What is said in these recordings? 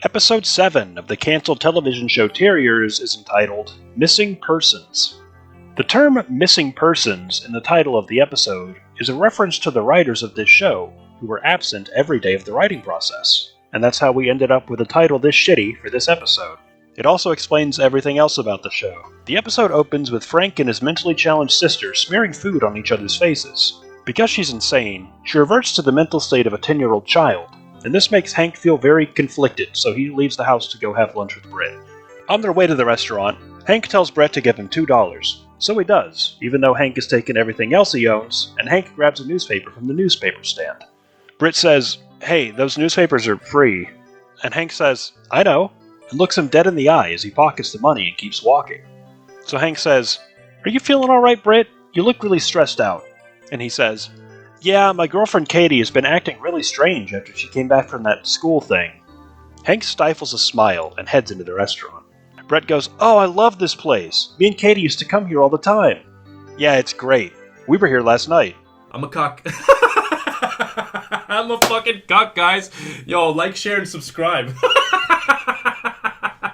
Episode 7 of the cancelled television show Terriers is entitled Missing Persons. The term missing persons in the title of the episode is a reference to the writers of this show, who were absent every day of the writing process, and that's how we ended up with a title this shitty for this episode. It also explains everything else about the show. The episode opens with Frank and his mentally challenged sister smearing food on each other's faces. Because she's insane, she reverts to the mental state of a 10-year-old child, and this makes Hank feel very conflicted, so he leaves the house to go have lunch with Britt. On their way to the restaurant, Hank tells Brett to give him $2. So he does, even though Hank has taken everything else he owns, and Hank grabs a newspaper from the newspaper stand. Britt says, "Hey, those newspapers are free." And Hank says, "I know," and looks him dead in the eye as he pockets the money and keeps walking. So Hank says, "Are you feeling alright, Britt? You look really stressed out." And he says, "Yeah, my girlfriend Katie has been acting really strange after she came back from that school thing." Hank stifles a smile and heads into the restaurant. Brett goes, "Oh, I love this place. Me and Katie used to come here all the time." "Yeah, it's great. We were here last night." I'm a cuck. I'm a fucking cuck, guys. Yo, like, share, and subscribe.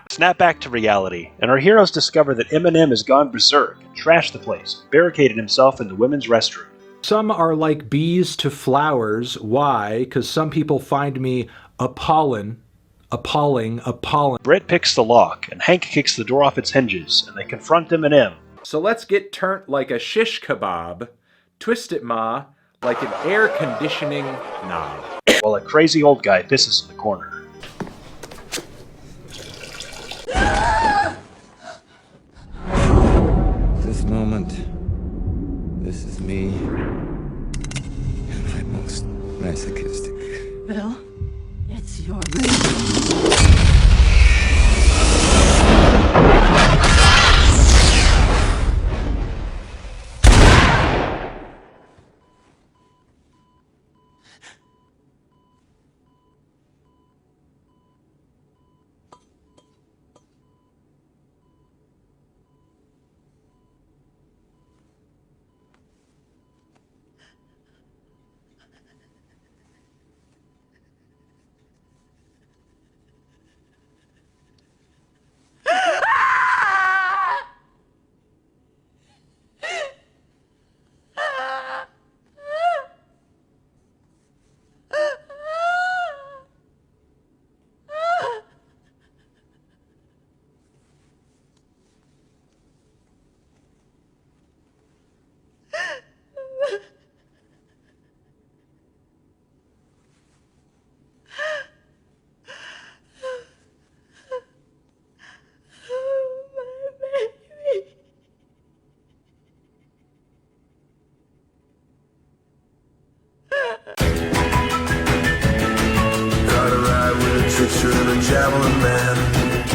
Snap back to reality, and our heroes discover that Eminem has gone berserk and trashed the place, barricaded himself in the women's restroom. Some are like bees to flowers. Why? Because some people find me appalling. Britt picks the lock, and Hank kicks the door off its hinges, and they confront Eminem. So let's get turnt like a shish kebab. Twist it, ma, like an air conditioning knob. While a crazy old guy pisses in the corner. This moment, this is me at my most masochistic. Bill, it's your room.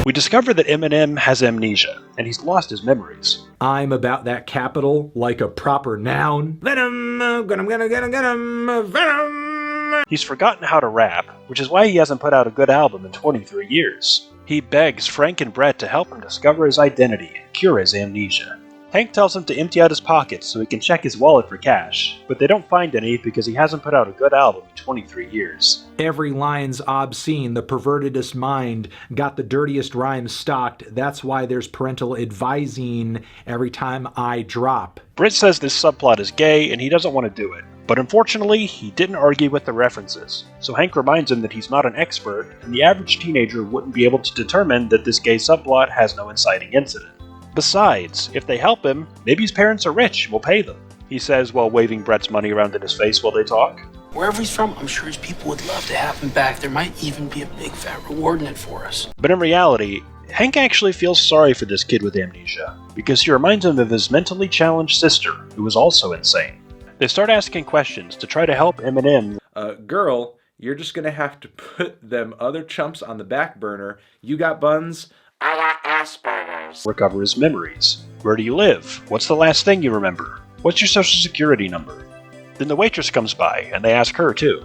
We discover that Eminem has amnesia, and he's lost his memories. I'm about that capital like a proper noun. Venom, gonna get him, venom. He's forgotten how to rap, which is why he hasn't put out a good album in 23 years. He begs Frank and Brett to help him discover his identity and cure his amnesia. Hank tells him to empty out his pockets so he can check his wallet for cash, but they don't find any because he hasn't put out a good album in 23 years. Every line's obscene, the pervertedest mind got the dirtiest rhymes stocked. That's why there's parental advising every time I drop. Britt says this subplot is gay and he doesn't want to do it, but unfortunately he didn't argue with the references, so Hank reminds him that he's not an expert and the average teenager wouldn't be able to determine that this gay subplot has no inciting incident. Besides, if they help him, maybe his parents are rich and will pay them, he says while waving Brett's money around in his face while they talk. Wherever he's from, I'm sure his people would love to have him back. There might even be a big fat reward in it for us. But in reality, Hank actually feels sorry for this kid with amnesia, because he reminds him of his mentally challenged sister, who was also insane. They start asking questions to try to help Eminem. Girl, you're just gonna have to put them other chumps on the back burner. You got buns? I got Asperger's. Recover his memories. Where do you live? What's the last thing you remember? What's your social security number? Then the waitress comes by, and they ask her too.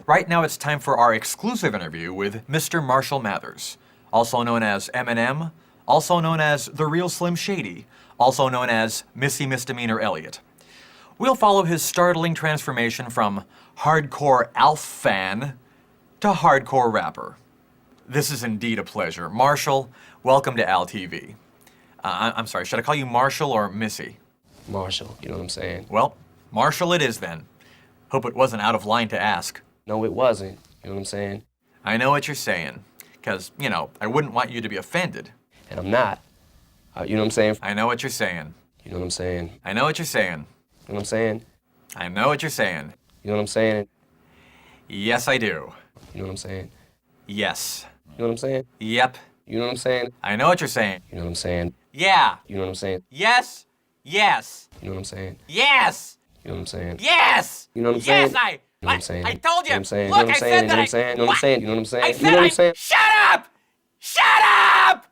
Right now it's time for our exclusive interview with Mr. Marshall Mathers, also known as Eminem, also known as The Real Slim Shady, also known as Missy Misdemeanor Elliott. We'll follow his startling transformation from hardcore ALF fan to hardcore rapper. this is indeed a pleasure. Marshall, welcome to Al TV. I'm sorry, should I call you Marshall or Missy? Marshall, you know what I'm saying? Well, Marshall it is then. Hope it wasn't out of line to ask. No, it wasn't. You know what I'm saying? I know what you're saying, because, you know, I wouldn't want you to be offended. And I'm not. You know what I'm saying? I know what you're saying. You know what I'm saying? I know what you're saying. You know what I'm saying? I know what you're saying. You know what I'm saying? Yes, I do. You know what I'm saying? Yes. You know what I'm saying? Yep. You know what I'm saying? I know what you're saying. You know what I'm saying? Yeah. You know what I'm saying? Yes. Yes. You know what I'm saying? Yes. You know what I'm saying? Yes. You know what I'm saying? Yes, I. You know what I'm saying? I told you. You know what I'm saying? Look, You know what I'm I saying? said You know that what I'm saying? You know what I'm saying? You know what I'm saying? I You said know what I'm saying? Shut up! Shut up!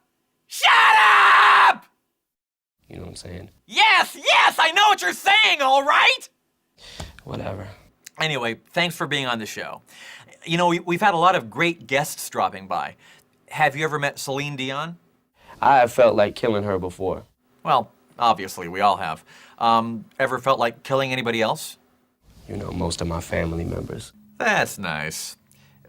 Shut up! You know what I'm saying? Yes, yes, I know what you're saying, all right? Whatever. Anyway, thanks for being on the show. You know, we've had a lot of great guests dropping by. Have you ever met Celine Dion? I have felt like killing her before. Well, obviously, we all have. Ever felt like killing anybody else? You know, most of my family members. That's nice.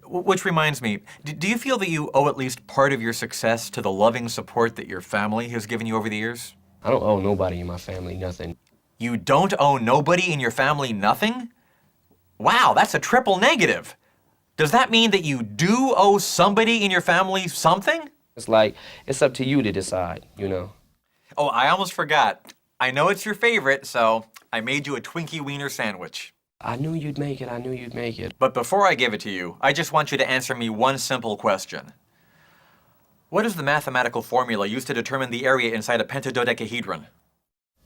Which reminds me, do you feel that you owe at least part of your success to the loving support that your family has given you over the years? I don't owe nobody in my family nothing. You don't owe nobody in your family nothing? Wow, that's a triple negative. Does that mean that you do owe somebody in your family something? It's like, it's up to you to decide, you know? Oh, I almost forgot. I know it's your favorite, so I made you a Twinkie Wiener sandwich. I knew you'd make it. I knew you'd make it. But before I give it to you, I just want you to answer me one simple question. What is the mathematical formula used to determine the area inside a pentadodecahedron?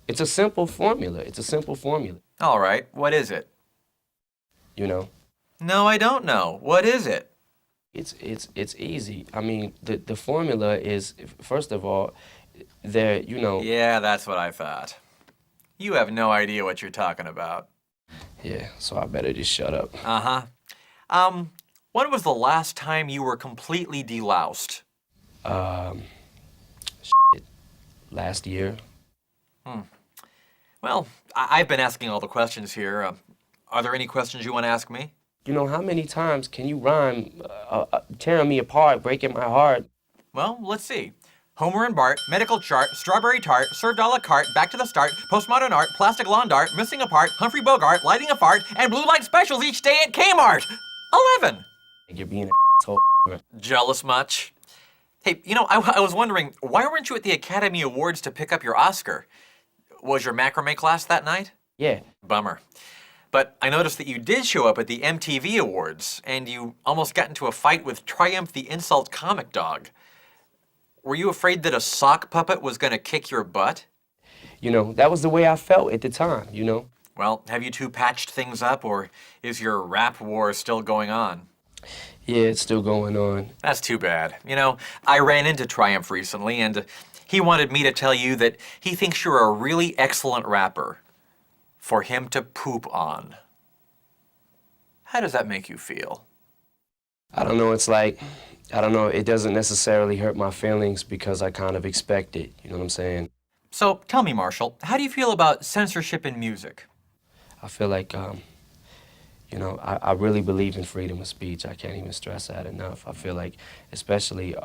It's a simple formula. It's a simple formula. All right, what is it? You know? No, I don't know. What is it? It's easy. I mean, the formula is, first of all, there, you know. Yeah, that's what I thought. You have no idea what you're talking about. Yeah, so I better just shut up. Uh-huh. When was the last time you were completely deloused? Last year. Well, I've been asking all the questions here. Are there any questions you want to ask me? You know, how many times can you rhyme tearing me apart, breaking my heart? Well, let's see. Homer and Bart, medical chart, strawberry tart, served a la carte, back to the start, postmodern art, plastic lawn dart, missing a part, Humphrey Bogart, lighting a fart, and blue light specials each day at Kmart. 11. You're being an asshole. Jealous much? Hey, you know, I was wondering, why weren't you at the Academy Awards to pick up your Oscar? Was your macrame class that night? Yeah. Bummer. But I noticed that you did show up at the MTV Awards, and you almost got into a fight with Triumph the Insult Comic Dog. Were you afraid that a sock puppet was going to kick your butt? You know, that was the way I felt at the time, you know? Well, have you two patched things up, or is your rap war still going on? Yeah, it's still going on. That's too bad. You know, I ran into Triumph recently, and he wanted me to tell you that he thinks you're a really excellent rapper for him to poop on. How does that make you feel? I don't know, it's like, I don't know, it doesn't necessarily hurt my feelings because I kind of expect it, you know what I'm saying? So, tell me, Marshall, how do you feel about censorship in music? I feel like, you know, I really believe in freedom of speech. I can't even stress that enough. I feel like, especially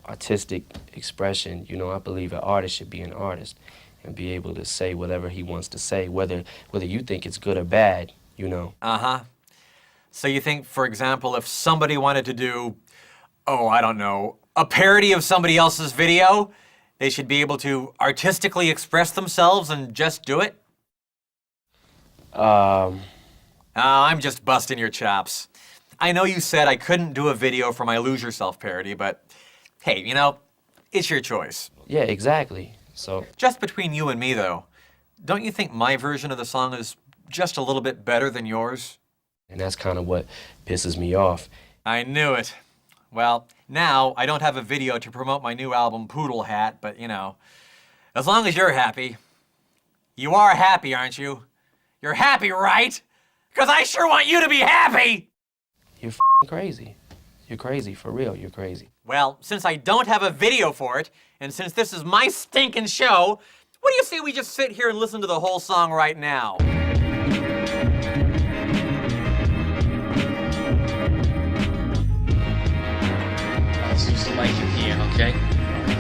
artistic expression, you know, I believe an artist should be an artist and be able to say whatever he wants to say, whether you think it's good or bad, you know. Uh-huh. So you think, for example, if somebody wanted to do, oh, I don't know, a parody of somebody else's video, they should be able to artistically express themselves and just do it? I'm just busting your chops. I know you said I couldn't do a video for my Lose Yourself parody, but hey, you know, it's your choice. Yeah, exactly. So, just between you and me, though, don't you think my version of the song is just a little bit better than yours? And that's kind of what pisses me off. I knew it. Well, now I don't have a video to promote my new album, Poodle Hat, but you know, as long as you're happy. You are happy, aren't you? You're happy, right? Because I sure want you to be happy! You're f***ing crazy. You're crazy, for real, you're crazy. Well, since I don't have a video for it, and since this is my stinking show, what do you say we just sit here and listen to the whole song right now? in here, okay?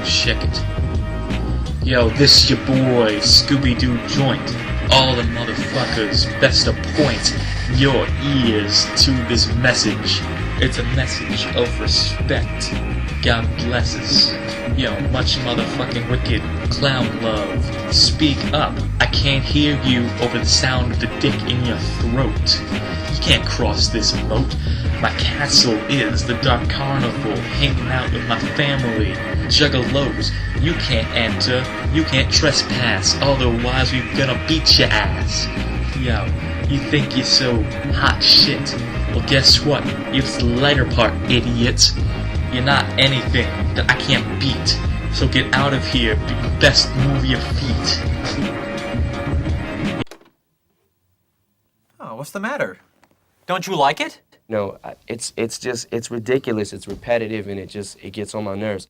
Check it. Yo, this your boy, Scooby-Doo Joint. All the motherfuckers best to point your ears to this message. It's a message of respect. God blesses. Yo, much motherfucking wicked clown love. Speak up. I can't hear you over the sound of the dick in your throat. You can't cross this moat. My castle is the Dark Carnival, hanging out with my family. Juggalos, you can't enter, you can't trespass, otherwise we're gonna beat your ass. Yo, you think you're so hot shit? Well, guess what? You're the lighter part, idiot. You're not anything that I can't beat. So get out of here, best move your feet. Oh, what's the matter? Don't you like it? No, it's ridiculous. It's repetitive, and it gets on my nerves.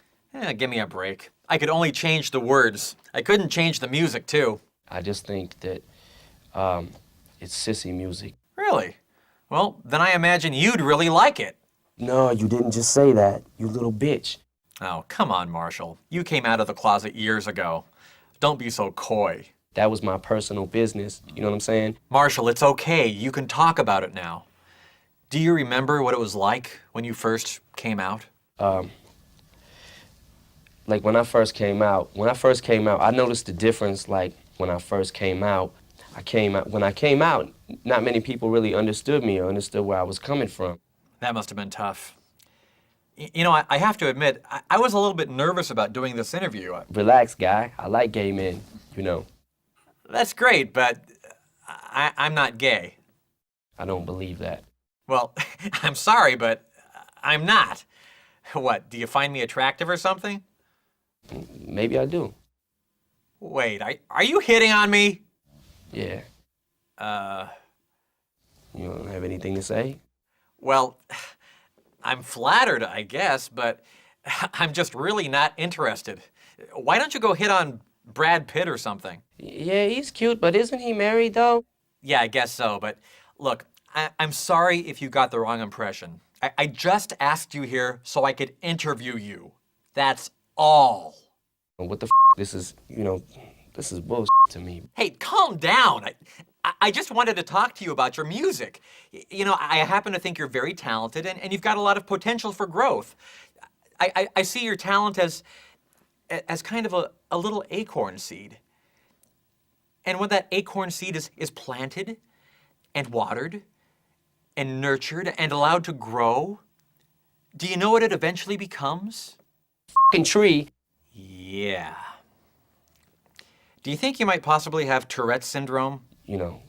Give me a break. I could only change the words. I couldn't change the music, too. I just think that it's sissy music. Really? Well, then I imagine you'd really like it. No, you didn't just say that, you little bitch. Oh, come on, Marshall. You came out of the closet years ago. Don't be so coy. That was my personal business, you know what I'm saying? Marshall, it's okay. You can talk about it now. Do you remember what it was like when you first came out? Like when I first came out, I noticed the difference. Like when I first came out, when I came out, not many people really understood me or understood where I was coming from. That must have been tough. You know, I have to admit, I was a little bit nervous about doing this interview. Relax, guy. I like gay men, you know. That's great, but I'm not gay. I don't believe that. Well, I'm sorry, but I'm not. What, do you find me attractive or something? Maybe I do. Wait, are you hitting on me? Yeah. You don't have anything to say? Well, I'm flattered, I guess, but I'm just really not interested. Why don't you go hit on Brad Pitt or something? Yeah, he's cute, but isn't he married, though? Yeah, I guess so, but look, I'm sorry if you got the wrong impression. I just asked you here so I could interview you. That's all. What the this is, this is bullshit to me. Hey, calm down. I just wanted to talk to you about your music. You know, I happen to think you're very talented and you've got a lot of potential for growth. I see your talent as kind of a little acorn seed. And when that acorn seed is planted and watered and nurtured and allowed to grow, do you know what it eventually becomes? F***ing tree. Yeah. Do you think you might possibly have Tourette's syndrome? For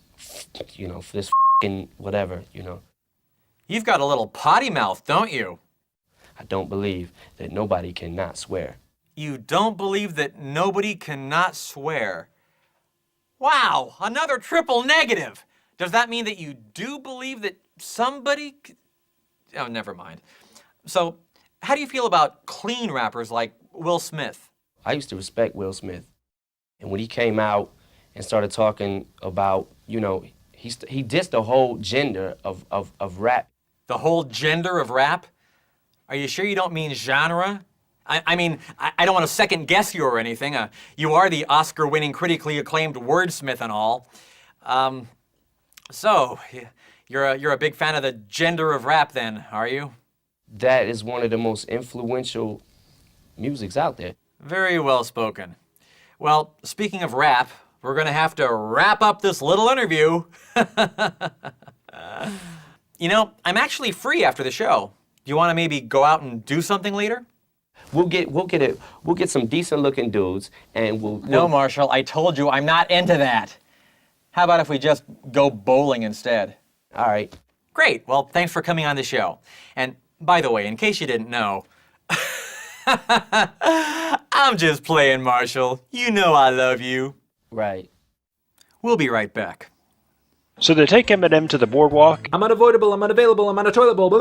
this f***ing whatever, You've got a little potty mouth, don't you? I don't believe that nobody cannot swear. You don't believe that nobody cannot swear? Wow, another triple negative. Does that mean that you do believe that somebody... Oh, never mind. So, how do you feel about clean rappers like Will Smith? I used to respect Will Smith. And when he came out and started talking about, he dissed the whole gender of rap. The whole gender of rap? Are you sure you don't mean genre? I mean, I don't want to second guess you or anything. You are the Oscar-winning, critically acclaimed wordsmith and all. So, you're a big fan of the gender of rap then, are you? That is one of the most influential musics out there. Very well spoken. Well, speaking of rap, we're going to have to wrap up this little interview. I'm actually free after the show. Do you want to maybe go out and do something later? We'll get some decent looking dudes and we'll... No, Marshall, I told you I'm not into that. How about if we just go bowling instead? All right. Great. Well, thanks for coming on the show. And by the way, in case you didn't know, I'm just playing, Marshall. You know I love you. Right. We'll be right back. So they take Eminem to the boardwalk. I'm unavoidable, I'm unavailable, I'm on a toilet bowl.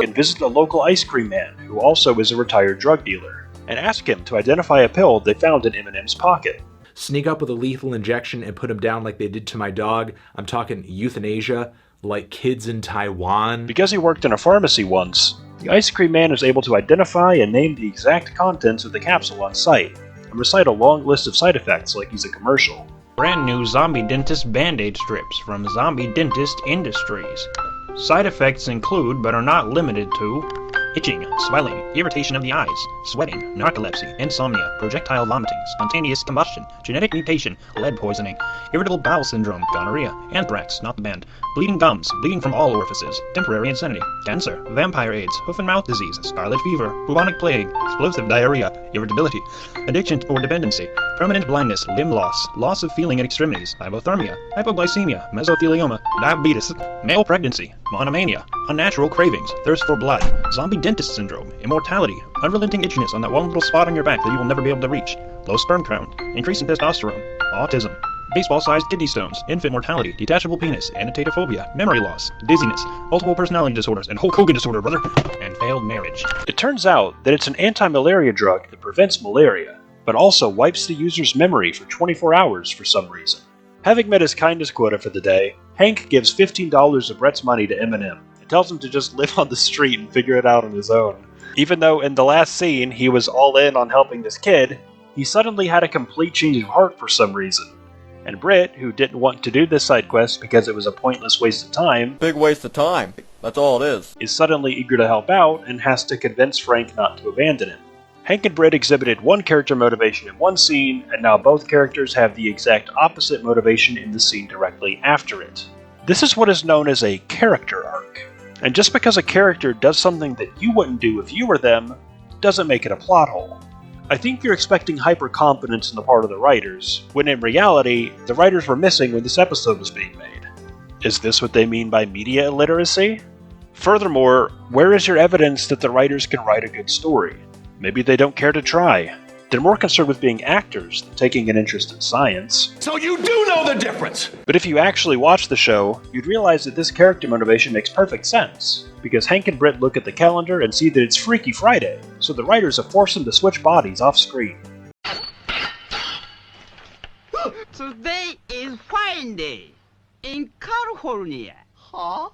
And visit a local ice cream man, who also is a retired drug dealer, and ask him to identify a pill they found in Eminem's pocket. Sneak up with a lethal injection and put him down like they did to my dog. I'm talking euthanasia. like kids in Taiwan. Because he worked in a pharmacy once, the ice cream man is able to identify and name the exact contents of the capsule on site, and recite a long list of side effects like he's a commercial. Brand new Zombie Dentist Band-Aid strips from Zombie Dentist Industries. Side effects include, but are not limited to, itching, swelling, irritation of the eyes, sweating, narcolepsy, insomnia, projectile vomiting, spontaneous combustion, genetic mutation, lead poisoning, irritable bowel syndrome, gonorrhea, anthrax, not the band, bleeding gums, bleeding from all orifices, temporary insanity, cancer, vampire AIDS, hoof and mouth disease, scarlet fever, bubonic plague, explosive diarrhea, irritability, addiction or dependency, permanent blindness, limb loss, loss of feeling at extremities, hypothermia, hypoglycemia, mesothelioma, diabetes, male pregnancy, monomania, unnatural cravings, thirst for blood, zombie dentist syndrome, immortality, unrelenting itchiness on that one little spot on your back that you will never be able to reach, low sperm count, increase in testosterone, autism, baseball-sized kidney stones, infant mortality, detachable penis, anatatophobia, memory loss, dizziness, multiple personality disorders, and Hulk Hogan disorder, brother, and failed marriage. It turns out that it's an anti-malaria drug that prevents malaria, but also wipes the user's memory for 24 hours for some reason. Having met his kindness quota for the day, Hank gives $15 of Brett's money to Eminem and tells him to just live on the street and figure it out on his own. Even though in the last scene he was all in on helping this kid, he suddenly had a complete change of heart for some reason. And Britt, who didn't want to do this side quest because it was a pointless waste of time, big waste of time, that's all it is suddenly eager to help out and has to convince Frank not to abandon him. Hank and Britt exhibited one character motivation in one scene, and now both characters have the exact opposite motivation in the scene directly after it. This is what is known as a character arc. And just because a character does something that you wouldn't do if you were them, doesn't make it a plot hole. I think you're expecting hyper-competence on the part of the writers, when in reality, the writers were missing when this episode was being made. Is this what they mean by media illiteracy? Furthermore, where is your evidence that the writers can write a good story? Maybe they don't care to try. They're more concerned with being actors than taking an interest in science. So you do know the difference! But if you actually watch the show, you'd realize that this character motivation makes perfect sense, because Hank and Britt look at the calendar and see that it's Freaky Friday, so the writers have forced them to switch bodies off screen. Today is Friday in California. Huh?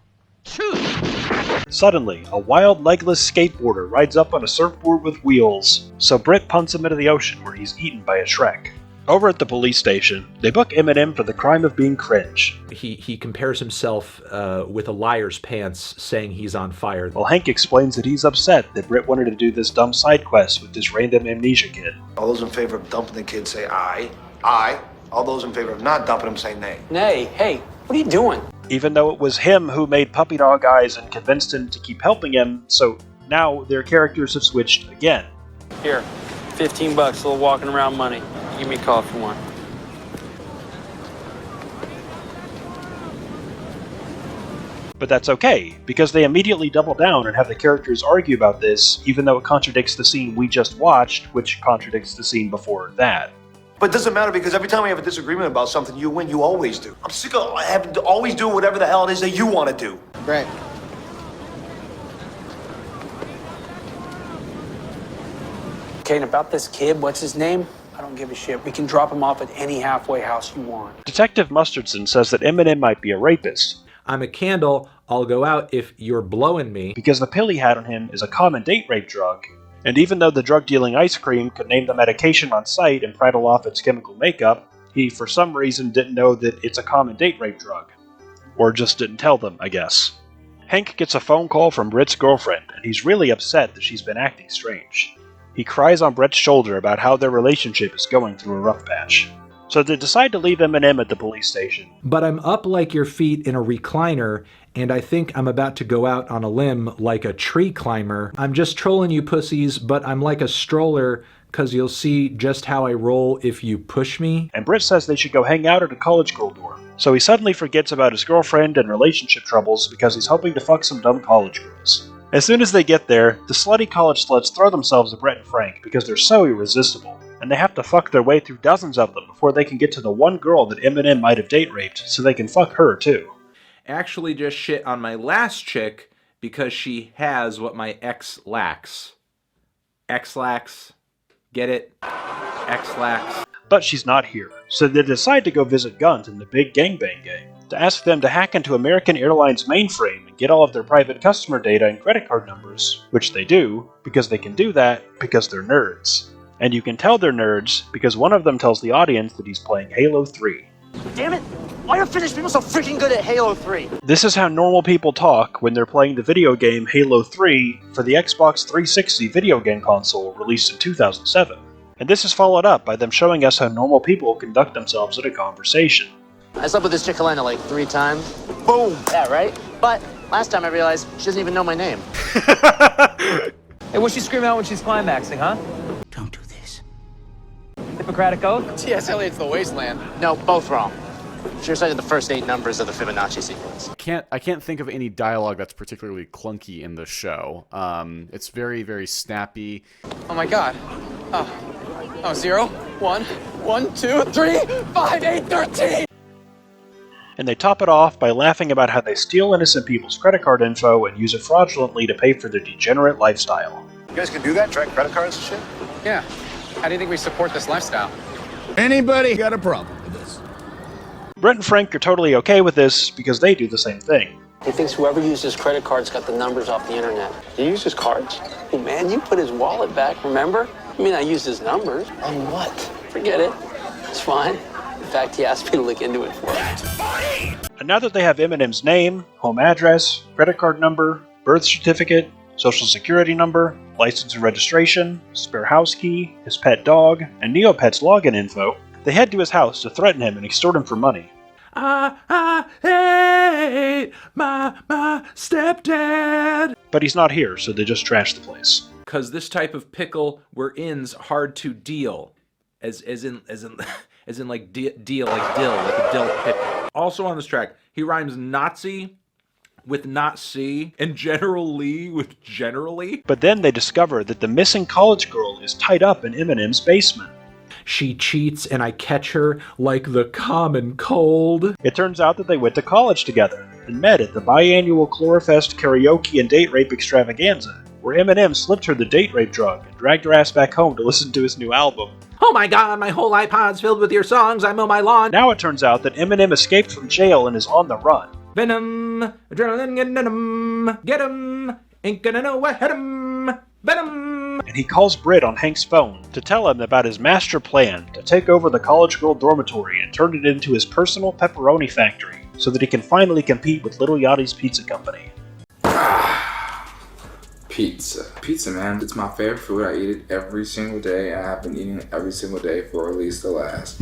Suddenly, a wild legless skateboarder rides up on a surfboard with wheels, so Britt punts him into the ocean where he's eaten by a Shrek. Over at the police station, they book Eminem for the crime of being cringe. He compares himself with a liar's pants, saying he's on fire. While Hank explains that he's upset that Britt wanted to do this dumb side quest with this random amnesia kid. All those in favor of dumping the kid say aye. Aye. All those in favor of not dumping him say nay. Nay, hey, what are you doing? Even though it was him who made puppy dog eyes and convinced him to keep helping him, so now their characters have switched again. Here, $15, a little walking around money. Give me a call if you want. But that's okay, because they immediately double down and have the characters argue about this, even though it contradicts the scene we just watched, which contradicts the scene before that. But it doesn't matter because every time we have a disagreement about something, you win, you always do. I'm sick of having to always do whatever the hell it is that you want to do. Great. Okay, and about this kid, what's his name? I don't give a shit. We can drop him off at any halfway house you want. Detective Mustardson says that Eminem might be a rapist. I'm a candle, I'll go out if you're blowing me. Because the pill he had on him is a common date rape drug. And even though the drug-dealing ice cream could name the medication on site and prattle off its chemical makeup, he for some reason didn't know that it's a common date rape drug. Or just didn't tell them, I guess. Hank gets a phone call from Britt's girlfriend, and he's really upset that she's been acting strange. He cries on Brett's shoulder about how their relationship is going through a rough patch. So they decide to leave Eminem at the police station. But I'm up like your feet in a recliner, and I think I'm about to go out on a limb like a tree climber. I'm just trolling you pussies, but I'm like a stroller, 'cause you'll see just how I roll if you push me. And Britt says they should go hang out at a college girl dorm. So he suddenly forgets about his girlfriend and relationship troubles because he's hoping to fuck some dumb college girls. As soon as they get there, the slutty college sluts throw themselves at Brett and Frank because they're so irresistible, and they have to fuck their way through dozens of them before they can get to the one girl that Eminem might have date raped, so they can fuck her too. Actually just shit on my last chick because she has what my ex lacks. Ex lacks. Get it? Ex lacks. But she's not here, so they decide to go visit Gunt and the big gangbang gang. to ask them to hack into American Airlines mainframe and get all of their private customer data and credit card numbers, which they do, because they can do that because they're nerds. And you can tell they're nerds because one of them tells the audience that he's playing Halo 3. Damn it! Why are Finnish people so freaking good at Halo 3? This is how normal people talk when they're playing the video game Halo 3 for the Xbox 360 video game console released in 2007. And this is followed up by them showing us how normal people conduct themselves in a conversation. I slept with this chick Helena like 3 times. Boom! Yeah, right? But last time I realized she doesn't even know my name. Hey, what's she screaming out when she's climaxing, huh? Don't do this. Hippocratic Oath? T.S. Eliot's The Wasteland. No, both wrong. She recited the first 8 numbers of the Fibonacci sequence. I can't think of any dialogue that's particularly clunky in the show. It's very, very snappy. Oh my god. Oh, 0, 1, 1, 2, 3, 5, 8, 13! And they top it off by laughing about how they steal innocent people's credit card info and use it fraudulently to pay for their degenerate lifestyle. You guys can do that? Track credit cards and shit? Yeah. How do you think we support this lifestyle? Anybody got a problem with this? Brent and Frank are totally okay with this because they do the same thing. He thinks whoever used his credit cards got the numbers off the internet. He used his cards? Hey man, you put his wallet back, remember? I mean, I used his numbers. On what? Forget it. It's fine. In fact, he asked me to look into it for him. And now that they have Eminem's name, home address, credit card number, birth certificate, social security number, license and registration, spare house key, his pet dog, and Neopet's login info, they head to his house to threaten him and extort him for money. I hate my stepdad. But he's not here, so they just trash the place. Because this type of pickle we're in's hard to deal, as in like deal, like dill, like a dill pickle. Also on this track, he rhymes Nazi with not see and General Lee with generally. But then they discover that the missing college girl is tied up in Eminem's basement. She cheats and I catch her like the common cold. It turns out that they went to college together and met at the biannual Chlorofest karaoke and date rape extravaganza, where Eminem slipped her the date rape drug and dragged her ass back home to listen to his new album. Oh my god, my whole iPod's filled with your songs, I mow my lawn. Now it turns out that Eminem escaped from jail and is on the run. Venom, adrenaline, get him, ain't gonna know what hit him, Venom. And he calls Britt on Hank's phone to tell him about his master plan to take over the college girl dormitory and turn it into his personal pepperoni factory so that he can finally compete with Little Yachty's Pizza Company. Pizza, man. It's my favorite food. I eat it every single day, and I've been eating it every single day for at least the last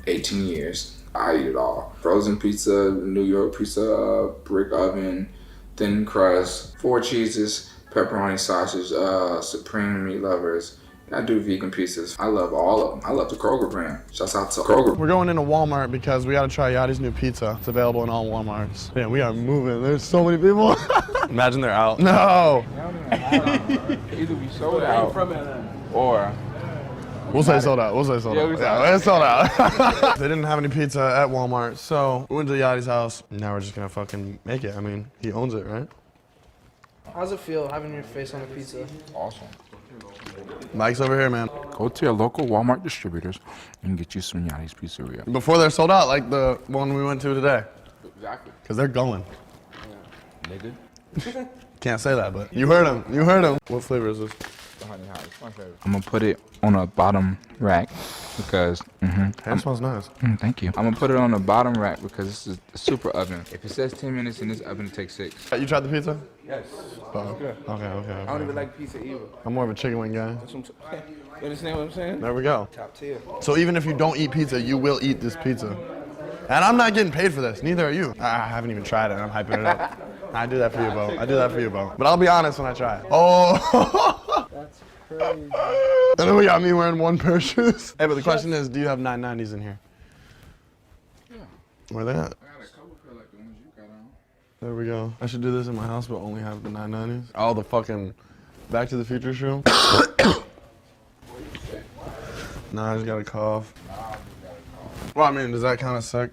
18 years. I eat it all. Frozen pizza, New York pizza, brick oven, thin crust, 4 cheeses, pepperoni sausage, supreme meat lovers. I do vegan pizzas. I love all of them. I love the Kroger brand. Shouts out to Kroger. We're going into Walmart because we got to try Yachty's new pizza. It's available in all Walmarts. Yeah, we are moving. There's so many people. Imagine they're out. No. Either we sold out or... We'll say sold out. Yeah, it's sold out. They didn't have any pizza at Walmart, so we went to Yachty's house. Now we're just going to fucking make it. I mean, he owns it, right? How's it feel having your face on a pizza? Awesome. Mike's over here, man. Go to your local Walmart distributors and get you some Yachty's Pizzeria. Before they're sold out, like the one we went to today. Exactly. Because they're going. Yeah. Nigga. Can't say that, but you heard him. You heard him. What flavor is this? The honey hot. It's my favorite. I'm gonna put it on a bottom rack because. It smells nice. Thank you. I'm gonna put it on the bottom rack because this is a super oven. If it says 10 minutes in this oven, it takes 6. You tried the pizza? Yes. Oh, good. Okay. I don't even like pizza either. I'm more of a chicken wing guy. You understand what I'm saying? There we go. Top tier. So even if you don't eat pizza, you will eat this pizza. And I'm not getting paid for this. Neither are you. I haven't even tried it. I'm hyping it up. I do that for you, Bo. But I'll be honest when I try it. Oh. That's crazy. And then we got me wearing 1 pair of shoes. Hey, but the question is, do you have 990s in here? Yeah. Where they at? I got a couple for like the ones you got on. There we go. I should do this in my house, but only have the 990s. Oh, the fucking Back to the Future shoe. Nah, I just got a cough. Well, I mean, does that kind of suck?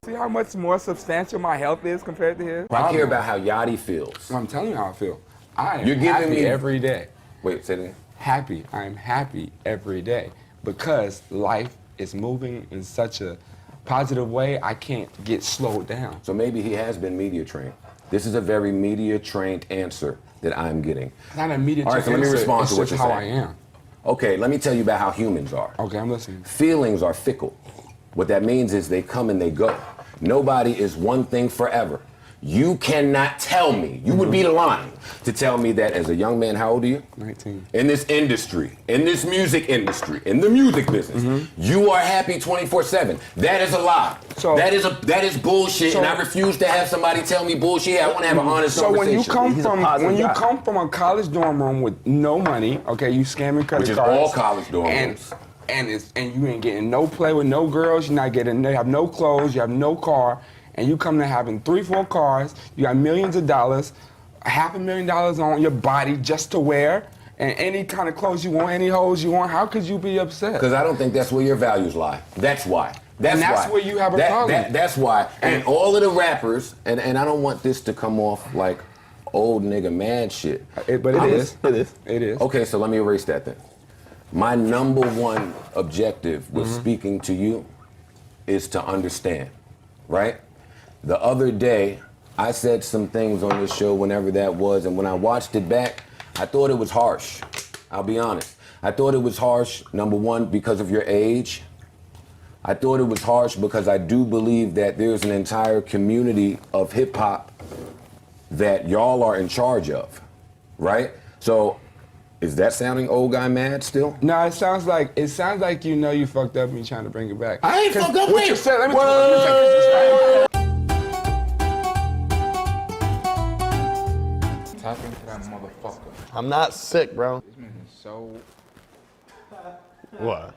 See how much more substantial my health is compared to his? I care about how Yachty feels. I'm telling you how I feel. I am You're giving happy me every day. Wait, say that. Happy. I am happy every day because life is moving in such a positive way, I can't get slowed down. So maybe he has been media trained. This is a very media trained answer that I'm getting. Not a media All right, so let me answer, respond it's to what just you're how saying. I am. Okay, let me tell you about how humans are. Okay, I'm listening. Feelings are fickle. What that means is they come and they go. Nobody is one thing forever. You cannot tell me, you would be lying to tell me that as a young man, how old are you? 19. In this industry, in this music industry, in the music business, you are happy 24/7. That is a lie. So that is bullshit, so- and I refuse to have somebody tell me bullshit. I want to have an honest So conversation. when you come from a college dorm room with no money, okay, you scamming credit Which is cards, all college dorm rooms. and you ain't getting no play with no girls, you're not getting, you have no clothes, you have no car, and you come to having 3-4 cars, you got millions of dollars, $500,000 on your body just to wear, and any kind of clothes you want, any hoes you want. How could you be upset? Because I don't think that's where your values lie. That's why. That's why. where you have a problem. That's why. And all of the rappers, and I don't want this to come off like old nigga mad shit. But it is. It is. Okay, so let me erase that then. My number one objective with speaking to you is to understand, right? The other day, I said some things on this show, whenever that was, and when I watched it back, I thought it was harsh. I'll be honest. I thought it was harsh, number one, because of your age. I thought it was harsh because I do believe that there's an entire community of hip hop that y'all are in charge of, right? So, is that sounding old guy mad still? No, it sounds like you know you fucked up and you're trying to bring it back. I ain't fucked up. What you said? Let me Tap into that motherfucker. I'm not sick, bro. This man is so. What?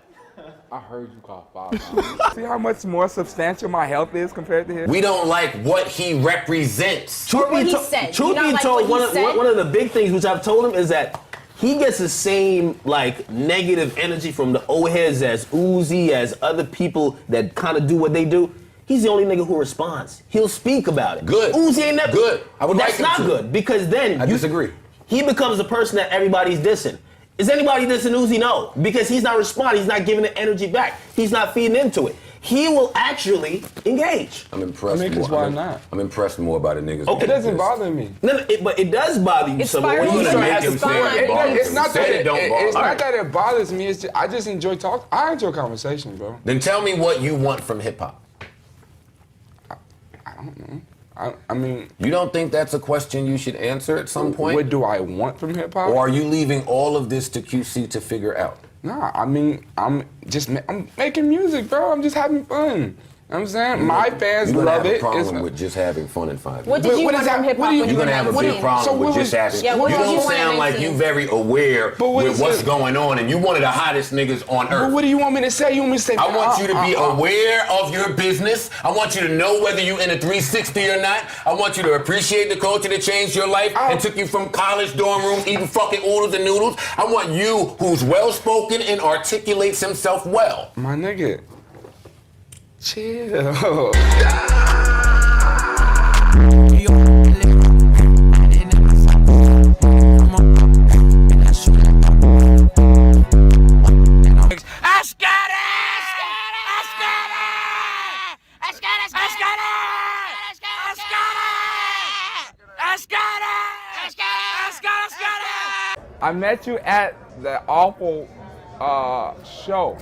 I heard you call 5 times. See how much more substantial my health is compared to his? We don't like what he represents. Truth be told, one of the big things which I've told him is that he gets the same like negative energy from the old heads as Uzi, as other people that kind of do what they do. He's the only nigga who responds. He'll speak about it. Good. Uzi ain't never. Good. I would That's like him not to. good because then I disagree. He becomes the person that everybody's dissing. Is anybody dissing Uzi? No, because he's not responding. He's not giving the energy back. He's not feeding into it. He will actually engage. I'm impressed. I mean, 'cause why not? I'm impressed more by the niggas. Okay. It doesn't bother me. No, but it does bother you. It's So when you gonna make start him say it bothers It's him. not Say that it don't bother it's him. not that it bothers me. It's just, I just enjoy talk. I enjoy conversation, bro. Then tell me what you want from hip hop. I don't know. I mean, you don't think that's a question you should answer at some point? What do I want from hip hop? Or are you leaving all of this to QC to figure out? Nah, I mean, I'm making music, bro. I'm just having fun. You know what I'm saying? My fans You're gonna love have it. a problem with just having fun in 5 minutes. What did you want from hip hop? You're gonna have a big problem with just having. Yeah, you don't sound like you very aware with what's going on, and you one of the hottest niggas on earth. But what do you want me to say? You want me to say? I want you to be aware of your business. I want you to know whether you're in a 360 or not. I want you to appreciate the culture that changed your life and took you from college dorm rooms eating fucking oodles and noodles. I want you who's well spoken and articulates himself well. My nigga. Chill. I met you at the awful show.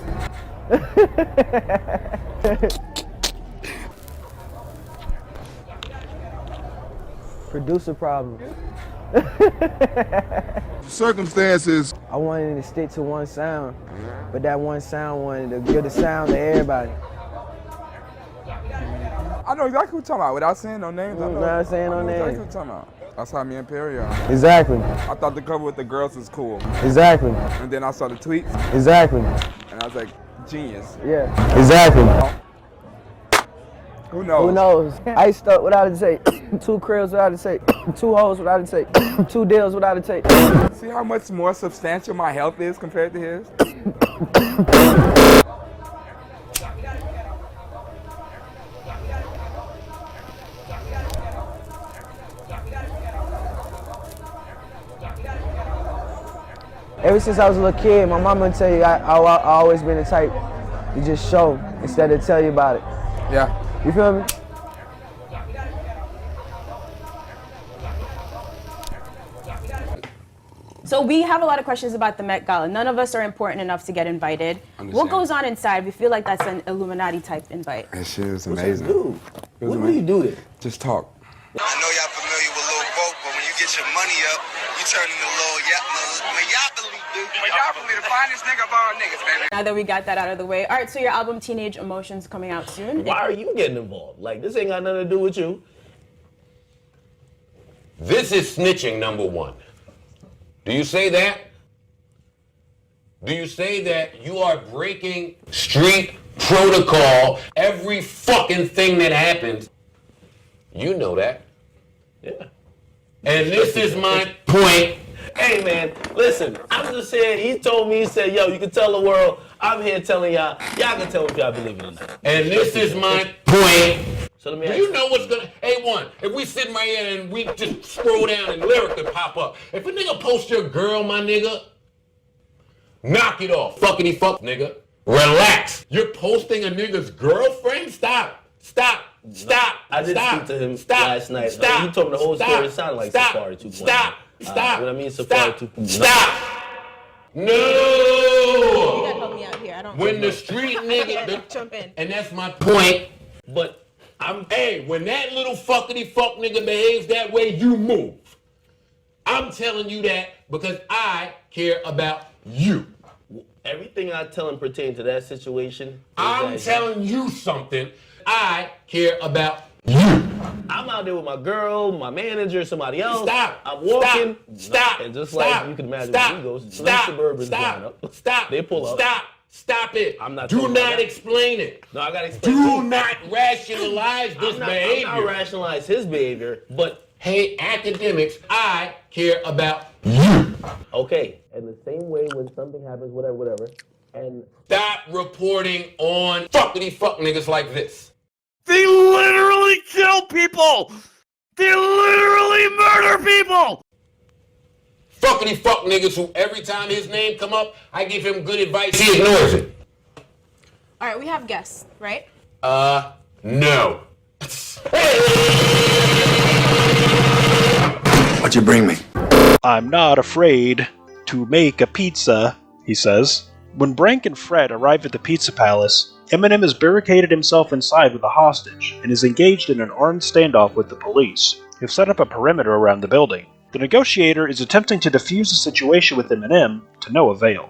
Producer problem. Circumstances. I wanted to stick to one sound, but that one sound wanted to give the sound to everybody. I know exactly what you're talking about without saying no names. I know Without saying no exactly names. what you're talking about. That's how me and Perry are. Exactly. I thought the cover with the girls was cool. Exactly. And then I saw the tweets. Exactly. And I was like, genius. Yeah. Exactly. Who knows? Who knows? Iced up without a tape. 2 cribs without a tape. 2 hoes without a tape. 2 deals without a tape. See how much more substantial my health is compared to his? Ever since I was a little kid, my mama would tell you I always been the type to just show instead of tell you about it. Yeah. You feel me? So we have a lot of questions about the Met Gala. None of us are important enough to get invited. What goes on inside? We feel like that's an Illuminati type invite. That shit is What amazing. you do? What do you do there? Just talk. I know y'all familiar with Lil Boat, but when you get your money up, you turn into Lil Monopoly, dude. Monopoly, the finest nigga of all niggas, baby. Now that we got that out of the way. All right, so your album Teenage Emotions coming out soon. Why are you getting involved? Like, this ain't got nothing to do with you. This is snitching, number one. Do you say that? Do you say that you are breaking street protocol? Every fucking thing that happens, you know that. Yeah. And this is my point. Hey, man, listen, I'm just saying, he told me, he said, yo, you can tell the world, I'm here telling y'all can tell if y'all believe it or not. And this is my point. So let me Do ask you know what's gonna, A1, if we sit right here and we just scroll down and lyric could pop up. If a nigga post your girl, my nigga, knock it off. Fuckity fuck, nigga. Relax. You're posting a nigga's girlfriend? Stop. I did speak to him last night. Stop. He told me the whole story. It sounded like Safari 2.0. Stop. What I mean, Safari 2.0. Stop. You No. gotta help me out here. I don't When the street nigga, jump in. and that's my point. But when that little fuckity fuck nigga behaves that way, you move. I'm telling you that because I care about you. Everything I tell him pertains to that situation. I'm telling you something. I care about you. I'm out there with my girl, my manager, somebody else. Stop. I'm walking. Stop. And just Stop. like you can imagine Stop. when we go, Stop. Suburbans Stop. line up. Stop. They pull up. Stop it. I'm not. Do talking about not that. explain it. No, I gotta explain. Do not rationalize this behavior. I'm not rationalize his behavior, but hey, academics, I care about you. Okay. In the same way, when something happens, whatever, and stop reporting on fuckity fuck niggas like this. They literally kill people! They literally murder people! Fuckity fuck niggas who every time his name come up, I give him good advice, he ignores it. All right, we have guests, right? No. What'd you bring me? I'm not afraid to make a pizza, he says. When Brank and Fred arrive at the Pizza Palace, Eminem has barricaded himself inside with a hostage and is engaged in an armed standoff with the police, who've set up a perimeter around the building. The negotiator is attempting to defuse the situation with Eminem, to no avail.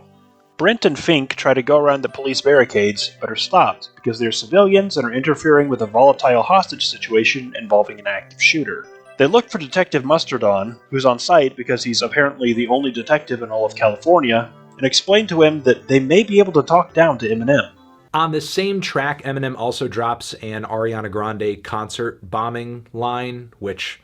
Brent and Fink try to go around the police barricades, but are stopped because they're civilians and are interfering with a volatile hostage situation involving an active shooter. They look for Detective Mustardon, who's on site because he's apparently the only detective in all of California, and explain to him that they may be able to talk down to Eminem. On the same track, Eminem also drops an Ariana Grande concert bombing line, which,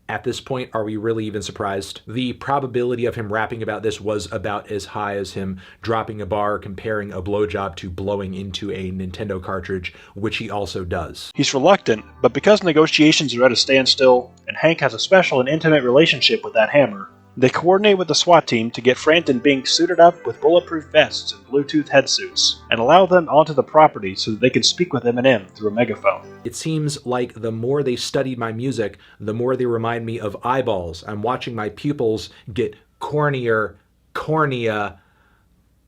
at this point, are we really even surprised? The probability of him rapping about this was about as high as him dropping a bar comparing a blowjob to blowing into a Nintendo cartridge, which he also does. He's reluctant, but because negotiations are at a standstill, and Hank has a special and intimate relationship with that hammer, they coordinate with the SWAT team to get Frant and Bink suited up with bulletproof vests and Bluetooth headsuits, and allow them onto the property so that they can speak with Eminem through a megaphone. It seems like the more they study my music, the more they remind me of eyeballs. I'm watching my pupils get cornea.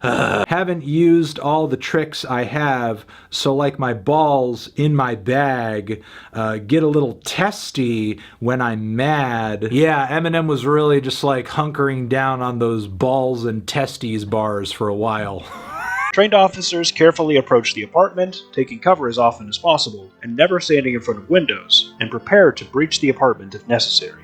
Haven't used all the tricks I have, so like my balls in my bag get a little testy when I'm mad. Yeah, Eminem was really just like hunkering down on those balls and testes bars for a while. Trained officers carefully approach the apartment, taking cover as often as possible, and never standing in front of windows, and prepare to breach the apartment if necessary.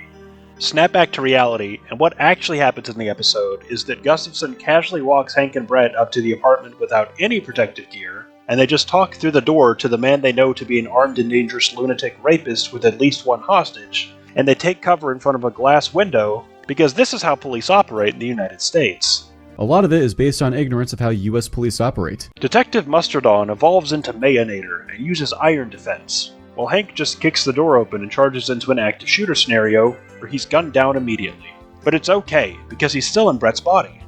Snap back to reality, and what actually happens in the episode is that Gustafson casually walks Hank and Brett up to the apartment without any protective gear, and they just talk through the door to the man they know to be an armed and dangerous lunatic rapist with at least one hostage, and they take cover in front of a glass window, because this is how police operate in the United States. A lot of it is based on ignorance of how US police operate. Detective Mustardon evolves into Mayonnator and uses iron defense, while Hank just kicks the door open and charges into an active shooter scenario where he's gunned down immediately. But it's okay, because he's still in Brett's body.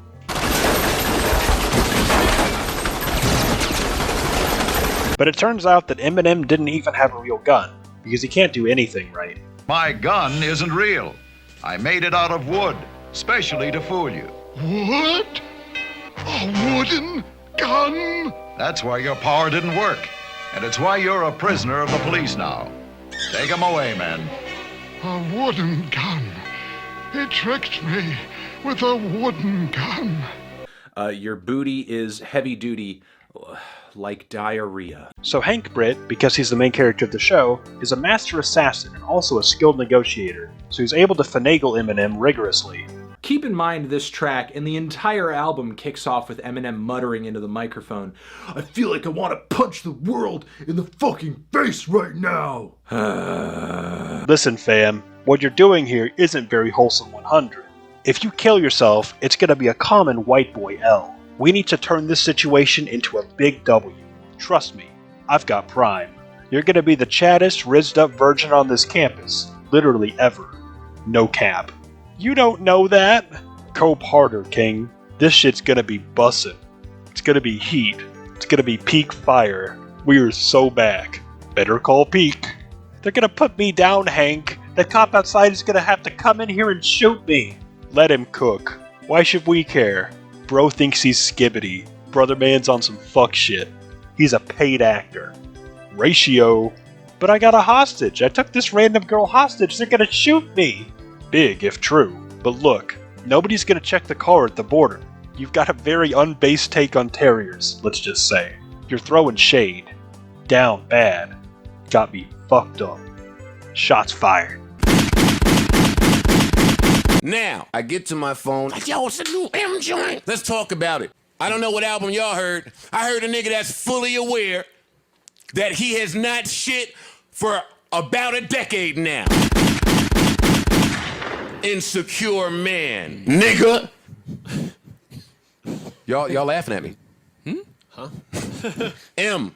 But it turns out that Eminem didn't even have a real gun, because he can't do anything right. My gun isn't real. I made it out of wood, specially to fool you. What? A wooden gun? That's why your power didn't work. And it's why you're a prisoner of the police now. Take him away, man. A wooden gun. He tricked me with a wooden gun. Your booty is heavy duty, like diarrhea. So Hank Britt, because he's the main character of the show, is a master assassin and also a skilled negotiator, so he's able to finagle Eminem rigorously. Keep in mind this track and the entire album kicks off with Eminem muttering into the microphone, "I feel like I want to punch the world in the fucking face right now." Listen fam, what you're doing here isn't very wholesome 100. If you kill yourself, it's gonna be a common white boy L. We need to turn this situation into a big W. Trust me, I've got prime. You're gonna be the chattest, rizzed up virgin on this campus, literally ever. No cap. You don't know that? Cope harder, King. This shit's gonna be bussin'. It's gonna be heat. It's gonna be peak fire. We are so back. Better call peak. They're gonna put me down, Hank. The cop outside is gonna have to come in here and shoot me. Let him cook. Why should we care? Bro thinks he's skibbity. Brother man's on some fuck shit. He's a paid actor. Ratio. But I got a hostage. I took this random girl hostage. They're gonna shoot me. Big if true. But look, nobody's gonna check the car at the border. You've got a very unbased take on terriers, let's just say. You're throwing shade. Down bad. Got me fucked up. Shots fired. Now, I get to my phone. Yo, it's a new M joint. Let's talk about it. I don't know what album y'all heard. I heard a nigga that's fully aware that he has not shit for about a decade now. Insecure man. Nigga. Y'all laughing at me. Huh? M.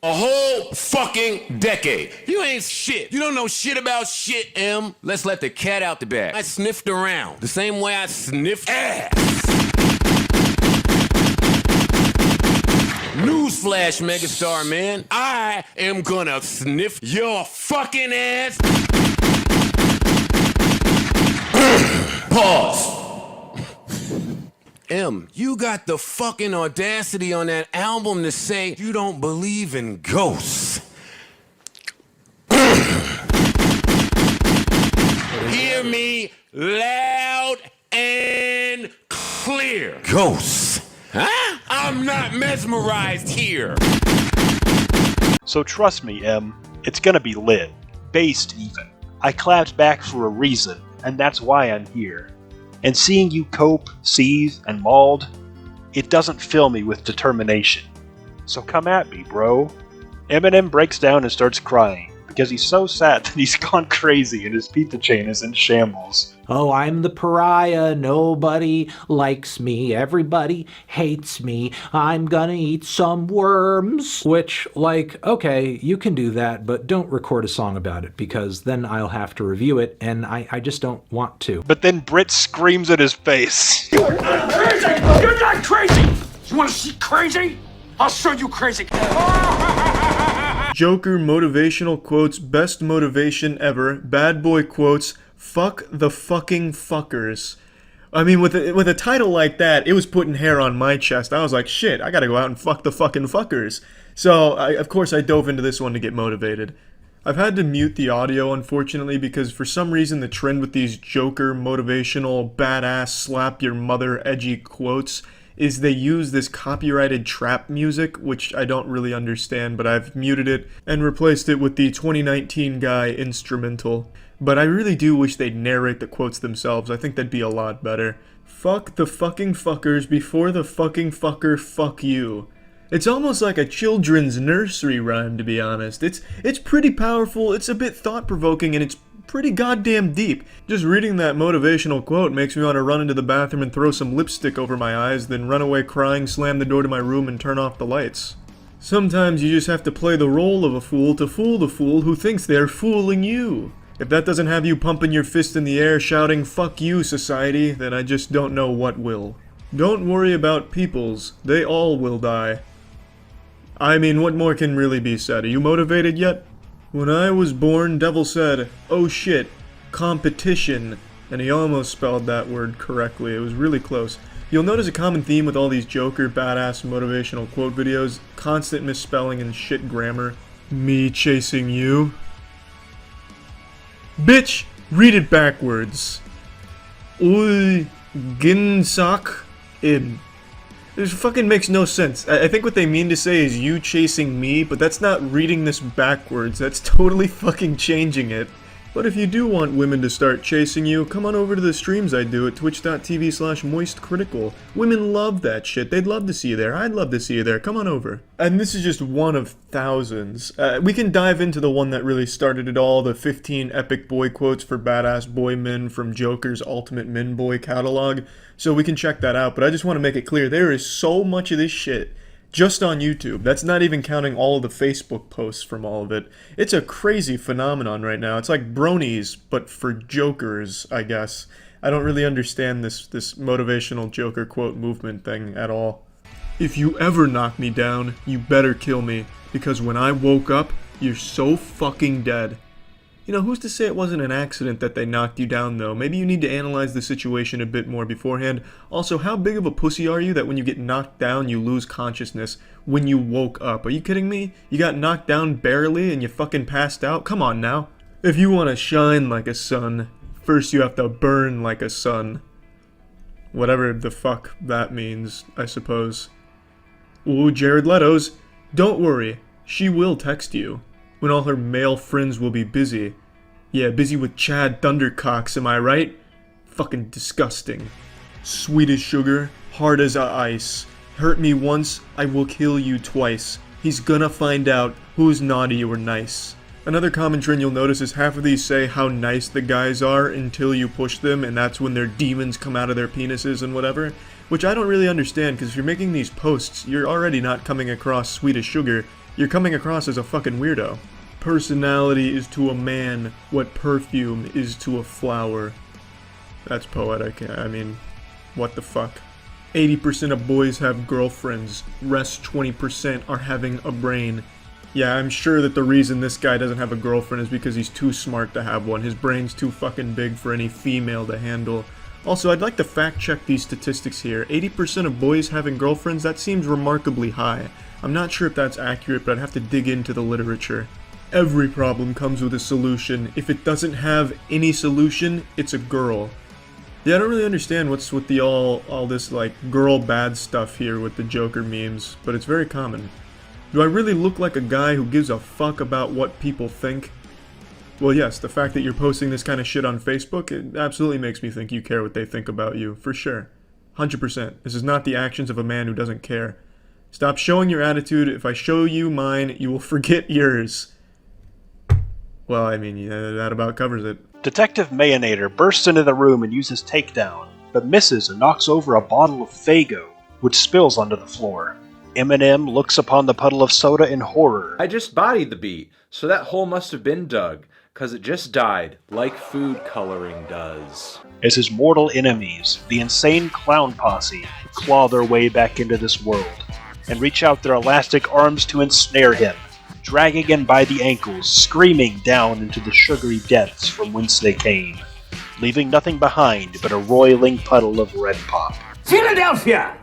A whole fucking decade. You ain't shit. You don't know shit about shit, M. Let's let the cat out the bag. I sniffed around the same way I sniffed ass. Newsflash, megastar, man. I am gonna sniff your fucking ass. Pause. M, you got the fucking audacity on that album to say you don't believe in ghosts. Hear me loud and clear. Ghosts. Huh? I'm not mesmerized here. So trust me, M, it's gonna be lit. Based even. I clapped back for a reason, and that's why I'm here. And seeing you cope, seethe, and mauled, it doesn't fill me with determination. So come at me, bro. Eminem breaks down and starts crying, because he's so sad that he's gone crazy and his pizza chain is in shambles. Oh, I'm the pariah, nobody likes me, everybody hates me, I'm gonna eat some worms. Which, like, okay, you can do that, but don't record a song about it, because then I'll have to review it, and I just don't want to. But then Britt screams at his face. You're not crazy! You're not crazy! You wanna see crazy? I'll show you crazy! Joker motivational quotes, best motivation ever, bad boy quotes, fuck the fucking fuckers. I mean, with a title like that, it was putting hair on my chest. I was like, shit, I gotta go out and fuck the fucking fuckers. So, of course, I dove into this one to get motivated. I've had to mute the audio, unfortunately, because for some reason the trend with these Joker motivational, badass, slap your mother edgy quotes is they use this copyrighted trap music, which I don't really understand, but I've muted it and replaced it with the 2019 Guy instrumental. But I really do wish they'd narrate the quotes themselves. I think that'd be a lot better. Fuck the fucking fuckers before the fucking fucker fuck you. It's almost like a children's nursery rhyme, to be honest. It's pretty powerful, it's a bit thought-provoking, and it's pretty goddamn deep. Just reading that motivational quote makes me want to run into the bathroom and throw some lipstick over my eyes, then run away crying, slam the door to my room, and turn off the lights. Sometimes you just have to play the role of a fool to fool the fool who thinks they're fooling you. If that doesn't have you pumping your fist in the air shouting, "Fuck you, society," then I just don't know what will. Don't worry about peoples. They all will die. I mean, what more can really be said? Are you motivated yet? When I was born, Devil said, "Oh shit, competition," and he almost spelled that word correctly. It was really close. You'll notice a common theme with all these Joker badass motivational quote videos: constant misspelling and shit grammar. Me chasing you? Bitch, read it backwards. Ui, ginsak im. This fucking makes no sense. I think what they mean to say is you chasing me, but that's not reading this backwards. That's totally fucking changing it. But if you do want women to start chasing you, come on over to the streams I do at twitch.tv/moistcritical. Women love that shit. They'd love to see you there. I'd love to see you there. Come on over. And this is just one of thousands. We can dive into the one that really started it all, the 15 epic boy quotes for badass boy men from Joker's Ultimate Men Boy catalog. So we can check that out, but I just want to make it clear, there is so much of this shit just on YouTube. That's not even counting all of the Facebook posts from all of it. It's a crazy phenomenon right now. It's like bronies, but for jokers, I guess. I don't really understand this motivational Joker quote movement thing at all. If you ever knock me down, you better kill me, because when I woke up, you're so fucking dead. You know, who's to say it wasn't an accident that they knocked you down, though? Maybe you need to analyze the situation a bit more beforehand. Also, how big of a pussy are you that when you get knocked down, you lose consciousness when you woke up? Are you kidding me? You got knocked down barely and you fucking passed out? Come on now. If you want to shine like a sun, first you have to burn like a sun. Whatever the fuck that means, I suppose. Ooh, Jared Leto's. Don't worry, she will text you. When all her male friends will be busy. Yeah, busy with Chad Thundercocks, am I right? Fucking disgusting. Sweet as sugar, hard as ice. Hurt me once, I will kill you twice. He's gonna find out who's naughty or nice. Another common trend you'll notice is half of these say how nice the guys are until you push them, and that's when their demons come out of their penises and whatever. Which I don't really understand, because if you're making these posts, you're already not coming across sweet as sugar. You're coming across as a fucking weirdo. Personality is to a man what perfume is to a flower. That's poetic. I mean, what the fuck? 80% of boys have girlfriends. Rest 20% are having a brain. Yeah, I'm sure that the reason this guy doesn't have a girlfriend is because he's too smart to have one. His brain's too fucking big for any female to handle. Also, I'd like to fact check these statistics here. 80% of boys having girlfriends, that seems remarkably high. I'm not sure if that's accurate, but I'd have to dig into the literature. Every problem comes with a solution. If it doesn't have any solution, it's a girl. Yeah, I don't really understand what's with the all this like girl bad stuff here with the Joker memes, but it's very common. Do I really look like a guy who gives a fuck about what people think? Well, yes, the fact that you're posting this kind of shit on Facebook, it absolutely makes me think you care what they think about you, for sure. 100%. This is not the actions of a man who doesn't care. Stop showing your attitude. If I show you mine, you will forget yours. Well, I mean, yeah, that about covers it. Detective Mayonnator bursts into the room and uses takedown, but misses and knocks over a bottle of Faygo, which spills onto the floor. Eminem looks upon the puddle of soda in horror. I just bodied the beat, so that hole must have been dug, 'cause it just died, like food coloring does. As his mortal enemies, the insane clown posse, claw their way back into this world, and reach out their elastic arms to ensnare him, dragging him by the ankles, screaming down into the sugary depths from whence they came, leaving nothing behind but a roiling puddle of red pop. Philadelphia!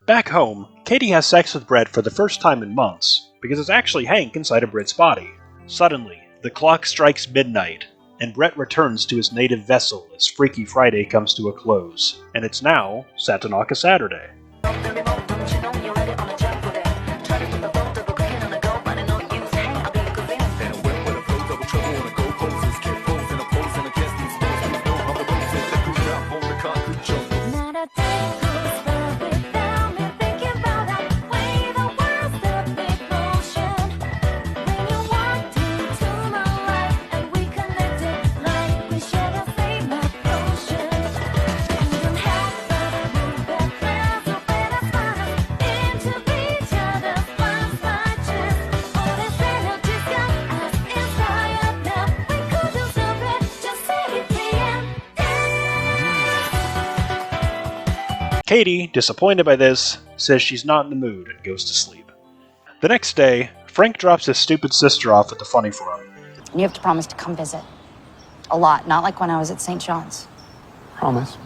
Back home, Katie has sex with Brett for the first time in months, because it's actually Hank inside of Brett's body. Suddenly, the clock strikes midnight, and Brett returns to his native vessel as Freaky Friday comes to a close, and it's now Satanaka Saturday. Katie, disappointed by this, says she's not in the mood and goes to sleep. The next day, Frank drops his stupid sister off at the funny farm. And you have to promise to come visit. A lot, not like when I was at St. John's. Promise.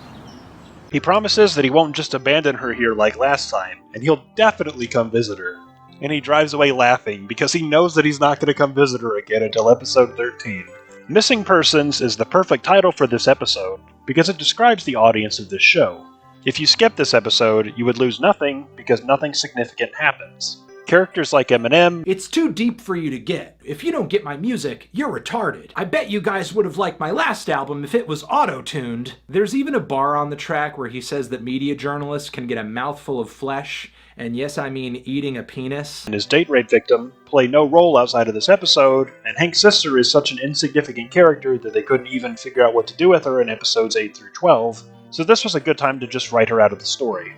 He promises that he won't just abandon her here like last time, and he'll definitely come visit her. And he drives away laughing because he knows that he's not going to come visit her again until episode 13. Missing Persons is the perfect title for this episode because it describes the audience of this show. If you skip this episode, you would lose nothing because nothing significant happens. Characters like Eminem. It's too deep for you to get. If you don't get my music, you're retarded. I bet you guys would have liked my last album if it was auto-tuned. There's even a bar on the track where he says that media journalists can get a mouthful of flesh, and yes, I mean eating a penis. And his date rape victim play no role outside of this episode, and Hank's sister is such an insignificant character that they couldn't even figure out what to do with her in episodes 8 through 12, so this was a good time to just write her out of the story.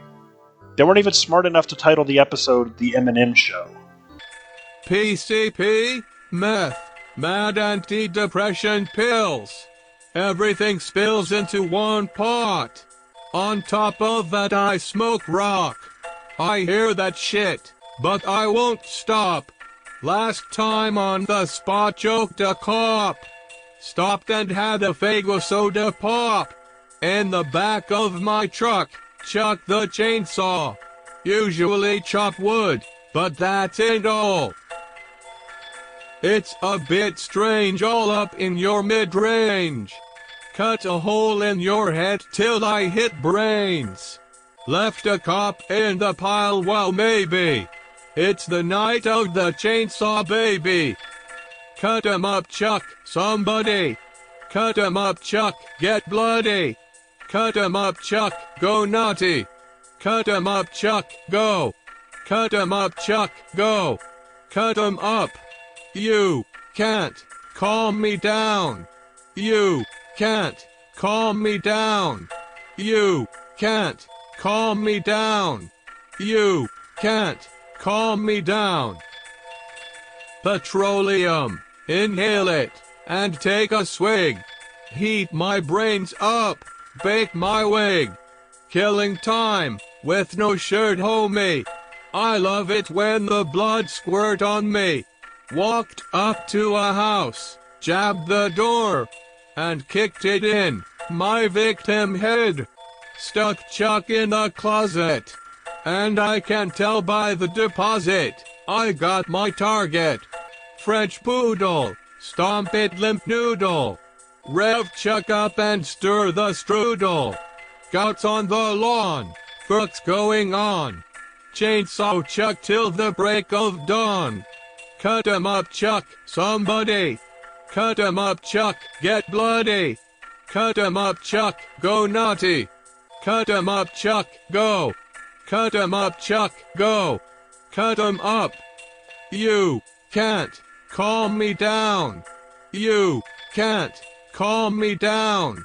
They weren't even smart enough to title the episode The Eminem Show. PCP, meth, mad anti-depression pills. Everything spills into one pot. On top of that I smoke rock. I hear that shit, but I won't stop. Last time on the spot joked a cop. Stopped and had a Fago soda pop. In the back of my truck. Chuck the chainsaw. Usually chop wood, but that ain't all. It's a bit strange all up in your mid-range. Cut a hole in your head till I hit brains. Left a cop in the pile, well maybe. It's the night of the chainsaw baby. Cut 'em up, Chuck, somebody. Cut 'em up, Chuck, get bloody. Cut 'em up, Chuck, go naughty. Cut 'em up, Chuck, go. Cut 'em up, Chuck, go. Cut 'em up. You can't calm me down. You can't calm me down. You can't calm me down. You can't calm me down. Petroleum, inhale it, and take a swig. Heat my brains up. Bake my wig. Killing time with no shirt, homie. I love it when the blood squirt on me. Walked up to a house, jabbed the door, and kicked it in my victim head. Stuck Chuck in the closet, and I can tell by the deposit. I got my target. French poodle, stomp it limp noodle. Rev Chuck up and stir the strudel. Gouts on the lawn, fuck's going on. Chainsaw Chuck till the break of dawn. Cut 'em up, Chuck, somebody. Cut 'em up, Chuck, get bloody. Cut 'em up, Chuck, go naughty. Cut 'em up, Chuck, go. Cut 'em up, Chuck, go. Cut 'em up. You can't calm me down. You can't calm me down.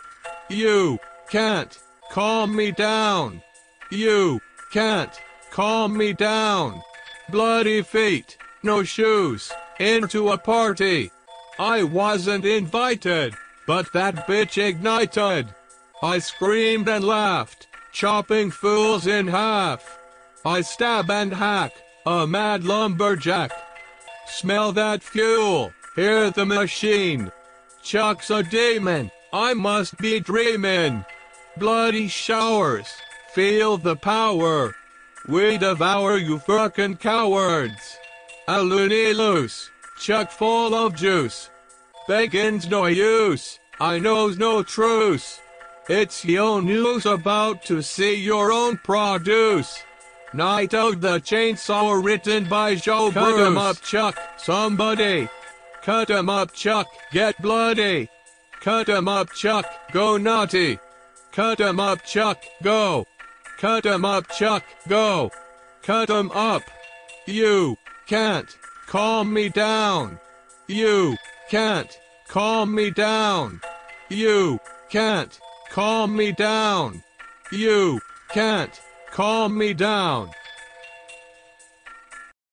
You can't calm me down. You can't calm me down. Bloody feet, no shoes, into a party. I wasn't invited, but that bitch ignited. I screamed and laughed, chopping fools in half. I stab and hack, a mad lumberjack. Smell that fuel, hear the machine. Chuck's a demon, I must be dreaming. Bloody showers, feel the power. We devour you fucking cowards. A loony loose, Chuck full of juice. Bacon's no use, I knows no truce. It's your news about to see your own produce. Night of the Chainsaw written by Joe Bruce. Cut 'em up, Chuck, somebody. Cut 'em up, Chuck, get bloody. Cut 'em up, Chuck, go naughty. Cut 'em up, Chuck, go. Cut 'em up, Chuck, go. Cut 'em up. You can't calm me down. You can't calm me down. You can't calm me down. You can't calm me down.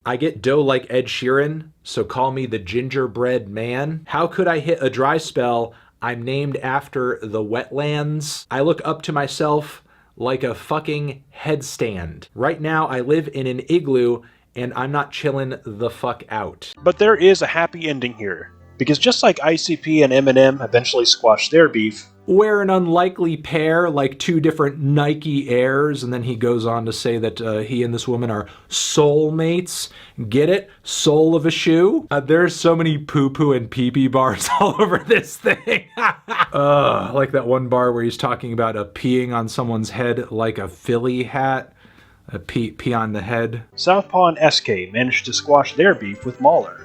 I get dough like Ed Sheeran, so call me the gingerbread man. How could I hit a dry spell? I'm named after the wetlands. I look up to myself like a fucking headstand. Right now I live in an igloo and I'm not chilling the fuck out. But there is a happy ending here, because just like ICP and Eminem eventually squashed their beef, We're an unlikely pair, like two different Nike Airs, and then he goes on to say that he and this woman are soulmates. Get it? Soul of a shoe? There's so many poo-poo and pee-pee bars all over this thing. Like that one bar where he's talking about peeing on someone's head like a Philly hat. A pee on the head. Southpaw and SK managed to squash their beef with Mauler.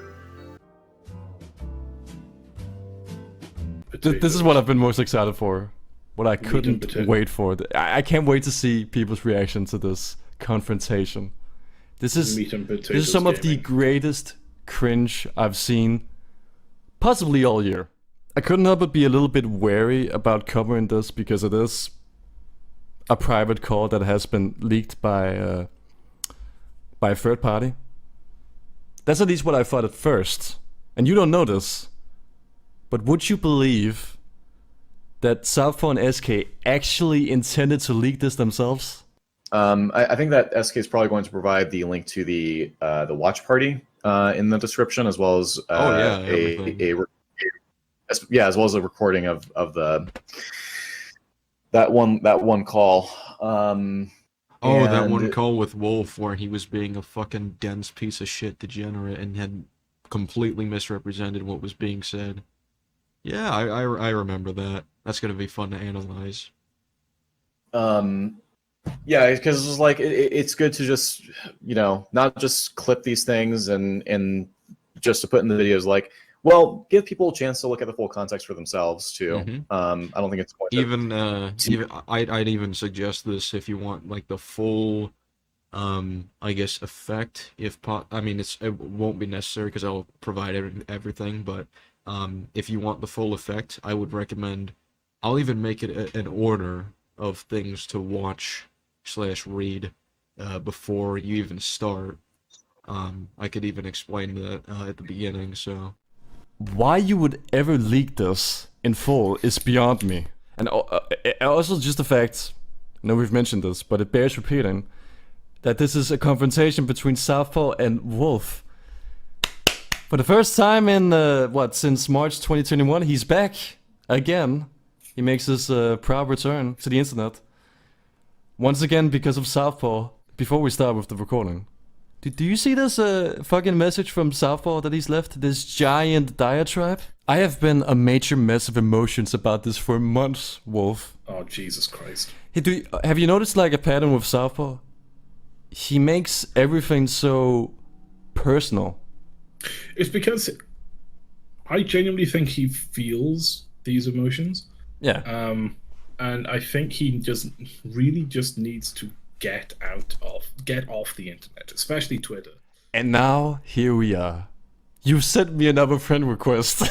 This is what I've been most excited for. What I couldn't wait for. I can't wait to see people's reaction to this confrontation. This is some of the greatest cringe I've seen, possibly all year. I couldn't help but be a little bit wary about covering this because it is a private call that has been leaked by a third party. That's at least what I thought at first. And you don't know this. But would you believe that Southpaw and SK actually intended to leak this themselves? I think that SK is probably going to provide the link to the watch party in the description, as well as as well as a recording of the that one call. That one call with Wolf where he was being a fucking dense piece of shit degenerate and had completely misrepresented what was being said. Yeah, I remember that. That's gonna be fun to analyze. Yeah, because it's like it's good to just not just clip these things and just to put in the videos. Like, well, give people a chance to look at the full context for themselves too. I don't think it's going to I'd even suggest this if you want like the full, I guess, effect. It won't be necessary because I'll provide everything, but. If you want the full effect, I would recommend, I'll even make it an order of things to watch/read before you even start. I could even explain that at the beginning, so. Why you would ever leak this in full is beyond me. And also just the fact, I know we've mentioned this, but it bears repeating, that this is a confrontation between Southpaw and Wolf. For the first time in, since March 2021, he's back again. He makes his proud return to the internet. Once again because of Southpaw, before we start with the recording. Do you see this fucking message from Southpaw that he's left? This giant diatribe? I have been a major mess of emotions about this for months, Wolf. Oh, Jesus Christ. Hey, have you noticed like a pattern with Southpaw? He makes everything so personal. It's because I genuinely think he feels these emotions. Yeah. And I think he just needs to get off the internet, especially Twitter. And now here we are. You sent me another friend request.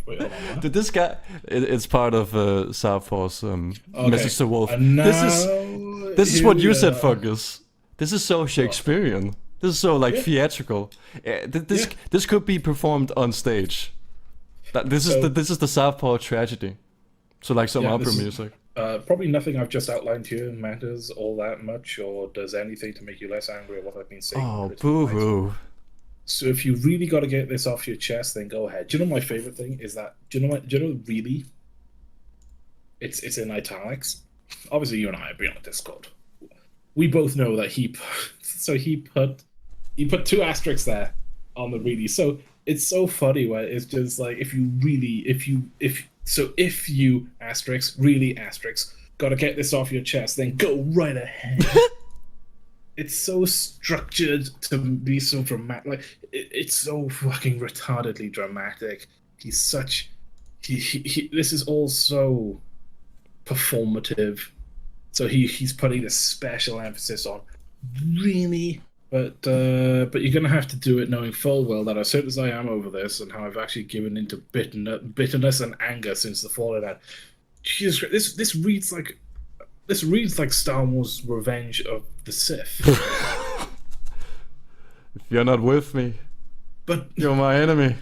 Wait, hold on, Did this guy? It's part of Southpaw's message to Wolf. This is what you said, Fungus. This is so Shakespearean. This is so theatrical. This could be performed on stage. This is the Southpaw tragedy. So like some opera music. Probably nothing I've just outlined here matters all that much, or does anything to make you less angry at what I've been saying. Oh, boo-hoo. So if you really got to get this off your chest, then go ahead. Do you know my favorite thing is that? Do you know really? It's in italics. Obviously, you and I have been on Discord. We both know that he put two asterisks there on the really. So it's so funny where it's just like if you asterisk really asterisk got to get this off your chest, then go right ahead. It's so structured to be so dramatic. Like it's so fucking retardedly dramatic. He's such this is all so performative. So he's putting this special emphasis on really, but you're gonna have to do it knowing full well that as certain as I am over this and how I've actually given into bitterness and anger since the fallout. Out. Jesus Christ, this reads like Star Wars: Revenge of the Sith. If you're not with me, but you're my enemy.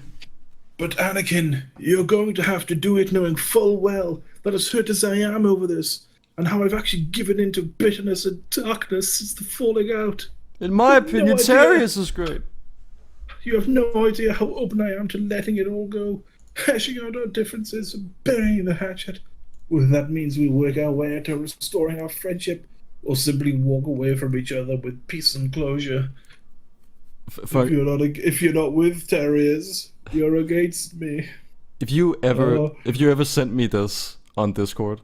But Anakin, you're going to have to do it knowing full well that as hurt as I am over this, and how I've actually given into bitterness and darkness since the falling out. In my opinion, No idea. Terriers is great. You have no idea how open I am to letting it all go, hashing out our differences, and burying the hatchet. Whether that means we work our way into restoring our friendship, or simply walk away from each other with peace and closure. If you're not with Terriers, you're against me. If you ever sent me this on Discord,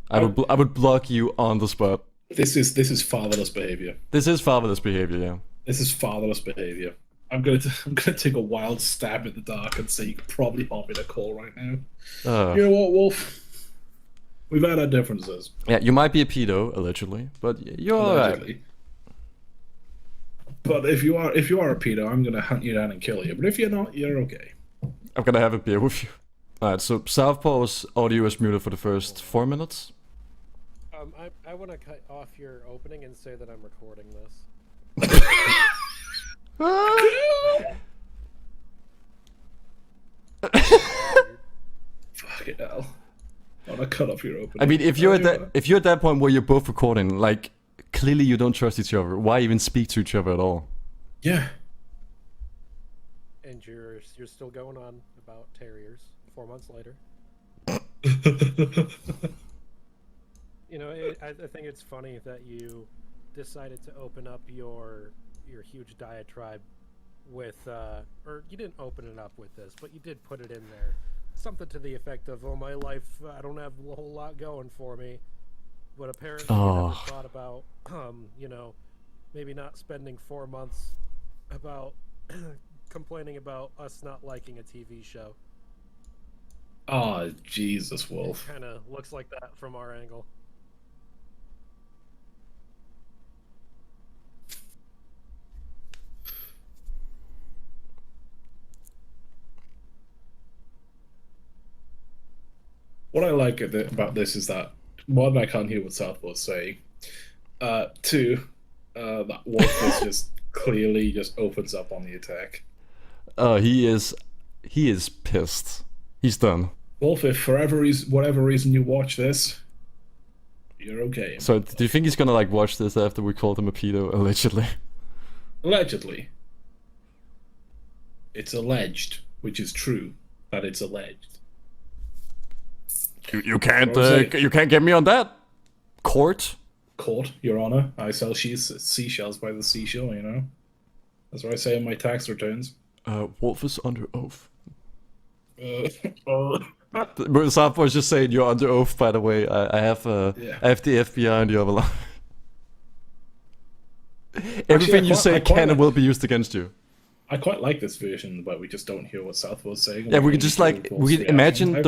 I would block you on the spot. This is fatherless behavior. This is fatherless behavior, yeah. This is fatherless behavior. I'm gonna take a wild stab in the dark and say you could probably hop in a call right now. You know what, Wolf? We've had our differences. Yeah, you might be a pedo, allegedly, but you're alright. But if you are a pedo, I'm gonna hunt you down and kill you. But if you're not, you're okay. I'm gonna have a beer with you. Alright, so Southpaw's audio is muted for the first 4 minutes. I want to cut off your opening and say that I'm recording this. Fuck it, hell. I want to cut off your opening. I mean, if you're at that point where you're both recording, like, clearly you don't trust each other. Why even speak to each other at all? Yeah. And you're still going on about Terriers 4 months later. You know, I think it's funny that you decided to open up your huge diatribe with, or you didn't open it up with this, but you did put it in there. Something to the effect of, "Oh, my life, I don't have a whole lot going for me," but apparently you never thought about, you know, maybe not spending 4 months about complaining about us not liking a TV show. Oh, Jesus, Wolf. Kind of looks like that from our angle. What I like about this is that, one, I can't hear what Southpaw's saying. Two, that Wolf is just clearly just opens up on the attack. He is pissed. He's done. Wolf, if for whatever reason you watch this, you're okay. So, do you think he's gonna like watch this after we called him a pedo, allegedly? Allegedly. It's alleged, which is true, that it's alleged. You can't get me on that. Court, Your Honor. I sell seashells by the seashell. You know, that's what I say in my tax returns. Wolf is under oath. Southpaw was just saying you're under oath. By the way, I have the FBI on the other line. Everything you say can and will be used against you. I quite like this version, but we just don't hear what Southpaw's saying. Yeah, we can just we can imagine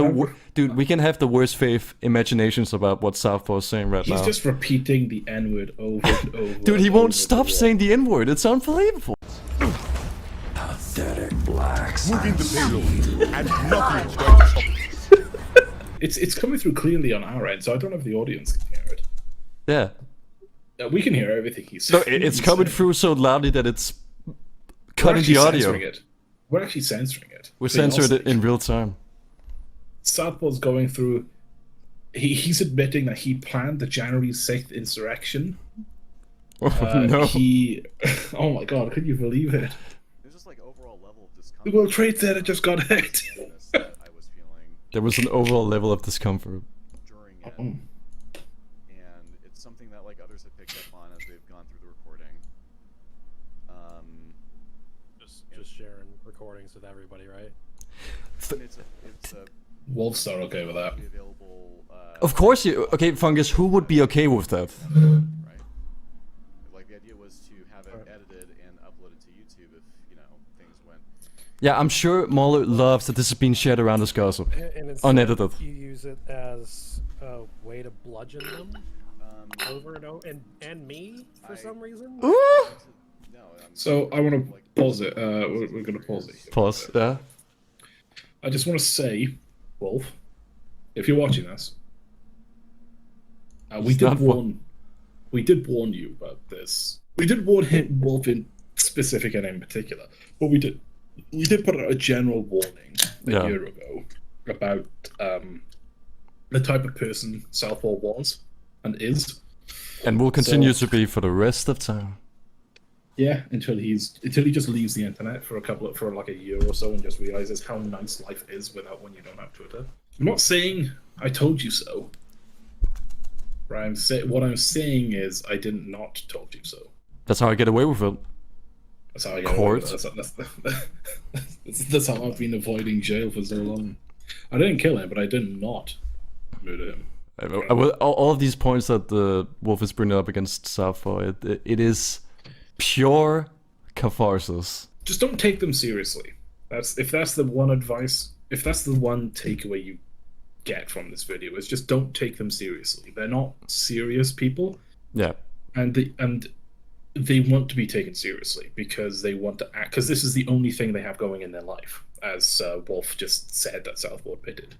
dude. We can have the worst faith imaginations about what Southpaw is saying right now. He's just repeating the N-word over and over. Dude, he won't stop saying the N-word. It's unbelievable. Pathetic blacks. Moving the payload, and nothing's going to stop. It's coming through clearly on our end, so I don't know if the audience can hear it. Yeah. We can hear everything he's saying. No, it's coming through so loudly that it's cutting the audio. We're actually censoring it. We're censoring it in real time. Southpaw's going through. He's admitting that he planned the January 6th insurrection. No. Oh my god, could you believe it? There's just like overall level of discomfort. The World Trade Center just got hit. There was an overall level of discomfort. During it. And it's something that like others have picked up on as they've gone through the recording. Just sharing recordings with everybody, right? It's a Wolves are okay with that. Of course you. Okay, Fungus. Who would be okay with that? Right. Like the idea was to have it edited and uploaded to YouTube if things went. Yeah, I'm sure Mahler loves that this is being shared around as gossip, And it's unedited. You use it as a way to bludgeon them over and over, and me for some reason. So I want to pause it. We're going to pause it. Pause. Yeah. I just want to say, Wolf, if you're watching this, we did warn you about this. We did warn him, Wolf in specific and in particular, but we did put out a general warning a year ago about the type of person Southpaw was and is, and will continue to be for the rest of time. Yeah, until he just leaves the internet for like a year or so and just realizes how nice life is when you don't have Twitter. I'm not saying I told you so. What I'm saying is I did not told you so. That's how I get away with it. That's how I get away with it. That's how I've been avoiding jail for so long. I didn't kill him, but I did not murder him. All of these points that the Wolf is bringing up against Southpaw, it is pure catharsis. Just don't take them seriously. If that's the one advice, if that's the one takeaway you get from this video, is just don't take them seriously. They're not serious people. Yeah. And they want to be taken seriously because they want to act, because this is the only thing they have going in their life, as Wolf just said that Southpaw admitted.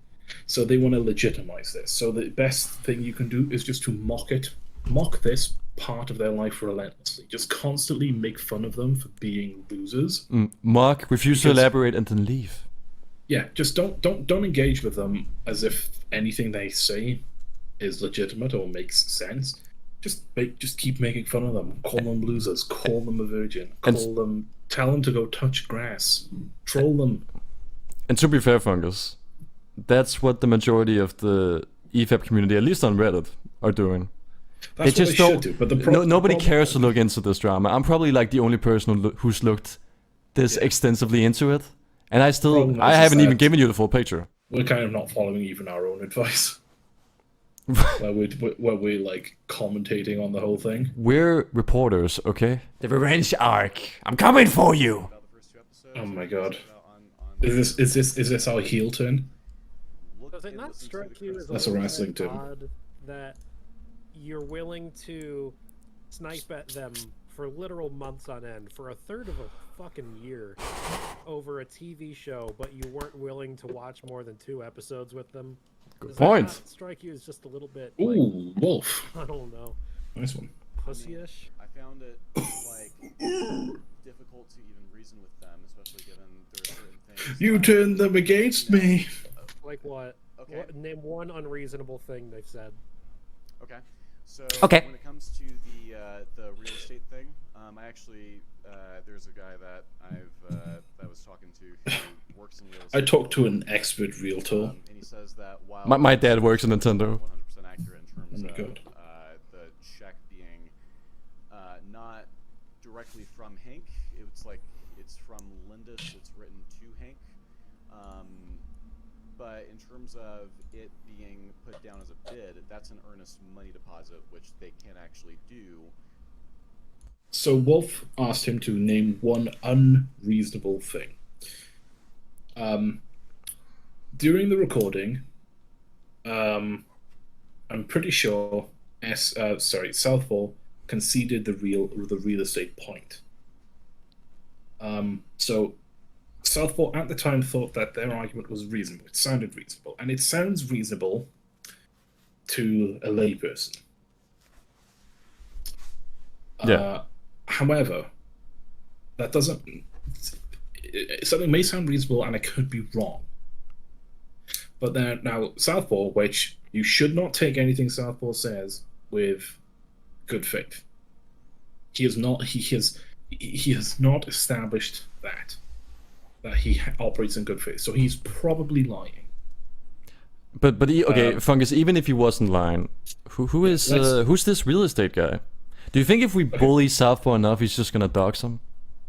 So they want to legitimize this. So the best thing you can do is just to mock this part of their life relentlessly. Just constantly make fun of them for being losers. Mock, refuse to elaborate, and then leave. Yeah, just don't engage with them as if anything they say is legitimate or makes sense. Just keep making fun of them. Call them losers. Call them a virgin. Tell them to go touch grass. Troll them. And to be fair, Fungus, that's what the majority of the EFAP community, at least on Reddit, are doing. That's they just what they don't. should do. But nobody cares to look into this drama. I'm probably like the only person who's looked this extensively into it, and I haven't even given you the full picture. We're kind of not following even our own advice. where we're like commentating on the whole thing. We're reporters, okay? The revenge arc. I'm coming for you. Oh my god. Is this our heel turn? Does it not strike you as That's a wrestling bit term. odd that you're willing to snipe at them for literal months on end for a third of a fucking year over a TV show, but you weren't willing to watch more than 2 episodes with them? Does point. That not strike you as just a little bit? Ooh, Wolf. I don't know. Nice one. Pussy-ish. I found it like difficult to even reason with them, especially given there are certain things. You turned them against me. Like what? Okay. Name one unreasonable thing they've said. Okay. So Okay. when it comes to the real estate thing, I actually there's a guy that that I was talking to who works in real estate. I talked to an expert realtor. And he says that while My dad works in Nintendo. 100% accurate in terms of the check being not directly from Hank. It's from Lindis. It's written to Hank. But in terms of it being put down as a bid, that's an earnest money deposit, which they can't actually do. So Wolf asked him to name one unreasonable thing. During the recording, I'm pretty sure Southpaw conceded the real estate point. So Southpaw at the time thought that their argument was reasonable. It sounded reasonable, and it sounds reasonable to a layperson. Yeah. However, that doesn't. Something may sound reasonable, and it could be wrong. But then now Southpaw, which you should not take anything Southpaw says with good faith. He has not established that he operates in good faith. So he's probably lying. But okay, Fungus. Even if he wasn't lying, who's this real estate guy? Do you think if we bully Southpaw enough, he's just gonna dox him?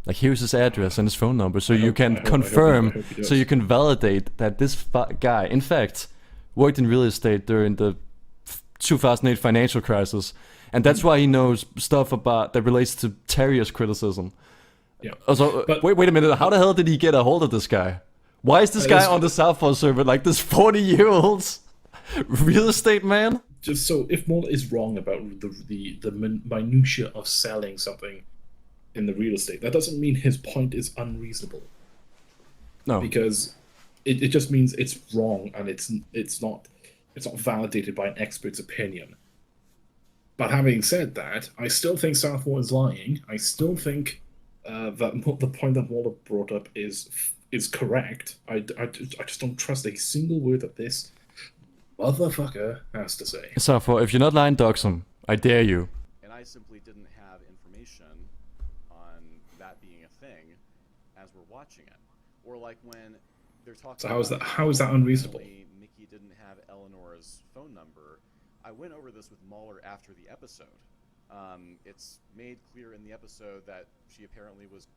Like, here's his address and his phone number, so you can confirm, so you can validate that this guy, in fact, worked in real estate during the 2008 financial crisis, and that's why he knows stuff about that relates to Terrier's criticism. Yeah. Also, wait a minute. How the hell did he get a hold of this guy? Why is this guy on the Southpaw server like this 40-year-old real estate man? Just so, if Mola is wrong about the minutia of selling something in the real estate, that doesn't mean his point is unreasonable. No, because it just means it's wrong, and it's not validated by an expert's opinion. But having said that, I still think Southpaw is lying. I still think that the point that Mola brought up is correct. I just don't trust a single word that this motherfucker has to say. Southpaw, if you're not lying, dox him. I dare you. And I simply didn't have information on that being a thing as we're watching it. Or like when they're talking So how is about that? How is that unreasonable? apparently Mickey didn't have Eleanor's phone number. I went over this with Mahler after the episode. It's made clear in the episode that she apparently was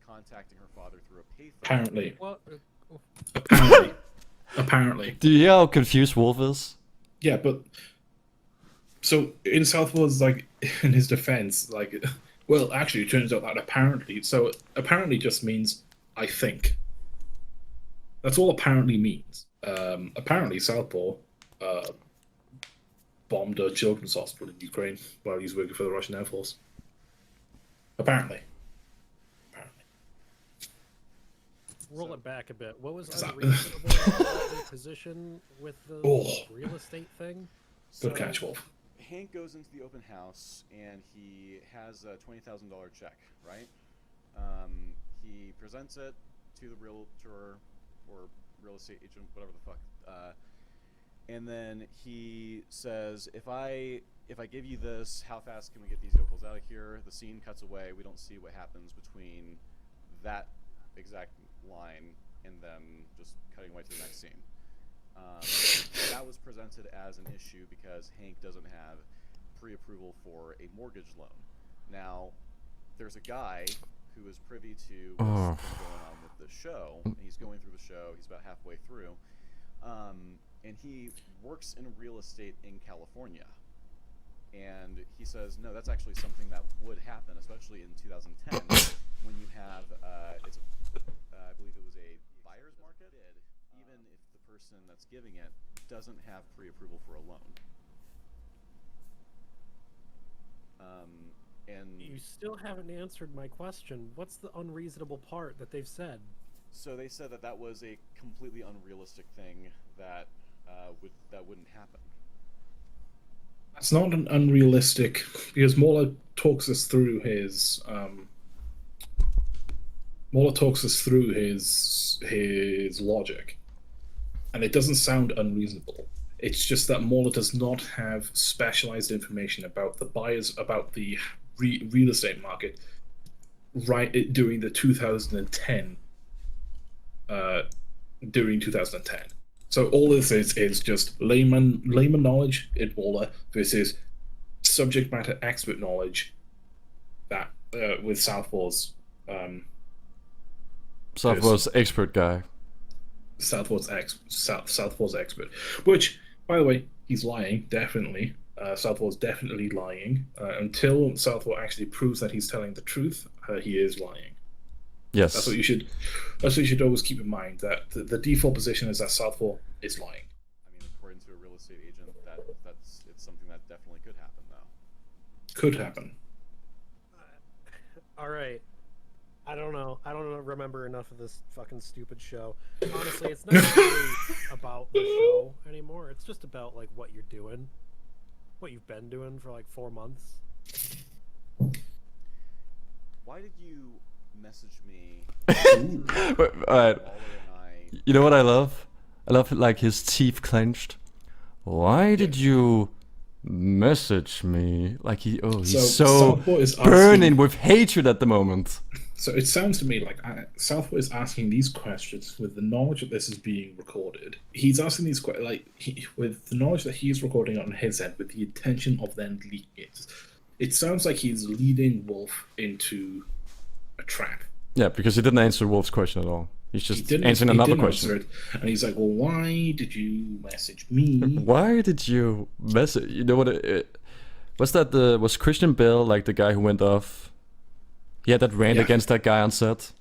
contacting her father through a payphone. Apparently. Well, Apparently. Do you hear how confused Wolf is? Yeah, but so in Southwell's, like, in his defense, like, well, actually, it turns out that apparently, so apparently just means I think. That's all apparently means. Apparently, Southpaw bombed a children's hospital in Ukraine while he was working for the Russian Air Force. Apparently. Roll it back a bit. What was Is that- unreasonable about the position with the real estate thing? Good catch, Wolf. Hank goes into the open house and he has a $20,000 check, right? He presents it to the realtor or real estate agent, whatever the fuck. And then he says, if I give you this, how fast can we get these yokels out of here? The scene cuts away. We don't see what happens between that exact line and them just cutting away to the next scene. That was presented as an issue because Hank doesn't have pre-approval for a mortgage loan. Now, there's a guy who is privy to what's been going on with the show, and he's going through the show. He's about halfway through, and he works in real estate in California. And he says, no, that's actually something that would happen, especially in 2010, when you have, I believe it was a buyer's market, even if the person that's giving it doesn't have pre-approval for a loan. And You still haven't answered my question. What's the unreasonable part that they've said? so they said that that was a completely unrealistic thing that wouldn't happen. It's not an unrealistic, because Mauler talks us through his logic, and it doesn't sound unreasonable. It's just that Mauler does not have specialized information about the buyers, about the real estate market, right during the 2010. During 2010. So all this is just layman knowledge in Mauler versus subject matter expert knowledge that with Southpaw's expert guy. Southpaw's expert. Which, by the way, he's lying, definitely. Southpaw's definitely lying. Until Southpaw actually proves that he's telling the truth, he is lying. Yes. That's what you should always keep in mind, that the default position is that Southpaw is lying. I mean, according to a real estate agent, it's something that definitely could happen, though. Could happen. All right. I don't know. I don't remember enough of this fucking stupid show. Honestly, it's not really about the show anymore. It's just about like what you're doing, what you've been doing for like 4 months. Why did you message me? Alright. You know what I love? I love like his teeth clenched. Why did you message me? Like he's so Southpaw is burning asking- with hatred at the moment. So it sounds to me like Southpaw is asking ththese questions with the knowledge that this is being recorded. He's asking these questions with the knowledge that he's recording on his end, with the intention of then leaking it. It sounds like he's leading Wolf into a trap. Yeah, because he didn't answer Wolf's question at all. He's just He answering another didn't question. answer it, and he's like, "Well, why did you message me?" Why did you message? You know what? Was that was Christian Bale like the guy who went off? He had that rant against that guy on set.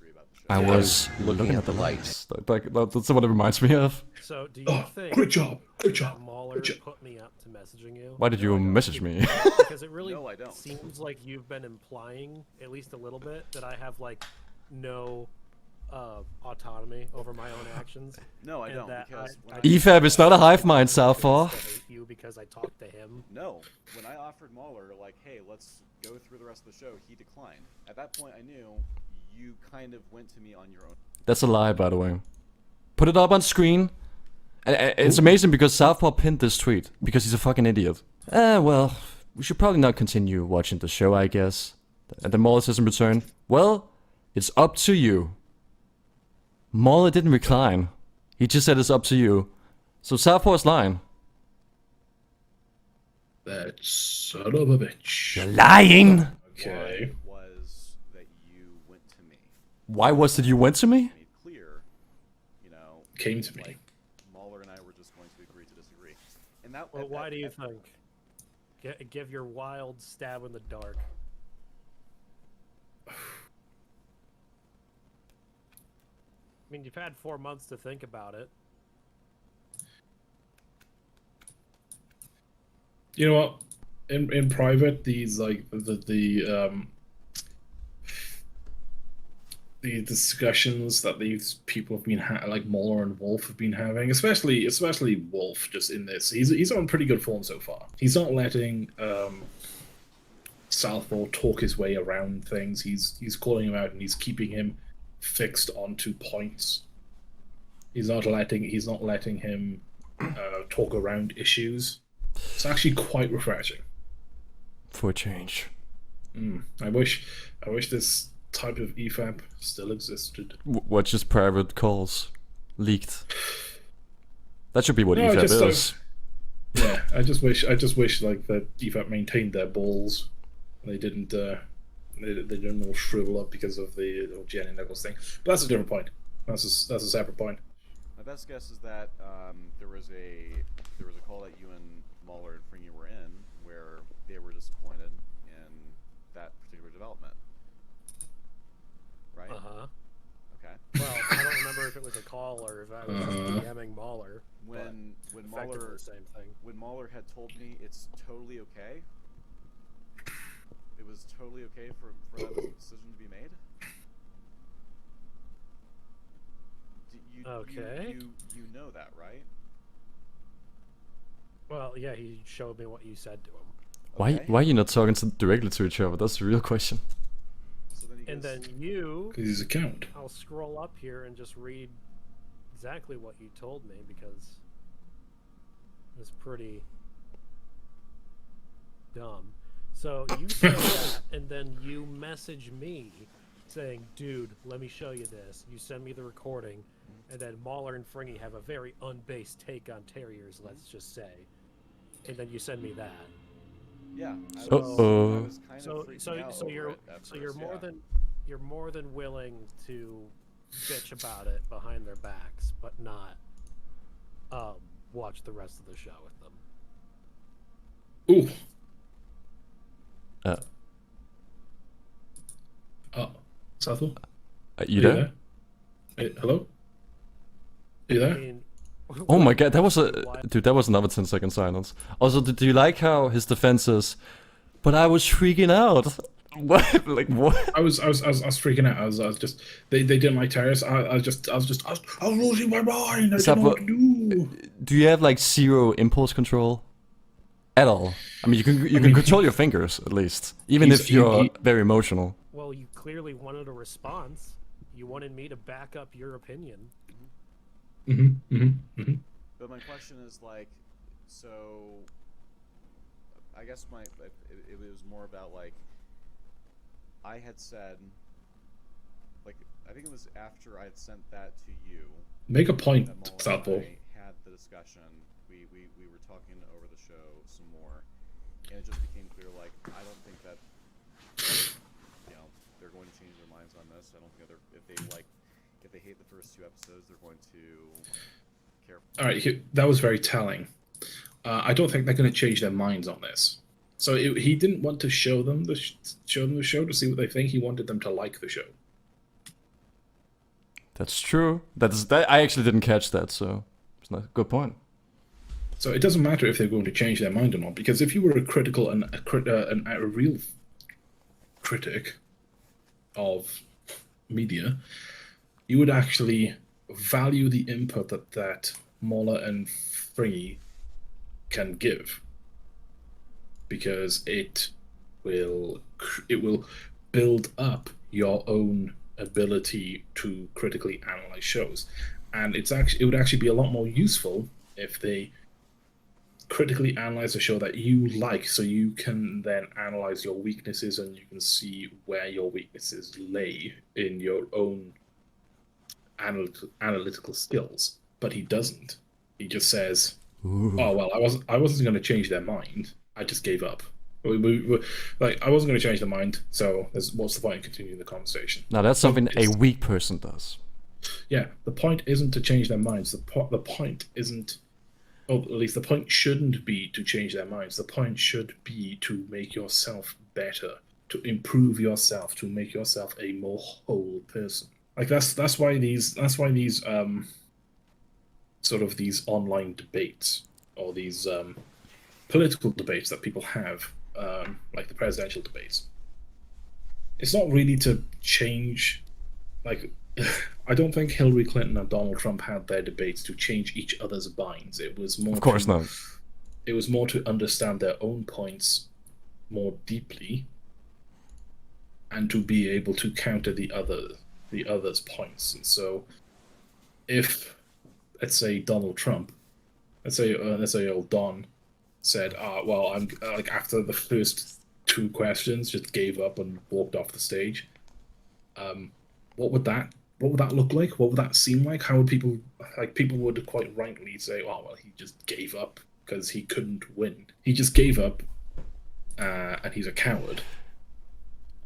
I was looking at the lights. Like that's what it reminds me of. So, do you think? Great job. Mahler put me up to messaging you. Why did you message me? Because it really No, I don't. seems like you've been implying, at least a little bit, that I have like no autonomy over my own actions. No, I and don't, that because when I- EFAB is not a hive mind, Southpaw. I hate you because I talked to him. No, when I offered Mahler, like, hey, let's go through the rest of the show, he declined. At that point, I knew you kind of went to me on your own. That's a lie, by the way. Put it up on screen. And it's amazing because Southpaw pinned this tweet because he's a fucking idiot. Well, we should probably not continue watching the show, I guess. And then Mauler says in return, well, it's up to you. Mauler didn't recline. He just said it's up to you. So Southpaw's lying. That son of a bitch. You're lying! Okay. Was that you went to me? Why was it you went to me? Made clear, you know. Came to me. Like, Mauler and I were just going to agree to disagree. And that. Well, why do you think? Give your wild stab in the dark. I mean, you've had 4 months to think about it. You know what? In private, these like the discussions that these people have been like Mauler and Wolf have been having, especially Wolf, just in this, he's on pretty good form so far. He's not letting Southpaw talk his way around things. He's calling him out and he's keeping him fixed onto points. He's not letting him talk around issues. It's actually quite refreshing. For a change. I wish this type of EFAP still existed. What, just private calls leaked? That should be what No, EFAP is. Yeah, I just wish like that EFAP maintained their balls. They didn't they didn't all shrivel up because of the Jenny Nichols thing. But that's a different point. That's a separate point. My best guess is that there was a call that you and Mauler and Fringy were in where they were disappointed in that particular development. Right? Okay. Well, I don't remember if it was a call or if I was DMing Mauler. When Mauler, the same thing. When Mauler had told me it's totally okay. It was totally okay for that decision to be made. You know that, right? Well, yeah, he showed me what you said to him. Why are you not talking directly to each other? That's the real question. So then And then you... Because he's a count. I'll scroll up here and just read exactly what you told me because it's pretty dumb. So you say that, and then you message me saying, dude, let me show you this. You send me the recording, and then Mauler and Fringy have a very unbased take on terriers, let's just say. And then you send me that. Yeah. Uh-oh. So you're more than willing to bitch about it behind their backs, but not watch the rest of the show with them. Ooh. Southpaw? You there? Hey, hello? Are you there? Oh my god, that was another 10-second silence. Also, do you like how his defense is, but I was freaking out. What? Like what? I was freaking out. I was just they didn't like terrorists. I was losing my mind. I didn't know what to do. Do you have like zero impulse control at all? I mean, you can control your fingers at least, even if you're very emotional. Well, you clearly wanted a response. You wanted me to back up your opinion. But my question is like, so I guess it was more about like I had said, like I think it was after I had sent that to you. Make a point, Southpaw. I had the discussion. We were talking over the show some more, and it just became clear like I don't think that they're going to change their minds on this. I don't think if they hate the first 2 episodes, they're going to care. All right, that was very telling. I don't think they're going to change their minds on this. So he didn't want to show them the show to see what they think. He wanted them to like the show. That's true. That I actually didn't catch that, so it's not a good point. So it doesn't matter if they're going to change their mind or not, because if you were a critical and a real critic of media, you would actually value the input that Mauler and Fringy can give, because it will build up your own ability to critically analyze shows, and it would actually be a lot more useful if they critically analyze the show that you like, so you can then analyze your weaknesses and you can see where your weaknesses lay in your own analytical skills. But he doesn't. He just says, "Oh well, I wasn't going to change their mind. I just gave up. Like I wasn't going to change their mind. So what's the point in continuing the conversation?" Now that's something a weak person does. Yeah, the point isn't to change their minds. The point isn't, or at least the point shouldn't be to change their minds. The point should be to make yourself better, to improve yourself, to make yourself a more whole person. Like that's why these sort of these online debates or these political debates that people have, like the presidential debates. It's not really to change, like. I don't think Hillary Clinton and Donald Trump had their debates to change each other's minds. It was more. Of course not. It was more to understand their own points more deeply, and to be able to counter the other's points. And so, if let's say Donald Trump, let's say old Don, said, well, I'm like after the first 2 questions, just gave up and walked off the stage. What would that look like? What would that seem like? How would people would quite rightly say, "Oh well, he just gave up because he couldn't win. He just gave up, and he's a coward,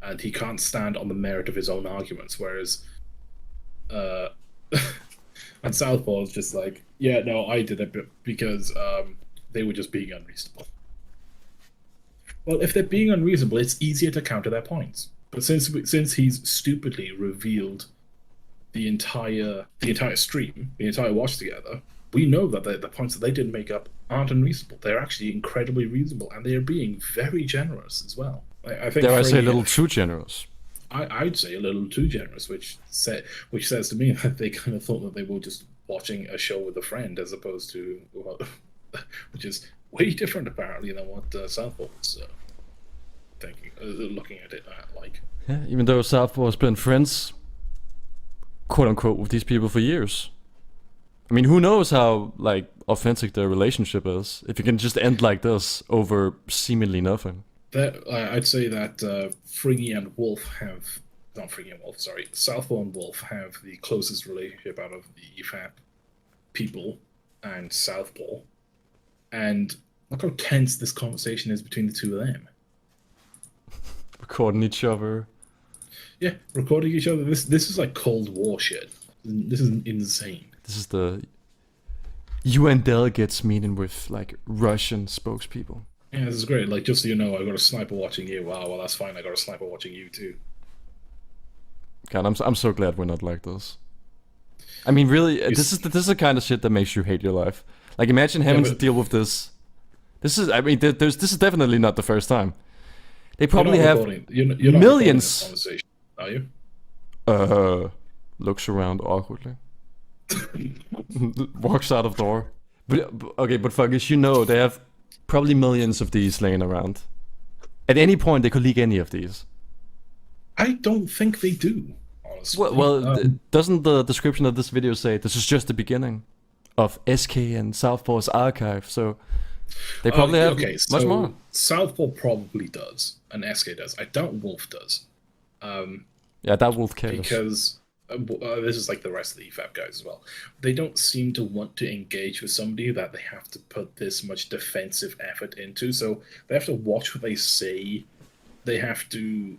and he can't stand on the merit of his own arguments." Whereas, and Southpaw is just like, "Yeah, no, I did it because they were just being unreasonable." Well, if they're being unreasonable, it's easier to counter their points. But since he's stupidly revealed the entire stream, the entire watch together, we know that the points that they didn't make up aren't unreasonable. They're actually incredibly reasonable, and they are being very generous as well. I think. Dare I say a little too generous? I'd say a little too generous, which says to me that they kind of thought that they were just watching a show with a friend, as opposed to, which is way different apparently than what Southpaw was thinking, looking at it like. Yeah, even though Southpaw has been friends, quote unquote, with these people for years. I mean, who knows how like authentic their relationship is if you can just end like this over seemingly nothing. I'd say that Friggy and Wolf have, not Friggy and Wolf, sorry, Southpaw and Wolf have the closest relationship out of the EFAP people and Southpaw. And look how tense this conversation is between the two of them. Recording each other. Yeah, recording each other. This is like Cold War shit. This is insane. This is the UN delegates meeting with like Russian spokespeople. Yeah, this is great. Like, just so you know, I got a sniper watching you. Wow, well that's fine. I got a sniper watching you too. God, I'm so glad we're not like this. I mean, really, this is the kind of shit that makes you hate your life. Like, imagine having to deal with this. This is this is definitely not the first time. They probably have you're not millions. Conversation, are you? Looks around awkwardly. Walks out of door. But Fungus, you know they have probably millions of these laying around. At any point, they could leak any of these. I don't think they do, honestly. Well, doesn't the description of this video say this is just the beginning of SK and Southpaw's archive? So they probably have much more. Southpaw probably does, and SK does. I doubt Wolf does. Yeah, that Wolf cares. Because this is like the rest of the EFAP guys as well. They don't seem to want to engage with somebody that they have to put this much defensive effort into. So they have to watch what they say. They have to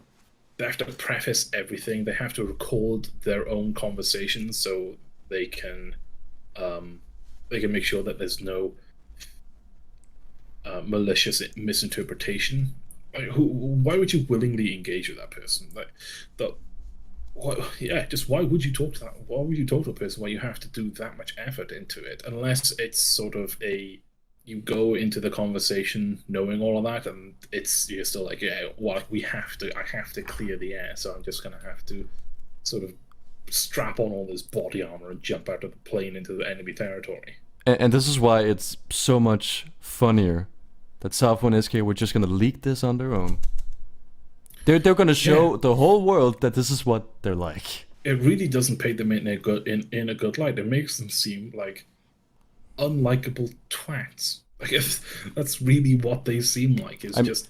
preface everything. They have to record their own conversations so they can make sure that there's no malicious misinterpretation. Like, why would you willingly engage with that person? Like, just why would you talk to that? Why would you talk to a person where you have to do that much effort into it? Unless it's sort of you go into the conversation knowing all of that, and you're still like, I have to clear the air, so I'm just gonna have to sort of strap on all this body armor and jump out of the plane into the enemy territory. And this is why it's so much funnier that Southpaw and SK were just gonna leak this on their own. They're gonna show the whole world that this is what they're like. It really doesn't paint them in a good light. It makes them seem like unlikable twats. I guess that's really what they seem like. Is just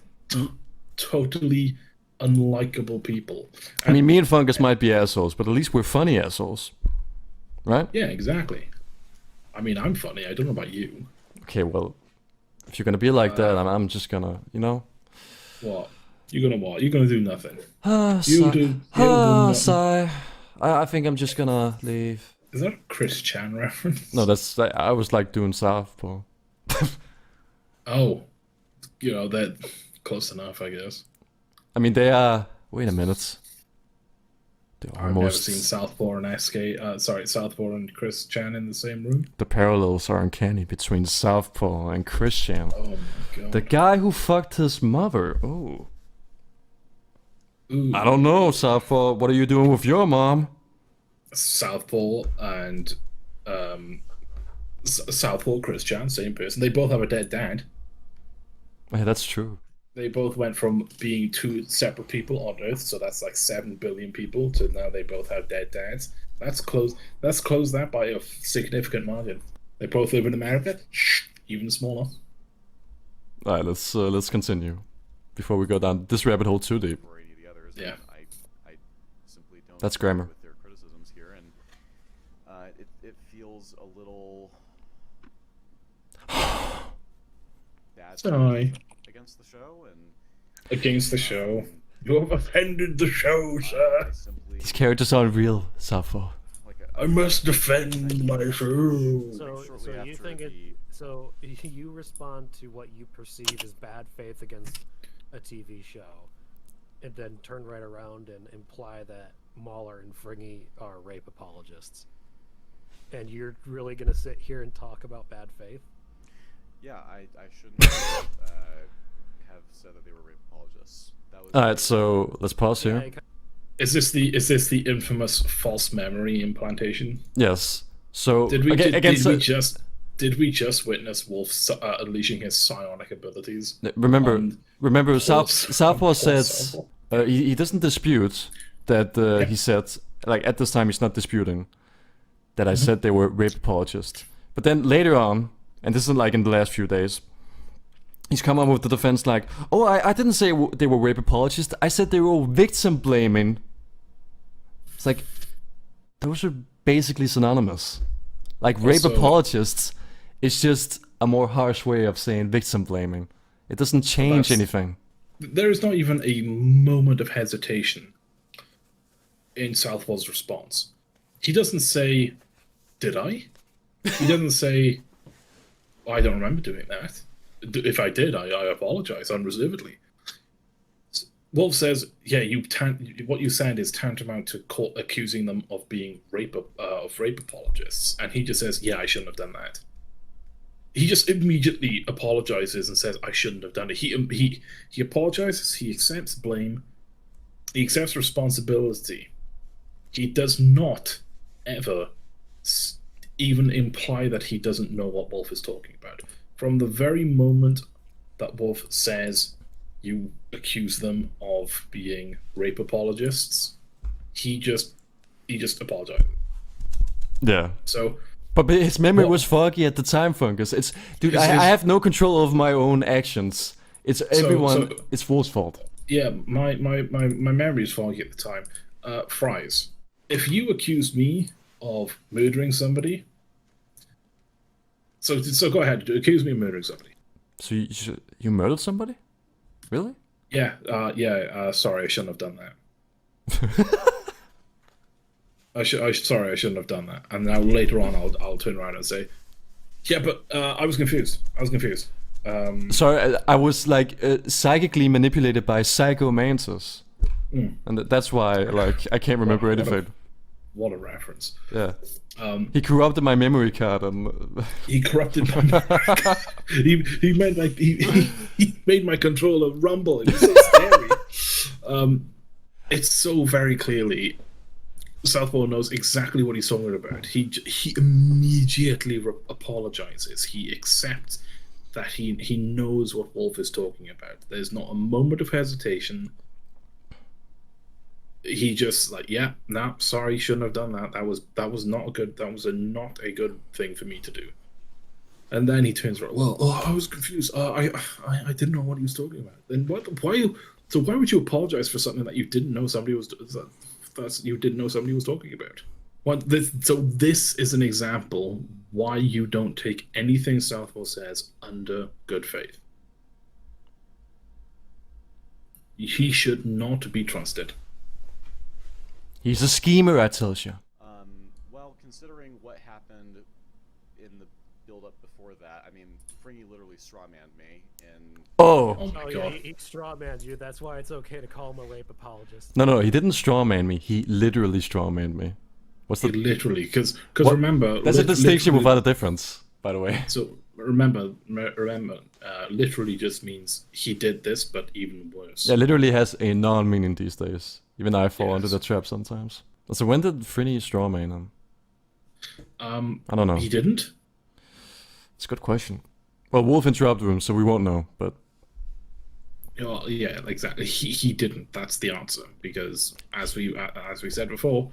totally unlikable people. I mean, me and Fungus might be assholes, but at least we're funny assholes, right? Yeah, exactly. I mean, I'm funny. I don't know about you. Okay, well, if you're gonna be like that, I'm just gonna, you know. What? You're gonna what? You're gonna do nothing. Ah, You'll do nothing. sigh. I think I'm just gonna leave. Is that a Chris Chan reference? No, that's I was like doing Southpaw. Oh, you know that close enough, I guess. I mean, they are. Wait a minute. They're I've never almost. seen Southpaw and Southpaw and Chris Chan in the same room. The parallels are uncanny between Southpaw and Christian. Oh my god. The guy who fucked his mother. Oh. Ooh. I don't know, Southpaw. What are you doing with your mom? Southpaw and Southpaw, Chris Chan, same person. They both have a dead dad. Yeah, that's true. They both went from being two separate people on Earth, so that's like 7 billion people, to now they both have dead dads. That's close that by a significant margin. They both live in America. Even smaller. All right, let's continue before we go down this rabbit hole too deep. Yeah. I simply don't That's agree grammar. with their criticisms here, and it feels a little bad Sorry. against the show, and Against the show. You have offended the show, sir. These characters aren't real, Southpaw. I must defend my show. So you think it? So you respond to what you perceive as bad faith against a TV show, and then turn right around and imply that Mahler and Fringy are rape apologists. And you're really gonna sit here and talk about bad faith? yeah, I shouldn't have said that they were rape apologists. That was All right, so let's pause here. Is this the infamous false memory implantation? Yes. So Did we again, did we just witness Wolf unleashing his psionic abilities? Remember, Wolf's- Southpaw Wolf's says Southpaw. he doesn't dispute that he said, like, at this time he's not disputing that I said they were rape apologists. But then later on, and this is like in the last few days, he's come up with the defense like, oh, I didn't say they were rape apologists. I said they were victim blaming. It's like, those are basically synonymous. Like, rape Also- apologists is just a more harsh way of saying victim blaming. It doesn't change That's- anything. There is not even a moment of hesitation in Southpaw's response. He doesn't say, "Did I?" He doesn't say, "I don't remember doing that. If I did, I apologize unreservedly." Wolf says, "Yeah, what you said is tantamount to accusing them of being rape apologists," and he just says, "Yeah, I shouldn't have done that." He just immediately apologizes and says, "I shouldn't have done it." He apologizes. He accepts blame. He accepts responsibility. He does not ever even imply that he doesn't know what Wolf is talking about. From the very moment that Wolf says you accuse them of being rape apologists, he just apologizes. Yeah. So, but his memory was foggy at the time, Fungus. It's dude, I have no control over my own actions. It's everyone. It's Wolf's fault. Yeah, my memory is foggy at the time. Fries, if you accused me of murdering somebody, so go ahead, accuse me of murdering somebody. So you murdered somebody? Really? Yeah, sorry, I shouldn't have done that. Sorry, I shouldn't have done that. And now later on, I'll turn around and say, yeah, but I was confused. Sorry, I was like psychically manipulated by Psycho Mantis, and that's why like I can't remember anything. What a reference! Yeah, he corrupted my memory card, and he corrupted my memory card. He made my controller rumble. It was so scary. It's so very clearly. Southpaw knows exactly what he's talking about. He immediately apologizes. He accepts that he knows what Wolf is talking about. There's not a moment of hesitation. He just like, yeah, no, sorry, shouldn't have done that. That was not a good thing for me to do. And then he turns around. Well, I was confused. I didn't know what he was talking about. Then why would you apologize for something that you didn't know somebody was talking about? This is an example why you don't take anything Southpaw says under good faith. He should not be trusted. He's a schemer, I tell you. Well, considering what happened in the build-up before that, I mean, Fringy literally strawmanned me, and Oh. Yeah, he strawmanned you. That's why it's okay to call him a rape apologist. No, he didn't strawman me. He literally strawmanned me. What's the literally? Because remember, there's a distinction without a difference, by the way. So remember, literally just means he did this, but even worse. Yeah, literally has a non-meaning these days. Even I fall into the trap sometimes. So when did Frinny strawman him? I don't know. He didn't? It's a good question. Well, Wolf interrupted him, so we won't know, but... Yeah, exactly. He didn't. That's the answer. Because, as we said before,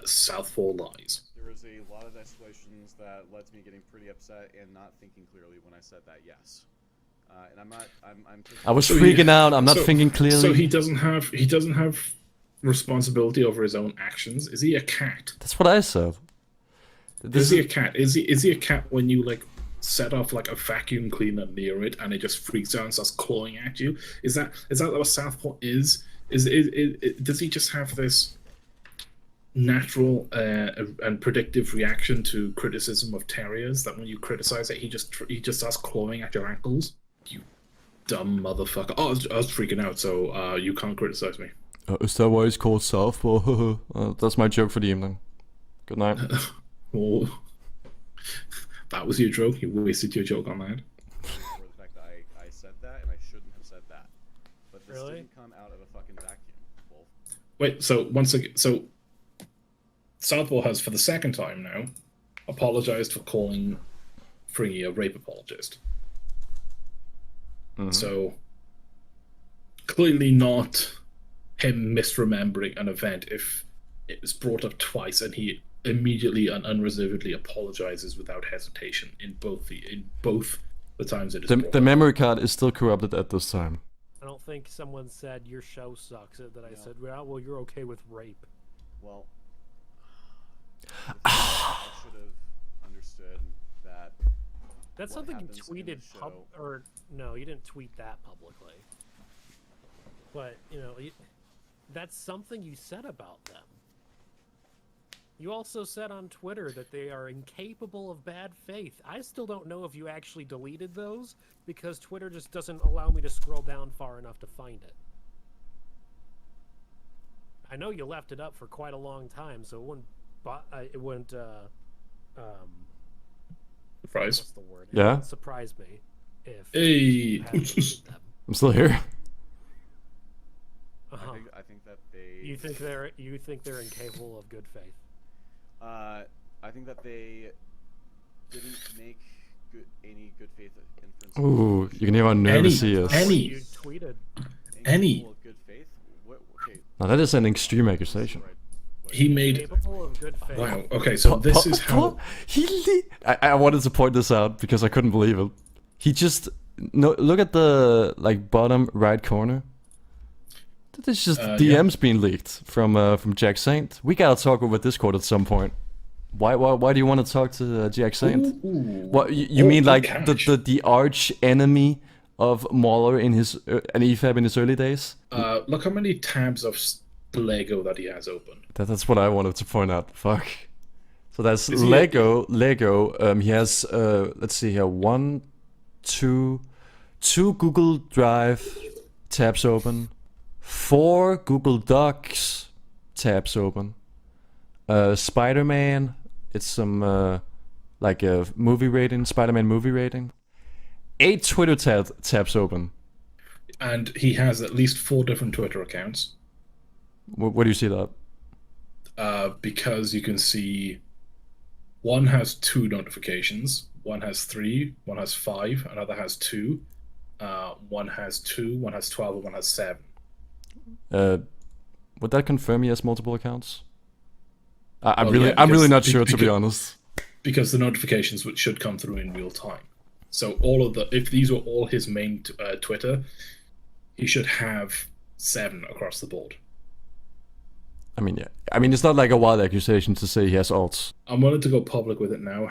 Southpaw lies. there was a lot of escalations that led to me getting pretty upset and not thinking clearly when I said that yes. And I'm not. I'm I was freaking out. I'm not thinking clearly. So he doesn't have responsibility over his own actions. Is he a cat? That's what I said. Is he a cat? Is he a cat when you like set off like a vacuum cleaner near it and it just freaks out and starts clawing at you? Is that what Southpaw is? Does he just have this natural and predictive reaction to criticism of terriers that when you criticize it, he just starts clawing at your ankles? You dumb motherfucker! Oh, I was freaking out, so you can't criticize me. Is that why it's called Southpaw? That's my joke for the evening. Good night. Oh, that was your joke. You wasted your joke on that. For the fact that I said that and I shouldn't have said that, but this didn't come out of a fucking vacuum. Wolf. Wait, so once again, so Southpaw has, for the second time now, apologized for calling Fringy a rape apologist. So clearly not him misremembering an event if it was brought up twice and he immediately and unreservedly apologizes without hesitation in both the times it is brought The up. memory card is still corrupted at this time. I don't think someone said your show sucks. That I said, well, you're okay with rape. Well, I should have understood that. That's what something you happens in the tweeted, show- or no, you didn't tweet that publicly. But that's something you said about them. You also said on Twitter that they are incapable of bad faith. I still don't know if you actually deleted those because Twitter just doesn't allow me to scroll down far enough to find it. I know you left it up for quite a long time, so it wouldn't. Surprise. What's the word? It Yeah. wouldn't surprise me if. Hey. you hadn't deleted them. I'm still here. Uh-huh. I think that they. You think they're incapable of good faith? I think that they didn't make any good faith inferences. Ooh, you can hear how nervous he is. You tweeted. Incapable of good faith? Okay. Now that is an extreme accusation. He made. Capable of good faith. Wow. Okay, so this is how. I wanted to point this out because I couldn't believe it. He just look at the bottom right corner. That is just DMs being leaked from Jack Saint. We gotta talk over Discord at some point. Why do you want to talk to Jack Saint? What you mean like the arch enemy of Mauler in his and EFAB in his early days? Look how many tabs of Lego that he has open. That's what I wanted to point out. Fuck. So that's Is he Lego. He has let's see here, two Google Drive tabs open, 4 Google Docs tabs open, Spider-Man. It's some like a movie rating, Spider-Man movie rating. 8 Twitter tabs open. And he has at least 4 different Twitter accounts. Where do you see that? Because you can see one has 2 notifications, one has 3, one has 5, another has 2, one has 2, one has 12, and one has 7. Would that confirm he has multiple accounts? I'm really not sure, to be honest. because the notifications should come through in real time. So if these were all his main Twitter, he should have 7 across the board. I mean, yeah. I mean, it's not like a wild accusation to say he has alts. I'm willing to go public with it now.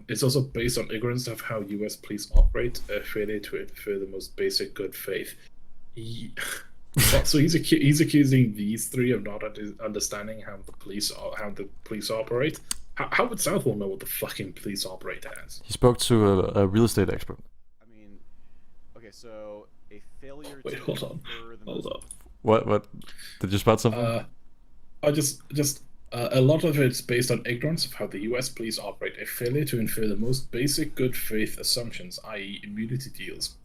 It's also based on ignorance of how U.S. police operate, a failure to infer the most basic good faith. So he's accusing these 3 of not understanding how the police operate. How would Southwell know what the fucking police operate as? He spoke to a real estate expert. I mean, okay, so a failure. Wait, to hold on. Hold up. What? Did you spot something? I just a lot of it's based on ignorance of how the U.S. police operate, a failure to infer the most basic good faith assumptions, i.e., immunity deals,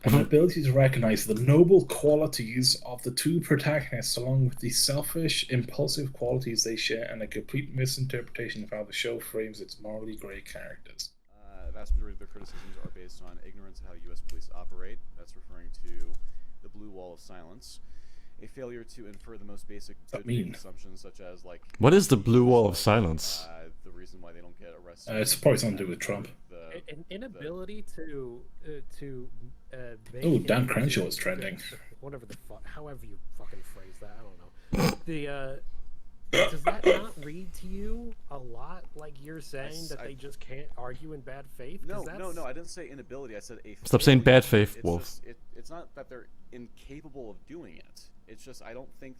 an ability to recognize the noble qualities of the 2 protagonists, along with the selfish, impulsive qualities they share, and a complete misinterpretation of how the show frames its morally grey characters. The vast majority of their criticisms are based on ignorance of how U.S. police operate. That's referring to the blue wall of silence. A failure to infer the most basic good faith assumptions, such as like. What is the blue wall of silence? The reason why they don't get arrested. It's probably something to do with Trump. An inability to make Oh, Dan Crenshaw is trending. Whatever the fuck, however you fucking phrase that, I don't know. Does that not read to you a lot like you're saying that they just can't argue in bad faith? No, I didn't say inability. I said a. Stop saying bad faith, Wolf. It's not that they're incapable of doing it. It's just I think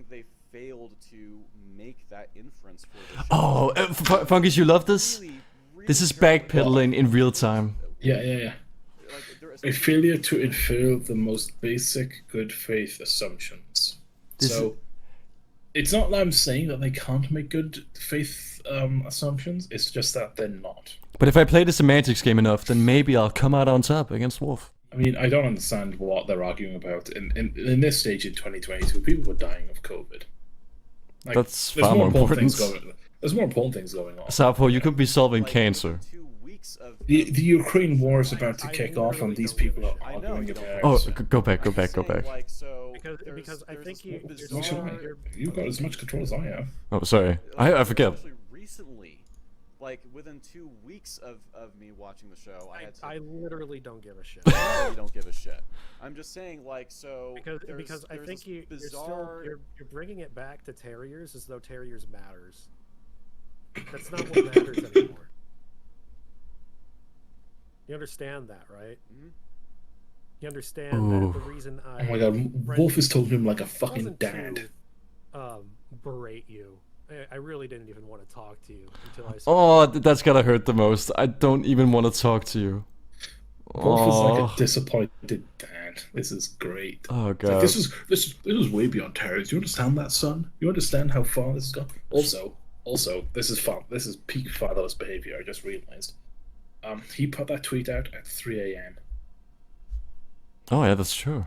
they failed to make that inference for the show. Oh, Fungus, you love this? This is backpedaling in real time. Yeah. A failure to infer the most basic good faith assumptions. It's not that I'm saying that they can't make good faith assumptions, it's just that they're not. But if I play the semantics game enough, then maybe I'll come out on top against Wolf. I mean, I don't understand what they're arguing about. In this stage in 2022, people were dying of COVID. Like, that's far more important. There's more important things going on. Sapo, you could be solving cancer. The Ukraine war is about to kick off, and these people are arguing about. Oh, go back. Because I think you've got as much control as I have. Oh, sorry, I forget. Recently, like within 2 weeks of me watching the show, I literally don't give a shit. You don't give a shit. I'm just saying, like, so because I think you're bringing it back to Terriers as though Terriers matters. That's not what matters anymore. You understand that, right? Mm-hmm. You understand that the reason I... Oh my god, Wolf has told him like a fucking dad. To, berate you. I really didn't even want to talk to you until I saw... Oh, that's gotta hurt the most. I don't even want to talk to you. Wolf is like a disappointed dad. This is great. Oh god. Like, this is way beyond terror. Do you understand that, son? You understand how far this has gone? Also, this is fun. This is peak fatherless behavior. I just realized. He put that tweet out at 3 a.m. Oh yeah, that's true.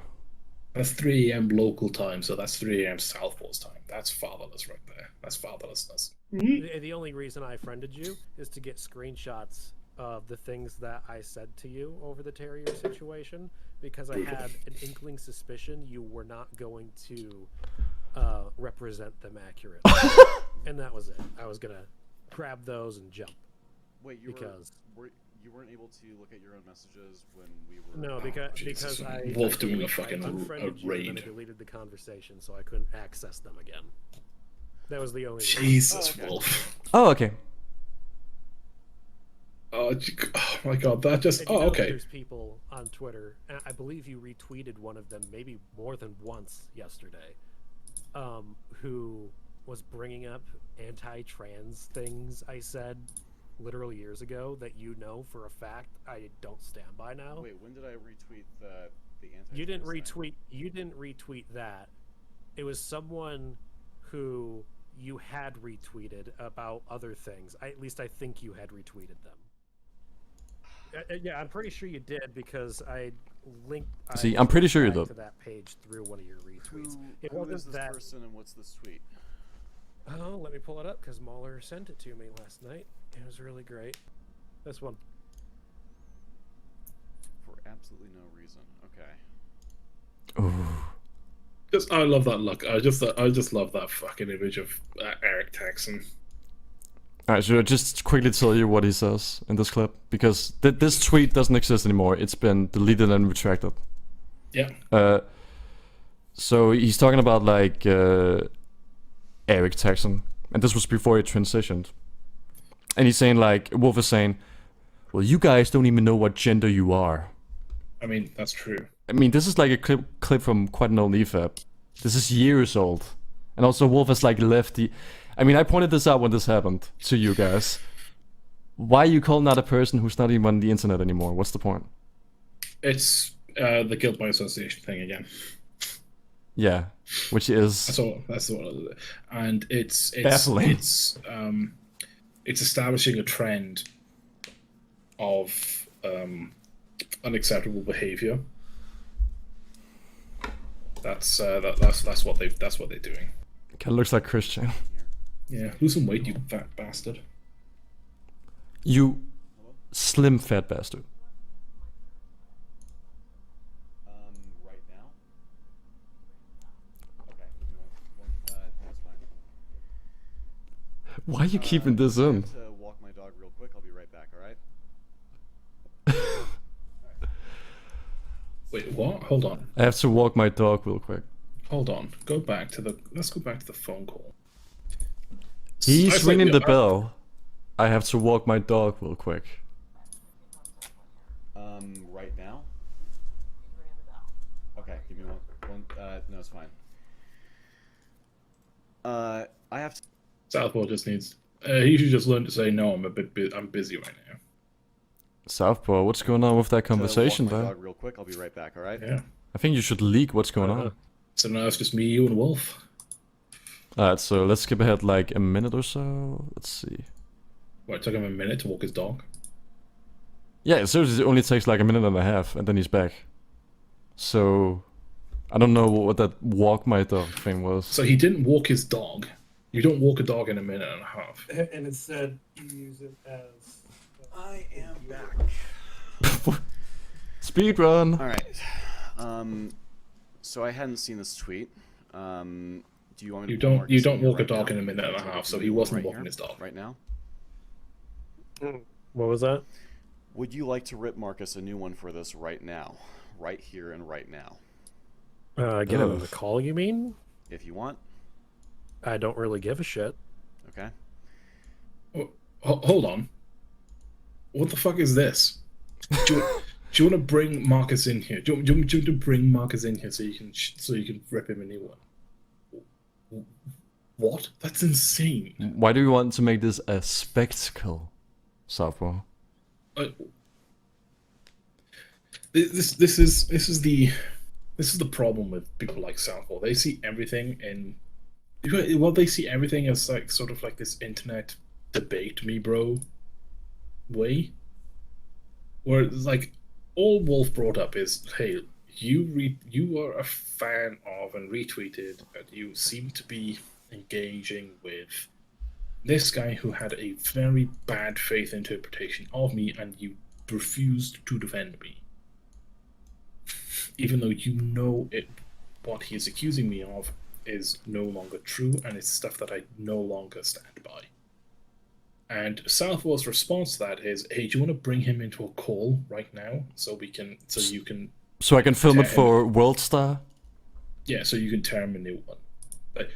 That's 3 a.m. local time, so that's 3 a.m. Southwall's time. That's fatherless right there. That's fatherlessness. The only reason I friended you is to get screenshots of the things that I said to you over the Terrier situation, because I had an inkling suspicion you were not going to represent them accurately. And that was it. I was gonna grab those and jump. Wait, you weren't able to look at your own messages when we were... No, because I... Wolf doing a fucking raid. And I deleted the conversation, so I couldn't access them again. That was the only... Jesus, Wolf. Oh, okay. Oh my god, that just... Oh, okay. There's people on Twitter, and I believe you retweeted one of them maybe more than once yesterday, who was bringing up anti-trans things I said literal years ago that you know for a fact I don't stand by now. Wait, when did I retweet the anti-trans You didn't retweet that. It was someone who you had retweeted about other things. At least I think you had retweeted them. Yeah, I'm pretty sure you did because I linked. See, I'm pretty sure you did. To that page through one of your retweets. Who is this person and what's this tweet? Oh, let me pull it up because Mahler sent it to me last night. It was really great. This one. For absolutely no reason. Okay. Ooh. I love that look. I just love that fucking image of Eric Texan. Alright, so I'll just quickly tell you what he says in this clip, because this tweet doesn't exist anymore. It's been deleted and retracted. Yeah. So he's talking about like Eric Texan, and this was before he transitioned. And he's saying like, Wolf is saying, well, you guys don't even know what gender you are. I mean, that's true. I mean, this is like a clip from quite an old EFAP. This is years old. And also Wolf has like left the... I mean, I pointed this out when this happened to you guys. Why are you calling out a person who's not even on the internet anymore? What's the point? It's the guilt by association thing again. Yeah, which is... That's all. And it's baffling. It's establishing a trend of unacceptable behavior. That's what they're doing. Kind of looks like Christian. Yeah, lose some weight, you fat bastard. You slim fat bastard. Right now? Okay, that's fine. Why are you keeping this in? I have to walk my dog real quick. I'll be right back, alright? Wait, what? Hold on. I have to walk my dog real quick. Hold on. Let's go back to the phone call. He's ringing the bell. I have to walk my dog real quick. Right now? Okay, give me one. No, it's fine. I have to. Southpaw just needs. He should just learn to say no. I'm busy right now. Southpaw, what's going on with that conversation, walk my though? dog real quick. I'll be right back. All right. Yeah. I think you should leak what's going on. So now it's just me, you, and Wolf. Alright, so let's skip ahead like a minute or so. Let's see. What, it took him a minute to walk his dog? Yeah, seriously, it only takes like a minute and a half, and then he's back. So, I don't know what that walk my dog thing was. So he didn't walk his dog. You don't walk a dog in a minute and a half. And instead, you use it as... I am back. Speed run. All right. So I hadn't seen this tweet. Do you want me to? You don't walk a dog in a minute and a half. So he wasn't walking his dog right now. What was that? Would you like to rip Marcus a new one for this right now, right here and right now? Get him the call, you mean? If you want. I don't really give a shit. Okay. Hold on. What the fuck is this? Do you want to bring Marcus in here? Do you want to bring Marcus in here so you can rip him a new one? What? That's insane. Why do you want to make this a spectacle, Southpaw? This is the problem with people like Southpaw. They see everything they see everything as like sort of like this internet debate me bro way, where it's like all Wolf brought up is, hey, you are a fan of and retweeted, and you seem to be engaging with this guy who had a very bad faith interpretation of me, and you refused to defend me, even though you know what he is accusing me of is no longer true, and it's stuff that I no longer stand by. And Southpaw's response to that is, hey, do you want to bring him into a call right now so you can So I can film it for WorldStar? Yeah, so you can tear him a new one. Like,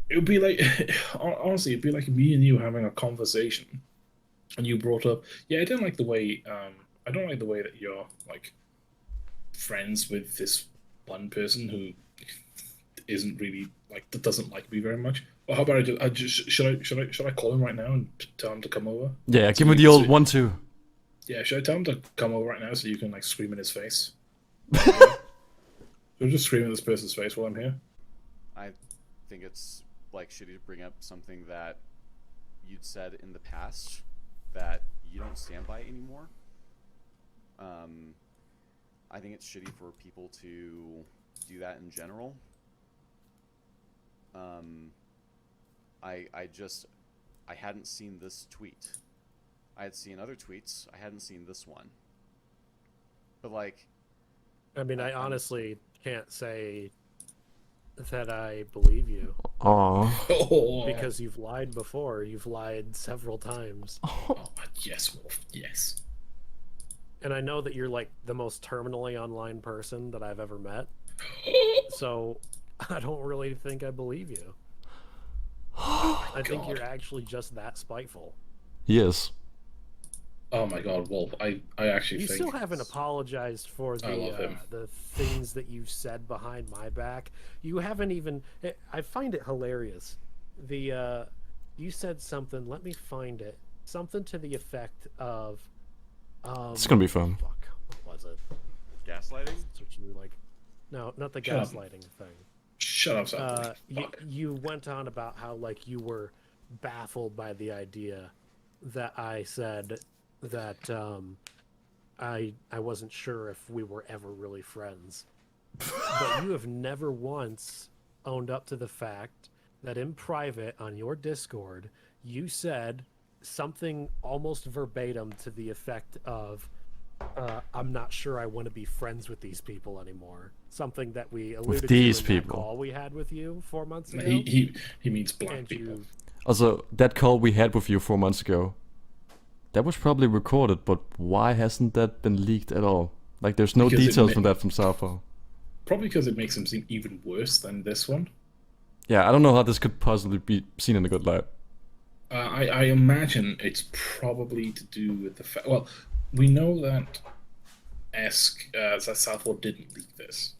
it would be like, honestly, it'd be like me and you having a conversation, and you brought up, yeah, I don't like the way that you're like friends with this one person who isn't really like, that doesn't like me very much. Well, how about should I call him right now and tell him to come over? Yeah, give me the old 1-2. Yeah, should I tell him to come over right now so you can like scream in his face? Should I just scream in this person's face while I'm here? I think it's like shitty to bring up something that you'd said in the past that you don't stand by anymore. I think it's shitty for people to do that in general. I hadn't seen this tweet. I had seen other tweets. I hadn't seen this one. But like, I mean, I honestly can't say that I believe you. Aww. Because you've lied before. You've lied several times. Oh, yes, Wolf. Yes. And I know that you're like the most terminally online person that I've ever met. So I don't really think I believe you. I think you're actually just that spiteful. Yes. Oh my God, Wolf! I actually You think still haven't apologized for I love him. the things that you said behind my back. You haven't even. I find it hilarious. You said something. Let me find it. Something to the effect of. It's gonna be fun. Fuck. What was it? Gaslighting? No, not the Shut up. gaslighting thing. Shut up, Sam. You went on about how like you were baffled by the idea that I said that I wasn't sure if we were ever really friends. But you have never once owned up to the fact that in private on your Discord you said something almost verbatim to the effect of I'm not sure I want to be friends with these people anymore. Something that we alluded these to in that people. call we had with you 4 months ago. He means black And people. Also, that call we had with you 4 months ago, that was probably recorded, but why hasn't that been leaked at all? Like, there's no Because it details ma- from that from Southpaw. Probably because it makes him seem even worse than this one. Yeah, I don't know how this could possibly be seen in a good light. I imagine it's probably to do with the fact. Well, we know that that Southpaw didn't leak this.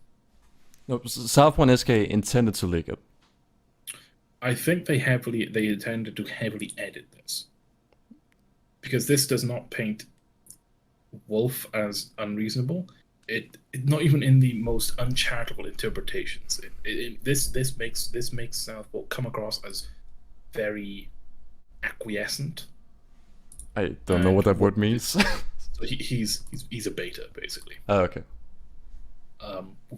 No, Southpaw and SK intended to leak it. I think they intended to heavily edit this, because this does not paint Wolf as unreasonable. It not even in the most uncharitable interpretations. This makes Southpaw come across as very acquiescent. I don't know what that word means. So he's a beta basically. Oh, okay.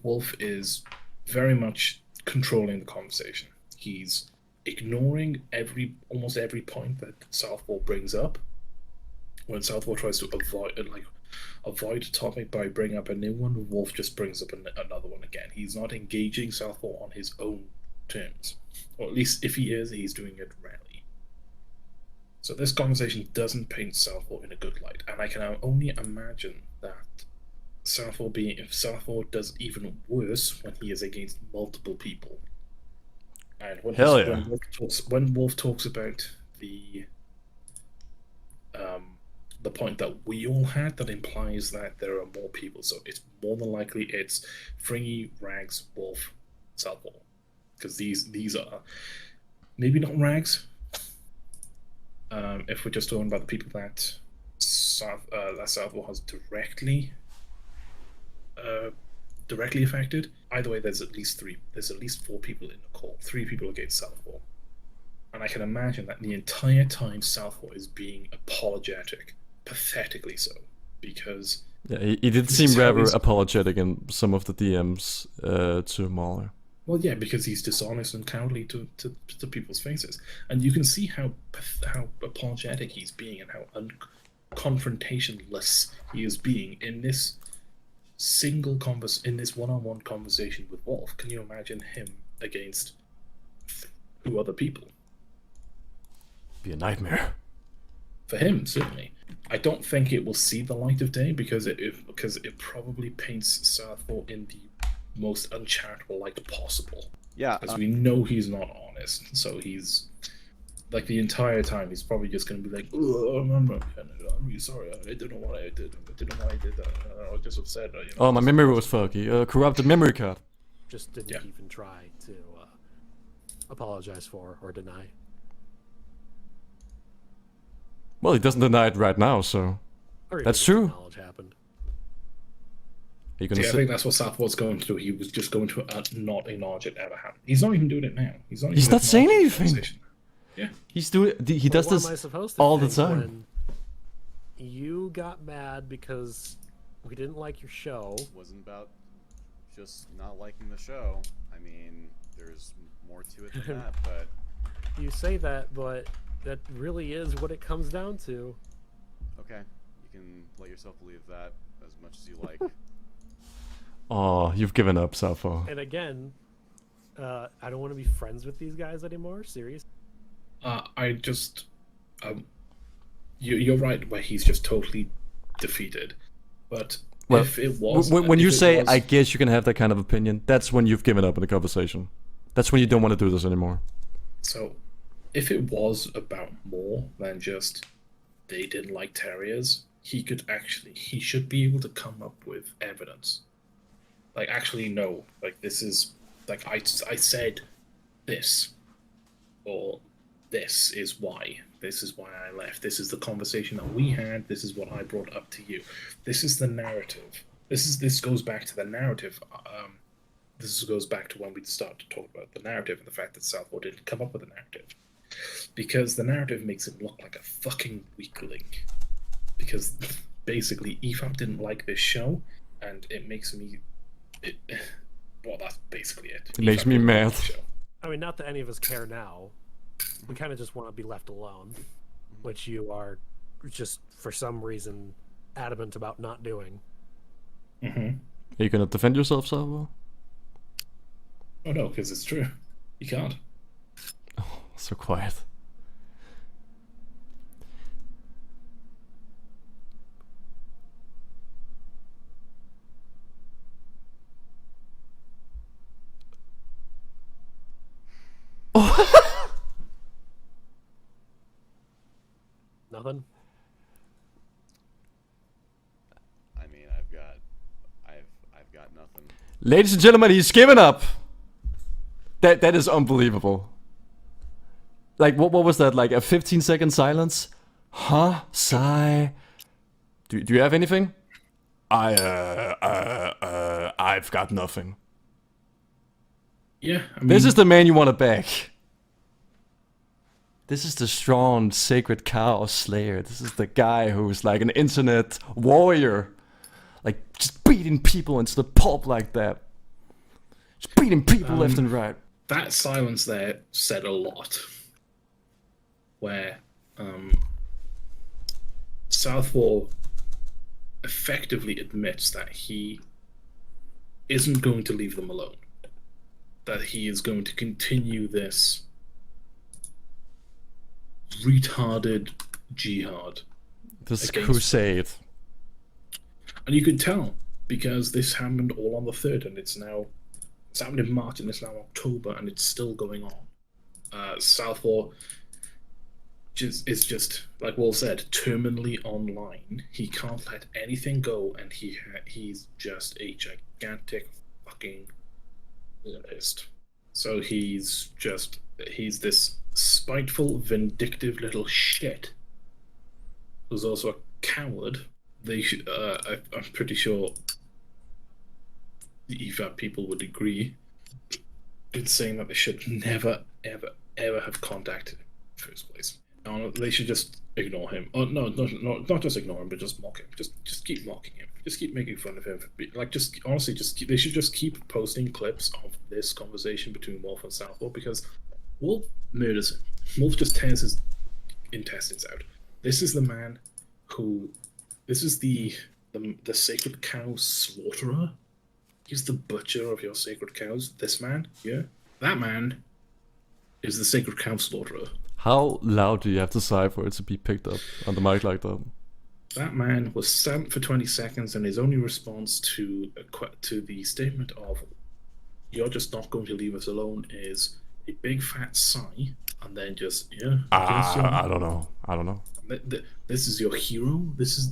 Wolf is very much controlling the conversation. He's ignoring almost every point that Southpaw brings up. When Southpaw tries to avoid a topic by bringing up a new one, Wolf just brings up another one again. He's not engaging Southpaw on his own terms, or at least if he is, he's doing it rarely. So this conversation doesn't paint Southpaw in a good light, and I can only imagine that if Southpaw does even worse when he is against multiple people. And when Wolf talks about the point that we all had, that implies that there are more people. So it's more than likely it's Fringy, Rags, Wolf, Southpaw, because these are maybe not Rags. If we're just talking about the people that Southpaw has directly affected. Either way, there's at least 4 people in the call. 3 people against Southpaw. And I can imagine that the entire time Southpaw is being apologetic, pathetically so, because... Yeah, he did seem rather apologetic in some of the DMs to Mahler. Well, yeah, because he's dishonest and cowardly to people's faces. And you can see how apologetic he's being and how unconfrontationless he is being in this in this one-on-one conversation with Wolf. Can you imagine him against 2 other people? Be a nightmare. For him, certainly. I don't think it will see the light of day because it probably paints Southpaw in the most uncharitable light possible. Yeah. Because we know he's not honest. So he's like the entire time he's probably just gonna be like, "Oh, I'm really sorry. I don't know what I did. I didn't know why I did that. I was just upset." You know, Oh, my memory was foggy. Corrupted memory card. Just didn't even try to apologize for or deny. Well, he doesn't deny it right now, so Or that's even true. acknowledge happened. Are you gonna I say? think that's what Southpaw was going to do. He was just going to not acknowledge it ever happened. He's not even doing it now. He's not saying anything. Yeah. He's doing. He does What this am I supposed to all the think time. when you got mad because we didn't like your show. Wasn't about just not liking the show. I mean, there's more to it than that, but You say that, but that really is what it comes down to. okay, you can let yourself believe that as much as you like. Oh, you've given up, Southpaw. And again, I don't want to be friends with these guys anymore. Serious. You're right where he's just totally defeated. But Well, if it was... when if you it say, was- I guess you can have that kind of opinion, that's when you've given up on the conversation. That's when you don't want to do this anymore. So, if it was about more than just they didn't like terriers, he should be able to come up with evidence. Like, actually, no, like, this is, like, I said this, or this is why I left, this is the conversation that we had, this is what I brought up to you. This is the narrative. This goes back to the narrative. This goes back to when we started to talk about the narrative and the fact that Southpaw didn't come up with a narrative. Because the narrative makes him look like a fucking weakling. Because basically, EFAP didn't like this show, and it makes me... well, that's basically it. It makes me mad. I mean, not that any of us care now. We kind of just want to be left alone, which you are just, for some reason, adamant about not doing. Mm-hmm. Are you gonna defend yourself, Salvo? Oh no, because it's true. You can't. So quiet. Nothing? I mean, I've got nothing. Ladies and gentlemen, he's given up. That is unbelievable. Like, what was that? Like a 15-second silence? Huh? Sigh. Do you have anything? I've got nothing. Yeah, I mean, This is the man you want to back. This is the strong, sacred cow slayer. This is the guy who's like an internet warrior. Like, just beating people into the pulp like that. Just beating people left and right. That silence there said a lot. Where Southpaw effectively admits that he isn't going to leave them alone. That he is going to continue this retarded jihad. This against- crusade. And you could tell, because this happened all on the 3rd, and it's happened in March, and it's now October, and it's still going on. Southpaw is just, like Will said, terminally online. He can't let anything go, and he's just a gigantic fucking list. So he's this spiteful, vindictive little shit who's also a coward. I'm pretty sure the EFAP people would agree in saying that they should never, ever, ever have contacted him in the first place. No, they should just ignore him. Oh no, not just ignore him, but just mock him. Just keep mocking him. Just keep making fun of him. Like, just honestly, they should just keep posting clips of this conversation between Wolf and Southpaw, because Wolf murders him. Wolf just tears his intestines out. This is the man who. This is the sacred cow slaughterer. He's the butcher of your sacred cows. This man, yeah, that man is the sacred cow slaughterer. How loud do you have to sigh for it to be picked up on the mic like that? That man was silent for 20 seconds, and his only response to the statement of "You're just not going to leave us alone" is a big fat sigh, and then just I don't know. This is your hero. This is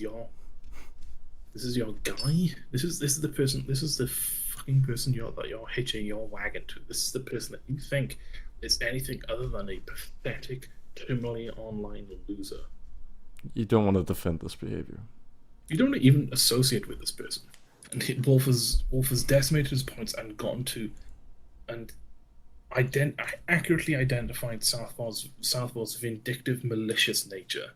your guy. This is the person. This is the fucking person that you're hitching your wagon to. This is the person that you think is anything other than a pathetic, terminally online loser. You don't want to defend this behavior. You don't even associate with this person. And Wolf has decimated his points and gotten to, and accurately identified Southpaw's vindictive, malicious nature.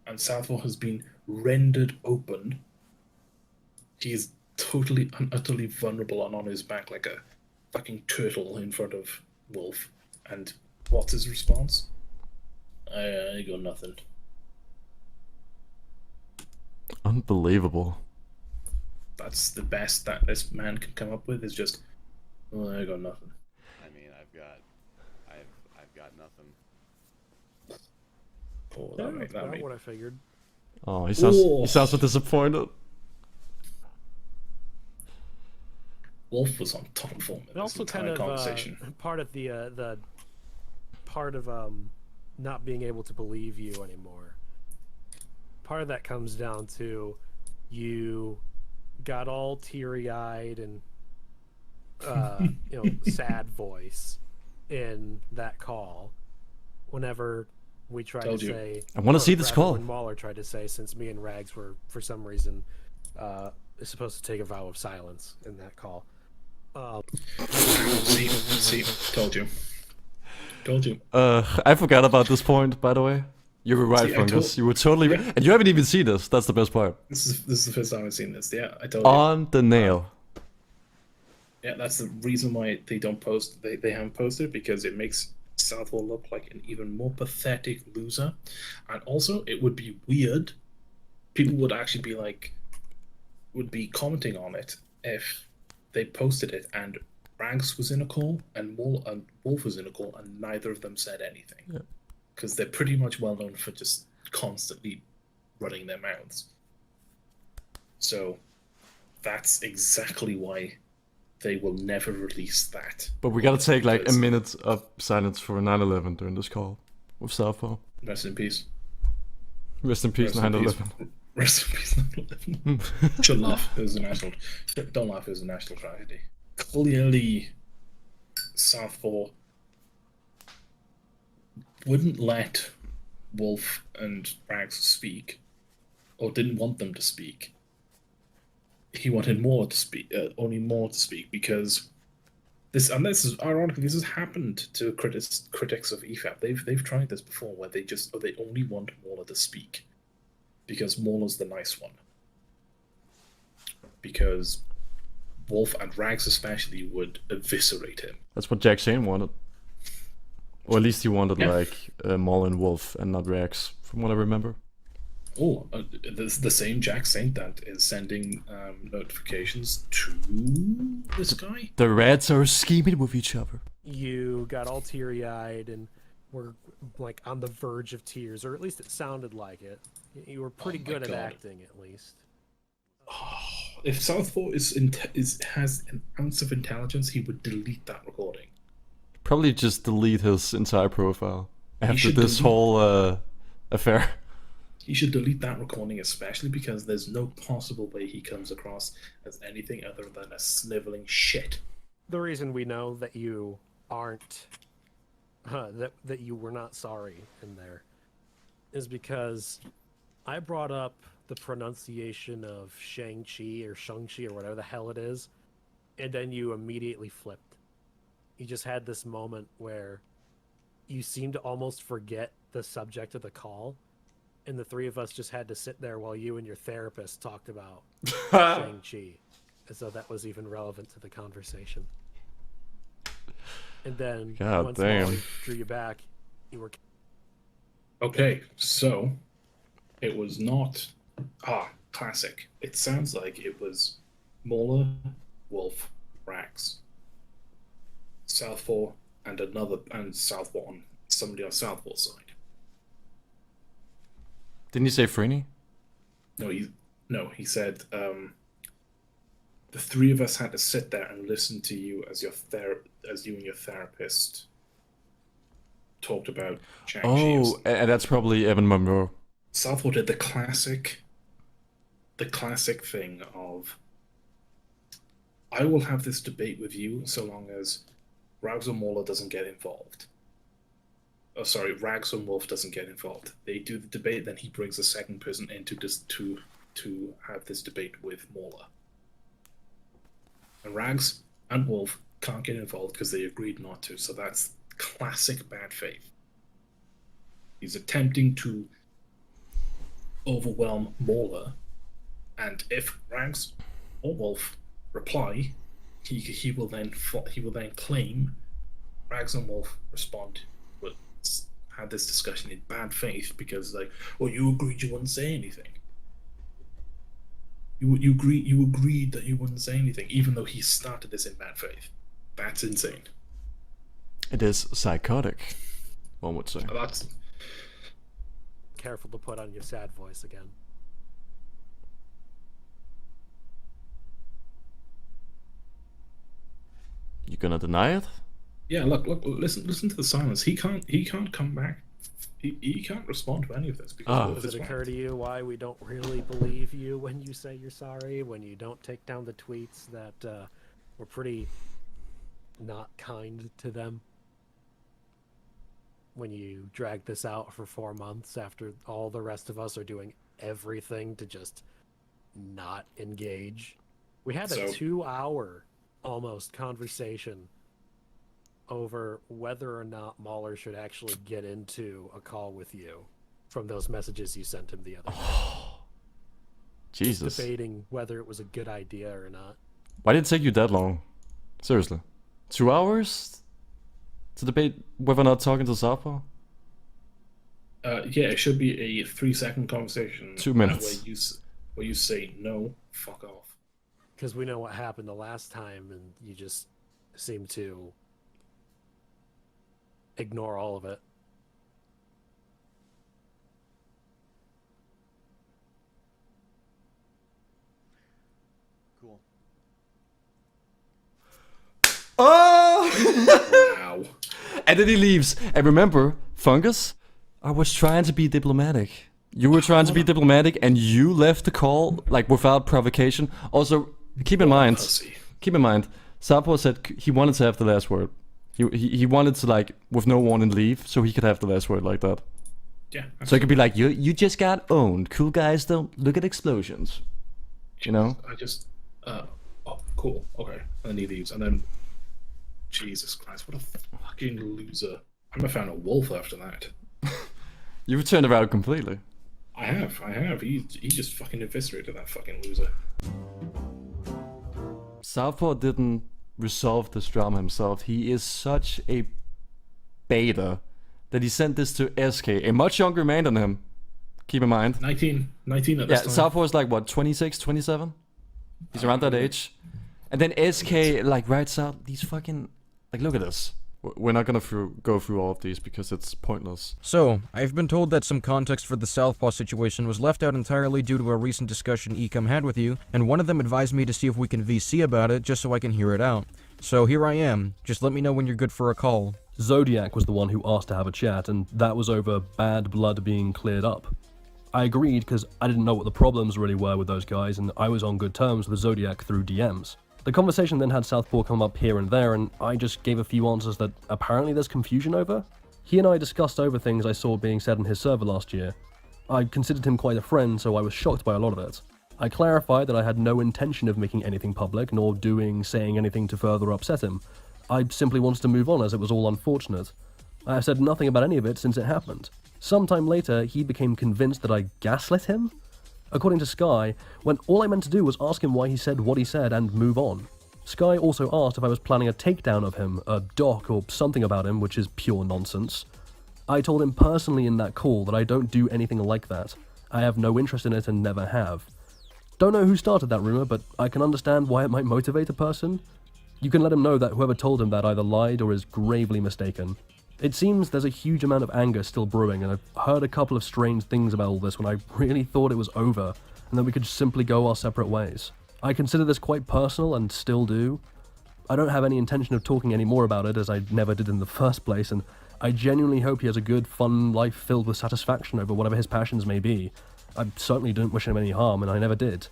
And Southpaw has been rendered open. He is totally and utterly vulnerable and on his back like a fucking turtle in front of Wolf. And what's his response? I got nothing. Unbelievable. That's the best that this man can come up with. Is just, oh, I got nothing. I mean, I've got nothing. Oh, Yeah, that that's that about made what I figured. Oh, he sounds so disappointed. Wolf was on top form in It this also entire kind of conversation. part of the part of not being able to believe you anymore. Part of that comes down to you got all teary-eyed and sad voice in that call whenever we tried Told to you. say, I wanna or see this rather call. when Mahler tried to say, since me and Rags were for some reason supposed to take a vow of silence in that call. See, told you. I forgot about this point, by the way. You were right, See, I Fungus. told- You were totally Yeah. and you haven't even seen this. That's the best part. This is the first time I've seen this. Yeah, I told you. On the nail. Yeah, that's the reason why they don't post. They haven't posted, because it makes Southall look like an even more pathetic loser, and also it would be weird. People would actually be would be commenting on it if they posted it and Ranks was in a call and Wolf was in a call and neither of them said anything, because they're pretty much well known for just constantly running their mouths. So that's exactly why they will never release that. But we gotta take like a Because- minute of silence for 9/11 during this call with Southpaw. Rest in peace. Rest in peace, Rest in 9/11. Rest in peace, 9/11. Should laugh. It was a national. Don't laugh. It was a national tragedy. Clearly, Southpaw wouldn't let Wolf and Rags speak, or didn't want them to speak. He wanted more to speak, only more to speak, because this is ironically, this has happened to critics of EFAP. They've tried this before, where they only want Mauler to speak, because Mauler's the nice one. Because Wolf and Rags especially would eviscerate him. That's what Jack Shane wanted. Or at least he wanted Yeah. like Maul and Wolf and not Rex, from what I remember. Oh, the same Jack Saint that is sending notifications to this guy? The rats are scheming with each other. You got all teary-eyed and were like on the verge of tears, or at least it sounded like it. You were pretty Oh my good at God. acting, at least. If Southpaw has an ounce of intelligence, he would delete that recording. Probably just delete his entire profile after should this delete- whole affair. He should delete that recording, especially because there's no possible way he comes across as anything other than a sniveling shit. The reason we know that you aren't, that you were not sorry in there, is because I brought up the pronunciation of Shang-Chi or Shang-Chi or whatever the hell it is, and then you immediately flipped. You just had this moment where you seemed to almost forget the subject of the call, and the three of us just had to sit there while you and your therapist talked about Shang-Chi, as though that was even relevant to the conversation. And then God once damn. Molly drew you back, you were Okay, so it was not classic. It sounds like it was Mauler, Wolf, Rags, Southpaw, and Southpaw on somebody on Southpaw's side. Didn't you say Freeney? He said the three of us had to sit there and listen to you as you and your therapist talked about Shang-Chi. Oh, and that's probably Evan Monroe. Southpaw did the classic thing of, I will have this debate with you so long as Rags or Mauler doesn't get involved. Oh, sorry, Rags or Wolf doesn't get involved. They do the debate, then he brings a second person in to have this debate with Mauler. And Rags and Wolf can't get involved because they agreed not to, so that's classic bad faith. He's attempting to overwhelm Mauler, and if Rags or Wolf reply, he will then claim Rags and Wolf had this discussion in bad faith because, like, well, you agreed you wouldn't say anything. You agreed that you wouldn't say anything, even though he started this in bad faith. That's insane. It is psychotic, one would say. That's Careful to put on your sad voice again. You gonna deny it? Yeah, look, listen to the silence. He can't come back. He can't respond to any of this because Does it occur to you why we don't really believe you when you say you're sorry, when you don't take down the tweets that were pretty not kind to them? When you drag this out for 4 months after all the rest of us are doing everything to just not engage. We had a 2-hour almost conversation over whether or not Mahler should actually get into a call with you from those messages you sent him the other day. Jesus. Debating whether it was a good idea or not. Why did it take you that long? Seriously. 2 hours? To debate whether or not talking to Southpaw? Yeah, it should be a 3-second conversation. 2 minutes. Where you say, no, fuck off. Because we know what happened the last time, and you just seem to ignore all of it. Cool. Oh! Wow. And then he leaves. And remember, Fungus, I was trying to be diplomatic. You were trying to be diplomatic, and you left the call like without provocation. Also, keep in mind, Southpaw said he wanted to have the last word. He wanted to, like, with no warning, leave so he could have the last word like that. Yeah. So it could be like, you just got owned. Cool guys don't look at explosions. You know? I just, oh, cool, okay. And then he leaves, and then, Jesus Christ, what a fucking loser. I'm gonna found a wolf after that. You've turned around completely. I have. He just fucking eviscerated that fucking loser. Southpaw didn't resolve this drama himself. He is such a beta that he sent this to SK, a much younger man than him. Keep in mind. 19 at this time. Southpaw is like, what, 26, 27? He's around that age. And then SK, like, writes out these fucking... Like, look at this. We're not gonna go through all of these because it's pointless. So, I've been told that some context for the Southpaw situation was left out entirely due to a recent discussion Ecom had with you, and one of them advised me to see if we can VC about it just so I can hear it out. So here I am. Just let me know when you're good for a call. Zodiac was the one who asked to have a chat, and that was over bad blood being cleared up. I agreed because I didn't know what the problems really were with those guys, and I was on good terms with Zodiac through DMs. The conversation then had Southpaw come up here and there, and I just gave a few answers that apparently there's confusion over. He and I discussed over things I saw being said on his server last year. I considered him quite a friend, so I was shocked by a lot of it. I clarified that I had no intention of making anything public, nor saying anything to further upset him. I simply wanted to move on as it was all unfortunate. I have said nothing about any of it since it happened. Sometime later, he became convinced that I gaslit him? According to Sky, when all I meant to do was ask him why he said what he said and move on. Sky also asked if I was planning a takedown of him, a doc or something about him, which is pure nonsense. I told him personally in that call that I don't do anything like that. I have no interest in it and never have. Don't know who started that rumor, but I can understand why it might motivate a person. You can let him know that whoever told him that either lied or is gravely mistaken. It seems there's a huge amount of anger still brewing, and I've heard a couple of strange things about all this when I really thought it was over, and that we could simply go our separate ways. I consider this quite personal, and still do. I don't have any intention of talking any more about it, as I never did in the first place, and I genuinely hope he has a good, fun life filled with satisfaction over whatever his passions may be. I certainly don't wish him any harm, and I never did.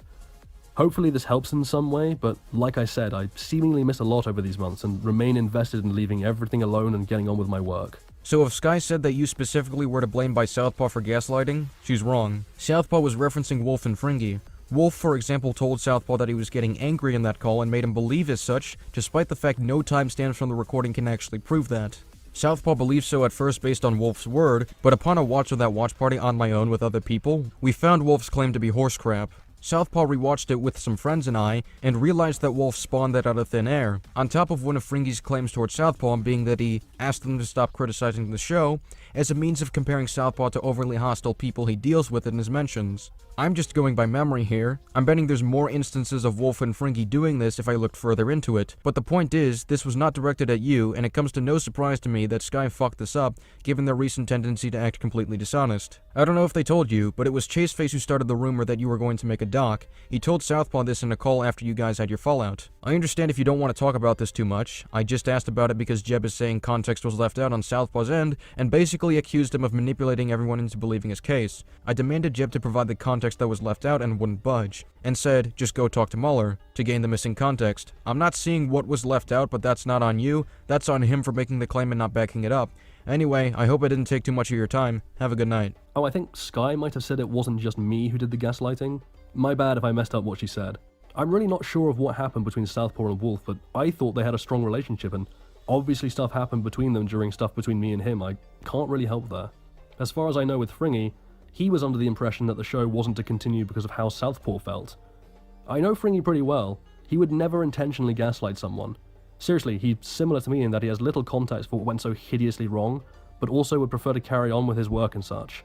Hopefully this helps in some way, but like I said, I seemingly missed a lot over these months and remain invested in leaving everything alone and getting on with my work. So if Sky said that you specifically were to blame by Southpaw for gaslighting, she's wrong. Southpaw was referencing Wolf and Fringy. Wolf, for example, told Southpaw that he was getting angry in that call and made him believe as such, despite the fact no timestamps from the recording can actually prove that. Southpaw believed so at first based on Wolf's word, but upon a watch of that watch party on my own with other people, we found Wolf's claim to be horse crap. Southpaw rewatched it with some friends and I, and realized that Wolf spawned that out of thin air, on top of one of Fringy's claims towards Southpaw being that he asked them to stop criticizing the show, as a means of comparing Southpaw to overly hostile people he deals with in his mentions. I'm just going by memory here. I'm betting there's more instances of Wolf and Fringy doing this if I looked further into it, but the point is, this was not directed at you, and it comes to no surprise to me that Sky fucked this up, given their recent tendency to act completely dishonest. I don't know if they told you, but it was Chaseface who started the rumor that you were going to make a doc. He told Southpaw this in a call after you guys had your fallout. I understand if you don't want to talk about this too much. I just asked about it because Jeb is saying context was left out on Southpaw's end, and basically accused him of manipulating everyone into believing his case. I demanded Jeb to provide the context that was left out and wouldn't budge, and said, just go talk to Mueller, to gain the missing context. I'm not seeing what was left out, but that's not on you, that's on him for making the claim and not backing it up. Anyway, I hope I didn't take too much of your time. Have a good night. Oh, I think Sky might have said it wasn't just me who did the gaslighting. My bad if I messed up what she said. I'm really not sure of what happened between Southpaw and Wolf, but I thought they had a strong relationship, and obviously stuff happened between them during stuff between me and him. I can't really help there. As far as I know with Fringy, he was under the impression that the show wasn't to continue because of how Southpaw felt. I know Fringy pretty well. He would never intentionally gaslight someone. Seriously, he's similar to me in that he has little context for what went so hideously wrong, but also would prefer to carry on with his work and such.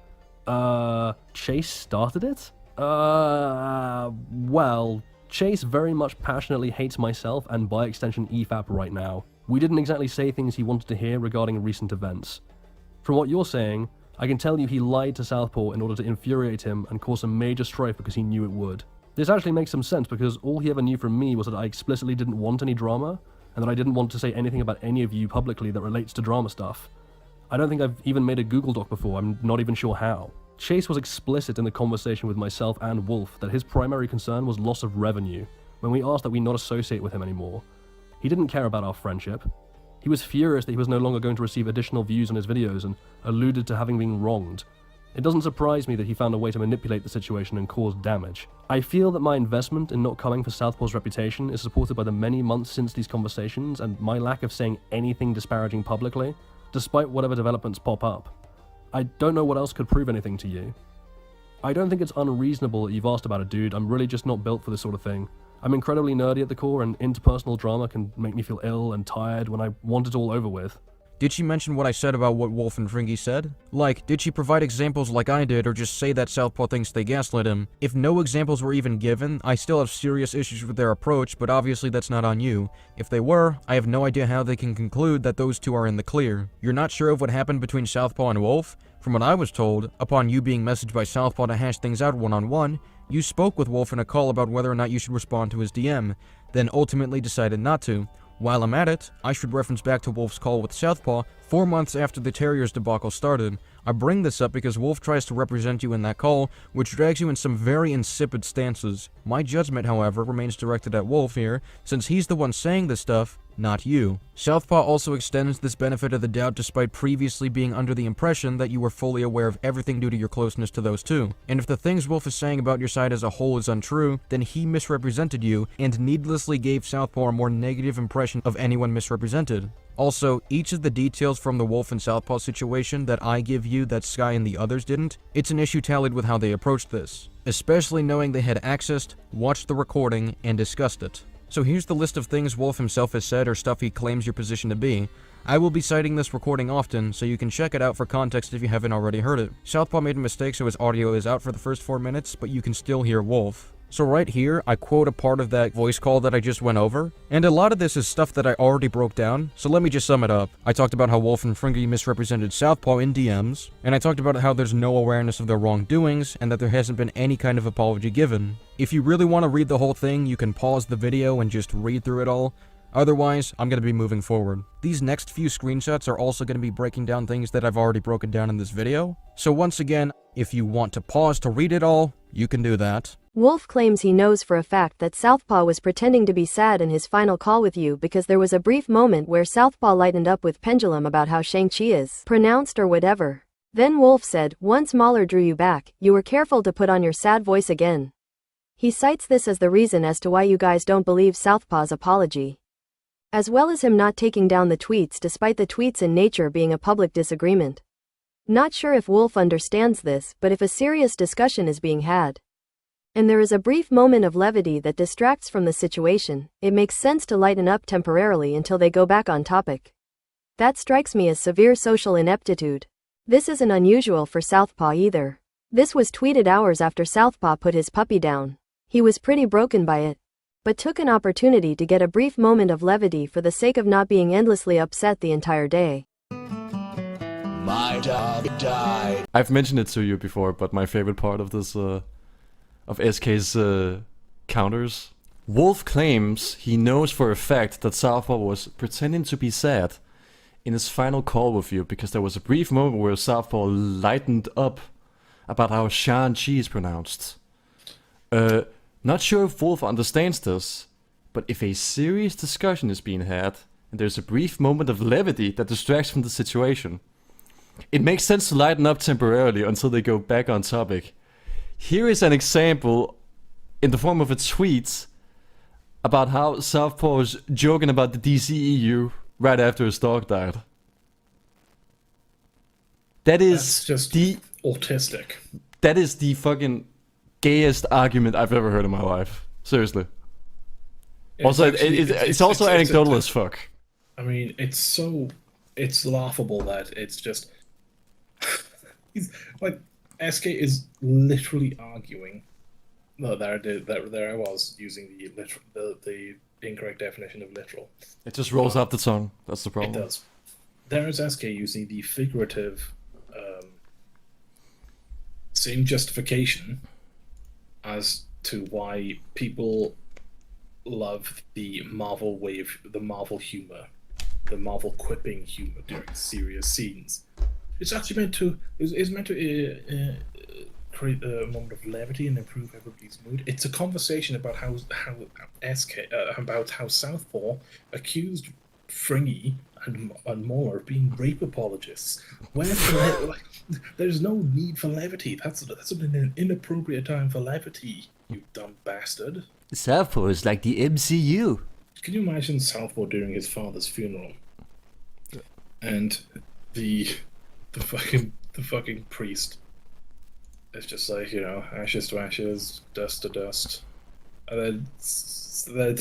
Chase started it? Well, Chase very much passionately hates myself and by extension EFAP right now. We didn't exactly say things he wanted to hear regarding recent events. From what you're saying, I can tell you he lied to Southpaw in order to infuriate him and cause some major strife because he knew it would. This actually makes some sense because all he ever knew from me was that I explicitly didn't want any drama, and that I didn't want to say anything about any of you publicly that relates to drama stuff. I don't think I've even made a Google Doc before, I'm not even sure how. Chase was explicit in the conversation with myself and Wolf that his primary concern was loss of revenue, when we asked that we not associate with him anymore. He didn't care about our friendship. He was furious that he was no longer going to receive additional views on his videos and alluded to having been wronged. It doesn't surprise me that he found a way to manipulate the situation and cause damage. I feel that my investment in not coming for Southpaw's reputation is supported by the many months since these conversations and my lack of saying anything disparaging publicly, despite whatever developments pop up. I don't know what else could prove anything to you. I don't think it's unreasonable that you've asked about it, dude. I'm really just not built for this sort of thing. I'm incredibly nerdy at the core, and interpersonal drama can make me feel ill and tired when I want it all over with. Did she mention what I said about what Wolf and Fringy said? Like, did she provide examples like I did, or just say that Southpaw thinks they gaslit him? If no examples were even given, I still have serious issues with their approach, but obviously that's not on you. If they were, I have no idea how they can conclude that those two are in the clear. You're not sure of what happened between Southpaw and Wolf? From what I was told, upon you being messaged by Southpaw to hash things out one-on-one, you spoke with Wolf in a call about whether or not you should respond to his DM, then ultimately decided not to. While I'm at it, I should reference back to Wolf's call with Southpaw 4 months after the Terriers debacle started. I bring this up because Wolf tries to represent you in that call, which drags you in some very insipid stances. My judgment, however, remains directed at Wolf here, since he's the one saying this stuff, not you. Southpaw also extends this benefit of the doubt despite previously being under the impression that you were fully aware of everything due to your closeness to those two. And if the things Wolf is saying about your side as a whole is untrue, then he misrepresented you and needlessly gave Southpaw a more negative impression of anyone misrepresented. Also, each of the details from the Wolf and Southpaw situation that I give you that Sky and the others didn't, it's an issue tallied with how they approached this, especially knowing they had accessed, watched the recording, and discussed it. So here's the list of things Wolf himself has said or stuff he claims your position to be. I will be citing this recording often, so you can check it out for context if you haven't already heard it. Southpaw made a mistake, so his audio is out for the first 4 minutes, but you can still hear Wolf. So right here, I quote a part of that voice call that I just went over, and a lot of this is stuff that I already broke down, so let me just sum it up. I talked about how Wolf and Fringy misrepresented Southpaw in DMs, and I talked about how there's no awareness of their wrongdoings, and that there hasn't been any kind of apology given. If you really want to read the whole thing, you can pause the video and just read through it all. Otherwise, I'm going to be moving forward. These next few screenshots are also going to be breaking down things that I've already broken down in this video. So once again, if you want to pause to read it all, you can do that. Wolf claims he knows for a fact that Southpaw was pretending to be sad in his final call with you because there was a brief moment where Southpaw lightened up with Pendulum about how Shang-Chi is pronounced or whatever. Then Wolf said, once Mahler drew you back, you were careful to put on your sad voice again. He cites this as the reason as to why you guys don't believe Southpaw's apology, as well as him not taking down the tweets despite the tweets in nature being a public disagreement. Not sure if Wolf understands this, but if a serious discussion is being had, and there is a brief moment of levity that distracts from the situation, it makes sense to lighten up temporarily until they go back on topic. That strikes me as severe social ineptitude. This isn't unusual for Southpaw either. This was tweeted hours after Southpaw put his puppy down. He was pretty broken by it, but took an opportunity to get a brief moment of levity for the sake of not being endlessly upset the entire day. My dog died. I've mentioned it to you before, but my favorite part of this, of SK's counters. Wolf claims he knows for a fact that Southpaw was pretending to be sad in his final call with you because there was a brief moment where Southpaw lightened up about how Shang-Chi is pronounced. Not sure if Wolf understands this, but if a serious discussion is being had and there's a brief moment of levity that distracts from the situation, it makes sense to lighten up temporarily until they go back on topic. Here is an example in the form of a tweet about how Southpaw was joking about the DCEU right after his dog died. That's just autistic. That is the fucking gayest argument I've ever heard in my life. Seriously. It's also anecdotal as fuck. I mean, it's laughable that it's just he's like SK is literally arguing. No, there I was using the incorrect definition of literal. It just rolls off the tongue. That's the problem. It does. There is SK using the figurative same justification as to why people love the Marvel wave, the Marvel humor, the Marvel quipping humor during serious scenes. It's actually meant to create a moment of levity and improve everybody's mood. It's a conversation about how Southpaw accused Fringy and Mauler of being rape apologists. There's no need for levity. That's an inappropriate time for levity, you dumb bastard. Southpaw is like the MCU. Can you imagine Southpaw during his father's funeral? And the fucking priest is just like, you know, ashes to ashes, dust to dust. And then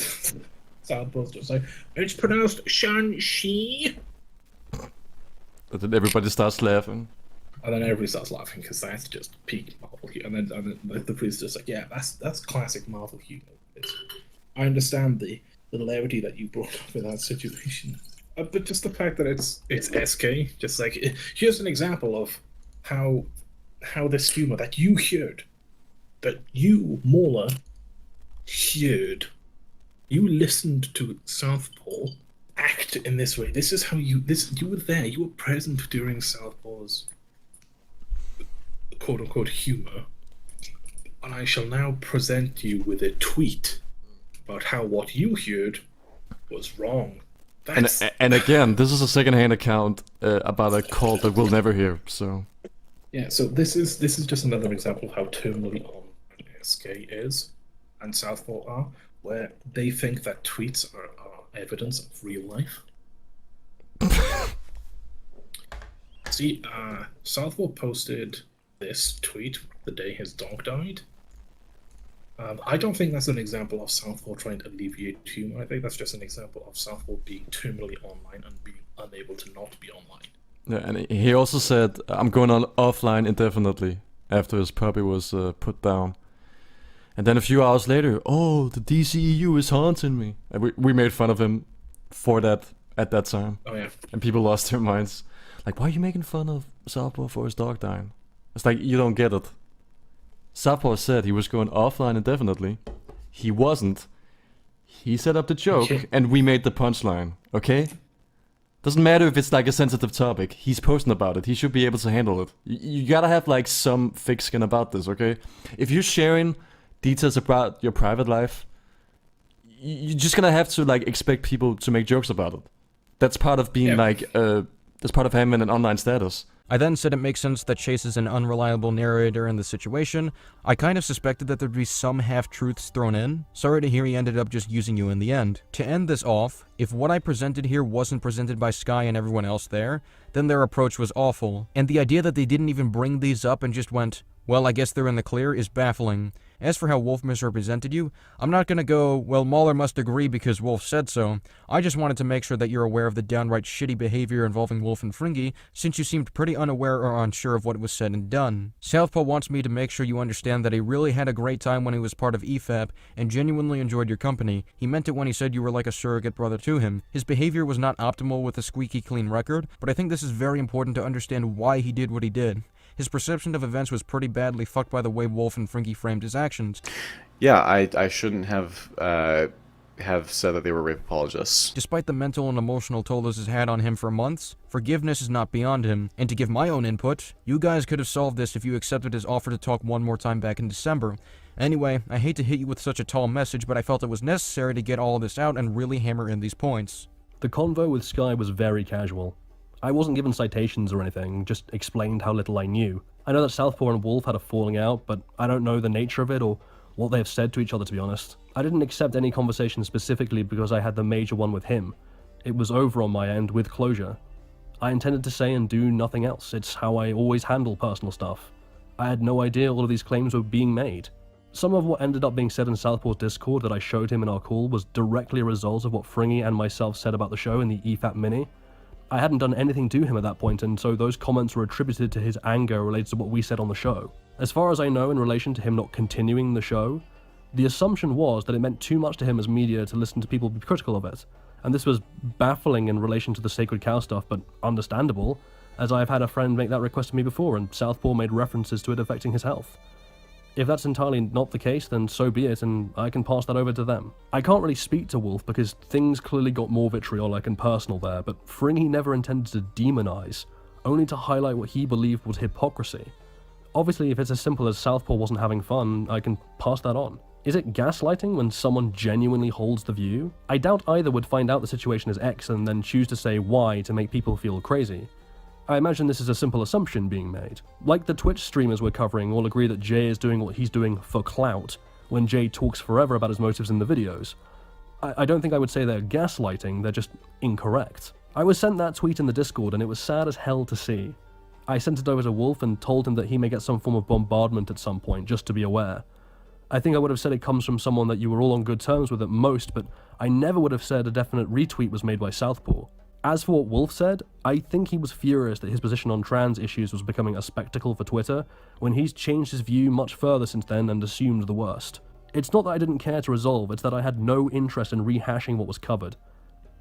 Southpaw's just like, it's pronounced Shang-Chi. But then everybody starts laughing. And then everybody starts laughing because that's just peak Marvel humor. And then the priest is just like, yeah, that's classic Marvel humor. I understand the levity that you brought up in that situation. But just the fact that it's SK, just like, here's an example of how this humor that you heard, that you, Mauler, heard, you listened to Southpaw act in this way. This is how you were there, you were present during Southpaw's quote-unquote humor. And I shall now present you with a tweet about how what you heard was wrong. And again, this is a second-hand account about a cult that we'll never hear. So yeah, so this is just another example of how terminally on SK is and Southpaw are, where they think that tweets are evidence of real life. See, Southpaw posted this tweet the day his dog died. I don't think that's an example of Southpaw trying to alleviate humor. I think that's just an example of Southpaw being terminally online and being unable to not be online. Yeah, and he also said, I'm going on offline indefinitely after his puppy was put down. And then a few hours later, oh, the DCEU is haunting me. And we made fun of him for that at that time. Oh, yeah. And people lost their minds. Like, why are you making fun of Southpaw for his dog dying? It's like, you don't get it. Southpaw said he was going offline indefinitely. He wasn't. He set up the joke, and we made the punchline, okay? Doesn't matter if it's like a sensitive topic. He's posting about it. He should be able to handle it. You gotta have like some thick skin about this, okay? If you're sharing details about your private life, you're just gonna have to like expect people to make jokes about it. That's part of being that's part of having an online status. I then said it makes sense that Chase is an unreliable narrator in the situation. I kind of suspected that there'd be some half-truths thrown in. Sorry to hear he ended up just using you in the end. To end this off, if what I presented here wasn't presented by Sky and everyone else there, then their approach was awful. And the idea that they didn't even bring these up and just went, well, I guess they're in the clear, is baffling. As for how Wolf misrepresented you, I'm not gonna go, well, Mahler must agree because Wolf said so. I just wanted to make sure that you're aware of the downright shitty behavior involving Wolf and Fringy, since you seemed pretty unaware or unsure of what was said and done. Southpaw wants me to make sure you understand that he really had a great time when he was part of EFAP, and genuinely enjoyed your company. He meant it when he said you were like a surrogate brother to him. His behavior was not optimal with a squeaky clean record, but I think this is very important to understand why he did what he did. His perception of events was pretty badly fucked by the way Wolf and Fringy framed his actions. Yeah, I shouldn't have said that they were rape apologists. Despite the mental and emotional toll this has had on him for months, forgiveness is not beyond him. And to give my own input, you guys could have solved this if you accepted his offer to talk one more time back in December. Anyway, I hate to hit you with such a tall message, but I felt it was necessary to get all of this out and really hammer in these points. The convo with Sky was very casual. I wasn't given citations or anything, just explained how little I knew. I know that Southpaw and Wolf had a falling out, but I don't know the nature of it or what they have said to each other, to be honest. I didn't accept any conversation specifically because I had the major one with him. It was over on my end with closure. I intended to say and do nothing else. It's how I always handle personal stuff. I had no idea all of these claims were being made. Some of what ended up being said in Southpaw's Discord that I showed him in our call was directly a result of what Fringy and myself said about the show in the EFAP mini. I hadn't done anything to him at that point, and so those comments were attributed to his anger related to what we said on the show. As far as I know in relation to him not continuing the show, the assumption was that it meant too much to him as media to listen to people be critical of it, and this was baffling in relation to the Sacred Cow stuff, but understandable, as I have had a friend make that request to me before, and Southpaw made references to it affecting his health. If that's entirely not the case, then so be it, and I can pass that over to them. I can't really speak to Wolf because things clearly got more vitriolic and personal there, but Fringy never intended to demonize, only to highlight what he believed was hypocrisy. Obviously, if it's as simple as Southpaw wasn't having fun, I can pass that on. Is it gaslighting when someone genuinely holds the view? I doubt either would find out the situation is X and then choose to say Y to make people feel crazy. I imagine this is a simple assumption being made. Like the Twitch streamers we're covering all agree that Jay is doing what he's doing for clout, when Jay talks forever about his motives in the videos. I don't think I would say they're gaslighting, they're just incorrect. I was sent that tweet in the Discord and it was sad as hell to see. I sent it over to Wolf and told him that he may get some form of bombardment at some point, just to be aware. I think I would have said it comes from someone that you were all on good terms with at most, but I never would have said a definite retweet was made by Southpaw. As for what Wolf said, I think he was furious that his position on trans issues was becoming a spectacle for Twitter, when he's changed his view much further since then and assumed the worst. It's not that I didn't care to resolve, it's that I had no interest in rehashing what was covered.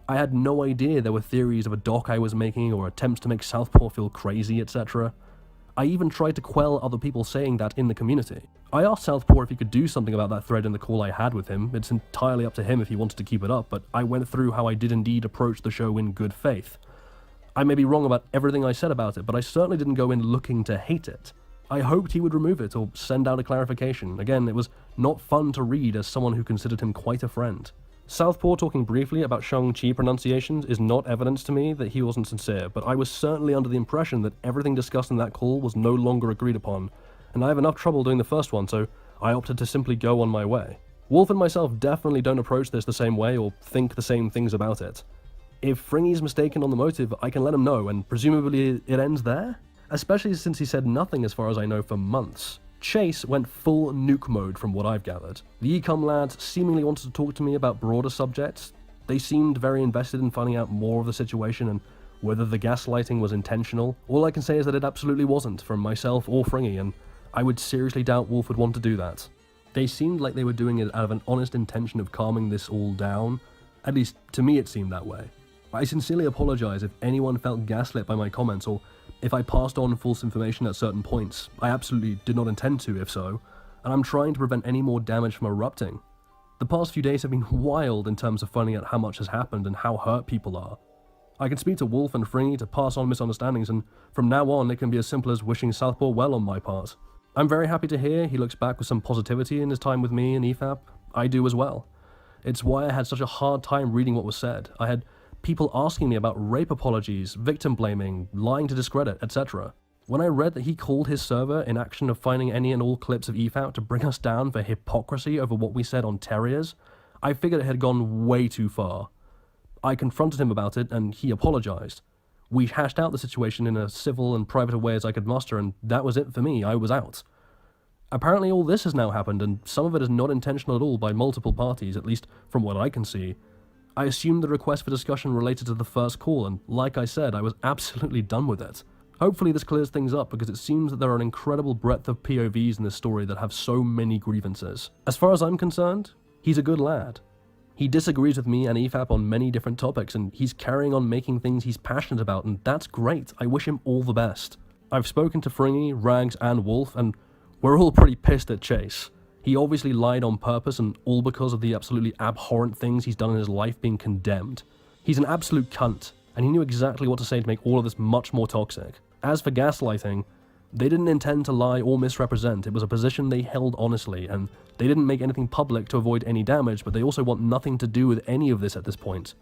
I had no idea there were theories of a doc I was making or attempts to make Southpaw feel crazy, etc. I even tried to quell other people saying that in the community. I asked Southpaw if he could do something about that thread in the call I had with him. It's entirely up to him if he wanted to keep it up, but I went through how I did indeed approach the show in good faith. I may be wrong about everything I said about it, but I certainly didn't go in looking to hate it. I hoped he would remove it or send out a clarification. Again, it was not fun to read as someone who considered him quite a friend. Southpaw talking briefly about Shang-Chi pronunciations is not evidence to me that he wasn't sincere, but I was certainly under the impression that everything discussed in that call was no longer agreed upon, and I have enough trouble doing the first one, so I opted to simply go on my way. Wolf and myself definitely don't approach this the same way or think the same things about it. If Fringy's mistaken on the motive, I can let him know, and presumably it ends there? Especially since he said nothing as far as I know for months. Chase went full nuke mode from what I've gathered. The Ecom lads seemingly wanted to talk to me about broader subjects. They seemed very invested in finding out more of the situation and whether the gaslighting was intentional. All I can say is that it absolutely wasn't, from myself or Fringy, and I would seriously doubt Wolf would want to do that. They seemed like they were doing it out of an honest intention of calming this all down. At least, to me it seemed that way. I sincerely apologize if anyone felt gaslit by my comments or if I passed on false information at certain points. I absolutely did not intend to, if so, and I'm trying to prevent any more damage from erupting. The past few days have been wild in terms of finding out how much has happened and how hurt people are. I can speak to Wolf and Fringy to pass on misunderstandings, and from now on it can be as simple as wishing Southpaw well on my part. I'm very happy to hear he looks back with some positivity in his time with me and EFAP. I do as well. It's why I had such a hard time reading what was said. I had people asking me about rape apologies, victim blaming, lying to discredit, etc. When I read that he called his server in action of finding any and all clips of EFAP to bring us down for hypocrisy over what we said on Terriers, I figured it had gone way too far. I confronted him about it and he apologized. We hashed out the situation in a civil and private way as I could muster, and that was it for me. I was out. Apparently all this has now happened, and some of it is not intentional at all by multiple parties, at least from what I can see. I assumed the request for discussion related to the first call, and like I said, I was absolutely done with it. Hopefully this clears things up, because it seems that there are an incredible breadth of POVs in this story that have so many grievances. As far as I'm concerned, he's a good lad. He disagrees with me and EFAP on many different topics, and he's carrying on making things he's passionate about, and that's great. I wish him all the best. I've spoken to Fringy, Rags, and Wolf, and we're all pretty pissed at Chase. He obviously lied on purpose, and all because of the absolutely abhorrent things he's done in his life being condemned. He's an absolute cunt, and he knew exactly what to say to make all of this much more toxic. As for gaslighting, they didn't intend to lie or misrepresent. It was a position they held honestly, and they didn't make anything public to avoid any damage, but they also want nothing to do with any of this at this point.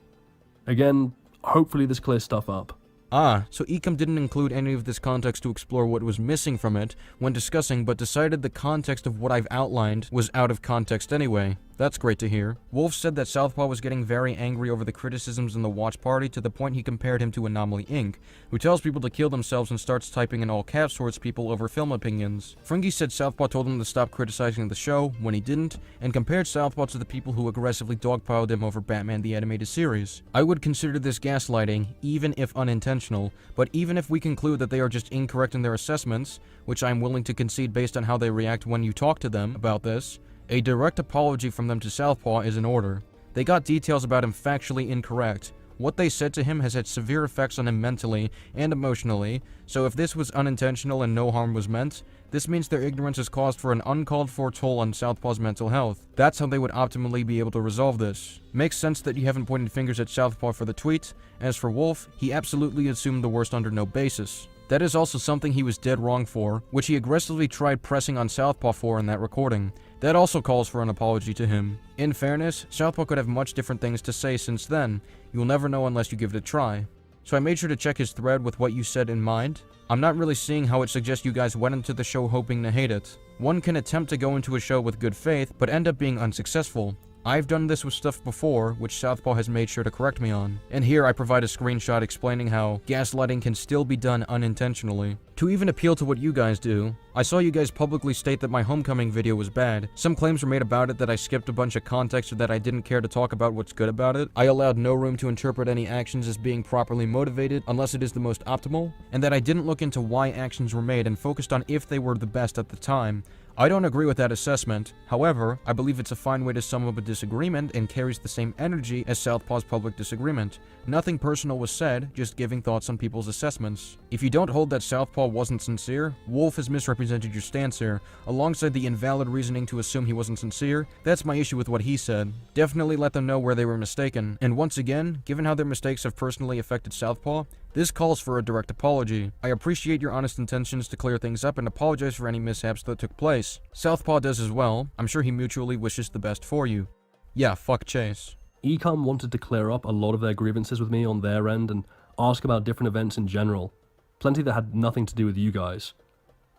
Again, hopefully this clears stuff up. Ah, so Ecom didn't include any of this context to explore what was missing from it when discussing, but decided the context of what I've outlined was out of context anyway. That's great to hear. Wolf said that Southpaw was getting very angry over the criticisms in the watch party to the point he compared him to Anomaly Inc., who tells people to kill themselves and starts typing in all caps towards people over film opinions. Fringy said Southpaw told him to stop criticizing the show when he didn't, and compared Southpaw to the people who aggressively dogpiled him over Batman the Animated Series. I would consider this gaslighting, even if unintentional, but even if we conclude that they are just incorrect in their assessments, which I am willing to concede based on how they react when you talk to them about this, a direct apology from them to Southpaw is in order. They got details about him factually incorrect. What they said to him has had severe effects on him mentally and emotionally, so if this was unintentional and no harm was meant, this means their ignorance has caused for an uncalled for toll on Southpaw's mental health. That's how they would optimally be able to resolve this. Makes sense that you haven't pointed fingers at Southpaw for the tweet. As for Wolf, he absolutely assumed the worst under no basis. That is also something he was dead wrong for, which he aggressively tried pressing on Southpaw for in that recording. That also calls for an apology to him. In fairness, Southpaw could have much different things to say since then. You'll never know unless you give it a try. So I made sure to check his thread with what you said in mind. I'm not really seeing how it suggests you guys went into the show hoping to hate it. One can attempt to go into a show with good faith, but end up being unsuccessful. I've done this with stuff before, which Southpaw has made sure to correct me on. And here I provide a screenshot explaining how gaslighting can still be done unintentionally. To even appeal to what you guys do, I saw you guys publicly state that my homecoming video was bad. Some claims were made about it that I skipped a bunch of context or that I didn't care to talk about what's good about it. I allowed no room to interpret any actions as being properly motivated unless it is the most optimal, and that I didn't look into why actions were made and focused on if they were the best at the time. I don't agree with that assessment. However, I believe it's a fine way to sum up a disagreement and carries the same energy as Southpaw's public disagreement. Nothing personal was said, just giving thoughts on people's assessments. If you don't hold that Southpaw wasn't sincere, Wolf has misrepresented your stance here. Alongside the invalid reasoning to assume he wasn't sincere, that's my issue with what he said. Definitely let them know where they were mistaken. And once again, given how their mistakes have personally affected Southpaw, this calls for a direct apology. I appreciate your honest intentions to clear things up and apologize for any mishaps that took place. Southpaw does as well. I'm sure he mutually wishes the best for you. Yeah, fuck Chase. Ecom wanted to clear up a lot of their grievances with me on their end and ask about different events in general. Plenty that had nothing to do with you guys.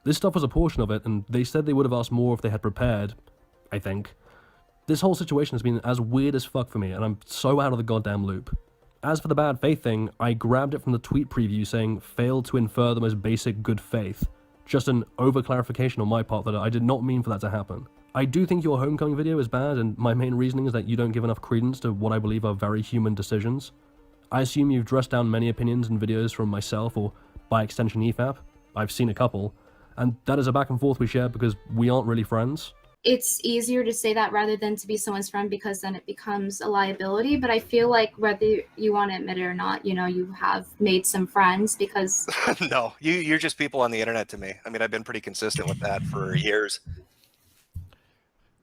This stuff was a portion of it, and they said they would have asked more if they had prepared, I think. This whole situation has been as weird as fuck for me, and I'm so out of the goddamn loop. As for the bad faith thing, I grabbed it from the tweet preview saying, failed to infer the most basic good faith. Just an over-clarification on my part that I did not mean for that to happen. I do think your homecoming video is bad, and my main reasoning is that you don't give enough credence to what I believe are very human decisions. I assume you've dressed down many opinions and videos from myself, or by extension EFAP. I've seen a couple, and that is a back and forth we share because we aren't really friends. It's easier to say that rather than to be someone's friend, because then it becomes a liability. But I feel like whether you want to admit it or not, you have made some friends because... No, you're just people on the internet to me. I mean, I've been pretty consistent with that for years.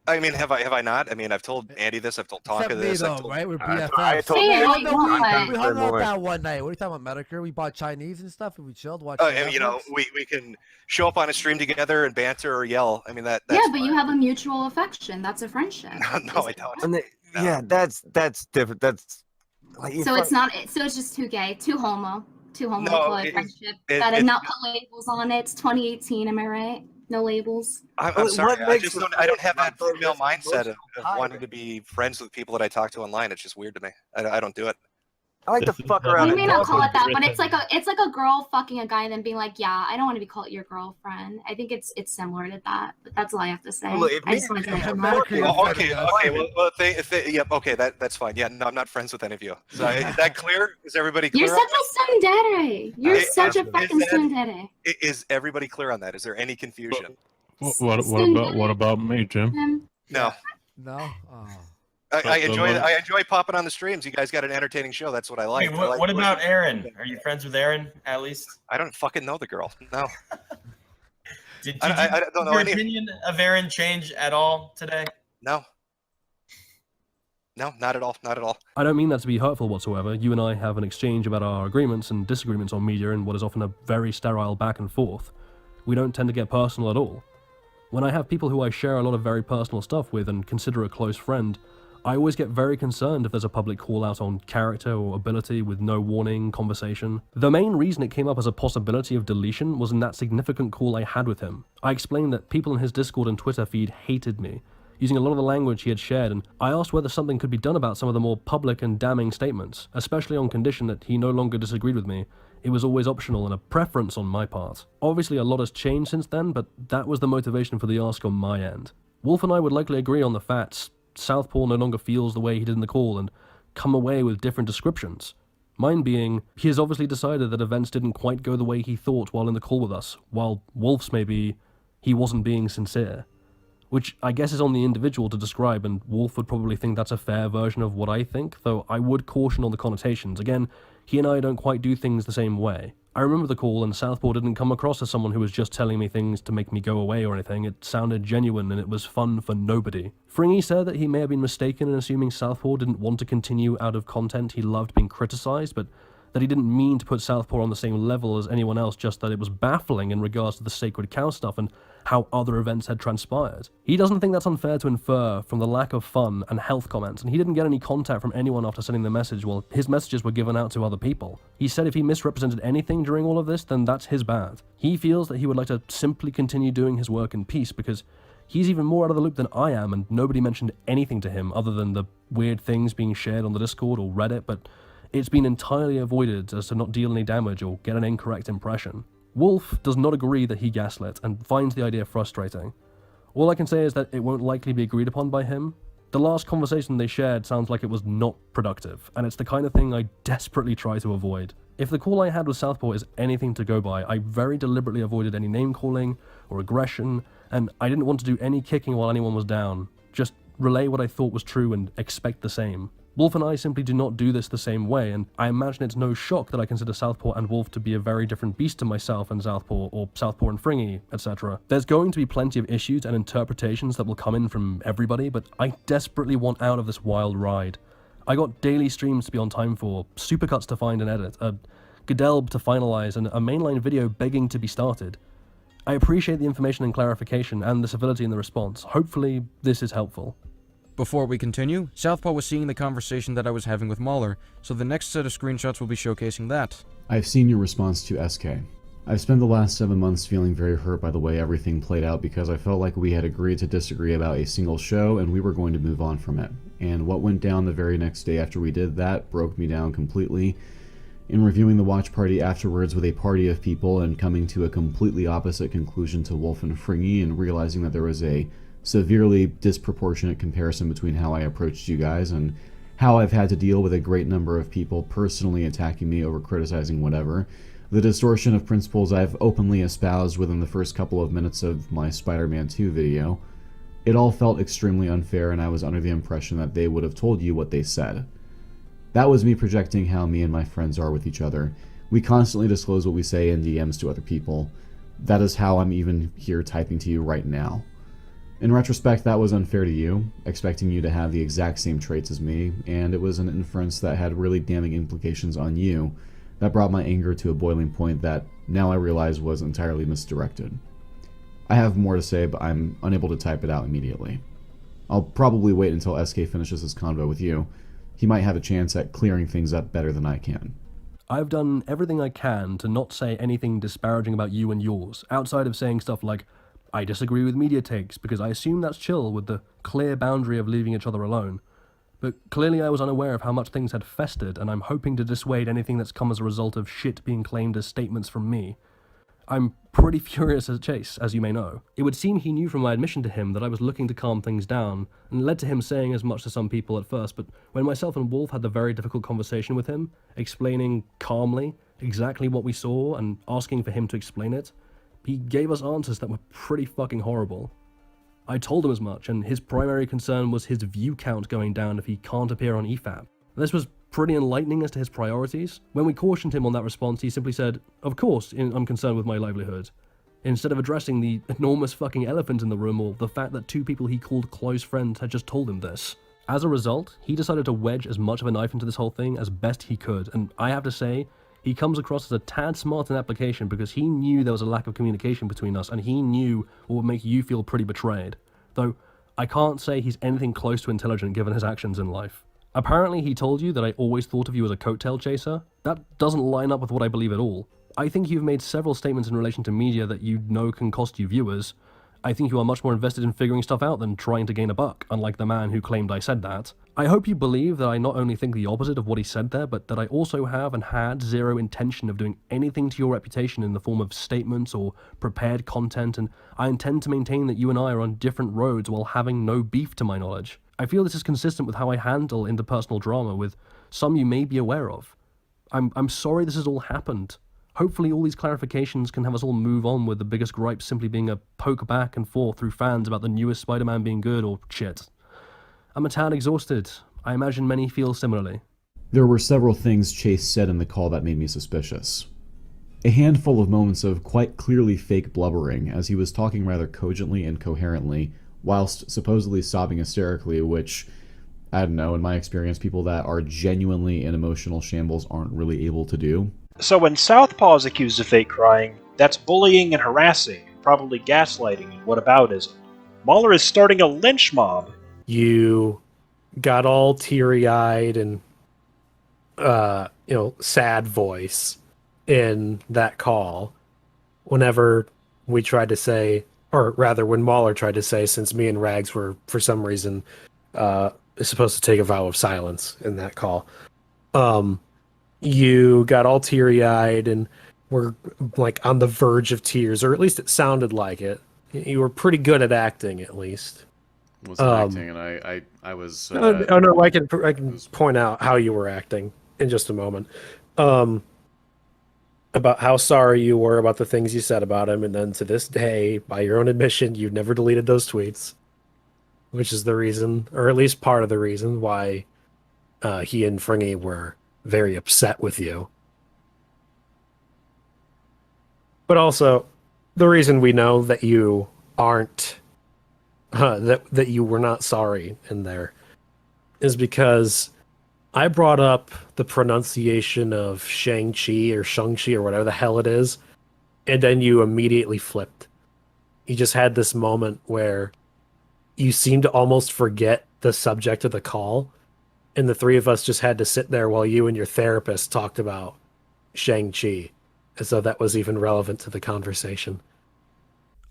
I mean, have I not? I mean, I've told Andy this, I've told Tonka this. Though, right? We're BFFs. We hung out that one night. What are you talking about, Medicare? We bought Chinese and stuff, and we chilled, watched. And, we can show up on a stream together and banter or yell. I mean, that's yeah, but you have a mutual affection. That's a friendship. No, I don't. And yeah, that's different. That's like, so it's not. So it's just too gay, too homo to call it friendship. That did not put labels on it. It's 2018. Am I right? No labels. I'm sorry. I don't have that female mindset of wanting to be friends with people that I talk to online. It's just weird to me. I don't do it. I like to fuck We around. may not call it that, but it's like a girl fucking a guy and then being like, yeah, I don't want to be called your girlfriend. I think it's similar to that, but that's all I have to say. Well, if I just wanted to mention that. Okay, that's fine. Yeah, no, I'm not friends with any of you. So, is that clear? Is everybody clear? You're such a tsundere. You're such a fucking tsundere. Is everybody clear on that? Is there any confusion? What about me, Jim? No. No. Oh. I enjoy popping on the streams. You guys got an entertaining show. That's what I like. Wait, what about Aaron? Are you friends with Aaron, at least? I don't fucking know the girl. No. Did I don't know your any. opinion of Aaron change at all today? No. No, not at all. Not at all. I don't mean that to be hurtful whatsoever. You and I have an exchange about our agreements and disagreements on media in what is often a very sterile back and forth. We don't tend to get personal at all. When I have people who I share a lot of very personal stuff with and consider a close friend, I always get very concerned if there's a public call out on character or ability with no warning, conversation. The main reason it came up as a possibility of deletion was in that significant call I had with him. I explained that people in his Discord and Twitter feed hated me, using a lot of the language he had shared, and I asked whether something could be done about some of the more public and damning statements, especially on condition that he no longer disagreed with me. It was always optional and a preference on my part. Obviously a lot has changed since then, but that was the motivation for the ask on my end. Wolf and I would likely agree on the facts. Southpaw no longer feels the way he did in the call and come away with different descriptions. Mine being, he has obviously decided that events didn't quite go the way he thought while in the call with us, while Wolf's maybe he wasn't being sincere. Which I guess is on the individual to describe, and Wolf would probably think that's a fair version of what I think, though I would caution on the connotations. Again, he and I don't quite do things the same way. I remember the call, and Southpaw didn't come across as someone who was just telling me things to make me go away or anything. It sounded genuine, and it was fun for nobody. Fringy said that he may have been mistaken in assuming Southpaw didn't want to continue out of content he loved being criticized, but that he didn't mean to put Southpaw on the same level as anyone else, just that it was baffling in regards to the Sacred Cow stuff and how other events had transpired. He doesn't think that's unfair to infer from the lack of fun and health comments, and he didn't get any contact from anyone after sending the message while his messages were given out to other people. He said if he misrepresented anything during all of this, then that's his bad. He feels that he would like to simply continue doing his work in peace because he's even more out of the loop than I am, and nobody mentioned anything to him other than the weird things being shared on the Discord or Reddit, but it's been entirely avoided as to not deal any damage or get an incorrect impression. Wolf does not agree that he gaslit and finds the idea frustrating. All I can say is that it won't likely be agreed upon by him. The last conversation they shared sounds like it was not productive, and it's the kind of thing I desperately try to avoid. If the call I had with Southpaw is anything to go by, I very deliberately avoided any name calling or aggression, and I didn't want to do any kicking while anyone was down. Just relay what I thought was true and expect the same. Wolf and I simply do not do this the same way, and I imagine it's no shock that I consider Southpaw and Wolf to be a very different beast to myself and Southpaw, or Southpaw and Fringy, etc. There's going to be plenty of issues and interpretations that will come in from everybody, but I desperately want out of this wild ride. I got daily streams to be on time for, supercuts to find and edit, a Gadelb to finalize, and a mainline video begging to be started. I appreciate the information and clarification and the civility in the response. Hopefully, this is helpful. Before we continue, Southpaw was seeing the conversation that I was having with Mahler, so the next set of screenshots will be showcasing that. I've seen your response to SK. I've spent the last 7 months feeling very hurt by the way everything played out because I felt like we had agreed to disagree about a single show and we were going to move on from it. And what went down the very next day after we did that broke me down completely. In reviewing the watch party afterwards with a party of people and coming to a completely opposite conclusion to Wolf and Fringy and realizing that there was a severely disproportionate comparison between how I approached you guys and how I've had to deal with a great number of people personally attacking me over criticizing whatever, the distortion of principles I've openly espoused within the first couple of minutes of my Spider-Man 2 video, it all felt extremely unfair and I was under the impression that they would have told you what they said. That was me projecting how me and my friends are with each other. We constantly disclose what we say in DMs to other people. That is how I'm even here typing to you right now. In retrospect, that was unfair to you, expecting you to have the exact same traits as me, and it was an inference that had really damning implications on you that brought my anger to a boiling point that now I realize was entirely misdirected. I have more to say, but I'm unable to type it out immediately. I'll probably wait until SK finishes his convo with you. He might have a chance at clearing things up better than I can. I've done everything I can to not say anything disparaging about you and yours, outside of saying stuff like, I disagree with media takes because I assume that's chill with the clear boundary of leaving each other alone. But clearly I was unaware of how much things had festered, and I'm hoping to dissuade anything that's come as a result of shit being claimed as statements from me. I'm pretty furious at Chase, as you may know. It would seem he knew from my admission to him that I was looking to calm things down, and led to him saying as much to some people at first, but when myself and Wolf had the very difficult conversation with him, explaining calmly exactly what we saw and asking for him to explain it, he gave us answers that were pretty fucking horrible. I told him as much, and his primary concern was his view count going down if he can't appear on EFAP. This was pretty enlightening as to his priorities. When we cautioned him on that response, he simply said, "Of course, I'm concerned with my livelihood," instead of addressing the enormous fucking elephant in the room or the fact that two people he called close friends had just told him this. As a result, he decided to wedge as much of a knife into this whole thing as best he could, and I have to say, he comes across as a tad smart in application because he knew there was a lack of communication between us, and he knew what would make you feel pretty betrayed. Though, I can't say he's anything close to intelligent given his actions in life. Apparently he told you that I always thought of you as a coattail chaser. That doesn't line up with what I believe at all. I think you've made several statements in relation to media that you know can cost you viewers. I think you are much more invested in figuring stuff out than trying to gain a buck, unlike the man who claimed I said that. I hope you believe that I not only think the opposite of what he said there, but that I also have and had zero intention of doing anything to your reputation in the form of statements or prepared content, and I intend to maintain that you and I are on different roads while having no beef to my knowledge. I feel this is consistent with how I handle interpersonal drama with some you may be aware of. I'm sorry this has all happened. Hopefully all these clarifications can have us all move on with the biggest gripe simply being a poke back and forth through fans about the newest Spider-Man being good or shit. I'm a tad exhausted. I imagine many feel similarly. There were several things Chase said in the call that made me suspicious. A handful of moments of quite clearly fake blubbering as he was talking rather cogently and coherently, whilst supposedly sobbing hysterically, which, I don't know, in my experience, people that are genuinely in emotional shambles aren't really able to do. So when Southpaw is accused of fake crying, that's bullying and harassing, probably gaslighting and whataboutism. Mauler is starting a lynch mob. You got all teary-eyed and, sad voice in that call whenever we tried to say, or rather when Mauler tried to say, since me and Rags were, for some reason, supposed to take a vow of silence in that call. You got all teary-eyed and were like on the verge of tears, or at least it sounded like it. You were pretty good at acting, at least. Wasn't acting, and I was. I can point out how you were acting in just a moment. About how sorry you were about the things you said about him, and then to this day, by your own admission, you've never deleted those tweets, which is the reason, or at least part of the reason, why he and Fringy were very upset with you. But also, the reason we know that you aren't, that you were not sorry in there, is because I brought up the pronunciation of Shang-Chi or Shang-Chi or whatever the hell it is, and then you immediately flipped. You just had this moment where you seemed to almost forget the subject of the call, and the three of us just had to sit there while you and your therapist talked about Shang-Chi, as though that was even relevant to the conversation.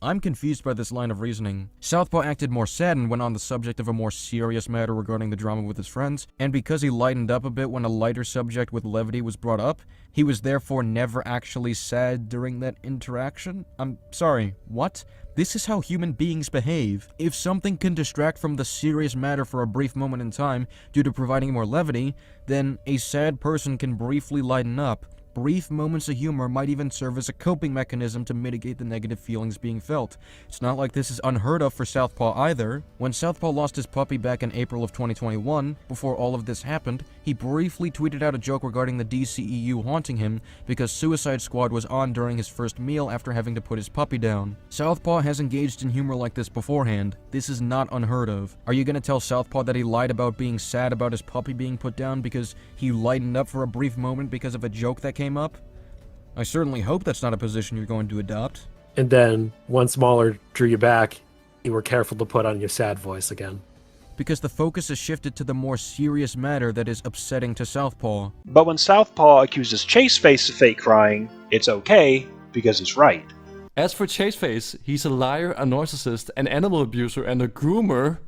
I'm confused by this line of reasoning. Southpaw acted more saddened when on the subject of a more serious matter regarding the drama with his friends, and because he lightened up a bit when a lighter subject with levity was brought up, he was therefore never actually sad during that interaction? I'm sorry, what? This is how human beings behave. If something can distract from the serious matter for a brief moment in time due to providing more levity, then a sad person can briefly lighten up. Brief moments of humor might even serve as a coping mechanism to mitigate the negative feelings being felt. It's not like this is unheard of for Southpaw either. When Southpaw lost his puppy back in April of 2021, before all of this happened, he briefly tweeted out a joke regarding the DCEU haunting him because Suicide Squad was on during his first meal after having to put his puppy down. Southpaw has engaged in humor like this beforehand. This is not unheard of. Are you gonna tell Southpaw that he lied about being sad about his puppy being put down because he lightened up for a brief moment because of a joke that came up? I certainly hope that's not a position you're going to adopt. And then, once Mauler drew you back, you were careful to put on your sad voice again. Because the focus has shifted to the more serious matter that is upsetting to Southpaw. But when Southpaw accuses Chaseface of fake crying, it's okay, because he's right. As for Chaseface, he's a liar, a narcissist, an animal abuser, and a groomer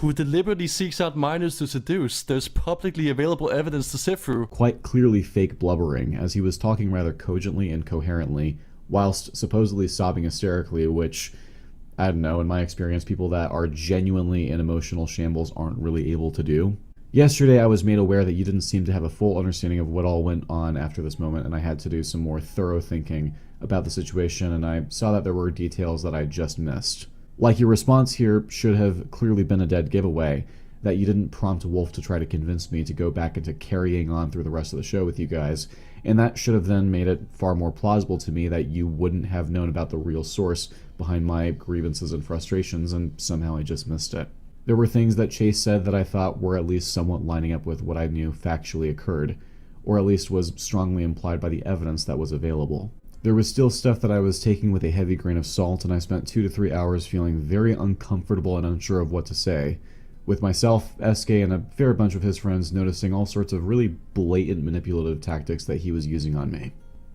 who deliberately seeks out minors to seduce. There's publicly available evidence to sift through. Quite clearly fake blubbering, as he was talking rather cogently and coherently, whilst supposedly sobbing hysterically, which, I don't know, in my experience, people that are genuinely in emotional shambles aren't really able to do. Yesterday, I was made aware that you didn't seem to have a full understanding of what all went on after this moment, and I had to do some more thorough thinking about the situation, and I saw that there were details that I just missed. Like, your response here should have clearly been a dead giveaway, that you didn't prompt Wolf to try to convince me to go back into carrying on through the rest of the show with you guys, and that should have then made it far more plausible to me that you wouldn't have known about the real source behind my grievances and frustrations, and somehow I just missed it. There were things that Chase said that I thought were at least somewhat lining up with what I knew factually occurred, or at least was strongly implied by the evidence that was available. There was still stuff that I was taking with a heavy grain of salt, and I spent 2 to 3 hours feeling very uncomfortable and unsure of what to say, with myself, SK, and a fair bunch of his friends noticing all sorts of really blatant manipulative tactics that he was using on me.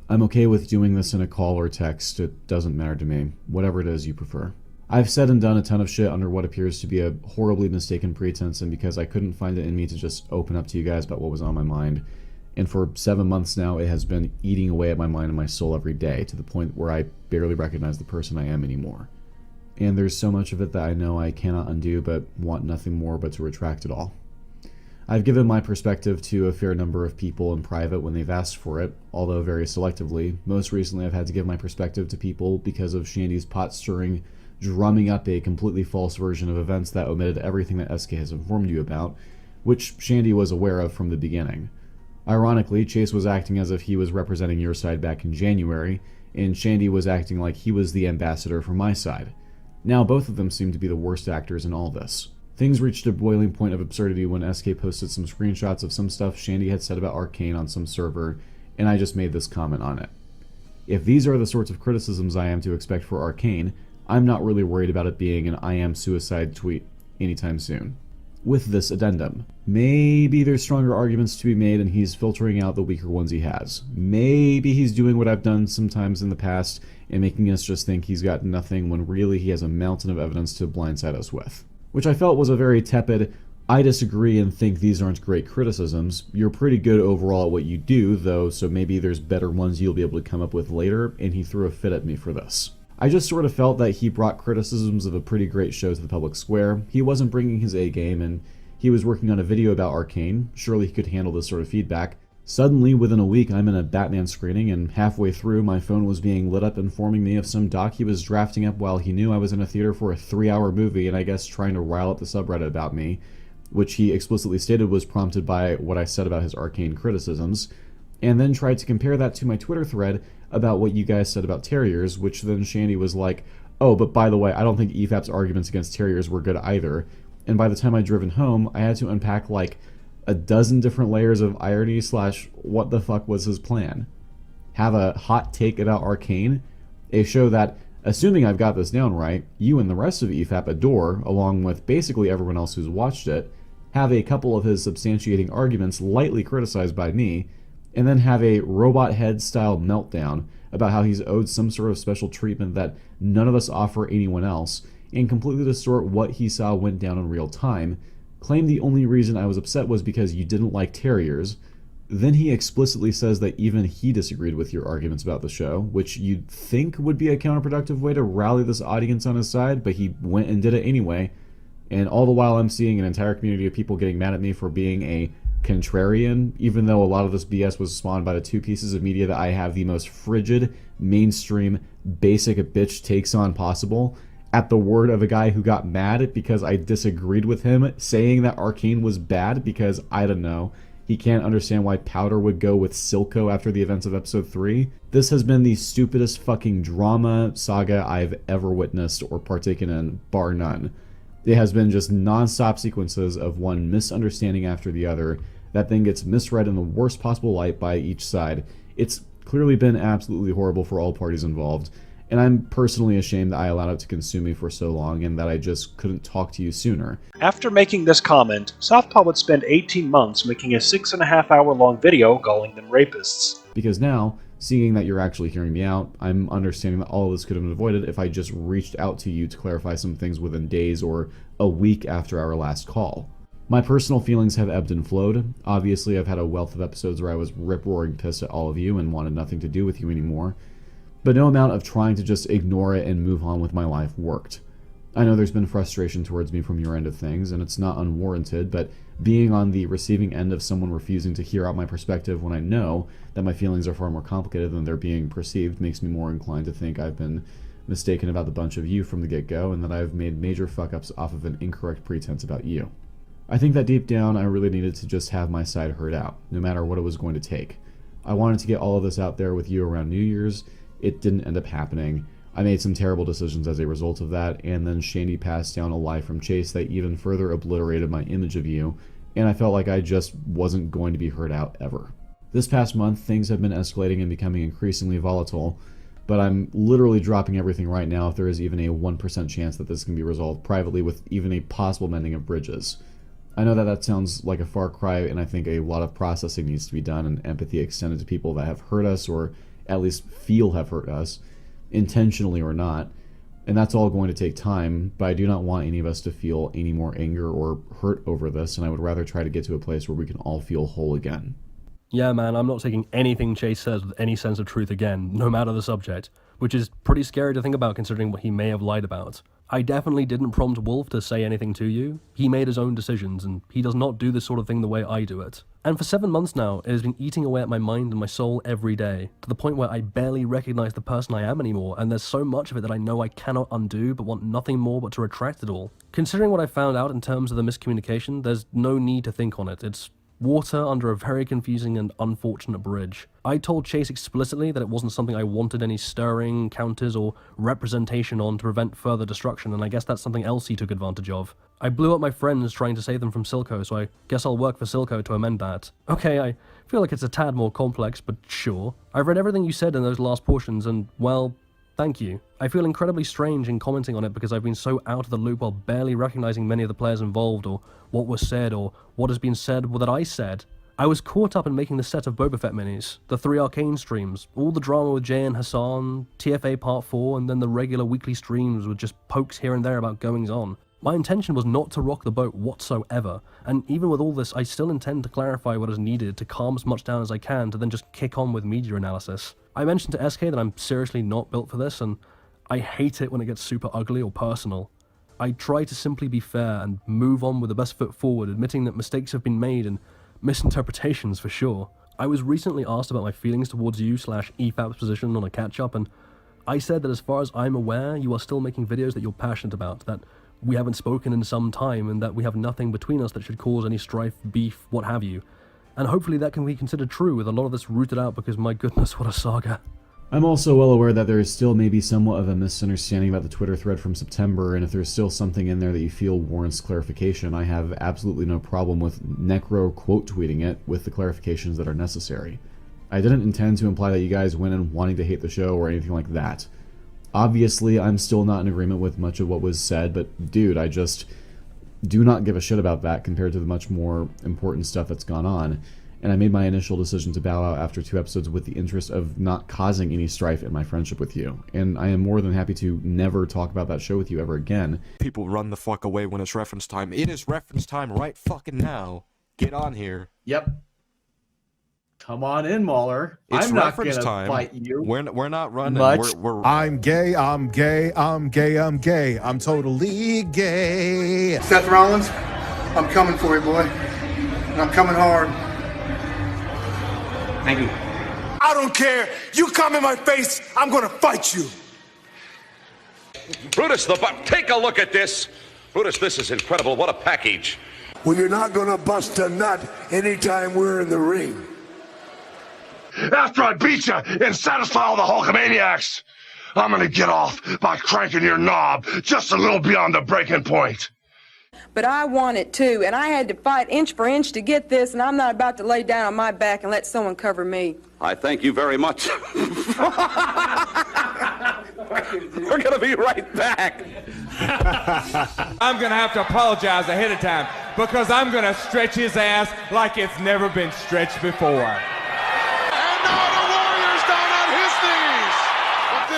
I'm okay with doing this in a call or text, it doesn't matter to me, whatever it is you prefer. I've said and done a ton of shit under what appears to be a horribly mistaken pretense, and because I couldn't find it in me to just open up to you guys about what was on my mind. And for 7 months now, it has been eating away at my mind and my soul every day, to the point where I barely recognize the person I am anymore. And there's so much of it that I know I cannot undo, but want nothing more but to retract it all. I've given my perspective to a fair number of people in private when they've asked for it, although very selectively. Most recently I've had to give my perspective to people because of Shandy's pot-stirring, drumming up a completely false version of events that omitted everything that SK has informed you about, which Shandy was aware of from the beginning. Ironically, Chase was acting as if he was representing your side back in January, and Shandy was acting like he was the ambassador for my side. Now both of them seem to be the worst actors in all this. Things reached a boiling point of absurdity when SK posted some screenshots of some stuff Shandy had said about Arcane on some server, and I just made this comment on it. If these are the sorts of criticisms I am to expect for Arcane, I'm not really worried about it being an I am suicide tweet anytime soon. With this addendum. Maybe there's stronger arguments to be made and he's filtering out the weaker ones he has. Maybe he's doing what I've done sometimes in the past and making us just think he's got nothing when really he has a mountain of evidence to blindside us with. Which I felt was a very tepid, I disagree and think these aren't great criticisms. You're pretty good overall at what you do, though, so maybe there's better ones you'll be able to come up with later, and he threw a fit at me for this. I just sort of felt that he brought criticisms of a pretty great show to the public square. He wasn't bringing his A game, and he was working on a video about Arcane. Surely he could handle this sort of feedback. Suddenly, within a week, I'm in a Batman screening, and halfway through, my phone was being lit up informing me of some doc he was drafting up while he knew I was in a theater for a 3-hour movie, and I guess trying to rile up the subreddit about me, which he explicitly stated was prompted by what I said about his Arcane criticisms, and then tried to compare that to my Twitter thread about what you guys said about Terriers, which then Shandy was like, oh, but by the way, I don't think EFAP's arguments against Terriers were good either. And by the time I'd driven home, I had to unpack like a dozen different layers of irony / what the fuck was his plan. Have a hot take about Arcane, a show that, assuming I've got this down right, you and the rest of EFAP adore, along with basically everyone else who's watched it, have a couple of his substantiating arguments lightly criticized by me, and then have a robot head style meltdown about how he's owed some sort of special treatment that none of us offer anyone else, and completely distort what he saw went down in real time, claim the only reason I was upset was because you didn't like Terriers. Then he explicitly says that even he disagreed with your arguments about the show, which you'd think would be a counterproductive way to rally this audience on his side, but he went and did it anyway. And all the while I'm seeing an entire community of people getting mad at me for being a contrarian, even though a lot of this BS was spawned by the 2 pieces of media that I have the most frigid, mainstream, basic bitch takes on possible, at the word of a guy who got mad because I disagreed with him saying that Arcane was bad because, I don't know, he can't understand why Powder would go with Silco after the events of episode 3. This has been the stupidest fucking drama saga I've ever witnessed or partaken in, bar none. It has been just non-stop sequences of one misunderstanding after the other that then gets misread in the worst possible light by each side. It's clearly been absolutely horrible for all parties involved, and I'm personally ashamed that I allowed it to consume me for so long and that I just couldn't talk to you sooner. After making this comment, Southpaw would spend 18 months making a 6.5-hour long video calling them rapists. Because now, Seeing that you're actually hearing me out, I'm understanding that all of this could have been avoided if I just reached out to you to clarify some things within days or a week after our last call. My personal feelings have ebbed and flowed. Obviously, I've had a wealth of episodes where I was rip-roaring pissed at all of you and wanted nothing to do with you anymore, but no amount of trying to just ignore it and move on with my life worked. I know there's been frustration towards me from your end of things, and it's not unwarranted, but being on the receiving end of someone refusing to hear out my perspective when I know that my feelings are far more complicated than they're being perceived makes me more inclined to think I've been mistaken about the bunch of you from the get-go, and that I've made major fuck-ups off of an incorrect pretense about you. I think that deep down I really needed to just have my side heard out, no matter what it was going to take. I wanted to get all of this out there with you around New Year's. It didn't end up happening. I made some terrible decisions as a result of that, and then Shandy passed down a lie from Chase that even further obliterated my image of you, and I felt like I just wasn't going to be heard out ever. This past month, things have been escalating and becoming increasingly volatile, but I'm literally dropping everything right now if there is even a 1% chance that this can be resolved privately with even a possible mending of bridges. I know that that sounds like a far cry, and I think a lot of processing needs to be done and empathy extended to people that have hurt us, or at least feel have hurt us, intentionally or not, and that's all going to take time, but I do not want any of us to feel any more anger or hurt over this, and I would rather try to get to a place where we can all feel whole again. Yeah, man, I'm not taking anything Chase says with any sense of truth again, no matter the subject, which is pretty scary to think about considering what he may have lied about. I definitely didn't prompt Wolf to say anything to you. He made his own decisions, and he does not do this sort of thing the way I do it. And for 7 months now, it has been eating away at my mind and my soul every day, to the point where I barely recognize the person I am anymore, and there's so much of it that I know I cannot undo, but want nothing more but to retract it all. Considering what I found out in terms of the miscommunication, there's no need to think on it. It's water under a very confusing and unfortunate bridge. I told Chase explicitly that it wasn't something I wanted any stirring, counters, or representation on to prevent further destruction, and I guess that's something else he took advantage of. I blew up my friends trying to save them from Silco, so I guess I'll work for Silco to amend that. Okay, I feel like it's a tad more complex, but sure. I've read everything you said in those last portions, and, well, thank you. I feel incredibly strange in commenting on it because I've been so out of the loop while barely recognizing many of the players involved, or what was said, or what has been said, or that I said. I was caught up in making the set of Boba Fett minis, the 3 Arcane streams, all the drama with Jay and Hassan, TFA Part 4, and then the regular weekly streams with just pokes here and there about goings on. My intention was not to rock the boat whatsoever, and even with all this, I still intend to clarify what is needed to calm as much down as I can to then just kick on with media analysis. I mentioned to SK that I'm seriously not built for this, and I hate it when it gets super ugly or personal. I try to simply be fair and move on with the best foot forward, admitting that mistakes have been made and misinterpretations for sure. I was recently asked about my feelings towards you / EFAP's position on a catch-up, and I said that as far as I'm aware, you are still making videos that you're passionate about, that we haven't spoken in some time, and that we have nothing between us that should cause any strife, beef, what have you. And hopefully that can be considered true with a lot of this rooted out because my goodness, what a saga. I'm also well aware that there is still maybe somewhat of a misunderstanding about the Twitter thread from September, and if there's still something in there that you feel warrants clarification, I have absolutely no problem with Necro quote tweeting it with the clarifications that are necessary. I didn't intend to imply that you guys went in wanting to hate the show or anything like that. Obviously, I'm still not in agreement with much of what was said, but dude, I just do not give a shit about that compared to the much more important stuff that's gone on. And I made my initial decision to bow out after 2 episodes with the interest of not causing any strife in my friendship with you. And I am more than happy to never talk about that show with you ever again. People run the fuck away when it's reference time. It is reference time right fucking now. Get on here. Yep. Come on in, Mauler. It's I'm not reference gonna time. fight you. We're not running. Much. I'm gay, I'm gay, I'm gay, I'm gay. I'm totally gay. Seth Rollins, I'm coming for you, boy. And I'm coming hard. Thank you. I don't care. You come in my face, I'm gonna fight you. Brutus, take a look at this. Brutus, this is incredible. What a package. Well, you're not gonna bust a nut anytime we're in the ring. After I beat you and satisfy all the Hulkamaniacs, I'm gonna get off by cranking your knob just a little beyond the breaking point. But I want it too, and I had to fight inch for inch to get this, and I'm not about to lay down on my back and let someone cover me. I thank you very much. We're gonna be right back. I'm gonna have to apologize ahead of time because I'm gonna stretch his ass like it's never been stretched before. And now the Warriors down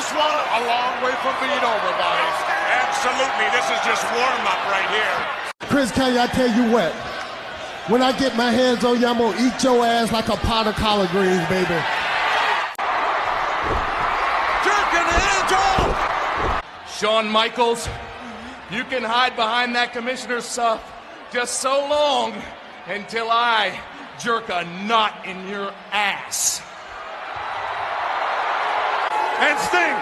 this one a long way from being over, buddies. Absolutely, this is just warm-up right here. Chris Canyon, I tell you what, when I get my hands on you, I'm gonna eat your ass like a pot of collard greens, baby. Jerking it off! Shawn Michaels, you can hide behind that commissioner's stuff just so long until I jerk a knot in your ass. And Sting,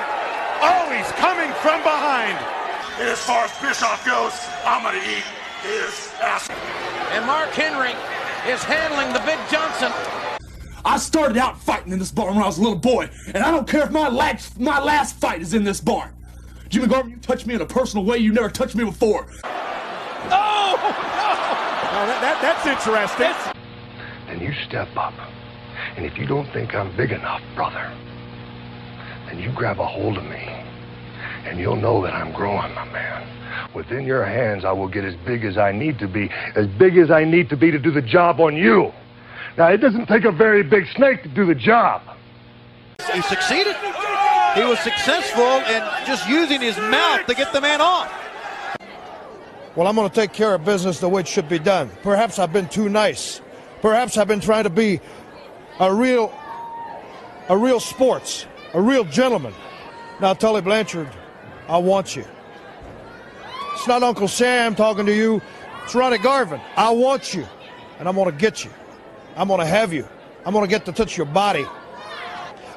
always coming from behind. And as far as Bischoff goes, I'm gonna eat his ass. And Mark Henry is handling the Big Johnson. I started out fighting in this barn when I was a little boy, and I don't care if my last fight is in this barn. Jimmy Garvin, you touched me in a personal way you never touched me before. Oh! No, that's interesting. Then you step up. And if you don't think I'm big enough, brother, then you grab a hold of me. And you'll know that I'm growing, my man. Within your hands, I will get as big as I need to be to do the job on you. Now, it doesn't take a very big snake to do the job. He succeeded. He was successful in just using his mouth to get the man off. Well, I'm going to take care of business the way it should be done. Perhaps I've been too nice. Perhaps I've been trying to be a real sports, a real gentleman. Now, Tully Blanchard, I want you. It's not Uncle Sam talking to you. It's Ronnie Garvin. I want you, and I'm going to get you. I'm going to have you. I'm going to get to touch your body.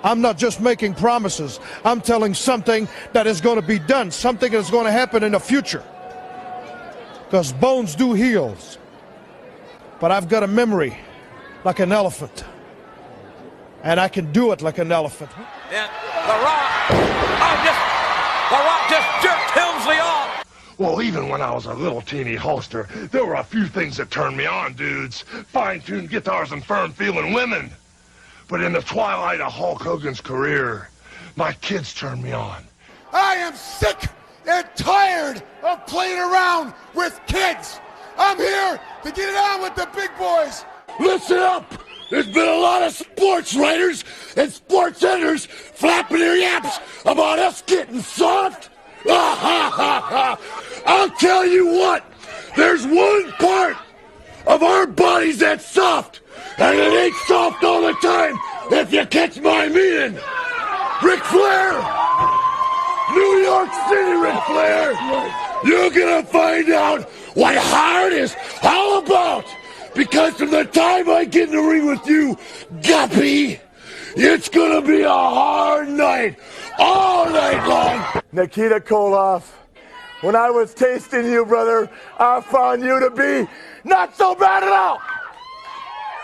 I'm not just making promises. I'm telling something that is going to be done, something that's going to happen in the future. Because bones do heal. But I've got a memory like an elephant. And I can do it like an elephant. And The Rock just jerked Helmsley off. Well, even when I was a little teeny Hulkster, there were a few things that turned me on, dudes. Fine-tuned guitars and firm-feeling women. But in the twilight of Hulk Hogan's career, my kids turned me on. I am sick and tired of playing around with kids. I'm here to get it on with the big boys. Listen up! There's been a lot of sports writers and sports editors flapping their yaps about us getting soft. I'll tell you what, there's one part of our bodies that's soft, and it ain't soft all the time, if you catch my meaning. Ric Flair! New York City Ric Flair! You're gonna find out what hard is all about, because from the time I get in the ring with you, Guppy, it's gonna be a hard night, all night long. Nikita Koloff, when I was tasting you, brother, I found you to be not so bad at all.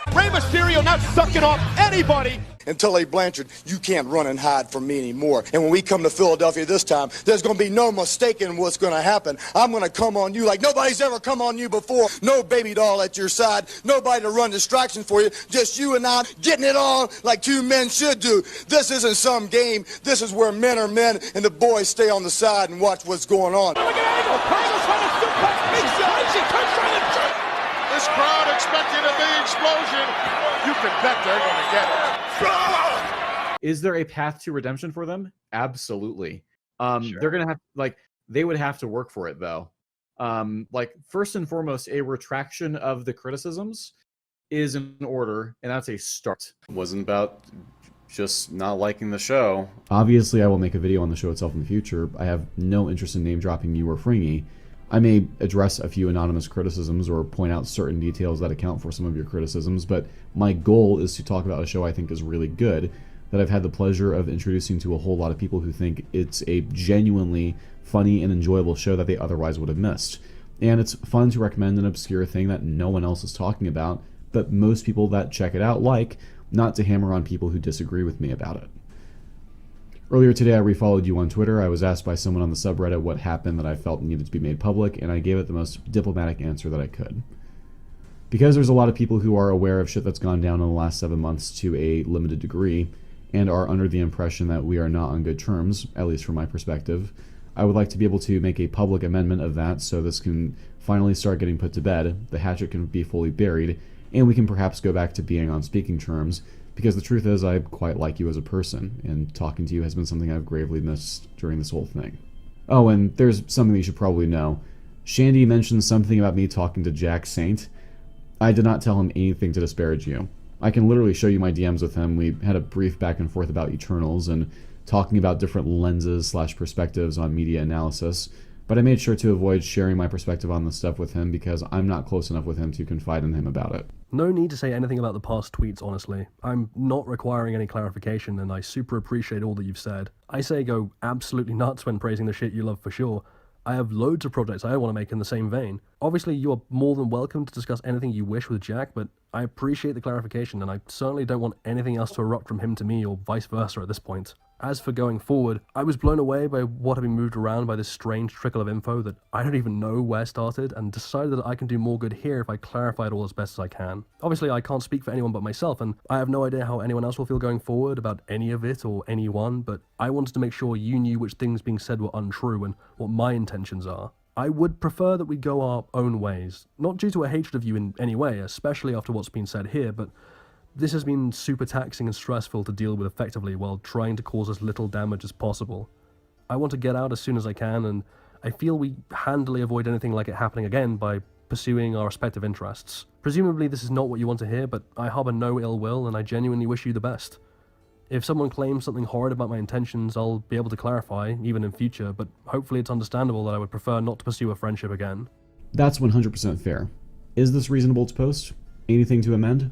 Rey Mysterio not sucking off anybody. And Tully Blanchard, you can't run and hide from me anymore. And when we come to Philadelphia this time, there's going to be no mistaking what's going to happen. I'm going to come on you like nobody's ever come on you before. No baby doll at your side. Nobody to run distractions for you. Just you and I getting it on like two men should do. This isn't some game. This is where men are men and the boys stay on the side and watch what's going on. This crowd expecting a big explosion. You can bet they're going to get it. Is there a path to redemption for them? Absolutely. They're gonna have they would have to work for it though. First and foremost, a retraction of the criticisms is in order, and that's a start. It wasn't about just not liking the show. Obviously, I will make a video on the show itself in the future. I have no interest in name dropping you or Fringy. I may address a few anonymous criticisms or point out certain details that account for some of your criticisms, but my goal is to talk about a show I think is really good, that I've had the pleasure of introducing to a whole lot of people who think it's a genuinely funny and enjoyable show that they otherwise would have missed. And it's fun to recommend an obscure thing that no one else is talking about, but most people that check it out like, not to hammer on people who disagree with me about it. Earlier today, I refollowed you on Twitter. I was asked by someone on the subreddit what happened that I felt needed to be made public, and I gave it the most diplomatic answer that I could. Because there's a lot of people who are aware of shit that's gone down in the last 7 months to a limited degree, and are under the impression that we are not on good terms, at least from my perspective, I would like to be able to make a public amendment of that so this can finally start getting put to bed, the hatchet can be fully buried, and we can perhaps go back to being on speaking terms, because the truth is I quite like you as a person, and talking to you has been something I've gravely missed during this whole thing. Oh, and there's something that you should probably know. Shandy mentioned something about me talking to Jack Saint. I did not tell him anything to disparage you. I can literally show you my DMs with him. We had a brief back and forth about Eternals and talking about different lenses/perspectives on media analysis, but I made sure to avoid sharing my perspective on this stuff with him because I'm not close enough with him to confide in him about it. No need to say anything about the past tweets, honestly. I'm not requiring any clarification, and I super appreciate all that you've said. I say go absolutely nuts when praising the shit you love for sure. I have loads of projects I want to make in the same vein. Obviously, you are more than welcome to discuss anything you wish with Jack, but I appreciate the clarification, and I certainly don't want anything else to erupt from him to me or vice versa at this point. As for going forward, I was blown away by what had been moved around by this strange trickle of info that I don't even know where started, and decided that I can do more good here if I clarify it all as best as I can. Obviously, I can't speak for anyone but myself, and I have no idea how anyone else will feel going forward about any of it or anyone, but I wanted to make sure you knew which things being said were untrue and what my intentions are. I would prefer that we go our own ways, not due to a hatred of you in any way, especially after what's been said here, but this has been super taxing and stressful to deal with effectively while trying to cause as little damage as possible. I want to get out as soon as I can, and I feel we handily avoid anything like it happening again by pursuing our respective interests. Presumably this is not what you want to hear, but I harbor no ill will, and I genuinely wish you the best. If someone claims something horrid about my intentions, I'll be able to clarify, even in future, but hopefully it's understandable that I would prefer not to pursue a friendship again. That's 100% fair. Is this reasonable to post? Anything to amend?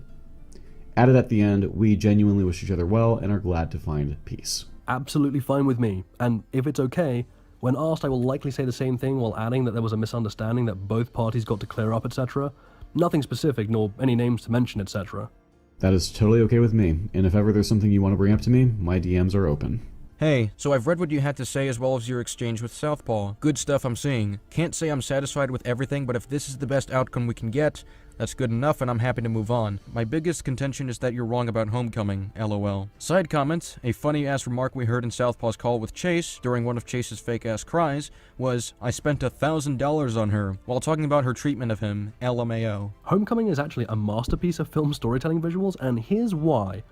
Added at the end, we genuinely wish each other well and are glad to find peace. Absolutely fine with me, and if it's okay, when asked I will likely say the same thing while adding that there was a misunderstanding that both parties got to clear up, etc. Nothing specific, nor any names to mention, etc. That is totally okay with me, and if ever there's something you want to bring up to me, my DMs are open. Hey, so I've read what you had to say as well as your exchange with Southpaw. Good stuff I'm seeing. Can't say I'm satisfied with everything, but if this is the best outcome we can get, that's good enough and I'm happy to move on. My biggest contention is that you're wrong about Homecoming, lol. Side comment, a funny-ass remark we heard in Southpaw's call with Chase during one of Chase's fake-ass cries was, I spent $1,000 on her, while talking about her treatment of him, LMAO. Homecoming is actually a masterpiece of film storytelling visuals, and here's why.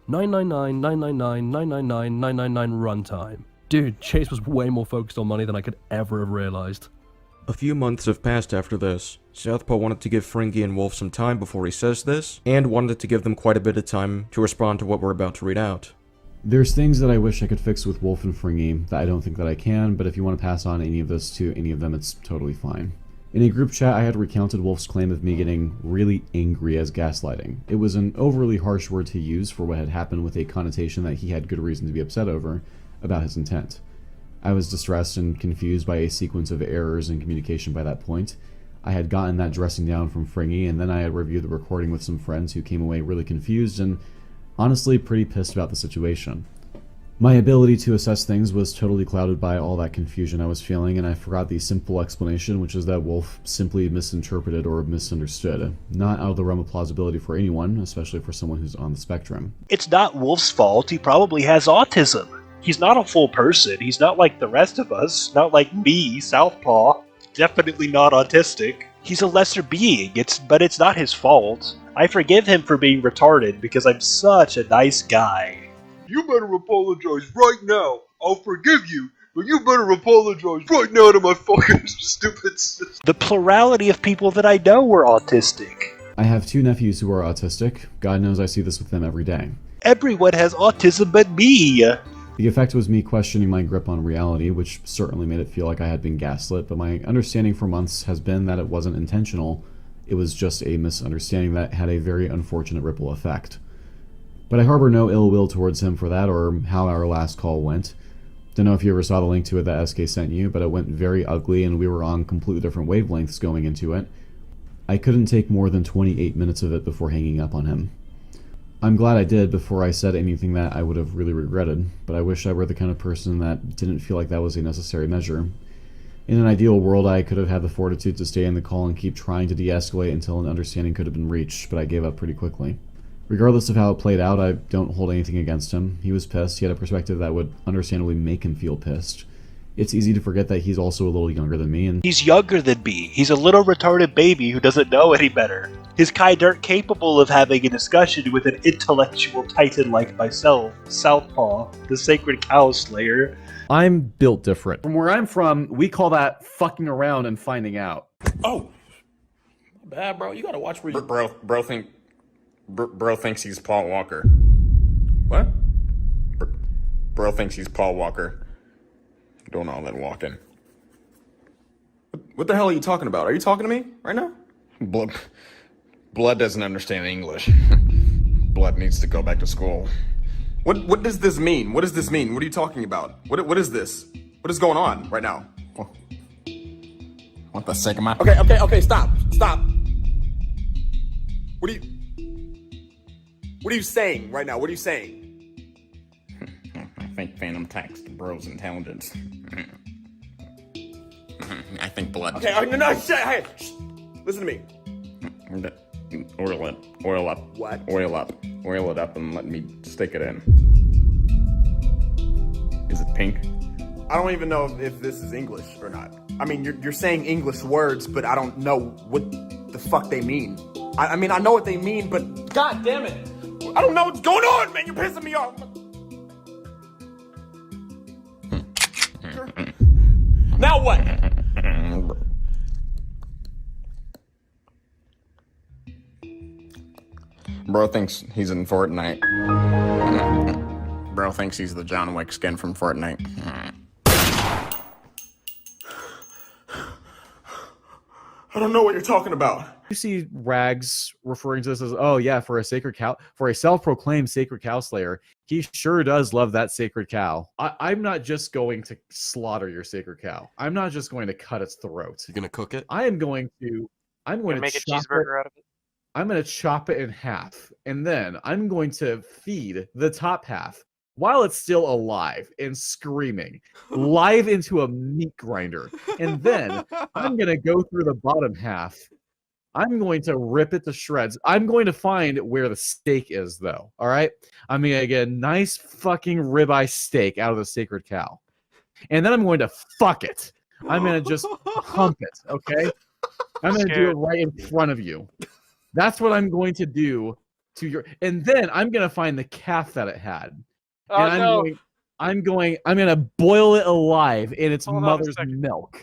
999, 999, 999, 999 runtime. Dude, Chase was way more focused on money than I could ever have realized. A few months have passed after this. Southpaw wanted to give Fringy and Wolf some time before he says this, and wanted to give them quite a bit of time to respond to what we're about to read out. There's things that I wish I could fix with Wolf and Fringy that I don't think that I can, but if you want to pass on any of this to any of them, it's totally fine. In a group chat, I had recounted Wolf's claim of me getting really angry as gaslighting. It was an overly harsh word to use for what had happened with a connotation that he had good reason to be upset over about his intent. I was distressed and confused by a sequence of errors in communication by that point. I had gotten that dressing down from Fringy, and then I had reviewed the recording with some friends who came away really confused and honestly pretty pissed about the situation. My ability to assess things was totally clouded by all that confusion I was feeling, and I forgot the simple explanation, which is that Wolf simply misinterpreted or misunderstood. Not out of the realm of plausibility for anyone, especially for someone who's on the spectrum. It's not Wolf's fault, he probably has autism. He's not a full person, he's not like the rest of us, not like me, Southpaw. Definitely not autistic. He's a lesser being, but it's not his fault. I forgive him for being retarded because I'm such a nice guy. You better apologize right now. I'll forgive you, but you better apologize right now to my fucking stupid sister. The plurality of people that I know were autistic. I have 2 nephews who are autistic. God knows I see this with them every day. Everyone has autism but me. The effect was me questioning my grip on reality, which certainly made it feel like I had been gaslit, but my understanding for months has been that it wasn't intentional. It was just a misunderstanding that had a very unfortunate ripple effect. But I harbor no ill will towards him for that or how our last call went. Don't know if you ever saw the link to it that SK sent you, but it went very ugly and we were on completely different wavelengths going into it. I couldn't take more than 28 minutes of it before hanging up on him. I'm glad I did before I said anything that I would have really regretted, but I wish I were the kind of person that didn't feel like that was a necessary measure. In an ideal world, I could have had the fortitude to stay in the call and keep trying to de-escalate until an understanding could have been reached, but I gave up pretty quickly. Regardless of how it played out, I don't hold anything against him. He was pissed. He had a perspective that would understandably make him feel pissed. It's easy to forget that he's also a little younger than me, and He's younger than me. He's a little retarded baby who doesn't know any better. Is Kai Dirt capable of having a discussion with an intellectual titan like myself, Southpaw, the Sacred Cow Slayer? I'm built different. From where I'm from, we call that fucking around and finding out. Oh, bad, bro. You gotta watch where you. Bro thinks he's Paul Walker. What? Bro thinks he's Paul Walker. Doing all that walking. What the hell are you talking about? Are you talking to me right now? Blood doesn't understand English. Blood needs to go back to school. What does this mean? What does this mean? What are you talking about? What is this? What is going on right now? What the sake of my... Okay, stop. What are you saying right now? What are you saying? I think Phantom taxed Bro's intelligence. I think Blood... Okay, no, shit, hey, listen to me. Oil up. What? Oil it up and let me stick it in. Is it pink? I don't even know if this is English or not. I mean, you're saying English words, but I don't know what the fuck they mean. I mean, I know what they mean, but god damn it. I don't know what's going on, man. You're pissing me off. Now what? Bro thinks he's in Fortnite. Bro thinks he's the John Wick skin from Fortnite. I don't know what you're talking about. You see Rags referring to this as, oh yeah, for a self-proclaimed sacred cow slayer, he sure does love that sacred cow. I'm not just going to slaughter your sacred cow. I'm not just going to cut its throat. You're gonna cook it? I'm going to make a cheeseburger out of it. I'm going to chop it in half, and then I'm going to feed the top half while it's still alive and screaming, live into a meat grinder. And then I'm going to go through the bottom half. I'm going to rip it to shreds. I'm going to find where the steak is, though, all right? I'm going to get a nice fucking ribeye steak out of the sacred cow. And then I'm going to fuck it. I'm going to just hump it, okay? I'm going to do it right in front of you. That's what I'm going to do to your, and then I'm gonna find the calf that it had, and I'm gonna boil it alive in its mother's milk.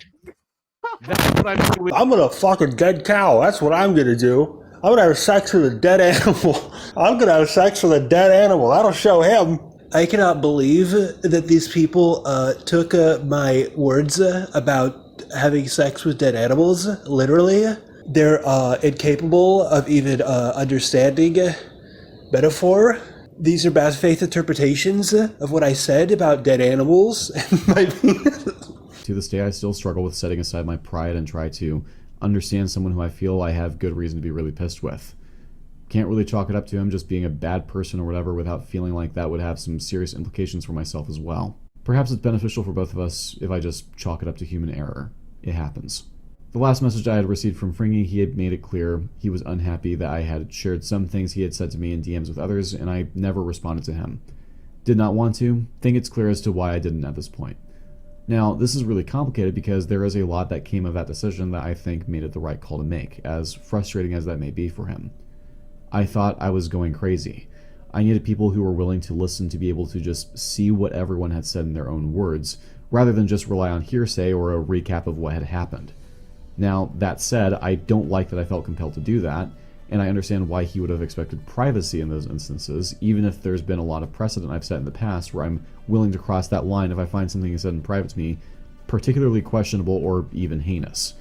That's what I'm doing. I'm gonna fuck a dead cow. That's what I'm gonna do. I'm gonna have sex with a dead animal. I'm gonna have sex with a dead animal. That'll show him. I cannot believe that these people took my words about having sex with dead animals literally. They're incapable of even understanding metaphor. These are bad faith interpretations of what I said about dead animals. To this day, I still struggle with setting aside my pride and try to understand someone who I feel I have good reason to be really pissed with. Can't really chalk it up to him just being a bad person or whatever without feeling like that would have some serious implications for myself as well. Perhaps it's beneficial for both of us if I just chalk it up to human error. It happens. The last message I had received from Fringy, he had made it clear he was unhappy that I had shared some things he had said to me in DMs with others, and I never responded to him. Did not want to. Think it's clear as to why I didn't at this point. Now, this is really complicated because there is a lot that came of that decision that I think made it the right call to make, as frustrating as that may be for him. I thought I was going crazy. I needed people who were willing to listen to be able to just see what everyone had said in their own words, rather than just rely on hearsay or a recap of what had happened. Now, that said, I don't like that I felt compelled to do that, and I understand why he would have expected privacy in those instances, even if there's been a lot of precedent I've set in the past where I'm willing to cross that line if I find something he said in private to me particularly questionable or even heinous.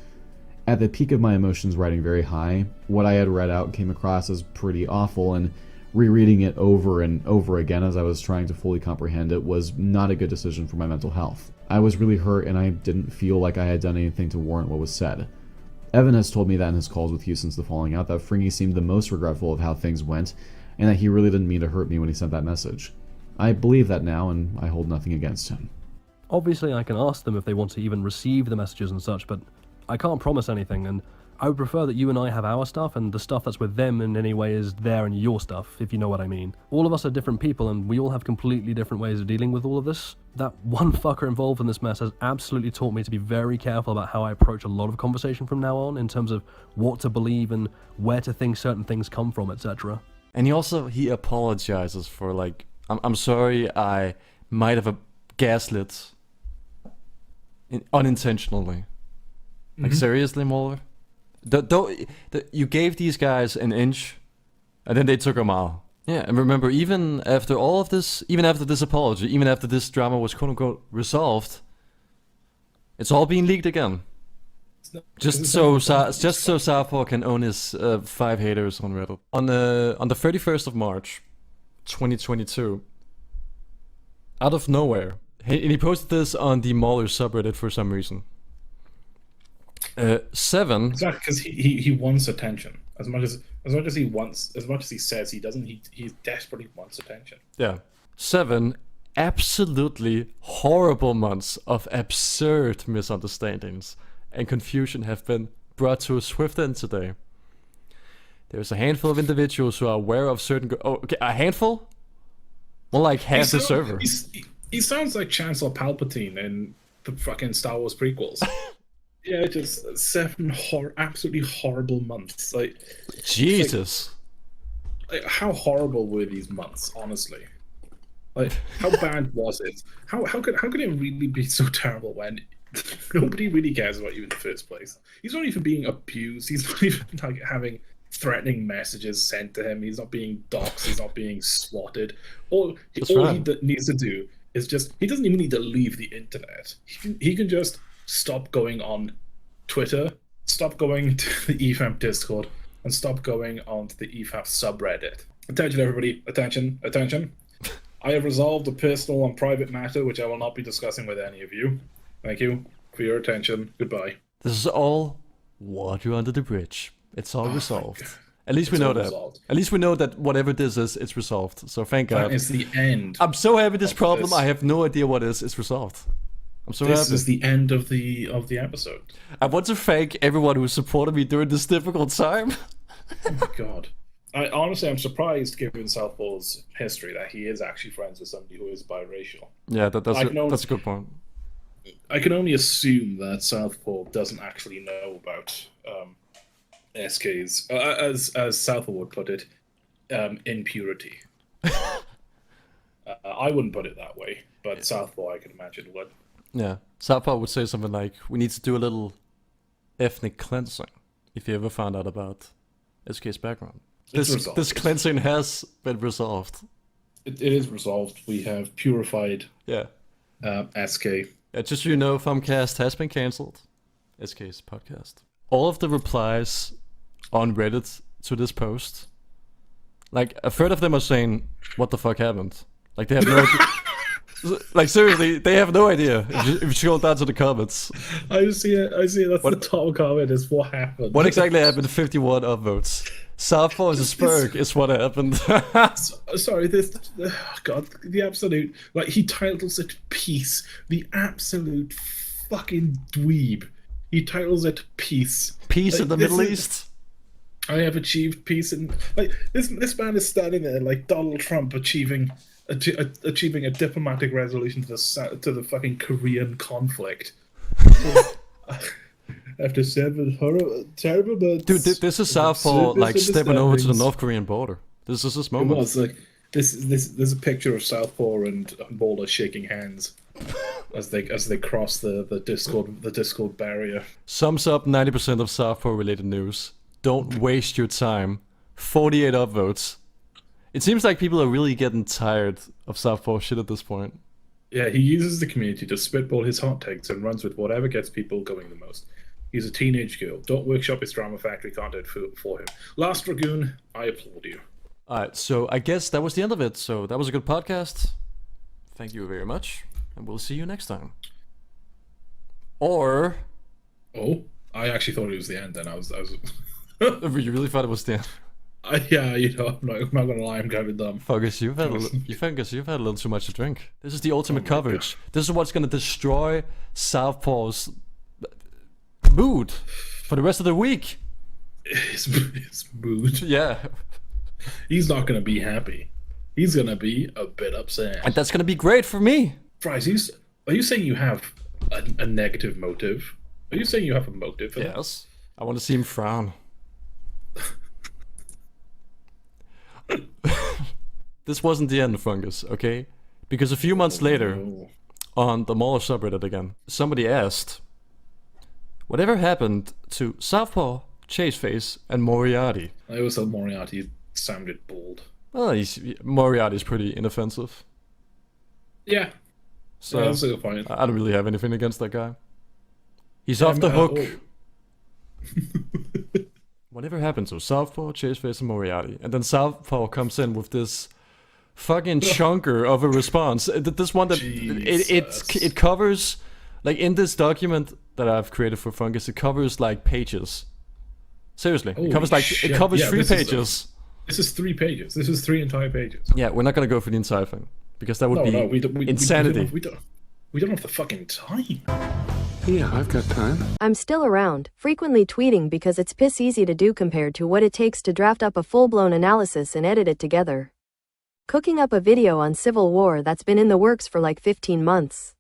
At the peak of my emotions riding very high, what I had read out came across as pretty awful, and rereading it over and over again as I was trying to fully comprehend it was not a good decision for my mental health. I was really hurt and I didn't feel like I had done anything to warrant what was said. Evan has told me that in his calls with Hugh since the falling out that Fringy seemed the most regretful of how things went and that he really didn't mean to hurt me when he sent that message. I believe that now and I hold nothing against him. Obviously I can ask them if they want to even receive the messages and such, but I can't promise anything, and I would prefer that you and I have our stuff, and the stuff that's with them in any way is there and your stuff, if you know what I mean. All of us are different people, and we all have completely different ways of dealing with all of this. That one fucker involved in this mess has absolutely taught me to be very careful about how I approach a lot of conversation from now on, in terms of what to believe and where to think certain things come from, etc. And he apologizes for, like, I'm sorry I might have gaslit unintentionally. Like, seriously, Mulder? You gave these guys an inch, and then they took a mile. Yeah, and remember, even after all of this, even after this apology, even after this drama was quote-unquote resolved, it's all being leaked again. Just so Southpaw can own his 5 haters on Reddit. On the 31st of March, 2022, out of nowhere, he posted this on the Mauler subreddit for some reason. 7. Exactly, because he wants attention. As much as he says he doesn't, he desperately wants attention. Yeah. 7 absolutely horrible months of absurd misunderstandings and confusion have been brought to a swift end today. There's a handful of individuals who are aware of certain... a handful? More like half the server. He sounds like Chancellor Palpatine in the fucking Star Wars prequels. Yeah, just 7 absolutely horrible months. Like, Jesus. Like, how horrible were these months, honestly? Like, how bad was it? How could it really be so terrible when nobody really cares about you in the first place? He's not even being abused. He's not even like having threatening messages sent to him. He's not being doxxed. He's not being swatted. All he needs to do is just... He doesn't even need to leave the internet. He can just stop going on Twitter, stop going to the EFAP Discord, and stop going on to the EFAP subreddit. Attention, everybody. Attention. I have resolved a personal and private matter which I will not be discussing with any of you. Thank you for your attention. Goodbye. This is all water under the bridge. It's all resolved. At least we know that. Resolved. At least we know that whatever this is, it's resolved. So thank God. That is the end. I'm so happy this problem, I have no idea what is resolved. I'm so happy. This is the end of the episode. I want to thank everyone who supported me during this difficult time. Oh my God. I'm surprised, given Southpaw's history, that he is actually friends with somebody who is biracial. Yeah, that's a good point. I can only assume that Southpaw doesn't actually know about SK's, as Southpaw would put it, impurity. I wouldn't put it that way, but Southpaw, I can imagine, would. Yeah, Southpaw would say something like, we need to do a little ethnic cleansing, if you ever found out about SK's background. This cleansing has been resolved. It is resolved. We have purified SK. Yeah, just so you know, Thumbcast has been cancelled. SK's podcast. All of the replies on Reddit to this post, like, a third of them are saying, what the fuck happened? Like, they have no idea. Like, seriously, they have no idea. If you scroll down to the comments. I see it. That's the top comment is what happened. What exactly happened? 51 upvotes. Southpaw is a spurg is what happened. Sorry, God, the absolute... Like, he titles it Peace. The absolute fucking dweeb. He titles it Peace. Peace in the Middle East? I have achieved peace. And, like, this man is standing there like Donald Trump achieving a diplomatic resolution to the fucking Korean conflict. After 7 terrible months. Dude, this is Southpaw like stepping over to the North Korean border. This is this moment. It was like there's a picture of Southpaw and Boulder shaking hands as they cross the Discord barrier. Sums up 90% of Southpaw related news. Don't waste your time. 48 upvotes. It seems like people are really getting tired of Southpaw shit at this point. Yeah, he uses the community to spitball his hot takes and runs with whatever gets people going the most. He's a teenage girl. Don't workshop his Drama Factory content for him. Last Dragoon, I applaud you. Alright, so I guess that was the end of it. So that was a good podcast. Thank you very much. And we'll see you next time. Or... Oh, I actually thought it was the end then. I was... You really thought it was the end? Yeah, I'm not gonna lie, I'm kind of dumb. Fungus, you've had a little too much to drink. This is the ultimate coverage. God. This is what's gonna destroy Southpaw's mood for the rest of the week. his mood. Yeah. He's not going to be happy. He's going to be a bit upset. And that's gonna be great for me. Fries, are you saying you have a negative motive? Are you saying you have a motive for that? Yes. I want to see him frown. This wasn't the end, Fungus, okay? Because a few months later, on the Mauler subreddit again, somebody asked, whatever happened to Southpaw, Chaseface, and Moriarty? I always thought Moriarty sounded bold. Well, Moriarty's pretty inoffensive. Yeah. So Yeah, that's a good point. I don't really have anything against that guy. He's off the hook. Whatever happened to Southpaw, Chaseface, and Moriarty? And then Southpaw comes in with this fucking chunker of a response. This one that it covers, like in this document that I've created for Fungus, it covers like pages. Seriously, it covers like shit. it covers Yeah, 3 this is pages. This is 3 pages. This is 3 entire pages. Yeah, we're not gonna go for the entire thing because that would be insanity. We don't have the fucking time. Yeah, I've got time. I'm still around, frequently tweeting because it's piss easy to do compared to what it takes to draft up a full-blown analysis and edit it together. Cooking up a video on Civil War that's been in the works for like 15 months.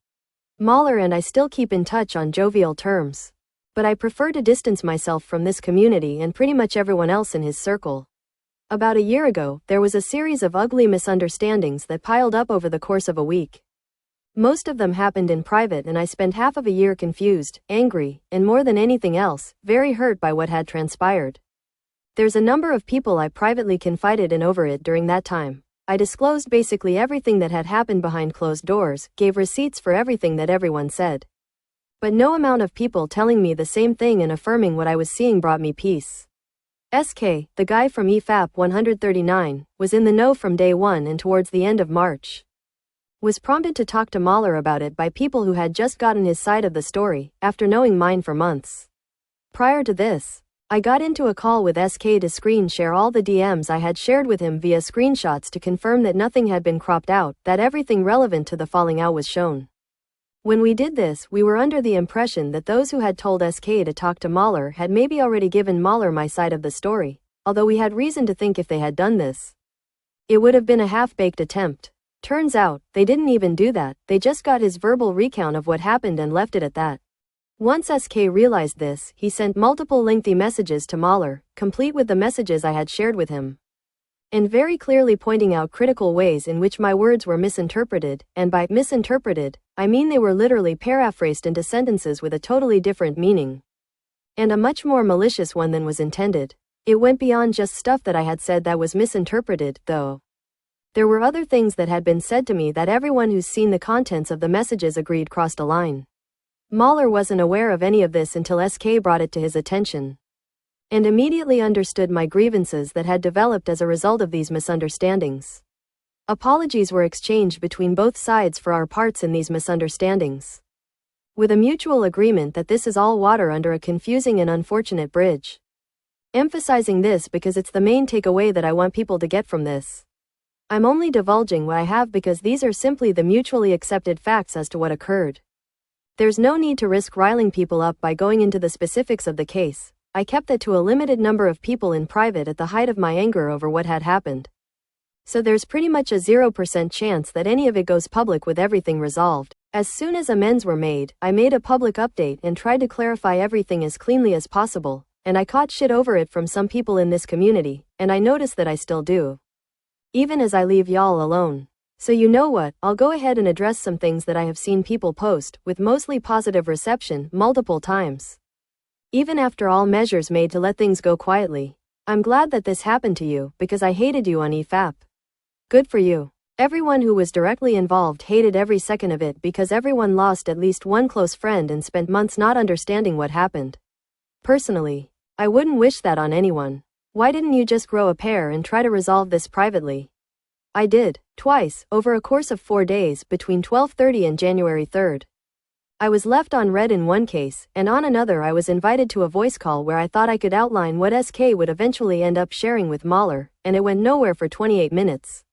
Mauler and I still keep in touch on jovial terms. But I prefer to distance myself from this community and pretty much everyone else in his circle. About a year ago, there was a series of ugly misunderstandings that piled up over the course of a week. Most of them happened in private and I spent half of a year confused, angry, and more than anything else, very hurt by what had transpired. There's a number of people I privately confided in over it during that time. I disclosed basically everything that had happened behind closed doors, gave receipts for everything that everyone said. But no amount of people telling me the same thing and affirming what I was seeing brought me peace. SK, the guy from EFAP 139, was in the know from day one and towards the end of March. Was prompted to talk to Mauler about it by people who had just gotten his side of the story, after knowing mine for months. Prior to this, I got into a call with SK to screen share all the DMs I had shared with him via screenshots to confirm that nothing had been cropped out, that everything relevant to the falling out was shown. When we did this, we were under the impression that those who had told SK to talk to Mauler had maybe already given Mauler my side of the story, although we had reason to think if they had done this, it would have been a half-baked attempt. Turns out, they didn't even do that, they just got his verbal recount of what happened and left it at that. Once SK realized this, he sent multiple lengthy messages to Mauler, complete with the messages I had shared with him, and very clearly pointing out critical ways in which my words were misinterpreted, and by misinterpreted, I mean they were literally paraphrased into sentences with a totally different meaning. And a much more malicious one than was intended. It went beyond just stuff that I had said that was misinterpreted, though. There were other things that had been said to me that everyone who's seen the contents of the messages agreed crossed a line. Mauler wasn't aware of any of this until SK brought it to his attention, and immediately understood my grievances that had developed as a result of these misunderstandings. Apologies were exchanged between both sides for our parts in these misunderstandings, with a mutual agreement that this is all water under a confusing and unfortunate bridge. Emphasizing this because it's the main takeaway that I want people to get from this. I'm only divulging what I have because these are simply the mutually accepted facts as to what occurred. There's no need to risk riling people up by going into the specifics of the case. I kept that to a limited number of people in private at the height of my anger over what had happened. So there's pretty much a 0% chance that any of it goes public with everything resolved. As soon as amends were made, I made a public update and tried to clarify everything as cleanly as possible, and I caught shit over it from some people in this community, and I noticed that I still do. Even as I leave y'all alone. So you know what, I'll go ahead and address some things that I have seen people post, with mostly positive reception, multiple times. Even after all measures made to let things go quietly. I'm glad that this happened to you, because I hated you on EFAP. Good for you. Everyone who was directly involved hated every second of it because everyone lost at least one close friend and spent months not understanding what happened. Personally, I wouldn't wish that on anyone. Why didn't you just grow a pair and try to resolve this privately? I did, twice, over a course of 4 days, between 12:30 and January 3rd. I was left on red in one case, and on another I was invited to a voice call where I thought I could outline what SK would eventually end up sharing with Mauler, and it went nowhere for 28 minutes.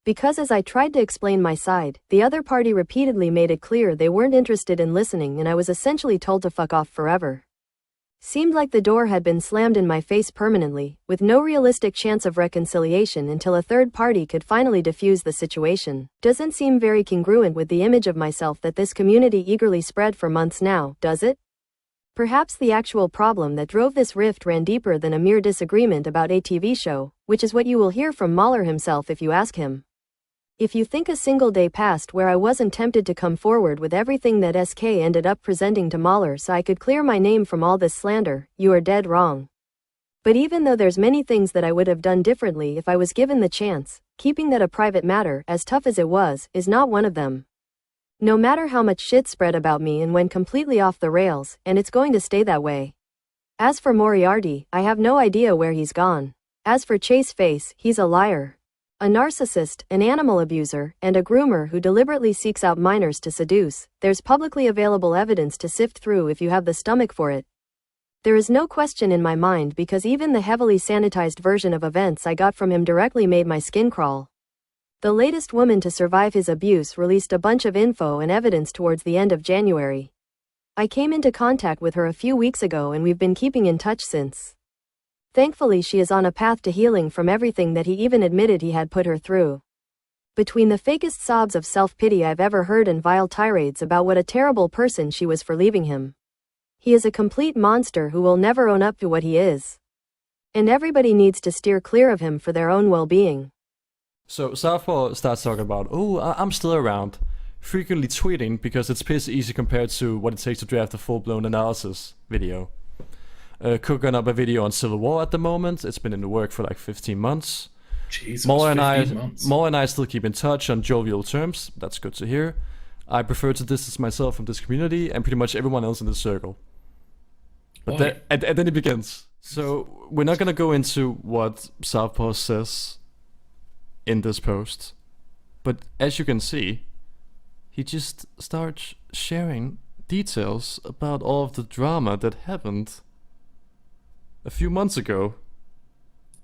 Because as I tried to explain my side, the other party repeatedly made it clear they weren't interested in listening and I was essentially told to fuck off forever. Seemed like the door had been slammed in my face permanently, with no realistic chance of reconciliation until a third party could finally defuse the situation. Doesn't seem very congruent with the image of myself that this community eagerly spread for months now, does it? Perhaps the actual problem that drove this rift ran deeper than a mere disagreement about a TV show, which is what you will hear from Mahler himself if you ask him. If you think a single day passed where I wasn't tempted to come forward with everything that SK ended up presenting to Mahler so I could clear my name from all this slander, you are dead wrong. But even though there's many things that I would have done differently if I was given the chance, keeping that a private matter, as tough as it was, is not one of them. No matter how much shit spread about me and went completely off the rails, and it's going to stay that way. As for Moriarty, I have no idea where he's gone. As for Chase Face, he's a liar. A narcissist, an animal abuser, and a groomer who deliberately seeks out minors to seduce. There's publicly available evidence to sift through if you have the stomach for it. There is no question in my mind because even the heavily sanitized version of events I got from him directly made my skin crawl. The latest woman to survive his abuse released a bunch of info and evidence towards the end of January. I came into contact with her a few weeks ago and we've been keeping in touch since. Thankfully she is on a path to healing from everything that he even admitted he had put her through. Between the fakest sobs of self-pity I've ever heard and vile tirades about what a terrible person she was for leaving him. He is a complete monster who will never own up to what he is. And everybody needs to steer clear of him for their own well-being. So Southpaw starts talking about, oh, I'm still around, frequently tweeting because it's piss easy compared to what it takes to draft a full-blown analysis video. Cooking up a video on Civil War at the moment. It's been in the work for like 15 months. Jesus, Mahler 15 months. and I still keep in touch on jovial terms. That's good to hear. I prefer to distance myself from this community and pretty much everyone else in the circle. But and then it begins. So we're not gonna go into what Southpaw says in this post, but as you can see, he just starts sharing details about all of the drama that happened a few months ago,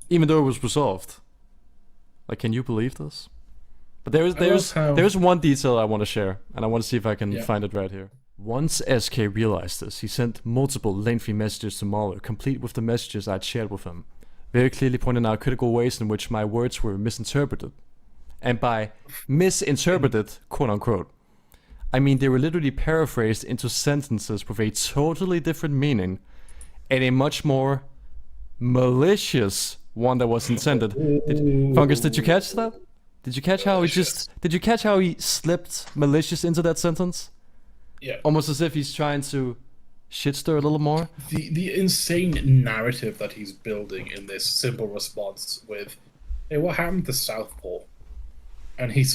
even though it was resolved. Like, can you believe this? But there's one detail I want to share, and I want to see if I can find it right here. Once SK realized this, he sent multiple lengthy messages to Mahler, complete with the messages I'd shared with him, very clearly pointing out critical ways in which my words were misinterpreted. And by misinterpreted, quote unquote, I mean they were literally paraphrased into sentences with a totally different meaning and a much more malicious one that was intended. Fungus, did you catch that? Did you catch how he slipped malicious into that sentence? Yeah. Almost as if he's trying to shit stir a little more. The insane narrative that he's building in this simple response with, hey, what happened to Southpaw? And he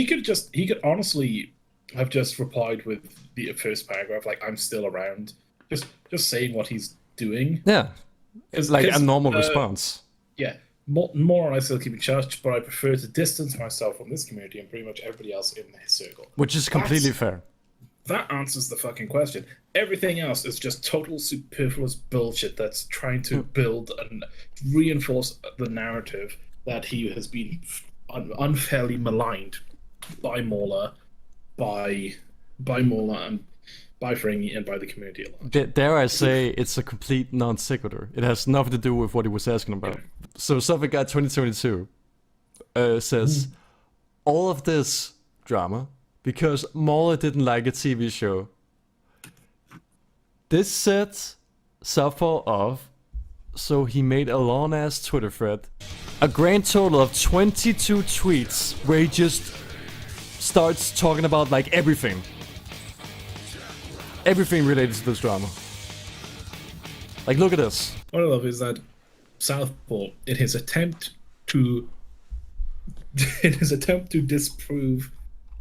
could honestly have just replied with the first paragraph, like, I'm still around. Just saying what he's doing. Yeah. It's like a normal response. Yeah. More I still keep in touch, but I prefer to distance myself from this community and pretty much everybody else in his circle. Which is completely fair. That answers the fucking question. Everything else is just total superfluous bullshit that's trying to build and reinforce the narrative that he has been unfairly maligned by Mahler, by Mahler and by Ferengi and by the community alone. Dare I say it's a complete non sequitur. It has nothing to do with what he was asking about. So Suffolk Guy 2022 says, all of this drama because Mahler didn't like a TV show. This set Southpaw off, so he made a long-ass Twitter thread. A grand total of 22 tweets where he just starts talking about like everything. Everything related to this drama. Like, look at this. What I love is that Southpaw, in his attempt to disprove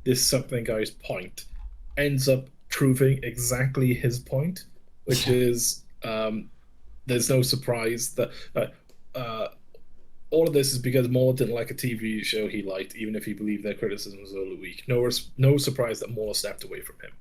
this something guy's point, ends up proving exactly his point, which is there's no surprise that all of this is because Mahler didn't like a TV show he liked, even if he believed their criticism was a little weak. No surprise that Mahler stepped away from him.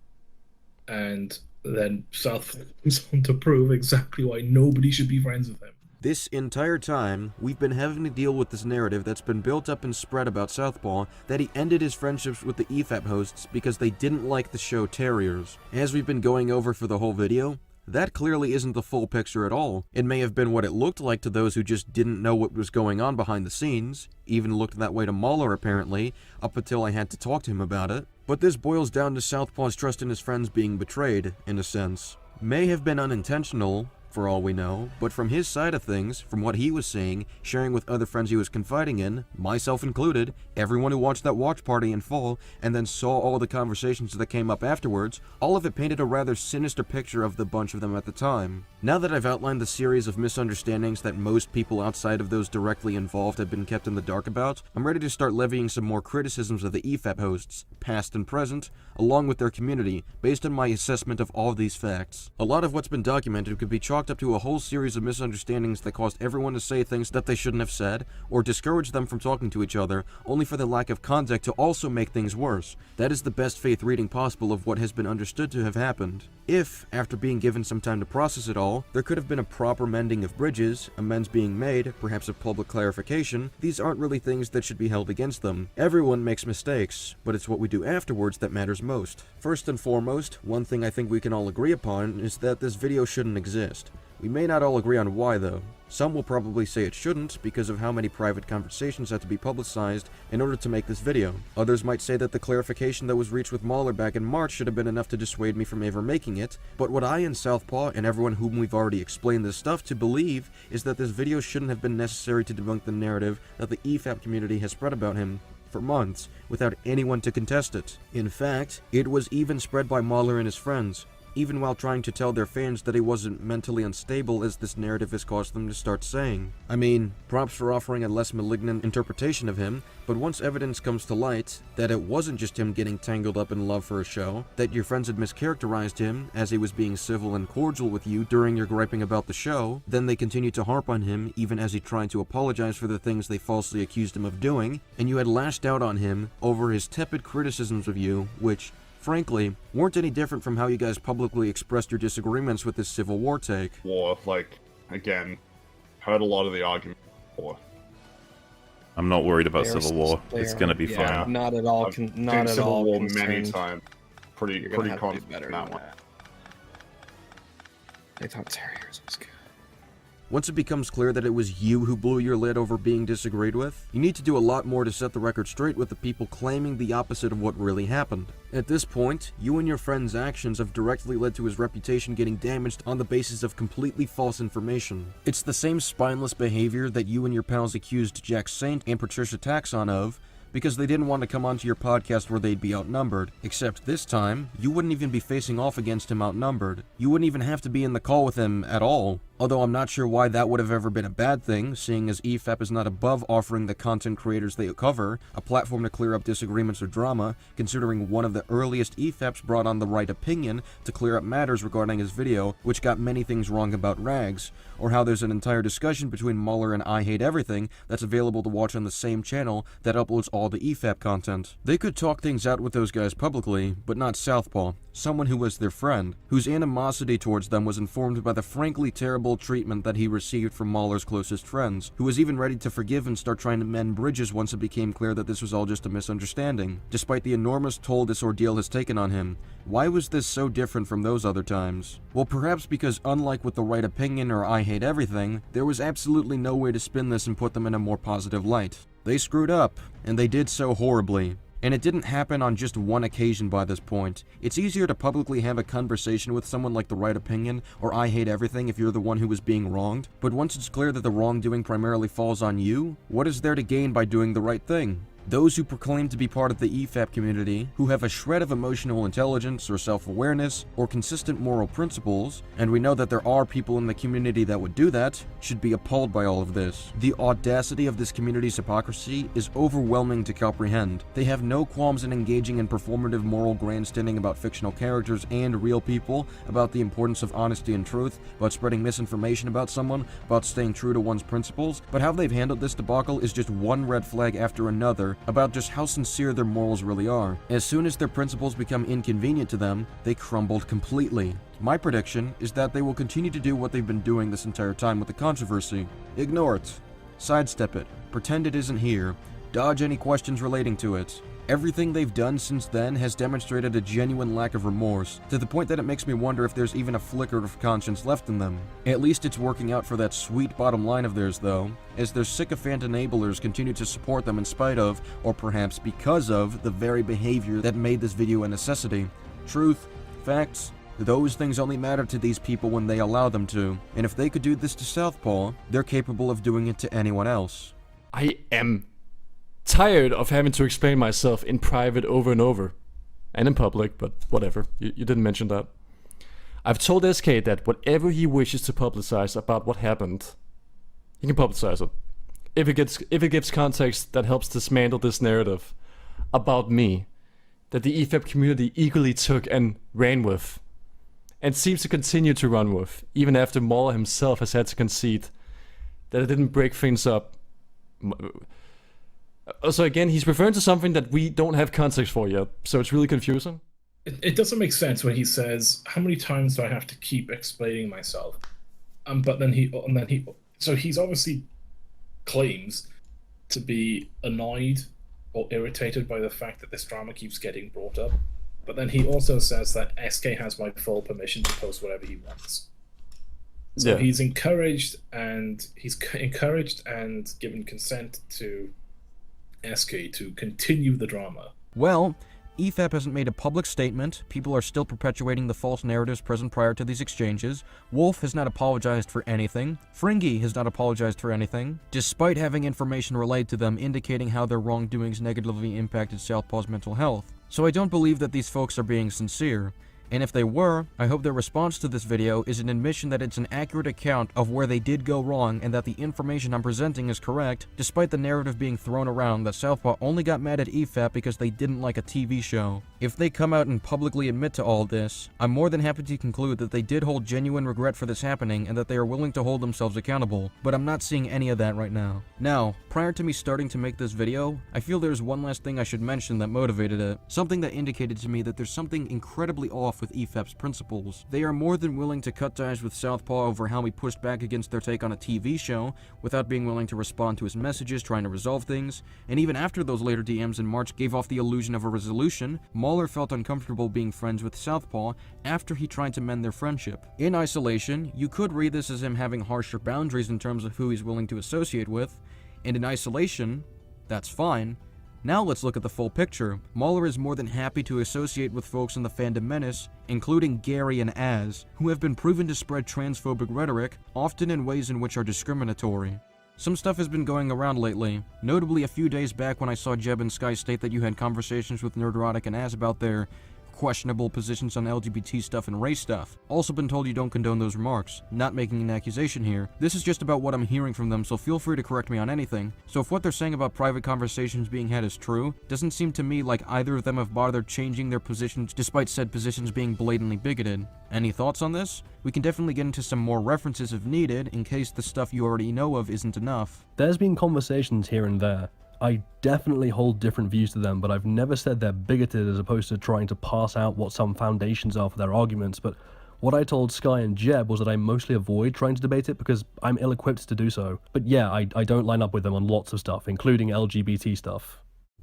And then South goes on to prove exactly why nobody should be friends with him. This entire time, we've been having to deal with this narrative that's been built up and spread about Southpaw that he ended his friendships with the EFAP hosts because they didn't like the show Terriers. As we've been going over for the whole video, that clearly isn't the full picture at all. It may have been what it looked like to those who just didn't know what was going on behind the scenes, even looked that way to Mauler apparently, up until I had to talk to him about it. But this boils down to Southpaw's trust in his friends being betrayed, in a sense. May have been unintentional, for all we know, but from his side of things, from what he was seeing, sharing with other friends he was confiding in, myself included, everyone who watched that watch party in full, and then saw all the conversations that came up afterwards, all of it painted a rather sinister picture of the bunch of them at the time. Now that I've outlined the series of misunderstandings that most people outside of those directly involved have been kept in the dark about, I'm ready to start levying some more criticisms of the EFAP hosts, past and present, along with their community, based on my assessment of all these facts. A lot of what's been documented could be chalked up to a whole series of misunderstandings that caused everyone to say things that they shouldn't have said, or discouraged them from talking to each other, only for the lack of context to also make things worse. That is the best faith reading possible of what has been understood to have happened. If, after being given some time to process it all, there could have been a proper mending of bridges, amends being made, perhaps a public clarification, these aren't really things that should be held against them. Everyone makes mistakes, but it's what we do afterwards that matters most. First and foremost, one thing I think we can all agree upon is that this video shouldn't exist. We may not all agree on why though. Some will probably say it shouldn't because of how many private conversations had to be publicized in order to make this video. Others might say that the clarification that was reached with Mauler back in March should have been enough to dissuade me from ever making it, but what I and Southpaw and everyone whom we've already explained this stuff to believe is that this video shouldn't have been necessary to debunk the narrative that the EFAP community has spread about him for months without anyone to contest it. In fact, it was even spread by Mauler and his friends, even while trying to tell their fans that he wasn't mentally unstable as this narrative has caused them to start saying. I mean, props for offering a less malignant interpretation of him, but once evidence comes to light that it wasn't just him getting tangled up in love for a show, that your friends had mischaracterized him as he was being civil and cordial with you during your griping about the show, then they continued to harp on him even as he tried to apologize for the things they falsely accused him of doing, and you had lashed out on him over his tepid criticisms of you, which, frankly, weren't any different from how you guys publicly expressed your disagreements with this Civil War take. War, again, heard a lot of the argument before. I'm not worried about Civil War. It's gonna be fine. Not at all. I've seen Civil War many times. Pretty confident in that one. They thought Terriers was good. Once it becomes clear that it was you who blew your lid over being disagreed with, you need to do a lot more to set the record straight with the people claiming the opposite of what really happened. At this point, you and your friend's actions have directly led to his reputation getting damaged on the basis of completely false information. It's the same spineless behavior that you and your pals accused Jack Saint and Patricia Taxon of, because they didn't want to come onto your podcast where they'd be outnumbered. Except this time, you wouldn't even be facing off against him outnumbered. You wouldn't even have to be in the call with him at all. Although I'm not sure why that would have ever been a bad thing, seeing as EFAP is not above offering the content creators they cover a platform to clear up disagreements or drama, considering one of the earliest EFAPs brought on The Right Opinion to clear up matters regarding his video, which got many things wrong about Rags, or how there's an entire discussion between Mauler and I Hate Everything that's available to watch on the same channel that uploads all the EFAP content. They could talk things out with those guys publicly, but not Southpaw, someone who was their friend, whose animosity towards them was informed by the frankly terrible treatment that he received from Mauler's closest friends, who was even ready to forgive and start trying to mend bridges once it became clear that this was all just a misunderstanding. Despite the enormous toll this ordeal has taken on him, why was this so different from those other times? Well, perhaps because unlike with The Right Opinion or I Hate Everything, there was absolutely no way to spin this and put them in a more positive light. They screwed up, and they did so horribly. And it didn't happen on just one occasion by this point. It's easier to publicly have a conversation with someone like The Right Opinion or I Hate Everything if you're the one who was being wronged, but once it's clear that the wrongdoing primarily falls on you, what is there to gain by doing the right thing? Those who proclaim to be part of the EFAP community, who have a shred of emotional intelligence or self-awareness or consistent moral principles, and we know that there are people in the community that would do that, should be appalled by all of this. The audacity of this community's hypocrisy is overwhelming to comprehend. They have no qualms in engaging in performative moral grandstanding about fictional characters and real people, about the importance of honesty and truth, about spreading misinformation about someone, about staying true to one's principles, but how they've handled this debacle is just one red flag after another about just how sincere their morals really are. As soon as their principles become inconvenient to them, they crumbled completely. My prediction is that they will continue to do what they've been doing this entire time with the controversy. Ignore it. Sidestep it. Pretend it isn't here. Dodge any questions relating to it. Everything they've done since then has demonstrated a genuine lack of remorse, to the point that it makes me wonder if there's even a flicker of conscience left in them. At least it's working out for that sweet bottom line of theirs though, as their sycophant enablers continue to support them in spite of, or perhaps because of, the very behavior that made this video a necessity. Truth, facts, those things only matter to these people when they allow them to, and if they could do this to Southpaw, they're capable of doing it to anyone else. I am tired of having to explain myself in private over and over. And in public, but whatever, you didn't mention that. I've told SK that whatever he wishes to publicize about what happened, he can publicize it. If it gives context that helps dismantle this narrative about me, that the EFAP community eagerly took and ran with, and seems to continue to run with, even after Mauler himself has had to concede that it didn't break things up. So again, he's referring to something that we don't have context for yet, so it's really confusing. It doesn't make sense when he says, "How many times do I have to keep explaining myself?" But then so he's obviously claims to be annoyed or irritated by the fact that this drama keeps getting brought up. But then he also says that SK has my full permission to post whatever he wants. So Yeah. he's encouraged and given consent to SK to continue the drama. Well, EFAP hasn't made a public statement, people are still perpetuating the false narratives present prior to these exchanges, Wolf has not apologized for anything, Fringy has not apologized for anything, despite having information relayed to them indicating how their wrongdoings negatively impacted Southpaw's mental health. So I don't believe that these folks are being sincere. And if they were, I hope their response to this video is an admission that it's an accurate account of where they did go wrong and that the information I'm presenting is correct, despite the narrative being thrown around that Southpaw only got mad at EFAP because they didn't like a TV show. If they come out and publicly admit to all this, I'm more than happy to conclude that they did hold genuine regret for this happening and that they are willing to hold themselves accountable, but I'm not seeing any of that right now. Now, prior to me starting to make this video, I feel there's one last thing I should mention that motivated it, something that indicated to me that there's something incredibly off with EFAP's principles. They are more than willing to cut ties with Southpaw over how he pushed back against their take on a TV show, without being willing to respond to his messages trying to resolve things, and even after those later DMs in March gave off the illusion of a resolution, Mauler felt uncomfortable being friends with Southpaw after he tried to mend their friendship. In isolation, you could read this as him having harsher boundaries in terms of who he's willing to associate with, and in isolation, that's fine. Now let's look at the full picture. Mauler is more than happy to associate with folks in the fandom menace, including Gary and Az, who have been proven to spread transphobic rhetoric, often in ways in which are discriminatory. Some stuff has been going around lately, notably a few days back when I saw Jeb and Sky state that you had conversations with Nerderotic and Az about their questionable positions on LGBT stuff and race stuff. Also been told you don't condone those remarks. Not making an accusation here. This is just about what I'm hearing from them, so feel free to correct me on anything. So if what they're saying about private conversations being had is true, doesn't seem to me like either of them have bothered changing their positions despite said positions being blatantly bigoted. Any thoughts on this? We can definitely get into some more references if needed, in case the stuff you already know of isn't enough. There's been conversations here and there. I definitely hold different views to them, but I've never said they're bigoted as opposed to trying to parse out what some foundations are for their arguments, but what I told Sky and Jeb was that I mostly avoid trying to debate it because I'm ill-equipped to do so. But yeah, I don't line up with them on lots of stuff, including LGBT stuff.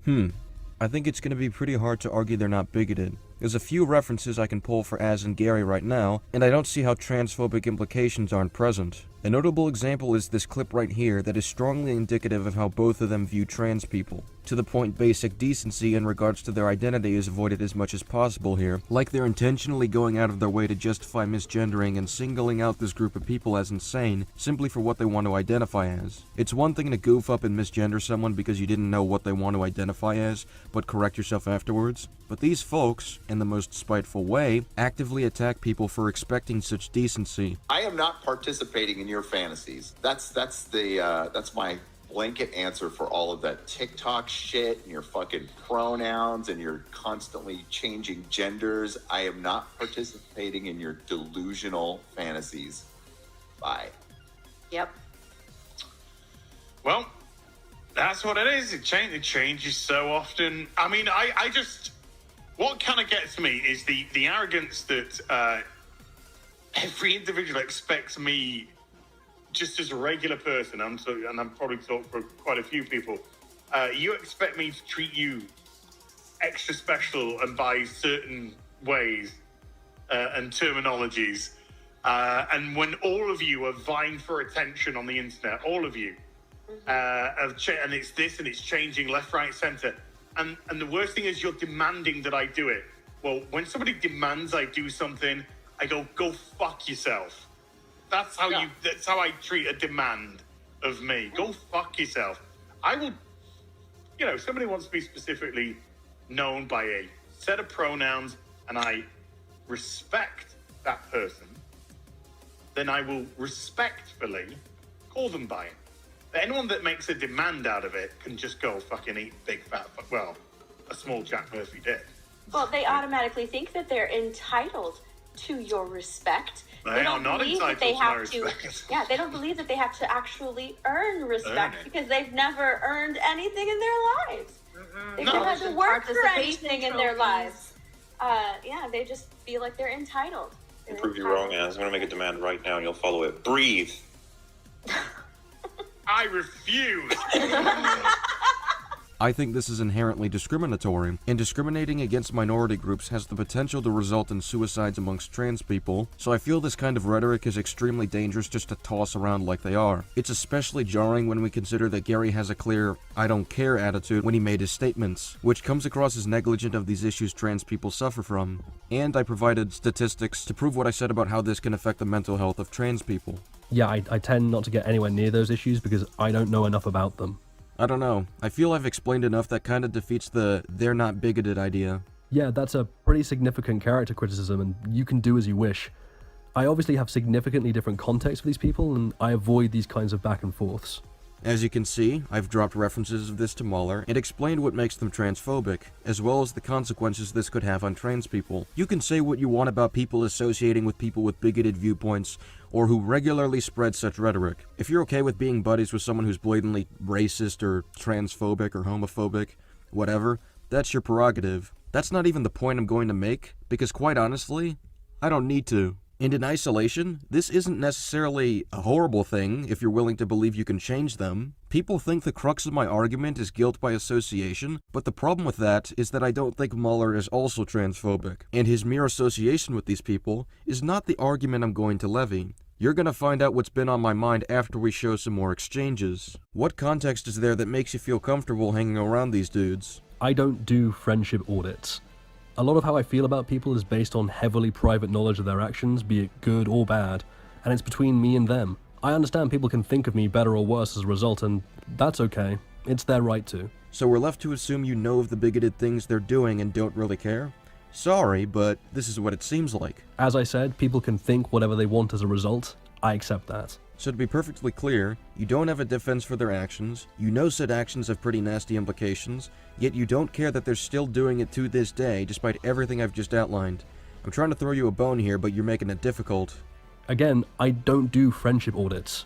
I think it's going to be pretty hard to argue they're not bigoted. There's a few references I can pull for Az and Gary right now, and I don't see how transphobic implications aren't present. A notable example is this clip right here that is strongly indicative of how both of them view trans people. To the point basic decency in regards to their identity is avoided as much as possible here, like they're intentionally going out of their way to justify misgendering and singling out this group of people as insane, simply for what they want to identify as. It's one thing to goof up and misgender someone because you didn't know what they want to identify as, but correct yourself afterwards. But these folks, in the most spiteful way, actively attack people for expecting such decency. I am not participating in your fantasies. That's my blanket answer for all of that TikTok shit and your fucking pronouns and your constantly changing genders. I am not participating in your delusional fantasies. Bye. Yep. Well, that's what it is. It changes so often. I mean, I just... What kind of gets me is the arrogance that every individual expects me, just as a regular person, and I'm probably talking for quite a few people, you expect me to treat you extra special and by certain ways and terminologies. And when all of you are vying for attention on the internet, all of you, and it's this and it's changing left, right, center. And the worst thing is you're demanding that I do it. Well, when somebody demands I do something, I go fuck yourself. That's how that's how I treat a demand of me. Go fuck yourself. I will, if somebody wants to be specifically known by a set of pronouns and I respect that person, then I will respectfully call them by it. But anyone that makes a demand out of it can just go fucking eat big fat, a small Jack Murphy did. Well, they automatically think that they're entitled to your respect. They are not entitled to my respect. Yeah, they don't believe that they have to actually earn respect because they've never earned anything in their lives. They never had to work for anything in their lives. They just feel like they're entitled. I'll prove you wrong, Anne. I'm going to make a demand right now and you'll follow it. Breathe. I refuse. I think this is inherently discriminatory, and discriminating against minority groups has the potential to result in suicides amongst trans people, so I feel this kind of rhetoric is extremely dangerous just to toss around like they are. It's especially jarring when we consider that Gary has a clear, I don't care attitude when he made his statements, which comes across as negligent of these issues trans people suffer from. And I provided statistics to prove what I said about how this can affect the mental health of trans people. Yeah, I tend not to get anywhere near those issues because I don't know enough about them. I don't know. I feel I've explained enough that kind of defeats the they're not bigoted idea. Yeah, that's a pretty significant character criticism, and you can do as you wish. I obviously have significantly different context for these people, and I avoid these kinds of back and forths. As you can see, I've dropped references of this to Mahler and explained what makes them transphobic, as well as the consequences this could have on trans people. You can say what you want about people associating with people with bigoted viewpoints, or who regularly spread such rhetoric. If you're okay with being buddies with someone who's blatantly racist or transphobic or homophobic, whatever, that's your prerogative. That's not even the point I'm going to make, because quite honestly, I don't need to. And in isolation, this isn't necessarily a horrible thing if you're willing to believe you can change them. People think the crux of my argument is guilt by association, but the problem with that is that I don't think Mahler is also transphobic, and his mere association with these people is not the argument I'm going to levy. You're gonna find out what's been on my mind after we show some more exchanges. What context is there that makes you feel comfortable hanging around these dudes? I don't do friendship audits. A lot of how I feel about people is based on heavily private knowledge of their actions, be it good or bad, and it's between me and them. I understand people can think of me better or worse as a result, and that's okay. It's their right to. So we're left to assume you know of the bigoted things they're doing and don't really care? Sorry, but this is what it seems like. As I said, people can think whatever they want as a result. I accept that. So to be perfectly clear, you don't have a defense for their actions, you know said actions have pretty nasty implications, yet you don't care that they're still doing it to this day despite everything I've just outlined. I'm trying to throw you a bone here, but you're making it difficult. Again, I don't do friendship audits.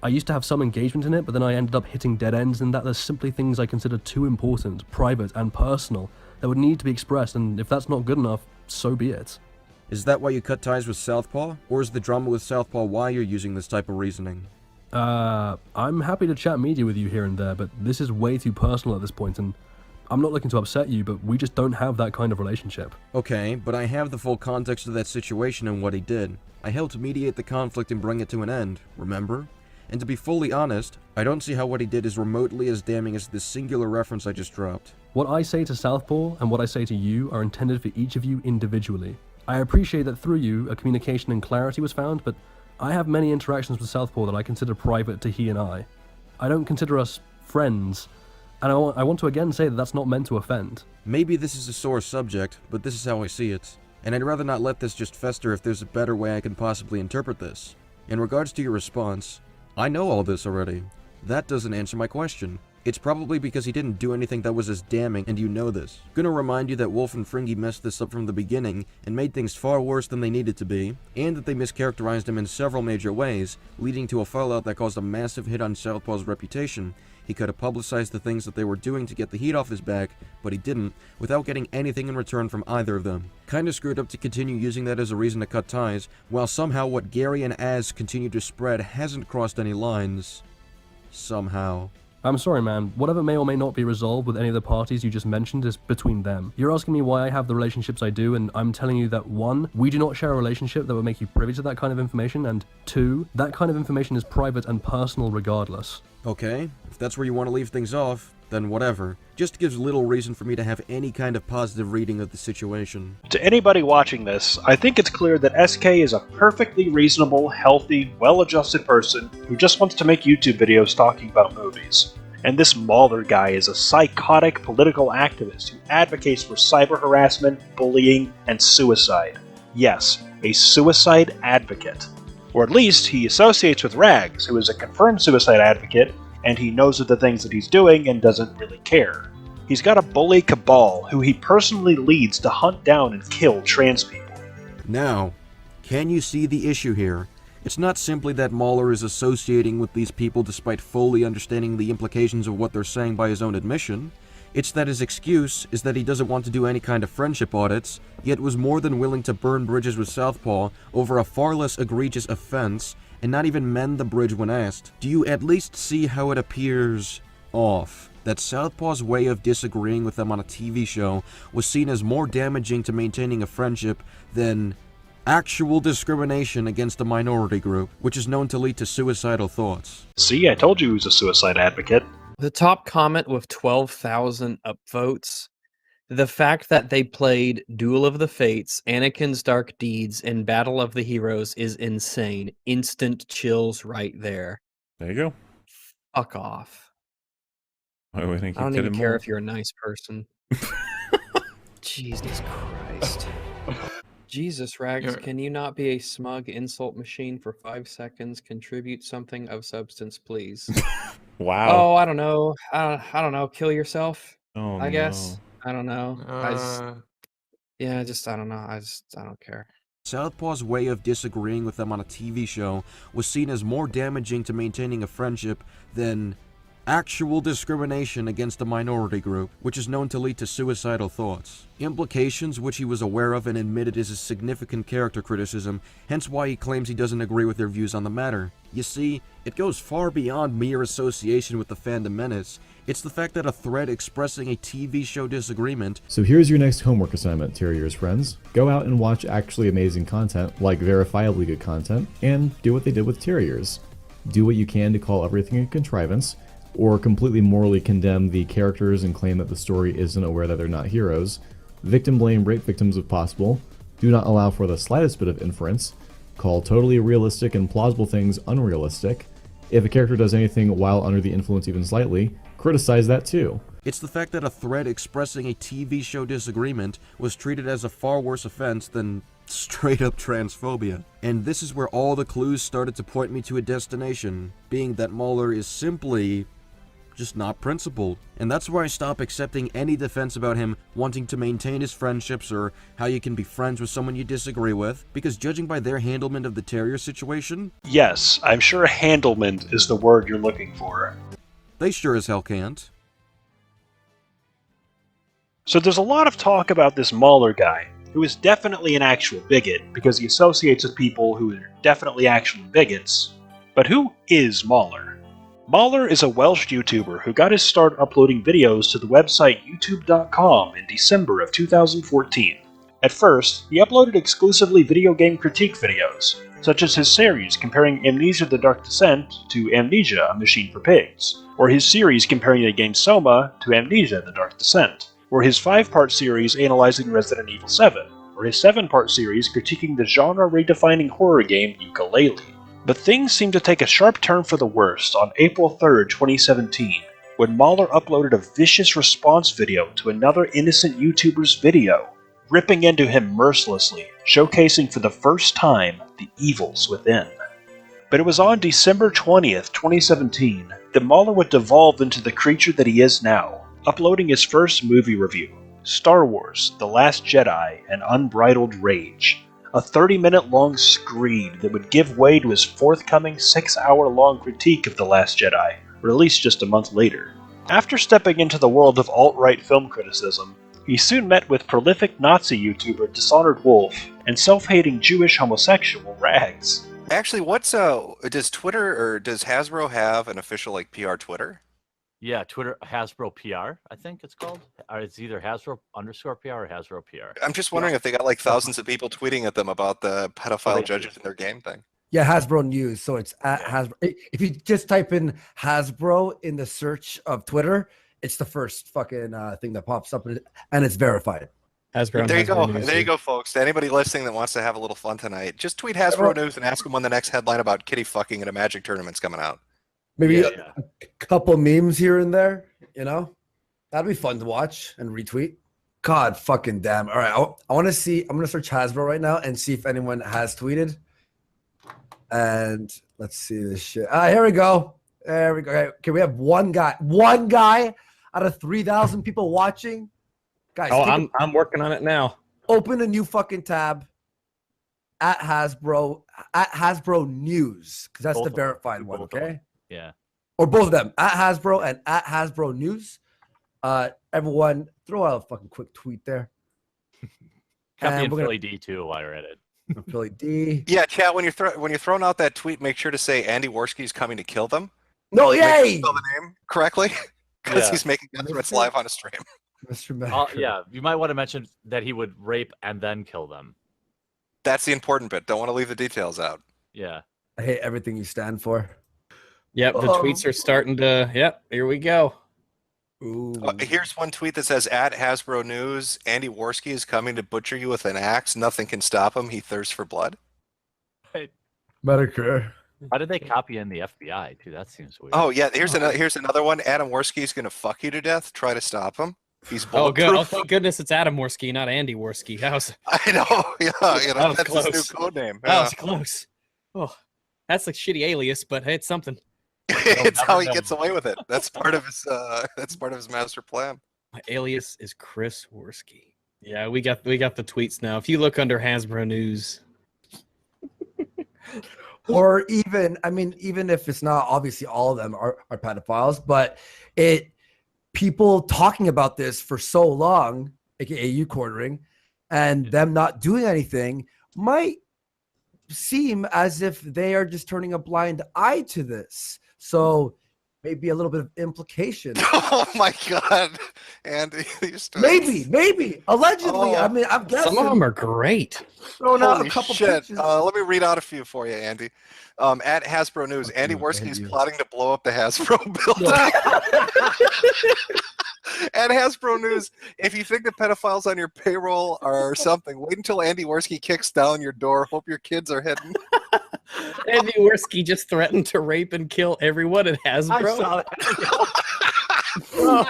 I used to have some engagement in it, but then I ended up hitting dead ends in that there's simply things I consider too important, private, and personal that would need to be expressed, and if that's not good enough, so be it. Is that why you cut ties with Southpaw? Or is the drama with Southpaw why you're using this type of reasoning? I'm happy to chat media with you here and there, but this is way too personal at this point, and I'm not looking to upset you, but we just don't have that kind of relationship. Okay, but I have the full context of that situation and what he did. I helped mediate the conflict and bring it to an end, remember? And to be fully honest, I don't see how what he did is remotely as damning as this singular reference I just dropped. What I say to Southpaw and what I say to you are intended for each of you individually. I appreciate that through you, a communication and clarity was found, but I have many interactions with Southpaw that I consider private to he and I. I don't consider us friends, and I want to again say that that's not meant to offend. Maybe this is a sore subject, but this is how I see it. And I'd rather not let this just fester if there's a better way I can possibly interpret this. In regards to your response, I know all this already. That doesn't answer my question. It's probably because he didn't do anything that was as damning, and you know this. Gonna remind you that Wolf and Fringy messed this up from the beginning, and made things far worse than they needed to be, and that they mischaracterized him in several major ways, leading to a fallout that caused a massive hit on Southpaw's reputation. He could have publicized the things that they were doing to get the heat off his back, but he didn't, without getting anything in return from either of them. Kinda screwed up to continue using that as a reason to cut ties, while somehow what Gary and Az continue to spread hasn't crossed any lines. Somehow. I'm sorry, man. Whatever may or may not be resolved with any of the parties you just mentioned is between them. You're asking me why I have the relationships I do, and I'm telling you that 1, we do not share a relationship that would make you privy to that kind of information, and 2, that kind of information is private and personal regardless. Okay, if that's where you want to leave things off, then whatever. Just gives little reason for me to have any kind of positive reading of the situation. To anybody watching this, I think it's clear that SK is a perfectly reasonable, healthy, well-adjusted person who just wants to make YouTube videos talking about movies. And this Mauler guy is a psychotic political activist who advocates for cyber harassment, bullying, and suicide. Yes, a suicide advocate. Or at least he associates with Rags, who is a confirmed suicide advocate, and he knows of the things that he's doing and doesn't really care. He's got a bully cabal who he personally leads to hunt down and kill trans people. Now, can you see the issue here? It's not simply that Mauler is associating with these people despite fully understanding the implications of what they're saying by his own admission. It's that his excuse is that he doesn't want to do any kind of friendship audits, yet was more than willing to burn bridges with Southpaw over a far less egregious offense, and not even mend the bridge when asked. Do you at least see how it appears off? That Southpaw's way of disagreeing with them on a TV show was seen as more damaging to maintaining a friendship than actual discrimination against a minority group, which is known to lead to suicidal thoughts. See, I told you he was a suicide advocate. The top comment with 12,000 upvotes, the fact that they played Duel of the Fates, Anakin's Dark Deeds, and Battle of the Heroes is insane. Instant chills right there. There you go. Fuck off. I don't even care if you're a nice person. Jesus Christ. Jesus, Rags, can you not be a smug insult machine for 5 seconds? Contribute something of substance, please. Wow. Oh, I don't know. I don't know. Kill yourself, Oh, I guess. no. I don't know. I don't know. I don't care. Southpaw's way of disagreeing with them on a TV show was seen as more damaging to maintaining a friendship than actual discrimination against a minority group, which is known to lead to suicidal thoughts. Implications which he was aware of and admitted is a significant character criticism, hence why he claims he doesn't agree with their views on the matter. You see, it goes far beyond mere association with the fandom menace. It's the fact that a thread expressing a TV show disagreement. So here's your next homework assignment, Terriers friends. Go out and watch actually amazing content, like verifiably good content, and do what they did with Terriers. Do what you can to call everything a contrivance, or completely morally condemn the characters and claim that the story isn't aware that they're not heroes. Victim blame rape victims if possible. Do not allow for the slightest bit of inference. Call totally realistic and plausible things unrealistic. If a character does anything while under the influence even slightly, criticize that too. It's the fact that a thread expressing a TV show disagreement was treated as a far worse offense than straight up transphobia. And this is where all the clues started to point me to a destination, being that Mauler is simply just not principled. And that's where I stop accepting any defense about him wanting to maintain his friendships or how you can be friends with someone you disagree with, because judging by their handlement of the Terrier situation... Yes, I'm sure handlement is the word you're looking for. They sure as hell can't. So there's a lot of talk about this Mauler guy, who is definitely an actual bigot, because he associates with people who are definitely actual bigots. But who is Mauler? Mauler is a Welsh YouTuber who got his start uploading videos to the website youtube.com in December of 2014. At first, he uploaded exclusively video game critique videos, such as his series comparing Amnesia: The Dark Descent to Amnesia: A Machine for Pigs, or his series comparing the game Soma to Amnesia: The Dark Descent, or his 5-part series analyzing Resident Evil 7, or his 7-part series critiquing the genre-redefining horror game Yooka-Laylee. But things seemed to take a sharp turn for the worst on April 3rd, 2017, when Mauler uploaded a vicious response video to another innocent YouTuber's video, ripping into him mercilessly, showcasing for the first time the evils within. But it was on December 20th, 2017, that Mauler would devolve into the creature that he is now, uploading his first movie review, Star Wars: The Last Jedi and Unbridled Rage, a 30-minute long screed that would give way to his forthcoming 6-hour-long critique of The Last Jedi, released just a month later. After stepping into the world of alt-right film criticism, he soon met with prolific Nazi YouTuber Dishonored Wolf and self-hating Jewish homosexual Rags. Actually, does Twitter or does Hasbro have an official PR Twitter? Yeah, Twitter Hasbro PR, I think it's called. Or it's either Hasbro_PR or Hasbro PR. I'm just wondering if they got like thousands of people tweeting at them about the pedophile judges in their game thing. Yeah, Hasbro News. So it's at Hasbro. If you just type in Hasbro in the search of Twitter, it's the first fucking thing that pops up, and it's verified. Hasbro. There you go. There you go, folks. To anybody listening that wants to have a little fun tonight, just tweet Hasbro News and ask them when the next headline about kitty fucking at a Magic tournament's coming out. Maybe a couple memes here and there, you know? That'd be fun to watch and retweet. God fucking damn. All right, I want to see. I'm going to search Hasbro right now and see if anyone has tweeted. And let's see this shit. Here we go. There we go. Okay, we have one guy out of 3,000 people watching. Guys, I'm working on it now. Open a new fucking tab at Hasbro News, because that's the verified one, okay? Yeah. Or both of them, at Hasbro and at Hasbro News. Everyone, throw out a fucking quick tweet there. Copy in Philly D too while you're at it. Philly D. Yeah, chat. When you're throwing out that tweet, make sure to say Andy Worski's coming to kill them. No, Make sure yay! you spell the name correctly, because he's making death threats live on a stream. Mr. Yeah, you might want to mention that he would rape and then kill them. That's the important bit. Don't want to leave the details out. Yeah. I hate everything you stand for. Yep, the tweets are starting to. Yep, here we go. Here's one tweet that says, at Hasbro News, Andy Worski is coming to butcher you with an axe. Nothing can stop him. He thirsts for blood. Medicare. How did they copy in the FBI too? That seems weird. Oh yeah, here's another one. Adam Worski is gonna fuck you to death. Try to stop him. He's Oh, good. bulletproof. Oh, thank goodness it's Adam Worski, not Andy Worski. I know. Yeah, you know, that was that's close. his new code name. That was close. Oh, that's a shitty alias, but hey, it's something. It's how he gets away with it. That's part of his. That's part of his master plan. My alias is Chris Worski. Yeah, we got the tweets now. If you look under Hasbro News, Or even, I mean, even if it's not, obviously all of them are pedophiles, but people talking about this for so long, aka you quartering, and them not doing anything might seem as if they are just turning a blind eye to this. So maybe a little bit of implication. Oh my god, Andy, these maybe allegedly. I mean, I'm guessing some of them are great. Throwing out Holy a couple shit. pictures. Let me read out a few for you, Andy. At Hasbro News, Andy Worski is plotting to blow up the Hasbro building. At Hasbro News, if you think the pedophiles on your payroll are something, wait until Andy Worski kicks down your door. Hope your kids are hidden. Andy Worski just threatened to rape and kill everyone at Hasbro. I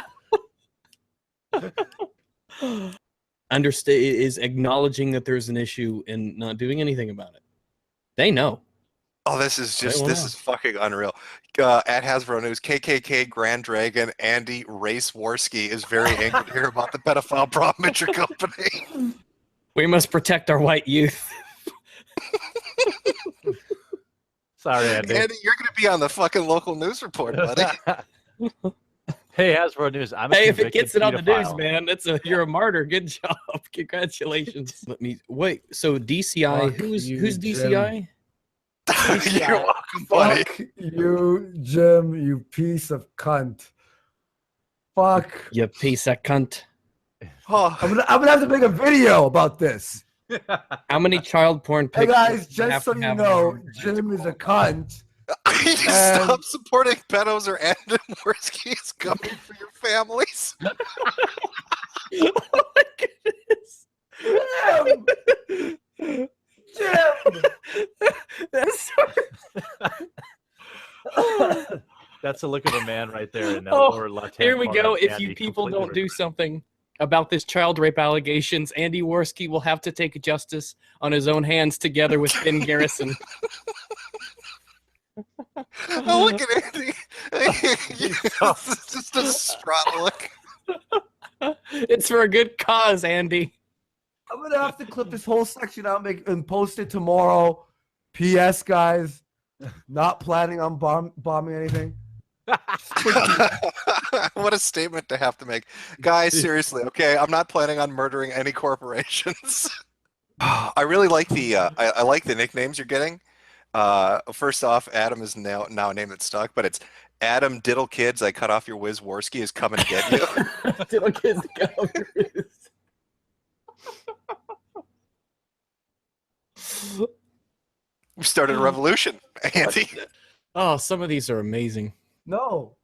saw Understand is acknowledging that there's an issue and not doing anything about it. They know. Oh, this is fucking unreal. At Hasbro News, KKK Grand Dragon Andy Race Worski is very angry to hear about the pedophile problem at your company. We must protect our white youth. Sorry, Andy. Andy, you're going to be on the fucking local news report, buddy. Hey, Hasbro News. Hey, if it gets it on the news, man, you're a martyr. Good job. Congratulations. Let me wait. So DCI, who's DCI? You're welcome, buddy. Fuck you, Jim, you piece of cunt. Fuck. You piece of cunt. Oh, I'm gonna have to make a video about this. How many child porn Hey pictures? guys, do you have just so to you have know, on Jim is a cunt. Stop supporting pedos or Adam Worski is coming for your families. Oh my goodness. Jim! That's That's a look of a man right there in that Oh, lower left hand. here we go. If you people don't do something about this child rape allegations, Andy Worski will have to take justice on his own hands together with Ben Garrison. Oh, look at Andy. It's just a distraught look. It's for a good cause, Andy. I'm gonna have to clip this whole section out and post it tomorrow. P.S. guys, not planning on bombing anything. What a statement to have to make. Guys, seriously, okay, I'm not planning on murdering any corporations. I really like the I like the nicknames you're getting. First off, Adam is now a name that's stuck, but it's Adam Diddle Kids, I cut off your Wiz Warski is coming to get you. Diddle Kids go. We started a revolution, Andy. Oh, some of these are amazing. No.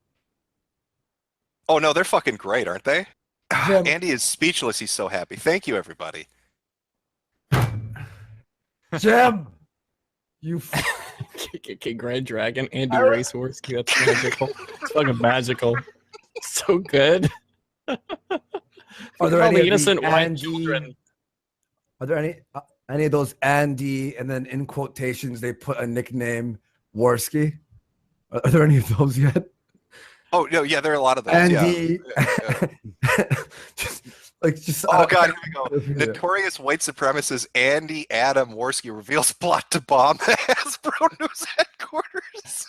Oh no, they're fucking great, aren't they? Jim. Andy is speechless. He's so happy. Thank you, everybody. Jim, you. Okay, Grand Dragon, Andy Racehorse. That's magical. It's fucking magical. So good. Are there All any the of innocent the white Andy? children? Are there any of those Andy, and then in quotations they put a nickname Warski? Are there any of those yet? Oh no, yeah, there are a lot of those. Andy. Yeah. Just oh god, here we go. Notorious white supremacist Andy Adam Warski reveals plot to bomb Hasbro News headquarters.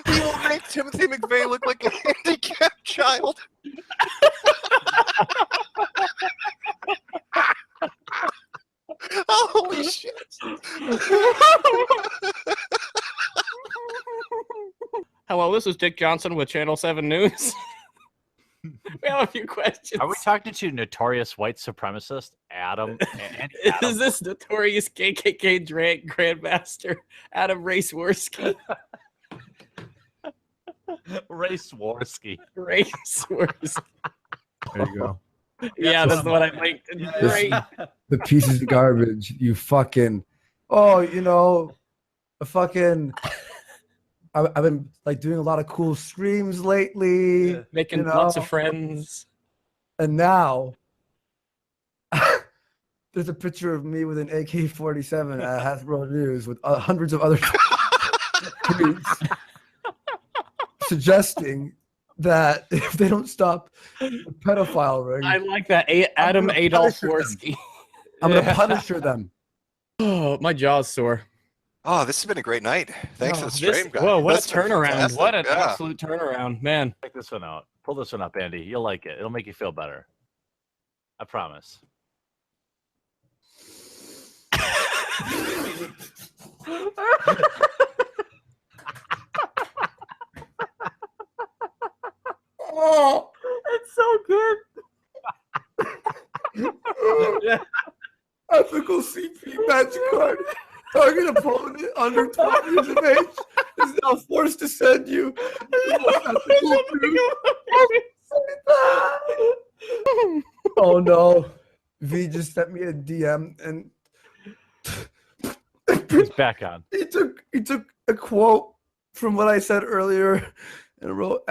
He will make Timothy McVeigh look like a handicapped child. Holy shit. Hello, this is Dick Johnson with Channel 7 News. We have a few questions. Are we talking to notorious white supremacist Adam? Is this notorious KKK Grandmaster Adam Raceworski? Raceworski. Raceworski. There you go. Yeah, that's what I linked. Great. The pieces of garbage. You fucking. Oh, you know, I've been like doing a lot of cool streams lately. Making you know? lots of friends. And now there's a picture of me with an AK-47 at Hasbro News with hundreds of other tweets suggesting that if they don't stop the pedophile ring, I like that. Adam Adolf Warski. I'm going to punish them. Oh, my jaw's sore. Oh, this has been a great night. Thanks for the stream, guys. Whoa, what That's a turnaround. fantastic. What an Yeah. absolute turnaround, man. Check this one out. Pull this one up, Andy. You'll like it. It'll make you feel better. I promise. Oh, it's so good. Ethical CP magic card. Target opponent under 12 years of age is now forced to send you. Oh no. V just sent me a DM and He's back on. he took a quote from what I said earlier and wrote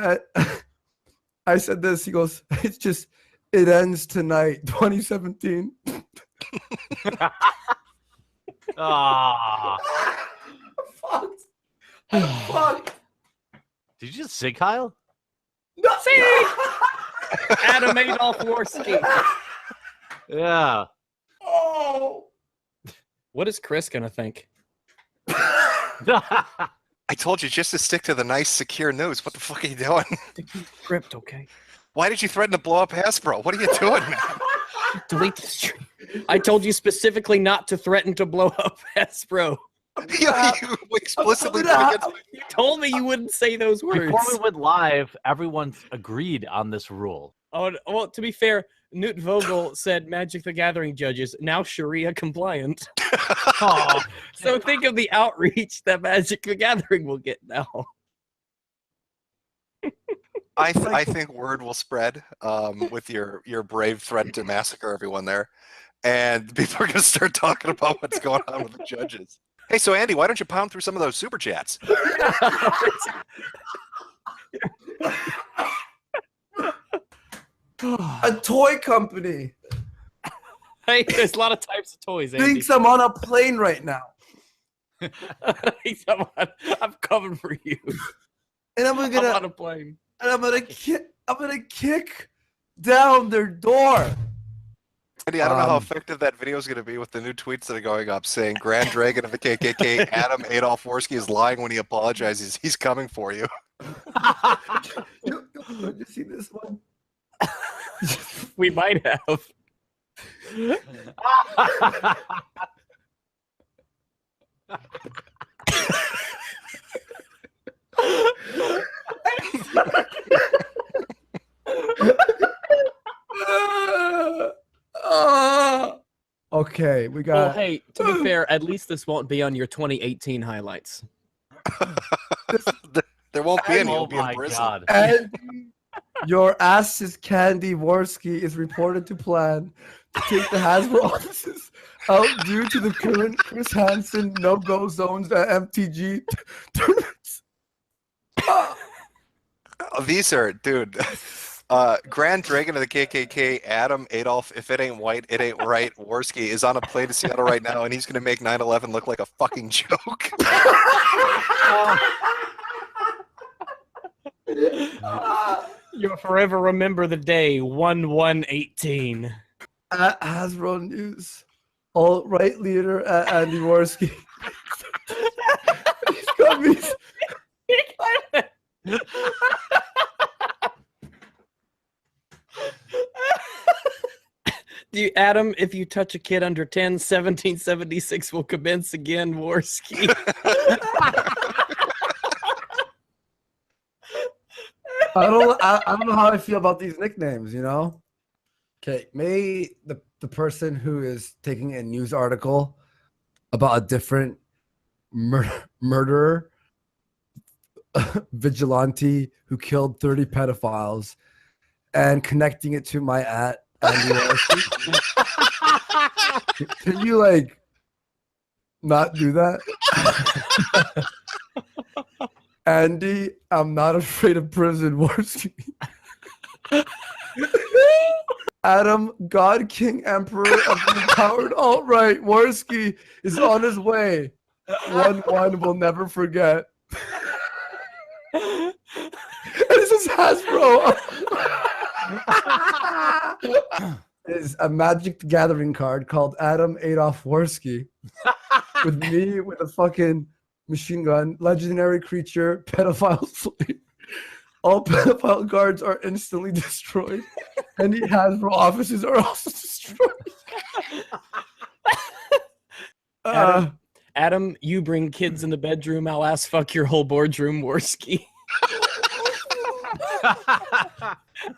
I said this. He goes, it's just it ends tonight, 2017. Ah. Fucked. Fucked. Did you just say Kyle? No. See? Adam Adolf Warski. Yeah. Oh. What is Chris gonna think? I told you just to stick to the nice, secure news. What the fuck are you doing? Script, okay. Why did you threaten to blow up Hasbro? What are you doing, man? Delete the stream. I told you specifically not to threaten to blow up Hasbro. you explicitly You told me you wouldn't say those words. Before we went live, everyone agreed on this rule. Oh, well, to be fair, Newt Vogel said Magic the Gathering judges now Sharia compliant. Oh. So think of the outreach that Magic the Gathering will get now. I think word will spread with your brave threat to massacre everyone there, and people are going to start talking about what's going on with the judges. Hey, so Andy, why don't you pound through some of those super chats? A toy company Hey, there's a lot of types of toys, Andy. thinks I'm on a plane right now, I'm coming for you. and I'm I'm gonna on a plane. and I'm gonna kick down their door. Andy, I don't know how effective that video is going to be with the new tweets that are going up saying Grand Dragon of the KKK, Adam Adolf Warski is lying when he apologizes. He's coming for you. You see this one? We might have. Okay, we got. Well, hey, to be fair, at least this won't be on your 2018 highlights. There won't be any. Oh You'll be in my prison. god. And your ass's Candy Worski is reported to plan to take the Hasbro offices out due to the current Chris Hansen no-go zones at MTG tournaments. These are, dude. Grand Dragon of the KKK, Adam Adolf, if it ain't white, it ain't right. Worski is on a plane to Seattle right now, and he's going to make 9/11 look like a fucking joke. You'll forever remember the day 1/1/18. At Hasbro News, alt-right leader at Andy Worski. He's got me. Adam, if you touch a kid under 10, 1776 will commence again, Worski. I don't know how I feel about these nicknames, you know? Okay, may the person who is taking a news article about a different murderer, vigilante who killed 30 pedophiles and connecting it to my Andy Worski. Can you like not do that? Andy, I'm not afraid of prison, Worski. Adam, God King Emperor of the empowered alt-right, Worski is on his way. 1-1 will never forget. This is Hasbro. Is a Magic the Gathering card called Adam Adolf Worski with me with a fucking machine gun, legendary creature, pedophile slayer. All pedophile cards are instantly destroyed. Any Hasbro offices are also destroyed. Adam, you bring kids in the bedroom, I'll ass fuck your whole boardroom, Worski.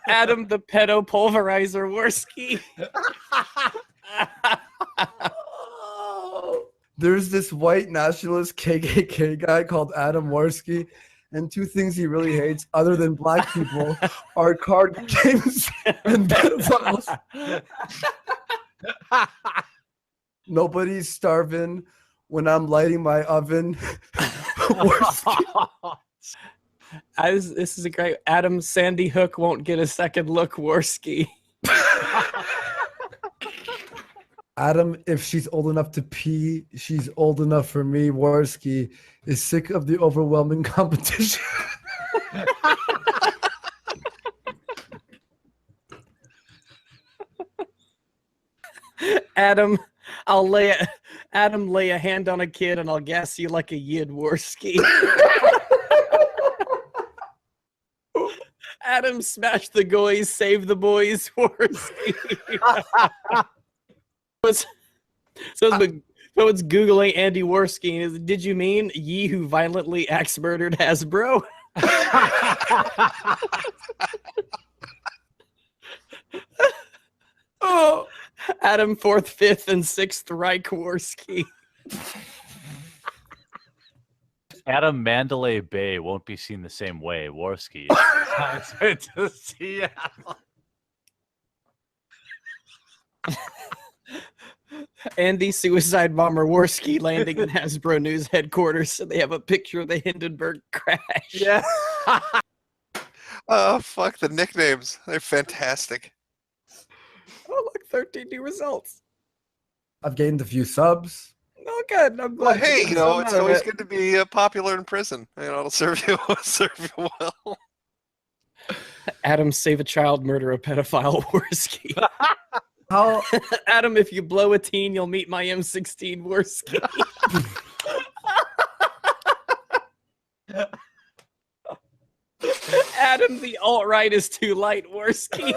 Adam, the pedo pulverizer, Worski. There's this white nationalist KKK guy called Adam Worski, and two things he really hates, other than black people, are card games and pedophiles. Nobody's starving when I'm lighting my oven. This is a great Adam. Sandy Hook won't get a second look, Worski. Adam, if she's old enough to pee, she's old enough for me. Worski is sick of the overwhelming competition. Adam, lay a hand on a kid and I'll gas you like a Yid, Worski. Adam, smash the goys, save the boys, Worski. Someone's Googling Andy Worski. Did you mean ye who violently axe murdered Hasbro? Oh, Adam, 4th, 5th, and 6th Reich Worski. Adam, Mandalay Bay won't be seen the same way, Worski. It's to Seattle. Andy, suicide bomber Worski landing in Hasbro News headquarters, so they have a picture of the Hindenburg crash. Yeah. Oh, fuck, the nicknames. They're fantastic. Oh, look, 13 new results. I've gained a few subs. Oh, good. I'm glad. Well, hey, you know, it's always good to be popular in prison. You know, it'll serve you well. Adam, save a child, murder a pedophile, Worski. How? Adam, if you blow a teen, you'll meet my M16, Worski. Adam, the alt-right is too light, Worski.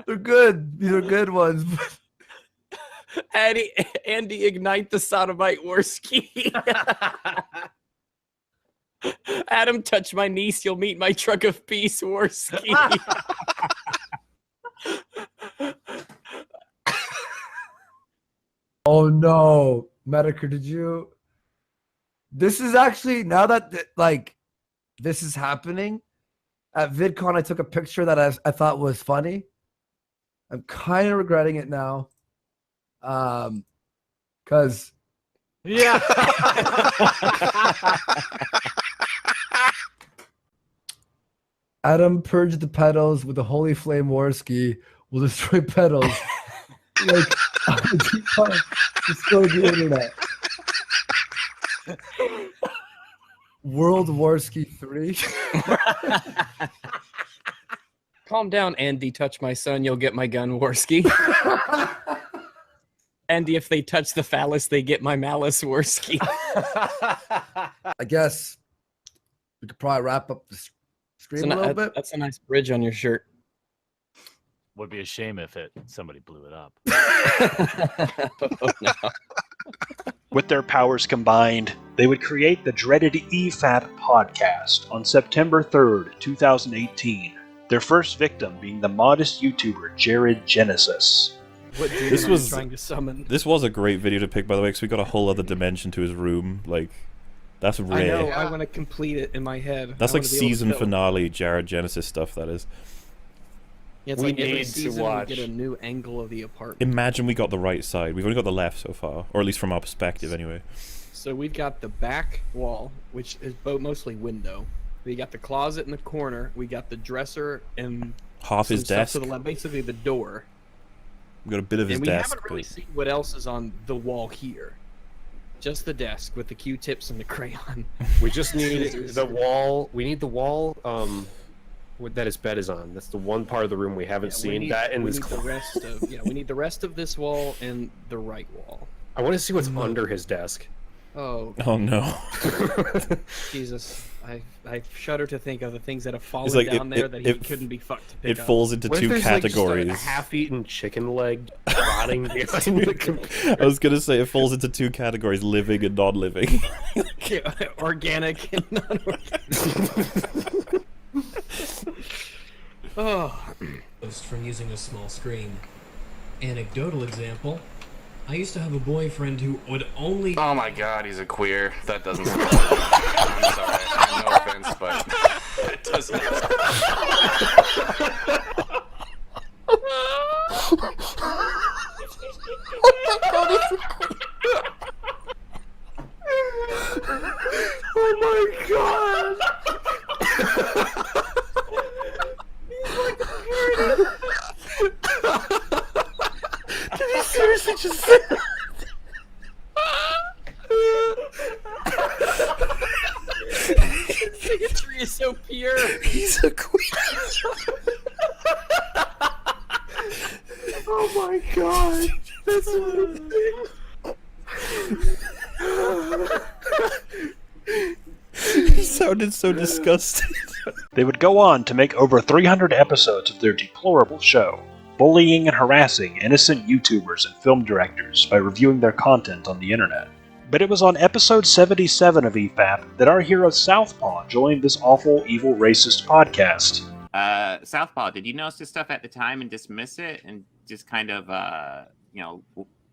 They're good. These are good ones. Andy, ignite the sodomite, Worski. Adam, touch my niece, you'll meet my truck of peace, Warski. Oh no, Mediker, did you? This is actually, now that like this is happening, at VidCon I took a picture that I thought was funny. I'm kind of regretting it now. Cause yeah. Adam purged the pedals with the Holy Flame Warski will destroy pedals. Like, destroy the internet. World Warski 3. Calm down, Andy. Touch my son, you'll get my gun, Warski. Andy, if they touch the phallus, they get my malice, Warski. I guess we could probably wrap up the stream a little bit. That's a nice bridge on your shirt. Would be a shame if somebody blew it up. Oh, no. With their powers combined, they would create the dreaded EFAP podcast on September 3rd, 2018. Their first victim being the modest YouTuber Jared Genesis. What demon This are you was trying to summon? This was a great video to pick, by the way, because we got a whole other dimension to his room. Like, that's rare. I know. I want to complete it in my head. That's I like wanna be able to season fill it. finale Jared Genesis stuff. That is. Yeah, it's We like every need to season watch. we get a new angle of the apartment. Imagine we got the right side. We've only got the left so far, or at least from our perspective, anyway. So we've got the back wall, which is mostly window. We got the closet in the corner. We got the dresser and Half his some stuff desk. to the left, basically the door. We got a bit of his And we desk. haven't really but- seen what else is on the wall here. Just the desk with the Q-tips and the crayon. We just need the wall. We need the wall that his bed is on. That's the one part of the room we haven't We seen. need, That and we this need the rest of we need the rest of this wall and the right wall. I want to see what's under his desk. Oh. Oh no. Jesus. I shudder to think of the things that have fallen like down there that he couldn't be fucked to pick It up. falls into What if two there's, like, categories. just a half-eaten chicken leg rotting behind the computer? I was gonna say it falls into two categories: living and non-living. Organic and non-organic. Oh. From using a small screen. Anecdotal example. I used to have a boyfriend who would only... Oh my god, he's a queer. That doesn't surprise me. I'm sorry. No offense, but it doesn't. Oh my god! Did he seriously just say that? Bigotry is so pure. He's a queen. Oh my god! That's amazing. He sounded so disgusted. They would go on to make over 300 episodes of their deplorable show, bullying and harassing innocent YouTubers and film directors by reviewing their content on the internet. But it was on episode 77 of EFAP that our hero Southpaw joined this awful, evil, racist podcast. Southpaw, did you notice this stuff at the time and dismiss it and just kind of,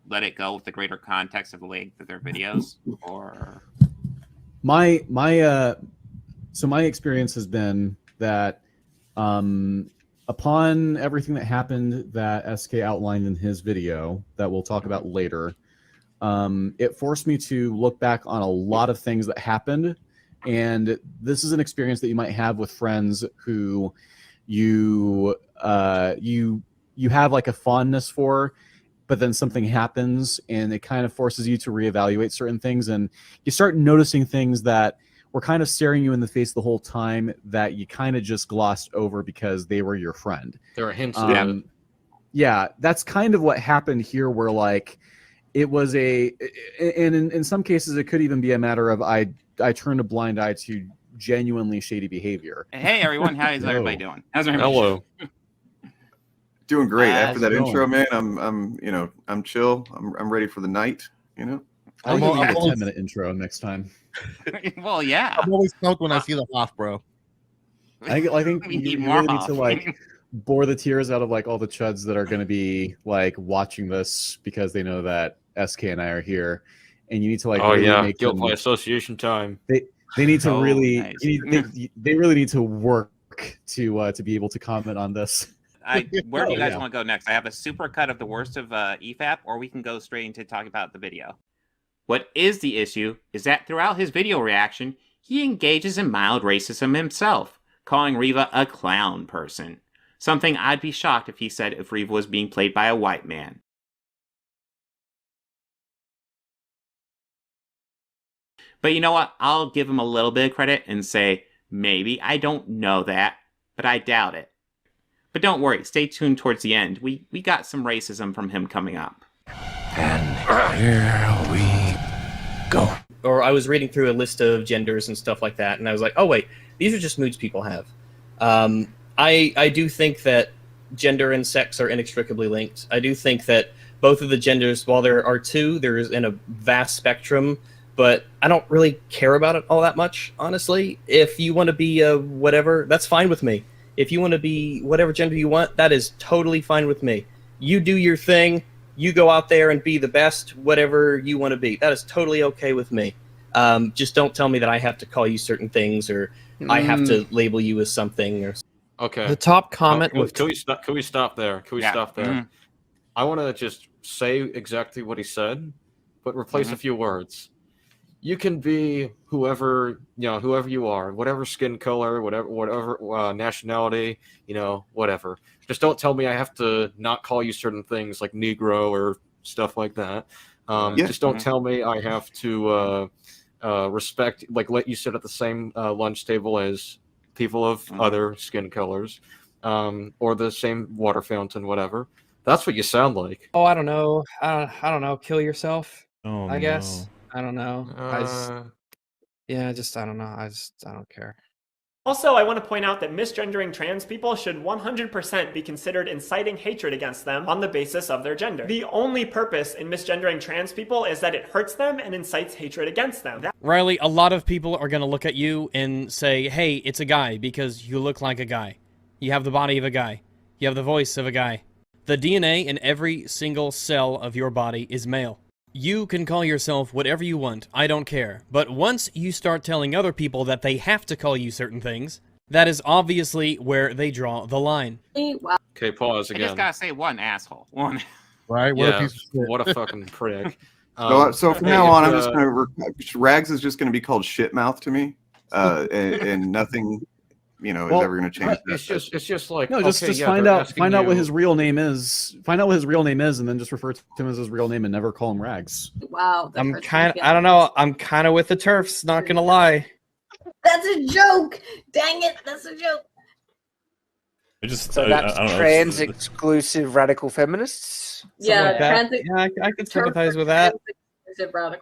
let it go with the greater context of the length of their videos? Or My experience has been that upon everything that happened that SK outlined in his video that we'll talk about later, it forced me to look back on a lot of things that happened. And this is an experience that you might have with friends who you have like a fondness for, but then something happens and it kind of forces you to reevaluate certain things, and you start noticing things that were kind of staring you in the face the whole time that you kind of just glossed over because they were your friend. There are hints of that. Yeah, that's kind of what happened here, where like it was and in some cases it could even be a matter of I turned a blind eye to genuinely shady behavior. hey everyone, how is everybody doing? How's everybody? Hello. Doing great. How's After that it going? intro, man, I'm chill. I'm ready for the night. You know. I think we need a always- 10-minute intro next time. Well, yeah. I'm always stoked when I see the Hoff, bro. I think We you, need you more really need to Hoff. like bore the tears out of like all the chuds that are going to be like watching this because they know that SK and I are here, and you need to like Oh really yeah, make guilt them, by association time. they need to Oh, really nice. they really need to work to be able to comment on this. Where do you Oh, guys yeah. want to go next? I have a super cut of the worst of EFAP, or we can go straight into talking about the video. What is the issue is that throughout his video reaction, he engages in mild racism himself, calling Reva a clown person. Something I'd be shocked if he said if Reva was being played by a white man. But you know what? I'll give him a little bit of credit and say, maybe I don't know that, but I doubt it. But don't worry, stay tuned towards the end. We got some racism from him coming up. Here we go. Or I was reading through a list of genders and stuff like that, and I was like, oh wait, these are just moods people have. I do think that gender and sex are inextricably linked. I do think that both of the genders, while there are two, there is in a vast spectrum, but I don't really care about it all that much, honestly. If you want to be whatever, that's fine with me. If you want to be whatever gender you want, that is totally fine with me. You do your thing. You go out there and be the best, whatever you want to be. That is totally okay with me. Just don't tell me that I have to call you certain things or I have to label you as something. Or Okay. The top comment Can with we stop? Can we stop there? Can we stop there? I want to just say exactly what he said, but replace a few words. You can be whoever you are, whatever skin color, whatever nationality, whatever. Just don't tell me I have to not call you certain things like Negro or stuff like that. Just don't tell me I have to respect, like let you sit at the same lunch table as people of other skin colors, or the same water fountain, whatever. That's what you sound like. Oh, I don't know. I don't know. Kill yourself. Oh, I guess. I don't know. I don't know. I don't care. Also, I want to point out that misgendering trans people should 100% be considered inciting hatred against them on the basis of their gender. The only purpose in misgendering trans people is that it hurts them and incites hatred against them. Riley, a lot of people are going to look at you and say, hey, it's a guy because you look like a guy. You have the body of a guy. You have the voice of a guy. The DNA in every single cell of your body is male. You can call yourself whatever you want, I don't care. But once you start telling other people that they have to call you certain things, that is obviously where they draw the line. Okay, pause I again. just gotta say one asshole. One. Right? What a piece of shit. What a fucking prick. So from now on, I'm just gonna Rags is just gonna be called shitmouth to me, and nothing, is ever gonna change. It's just like No, just find out what his real name is. Find out what his real name is, and then just refer to him as his real name and never call him Rags. Wow. I'm kind of, I don't know. I'm kind of with the turfs, not gonna lie. That's a joke. Dang it. That's a joke. So that's trans exclusive radical feminists. Yeah, like that. Yeah, I could sympathize with that.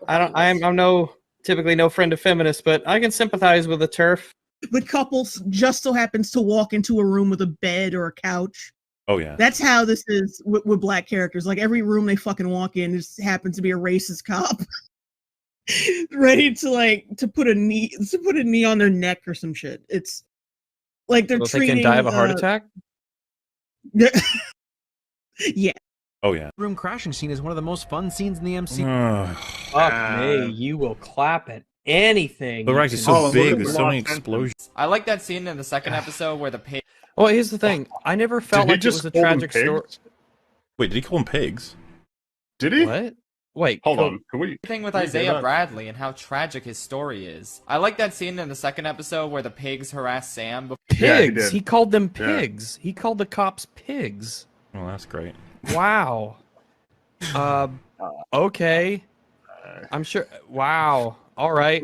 I'm typically no friend of feminists, but I can sympathize with the turf. The couple just so happens to walk into a room with a bed or a couch. Oh yeah. That's how this is with black characters. Like every room they fucking walk in just happens to be a racist cop. Ready to put a knee on their neck or some shit. It's like they're So treating they can die of a heart attack? Yeah. Oh yeah. Room crashing scene is one of the most fun scenes in the MCU. Fuck me, you will clap at anything. The Rags is so big. There's so many explosions. I like that scene in the second episode where the pig. Well, here's the thing. I never felt like it was a tragic story. Wait, did he call them pigs? Did he? What? Wait, hold on. Can we? Thing with can we say Isaiah that? Bradley and how tragic his story is. I like that scene in the second episode where the pigs harass Sam. Pigs. He called them pigs. He called the cops pigs. Oh, that's great. Wow. Okay. I'm sure. Wow. All right.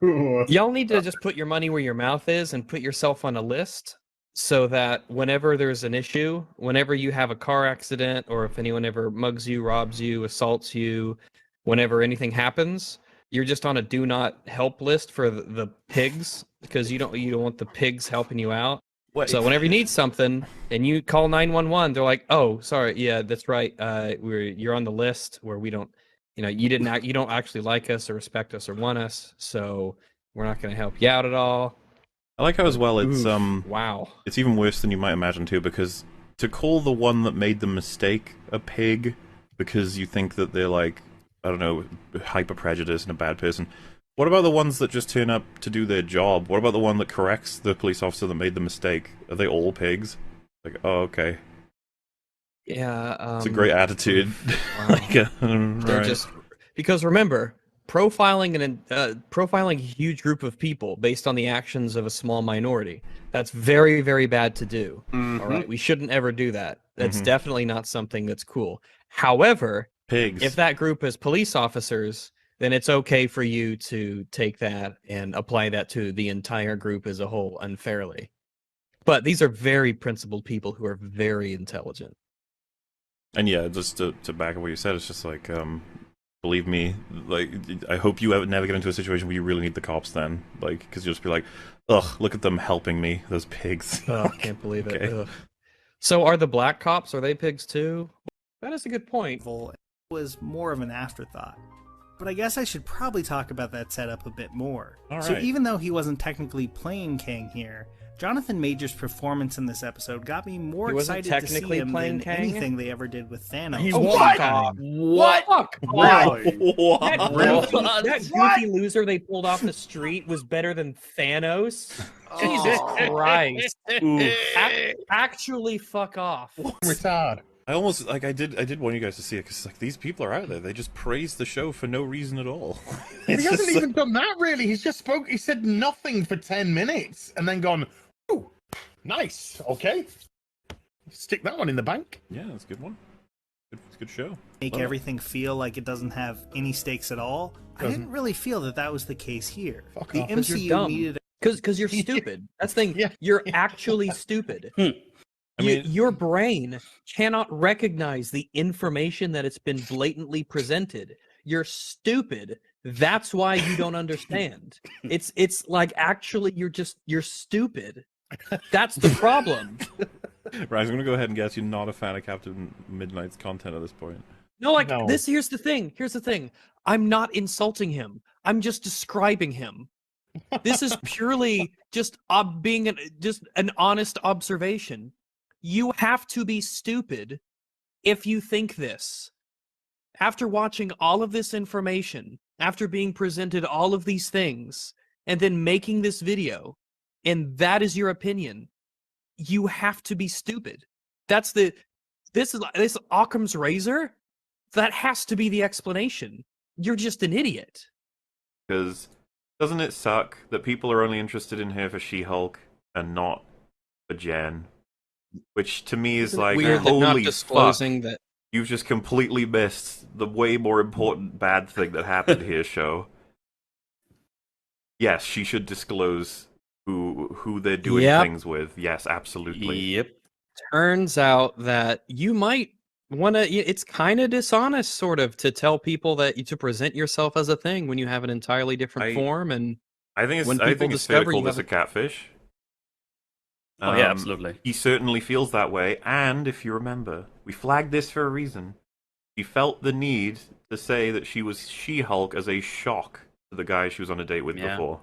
Y'all need to just put your money where your mouth is and put yourself on a list so that whenever there's an issue, whenever you have a car accident, or if anyone ever mugs you, robs you, assaults you, whenever anything happens, you're just on a do not help list for the pigs, because you don't want the pigs helping you out. So whenever you need something and you call 911, they're like, "Oh, sorry, yeah, that's right. You're on the list where we don't you don't actually like us or respect us or want us, so we're not going to help you out at all. I like how as well it's wow. It's even worse than you might imagine too, because to call the one that made the mistake a pig because you think that they're like, I don't know, hyper prejudiced and a bad person. What about the ones that just turn up to do their job? What about the one that corrects the police officer that made the mistake? Are they all pigs? Like, oh, okay. Yeah, it's a great attitude. Wow. They're right. just because remember, profiling a huge group of people based on the actions of a small minority. That's very, very bad to do. All right, we shouldn't ever do that. That's definitely not something that's cool. However, pigs. If that group is police officers, then it's okay for you to take that and apply that to the entire group as a whole unfairly. But these are very principled people who are very intelligent. And yeah, just to back up what you said, it's just like, believe me, like, I hope you never get into a situation where you really need the cops then. Like, because you'll just be like, ugh, look at them helping me, those pigs. Oh, I can't believe it. Ugh. So are the black cops, are they pigs too? That is a good point. Was more of an afterthought. But I guess I should probably talk about that setup a bit more. So even though he wasn't technically playing Kang here, Jonathan Majors' performance in this episode got me more excited to see him than anything they ever did with Thanos. He's what? Fuck! Wow. That goofy loser they pulled off the street was better than Thanos? Jesus Christ. Actually fuck off. Retard. I almost, like, I did want you guys to see it, because, like, these people are out there. They just praise the show for no reason at all. He hasn't even done that, really. He's just he said nothing for 10 minutes, and then gone, ooh, nice, okay. Stick that one in the bank. Yeah, that's a good one. It's a good show. Make everything feel like it doesn't have any stakes at all. I didn't really feel that was the case here. The MCU needed... Because you're stupid. That's the thing. You're actually stupid. I mean, your brain cannot recognize the information that it's been blatantly presented. You're stupid. That's why you don't understand. It's like actually you're stupid. That's the problem. Right, I'm gonna go ahead and guess you're not a fan of Captain Midnight's content at this point. No, this. Here's the thing. I'm not insulting him. I'm just describing him. This is purely just being just an honest observation. You have to be stupid if you think this. After watching all of this information, after being presented all of these things, and then making this video, and that is your opinion, you have to be stupid. This is Occam's razor. That has to be the explanation. You're just an idiot. Because doesn't it suck that people are only interested in her for She-Hulk and not for Jen? Which to me is like, weird that not holy disclosing fuck, that you've just completely missed the way more important bad thing that happened here, show. Yes, she should disclose who they're doing things with. Yes, absolutely. Yep. Turns out that you might want to. It's kind of dishonest, sort of, to tell people that to present yourself as a thing when you have an entirely different form. And I think when it's people fair to discover call you this have a catfish. Oh yeah, absolutely. He certainly feels that way, and if you remember, we flagged this for a reason. He felt the need to say that she was She-Hulk as a shock to the guy she was on a date with before.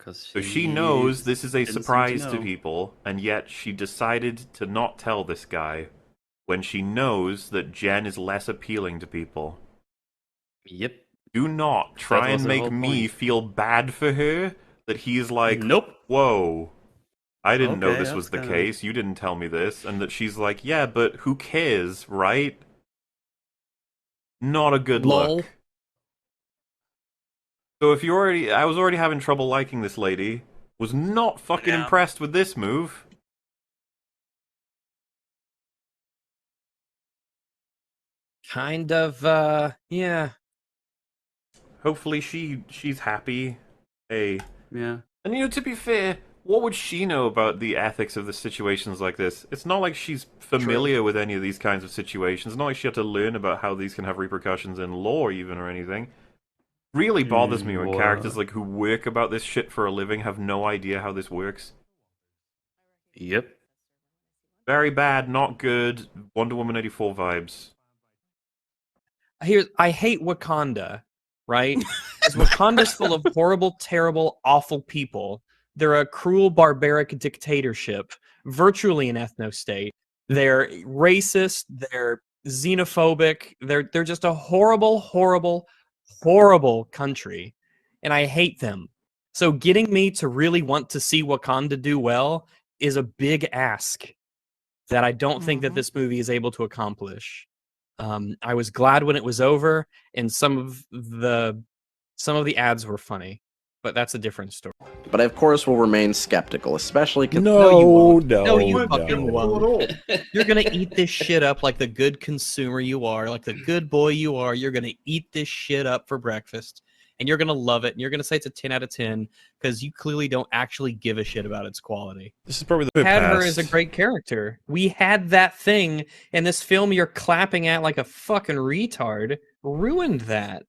So she knows this is a surprise to people, and yet she decided to not tell this guy when she knows that Jen is less appealing to people. Yep. Do not try and make me feel bad for her, that he's like, nope. Whoa. I didn't know this was the case. You didn't tell me this. And that she's like, yeah, but who cares, right? Not a good look. So if I was already having trouble liking this lady, was not fucking impressed with this move. kind of, yeah. Hopefully she's happy. Hey. Yeah. And to be fair, what would she know about the ethics of the situations like this? It's not like she's familiar with any of these kinds of situations. It's not like she had to learn about how these can have repercussions in law even or anything. Really bothers me when characters like who work about this shit for a living have no idea how this works. Yep. Very bad, not good. Wonder Woman 84 vibes. I hate Wakanda, right? Because Wakanda's full of horrible, terrible, awful people. They're a cruel, barbaric dictatorship, virtually an ethno-state. They're racist. They're xenophobic. They're just a horrible, horrible, horrible country, and I hate them. So getting me to really want to see Wakanda do well is a big ask that I don't think that this movie is able to accomplish. I was glad when it was over, and some of the ads were funny, but that's a different story. But I, of course, will remain skeptical, especially because you fucking won't. You're gonna eat this shit up like the good consumer you are, like the good boy you are. You're gonna eat this shit up for breakfast, and you're gonna love it, and you're gonna say it's a 10 out of 10 because you clearly don't actually give a shit about its quality. This is probably the Had her past. as a great character. We had that thing, and this film you're clapping at like a fucking retard ruined that.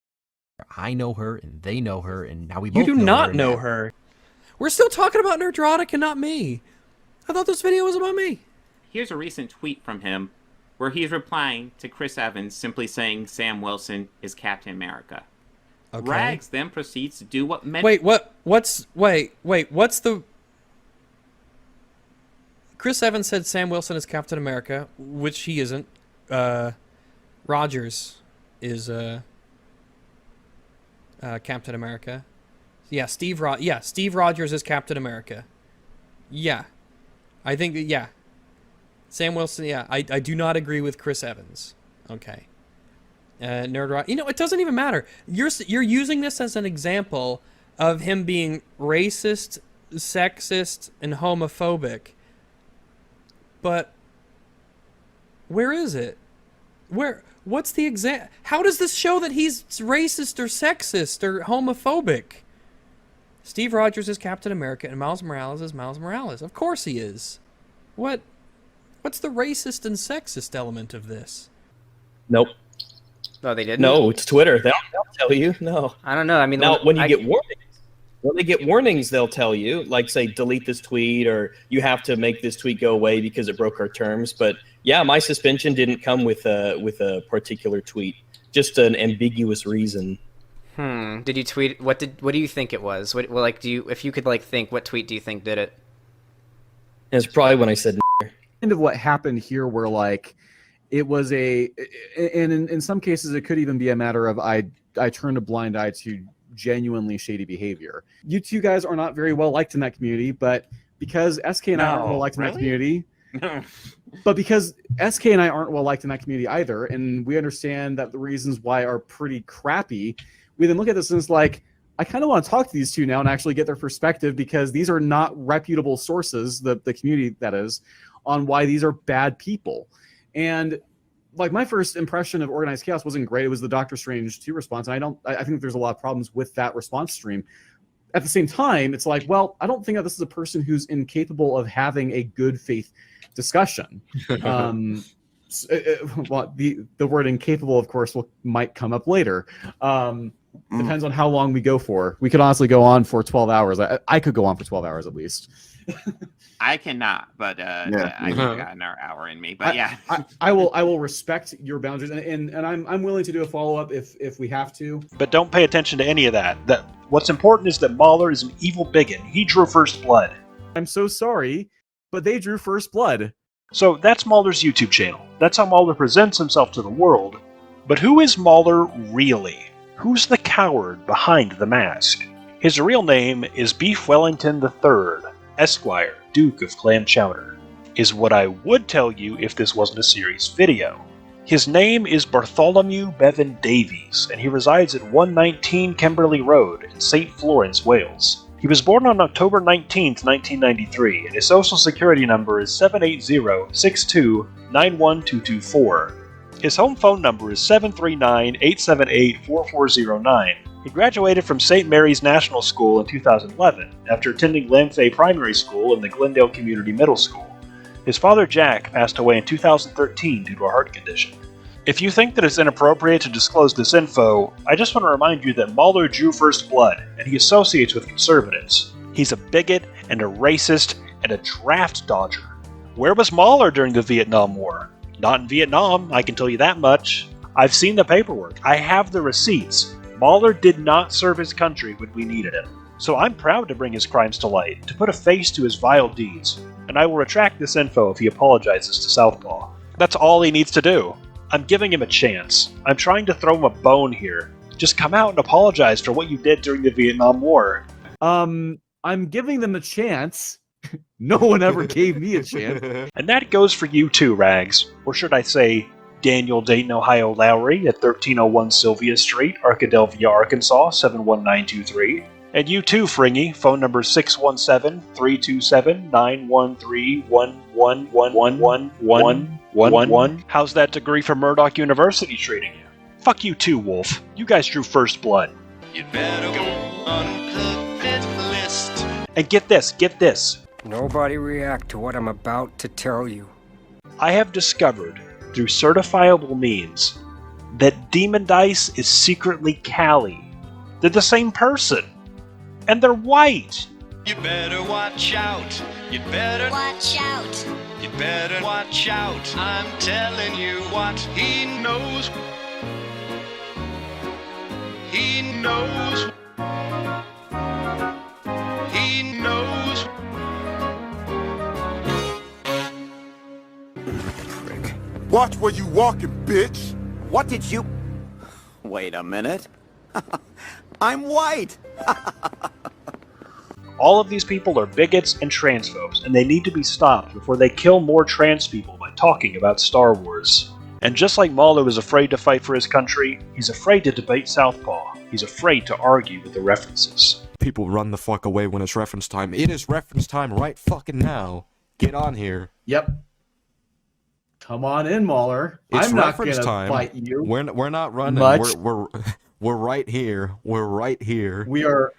I know her, and they know her, and now we You both do know not her. know her. We're still talking about Nerdrotic and not me. I thought this video was about me. Here's a recent tweet from him where he's replying to Chris Evans simply saying Sam Wilson is Captain America. Okay. Rags then proceeds to do what men... Wait, what's the... Chris Evans said Sam Wilson is Captain America, which he isn't. Rogers is Captain America. Yeah, Steve Rogers is Captain America. Yeah. I think that, yeah. Sam Wilson, yeah. I do not agree with Chris Evans. Okay. Nerdrotic. You know, it doesn't even matter. You're using this as an example of him being racist, sexist, and homophobic. But where is it? What's the example? How does this show that he's racist or sexist or homophobic? Steve Rogers is Captain America and Miles Morales is Miles Morales. Of course he is. What's the racist and sexist element of this? Nope. No, they didn't. No, it's Twitter. They'll tell you. No. I don't know. I mean, now when you get warnings, they'll tell you, like, say, delete this tweet, or you have to make this tweet go away because it broke our terms. But yeah, my suspension didn't come with a particular tweet, just an ambiguous reason. Did you tweet? What do you think it was? If you could think, what tweet do you think did it? It's probably when I said. Kind of what happened here, where it was and in some cases it could even be a matter of I turned a blind eye to genuinely shady behavior. You two guys are not very well liked in that community, but because SK and I aren't well liked in that community. But because SK and I aren't well liked in that community either, and we understand that the reasons why are pretty crappy, we then look at this and it's like, I kind of want to talk to these two now and actually get their perspective, because these are not reputable sources, the community that is, on why these are bad people. And my first impression of Organized Chaos wasn't great. It was the Doctor Strange 2 response, and I think there's a lot of problems with that response stream. At the same time, it's like, well, I don't think that this is a person who's incapable of having a good faith discussion. Well, the word incapable, of course, might come up later. Depends on how long we go for. We could honestly go on for 12 hours. I could go on for 12 hours at least. I cannot, but I think I got another hour in me. But yeah, I will respect your boundaries, and I'm willing to do a follow-up if we have to. But don't pay attention to any of that. What's important is that Mahler is an evil bigot. He drew first blood. I'm so sorry, but they drew first blood. So that's Mahler's YouTube channel. That's how Mahler presents himself to the world. But who is Mahler really? Who's the coward behind the mask? His real name is Beef Wellington III, Esquire, Duke of Clam Chowder, is what I would tell you if this wasn't a serious video. His name is Bartholomew Bevan Davies, and he resides at 119 Kimberley Road in St. Florence, Wales. He was born on October 19, 1993, and his social security number is 780-62-91224. His home phone number is 739-878-4409. He graduated from St. Mary's National School in 2011, after attending Lamphey Primary School and the Glendale Community Middle School. His father, Jack, passed away in 2013 due to a heart condition. If you think that it's inappropriate to disclose this info, I just want to remind you that Mahler drew first blood, and he associates with conservatives. He's a bigot and a racist and a draft dodger. Where was Mahler during the Vietnam War? Not in Vietnam, I can tell you that much. I've seen the paperwork. I have the receipts. Mahler did not serve his country when we needed him. So I'm proud to bring his crimes to light, to put a face to his vile deeds. And I will retract this info if he apologizes to Southpaw. That's all he needs to do. I'm giving him a chance. I'm trying to throw him a bone here. Just come out and apologize for what you did during the Vietnam War. I'm giving them a chance. No one ever gave me a chance. And that goes for you too, Rags. Or should I say, Daniel Dayton, Ohio Lowry at 1301 Sylvia Street, Arkadelphia, Arkansas, 71923. And you too, Fringy, phone number 617-327-913-11111111. How's that degree from Murdoch University treating you? Fuck you too, Wolf. You guys drew first blood. You'd better go unplug this list. And get this. Nobody react to what I'm about to tell you. I have discovered, through certifiable means, that Demon Dice is secretly Callie. They're the same person. And they're white. You better watch out. You better watch out. You better watch out. I'm telling you what he knows. He knows. He knows. Watch where you walking, bitch. What did you... Wait a minute. I'm white. All of these people are bigots and transphobes, and they need to be stopped before they kill more trans people by talking about Star Wars. And just like Mahler was afraid to fight for his country, he's afraid to debate Southpaw. He's afraid to argue with the references. People run the fuck away when it's reference time. It is reference time right fucking now. Get on here. Yep. Come on in, Mahler. It's I'm not reference gonna time. fight you. We're not running. Much. We're right here. We're right here. We are.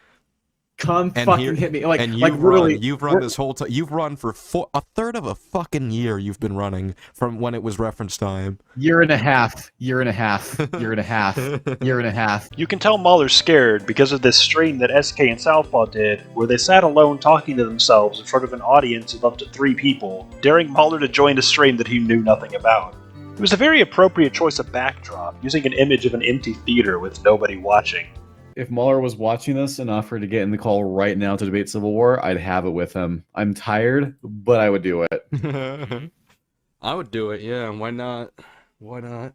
Come And fucking here- hit me. Like, and like really. You've run this whole time. You've run for a third of a fucking year. You've been running from when it was reference time. Year and a half. Year and a half. Year and a half. Year and a half. You can tell Mahler's scared because of this stream that SK and Southpaw did, where they sat alone talking to themselves in front of an audience of up to 3 people, daring Mahler to join a stream that he knew nothing about. It was a very appropriate choice of backdrop, using an image of an empty theater with nobody watching. If Mahler was watching this and offered to get in the call right now to debate Civil War, I'd have it with him. I'm tired, but I would do it. I would do it. Yeah. Why not? Why not?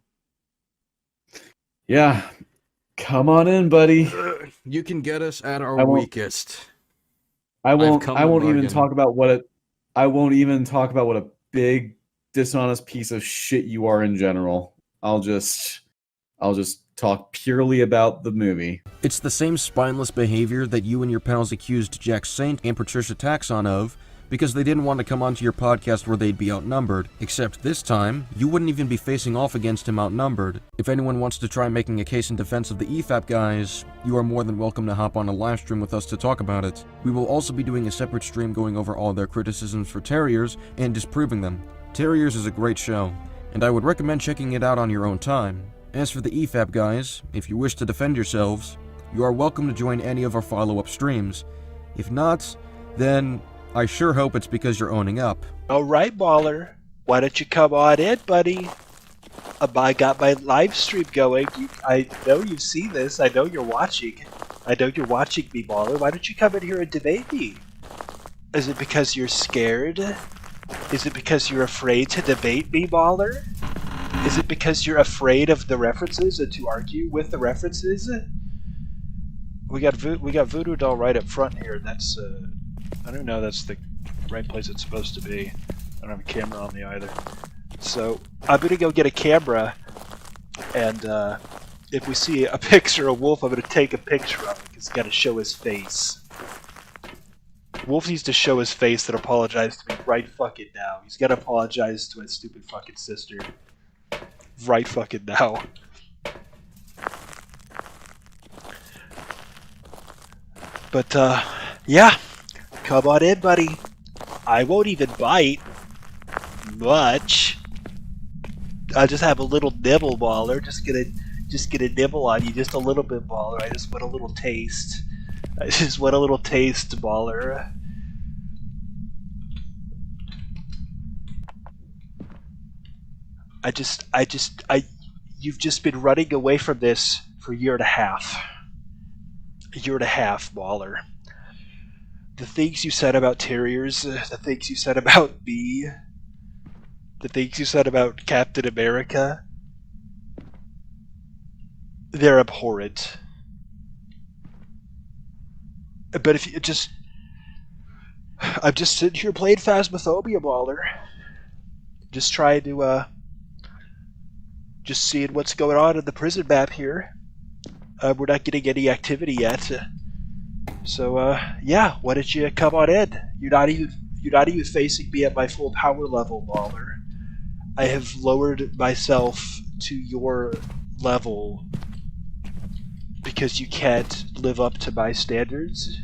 Yeah. Come on in, buddy. You can get us at our I won't- weakest. I won't. come I to won't even bargain. talk about what it. I won't even talk about what a big, dishonest piece of shit you are in general. I'll just talk purely about the movie. It's the same spineless behavior that you and your pals accused Jack Saint and Patricia Taxon of, because they didn't want to come onto your podcast where they'd be outnumbered. Except this time, you wouldn't even be facing off against him outnumbered. If anyone wants to try making a case in defense of the EFAP guys, you are more than welcome to hop on a live stream with us to talk about it. We will also be doing a separate stream going over all their criticisms for Terriers and disproving them. Terriers is a great show, and I would recommend checking it out on your own time. As for the EFAP guys, if you wish to defend yourselves, you are welcome to join any of our follow-up streams. If not, then I sure hope it's because you're owning up. Alright, Mahler. Why don't you come on in, buddy? I got my live stream going. I know you've seen this. I know you're watching. I know you're watching me, Mahler. Why don't you come in here and debate me? Is it because you're scared? Is it because you're afraid to debate me, Mahler? Is it because you're afraid of the references and to argue with the references? We got Voodoo Doll right up front here. That's I don't know. That's the right place it's supposed to be. I don't have a camera on me either. So I'm gonna go get a camera, and if we see a picture of Wolf, I'm gonna take a picture of it because he's got to show his face. Wolf needs to show his face and apologize to me right fucking now. He's gotta apologize to his stupid fucking sister. Right fucking now. But, yeah. Come on in, buddy. I won't even bite. Much. I'll just have a little nibble, Mahler. Just gonna nibble on you just a little bit, Mahler. I just want a little taste. Mahler. you've just been running away from this for a year and a half. A year and a half, Waller. The things you said about terriers, the things you said about me, the things you said about Captain America, they're abhorrent. But if you just... I'm just sitting here playing Phasmophobia, Waller. Just trying to, just seeing what's going on in the prison map here. We're not getting any activity yet. So, yeah, why don't you come on in? You're not even facing me at my full power level, Waller. I have lowered myself to your level because you can't live up to my standards.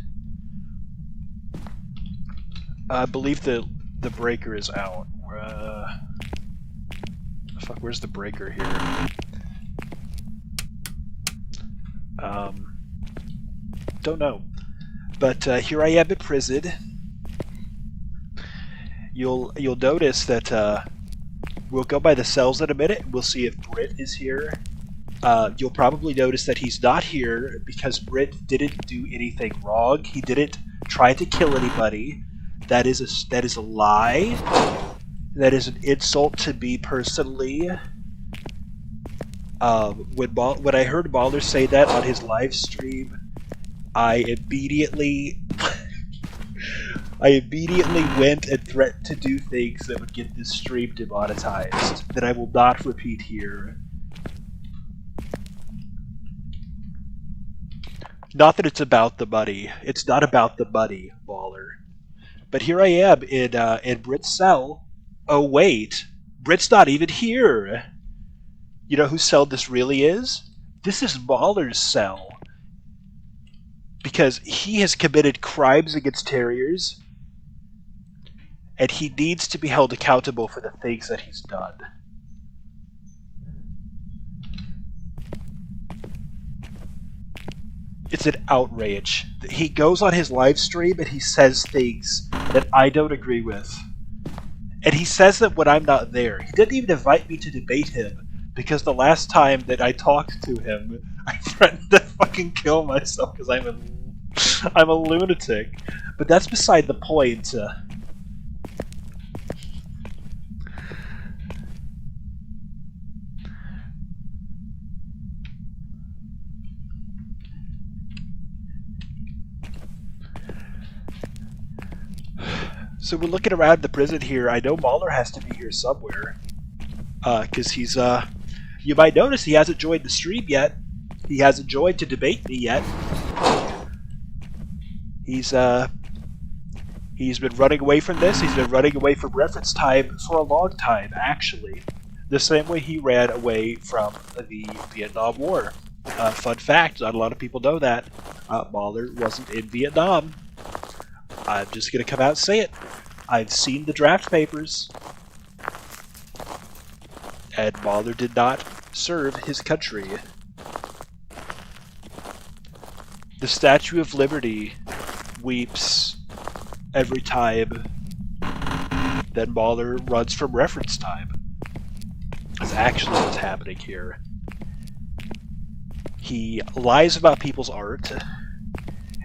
I believe the breaker is out. Fuck, where's the breaker here? Don't know. But here I am in prison. You'll notice that we'll go by the cells in a minute. We'll see if Britt is here. You'll probably notice that he's not here because Britt didn't do anything wrong. He didn't try to kill anybody. That is a lie. That is an insult to me personally. When I heard Mahler say that on his live stream, I immediately went and threatened to do things that would get this stream demonetized that I will not repeat here. Not that it's about the money. It's not about the money, Mahler. But here I am in Britt's cell. Oh wait, Britt's not even here. You know whose cell this really is? This is Mahler's cell. Because he has committed crimes against terriers, and he needs to be held accountable for the things that he's done. It's an outrage. He goes on his live stream and he says things that I don't agree with. And he says that when I'm not there. He didn't even invite me to debate him, because the last time that I talked to him, I threatened to fucking kill myself because I'm a lunatic. But that's beside the point. So we're looking around the prison here. I know Mahler has to be here somewhere. Because he's, you might notice he hasn't joined the stream yet. He hasn't joined to debate me yet. He's been running away from this. He's been running away from reference time for a long time, actually. The same way he ran away from the Vietnam War. Fun fact, not a lot of people know that. Mahler wasn't in Vietnam. I'm just going to come out and say it. I've seen the draft papers. And Mahler did not serve his country. The Statue of Liberty weeps every time that Mahler runs from reference time. That's actually what's happening here. He lies about people's art,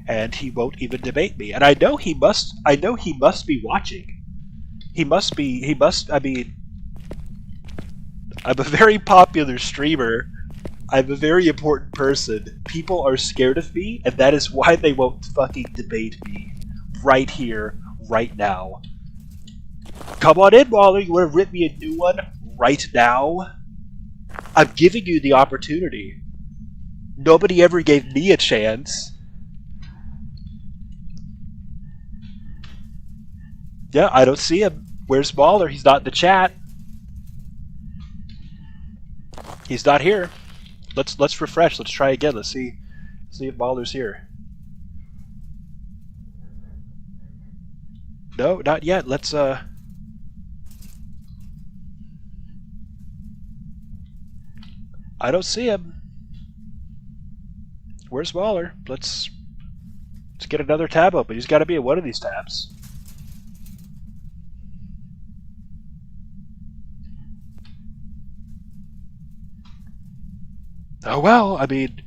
and he won't even debate me. And I know he must be watching. I mean, I'm a very popular streamer. I'm a very important person. People are scared of me, and that is why they won't fucking debate me. Right here, right now. Come on in, Mahler. You want to rip me a new one right now? I'm giving you the opportunity. Nobody ever gave me a chance. Yeah, I don't see him. Where's Mahler? He's not in the chat. He's not here. Let's refresh. Let's try again. Let's see if Mahler's here. No, not yet. Let's I don't see him. Where's Mahler? Let's get another tab open. He's got to be in one of these tabs. Oh well, I mean,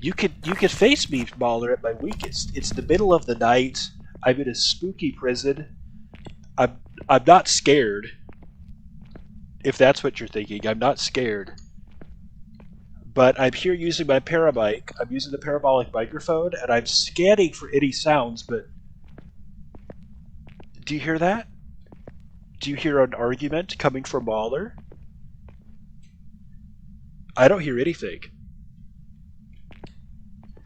you could face me, Mauler, at my weakest. It's the middle of the night. I'm in a spooky prison. I'm not scared. If that's what you're thinking, I'm not scared. But I'm here using my paramic. I'm using the parabolic microphone, and I'm scanning for any sounds, but... Do you hear that? Do you hear an argument coming from Mauler? I don't hear anything.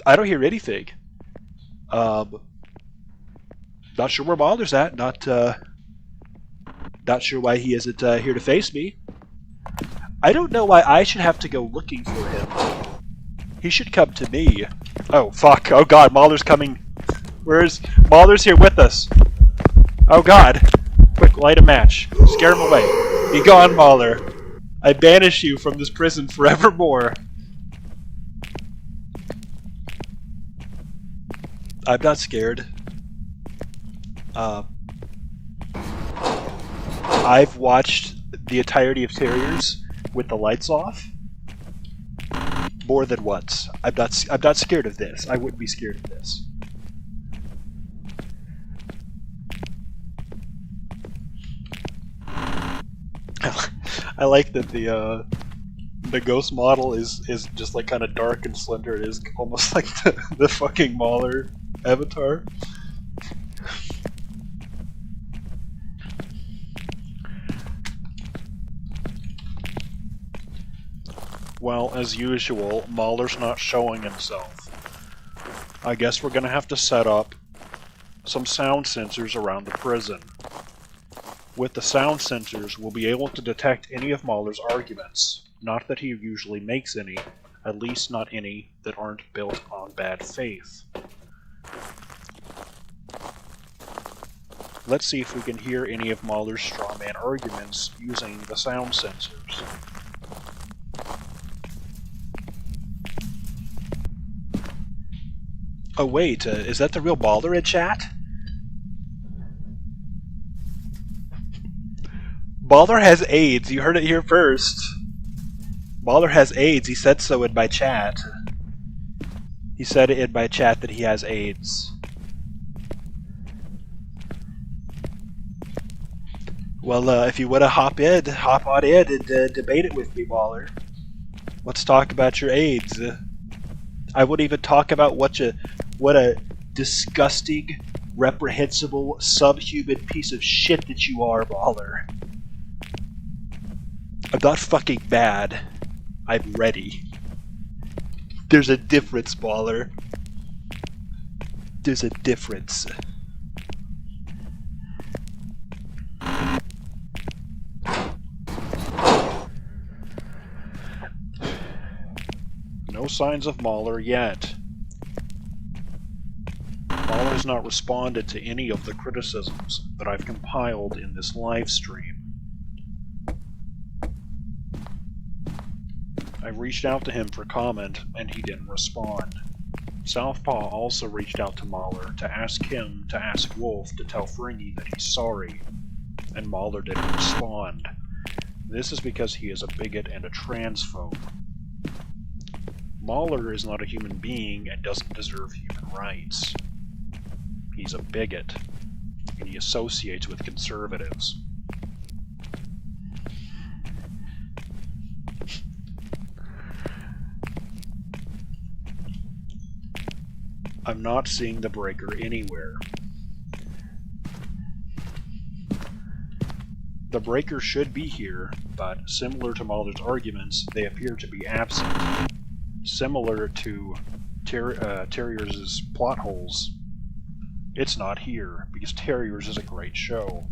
I don't hear anything. Not sure where Mauler's at. Not sure why he isn't here to face me. I don't know why I should have to go looking for him. He should come to me. Oh, fuck. Oh, God. Mauler's coming. Mauler's here with us. Oh, God. Quick, light a match. Scare him away. Be gone, Mauler. I banish you from this prison forevermore. I'm not scared. I've watched the entirety of Terriers with the lights off more than once. I'm not scared of this. I wouldn't be scared of this. I like that the ghost model is just like kind of dark and slender. It is almost like the fucking Mauler avatar. Well, as usual, Mauler's not showing himself. I guess we're gonna have to set up some sound sensors around the prison. With the sound sensors, we'll be able to detect any of Mauler's arguments. Not that he usually makes any, at least not any that aren't built on bad faith. Let's see if we can hear any of Mauler's strawman arguments using the sound sensors. Oh wait, is that the real Mauler in chat? Mauler has AIDS, you heard it here first. Mauler has AIDS, he said so in my chat. He said it in my chat that he has AIDS. Well, if you want to hop on in and debate it with me, Mauler. Let's talk about your AIDS. I wouldn't even talk about what a disgusting, reprehensible, subhuman piece of shit that you are, Mauler. I'm not fucking mad. I'm ready. There's a difference, Mauler. There's a difference. No signs of Mauler yet. Mauler's not responded to any of the criticisms that I've compiled in this live stream. I reached out to him for comment, and he didn't respond. Southpaw also reached out to Mauler to ask him to ask Wolf to tell Fringy that he's sorry, and Mauler didn't respond. This is because he is a bigot and a transphobe. Mauler is not a human being and doesn't deserve human rights. He's a bigot, and he associates with conservatives. I'm not seeing the breaker anywhere. The breaker should be here, but similar to Mauler's arguments, they appear to be absent. Similar to Terriers' plot holes, it's not here, because Terriers is a great show.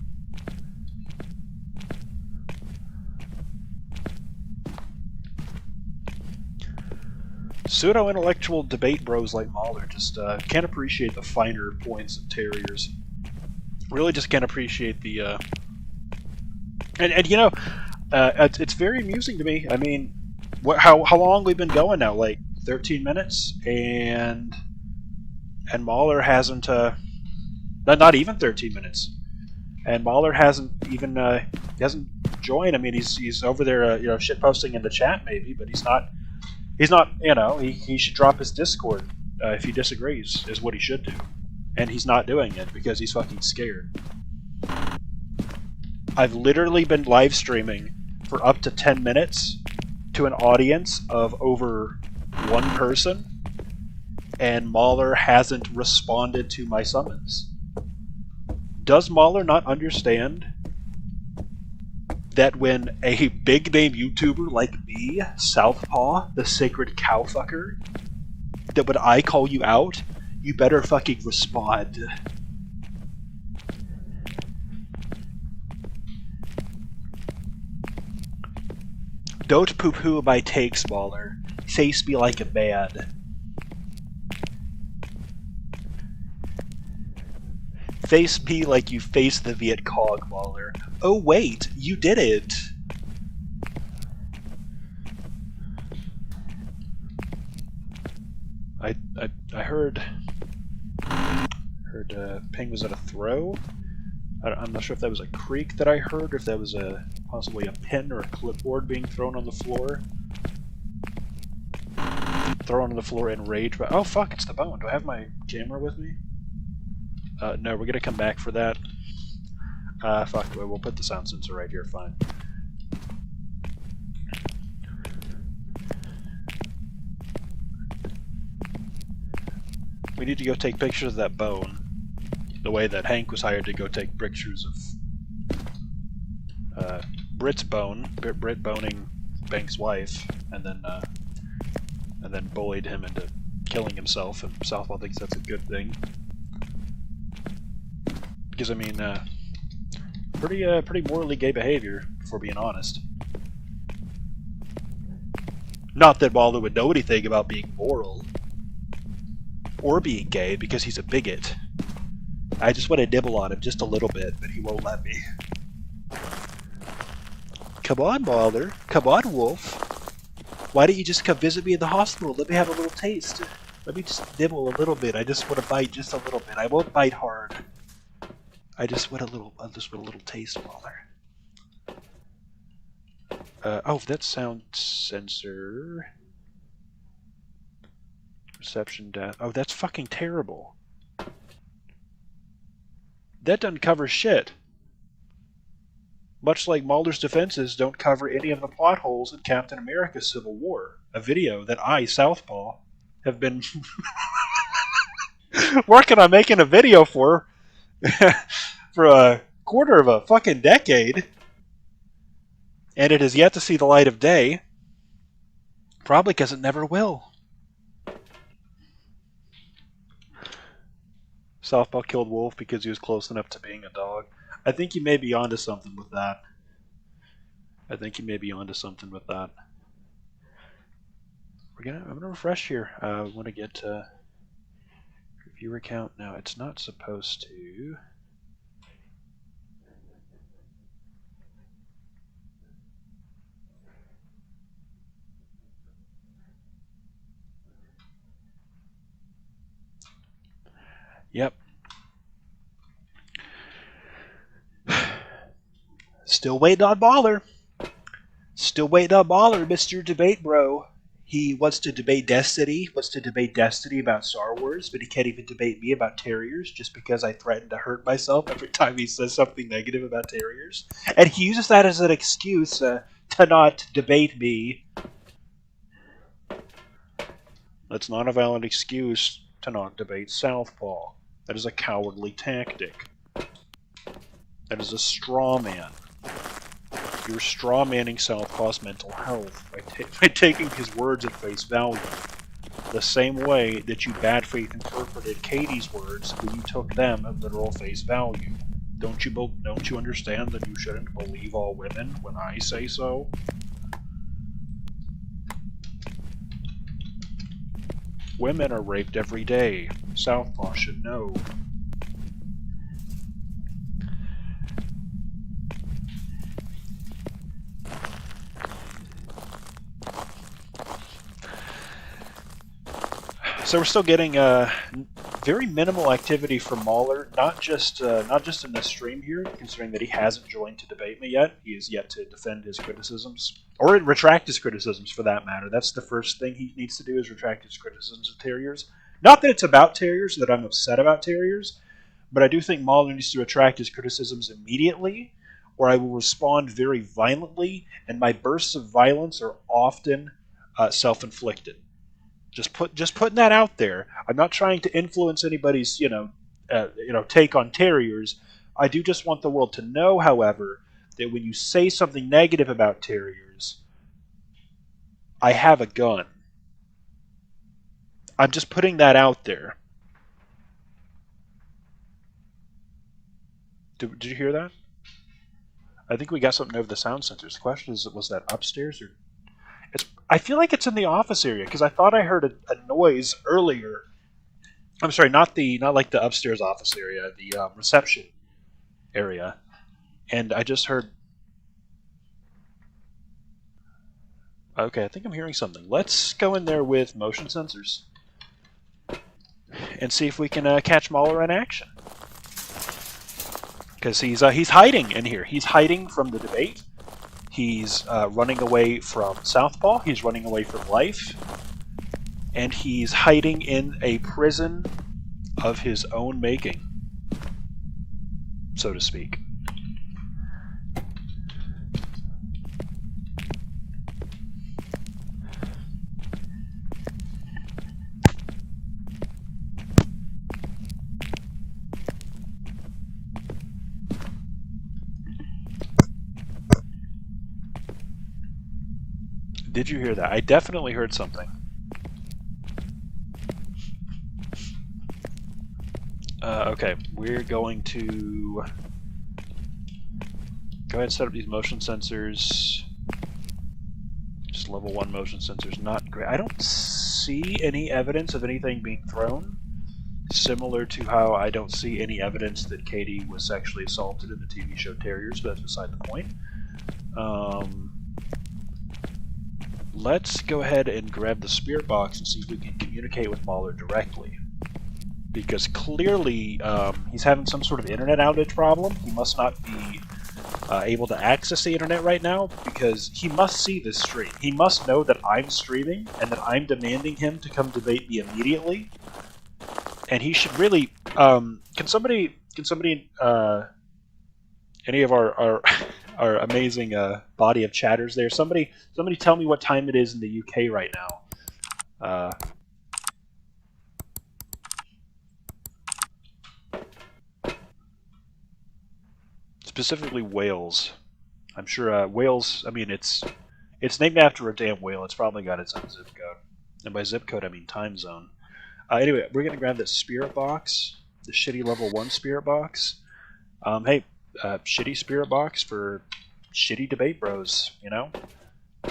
Pseudo-intellectual debate bros like Mauler just can't appreciate the finer points of Terriers. Really just can't appreciate the... And you know, it's very amusing to me. I mean, how long we've been going now? Like 13 minutes? And Mauler hasn't... not even 13 minutes. And Mauler hasn't even... he hasn't joined. I mean, he's over there, you know, shitposting in the chat maybe, but he's not... He's not, you know, he should drop his Discord if he disagrees, is what he should do. And he's not doing it because he's fucking scared. I've literally been live streaming for up to 10 minutes to an audience of over 1 person, and Mauler hasn't responded to my summons. Does Mauler not understand that when a big name YouTuber like me, Southpaw, the sacred cowfucker, that when I call you out, you better fucking respond. Don't poo-poo my takes, Mauler. Face me like a man. Face me like you faced the Viet Cong, Mauler. Oh wait, you did it! I heard Ping was at a throw. I'm not sure if that was a creak that I heard, or if that was possibly a pen or a clipboard being thrown on the floor. Thrown on the floor in rage, but oh fuck, it's the bone. Do I have my camera with me? No, we're gonna come back for that. Fuck, we'll put the sound sensor right here, fine. We need to go take pictures of that bone. The way that Hank was hired to go take pictures of Britt boning Bank's wife, and then bullied him into killing himself, and Southpaw thinks that's a good thing. Because I mean, pretty morally gay behavior, if we're being honest. Not that Mauler would know anything about being moral or being gay, because he's a bigot. I just want to nibble on him just a little bit, but he won't let me. Come on, Mauler. Come on, Wolf. Why don't you just come visit me in the hospital? Let me have a little taste. Let me just nibble a little bit. I just want to bite just a little bit. I won't bite hard. I just want a little taste, Mauler. Oh, that sound sensor. Reception death. Oh, that's fucking terrible. That doesn't cover shit. Much like Mauler's defenses don't cover any of the plot holes in Captain America Civil War, a video that I, Southpaw, have been working on making a video for a quarter of a fucking decade, and it has yet to see the light of day, probably because it never will. Southpaw killed Wolf because he was close enough to being a dog. I think you may be onto something with that. I'm gonna refresh here. I want to get viewer count. No, it's not supposed to. Yep. Still waiting on Mauler. Still waiting on Mauler, Mr. Debate Bro. He wants to debate Destiny, about Star Wars, but he can't even debate me about Terriers just because I threatened to hurt myself every time he says something negative about Terriers. And he uses that as an excuse to not debate me. That's not a valid excuse to not debate Southpaw. That is a cowardly tactic. That is a straw man. You're straw manning Southpaw's mental health by taking his words at face value. The same way that you bad faith interpreted Katie's words when you took them at literal face value. Don't you understand that you shouldn't believe all women when I say so? Women are raped every day. Southpaw should know. So we're still getting very minimal activity from Mauler, not just in this stream here, considering that he hasn't joined to debate me yet. He is yet to defend his criticisms, or retract his criticisms for that matter. That's the first thing he needs to do, is retract his criticisms of Terriers. Not that it's about Terriers, that I'm upset about Terriers, but I do think Mauler needs to retract his criticisms immediately, or I will respond very violently, and my bursts of violence are often self-inflicted. Just putting that out there. I'm not trying to influence anybody's take on Terriers. I do just want the world to know, however, that when you say something negative about Terriers, I have a gun. I'm just putting that out there. Did you hear that? I think we got something over the sound sensors. The question is, was that upstairs or? I feel like it's in the office area because I thought I heard a noise earlier. I'm sorry, not like the upstairs office area, the reception area, and I just heard. Okay, I think I'm hearing something. Let's go in there with motion sensors and see if we can catch Mauler in action. Because he's hiding in here. He's hiding from the debate. He's running away from Southpaw. He's running away from life. And he's hiding in a prison of his own making, so to speak. Did you hear that? I definitely heard something. Okay, we're going to go ahead and set up these motion sensors. Just level 1 motion sensors, not great. I don't see any evidence of anything being thrown, similar to how I don't see any evidence that Katie was sexually assaulted in the TV show Terriers, but that's beside the point. Let's go ahead and grab the spirit box and see if we can communicate with Mauler directly. Because clearly he's having some sort of internet outage problem. He must not be able to access the internet right now, because he must see this stream. He must know that I'm streaming and that I'm demanding him to come debate me immediately. And he should really... Can somebody any of our amazing body of chatters there, somebody tell me what time it is in the UK right now. Specifically Wales. I'm sure Wales, I mean, it's named after a damn whale. It's probably got its own zip code. And by zip code, I mean time zone. Anyway, we're going to grab this spirit box, the shitty level 1 spirit box. Hey, shitty spirit box for shitty debate bros, you know?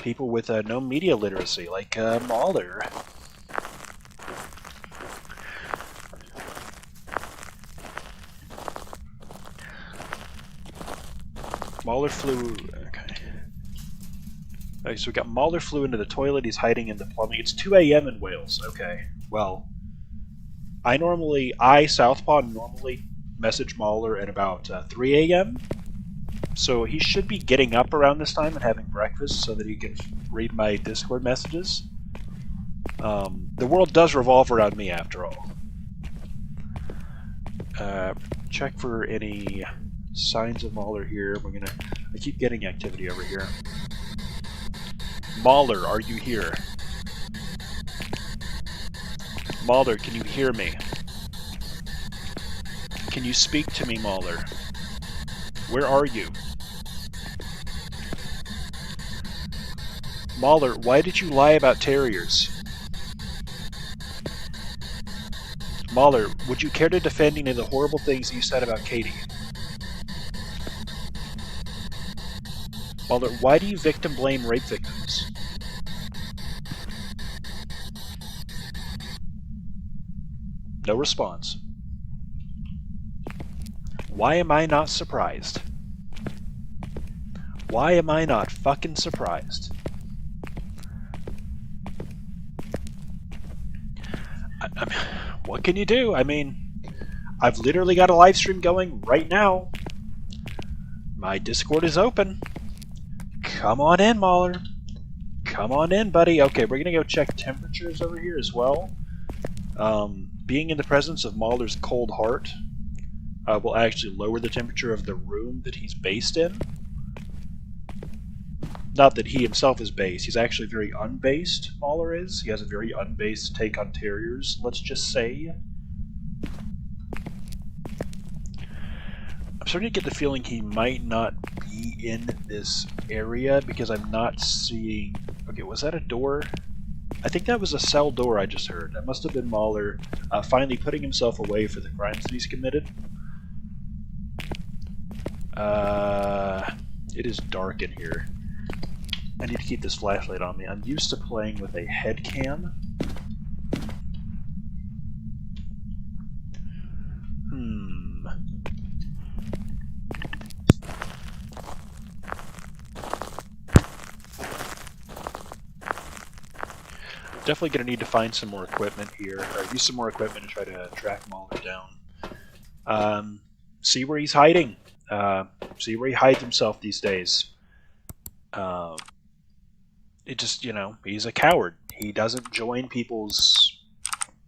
People with no media literacy, like Mauler. Mauler flew... Okay. Okay, so we got Mauler flew into the toilet, he's hiding in the plumbing. It's 2 a.m. in Wales. Okay, well... Southpaw, normally message Mauler at about 3 a.m. So he should be getting up around this time and having breakfast so that he can read my Discord messages. The world does revolve around me, after all. Check for any signs of Mauler here. I keep getting activity over here. Mauler, are you here? Mauler, can you hear me? Can you speak to me, Mauler? Where are you? Mauler, why did you lie about Terriers? Mauler, would you care to defend any of the horrible things you said about Katie? Mauler, why do you victim blame rape victims? No response. Why am I not surprised? Why am I not fucking surprised? what can you do? I mean, I've literally got a live stream going right now. My Discord is open. Come on in, Mauler. Come on in, buddy. Okay, we're gonna go check temperatures over here as well. Being in the presence of Mauler's cold heart will actually lower the temperature of the room that he's based in. Not that he himself is based. He's actually very unbased, Mauler is. He has a very unbased take on terriers, let's just say. I'm starting to get the feeling he might not be in this area because I'm not seeing... Okay, was that a door? I think that was a cell door I just heard. That must have been Mauler finally putting himself away for the crimes that he's committed. It is dark in here. I need to keep this flashlight on me. I'm used to playing with a head cam. Definitely going to need to find some more equipment here, or use some more equipment to try to track Mauler down. See where he's hiding. See where he hides himself these days. It just, you know, he's a coward. He doesn't join people's,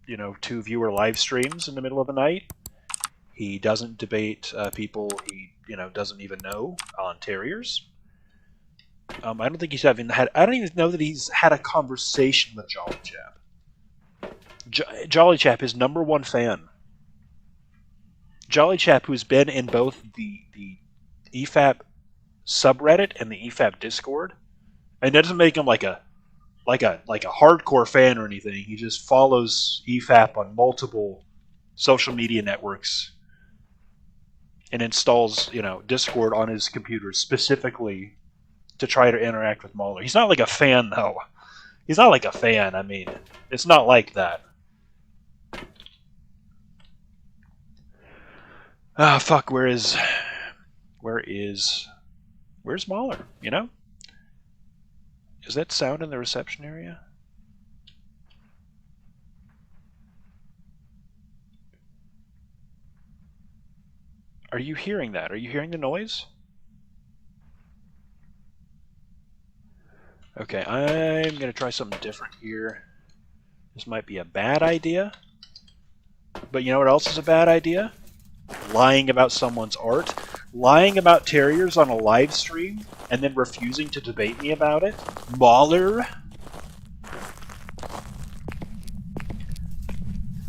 you know, 2-viewer live streams in the middle of the night. He doesn't debate people he, you know, doesn't even know on terriers. I don't think he's having had. I don't even know that he's had a conversation with Jolly Chap. Jolly Chap, his #1 fan. Jolly Chap, who's been in both the EFAP subreddit and the EFAP Discord, and that doesn't make him like a hardcore fan or anything. He just follows EFAP on multiple social media networks and installs, you know, Discord on his computer specifically to try to interact with Mauler. He's not like a fan, though. He's not like a fan. I mean, it's not like that. Ah, fuck. Where's Mauler? You know? Is that sound in the reception area? Are you hearing that? Are you hearing the noise? Okay, I'm going to try something different here. This might be a bad idea. But you know what else is a bad idea? Lying about someone's art. Lying about terriers on a live stream and then refusing to debate me about it. Mauler.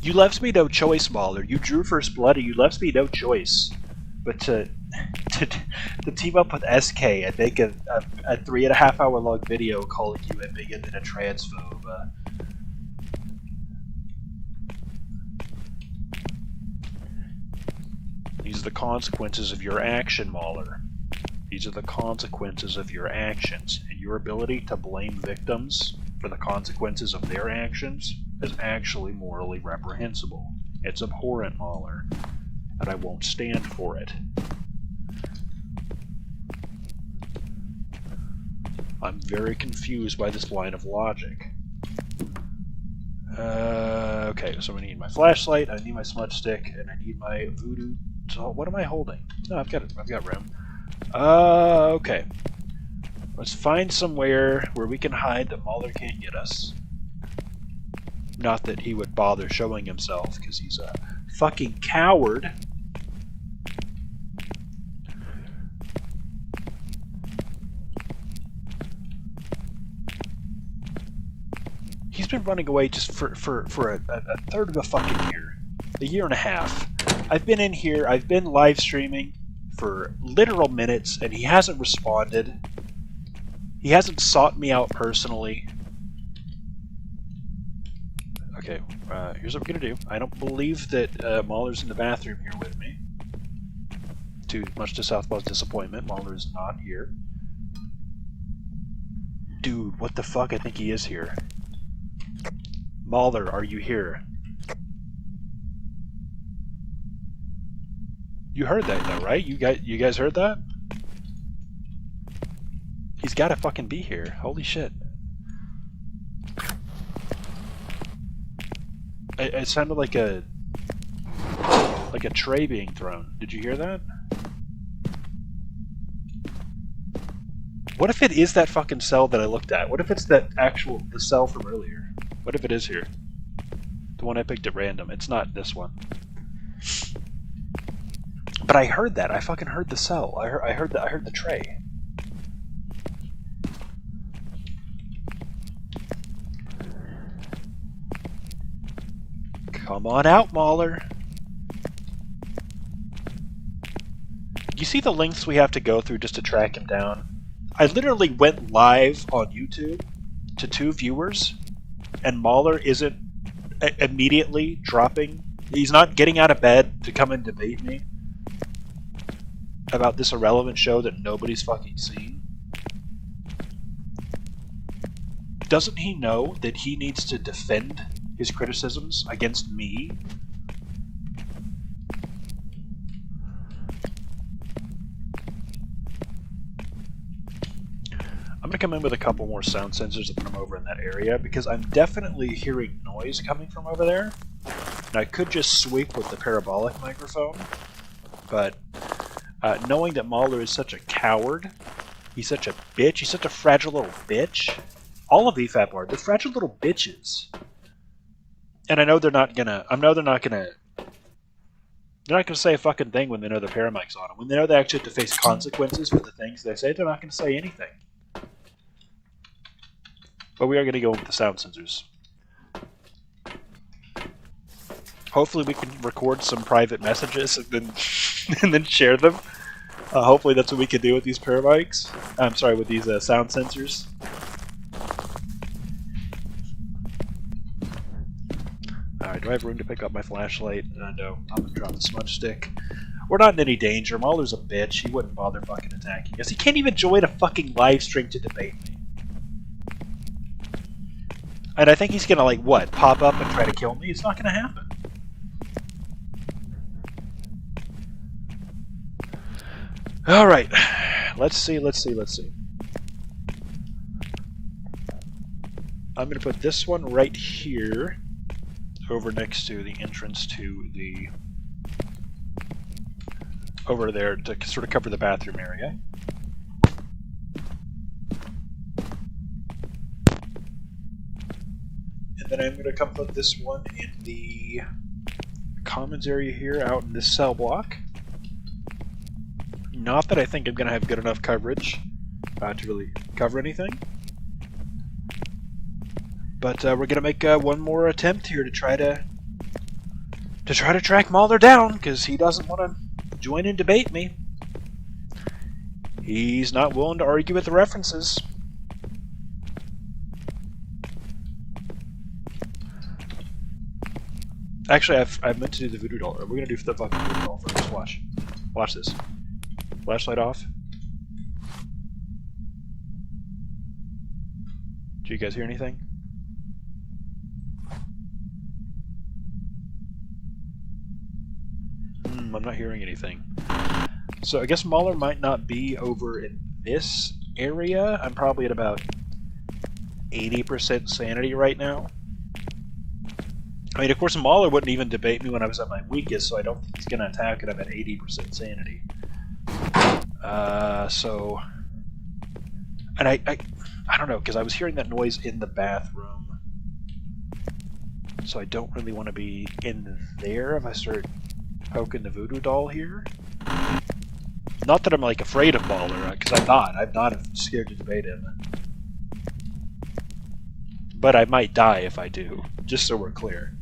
You left me no choice, Mauler. You drew first blood and you left me no choice. But to team up with SK and make a 3.5 hour long video calling you a bigot and a transphobe. These are the consequences of your action, Mauler. These are the consequences of your actions, and your ability to blame victims for the consequences of their actions is actually morally reprehensible. It's abhorrent, Mauler, and I won't stand for it. I'm very confused by this line of logic. Okay, so I need my flashlight, I need my smudge stick, and I need my voodoo. So what am I holding? No, I've got room. Okay. Let's find somewhere where we can hide that Mauler can't get us. Not that he would bother showing himself, because he's a fucking coward. He's been running away just for a third of a fucking year. A year and a half. I've been in here, I've been live streaming for literal minutes, and he hasn't responded. He hasn't sought me out personally. Okay, here's what we're gonna do. I don't believe that Mauler's in the bathroom here with me. Much to Southpaw's disappointment, Mauler is not here. Dude, what the fuck? I think he is here. Mauler, are you here? You heard that though, right? You guys heard that? He's gotta fucking be here. Holy shit. It sounded like a tray being thrown. Did you hear that? What if it is that fucking cell that I looked at? What if it's the cell from earlier? What if it is here? The one I picked at random. It's not this one. But I heard that. I fucking heard the cell. I heard the tray. Come on out, Mauler. You see the lengths we have to go through just to track him down? I literally went live on YouTube to 2 viewers, and Mauler isn't immediately dropping. He's not getting out of bed to come and debate me about this irrelevant show that nobody's fucking seen. Doesn't he know that he needs to defend his criticisms against me? I'm going to come in with a couple more sound sensors and put them over in that area, because I'm definitely hearing noise coming from over there. And I could just sweep with the parabolic microphone, but knowing that Mauler is such a coward, he's such a bitch, he's such a fragile little bitch. All of EFAP are, they're fragile little bitches. And I know they're not gonna, they're not gonna say a fucking thing when they know the paramic's on them. When they know they actually have to face consequences for the things they say, they're not gonna say anything. But we are going to go with the sound sensors. Hopefully we can record some private messages and then and then share them. Hopefully that's what we can do with these paramics. I'm sorry, with these sound sensors. Alright, do I have room to pick up my flashlight? No, I'm going to drop the smudge stick. We're not in any danger. Mauler's a bitch. He wouldn't bother fucking attacking us. He can't even join a fucking live stream to debate me. And I think he's gonna, like, what? Pop up and try to kill me? It's not gonna happen. Alright. Let's see. I'm gonna put this one right here, over next to the entrance to the... over there to sort of cover the bathroom area. Then I'm going to come put this one in the commons area here out in this cell block. Not that I think I'm going to have good enough coverage to really cover anything. But we're going to make one more attempt here to try to track Mauler down, because he doesn't want to join and debate me. He's not willing to argue with the references. Actually, I meant to do the voodoo doll. We're gonna do the fucking voodoo doll first. Watch this. Flashlight off. Do you guys hear anything? I'm not hearing anything. So I guess Mauler might not be over in this area. I'm probably at about 80% sanity right now. I mean, of course, Mauler wouldn't even debate me when I was at my weakest, so I don't think he's going to attack it. I'm at 80% sanity. And I don't know, because I was hearing that noise in the bathroom, so I don't really want to be in there if I start poking the voodoo doll here. Not that I'm, like, afraid of Mauler, because I'm not. I'm not scared to debate him. But I might die if I do, just so we're clear.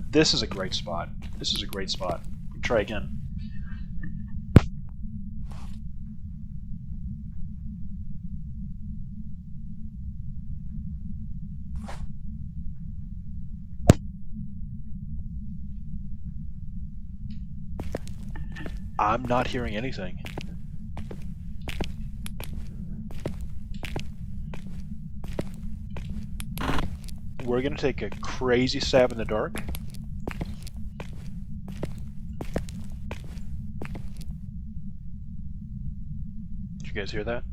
This is a great spot. This is a great spot. Try again. I'm not hearing anything. We're gonna take a crazy stab in the dark. Did you guys hear that?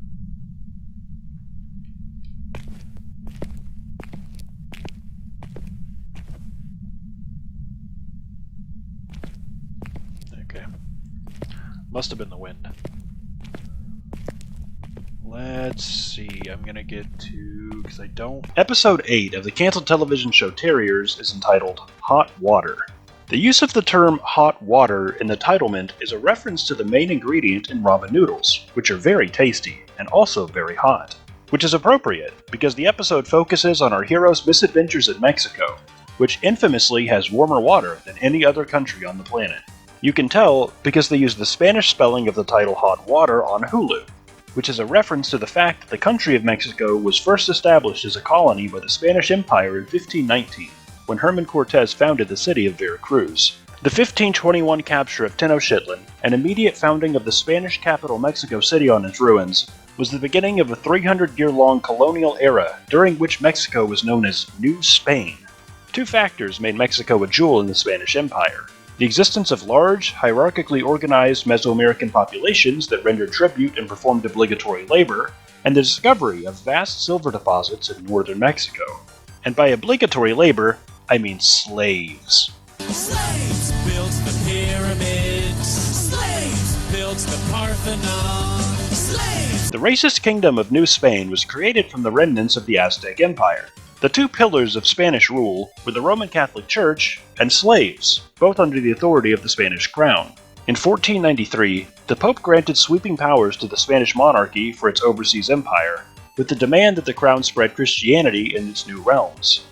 Must have been the wind. Let's see, I'm gonna get to... because I don't... Episode 8 of the canceled television show Terriers is entitled Hot Water. The use of the term hot water in the titlement is a reference to the main ingredient in ramen noodles, which are very tasty, and also very hot. Which is appropriate, because the episode focuses on our hero's misadventures in Mexico, which infamously has warmer water than any other country on the planet. You can tell because they use the Spanish spelling of the title Hot Water on Hulu, which is a reference to the fact that the country of Mexico was first established as a colony by the Spanish Empire in 1519, when Herman Cortez founded the city of Veracruz. The 1521 capture of Tenochtitlan and immediate founding of the Spanish capital Mexico City on its ruins was the beginning of a 300-year-long colonial era during which Mexico was known as New Spain. Two factors made Mexico a jewel in the Spanish Empire: the existence of large, hierarchically organized Mesoamerican populations that rendered tribute and performed obligatory labor, and the discovery of vast silver deposits in northern Mexico. And by obligatory labor, I mean slaves. Slaves built the pyramids. Slaves built the Parthenon. Slaves. The racist kingdom of New Spain was created from the remnants of the Aztec Empire. The two pillars of Spanish rule were the Roman Catholic Church and slaves, both under the authority of the Spanish crown. In 1493, the Pope granted sweeping powers to the Spanish monarchy for its overseas empire, with the demand that the crown spread Christianity in its new realms.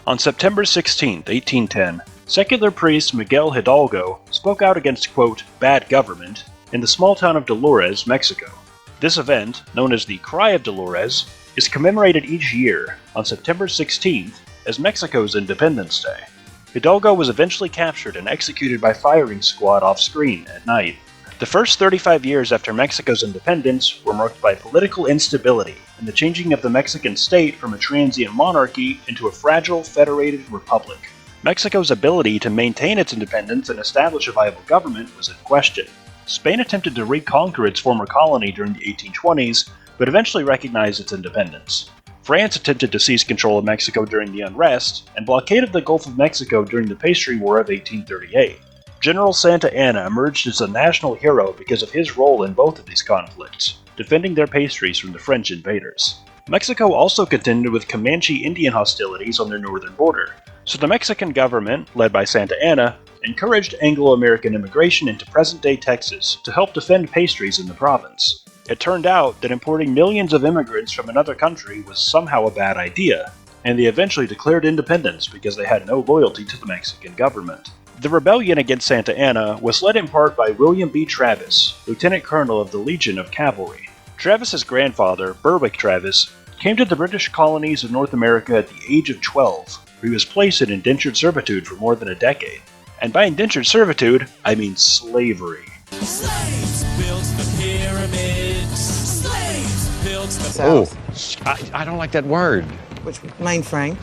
On September 16, 1810, secular priest Miguel Hidalgo spoke out against, quote, bad government in the small town of Dolores, Mexico. This event, known as the Cry of Dolores, is commemorated each year on September 16th as Mexico's Independence Day. Hidalgo was eventually captured and executed by firing squad off-screen at night. The first 35 years after Mexico's independence were marked by political instability and the changing of the Mexican state from a transient monarchy into a fragile federated republic. Mexico's ability to maintain its independence and establish a viable government was in question. Spain attempted to reconquer its former colony during the 1820s, but eventually recognized its independence. France attempted to seize control of Mexico during the unrest, and blockaded the Gulf of Mexico during the Pastry War of 1838. General Santa Anna emerged as a national hero because of his role in both of these conflicts, defending their pastries from the French invaders. Mexico also contended with Comanche Indian hostilities on their northern border, so the Mexican government, led by Santa Anna, encouraged Anglo-American immigration into present-day Texas to help defend pastries in the province. It turned out that importing millions of immigrants from another country was somehow a bad idea, and they eventually declared independence because they had no loyalty to the Mexican government. The rebellion against Santa Anna was led in part by William B. Travis, Lieutenant Colonel of the Legion of Cavalry. Travis's grandfather, Berwick Travis, came to the British colonies of North America at the age of 12, where he was placed in indentured servitude for more than a decade. And by indentured servitude, I mean slavery. Slaves built the pyramids. Slaves built the... Oh, I don't like that word. Which mainframe?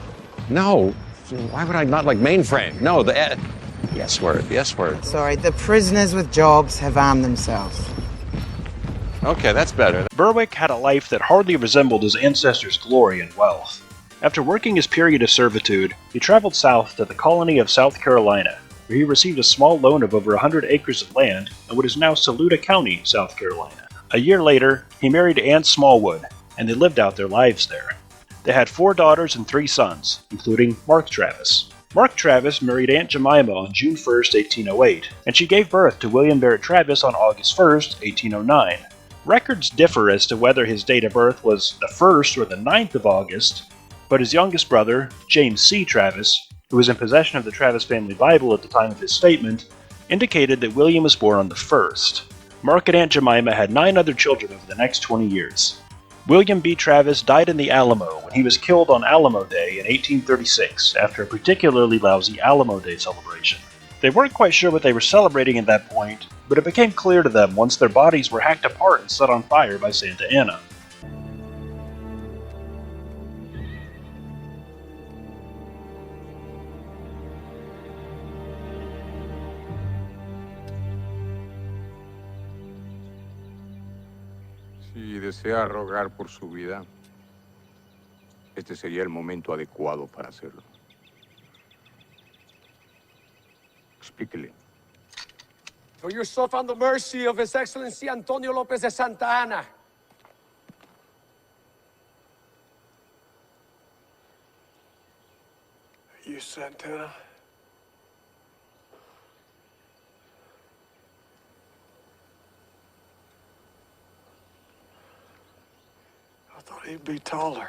No. Why would I not like mainframe? No, the yes word, yes word. Sorry, the prisoners with jobs have armed themselves. Okay, that's better. Berwick had a life that hardly resembled his ancestors' glory and wealth. After working his period of servitude, he traveled south to the colony of South Carolina, where he received a small loan of over 100 acres of land in what is now Saluda County, South Carolina. A year later, he married Anne Smallwood, and they lived out their lives there. They had 4 daughters and 3 sons, including Mark Travis. Mark Travis married Aunt Jemima on June 1, 1808, and she gave birth to William Barrett Travis on August 1, 1809. Records differ as to whether his date of birth was the 1st or the 9th of August, but his youngest brother, James C. Travis, who was in possession of the Travis family Bible at the time of his statement, indicated that William was born on the 1st. Mark and Aunt Jemima had 9 other children over the next 20 years. William B. Travis died in the Alamo when he was killed on Alamo Day in 1836 after a particularly lousy Alamo Day celebration. They weren't quite sure what they were celebrating at that point, but it became clear to them once their bodies were hacked apart and set on fire by Santa Anna. Si desea rogar por su vida, este sería el momento adecuado para hacerlo. Explíquele. Throw yourself on the mercy of His Excellency Antonio Lopez de Santa Anna. You Santana? I thought he'd be taller.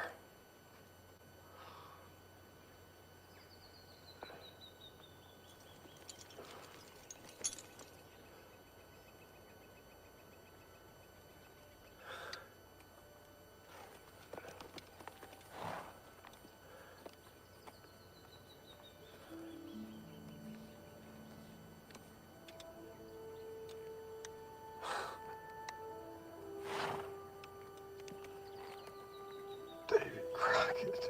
Crockett.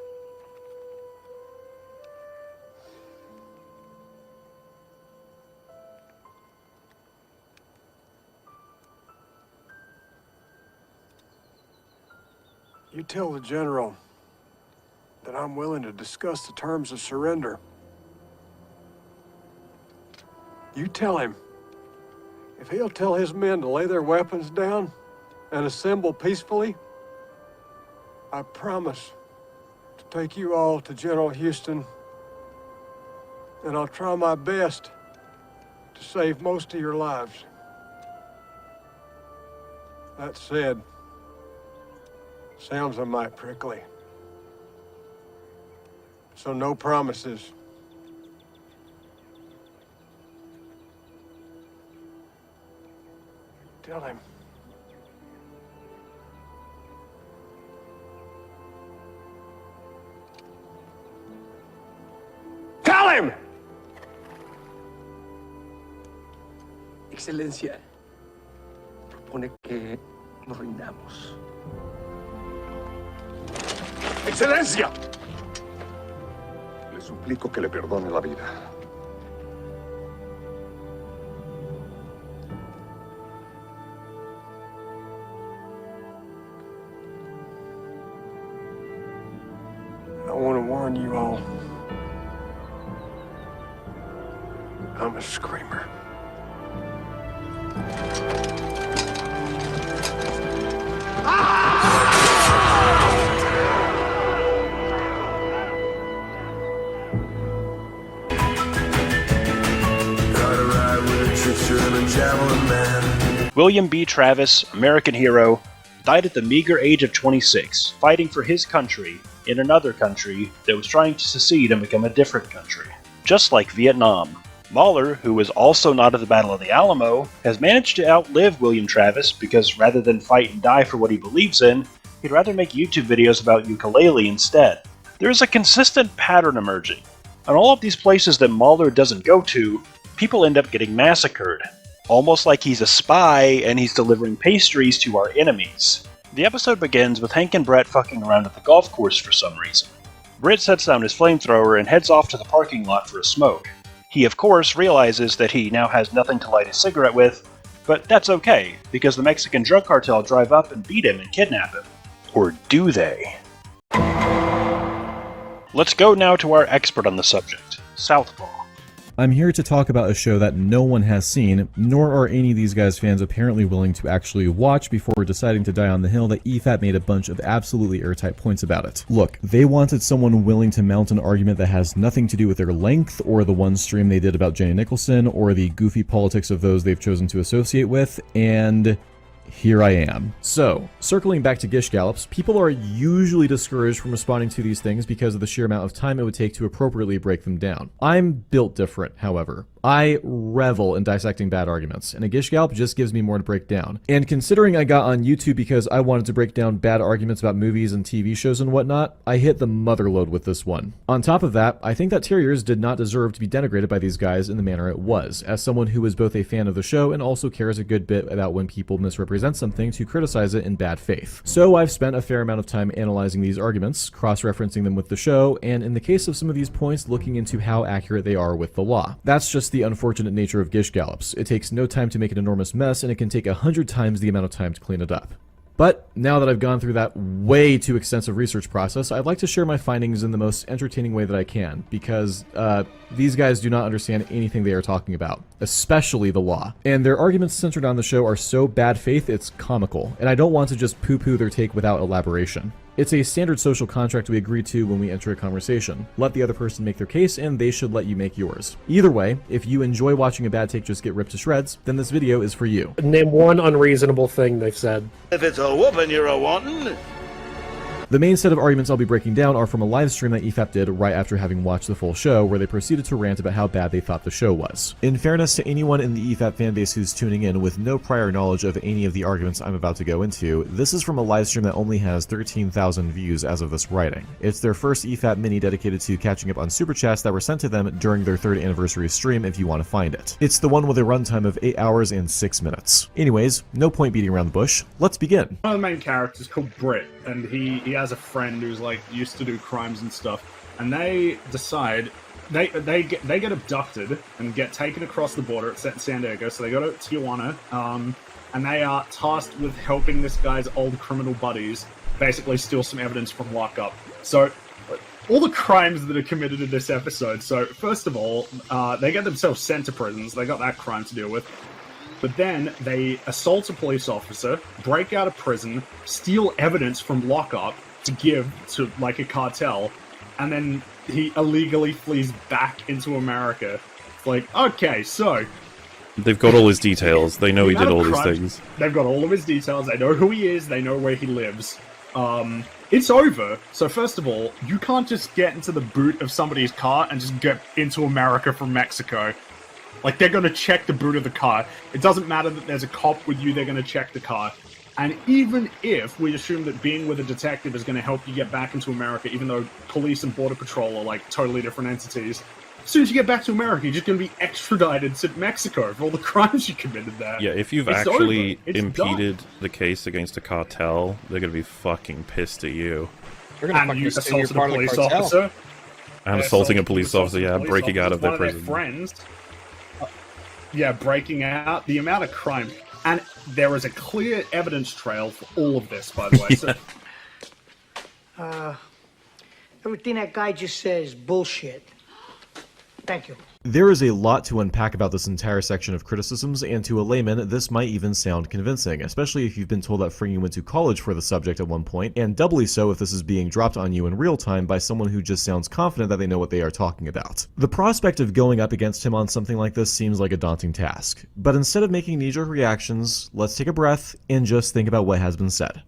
You tell the General that I'm willing to discuss the terms of surrender. You tell him if he'll tell his men to lay their weapons down and assemble peacefully, I promise to take you all to General Houston, and I'll try my best to save most of your lives. That said, sounds a mite prickly. So no promises. Tell him. Tell him! Excelencia, propone que nos rindamos. ¡Excelencia! Le suplico que le perdone la vida. I want to warn you all. I'm a screamer. William B. Travis, American hero, died at the meager age of 26, fighting for his country in another country that was trying to secede and become a different country. Just like Vietnam. Mahler, who was also not at the Battle of the Alamo, has managed to outlive William Travis because rather than fight and die for what he believes in, he'd rather make YouTube videos about ukulele instead. There is a consistent pattern emerging. On all of these places that Mahler doesn't go to, people end up getting massacred. Almost like he's a spy and he's delivering pastries to our enemies. The episode begins with Hank and Brett fucking around at the golf course for some reason. Britt sets down his flamethrower and heads off to the parking lot for a smoke. He, of course, realizes that he now has nothing to light his cigarette with, but that's okay, because the Mexican drug cartel drive up and beat him and kidnap him. Or do they? Let's go now to our expert on the subject, Southpaw. I'm here to talk about a show that no one has seen, nor are any of these guys' fans apparently willing to actually watch before deciding to die on the hill that EFAP made a bunch of absolutely airtight points about it. Look, they wanted someone willing to mount an argument that has nothing to do with their length, or the one stream they did about Jenny Nicholson, or the goofy politics of those they've chosen to associate with, and here I am. So, circling back to Gish Gallops, people are usually discouraged from responding to these things because of the sheer amount of time it would take to appropriately break them down. I'm built different, however. I revel in dissecting bad arguments, and a Gish Gallop just gives me more to break down. And considering I got on YouTube because I wanted to break down bad arguments about movies and TV shows and whatnot, I hit the mother load with this one. On top of that, I think that Terriers did not deserve to be denigrated by these guys in the manner it was, as someone who is both a fan of the show and also cares a good bit about when people misrepresent something to criticize it in bad faith. So I've spent a fair amount of time analyzing these arguments, cross-referencing them with the show, and in the case of some of these points, looking into how accurate they are with the law. That's just the unfortunate nature of Gish Gallops. It takes no time to make an enormous mess, and it can take 100 times the amount of time to clean it up. But now that I've gone through that way too extensive research process, I'd like to share my findings in the most entertaining way that I can, because these guys do not understand anything they are talking about, especially the law. And their arguments centered on the show are so bad faith it's comical, and I don't want to just poo-poo their take without elaboration. It's a standard social contract we agree to when we enter a conversation. Let the other person make their case, and they should let you make yours. Either way, if you enjoy watching a bad take just get ripped to shreds, then this video is for you. Name one unreasonable thing they've said. If it's a whooping, you're a wantin'. The main set of arguments I'll be breaking down are from a live stream that EFAP did right after having watched the full show, where they proceeded to rant about how bad they thought the show was. In fairness to anyone in the EFAP fanbase who's tuning in with no prior knowledge of any of the arguments I'm about to go into, this is from a live stream that only has 13,000 views as of this writing. It's their first EFAP mini dedicated to catching up on super chats that were sent to them during their 3rd anniversary stream if you want to find it. It's the one with a runtime of 8 hours and 6 minutes. Anyways, no point beating around the bush, let's begin. One of the main characters is called Britt, and he has a friend who's like used to do crimes and stuff, and they decide they get abducted and get taken across the border at San Diego. So they go to Tijuana, and they are tasked with helping this guy's old criminal buddies basically steal some evidence from lockup. So all the crimes that are committed in this episode. So first of all, they get themselves sent to prisons. They got that crime to deal with. But then they assault a police officer, break out of prison, steal evidence from lockup to give to like a cartel, and then he illegally flees back into America. It's like, okay, so they've got all his details. They know he did all these things. They've got all of his details. They know who he is. They know where he lives. It's over. So first of all, you can't just get into the boot of somebody's car and just get into America from Mexico. Like, they're going to check the boot of the car. It doesn't matter that there's a cop with you, they're going to check the car. And even if we assume that being with a detective is going to help you get back into America, even though police and border patrol are like totally different entities, as soon as you get back to America, you're just going to be extradited to Mexico for all the crimes you committed there. Yeah, if you've It's actually over. It's impeded done. the case against a cartel, they're going to be fucking pissed at you. They're going to fucking assault a police officer. And assaulting a police officer, yeah, breaking out of their prison. Friends. Breaking out. The amount of crime. And there is a clear evidence trail for all of this, by the way. So, everything that guy just says, bullshit. Thank you. There is a lot to unpack about this entire section of criticisms, and to a layman, this might even sound convincing, especially if you've been told that Fringy went to college for the subject at one point, and doubly so if this is being dropped on you in real time by someone who just sounds confident that they know what they are talking about. The prospect of going up against him on something like this seems like a daunting task, but instead of making knee-jerk reactions, let's take a breath and just think about what has been said.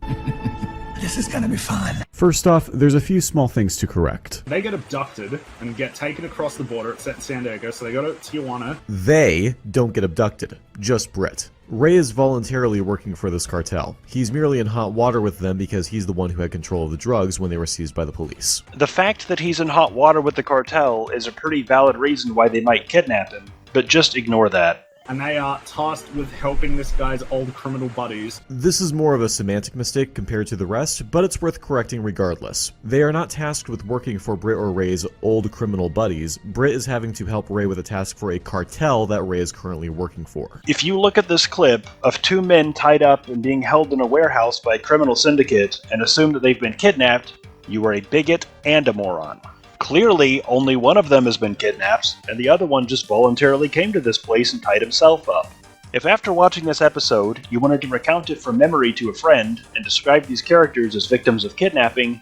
This is gonna be fun. First off, there's a few small things to correct. they get abducted and get taken across the border at San Diego. So they go to Tijuana. They don't get abducted, just Britt. Ray is voluntarily working for this cartel. He's merely in hot water with them because he's the one who had control of the drugs when they were seized by the police. The fact that he's in hot water with the cartel is a pretty valid reason why they might kidnap him, but just ignore that. And they are tasked with helping this guy's old criminal buddies. This is more of a semantic mistake compared to the rest, but it's worth correcting regardless. They are not tasked with working for Britt or Ray's old criminal buddies. Britt is having to help Ray with a task for a cartel that Ray is currently working for. If you look at this clip of two men tied up and being held in a warehouse by a criminal syndicate and assume that they've been kidnapped, you are a bigot and a moron. Clearly, only one of them has been kidnapped, and the other one just voluntarily came to this place and tied himself up. If after watching this episode, you wanted to recount it from memory to a friend and describe these characters as victims of kidnapping,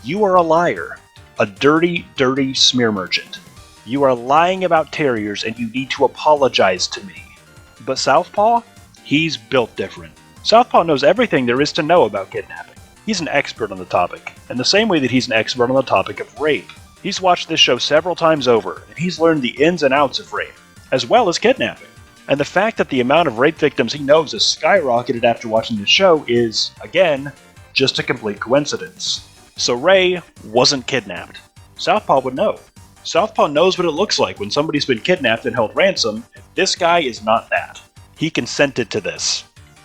you are a liar. A dirty, dirty smear merchant. You are lying about terriers and you need to apologize to me. But Southpaw? He's built different. Southpaw knows everything there is to know about kidnapping. He's an expert on the topic, in the same way that he's an expert on the topic of rape. He's watched this show several times over, and he's learned the ins and outs of rape, as well as kidnapping. And the fact that the amount of rape victims he knows has skyrocketed after watching this show is, again, just a complete coincidence. So Ray wasn't kidnapped. Southpaw would know. Southpaw knows what it looks like when somebody's been kidnapped and held ransom, and this guy is not that. He consented to this.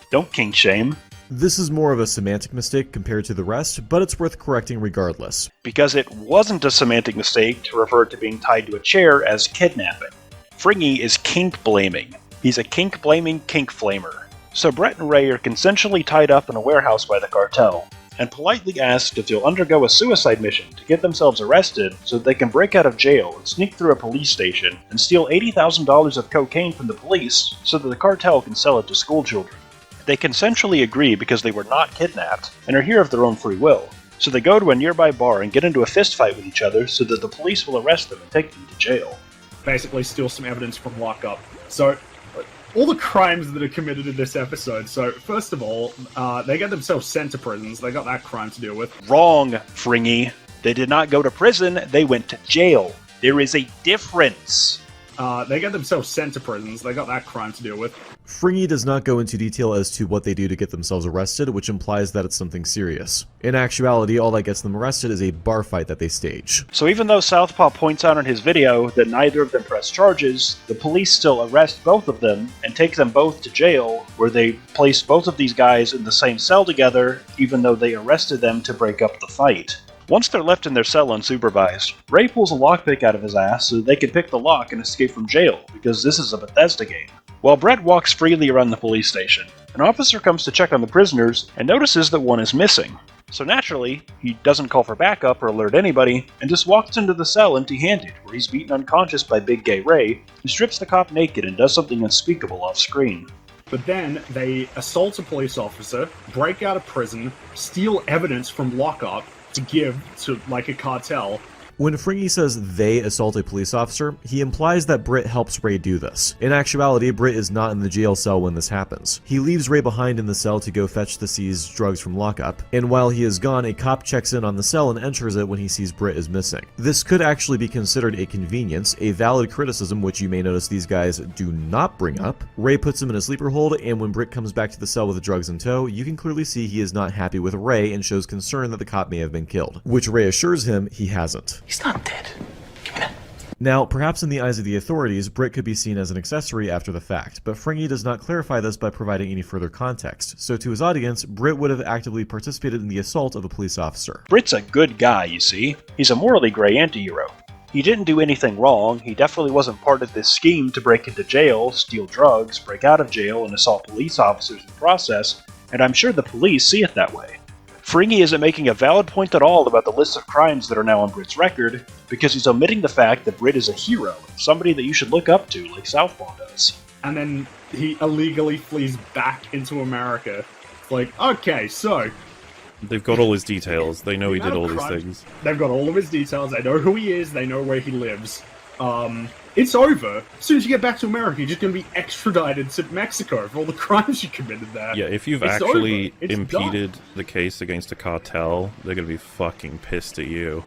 Don't kink shame. This is more of a semantic mistake compared to the rest, but it's worth correcting regardless. Because it wasn't a semantic mistake to refer to being tied to a chair as kidnapping. Fringy is kink-blaming. He's a kink-blaming kink-flamer. So Brett and Ray are consensually tied up in a warehouse by the cartel, and politely asked if they'll undergo a suicide mission to get themselves arrested so that they can break out of jail and sneak through a police station and steal $80,000 of cocaine from the police so that the cartel can sell it to schoolchildren. They consensually agree because they were not kidnapped and are here of their own free will, so they go to a nearby bar and get into a fist fight with each other so that the police will arrest them and take them to jail. Basically steal some evidence from lockup. So, all the crimes that are committed in this episode. So, first of all, they get themselves sent to prisons. They got that crime to deal with. Wrong, Fringy. They did not go to prison, they went to jail. There is a difference. They get themselves sent to prisons. They got that crime to deal with. Fringy does not go into detail as to what they do to get themselves arrested, which implies that it's something serious. In actuality, all that gets them arrested is a bar fight that they stage. So even though Southpaw points out in his video that neither of them press charges, the police still arrest both of them and take them both to jail, where they place both of these guys in the same cell together, even though they arrested them to break up the fight. Once they're left in their cell unsupervised, Ray pulls a lockpick out of his ass so that they can pick the lock and escape from jail, because this is a Bethesda game. While Brett walks freely around the police station, an officer comes to check on the prisoners and notices that one is missing. So naturally, he doesn't call for backup or alert anybody, and just walks into the cell empty-handed, where he's beaten unconscious by Big Gay Ray, who strips the cop naked and does something unspeakable off-screen. But then they assault a police officer, break out of prison, steal evidence from lockup to give to, like, a cartel. When Fringy says they assault a police officer, he implies that Britt helps Ray do this. In actuality, Britt is not in the jail cell when this happens. He leaves Ray behind in the cell to go fetch the seized drugs from lockup, and while he is gone, a cop checks in on the cell and enters it when he sees Britt is missing. This could actually be considered a convenience, a valid criticism which you may notice these guys do not bring up. Ray puts him in a sleeper hold, and when Britt comes back to the cell with the drugs in tow, you can clearly see he is not happy with Ray and shows concern that the cop may have been killed, which Ray assures him he hasn't. He's not dead. Now, perhaps in the eyes of the authorities, Britt could be seen as an accessory after the fact, but Fringy does not clarify this by providing any further context, so to his audience, Britt would have actively participated in the assault of a police officer. Britt's a good guy, you see. He's a morally gray anti-hero. He didn't do anything wrong, he definitely wasn't part of this scheme to break into jail, steal drugs, break out of jail, and assault police officers in the process, and I'm sure the police see it that way. Fringy isn't making a valid point at all about the list of crimes that are now on Britt's record, because he's omitting the fact that Britt is a hero, somebody that you should look up to, like Southpaw does. And then he illegally flees back into America. Like, okay, so... They've got all his details, they know he did all these things. They've got all of his details, they know who he is, they know where he lives. It's over. As soon as you get back to America, you're just going to be extradited to Mexico for all the crimes you committed there. Yeah, if you've actually impeded the case against a cartel, they're going to be fucking pissed at you.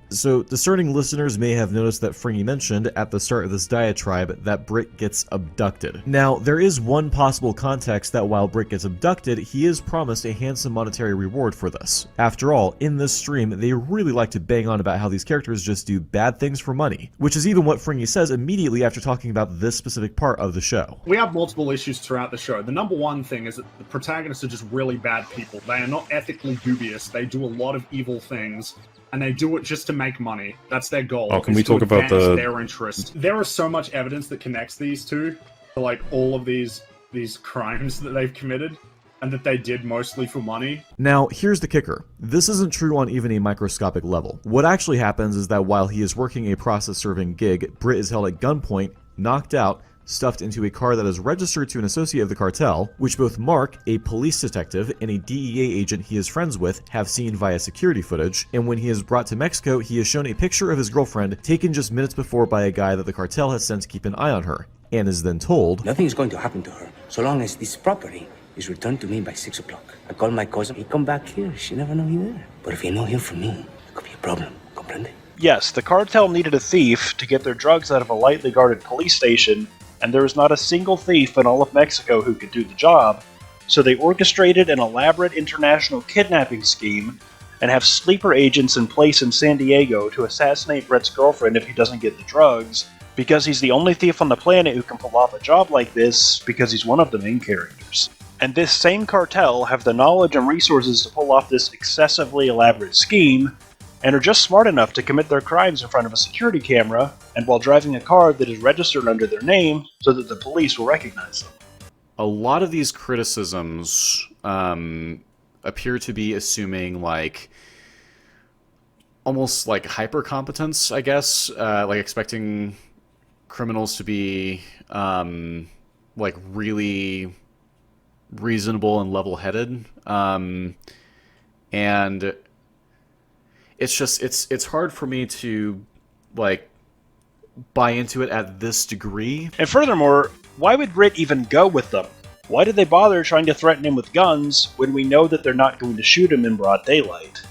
So discerning listeners may have noticed that Fringy mentioned at the start of this diatribe that Britt gets abducted. Now, there is one possible context that while Britt gets abducted, he is promised a handsome monetary reward for this. After all, in this stream, they really like to bang on about how these characters just do bad things for money, which is even what Fringy says immediately after talking about this specific part of the show. We have multiple issues throughout the show. The number one thing is that the protagonists are just really bad people. They are not ethically dubious. They do a lot of evil things, and they do it just to make money. That's their goal. Oh, can we talk about their interest? There is so much evidence that connects these two, like all of these crimes that they've committed, and that they did mostly for money. Now, here's the kicker. This isn't true on even a microscopic level. What actually happens is that while he is working a process-serving gig, Britt is held at gunpoint, knocked out, stuffed into a car that is registered to an associate of the cartel, which both Mark, a police detective, and a DEA agent he is friends with have seen via security footage, and when he is brought to Mexico, he is shown a picture of his girlfriend taken just minutes before by a guy that the cartel has sent to keep an eye on her, and is then told, "Nothing is going to happen to her, so long as this property is returned to me by 6 o'clock. I call my cousin, he come back here, she never know he there. But if he no hear from me, it could be a problem, comprende?" Yes, the cartel needed a thief to get their drugs out of a lightly guarded police station, and there was not a single thief in all of Mexico who could do the job, so they orchestrated an elaborate international kidnapping scheme and have sleeper agents in place in San Diego to assassinate Brett's girlfriend if he doesn't get the drugs, because he's the only thief on the planet who can pull off a job like this because he's one of the main characters. And this same cartel have the knowledge and resources to pull off this excessively elaborate scheme, and are just smart enough to commit their crimes in front of a security camera, and while driving a car that is registered under their name so that the police will recognize them. a lot of these criticisms appear to be assuming like almost like hyper competence, I guess, like expecting criminals to be like really reasonable and level-headed, and it's just it's hard for me to like buy into it at this degree. And furthermore, why would Britt even go with them? Why did they bother trying to threaten him with guns when we know that they're not going to shoot him in broad daylight?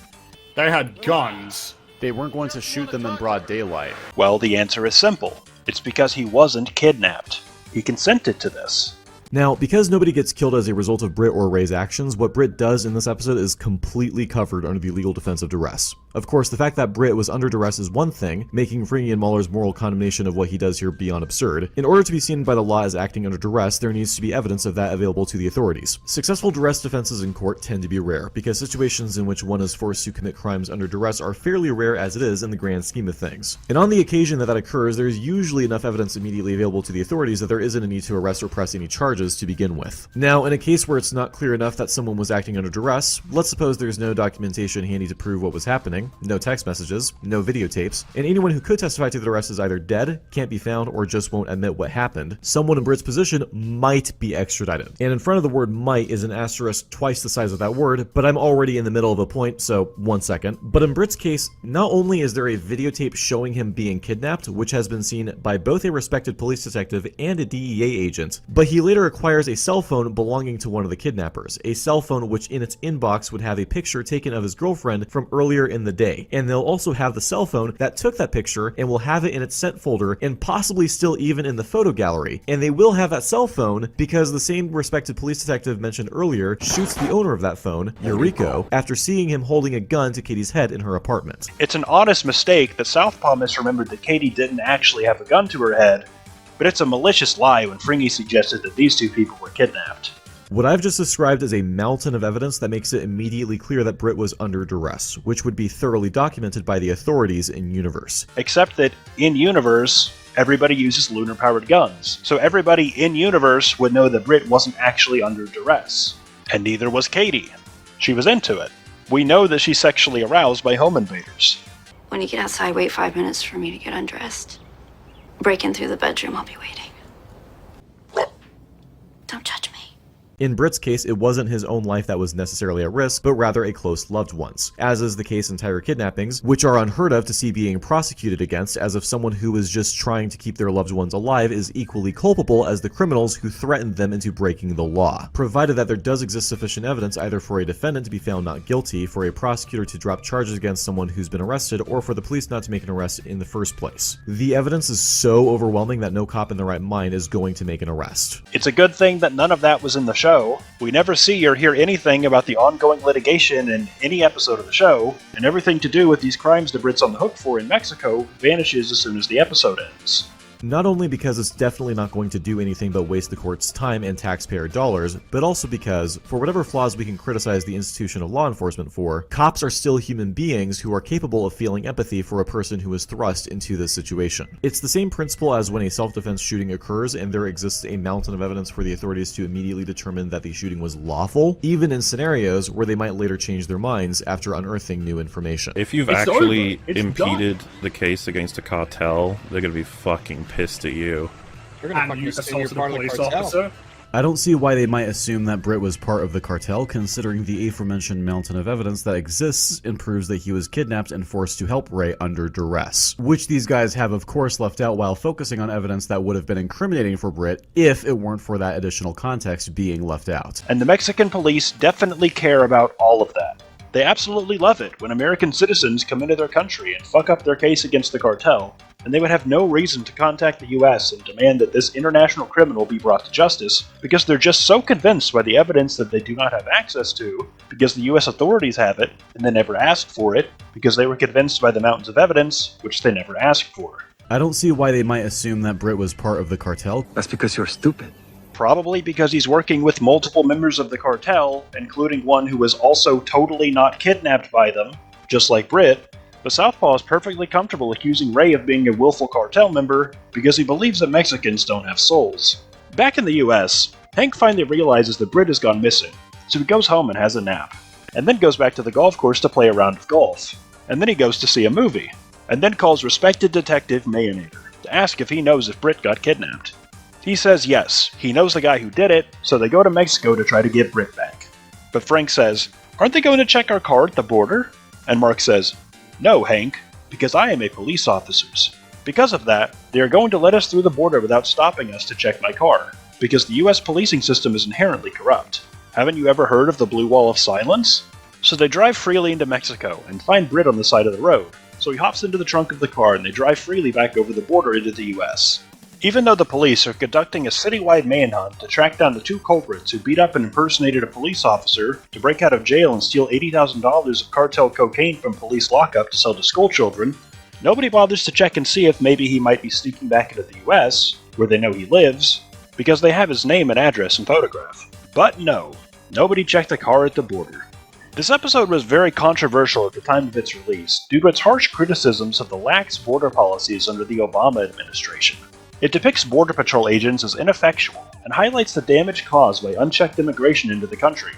They had guns. They weren't going to shoot them in broad daylight. Well, the answer is simple. It's because he wasn't kidnapped. He consented to this. Now, because nobody gets killed as a result of Britt or Ray's actions, what Britt does in this episode is completely covered under the legal defense of duress. Of course, the fact that Britt was under duress is one thing, making Fringy and Mahler's moral condemnation of what he does here beyond absurd. In order to be seen by the law as acting under duress, there needs to be evidence of that available to the authorities. Successful duress defenses in court tend to be rare, because situations in which one is forced to commit crimes under duress are fairly rare as it is in the grand scheme of things. And on the occasion that occurs, there is usually enough evidence immediately available to the authorities that there isn't a need to arrest or press any charges to begin with. Now, in a case where it's not clear enough that someone was acting under duress, let's suppose there's no documentation handy to prove what was happening, no text messages, no videotapes, and anyone who could testify to the arrest is either dead, can't be found, or just won't admit what happened. Someone in Britt's position might be extradited. And in front of the word might is an asterisk twice the size of that word, but I'm already in the middle of a point, so 1 second. But in Britt's case, not only is there a videotape showing him being kidnapped, which has been seen by both a respected police detective and a DEA agent, but he later acquires a cell phone belonging to one of the kidnappers, a cell phone which in its inbox would have a picture taken of his girlfriend from earlier in the day, and they'll also have the cell phone that took that picture and will have it in its sent folder and possibly still even in the photo gallery, and they will have that cell phone because the same respected police detective mentioned earlier shoots the owner of that phone, Yuriko, after seeing him holding a gun to Katie's head in her apartment. It's an honest mistake that Southpaw misremembered that Katie didn't actually have a gun to her head, but it's a malicious lie when Fringy suggested that these two people were kidnapped. What I've just described is a mountain of evidence that makes it immediately clear that Britt was under duress, which would be thoroughly documented by the authorities in Universe. Except that in Universe, everybody uses lunar-powered guns, so everybody in Universe would know that Britt wasn't actually under duress. And neither was Katie. She was into it. We know that she's sexually aroused by home invaders. When you get outside, wait 5 minutes for me to get undressed. Break in through the bedroom, I'll be waiting. Don't judge me. In Britt's case, it wasn't his own life that was necessarily at risk, but rather a close loved one's, as is the case in Tyra kidnappings, which are unheard of to see being prosecuted against, as if someone who is just trying to keep their loved ones alive is equally culpable as the criminals who threatened them into breaking the law, provided that there does exist sufficient evidence either for a defendant to be found not guilty, for a prosecutor to drop charges against someone who's been arrested, or for the police not to make an arrest in the first place. The evidence is so overwhelming that no cop in their right mind is going to make an arrest. It's a good thing that none of that was in the show. We never see or hear anything about the ongoing litigation in any episode of the show, and everything to do with these crimes the Brit's on the hook for in Mexico vanishes as soon as the episode ends. Not only because it's definitely not going to do anything but waste the court's time and taxpayer dollars, but also because, for whatever flaws we can criticize the institution of law enforcement for, cops are still human beings who are capable of feeling empathy for a person who is thrust into this situation. It's the same principle as when a self-defense shooting occurs and there exists a mountain of evidence for the authorities to immediately determine that the shooting was lawful, even in scenarios where they might later change their minds after unearthing new information. If you've actually impeded the case against a cartel, they're gonna be fucking pissed at you. You're gonna fucking assault a police officer. I don't see why they might assume that Britt was part of the cartel, considering the aforementioned mountain of evidence that exists and proves that he was kidnapped and forced to help Ray under duress, which these guys have of course left out while focusing on evidence that would have been incriminating for Britt if it weren't for that additional context being left out. And the Mexican police definitely care about all of that. They absolutely love it when American citizens come into their country and fuck up their case against the cartel, and they would have no reason to contact the US and demand that this international criminal be brought to justice because they're just so convinced by the evidence that they do not have access to because the US authorities have it and they never asked for it because they were convinced by the mountains of evidence which they never asked for. I don't see why they might assume that Britt was part of the cartel. That's because you're stupid. Probably because he's working with multiple members of the cartel, including one who was also totally not kidnapped by them, just like Britt, but Southpaw is perfectly comfortable accusing Ray of being a willful cartel member because he believes that Mexicans don't have souls. Back in the US, Hank finally realizes that Britt has gone missing, so he goes home and has a nap, and then goes back to the golf course to play a round of golf, and then he goes to see a movie, and then calls respected detective Mayonnader to ask if he knows if Britt got kidnapped. He says yes, he knows the guy who did it, so they go to Mexico to try to get Britt back. But Frank says, "Aren't they going to check our car at the border?" And Mark says, "No, Hank, because I am a police officer. Because of that, they are going to let us through the border without stopping us to check my car, because the US policing system is inherently corrupt. Haven't you ever heard of the Blue Wall of Silence?" So they drive freely into Mexico and find Britt on the side of the road, so he hops into the trunk of the car and they drive freely back over the border into the US. Even though the police are conducting a citywide manhunt to track down the two culprits who beat up and impersonated a police officer to break out of jail and steal $80,000 of cartel cocaine from police lockup to sell to schoolchildren, nobody bothers to check and see if maybe he might be sneaking back into the US, where they know he lives, because they have his name and address and photograph. But no, nobody checked the car at the border. This episode was very controversial at the time of its release due to its harsh criticisms of the lax border policies under the Obama administration. It depicts Border Patrol agents as ineffectual and highlights the damage caused by unchecked immigration into the country,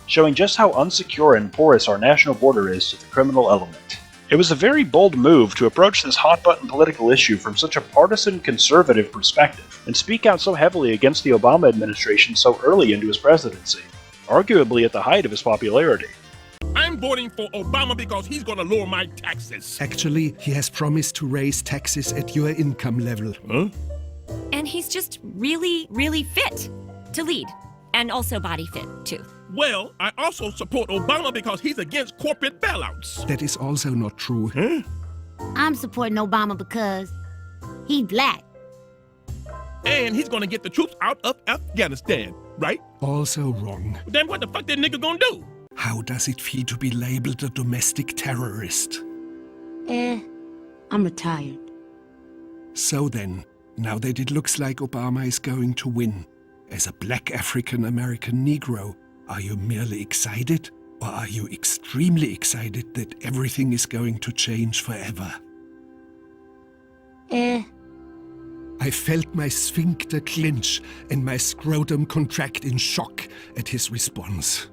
showing just how unsecure and porous our national border is to the criminal element. It was a very bold move to approach this hot-button political issue from such a partisan conservative perspective, and speak out so heavily against the Obama administration so early into his presidency, arguably at the height of his popularity. I'm voting for Obama because he's gonna lower my taxes. Actually, he has promised to raise taxes at your income level. Huh? And he's just really, really fit to lead. And also body fit, too. Well, I also support Obama because he's against corporate bailouts. That is also not true. Huh? I'm supporting Obama because he's black. And he's gonna get the troops out of Afghanistan, right? Also wrong. Then what the fuck that nigga gonna do? How does it feel to be labeled a domestic terrorist? I'm retired. So then, now that it looks like Obama is going to win, as a black African-American Negro, are you merely excited? Or are you extremely excited that everything is going to change forever? I felt my sphincter clench and my scrotum contract in shock at his response.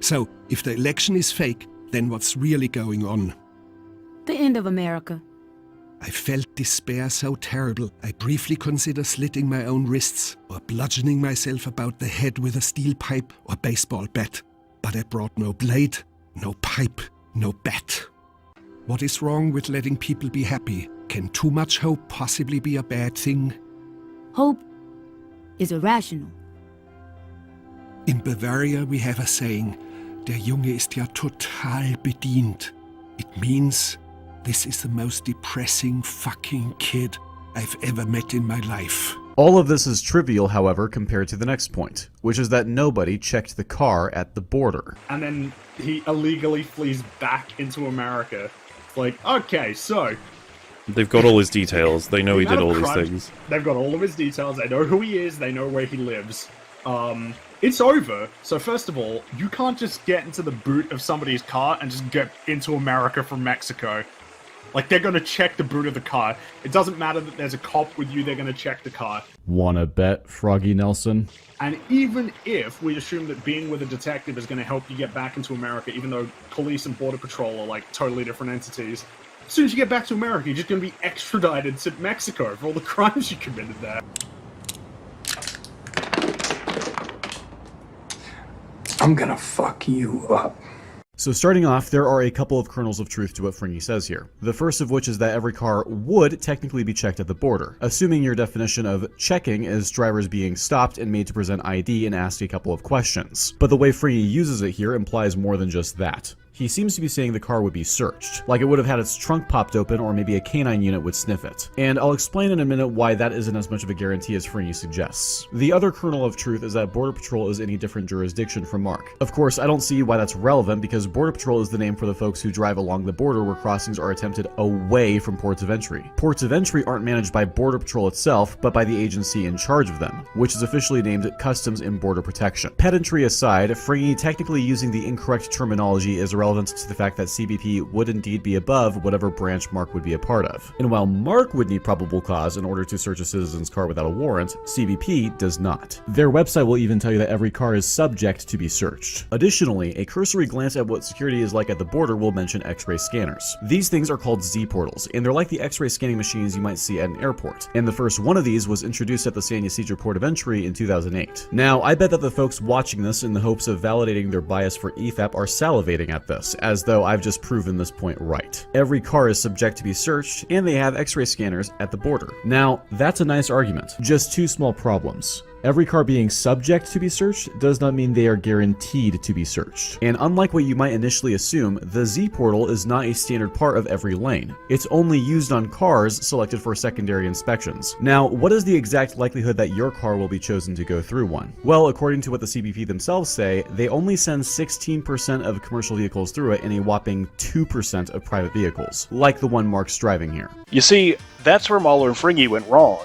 So, if the election is fake, then what's really going on? The end of America. I felt despair so terrible, I briefly considered slitting my own wrists or bludgeoning myself about the head with a steel pipe or baseball bat. But I brought no blade, no pipe, no bat. What is wrong with letting people be happy? Can too much hope possibly be a bad thing? Hope is irrational. In Bavaria we have a saying, der Junge ist ja total bedient. It means, this is the most depressing fucking kid I've ever met in my life. All of this is trivial, however, compared to the next point, which is that nobody checked the car at the border. And then he illegally flees back into America. It's like, okay, so... They've got all his details. They know he did all these things. They've got all of his details. They know who he is. They know where he lives. It's over. So first of all, you can't just get into the boot of somebody's car and just get into America from Mexico. Like, they're gonna check the boot of the car. It doesn't matter that there's a cop with you, they're gonna check the car. Wanna bet, Froggy Nelson? And even if we assume that being with a detective is gonna help you get back into America, even though police and border patrol are like totally different entities, as soon as you get back to America, you're just gonna be extradited to Mexico for all the crimes you committed there. I'm gonna fuck you up. So starting off, there are a couple of kernels of truth to what Fringy says here. The first of which is that every car would technically be checked at the border, assuming your definition of checking is drivers being stopped and made to present ID and asked a couple of questions. But the way Fringy uses it here implies more than just that. He seems to be saying the car would be searched, like it would have had its trunk popped open or maybe a canine unit would sniff it. And I'll explain in a minute why that isn't as much of a guarantee as Fringy suggests. The other kernel of truth is that Border Patrol is in a different jurisdiction from Mark. Of course, I don't see why that's relevant because Border Patrol is the name for the folks who drive along the border where crossings are attempted away from ports of entry. Ports of entry aren't managed by Border Patrol itself, but by the agency in charge of them, which is officially named Customs and Border Protection. Pedantry aside, Fringy technically using the incorrect terminology is irrelevant relevant to the fact that CBP would indeed be above whatever branch Mark would be a part of. And while Mark would need probable cause in order to search a citizen's car without a warrant, CBP does not. Their website will even tell you that every car is subject to be searched. Additionally, a cursory glance at what security is like at the border will mention X-ray scanners. These things are called Z-portals, and they're like the X-ray scanning machines you might see at an airport. And the first one of these was introduced at the San Ysidro Port of Entry in 2008. Now, I bet that the folks watching this in the hopes of validating their bias for EFAP are salivating at this, as though I've just proven this point right. Every car is subject to be searched, and they have X-ray scanners at the border. Now, that's a nice argument. Just two small problems. Every car being subject to be searched does not mean they are guaranteed to be searched. And unlike what you might initially assume, the Z-portal is not a standard part of every lane. It's only used on cars selected for secondary inspections. Now, what is the exact likelihood that your car will be chosen to go through one? Well, according to what the CBP themselves say, they only send 16% of commercial vehicles through it and a whopping 2% of private vehicles, like the one Mark's driving here. You see, that's where Mahler and Fringy went wrong.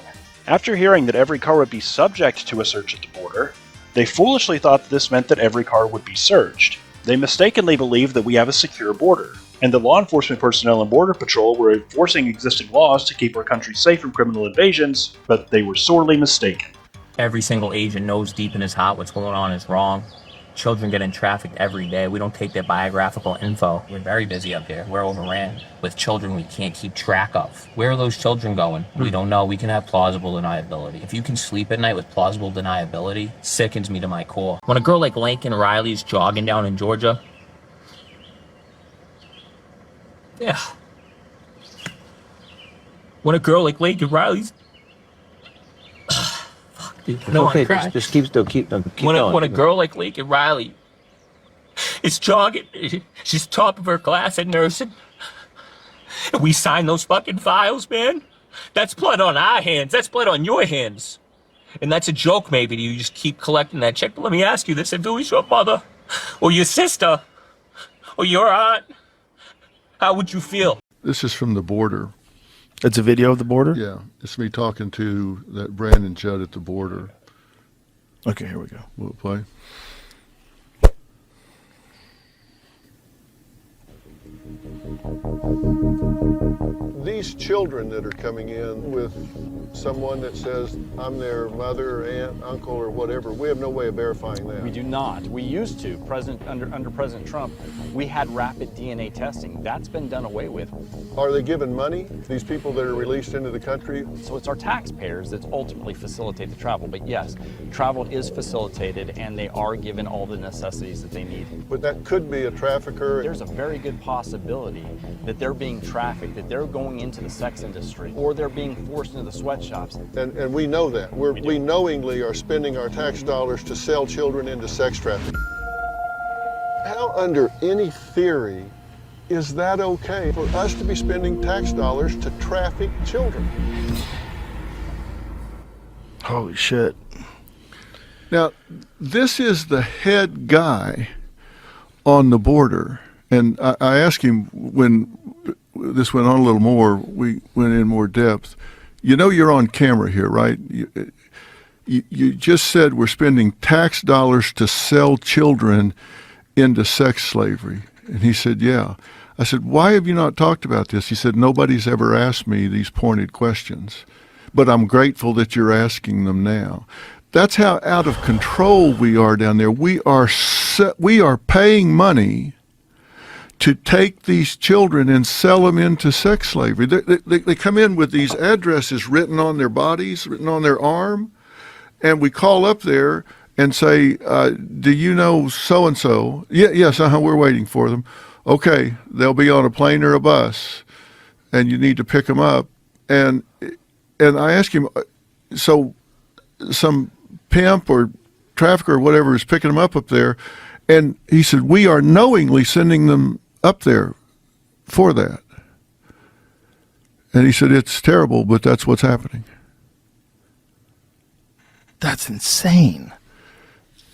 After hearing that every car would be subject to a search at the border, they foolishly thought that this meant that every car would be searched. They mistakenly believed that we have a secure border, and that law enforcement personnel and Border Patrol were enforcing existing laws to keep our country safe from criminal invasions, but they were sorely mistaken. Every single agent knows deep in his heart what's going on is wrong. Children get trafficked every day. We don't take their biographical info. We're very busy up here. We're overran with children we can't keep track of. Where are those children going? We don't know. We can have plausible deniability. If you can sleep at night with plausible deniability, sickens me to my core. When a girl like Lincoln Riley's jogging down in Georgia, yeah. When a girl like Lincoln Riley's, no, okay, just keep going. When a girl like Lincoln Riley is jogging, she's top of her class at nursing, and we sign those fucking files, man. That's blood on our hands. That's blood on your hands. And that's a joke, maybe. You just keep collecting that check. But let me ask you this: if it was your mother, or your sister, or your aunt, how would you feel? This is from the border. It's a video of the border? Yeah, it's me talking to that Brandon Judd at the border. Okay, here we go. Will it play? These children that are coming in with someone that says, I'm their mother, aunt, uncle, or whatever, we have no way of verifying that. We do not. We used to. Under President Trump, we had rapid DNA testing. That's been done away with. Are they given money, these people that are released into the country? So it's our taxpayers that ultimately facilitate the travel. But yes, travel is facilitated and they are given all the necessities that they need. But that could be a trafficker. There's a very good possibility that they're being trafficked, that they're going into the sex industry, or they're being forced into the sweatshops. And we know that. We knowingly are spending our tax dollars to sell children into sex trafficking. How under any theory is that okay for us to be spending tax dollars to traffic children? Holy shit. Now, this is the head guy on the border. And I asked him when this went on a little more, we went in more depth. You know you're on camera here, right? You just said we're spending tax dollars to sell children into sex slavery. And he said, yeah. I said, why have you not talked about this? He said, nobody's ever asked me these pointed questions, but I'm grateful that you're asking them now. That's how out of control we are down there. We are paying money to take these children and sell them into sex slavery. They come in with these addresses written on their bodies, written on their arm, and we call up there and say, do you know so-and-so? Yes, we're waiting for them. Okay, they'll be on a plane or a bus, and you need to pick them up. And I asked him, so some pimp or trafficker or whatever is picking them up there, and he said, we are knowingly sending them up there for that. And he said, it's terrible, but that's what's happening. That's insane.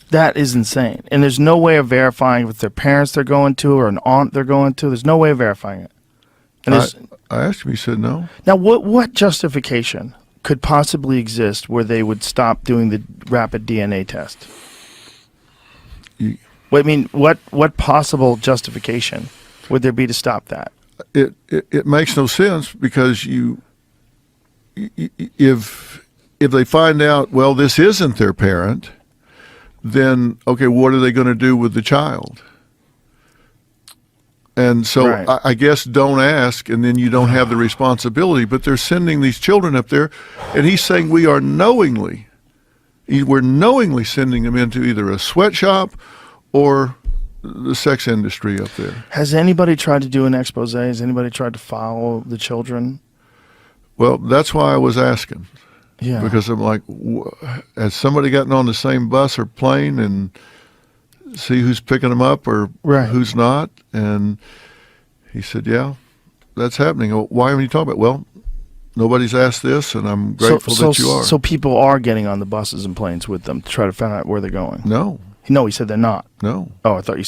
That is insane. And there's no way of verifying if their parents they're going to or an aunt they're going to. There's no way of verifying it. And I asked him, he said no. Now, what justification could possibly exist where they would stop doing the rapid DNA test? I mean, what possible justification would there be to stop that? It makes no sense because if they find out, well, this isn't their parent, then okay, what are they going to do with the child? And so Right. I guess don't ask, and then you don't have the responsibility. But they're sending these children up there, and he's saying we're knowingly sending them into either a sweatshop or the sex industry up there. Has anybody tried to do an expose? Has anybody tried to follow the children? Well, that's why I was asking. Yeah. Because I'm like, has somebody gotten on the same bus or plane and see who's picking them up or who's not? And he said, yeah, that's happening. Well, why haven't you talked about it? Well, nobody's asked this, and I'm grateful that you are. So people are getting on the buses and planes with them to try to find out where they're going? No. No, he said they're not. No. Oh, I thought you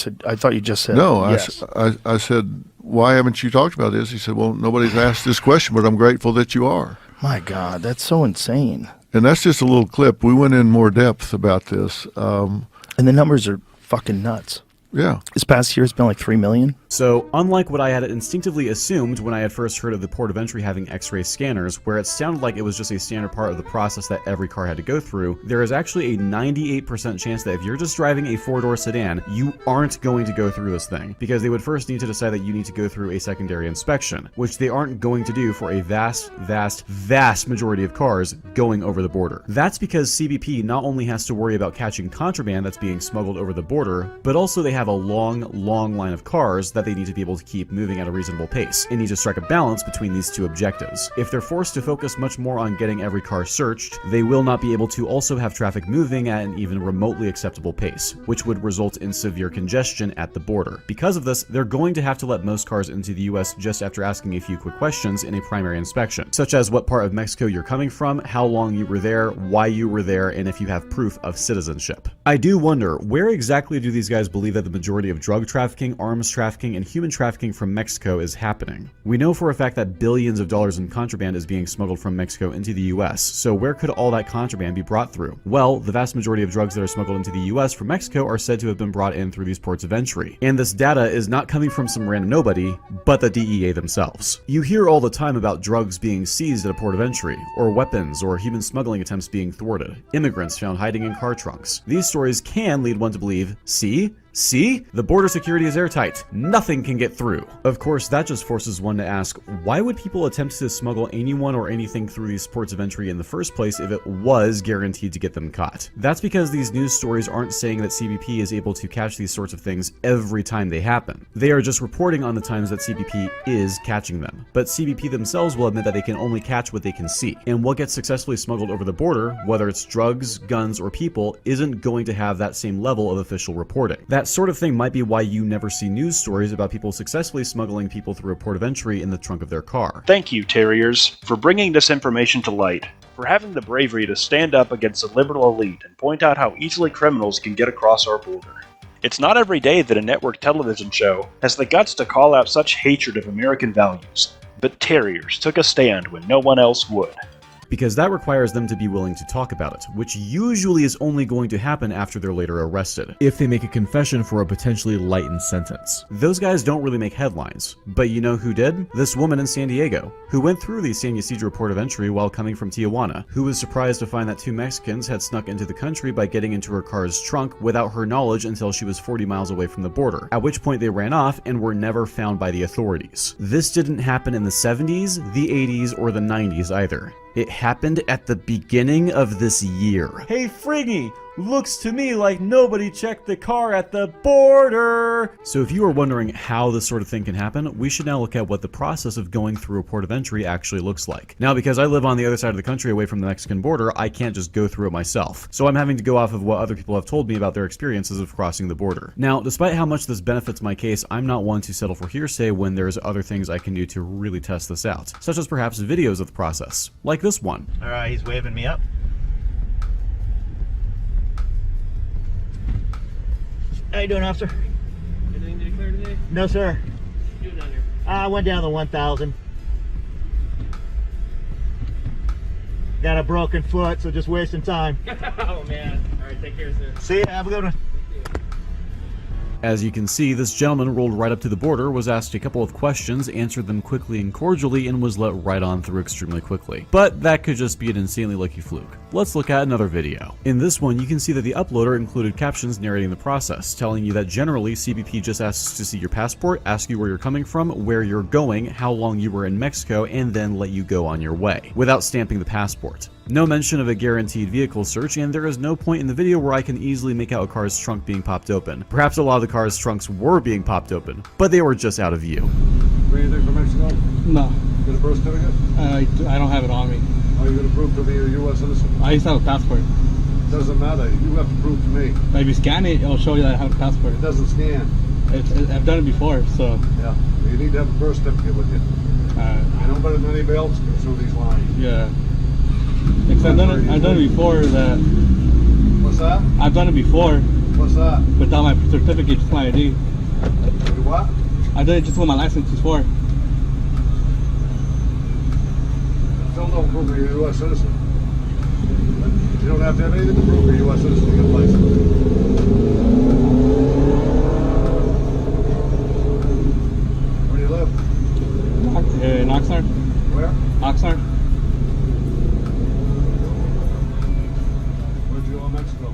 just said no. yes. I said, why haven't you talked about this? He said, well, nobody's asked this question, but I'm grateful that you are. My God, that's so insane. And that's just a little clip. We went in more depth about this. And the numbers are fucking nuts. Yeah. This past year, it's been like 3 million. So, unlike what I had instinctively assumed when I had first heard of the port of entry having X-ray scanners, where it sounded like it was just a standard part of the process that every car had to go through, there is actually a 98% chance that if you're just driving a four-door sedan, you aren't going to go through this thing, because they would first need to decide that you need to go through a secondary inspection, which they aren't going to do for a vast, vast, vast majority of cars going over the border. That's because CBP not only has to worry about catching contraband that's being smuggled over the border, but also they have a long line of cars that they need to be able to keep moving at a reasonable pace and need to strike a balance between these two objectives. If they're forced to focus much more on getting every car searched, they will not be able to also have traffic moving at an even remotely acceptable pace, which would result in severe congestion at the border. Because of this, they're going to have to let most cars into the US just after asking a few quick questions in a primary inspection, such as what part of Mexico you're coming from, how long you were there, why you were there, and if you have proof of citizenship. I do wonder, where exactly do these guys believe that the majority of drug trafficking, arms trafficking, and human trafficking from Mexico is happening? We know for a fact that billions of dollars in contraband is being smuggled from Mexico into the US, so where could all that contraband be brought through? Well, the vast majority of drugs that are smuggled into the US from Mexico are said to have been brought in through these ports of entry. And this data is not coming from some random nobody, but the DEA themselves. You hear all the time about drugs being seized at a port of entry, or weapons or human smuggling attempts being thwarted, immigrants found hiding in car trunks. These stories can lead one to believe, see, the border security is airtight. Nothing can get through. Of course, that just forces one to ask, why would people attempt to smuggle anyone or anything through these ports of entry in the first place if it was guaranteed to get them caught? That's because these news stories aren't saying that CBP is able to catch these sorts of things every time they happen. They are just reporting on the times that CBP is catching them. But CBP themselves will admit that they can only catch what they can see. And what gets successfully smuggled over the border, whether it's drugs, guns, or people, isn't going to have that same level of official reporting. That sort of thing might be why you never see news stories about people successfully smuggling people through a port of entry in the trunk of their car. Thank you, Terriers, for bringing this information to light, for having the bravery to stand up against the liberal elite and point out how easily criminals can get across our border. It's not every day that a network television show has the guts to call out such hatred of American values, but Terriers took a stand when no one else would. Because that requires them to be willing to talk about it, which usually is only going to happen after they're later arrested, if they make a confession for a potentially lightened sentence. Those guys don't really make headlines, but you know who did? This woman in San Diego, who went through the San Ysidro port of entry while coming from Tijuana, who was surprised to find that 2 Mexicans had snuck into the country by getting into her car's trunk without her knowledge until she was 40 miles away from the border, at which point they ran off and were never found by the authorities. This didn't happen in the 70s, the 80s, or the 90s either. It happened at the beginning of this year. Hey Friggy, looks to me like nobody checked the car at the border. So if you are wondering how this sort of thing can happen, we should now look at what the process of going through a port of entry actually looks like. Now, because I live on the other side of the country away from the Mexican border, I can't just go through it myself. So I'm having to go off of what other people have told me about their experiences of crossing the border. Now, despite how much this benefits my case, I'm not one to settle for hearsay when there's other things I can do to really test this out, such as perhaps videos of the process, like this one. All right, he's waving me up. How you doing, officer? Anything to declare today? No, sir. What you doing down here? I went down to 1,000. Got a broken foot, so just wasting time. Oh, man. All right, take care, sir. See ya. Have a good one. As you can see, this gentleman rolled right up to the border, was asked a couple of questions, answered them quickly and cordially, and was let right on through extremely quickly. But that could just be an insanely lucky fluke. Let's look at another video. In this one, you can see that the uploader included captions narrating the process, telling you that generally CBP just asks to see your passport, ask you where you're coming from, where you're going, how long you were in Mexico, and then let you go on your way, without stamping the passport. No mention of a guaranteed vehicle search, and there is no point in the video where I can easily make out a car's trunk being popped open. Perhaps a lot of the car's trunks were being popped open, but they were just out of view. Anything from Mexico? No. Get a birth certificate? I don't have it on me. Are you going to prove to me you're a U.S. citizen? I used to have a passport. Doesn't matter. You have to prove to me. If you scan it, it'll show you that I have a passport. It doesn't scan. I've done it before, so. Yeah. You need to have a birth certificate with you. You know better than anybody else goes through these lines. Yeah. Because I've done it before that. What's that? I've done it before. What's that? Without my certificate, just my ID. You what? I did it just with my license before. Still don't prove you're a U.S. citizen. You don't have to have anything to prove you're a U.S. citizen to get a license. Where do you live? In Oxnard. Where? Oxnard. Where'd you go in Mexico?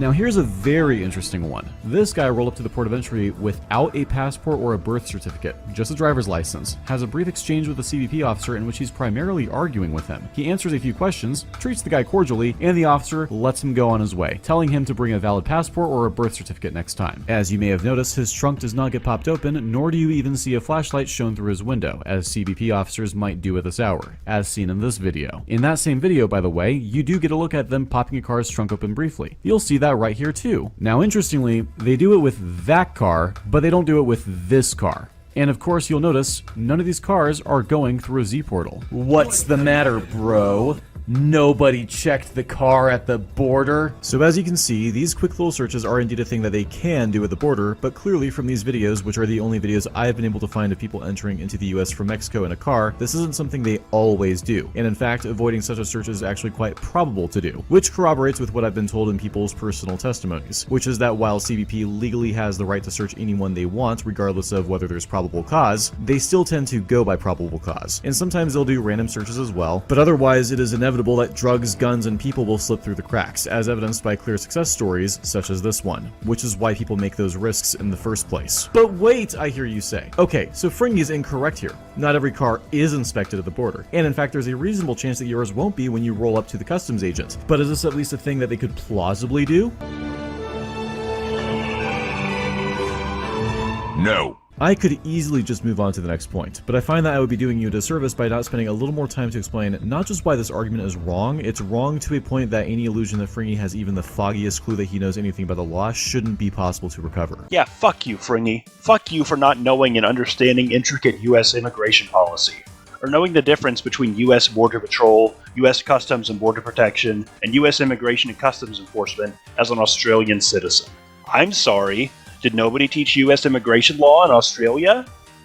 Now here's a very interesting one. This guy rolled up to the port of entry without a passport or a birth certificate, just a driver's license, has a brief exchange with a CBP officer in which he's primarily arguing with him. He answers a few questions, treats the guy cordially, and the officer lets him go on his way, telling him to bring a valid passport or a birth certificate next time. As you may have noticed, his trunk does not get popped open, nor do you even see a flashlight shown through his window, as CBP officers might do at this hour, as seen in this video. In that same video, by the way, you do get a look at them popping a car's trunk open briefly. You'll see that right here too. Now interestingly, they do it with that car, but they don't do it with this car. And of course you'll notice, none of these cars are going through a Z portal. What's the matter, bro? Nobody checked the car at the border. So as you can see, these quick little searches are indeed a thing that they can do at the border, but clearly from these videos, which are the only videos I've been able to find of people entering into the US from Mexico in a car, this isn't something they always do. And in fact, avoiding such a search is actually quite probable to do, which corroborates with what I've been told in people's personal testimonies, which is that while CBP legally has the right to search anyone they want, regardless of whether there's probable cause, they still tend to go by probable cause. And sometimes they'll do random searches as well, but otherwise it is inevitable that drugs, guns, and people will slip through the cracks, as evidenced by clear success stories such as this one, which is why people make those risks in the first place. But wait, I hear you say. Okay, so Fringy is incorrect here. Not every car is inspected at the border, and in fact there's a reasonable chance that yours won't be when you roll up to the customs agent. But is this at least a thing that they could plausibly do? No. I could easily just move on to the next point, but I find that I would be doing you a disservice by not spending a little more time to explain not just why this argument is wrong, it's wrong to a point that any illusion that Fringy has even the foggiest clue that he knows anything about the law shouldn't be possible to recover. Yeah, fuck you, Fringy. Fuck you for not knowing and understanding intricate US immigration policy, or knowing the difference between US Border Patrol, US Customs and Border Protection, and US Immigration and Customs Enforcement as an Australian citizen. I'm sorry. Did nobody teach US immigration law in Australia?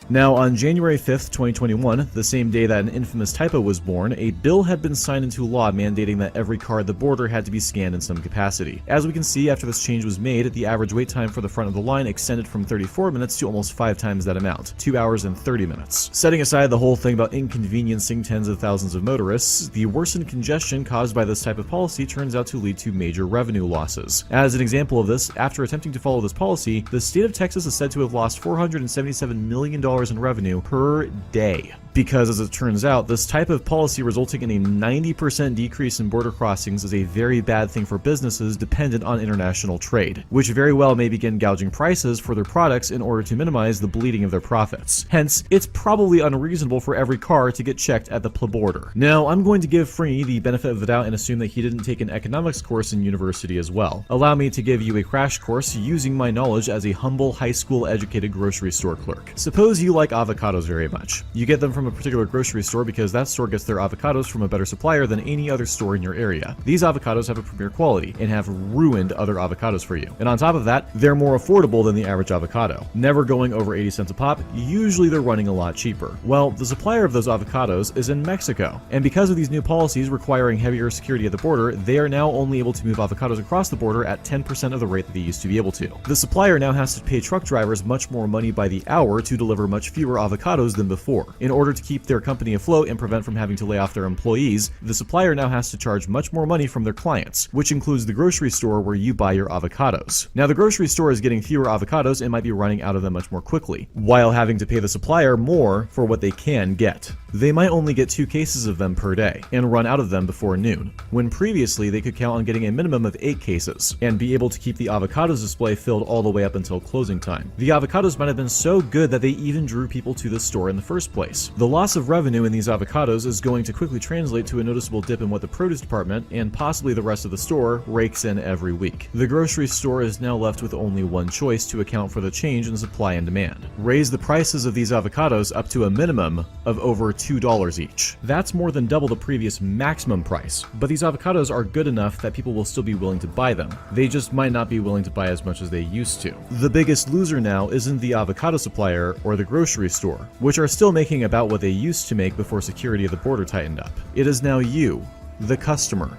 Now, on January 5th, 2021, the same day that an infamous typo was born, a bill had been signed into law mandating that every car at the border had to be scanned in some capacity. As we can see, after this change was made, the average wait time for the front of the line extended from 34 minutes to almost 5 times that amount, 2 hours and 30 minutes. Setting aside the whole thing about inconveniencing tens of thousands of motorists, the worsened congestion caused by this type of policy turns out to lead to major revenue losses. As an example of this, after attempting to follow this policy, the state of Texas is said to have lost $477 million in revenue per day. Because as it turns out, this type of policy resulting in a 90% decrease in border crossings is a very bad thing for businesses dependent on international trade, which very well may begin gouging prices for their products in order to minimize the bleeding of their profits. Hence, it's probably unreasonable for every car to get checked at the border. Now, I'm going to give Fringy the benefit of the doubt and assume that he didn't take an economics course in university as well. Allow me to give you a crash course using my knowledge as a humble high school educated grocery store clerk. Suppose you like avocados very much. You get them from a particular grocery store because that store gets their avocados from a better supplier than any other store in your area. These avocados have a premier quality and have ruined other avocados for you. And on top of that, they're more affordable than the average avocado. Never going over 80 cents a pop, usually they're running a lot cheaper. Well, the supplier of those avocados is in Mexico. And because of these new policies requiring heavier security at the border, they are now only able to move avocados across the border at 10% of the rate that they used to be able to. The supplier now has to pay truck drivers much more money by the hour to deliver much fewer avocados than before. In order to keep their company afloat and prevent from having to lay off their employees, the supplier now has to charge much more money from their clients, which includes the grocery store where you buy your avocados. Now, the grocery store is getting fewer avocados and might be running out of them much more quickly, while having to pay the supplier more for what they can get. They might only get 2 cases of them per day and run out of them before noon, when previously they could count on getting a minimum of 8 cases and be able to keep the avocados display filled all the way up until closing time. The avocados might have been so good that they even drew people to the store in the first place. The loss of revenue in these avocados is going to quickly translate to a noticeable dip in what the produce department and possibly the rest of the store rakes in every week. The grocery store is now left with only one choice to account for the change in supply and demand: raise the prices of these avocados up to a minimum of over $2 each. That's more than double the previous maximum price, but these avocados are good enough that people will still be willing to buy them. They just might not be willing to buy as much as they used to. The biggest loser now isn't the avocado supplier or the grocery store, which are still making about what they used to make before security at the border tightened up. It is now you, the customer.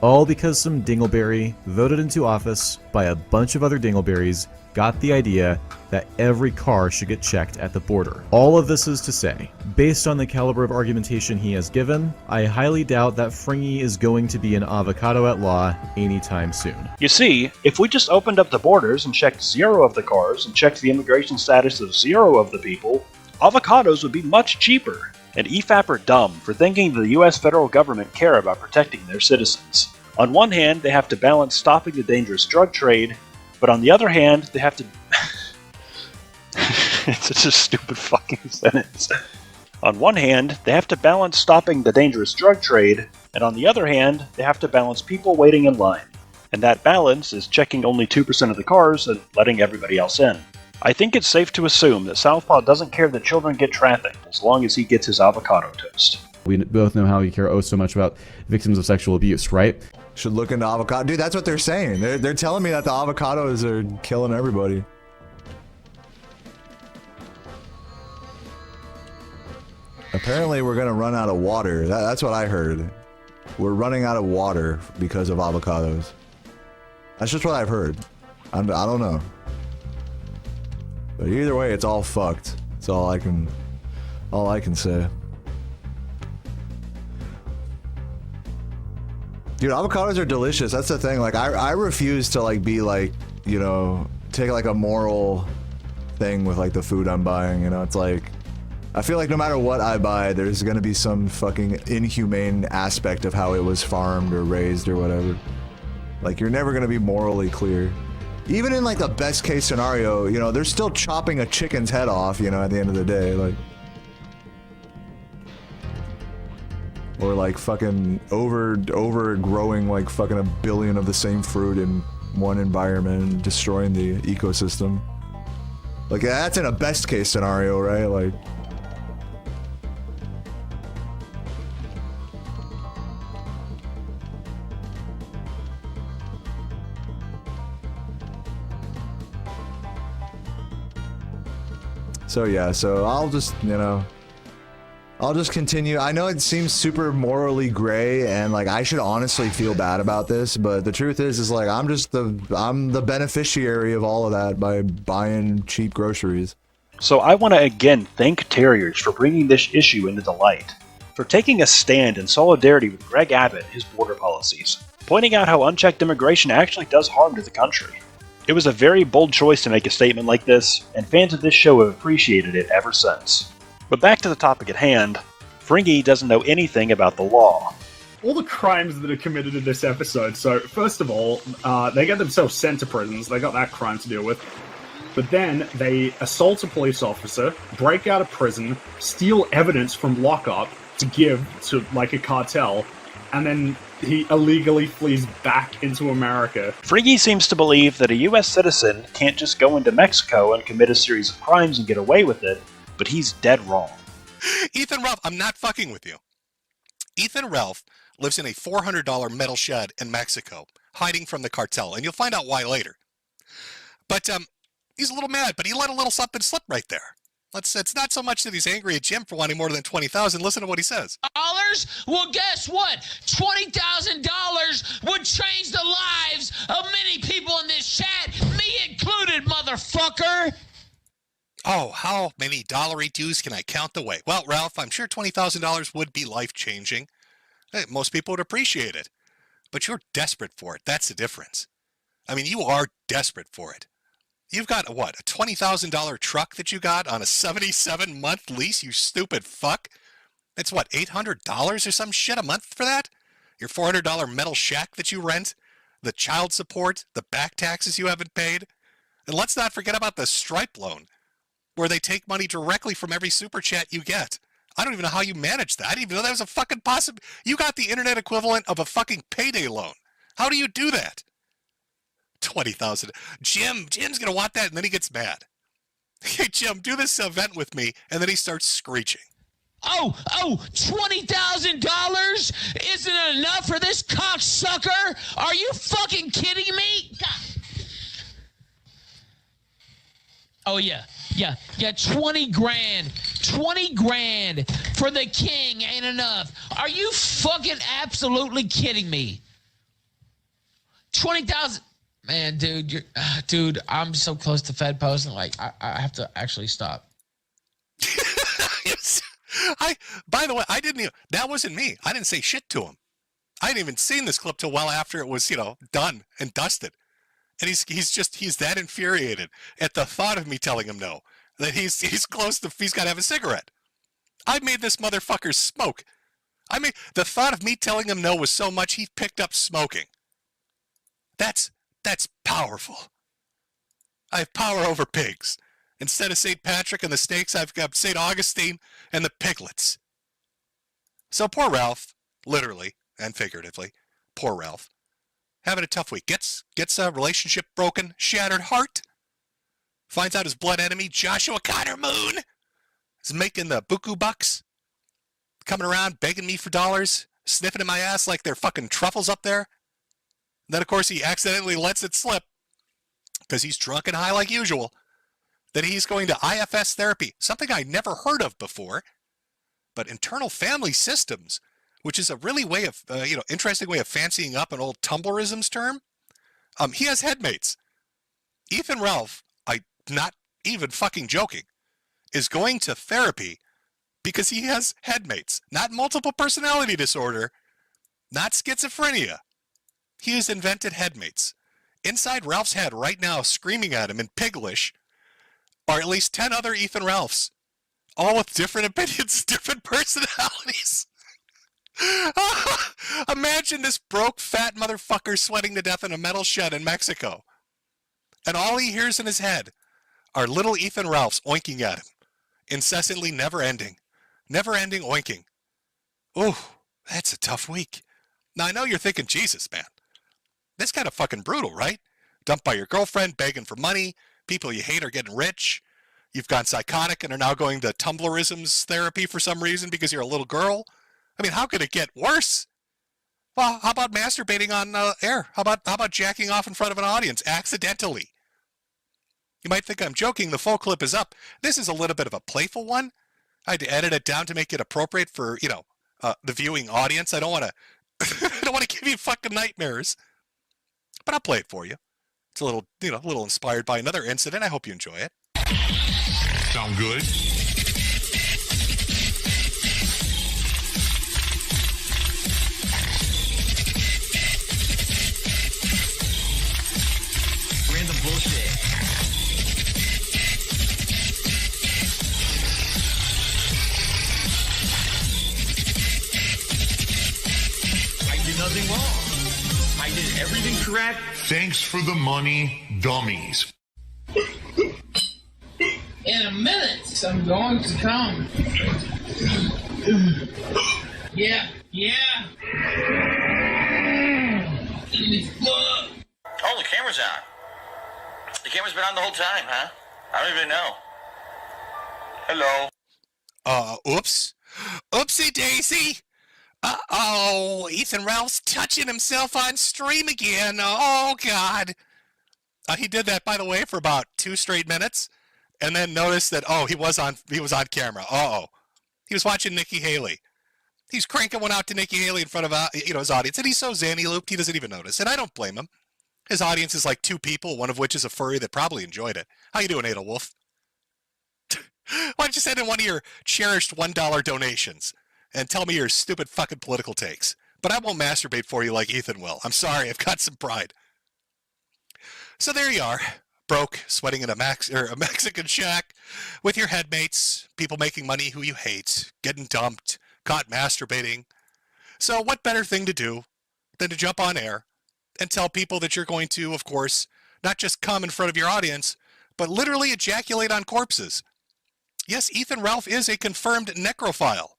All because some dingleberry voted into office by a bunch of other dingleberries got the idea that every car should get checked at the border. All of this is to say, based on the caliber of argumentation he has given, I highly doubt that Fringy is going to be an avocado at law anytime soon. You see, if we just opened up the borders and checked 0 of the cars and checked the immigration status of 0 of the people, avocados would be much cheaper. And EFAP are dumb for thinking the US federal government care about protecting their citizens. On one hand, they have to balance stopping the dangerous drug trade, but on the other hand, they have to... It's such a stupid fucking sentence. On one hand, they have to balance stopping the dangerous drug trade, and on the other hand, they have to balance people waiting in line. And that balance is checking only 2% of the cars and letting everybody else in. I think it's safe to assume that Southpaw doesn't care that children get trafficked as long as he gets his avocado toast. We both know how you care so much about victims of sexual abuse, right? Should look into avocado. Dude, that's what they're saying. They're telling me that the avocados are killing everybody. Apparently we're gonna run out of water. That's what I heard. We're running out of water because of avocados. That's just what I've heard. I don't know. But either way, it's all fucked. That's all I can say. Dude, avocados are delicious. That's the thing. Like, I refuse to, like, be, like, you know, take, like, a moral thing with, like, the food I'm buying, you know? It's like, I feel like no matter what I buy, there's gonna be some fucking inhumane aspect of how it was farmed or raised or whatever. Like, you're never gonna be morally clear. Even in, like, the best case scenario, you know, they're still chopping a chicken's head off, you know, at the end of the day, like... Or like fucking overgrowing like fucking 1 billion of the same fruit in one environment and destroying the ecosystem. Like that's in a best case scenario, right? Like so yeah, so I'll just, you know, I'll just continue. I know it seems super morally gray and like I should honestly feel bad about this, but the truth is like I'm the beneficiary of all of that by buying cheap groceries. So I want to again thank Terriers for bringing this issue into the light, for taking a stand in solidarity with Greg Abbott and his border policies, pointing out how unchecked immigration actually does harm to the country. It was a very bold choice to make a statement like this, and fans of this show have appreciated it ever since. But back to the topic at hand, Fringy doesn't know anything about the law. All the crimes that are committed in this episode, so first of all, they get themselves sent to prisons, they got that crime to deal with. But then they assault a police officer, break out of prison, steal evidence from lockup to give to like a cartel, and then he illegally flees back into America. Fringy seems to believe that a US citizen can't just go into Mexico and commit a series of crimes and get away with it, but he's dead wrong. Ethan Ralph, I'm not fucking with you. Ethan Ralph lives in a $400 metal shed in Mexico, hiding from the cartel, and you'll find out why later. But he's a little mad, but he let a little something slip right there. It's not so much that he's angry at Jim for wanting more than $20,000. Listen to what he says. Dollars? Well, guess what? $20,000 would change the lives of many people in this chat, me included, motherfucker. Oh, how many dollary dues can I count away? Well, Ralph, I'm sure $20,000 would be life-changing. Most people would appreciate it. But you're desperate for it. That's the difference. I mean, you are desperate for it. You've got, what, a $20,000 truck that you got on a 77-month lease, you stupid fuck? It's, what, $800 or some shit a month for that? Your $400 metal shack that you rent? The child support? The back taxes you haven't paid? And let's not forget about the Stripe loan, where they take money directly from every super chat you get. I don't even know how you managed that. I didn't even know that was a fucking possible. You got the internet equivalent of a fucking payday loan. How do you do that? $20,000. Jim's gonna want that, and then he gets mad. Hey, Jim, do this event with me, and then he starts screeching. Oh, $20,000 isn't enough for this cocksucker? Are you fucking kidding me? God. Oh, yeah, 20 grand. 20 grand for the king ain't enough. Are you fucking absolutely kidding me? 20,000. Man, dude, dude, I'm so close to Fed posting. Like, I have to actually stop. By the way, that wasn't me. I didn't say shit to him. I hadn't even seen this clip till well after it was, done and dusted. And he's that infuriated at the thought of me telling him no, that he's got to have a cigarette. I made this motherfucker smoke. The thought of me telling him no was so much he picked up smoking. That's powerful. I have power over pigs. Instead of St. Patrick and the snakes, I've got St. Augustine and the piglets. So poor Ralph, literally and figuratively, poor Ralph, having a tough week. Gets a relationship broken, shattered heart. Finds out his blood enemy, Joshua Connor Moon, is making the buku bucks. Coming around, begging me for dollars, sniffing in my ass like they're fucking truffles up there. Then, of course, he accidentally lets it slip, because he's drunk and high like usual, that he's going to IFS therapy, something I never heard of before, but internal family systems, which is a really way of, interesting way of fancying up an old Tumblrisms term. He has headmates. Ethan Ralph, I'm not even fucking joking, is going to therapy because he has headmates, not multiple personality disorder, not schizophrenia. He has invented headmates. Inside Ralph's head right now, screaming at him in Piglish, are at least 10 other Ethan Ralphs, all with different opinions, different personalities. Imagine this broke, fat motherfucker sweating to death in a metal shed in Mexico. And all he hears in his head are little Ethan Ralphs oinking at him, incessantly never-ending oinking. Ooh, that's a tough week. Now, I know you're thinking, Jesus, man, that's kind of fucking brutal, right? Dumped by your girlfriend, begging for money, people you hate are getting rich, you've gone psychotic and are now going to Tumblrisms therapy for some reason because you're a little girl. I mean, how could it get worse? Well, how about masturbating on air? How about jacking off in front of an audience accidentally? You might think I'm joking. The full clip is up. This is a little bit of a playful one. I had to edit it down to make it appropriate for, the viewing audience. I don't want to give you fucking nightmares. But I'll play it for you. It's a little, a little inspired by another incident. I hope you enjoy it. Sound good? Random bullshit. I did nothing wrong. I did everything correct. Thanks for the money, dummies. In a minute, I'm going to come. Yeah. Oh, the camera's on. The camera's been on the whole time, huh? I don't even know. Hello. Oops. Oopsie daisy. Uh-oh, Ethan Ralph's touching himself on stream again. Oh, God. He did that, by the way, for about 2 straight minutes, and then noticed that, he was on camera. Uh-oh. He was watching Nikki Haley. He's cranking one out to Nikki Haley in front of his audience, and he's so Zanny-looped, he doesn't even notice, and I don't blame him. His audience is like 2 people, one of which is a furry that probably enjoyed it. How you doing, Ada Wolf? Why don't you send in one of your cherished $1 donations and tell me your stupid fucking political takes? But I won't masturbate for you like Ethan will. I'm sorry, I've got some pride. So there you are, broke, sweating in a Mexican shack with your headmates, people making money who you hate, getting dumped, caught masturbating. So what better thing to do than to jump on air and tell people that you're going to, of course, not just come in front of your audience, but literally ejaculate on corpses. Yes, Ethan Ralph is a confirmed necrophile.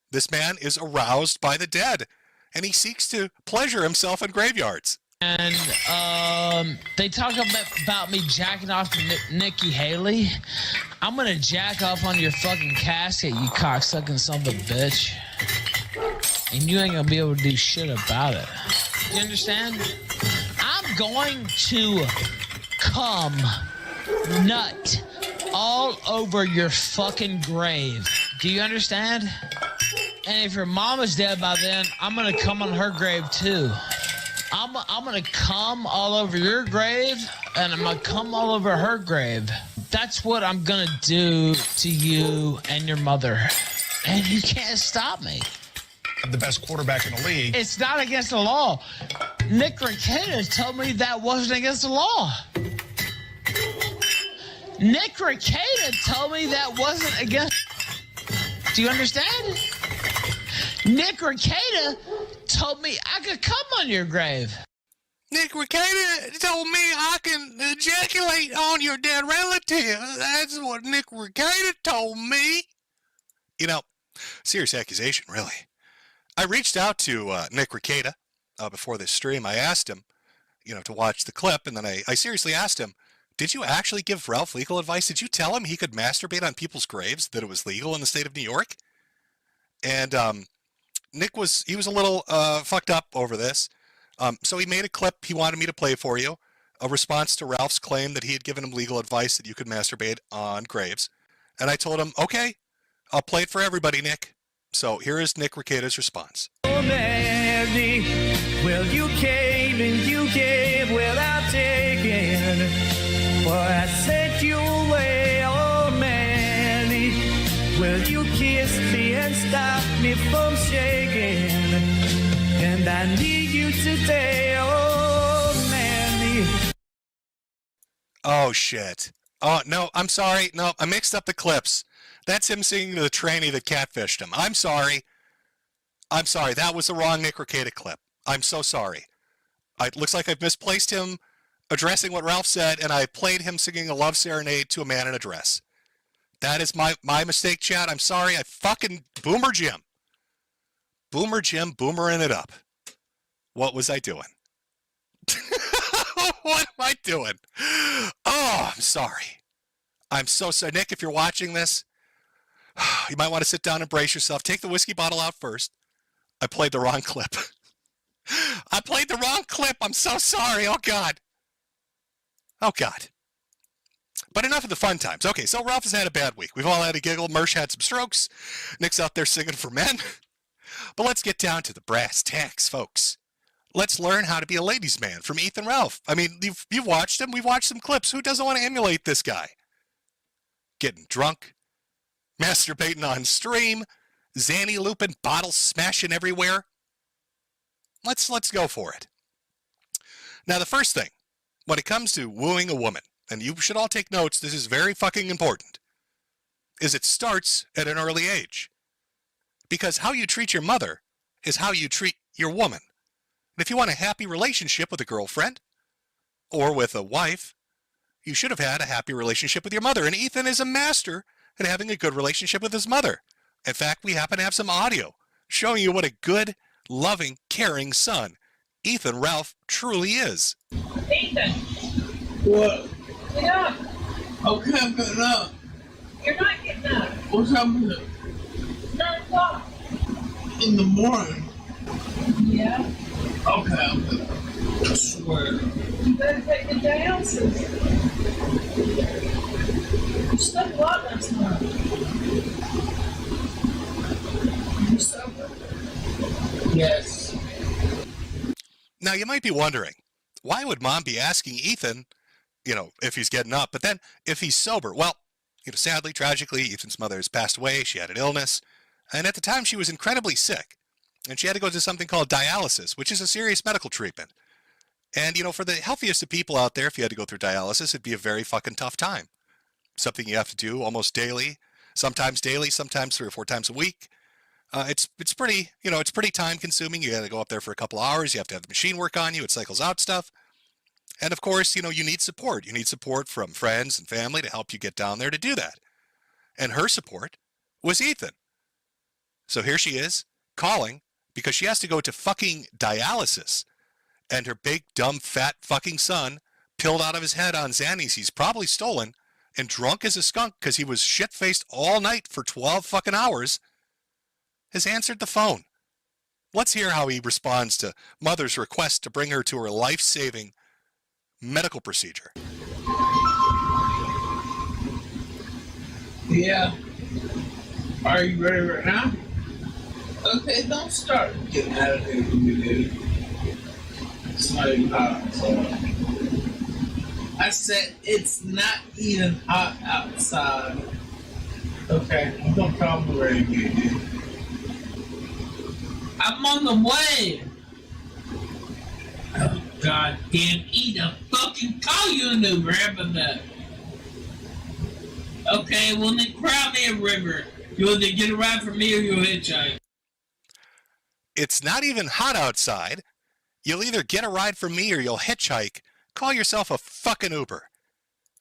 This man is aroused by the dead, and he seeks to pleasure himself in graveyards. And they talk about me jacking off to Nikki Haley. I'm gonna jack off on your fucking casket, you cocksucking son of a bitch. And you ain't gonna be able to do shit about it. You understand? I'm going to come nut all over your fucking grave. Do you understand? And if your mama's dead by then, I'm gonna come on her grave too. I'm gonna come all over your grave, and I'm gonna come all over her grave. That's what I'm gonna do to you and your mother. And you can't stop me. The best quarterback in the league. It's not against the law. Nick Rekieta told me that wasn't against the law. Nick Rekieta told me that wasn't against... Do you understand? Nick Rekieta told me I could come on your grave. Nick Rekieta told me I can ejaculate on your dead relative. That's what Nick Rekieta told me. You know, serious accusation, really. I reached out to Nick Rekieta before this stream. I asked him, to watch the clip, and then I seriously asked him, did you actually give Ralph legal advice? Did you tell him he could masturbate on people's graves, that it was legal in the state of New York? And Nick was a little fucked up over this. So he made a clip he wanted me to play for you, a response to Ralph's claim that he had given him legal advice that you could masturbate on graves. And I told him, okay, I'll play it for everybody, Nick. So here is Nick Rekieta's response. Oh, Mandy, well, you came and you gave without taking. For I sent you away, oh, Mandy. Well, you kissed me and stopped me from shaking. And I need you today, oh, Mandy. Oh, shit. Oh, no, I'm sorry. No, I mixed up the clips. That's him singing to the tranny that catfished him. I'm sorry. I'm sorry. That was the wrong Nick Rekieta clip. I'm so sorry. It looks like I've misplaced him addressing what Ralph said, and I played him singing a love serenade to a man in a dress. That is my mistake, Chad. I'm sorry. I fucking Boomer Jim. Boomer Jim boomering it up. What was I doing? What am I doing? Oh, I'm sorry. I'm so sorry. Nick, if you're watching this, you might want to sit down and brace yourself. Take the whiskey bottle out first. I played the wrong clip. I played the wrong clip. I'm so sorry. Oh, God. Oh, God. But enough of the fun times. Okay, so Ralph has had a bad week. We've all had a giggle. Mersh had some strokes. Nick's out there singing for men. But let's get down to the brass tacks, folks. Let's learn how to be a ladies' man from Ethan Ralph. I mean, you've watched him. We've watched some clips. Who doesn't want to emulate this guy? Getting drunk, masturbating on stream, Zanny looping, bottles smashing everywhere. Let's go for it. Now, the first thing, when it comes to wooing a woman, and you should all take notes, this is very fucking important, is it starts at an early age. Because how you treat your mother is how you treat your woman. And if you want a happy relationship with a girlfriend or with a wife, you should have had a happy relationship with your mother. And Ethan is a master at having a good relationship with his mother. In fact, we happen to have some audio showing you what a good, loving, caring son Ethan Ralph truly is. Ethan! What? Get up! Okay, I'm getting up. You're not getting up. What time is it? 9 o'clock. In the morning? Yeah. Okay. I swear. You better take the dialysis. You slept a lot last night. You sober? Yes. Now, you might be wondering, why would Mom be asking Ethan, if he's getting up, but then if he's sober? Well, sadly, tragically, Ethan's mother has passed away. She had an illness, and at the time she was incredibly sick, and she had to go to something called dialysis, which is a serious medical treatment. And, for the healthiest of people out there, if you had to go through dialysis, it'd be a very fucking tough time. Something you have to do almost daily, sometimes 3 or 4 times a week. It's pretty, it's pretty time consuming. You got to go up there for a couple hours. You have to have the machine work on you. It cycles out stuff. And of course, you need support. You need support from friends and family to help you get down there to do that. And her support was Ethan. So here she is calling because she has to go to fucking dialysis. And her big, dumb, fat fucking son, pilled out of his head on Xannies he's probably stolen, and drunk as a skunk because he was shit-faced all night for 12 fucking hours, has answered the phone. Let's hear how he responds to Mother's request to bring her to her life-saving medical procedure. Yeah. Are you ready right now? Okay, don't start getting out of here when you do. It's not even hot outside. I said it's not even hot outside. Okay, I'm gonna call me ready to get you. I'm on the way. Oh, God damn, either fucking call you an Uber, how about that? Okay, well then cry me a river. You'll either get a ride from me or you'll hitchhike. It's not even hot outside. You'll either get a ride from me or you'll hitchhike. Call yourself a fucking Uber.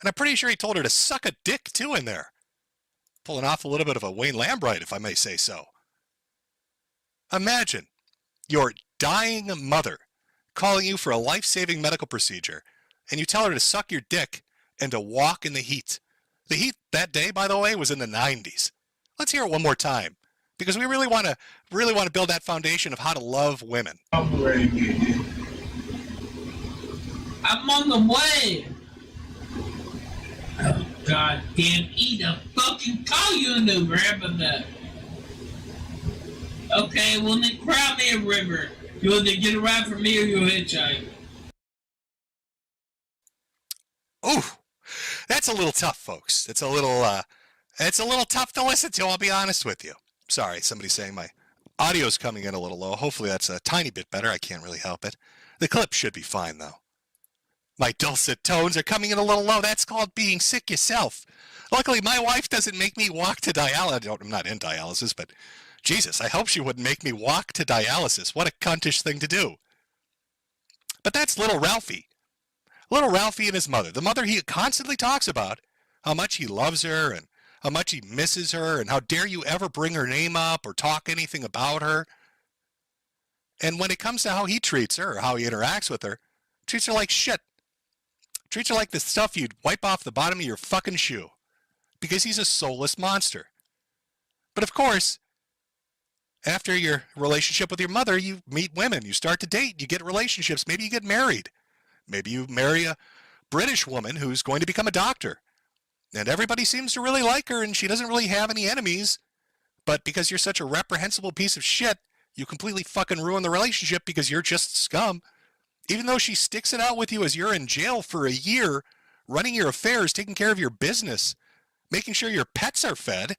And I'm pretty sure he told her to suck a dick too in there. Pulling off a little bit of a Wayne Lambright, if I may say so. Imagine your dying mother calling you for a life-saving medical procedure, and you tell her to suck your dick and to walk in the heat. The heat that day, by the way, was in the 90s. Let's hear it one more time, because we really want to build that foundation of how to love women. I'm ready to get you. I'm on the way. Oh, God damn, either fucking call you an Uber, how about that? Okay, well then cry me a river. You'll either get a ride from me or you'll hitchhike. Ooh, that's a little tough, folks. It's a little tough to listen to, I'll be honest with you. Sorry, somebody's saying my audio's coming in a little low. Hopefully that's a tiny bit better. I can't really help it. The clip should be fine, though. My dulcet tones are coming in a little low. That's called being sick yourself. Luckily, my wife doesn't make me walk to dialysis. I'm not in dialysis, but Jesus, I hope she wouldn't make me walk to dialysis. What a cuntish thing to do. But that's little Ralphie. Little Ralphie and his mother. The mother he constantly talks about, how much he loves her and how much he misses her and how dare you ever bring her name up or talk anything about her. And when it comes to how he treats her or how he interacts with her, treats her like shit. Treats her like the stuff you'd wipe off the bottom of your fucking shoe. Because he's a soulless monster. But of course, after your relationship with your mother, you meet women, you start to date, you get relationships, maybe you get married. Maybe you marry a British woman who's going to become a doctor. And everybody seems to really like her and she doesn't really have any enemies. But because you're such a reprehensible piece of shit, you completely fucking ruin the relationship because you're just scum. Even though she sticks it out with you as you're in jail for a year, running your affairs, taking care of your business, making sure your pets are fed,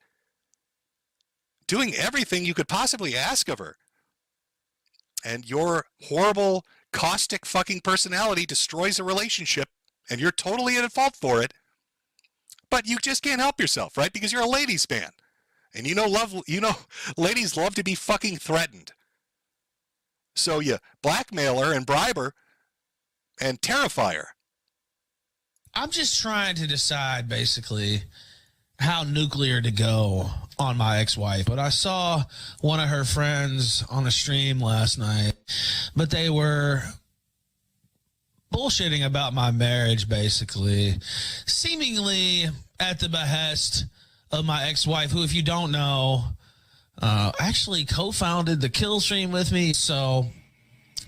doing everything you could possibly ask of her. And your horrible, caustic fucking personality destroys a relationship, and you're totally at fault for it. But you just can't help yourself, right? Because you're a ladies' man. And ladies love to be fucking threatened. So you blackmail her and bribe her and terrify her. I'm just trying to decide, basically, how nuclear to go on my ex-wife. But I saw one of her friends on a stream last night, but they were bullshitting about my marriage, basically, seemingly at the behest of my ex-wife, who, if you don't know, actually co-founded the Kill Stream with me. So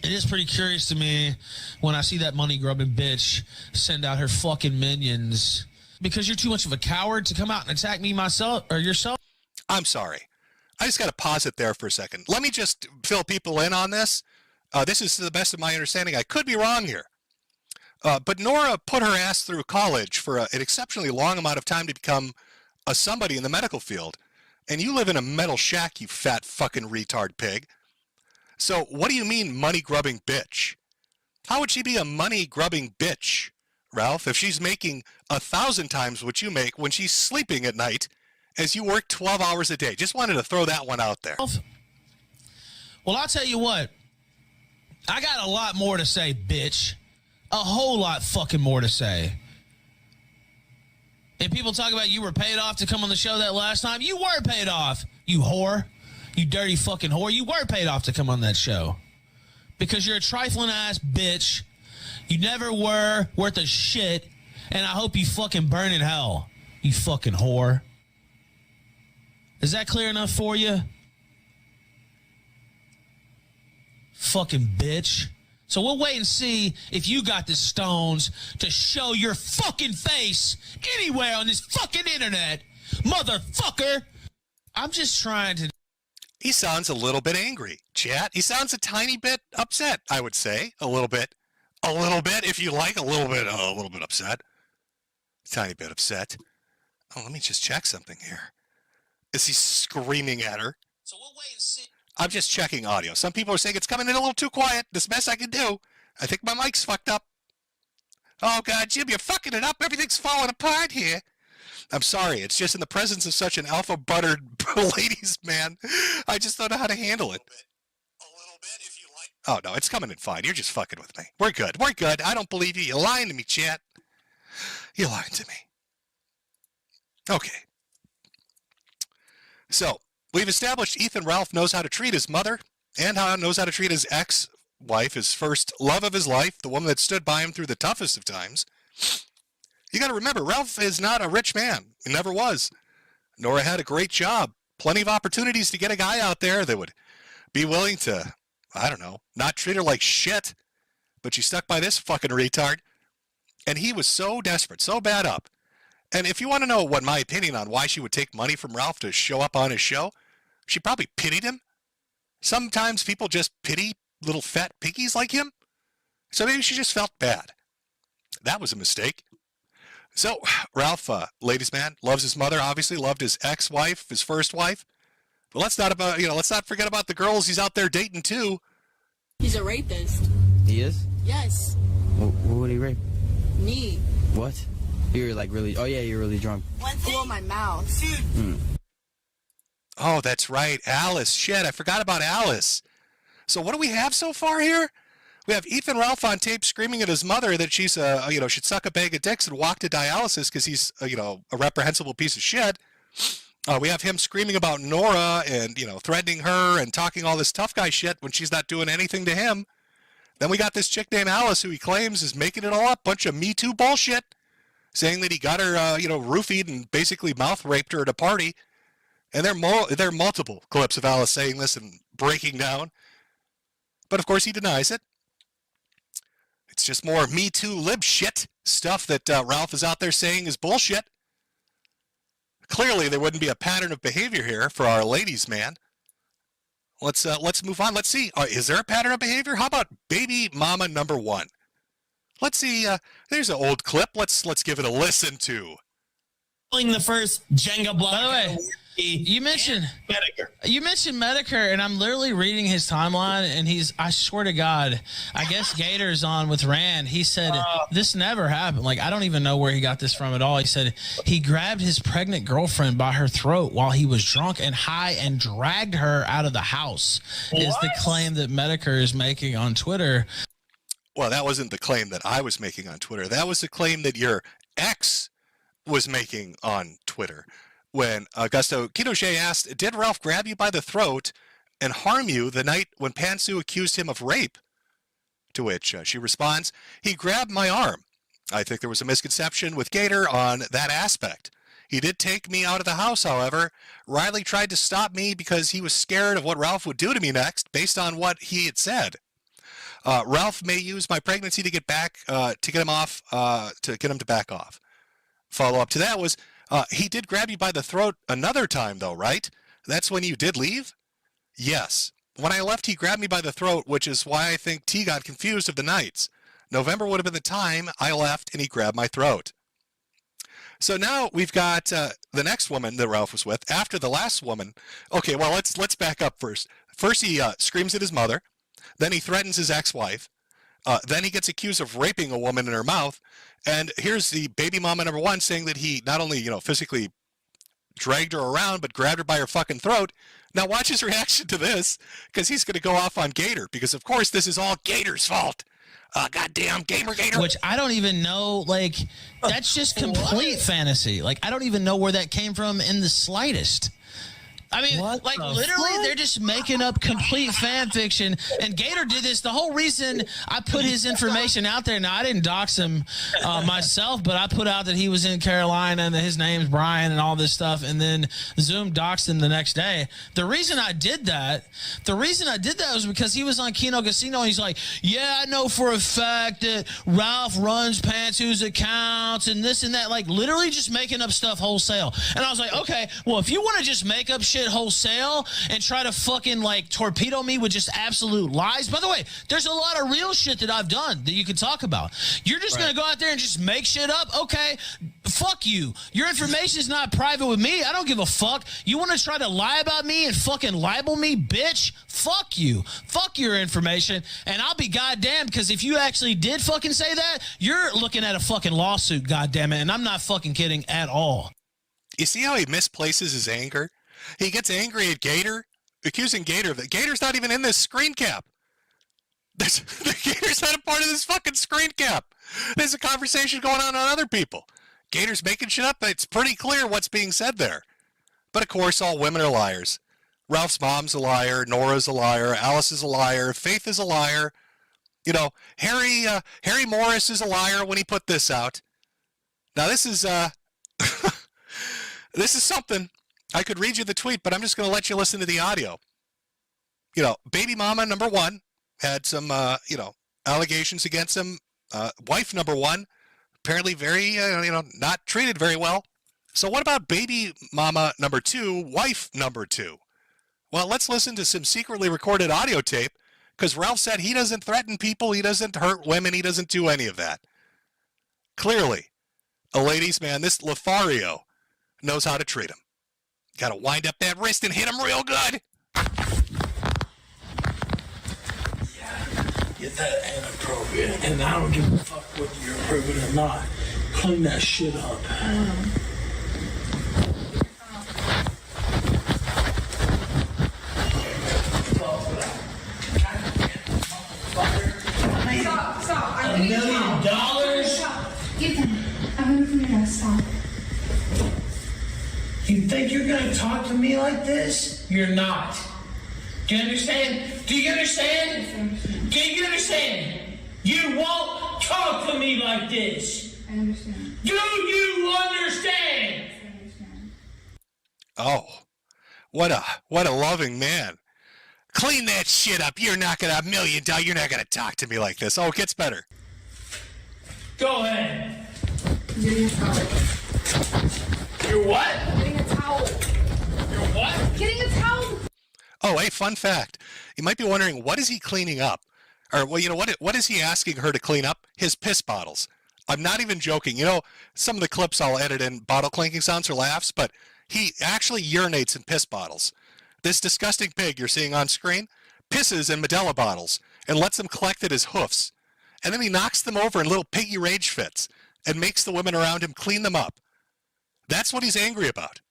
it is pretty curious to me when I see that money-grubbing bitch send out her fucking minions. Because you're too much of a coward to come out and attack me myself or yourself. I'm sorry. I just got to pause it there for a second. Let me just fill people in on this. This is to the best of my understanding. I could be wrong here. But Nora put her ass through college for an exceptionally long amount of time to become a somebody in the medical field. And you live in a metal shack, you fat fucking retard pig. So what do you mean money-grubbing bitch? How would she be a money-grubbing bitch, Ralph, if she's making 1,000 times what you make when she's sleeping at night as you work 12 hours a day? Just wanted to throw that one out there. Well, I'll tell you what. I got a lot more to say, bitch. A whole lot fucking more to say. And people talk about you were paid off to come on the show that last time. You were paid off, you whore. You dirty fucking whore. You were paid off to come on that show. Because you're a trifling ass bitch. You never were worth a shit. And I hope you fucking burn in hell. You fucking whore. Is that clear enough for you? Fucking bitch. So we'll wait and see if you got the stones to show your fucking face anywhere on this fucking internet, motherfucker. I'm just trying to... He sounds a little bit angry, chat. He sounds a tiny bit upset, I would say. A little bit. A little bit, if you like. A little bit upset. Tiny bit upset. Oh, let me just check something here. Is he screaming at her? So we'll wait and see. I'm just checking audio. Some people are saying it's coming in a little too quiet. This best I can do. I think my mic's fucked up. Oh, God, Jim, you're fucking it up. Everything's falling apart here. I'm sorry. It's just in the presence of such an alpha-buttered ladies man. I just don't know how to handle it. A little bit, if you like. Oh, no, it's coming in fine. You're just fucking with me. We're good. We're good. I don't believe you. You're lying to me, chat. You're lying to me. Okay. So, we've established Ethan Ralph knows how to treat his mother and knows how to treat his ex-wife, his first love of his life, the woman that stood by him through the toughest of times. You got to remember, Ralph is not a rich man. He never was. Nora had a great job. Plenty of opportunities to get a guy out there that would be willing to, I don't know, not treat her like shit. But she stuck by this fucking retard. And he was so desperate, so bad up. And if you want to know what my opinion on why she would take money from Ralph to show up on his show, she probably pitied him. Sometimes people just pity little fat piggies like him. So maybe she just felt bad. That was a mistake. So, Ralph, ladies man, loves his mother, obviously, loved his ex-wife, his first wife. But let's not forget about the girls he's out there dating too. He's a rapist. He is? Yes. Who would he rape? Me. What? You're like really, oh yeah, you're really drunk. Blow my mouth. Oh, that's right, Alice. Shit, I forgot about Alice. So what do we have so far here? We have Ethan Ralph on tape screaming at his mother that she's, should suck a bag of dicks and walk to dialysis because he's, a reprehensible piece of shit. We have him screaming about Nora and, threatening her and talking all this tough guy shit when she's not doing anything to him. Then we got this chick named Alice who he claims is making it all up, bunch of Me Too bullshit, saying that he got her, roofied and basically mouth raped her at a party. And there are multiple clips of Alice saying this and breaking down. But of course he denies it. It's just more Me Too lib shit stuff that Ralph is out there saying is bullshit. Clearly, there wouldn't be a pattern of behavior here for our ladies' man. Let's move on. Let's see. Is there a pattern of behavior? How about baby mama number one? Let's see. There's an old clip. Let's give it a listen to. The first Jenga block. By the way, you mentioned Medicare, and I'm literally reading his timeline, and I swear to God, I guess Gator's on with Rand. He said this never happened. Like, I don't even know where he got this from at all. He said he grabbed his pregnant girlfriend by her throat while he was drunk and high and dragged her out of the house. Is the claim that Medicare is making on Twitter. Well, that wasn't the claim that I was making on Twitter. That was the claim that your ex was making on Twitter. When Augusto Kinochet asked, did Ralph grab you by the throat and harm you the night when Pantsu accused him of rape? To which she responds, he grabbed my arm. I think there was a misconception with Gator on that aspect. He did take me out of the house, however. Riley tried to stop me because he was scared of what Ralph would do to me next, based on what he had said. Ralph may use my pregnancy to get back, to get him off, to get him to back off. Follow up to that was, he did grab you by the throat another time, though, right? That's when you did leave? Yes. When I left, he grabbed me by the throat, which is why I think T got confused of the nights. November would have been the time I left, and he grabbed my throat. So now we've got the next woman that Ralph was with. After the last woman, okay, well, let's back up first. First, he screams at his mother. Then he threatens his ex-wife. Then he gets accused of raping a woman in her mouth. And here's the baby mama number one saying that he not only, physically dragged her around, but grabbed her by her fucking throat. Now watch his reaction to this, because he's going to go off on Gator, because of course this is all Gator's fault. Goddamn Gator. Which I don't even know, like, that's just complete fantasy. Like, I don't even know where that came from in the slightest. I mean, like, literally, they're just making up complete fan fiction. And Gator did this. The whole reason I put his information out there, now I didn't dox him myself, but I put out that he was in Carolina and that his name's Brian and all this stuff. And then Zoom doxed him the next day. The reason I did that was because he was on Kino Casino. And he's like, yeah, I know for a fact that Ralph runs Pantsu's accounts and this and that. Like, literally just making up stuff wholesale. And I was like, okay, well, if you want to just make up shit wholesale and try to fucking like torpedo me with just absolute lies. By the way, there's a lot of real shit that I've done that you can talk about. You're just gonna go out there and just make shit up? Okay, fuck you. Your information is not private with me. I don't give a fuck. You want to try to lie about me and fucking libel me, bitch? Fuck you. Fuck your information, and I'll be goddamn, because if you actually did fucking say that, you're looking at a fucking lawsuit, goddamn it, and I'm not fucking kidding at all. You see how he misplaces his anger? He gets angry at Gator, accusing Gator of it. Gator's not even in this screen cap. The Gator's not a part of this fucking screen cap. There's a conversation going on other people. Gator's making shit up. It's pretty clear what's being said there. But of course, all women are liars. Ralph's mom's a liar. Nora's a liar. Alice is a liar. Faith is a liar. Harry Morris is a liar when he put this out. Now this is this is something. I could read you the tweet, but I'm just going to let you listen to the audio. Baby mama number one had some, allegations against him. Wife number one, apparently very, not treated very well. So what about baby mama number two, wife number two? Well, let's listen to some secretly recorded audio tape, because Ralph said he doesn't threaten people, he doesn't hurt women, he doesn't do any of that. Clearly, a ladies' man, this Lothario, knows how to treat him. Got to wind up that wrist and hit him real good. Get that inappropriate, and I don't give a fuck whether you're approving or not. Clean that shit up. Stop. $1 million? Get them. I'm gonna put your stop. You think you're gonna talk to me like this? You're not. Do you understand? Do you understand? Do you understand? You won't talk to me like this. I understand. Do you understand? I understand. Oh, what a loving man. Clean that shit up. You're not gonna $1 million. You're not gonna talk to me like this. Oh, it gets better. Go ahead. Getting a towel. You're what? Getting a towel. You're what? Getting a towel. Oh, hey, fun fact. You might be wondering, what is he cleaning up? Or, well, what is he asking her to clean up? His piss bottles. I'm not even joking. Some of the clips I'll edit in bottle clinking sounds or laughs, but he actually urinates in piss bottles. This disgusting pig you're seeing on screen pisses in Medela bottles and lets them collect at his hoofs. And then he knocks them over in little piggy rage fits and makes the women around him clean them up. That's what he's angry about.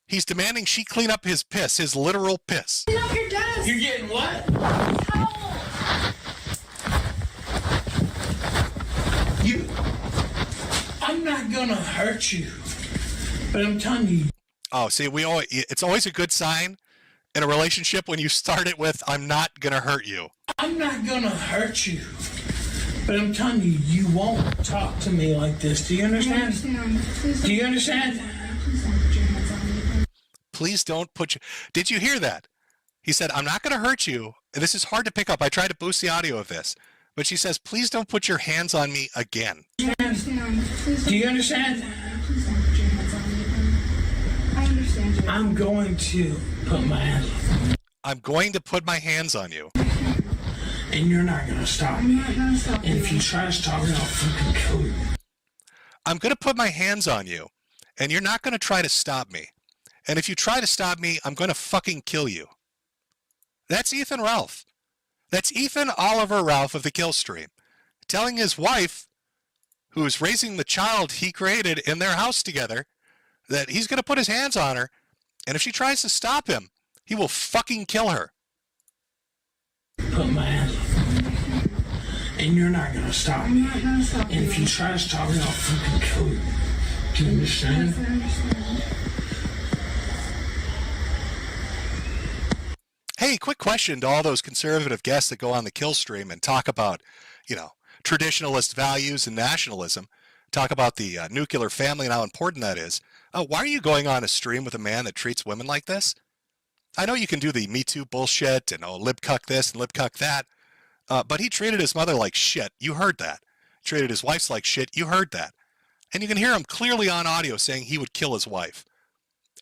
He's demanding she clean up his piss, his literal piss. Clean up your desk. You're getting what? Towel. I'm not gonna hurt you, but I'm telling you. Oh, see, it's always a good sign in a relationship when you start it with, I'm not gonna hurt you. I'm not gonna hurt you, but I'm telling you, you won't talk to me like this. Do you understand? I understand. Please Do you understand? Please please don't put you. Did you hear that? He said, I'm not going to hurt you. This is hard to pick up. I tried to boost the audio of this. But she says, please don't put your hands on me again. Do you understand? Please don't put your hands on me again. I understand you. I'm going to put my hands on you. I'm going to put my hands on you. And you're not going to stop me. And if you try to stop me, I'll fucking kill you. I'm going to put my hands on you. And you're not going to try to stop me. And if you try to stop me, I'm going to fucking kill you. That's Ethan Ralph. That's Ethan Oliver Ralph of the Kill Stream telling his wife, who's raising the child he created in their house together, that he's going to put his hands on her, and if she tries to stop him, he will fucking kill her. Put my hands on you. And you're not going to stop me. And if you try to stop me, I'll fucking kill you. Do you understand? Yes, I understand. Hey, quick question to all those conservative guests that go on the Kill Stream and talk about, traditionalist values and nationalism, talk about the nuclear family and how important that is. Why are you going on a stream with a man that treats women like this? I know you can do the Me Too bullshit and libcuck this and libcuck that, but he treated his mother like shit. You heard that. Treated his wife like shit. You heard that. And you can hear him clearly on audio saying he would kill his wife.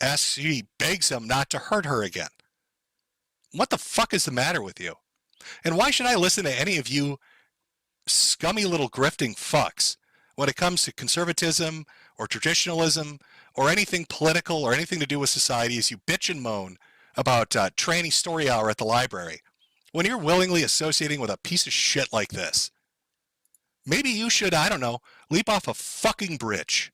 He begs him not to hurt her again. What the fuck is the matter with you? And why should I listen to any of you scummy little grifting fucks when it comes to conservatism or traditionalism or anything political or anything to do with society as you bitch and moan about tranny story hour at the library when you're willingly associating with a piece of shit like this? Maybe you should, I don't know, leap off a fucking bridge.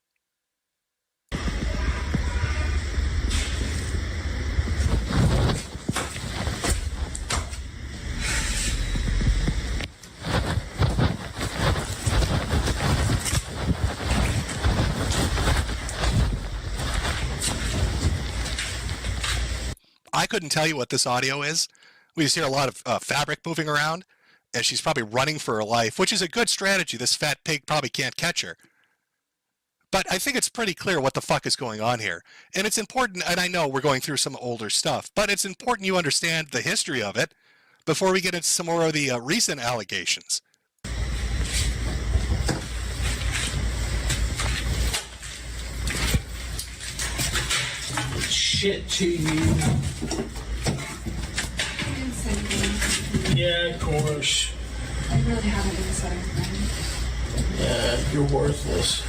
I couldn't tell you what this audio is. We just hear a lot of fabric moving around, and she's probably running for her life, which is a good strategy. This fat pig probably can't catch her. But I think it's pretty clear what the fuck is going on here. And it's important, and I know we're going through some older stuff, but it's important you understand the history of it before we get into some more of the recent allegations. Shit to you. Yeah, of course. I really haven't been so friend. Yeah, you're worthless.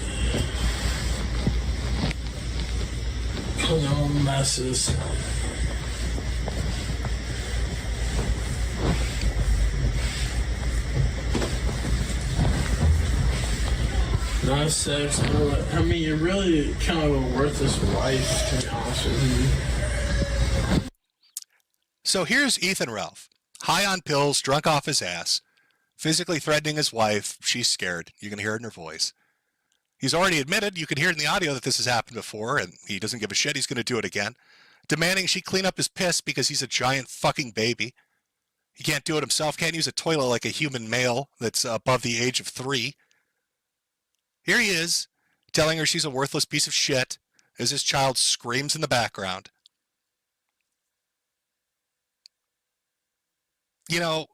Cause all messes. Nice sex, but I mean, you're really kind of a worthless wife, to be honest with you. So here's Ethan Ralph, high on pills, drunk off his ass, physically threatening his wife. She's scared. You can hear it in her voice. He's already admitted, you can hear it in the audio, that this has happened before, and he doesn't give a shit. He's going to do it again. Demanding she clean up his piss because he's a giant fucking baby. He can't do it himself, can't use a toilet like a human male that's above the age of 3. Here he is, telling her she's a worthless piece of shit as his child screams in the background. You know,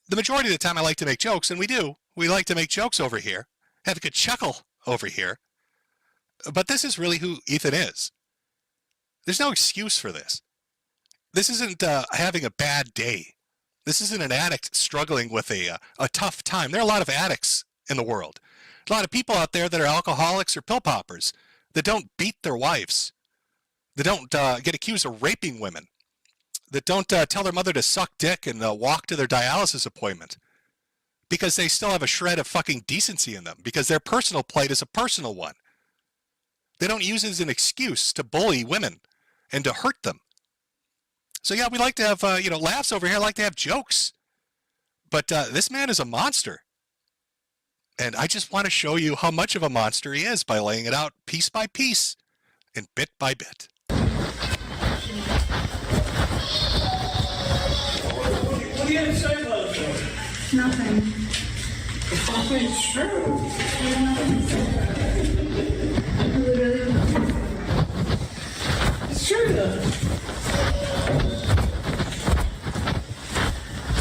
the majority of the time I like to make jokes, and we do. We like to make jokes over here, have a good chuckle over here. But this is really who Ethan is. There's no excuse for this. This isn't having a bad day. This isn't an addict struggling with a tough time. There are a lot of addicts in the world. A lot of people out there that are alcoholics or pill poppers that don't beat their wives, that don't get accused of raping women, that don't tell their mother to suck dick and walk to their dialysis appointment because they still have a shred of fucking decency in them, because their personal plight is a personal one. They don't use it as an excuse to bully women and to hurt them. So yeah, we like to have laughs over here. I like to have jokes, but this man is a monster. And I just want to show you how much of a monster he is by laying it out piece by piece and bit by bit. What do you have to say about it? Nothing. I mean, it's true. It's Sure does.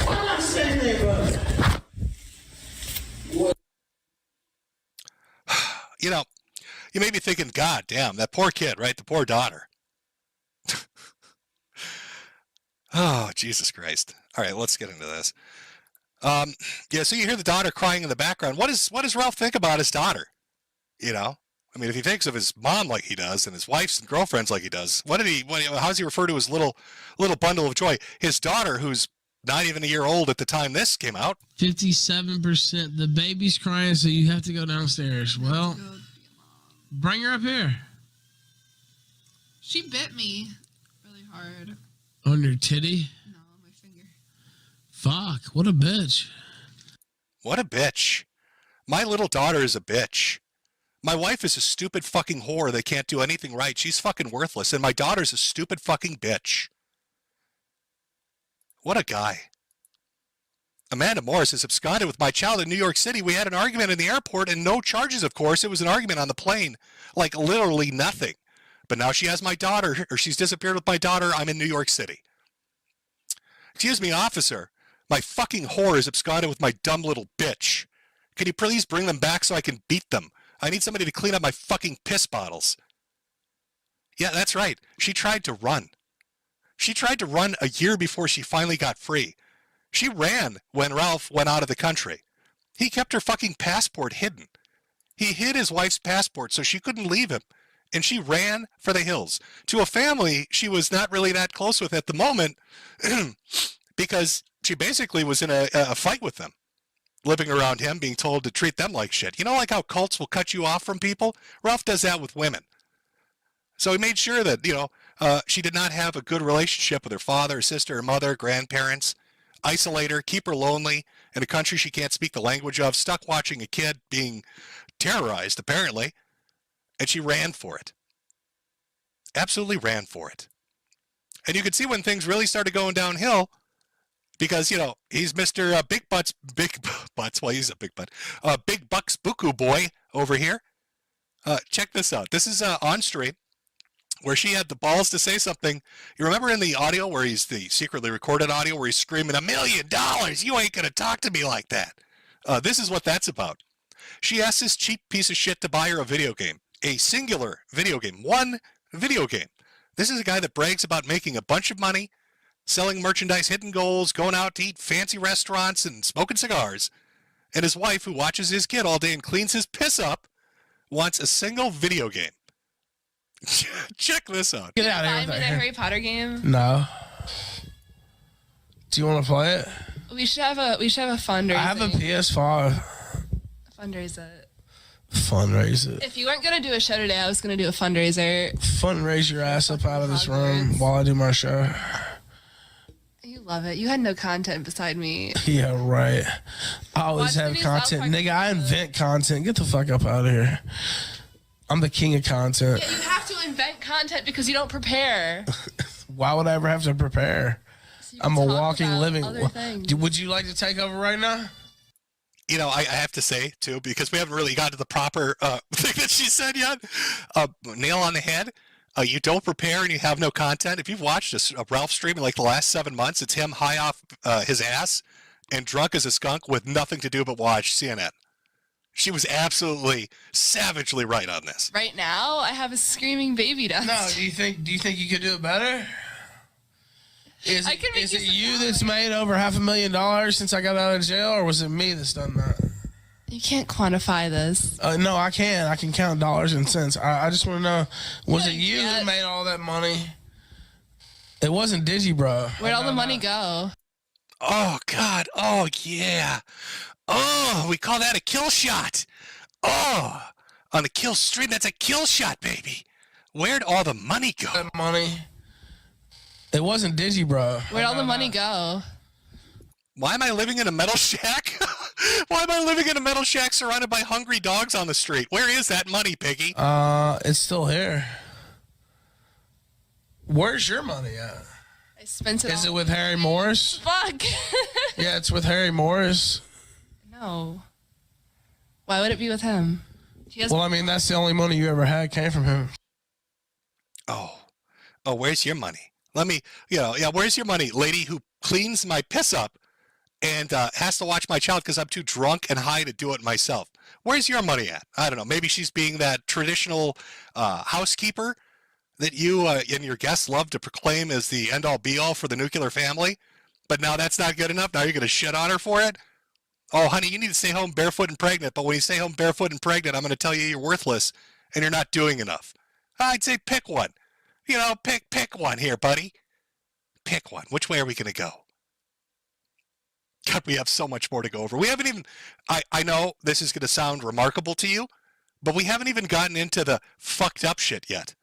Why am I standing there, bro? You know, you may be thinking, God damn, that poor kid, right? The poor daughter. Oh, Jesus Christ. All right, let's get into this. Yeah, so you hear the daughter crying in the background. What does Ralph think about his daughter? You know? I mean, if he thinks of his mom like he does and his wife's and girlfriends like he does, how does he refer to his little bundle of joy? His daughter, who's not even a year old at the time this came out. 57%. The baby's crying, so you have to go downstairs. Well, bring her up here. She bit me really hard. On your titty? No, on my finger. Fuck, what a bitch. What a bitch. My little daughter is a bitch. My wife is a stupid fucking whore that can't do anything right. She's fucking worthless. And my daughter's a stupid fucking bitch. What a guy. Amanda Morris has absconded with my child in New York City. We had an argument in the airport and no charges, of course. It was an argument on the plane. Like literally nothing. But now she has my daughter, or she's disappeared with my daughter. I'm in New York City. Excuse me, officer. My fucking whore is absconded with my dumb little bitch. Can you please bring them back so I can beat them? I need somebody to clean up my fucking piss bottles. Yeah, that's right. She tried to run. She tried to run a year before she finally got free. She ran when Ralph went out of the country. He kept her fucking passport hidden. He hid his wife's passport so she couldn't leave him. And she ran for the hills to a family she was not really that close with at the moment because she basically was in a fight with them, living around him, being told to treat them like shit. You know, like how cults will cut you off from people? Ralph does that with women. So he made sure that, she did not have a good relationship with her father, sister, her mother, grandparents, isolate her, keep her lonely in a country she can't speak the language of, stuck watching a kid being terrorized, apparently. And she ran for it. Absolutely ran for it. And you could see when things really started going downhill because, he's Mr. Big Butts, well, he's a big butt, Big Bucks Buku boy over here. Check this out. This is on stream where she had the balls to say something. You remember in the audio where he's the secretly recorded audio where he's screaming, $1 million, you ain't going to talk to me like that. This is what that's about. She asked this cheap piece of shit to buy her a video game. A singular video game. One video game. This is a guy that brags about making a bunch of money, selling merchandise, hitting goals, going out to eat fancy restaurants and smoking cigars. And his wife, who watches his kid all day and cleans his piss up, wants a single video game. Check this out. Get out of here with that. Harry Potter game? No. Do you want to play it? We should have a fundraiser. I have a PS5. Fundraiser. Fundraise it. If you weren't gonna do a show today, I was gonna do a fundraiser. Fundraise your ass up out of this room while I do my show. You love it. You had no content beside me. Yeah, right. I always have content. Nigga, I invent content. Get the fuck up out of here. I'm the king of content. Yeah, you have to invent content because you don't prepare. Why would I ever have to prepare? So I'm a walking living. Things. Would you like to take over right now? I have to say, too, because we haven't really got to the proper thing that she said yet. Nail on the head. You don't prepare and you have no content. If you've watched a Ralph stream in like the last 7 months, it's him high off his ass and drunk as a skunk with nothing to do but watch CNN. She was absolutely savagely right on this. Right now, I have a screaming baby downstairs. No, do you think you could do it better? Is it you that's made over $500,000 since I got out of jail, or was it me that's done that? You can't quantify this. No, I can. I can count dollars and cents. I just want to know, was it you that made all that money? It wasn't Digi, bro. Where'd all the money go? Oh, God. Oh, yeah. Oh, we call that a kill shot. Oh, on the kill stream, that's a kill shot, baby. Where'd all the money go? That money. It wasn't Digi, bro. Where'd all the money go? Why am I living in a metal shack? Why am I living in a metal shack surrounded by hungry dogs on the street? Where is that money, Piggy? It's still here. Where's your money at? I spent it. Is it with Harry Morris? Fuck. Yeah, it's with Harry Morris. No. Why would it be with him? Well, I mean, that's the only money you ever had came from him. Oh, where's your money? Let me, where's your money, lady who cleans my piss up and has to watch my child because I'm too drunk and high to do it myself? Where's your money at? I don't know. Maybe she's being that traditional housekeeper that you and your guests love to proclaim as the end-all be-all for the nuclear family. But now that's not good enough. Now you're going to shit on her for it? Oh, honey, you need to stay home barefoot and pregnant. But when you stay home barefoot and pregnant, I'm going to tell you you're worthless and you're not doing enough. I'd say pick one. Pick one here, buddy. Pick one. Which way are we going to go? God, we have so much more to go over. We haven't even, I know this is going to sound remarkable to you, but we haven't even gotten into the fucked up shit yet.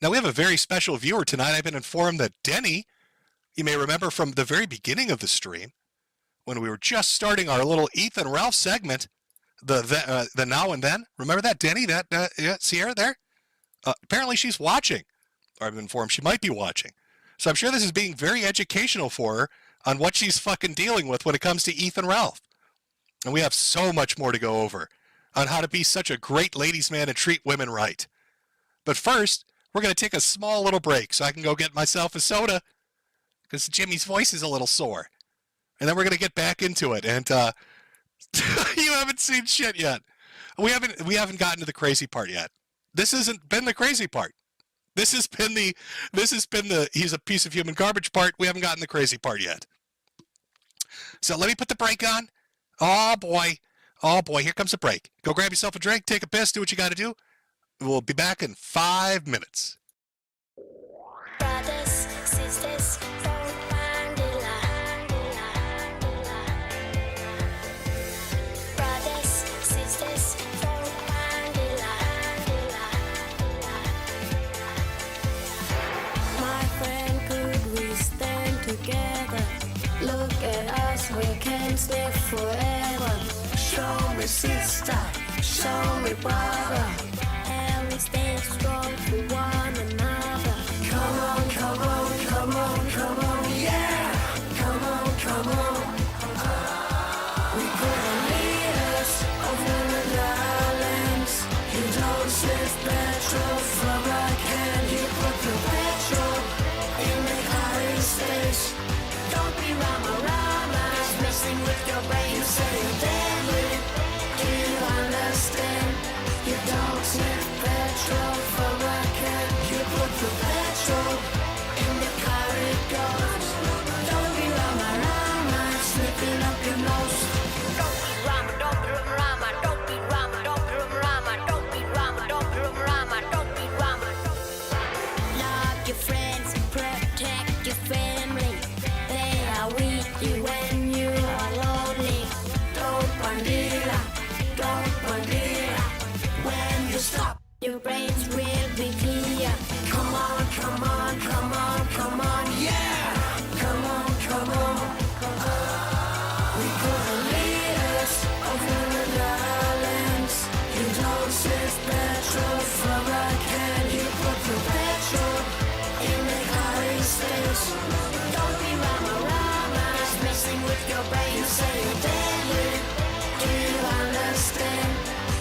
Now, we have a very special viewer tonight. I've been informed that Denny, you may remember from the very beginning of the stream, when we were just starting our little Ethan Ralph segment, the now and then. Remember that, Denny? Sierra there? Apparently she's watching. Or I've been informed she might be watching. So I'm sure this is being very educational for her on what she's fucking dealing with when it comes to Ethan Ralph. And we have so much more to go over on how to be such a great ladies' man and treat women right. But first, we're going to take a small little break so I can go get myself a soda because Jimmy's voice is a little sore. And then we're going to get back into it. And you haven't seen shit yet. We haven't gotten to the crazy part yet. This hasn't been the crazy part. This has been the he's a piece of human garbage part. We haven't gotten the crazy part yet. So let me put the brake on. Oh boy, here comes the break. Go grab yourself a drink, take a piss, do what you got to do. We'll be back in 5 minutes. Brothers, sisters, we can stay forever. Show me sister, show me brother, and we stay strong for one another. Come on, come on, come on, come on, yeah! Come on, come on. We gonna lead us over the islands. You don't sniff petrol from a can. You put the petrol in the hiding space. Don't be rama-rama, messing with your brain. You say you're deadly, do you understand? You don't sniff petrol from a can. You put the petrol in the car it goes. Don't be rama-rama, sniffing up your nose. Don't be rama, don't be rama, don't be rama, don't be rama, don't be rama, don't be rama, don't be rama. Love your friends, protect your family. With you when you are lonely. Don't bandera, don't bandera. When you stop, your brains will be clear. Come on, come on, come on, come on, yeah! Come on, come on. We gonna lead us over the islands. You don't sniff petrol from a can. You put the petrol in the hiding space. Don't be rama-rama, messing with your brain. You say you're deadly, do you understand?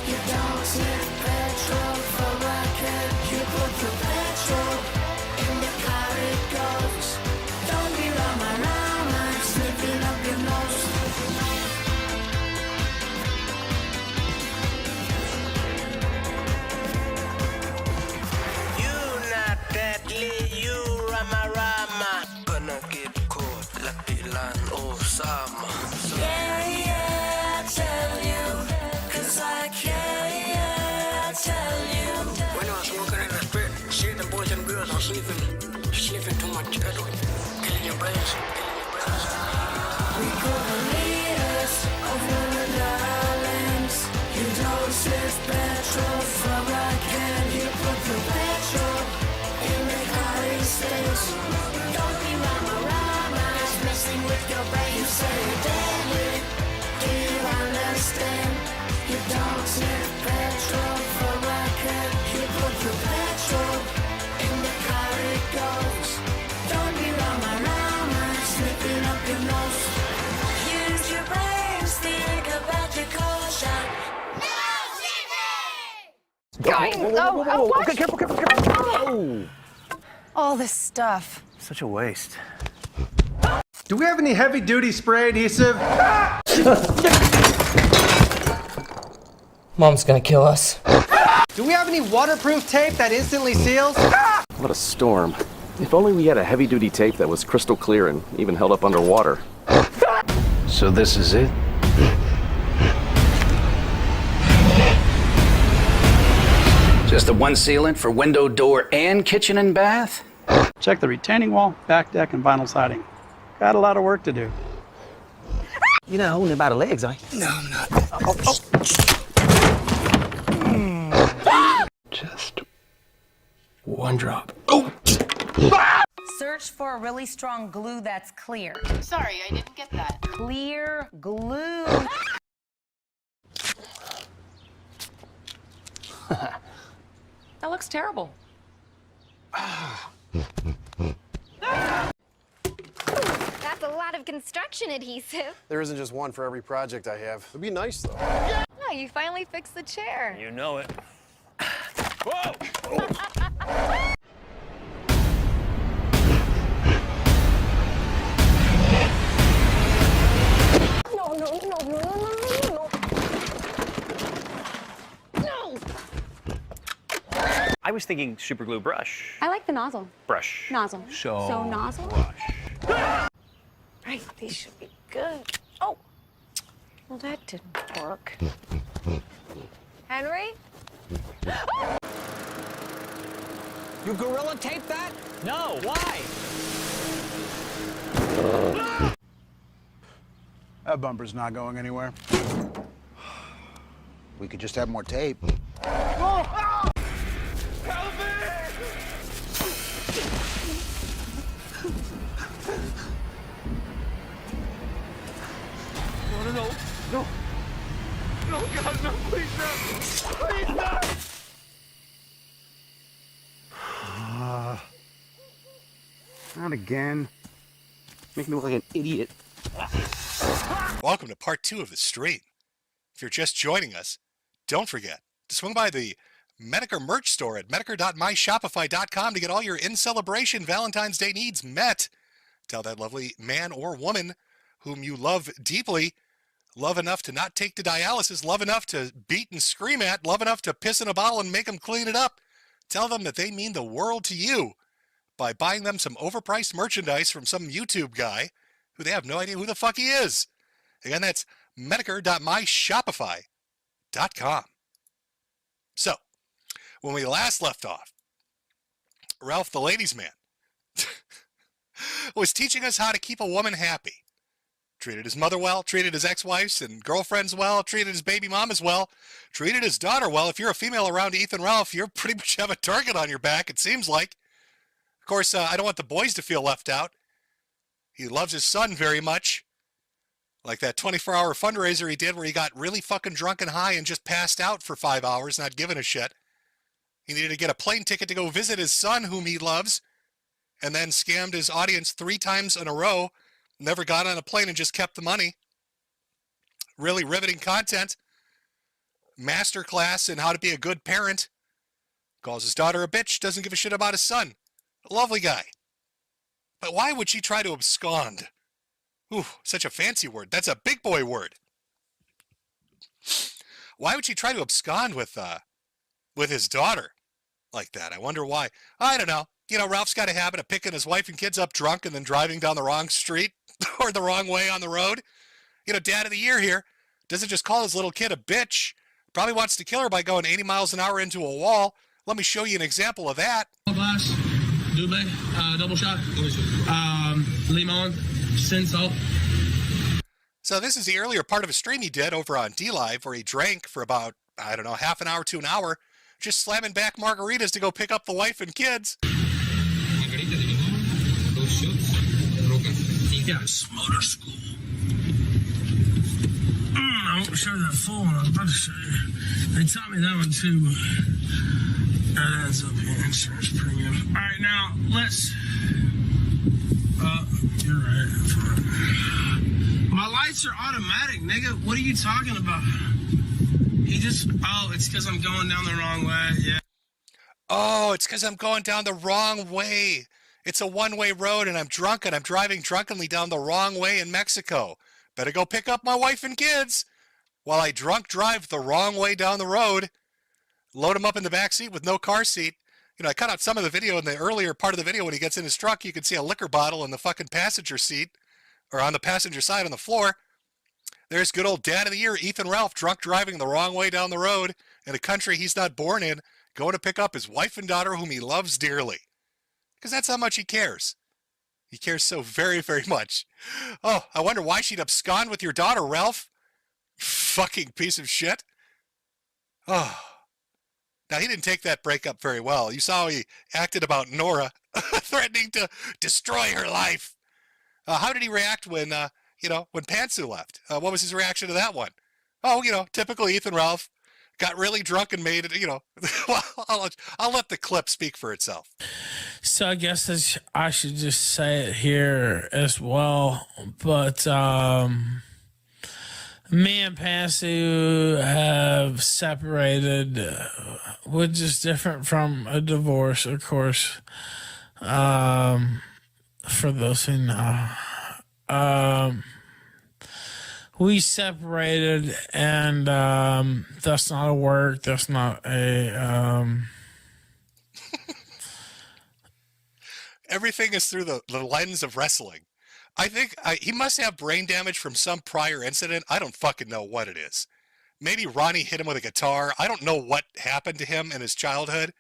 You don't sniff petrol from a can. You put the petrol in the car it goes. Don't be rama-rama, sniffing up your nose. You not deadly, you rama-rama. Gonna get caught like Dylan Osama. Yeah, I tell you, 'cause I can, yeah, I tell you. When I was smoking in the spit, see the boys and girls are sniffing too much petrol, killing your brains, We gonna lead us over the islands. You don't sniff petrol from a can. You put the petrol in the hiding space. Don't be rama-rama, messing with your brain. You say you're deadly, do you understand? You don't sniff petrol from a can. You put the petrol in the car it goes. Don't be rama-rama, sniffing up your nose. Use your brains, think about your culture. Okay, careful. All this stuff. Such a waste. Do we have any heavy-duty spray adhesive? Mom's gonna kill us. Do we have any waterproof tape that instantly seals? What a storm. If only we had a heavy-duty tape that was crystal clear and even held up underwater. So this is it? Just the one sealant for window, door, and kitchen and bath? Check the retaining wall, back deck, and vinyl siding. Got a lot of work to do. You're not holding it by the legs, are you? No, I'm not. Just one drop. Search for a really strong glue that's clear. Sorry, I didn't get that. Clear glue. That looks terrible. That's a lot of construction adhesive. There isn't just one for every project I have. It'd be nice, though. Oh, you finally fixed the chair. You know it. Whoa! No! I was thinking super glue brush. I like the nozzle. Brush. Nozzle. So nozzle? brush. Right, these should be good. Oh! Well, that didn't work. Henry? You gorilla tape that? No, why? That bumper's not going anywhere. We could just have more tape. No. No, God, no, please, no. Please, no. Not again. Make me look like an idiot. Welcome to part 2 of the stream. If you're just joining us, don't forget to swing by the Medicare merch store at medicare.myshopify.com to get all your in-celebration Valentine's Day needs met. Tell that lovely man or woman whom you love deeply, love enough to not take to dialysis, love enough to beat and scream at, love enough to piss in a bottle and make them clean it up. Tell them that they mean the world to you by buying them some overpriced merchandise from some YouTube guy who they have no idea who the fuck he is. Again, that's medicare.myshopify.com. So, when we last left off, Ralph the ladies' man was teaching us how to keep a woman happy. Treated his mother well, treated his ex-wives and girlfriends well, treated his baby mamas well, treated his daughter well. If you're a female around Ethan Ralph, you're pretty much have a target on your back, it seems like. Of course, I don't want the boys to feel left out. He loves his son very much. Like that 24-hour fundraiser he did where he got really fucking drunk and high and just passed out for 5 hours, not giving a shit. He needed to get a plane ticket to go visit his son, whom he loves, and then scammed his audience 3 times in a row, never got on a plane and just kept the money. Really riveting content. Masterclass in how to be a good parent. Calls his daughter a bitch, doesn't give a shit about his son. A lovely guy. But why would she try to abscond? Ooh, such a fancy word. That's a big boy word. Why would she try to abscond with his daughter like that? I wonder why. I don't know. You know, Ralph's got a habit of picking his wife and kids up drunk and then driving down the wrong street or the wrong way on the road. You know, Dad of the Year here doesn't just call his little kid a bitch. Probably wants to kill her by going 80 miles an hour into a wall. Let me show you an example of that. Glass, double, double shot, limon, sin salt. So this is the earlier part of a stream he did over on DLive where he drank for about, I don't know, half an hour to an hour, just slamming back margaritas to go pick up the wife and kids. Yes, motor school. I won't show that full one. I was about to show you. They taught me that one too. That adds up here. Insurance premium. All right, now let's. You're right. My lights are automatic, nigga. What are you talking about? He just. Oh, it's because I'm going down the wrong way. Yeah. Oh, it's because I'm going down the wrong way. It's a one-way road, and I'm drunk, and I'm driving drunkenly down the wrong way in Mexico. Better go pick up my wife and kids while I drunk drive the wrong way down the road. Load him up in the back seat with no car seat. You know, I cut out some of the video in the earlier part of the video when he gets in his truck. You can see a liquor bottle in the fucking passenger seat or on the passenger side on the floor. There's good old dad of the year, Ethan Ralph, drunk driving the wrong way down the road in a country he's not born in, going to pick up his wife and daughter whom he loves dearly. Because that's how much he cares. He cares so very, very much. Oh, I wonder why she'd abscond with your daughter, Ralph. Fucking piece of shit. Oh. Now, he didn't take that breakup very well. You saw how he acted about Nora, threatening to destroy her life. How did he react when, when Pantsu left? What was his reaction to that one? Oh, typical Ethan Ralph. Got really drunk and made it, well, I'll let the clip speak for itself. So I guess I should just say it here as well. But me and Pantsu have separated, which is different from a divorce, of course. For those who know. We separated, and that's not a work. That's not a... Everything is through the lens of wrestling. I think he must have brain damage from some prior incident. I don't fucking know what it is. Maybe Ronnie hit him with a guitar. I don't know what happened to him in his childhood.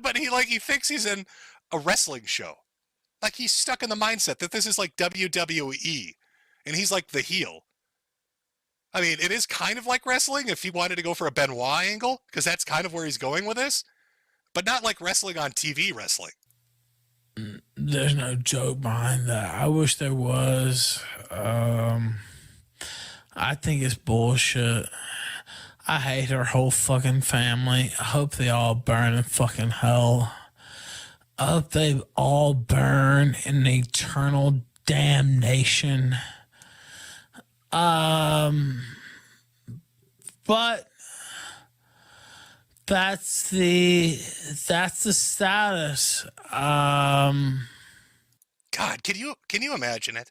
But he thinks he's in a wrestling show. Like he's stuck in the mindset that this is like WWE. And he's like the heel. I mean, it is kind of like wrestling if he wanted to go for a Benoit angle, because that's kind of where he's going with this. But not like wrestling on TV wrestling. There's no joke behind that. I wish there was. I think it's bullshit. I hate her whole fucking family. I hope they all burn in fucking hell. I hope they all burn in eternal damnation. But that's the status. God, can you imagine it?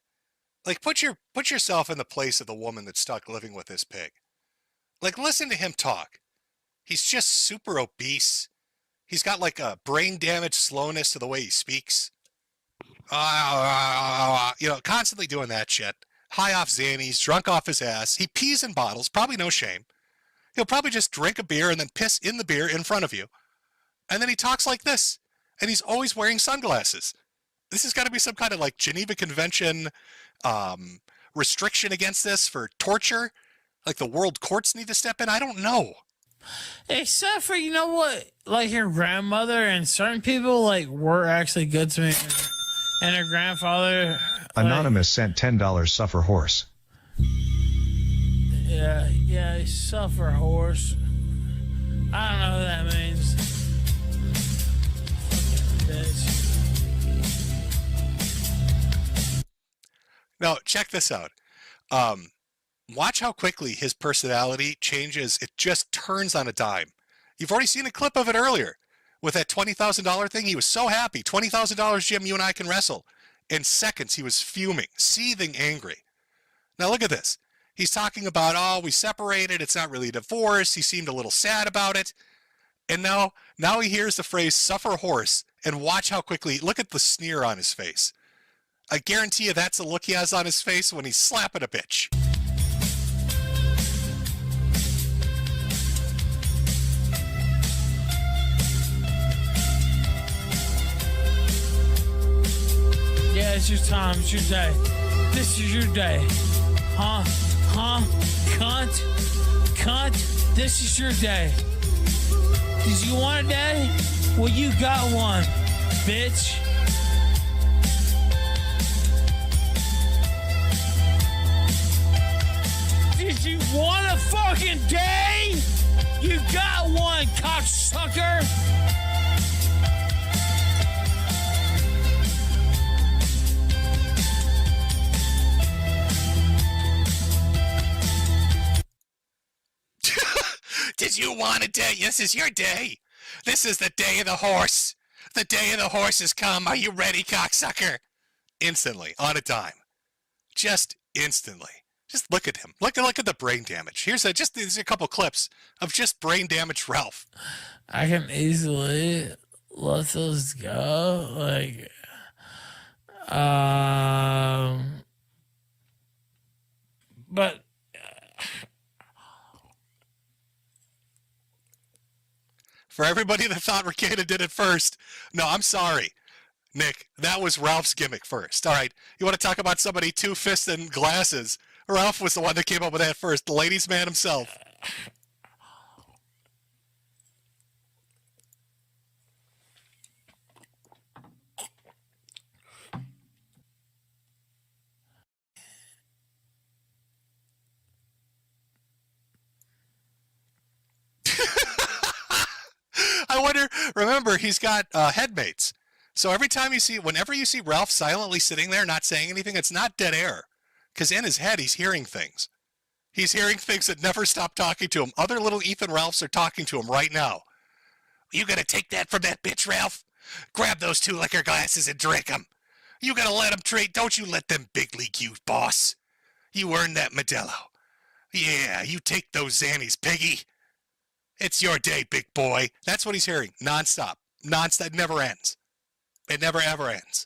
Like put yourself in the place of the woman that's stuck living with this pig. Like listen to him talk. He's just super obese. He's got like a brain damage slowness to the way he speaks. Constantly doing that shit. High off Xannies, drunk off his ass. He pees in bottles, probably no shame. He'll probably just drink a beer and then piss in the beer in front of you. And then he talks like this. And he's always wearing sunglasses. This has got to be some kind of like Geneva Convention restriction against this for torture. Like the world courts need to step in. I don't know. Except for, you know what? Like your grandmother and certain people were actually good to me. And her grandfather... Anonymous sent $10 suffer horse. Yeah, suffer horse. I don't know what that means. Bitch. Now, check this out. Watch how quickly his personality changes. It just turns on a dime. You've already seen a clip of it earlier. With that $20,000 thing, he was so happy. $20,000, Jim, you and I can wrestle. In seconds, he was fuming, seething angry. Now look at this. He's talking about, oh, we separated. It's not really a divorce. He seemed a little sad about it. And now he hears the phrase suffer horse, and watch how quickly, look at the sneer on his face. I guarantee you that's the look he has on his face when he's slapping a bitch. Yeah, it's your time. It's your day. This is your day. Huh? Cunt? This is your day. Did you want a day? Well, you got one, bitch. Did you want a fucking day? You got one, cocksucker. Did you want a day? This is your day. This is the day of the horse. The day of the horse has come. Are you ready, cocksucker? Instantly, on a dime. Just instantly. Just look at him. Look at the brain damage. Here's a couple clips of just brain damaged Ralph. I can easily let those go. Like, but for everybody that thought Rekieta did it first, no, I'm sorry. Nick, that was Ralph's gimmick first. All right, you want to talk about somebody two-fisted and glasses? Ralph was the one that came up with that first, the ladies' man himself. I wonder, remember, he's got headmates. So whenever you see Ralph silently sitting there not saying anything, it's not dead air. Because in his head, he's hearing things. He's hearing things that never stop talking to him. Other little Ethan Ralphs are talking to him right now. You gonna take that from that bitch, Ralph? Grab those 2 liquor glasses and drink them. You gotta let them trade. Don't you let them big league you, boss. You earned that Modelo. Yeah, you take those Xannies, piggy. It's your day, big boy. That's what he's hearing. Nonstop. Nonstop. It never ends. It never, ever ends.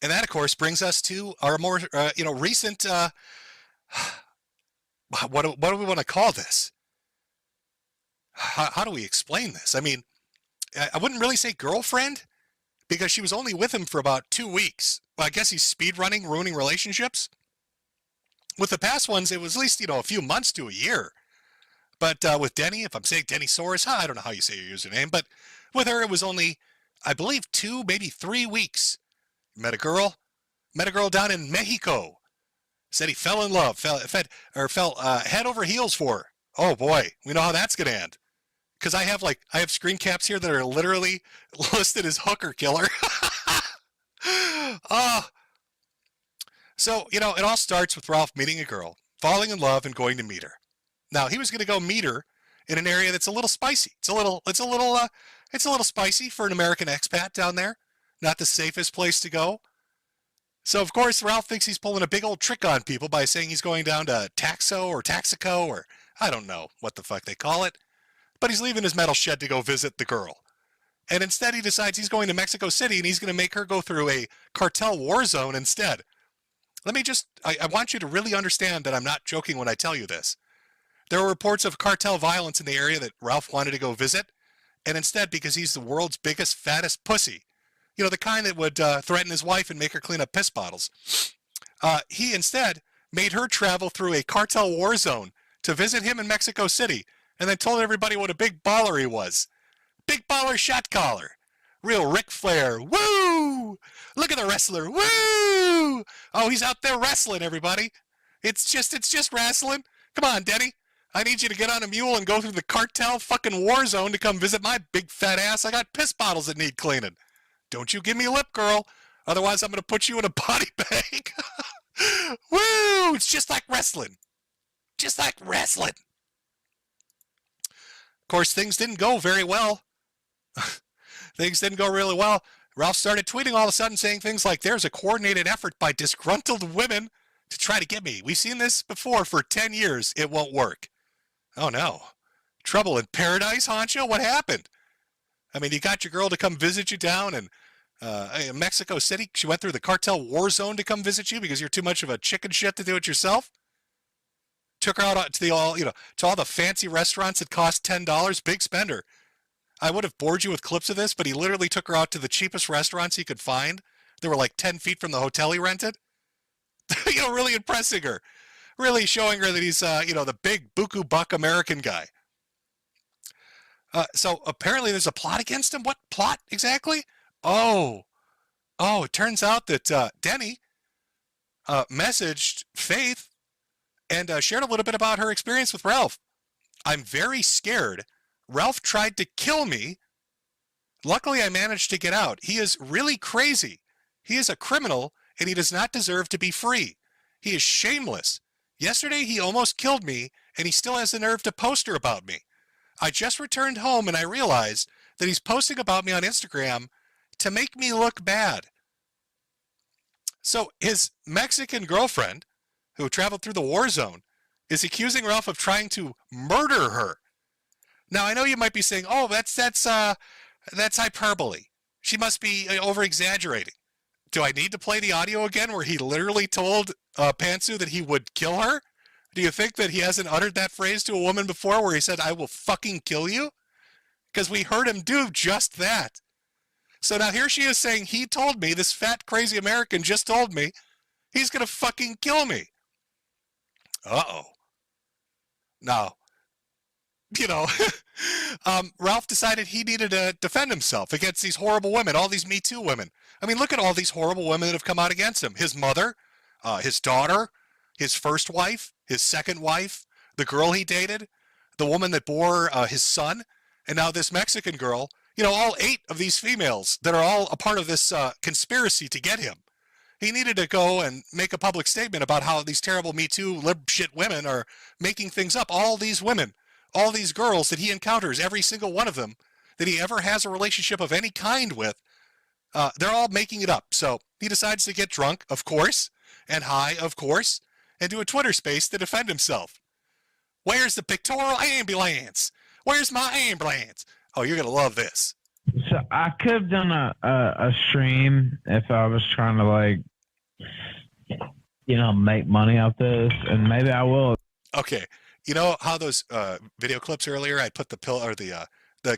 And that, of course, brings us to our more, recent, what do we want to call this? How do we explain this? I mean, I wouldn't really say girlfriend, because she was only with him for about 2 weeks. Well, I guess he's speed running, ruining relationships. With the past ones, it was at least, a few months to a year. But with Denny, if I'm saying Denny Soares, I don't know how you say your username, but with her, it was only, I believe, 2, maybe 3 weeks. Met a girl down in Mexico. Said he fell in love, fell head over heels for her. Oh boy, we know how that's gonna end. Because I have screen caps here that are literally listed as hooker killer. So, it all starts with Ralph meeting a girl, falling in love, and going to meet her. Now, he was going to go meet her in an area that's a little spicy. It's a little spicy for an American expat down there. Not the safest place to go. So, of course, Ralph thinks he's pulling a big old trick on people by saying he's going down to Taxo or Taxico, or I don't know what the fuck they call it. But he's leaving his metal shed to go visit the girl. And instead he decides he's going to Mexico City and he's going to make her go through a cartel war zone instead. I want you to really understand that I'm not joking when I tell you this. There were reports of cartel violence in the area that Ralph wanted to go visit. And instead, because he's the world's biggest, fattest pussy, the kind that would threaten his wife and make her clean up piss bottles, he instead made her travel through a cartel war zone to visit him in Mexico City, and then told everybody what a big baller he was. Big baller shot caller. Real Ric Flair. Woo! Look at the wrestler. Woo! Oh, he's out there wrestling, everybody. It's just wrestling. Come on, Denny. I need you to get on a mule and go through the cartel fucking war zone to come visit my big fat ass. I got piss bottles that need cleaning. Don't you give me lip, girl. Otherwise, I'm going to put you in a body bag. Woo! It's just like wrestling. Just like wrestling. Of course, things didn't go very well. Things didn't go really well. Ralph started tweeting all of a sudden saying things like, there's a coordinated effort by disgruntled women to try to get me. We've seen this before for 10 years. It won't work. Oh, no. Trouble in paradise, Honcho? What happened? I mean, you got your girl to come visit you down in Mexico City. She went through the cartel war zone to come visit you because you're too much of a chicken shit to do it yourself. Took her out to all the fancy restaurants that cost $10. Big spender. I would have bored you with clips of this, but he literally took her out to the cheapest restaurants he could find. They were like 10 feet from the hotel he rented. Really impressing her. Really showing her that he's, the big buku buck American guy. So apparently there's a plot against him. What plot exactly? Oh, it turns out that Denny messaged Faith and shared a little bit about her experience with Ralph. I'm very scared. Ralph tried to kill me. Luckily, I managed to get out. He is really crazy. He is a criminal, and he does not deserve to be free. He is shameless. Yesterday, he almost killed me, and he still has the nerve to post her about me. I just returned home, and I realized that he's posting about me on Instagram to make me look bad. So his Mexican girlfriend, who traveled through the war zone, is accusing Ralph of trying to murder her. Now, I know you might be saying, oh, that's hyperbole. She must be over-exaggerating. Do I need to play the audio again where he literally told Pantsu that he would kill her? Do you think that he hasn't uttered that phrase to a woman before where he said, I will fucking kill you? Because we heard him do just that. So now here she is saying, he told me, this fat, crazy American just told me, he's going to fucking kill me. Uh-oh. Now, you know, Ralph decided he needed to defend himself against these horrible women, all these Me Too women. I mean, look at all these horrible women that have come out against him. His mother, his daughter, his first wife, his second wife, the girl he dated, the woman that bore his son, and now this Mexican girl. You know, all 8 of these females that are all a part of this conspiracy to get him. He needed to go and make a public statement about how these terrible Me Too lib shit women are making things up. All these women, all these girls that he encounters, every single one of them that he ever has a relationship of any kind with, they're all making it up. So he decides to get drunk, of course, and high, of course, and do a Twitter space to defend himself. Where's the pictorial ambulance? Where's my ambulance? Oh, you're going to love this. So I could have done a stream if I was trying to, like, you know, make money off this, and maybe I will. Okay. You know how those video clips earlier, I put the pill or the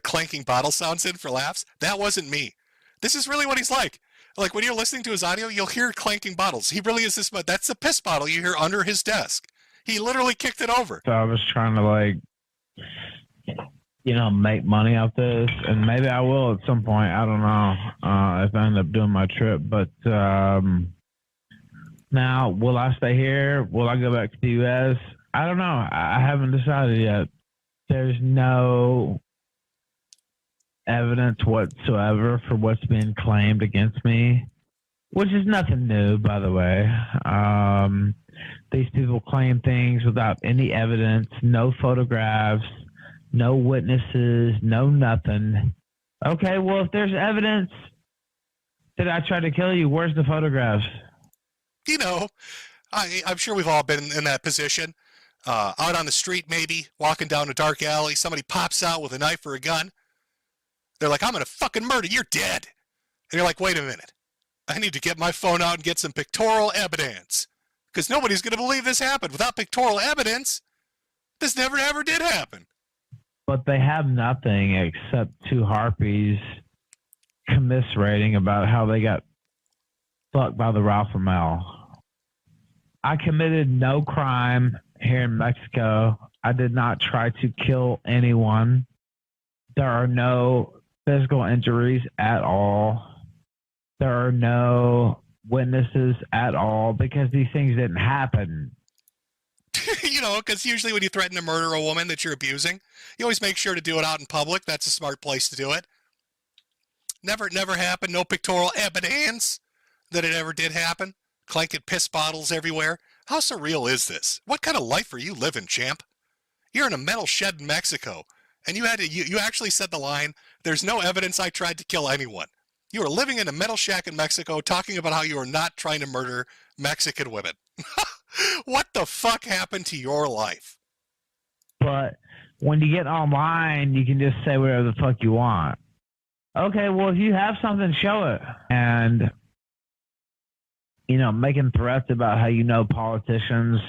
clanking bottle sounds in for laughs? That wasn't me. This is really what he's like. Like when you're listening to his audio, you'll hear clanking bottles. He really is this, but that's the piss bottle you hear under his desk. He literally kicked it over. So I was trying to, like, you know, make money off this, and maybe I will at some point. I don't know if I end up doing my trip, but now will I stay here? Will I go back to the U.S.? I don't know. I haven't decided yet. There's no evidence whatsoever for what's being claimed against me, which is nothing new, by the way. These people claim things without any evidence, no photographs, no witnesses, no nothing. Okay, well, if there's evidence that I tried to kill you, where's the photographs? You know, I'm sure we've all been in that position. Out on the street, maybe, walking down a dark alley, somebody pops out with a knife or a gun. They're like, I'm going to fucking murder you, you're dead. And you're like, wait a minute. I need to get my phone out and get some pictorial evidence. Because nobody's going to believe this happened. Without pictorial evidence, this never ever did happen. But they have nothing except 2 harpies commiserating about how they got fucked by the Ralph Lamel. I committed no crime here in Mexico. I did not try to kill anyone. There are no physical injuries at all. There are no witnesses at all because these things didn't happen. You know, because usually when you threaten to murder a woman that you're abusing, you always make sure to do it out in public. That's a smart place to do it. Never happened. No pictorial evidence that it ever did happen. Clanking piss bottles everywhere. How surreal is this? What kind of life are you living, champ? You're in a metal shed in Mexico, and you actually said the line, there's no evidence I tried to kill anyone. You are living in a metal shack in Mexico talking about how you are not trying to murder Mexican women. What the fuck happened to your life? But when you get online, you can just say whatever the fuck you want. Okay, well, if you have something, show it. And, you know, making threats about how you know politicians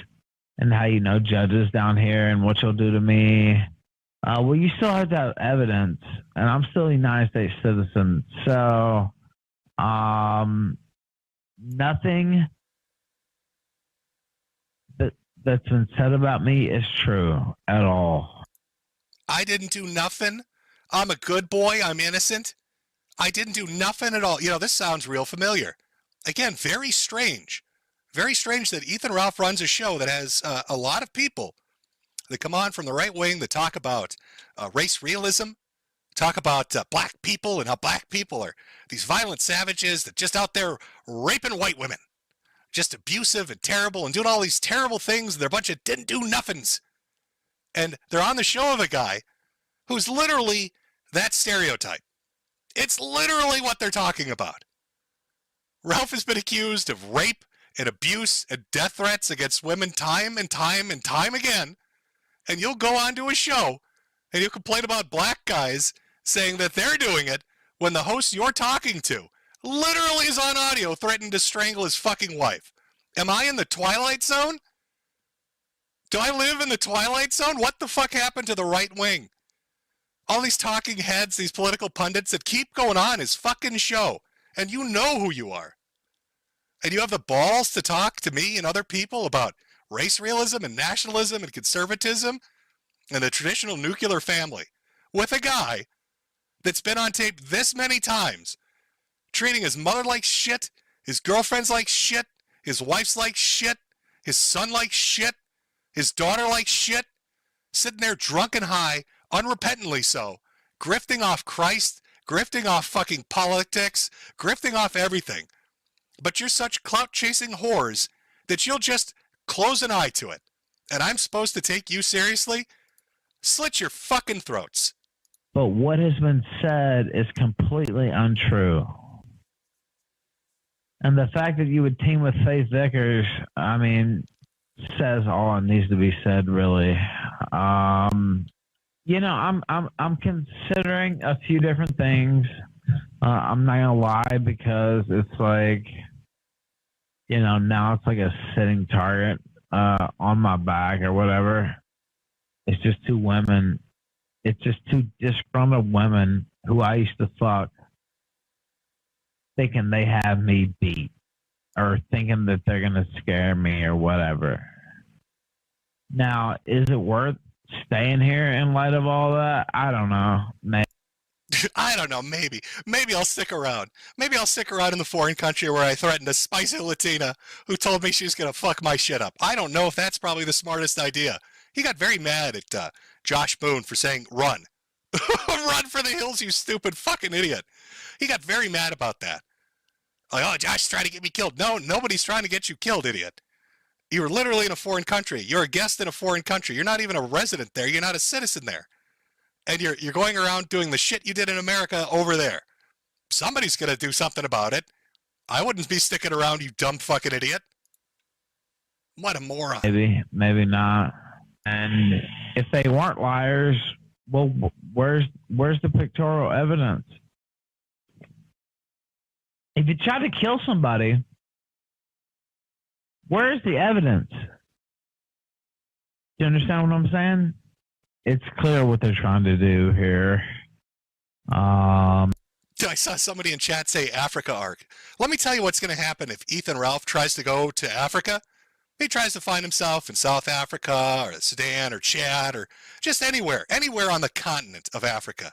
and how you know judges down here and what you'll do to me. Well, you still have to have evidence, and I'm still a United States citizen. So, nothing that's been said about me is true at all. I didn't do nothing. I'm a good boy. I'm innocent. I didn't do nothing at all. You know, this sounds real familiar. Again, very strange. Very strange that Ethan Ralph runs a show that has a lot of people that come on from the right wing that talk about race realism, talk about black people and how black people are these violent savages that just out there raping white women. just abusive and terrible and doing all these terrible things. They're a bunch of didn't do nothings. And they're on the show of a guy who's literally that stereotype. It's literally what they're talking about. Ralph has been accused of rape and abuse and death threats against women time and time and time again. And you'll go on to a show and you'll complain about black guys saying that they're doing it when the host you're talking to literally is on audio threatening to strangle his fucking wife. Am I in the Twilight Zone? Do I live in the Twilight Zone? What the fuck happened to the right wing? All these talking heads, these political pundits that keep going on his fucking show, and you know who you are. And you have the balls to talk to me and other people about race realism and nationalism and conservatism and the traditional nuclear family with a guy that's been on tape this many times, treating his mother like shit, his girlfriends like shit, his wife's like shit, his son like shit, his daughter like shit, sitting there drunk and high, unrepentantly so, grifting off Christ, grifting off fucking politics, grifting off everything. But you're such clout-chasing whores that you'll just close an eye to it. And I'm supposed to take you seriously? Slit your fucking throats. But what has been said is completely untrue. And the fact that you would team with Faith Vickers, I mean, says all it needs to be said, really. You know, I'm considering a few different things. I'm not gonna lie, because it's like, you know, now it's like a sitting target on my back or whatever. It's just two women. It's just two disgruntled women who I used to fuck, thinking they have me beat, or thinking that they're gonna scare me or whatever. Now, is it worth staying here in light of all that? I don't know. I don't know, maybe. Maybe I'll stick around. Maybe I'll stick around in the foreign country where I threatened a spicy Latina who told me she was going to fuck my shit up. I don't know if that's probably the smartest idea. He got very mad at Josh Boone for saying, run. Run for the hills, you stupid fucking idiot. He got very mad about that. Like, oh, Josh's trying to get me killed. No, nobody's trying to get you killed, idiot. You're literally in a foreign country. You're a guest in a foreign country. You're not even a resident there. You're not a citizen there. And you're going around doing the shit you did in America over there. Somebody's going to do something about it. I wouldn't be sticking around, you dumb fucking idiot. What a moron. Maybe not. And if they weren't liars, well, where's the pictorial evidence? If you try to kill somebody, where's the evidence? Do you understand what I'm saying? It's clear what they're trying to do here. I saw somebody in chat say Africa arc. Let me tell you what's going to happen if Ethan Ralph tries to go to Africa. He tries to find himself in South Africa or Sudan or Chad or just anywhere on the continent of Africa.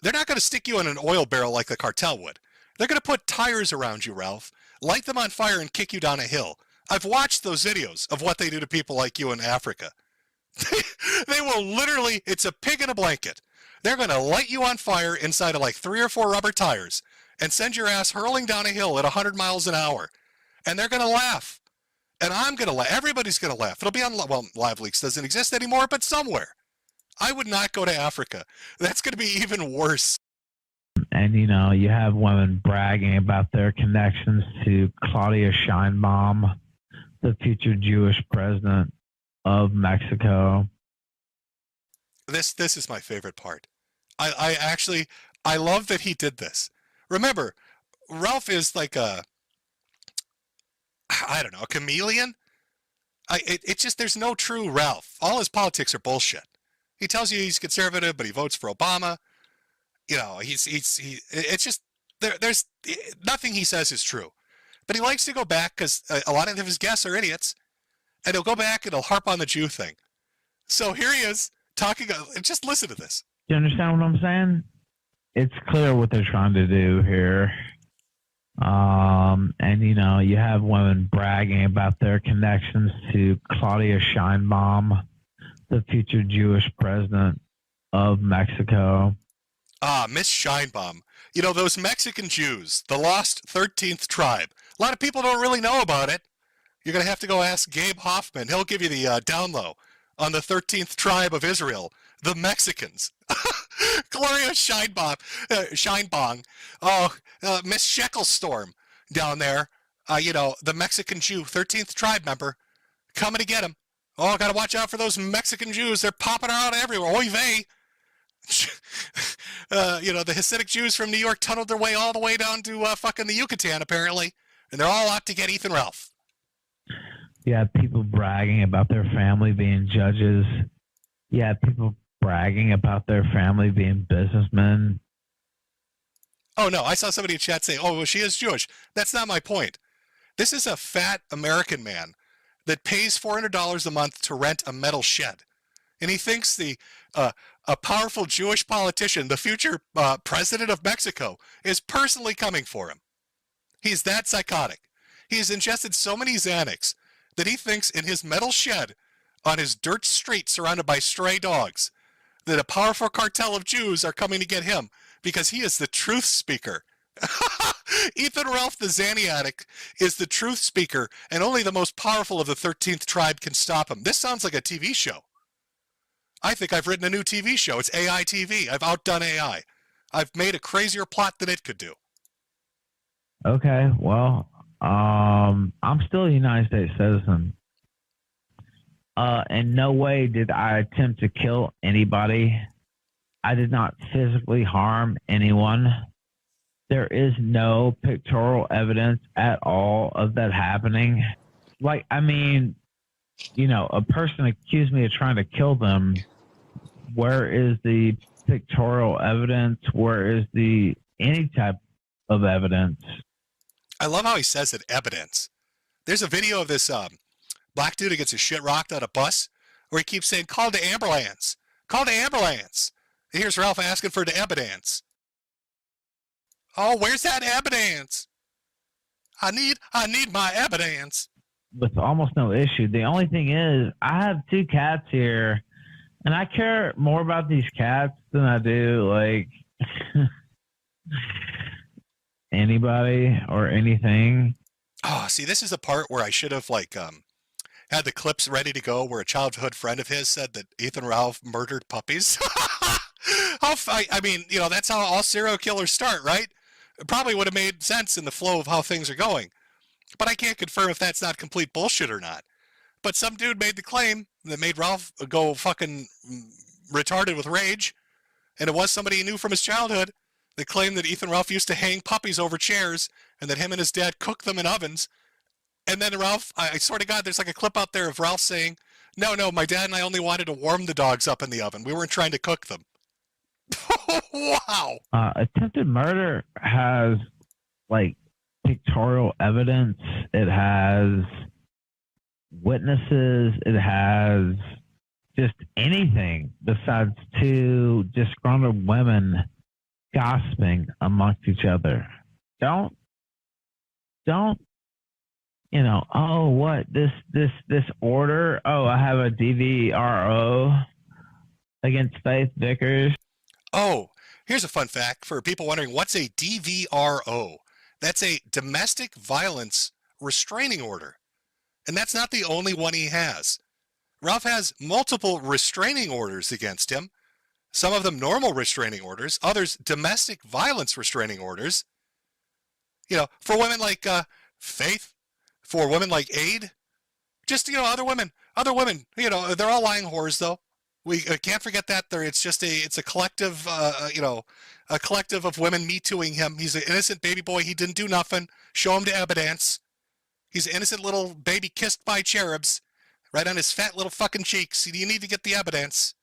They're not going to stick you in an oil barrel like the cartel would. They're going to put tires around you, Ralph, light them on fire and kick you down a hill. I've watched those videos of what they do to people like you in Africa. They will literally, it's a pig in a blanket. They're going to light you on fire inside of like 3 or 4 rubber tires and send your ass hurling down a hill at 100 miles an hour. And they're going to laugh. And I'm going to laugh. Everybody's going to laugh. It'll be on, well, Live Leaks doesn't exist anymore, but somewhere. I would not go to Africa. That's going to be even worse. And, you know, you have women bragging about their connections to Claudia Sheinbaum, the future Jewish president of Mexico. This is my favorite part. I love that he did this. Remember, Ralph is like a chameleon. It's just, there's no true Ralph. All his politics are bullshit. He tells you he's conservative, but he votes for Obama. You know, it's just, there's nothing he says is true. But he likes to go back because a lot of his guests are idiots. And he'll go back and he'll harp on the Jew thing. So here he is talking, just listen to this. Do you understand what I'm saying? It's clear what they're trying to do here. And, you know, you have women bragging about their connections to Claudia Sheinbaum, the future Jewish president of Mexico. Ah, Miss Sheinbaum. You know, those Mexican Jews, the lost 13th tribe, A lot of people don't really know about it. You're going to have to go ask Gabe Hoffman. He'll give you the down low on the 13th tribe of Israel, the Mexicans. Gloria Scheinbong. Oh, Miss Shecklestorm down there. The Mexican Jew, 13th tribe member, coming to get him. Oh, got to watch out for those Mexican Jews. They're popping out everywhere. Oy vey. The Hasidic Jews from New York tunneled their way all the way down to fucking the Yucatan, apparently. And they're all out to get Ethan Ralph. You had people bragging about their family being judges. You had people bragging about their family being businessmen. Oh, no. I saw somebody in chat say, oh, well, she is Jewish. That's not my point. This is a fat American man that pays $400 a month to rent a metal shed. And he thinks a powerful Jewish politician, the future president of Mexico, is personally coming for him. He's that psychotic. He's ingested so many Xanax that he thinks in his metal shed on his dirt street surrounded by stray dogs that a powerful cartel of Jews are coming to get him because he is the truth speaker. Ethan Ralph the Xaniatic is the truth speaker, and only the most powerful of the 13th tribe can stop him. This sounds like a TV show. I think I've written a new TV show. It's AI TV. I've outdone AI. I've made a crazier plot than it could do. Okay, well, I'm still a United States citizen. In no way did I attempt to kill anybody. I did not physically harm anyone. There is no pictorial evidence at all of that happening. A person accused me of trying to kill them. Where is the pictorial evidence? Where is any type of evidence? I love how he says it, evidence. There's a video of this black dude who gets his shit rocked on a bus where he keeps saying, call the ambulance. Call the ambulance. And here's Ralph asking for the evidence. Oh, where's that evidence? I need my evidence. With almost no issue. The only thing is, I have 2 cats here, and I care more about these cats than I do, anybody or anything. Oh, see, this is the part where I should have, had the clips ready to go where a childhood friend of his said that Ethan Ralph murdered puppies. That's how all serial killers start, right? It probably would have made sense in the flow of how things are going. But I can't confirm if that's not complete bullshit or not. But some dude made the claim that made Ralph go fucking retarded with rage. And it was somebody he knew from his childhood that claimed that Ethan Ralph used to hang puppies over chairs and that him and his dad cooked them in ovens. And then Ralph, I swear to God, there's a clip out there of Ralph saying, no, my dad and I only wanted to warm the dogs up in the oven. We weren't trying to cook them. Wow. Attempted murder has, pictorial evidence. It has witnesses. It has just anything besides 2 disgruntled women gossiping amongst each other. Don't, this order? Oh, I have a DVRO against Faith Vickers. Oh, here's a fun fact for people wondering, what's a DVRO? That's a domestic violence restraining order. And that's not the only one he has. Ralph has multiple restraining orders against him. Some of them normal restraining orders, others domestic violence restraining orders. For women like Faith, for women like Aid, just, other women, they're all lying whores though. We can't forget that. It's a collective, a collective of women me-tooing him. He's an innocent baby boy. He didn't do nothing. Show him the evidence. He's an innocent little baby kissed by cherubs right on his fat little fucking cheeks. You need to get the evidence.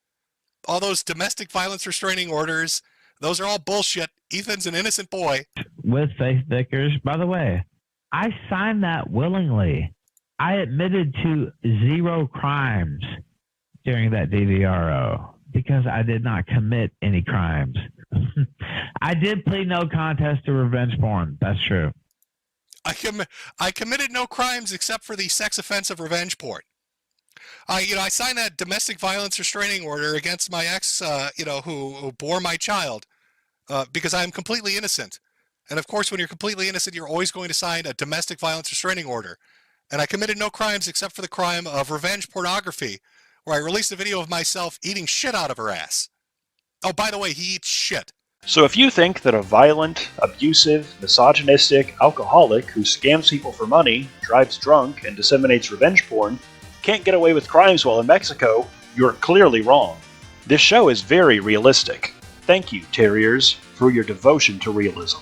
All those domestic violence restraining orders, those are all bullshit. Ethan's an innocent boy. With Faith Vickers. By the way, I signed that willingly. I admitted to 0 crimes during that DVRO because I did not commit any crimes. I did plead no contest to revenge porn. That's true. I committed no crimes except for the sex offense of revenge porn. I signed that domestic violence restraining order against my ex, who bore my child, because I am completely innocent And of course, when you're completely innocent, you're always going to sign a domestic violence restraining order. And I committed no crimes except for the crime of revenge pornography, where I released a video of myself eating shit out of her ass. Oh, by the way, he eats shit. So if you think that a violent, abusive, misogynistic alcoholic who scams people for money, drives drunk, and disseminates revenge porn can't get away with crimes while in Mexico, you're clearly wrong. This show is very realistic. Thank you, Terriers, for your devotion to realism.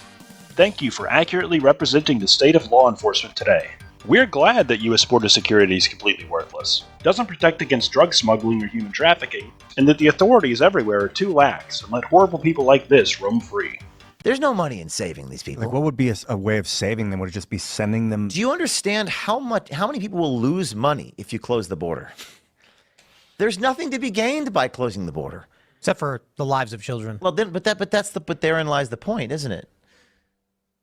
Thank you for accurately representing the state of law enforcement today. We're glad that U.S. border security is completely worthless, doesn't protect against drug smuggling or human trafficking, and that the authorities everywhere are too lax and let horrible people like this roam free. There's no money in saving these people. Like, what would be a way of saving them? Would it just be sending them? Do you understand how many people will lose money if you close the border? There's nothing to be gained by closing the border, except for the lives of children. Well, then, but therein lies the point, isn't it?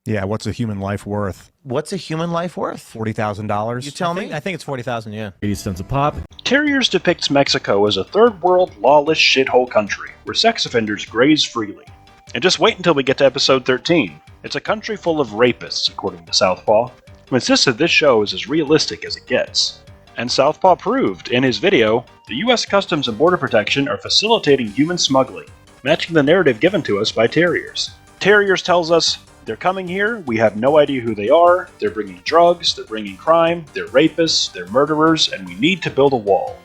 Yeah, what's a human life worth? What's a human life worth? $40,000. You tell me. I think it's 40,000. Yeah, 80 cents a pop. Terriers depicts Mexico as a third-world, lawless shithole country where sex offenders graze freely. And just wait until we get to episode 13. It's a country full of rapists, according to Southpaw, who insists that this show is as realistic as it gets. And Southpaw proved, in his video, the U.S. Customs and Border Protection are facilitating human smuggling, matching the narrative given to us by Terriers. Terriers tells us, they're coming here, we have no idea who they are, they're bringing drugs, they're bringing crime, they're rapists, they're murderers, and we need to build a wall.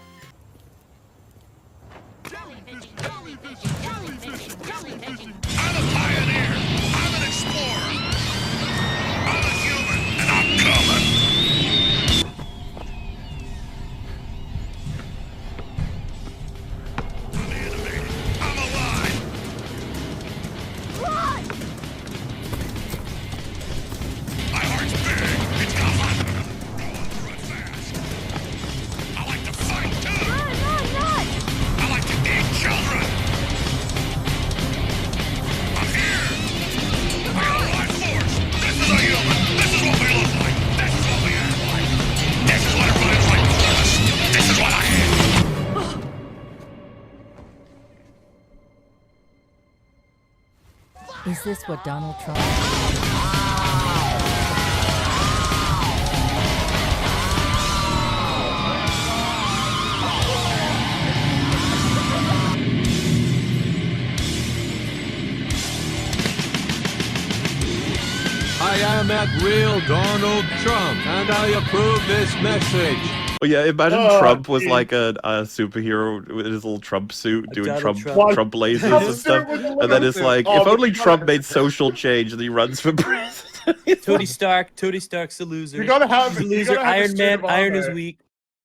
Is this what Donald Trump... I am at real Donald Trump, and I approve this message. Oh yeah, imagine Trump was like a superhero with his little Trump suit, doing Trump lasers and stuff. And then it's like, if only Trump made social change and he runs for president. Tony Stark's a loser. You gotta have He's a loser. Iron Man, Iron is weak.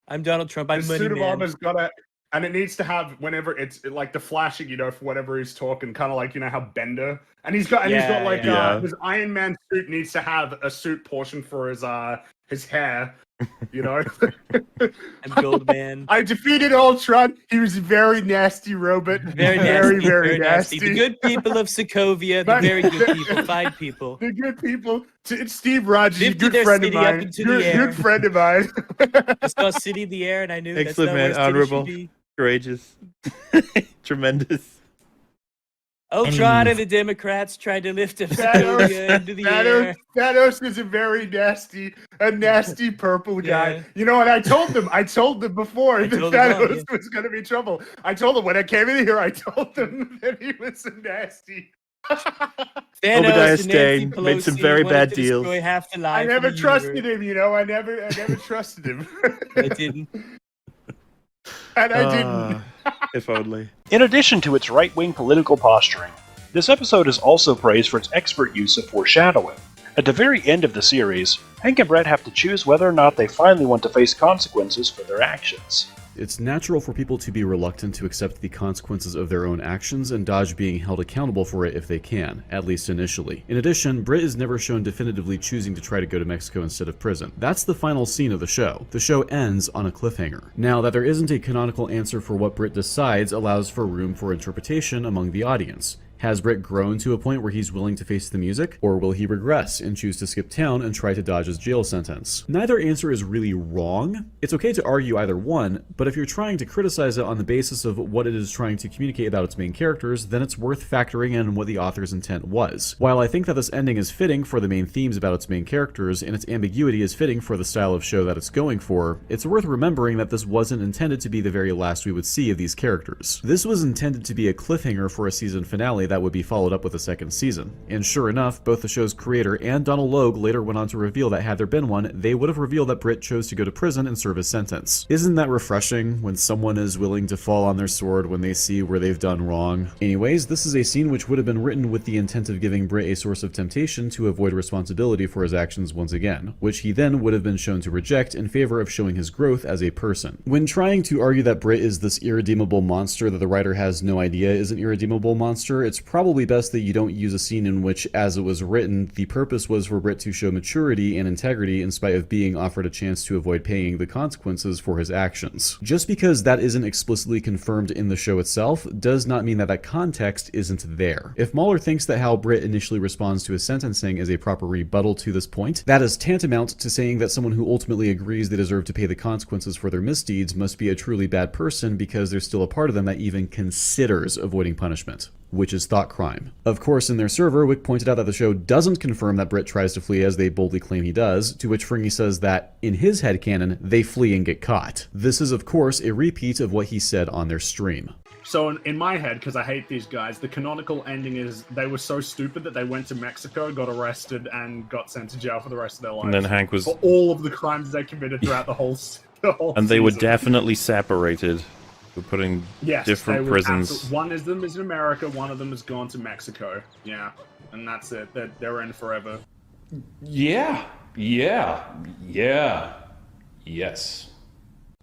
I'm Donald Trump. I'm the Money suit of Man. armor's gotta, and it needs to have whenever it's like the flashing, you know, for whenever he's talking, kind of like, you know, how Bender, and he's got like his Iron Man suit needs to have a suit portion for his hair, you know. I'm Goldman. I defeated Ultron. He was a very nasty robot. Very nasty. The good people of Sokovia, the very good people, fine people. The good people. It's Steve Rogers, a Lifted good their friend of city up mine. into the air. Good friend of mine. I saw a city in the air, and I knew Excellent, that's man. not where a city Honorable. should be. Courageous. Tremendous. Ultron and the Democrats tried to lift Sokovia into the air. Thanos is a very nasty purple guy. Yeah. You know what? I told them before that told them all, Thanos was going to be trouble. I told them when I came in here, I told them that he was a nasty. Obadiah Stane made some very bad deals. I never trusted him, you know. I never trusted him. I didn't. And I didn't. If only. In addition to its right-wing political posturing, this episode is also praised for its expert use of foreshadowing. At the very end of the series, Hank and Brett have to choose whether or not they finally want to face consequences for their actions. It's natural for people to be reluctant to accept the consequences of their own actions and dodge being held accountable for it if they can, at least initially. In addition, Britt is never shown definitively choosing to try to go to Mexico instead of prison. That's the final scene of the show. The show ends on a cliffhanger. Now, that there isn't a canonical answer for what Britt decides allows for room for interpretation among the audience. Has Britt grown to a point where he's willing to face the music, or will he regress and choose to skip town and try to dodge his jail sentence? Neither answer is really wrong. It's okay to argue either one, but if you're trying to criticize it on the basis of what it is trying to communicate about its main characters, then it's worth factoring in what the author's intent was. While I think that this ending is fitting for the main themes about its main characters, and its ambiguity is fitting for the style of show that it's going for, it's worth remembering that this wasn't intended to be the very last we would see of these characters. This was intended to be a cliffhanger for a season finale that would be followed up with a second season. And sure enough, both the show's creator and Donald Logue later went on to reveal that had there been one, they would have revealed that Britt chose to go to prison and serve his sentence. Isn't that refreshing when someone is willing to fall on their sword when they see where they've done wrong? Anyways, this is a scene which would have been written with the intent of giving Britt a source of temptation to avoid responsibility for his actions once again, which he then would have been shown to reject in favor of showing his growth as a person. When trying to argue that Britt is this irredeemable monster that the writer has no idea is an irredeemable monster, it's probably best that you don't use a scene in which, as it was written, the purpose was for Britt to show maturity and integrity in spite of being offered a chance to avoid paying the consequences for his actions. Just because that isn't explicitly confirmed in the show itself does not mean that that context isn't there. If Mahler thinks that how Britt initially responds to his sentencing is a proper rebuttal to this point, that is tantamount to saying that someone who ultimately agrees they deserve to pay the consequences for their misdeeds must be a truly bad person because there's still a part of them that even considers avoiding punishment, which is thought crime. Of course, in their server, Wick pointed out that the show doesn't confirm that Britt tries to flee as they boldly claim he does, to which Fringy says that, in his headcanon, they flee and get caught. This is, of course, a repeat of what he said on their stream. So in my head, because I hate these guys, the canonical ending is they were so stupid that they went to Mexico, got arrested, and got sent to jail for the rest of their lives. And then Hank was... for all of the crimes they committed throughout the whole And they were season. definitely separated. We're putting different prisons. One of them is in America, one of them has gone to Mexico. Yeah, and that's it. They're in forever. Yeah. Yes.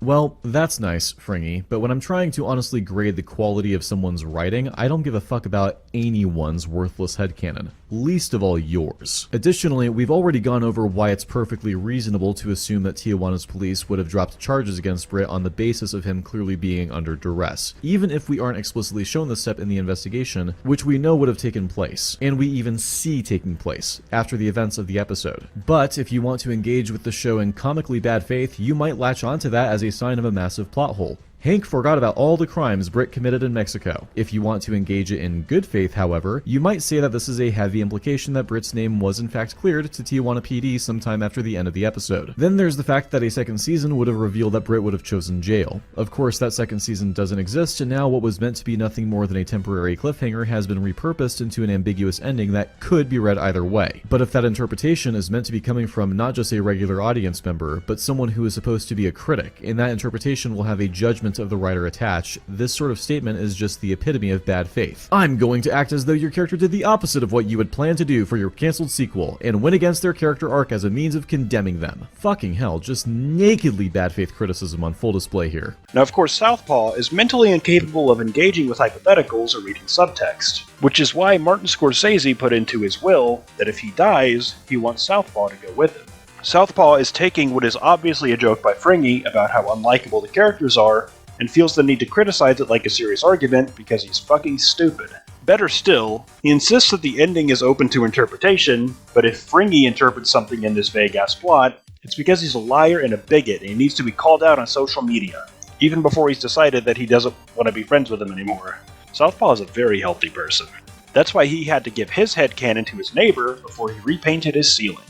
Well, that's nice, Fringy, but when I'm trying to honestly grade the quality of someone's writing, I don't give a fuck about anyone's worthless headcanon, least of all yours. Additionally, we've already gone over why it's perfectly reasonable to assume that Tijuana's police would have dropped charges against Britt on the basis of him clearly being under duress, even if we aren't explicitly shown this step in the investigation, which we know would have taken place, and we even see taking place, after the events of the episode. But if you want to engage with the show in comically bad faith, you might latch onto that as a sign of a massive plot hole. Hank forgot about all the crimes Britt committed in Mexico. If you want to engage it in good faith, however, you might say that this is a heavy implication that Britt's name was in fact cleared to Tijuana PD sometime after the end of the episode. Then there's the fact that a second season would have revealed that Britt would have chosen jail. Of course, that second season doesn't exist, and now what was meant to be nothing more than a temporary cliffhanger has been repurposed into an ambiguous ending that could be read either way. But if that interpretation is meant to be coming from not just a regular audience member, but someone who is supposed to be a critic, and that interpretation will have a judgment of the writer attached, this sort of statement is just the epitome of bad faith. I'm going to act as though your character did the opposite of what you had planned to do for your cancelled sequel, and went against their character arc as a means of condemning them. Fucking hell, just nakedly bad faith criticism on full display here. Now, of course, Southpaw is mentally incapable of engaging with hypotheticals or reading subtext, which is why Martin Scorsese put into his will that if he dies, he wants Southpaw to go with him. Southpaw is taking what is obviously a joke by Fringy about how unlikable the characters are, and feels the need to criticize it like a serious argument because he's fucking stupid. Better still, he insists that the ending is open to interpretation, but if Fringy interprets something in this vague-ass plot, it's because he's a liar and a bigot and he needs to be called out on social media, even before he's decided that he doesn't want to be friends with him anymore. Southpaw is a very healthy person. That's why he had to give his headcanon to his neighbor before he repainted his ceiling.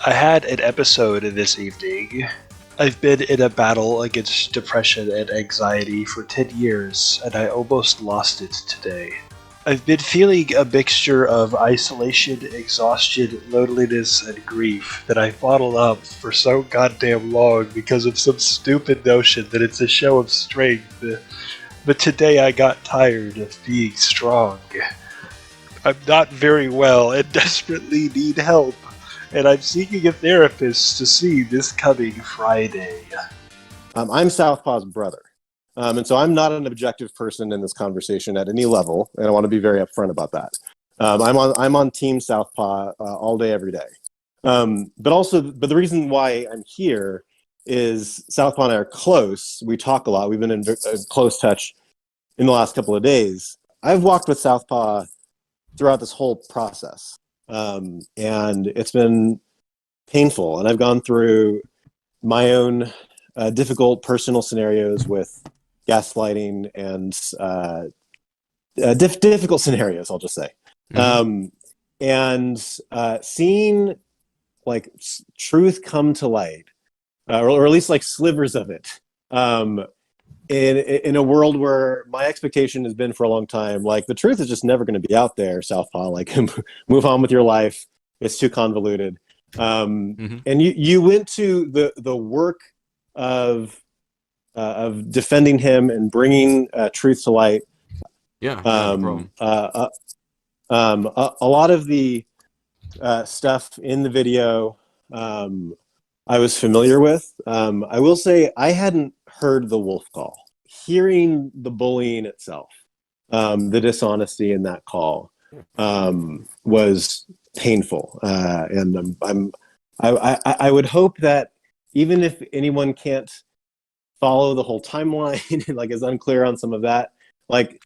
I had an episode this evening. I've been in a battle against depression and anxiety for 10 years, and I almost lost it today. I've been feeling a mixture of isolation, exhaustion, loneliness, and grief that I bottled up for so goddamn long because of some stupid notion that it's a show of strength. But today I got tired of being strong. I'm not very well and desperately need help. And I'm seeking a therapist to see this coming Friday. I'm Southpaw's brother. And so I'm not an objective person in this conversation at any level, and I want to be very upfront about that. I'm on Team Southpaw all day, every day. But the reason why I'm here is Southpaw and I are close. We talk a lot. We've been in close touch in the last couple of days. I've walked with Southpaw throughout this whole process. And it's been painful. And I've gone through my own difficult personal scenarios with gaslighting and difficult scenarios, I'll just say. And seeing like truth come to light, or at least like slivers of it, in a world where my expectation has been for a long time, like the truth is just never going to be out there, Southpaw. Like, move on with your life. It's too convoluted. And you went to the work of defending him and bringing truth to light. Yeah. No problem. A lot of the stuff in the video I was familiar with. I will say I hadn't heard the wolf call. Hearing the bullying itself, the dishonesty in that call, was painful. And I would hope that even if anyone can't follow the whole timeline and like is unclear on some of that, like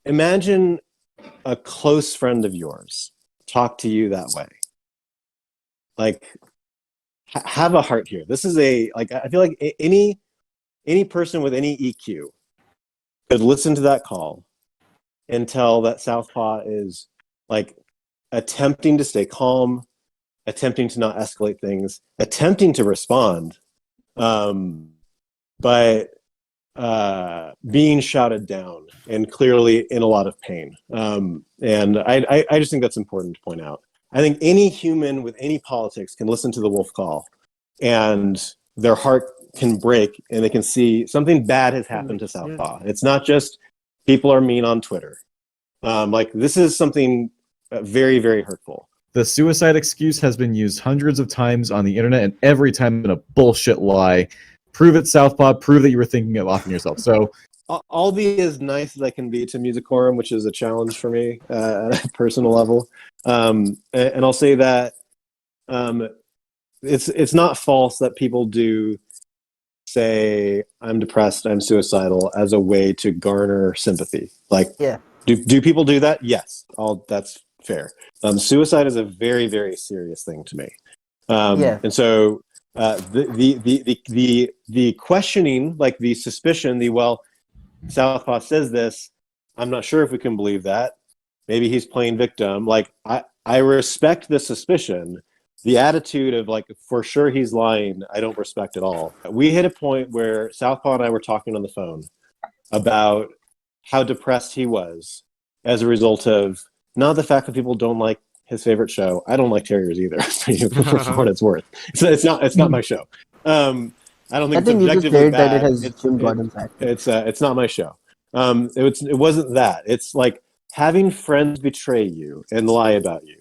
imagine a close friend of yours talk to you that way. Like, have a heart here. This is I feel like any person with any EQ could listen to that call and tell that Southpaw is like attempting to stay calm, attempting to not escalate things, attempting to respond, but being shouted down and clearly in a lot of pain. And I just think that's important to point out. I think any human with any politics can listen to the wolf call and their heart can break and they can see something bad has happened to Southpaw. It's not just people are mean on Twitter. Like this is something very, very hurtful. The suicide excuse has been used hundreds of times on the internet, and every time in a bullshit lie. Prove it, Southpaw. Prove that you were thinking of offing yourself. So I'll be as nice as I can be to Musicorum, which is a challenge for me at a personal level. And I'll say that it's not false that people do say I'm depressed, I'm suicidal as a way to garner sympathy. Like, do people do that? Yes, that's fair. Suicide is a very, very serious thing to me. And so the questioning, like the suspicion, Southpaw says this, I'm not sure if we can believe that. Maybe he's playing victim. Like, I respect the suspicion. The attitude of like, for sure he's lying, I don't respect at all. We hit a point where Southpaw and I were talking on the phone about how depressed he was as a result of not the fact that people don't like his favorite show. I don't like Terriers either, for what it's worth. It's not my show. I don't think it's objectively bad. It's not my show. It wasn't that. It's like having friends betray you and lie about you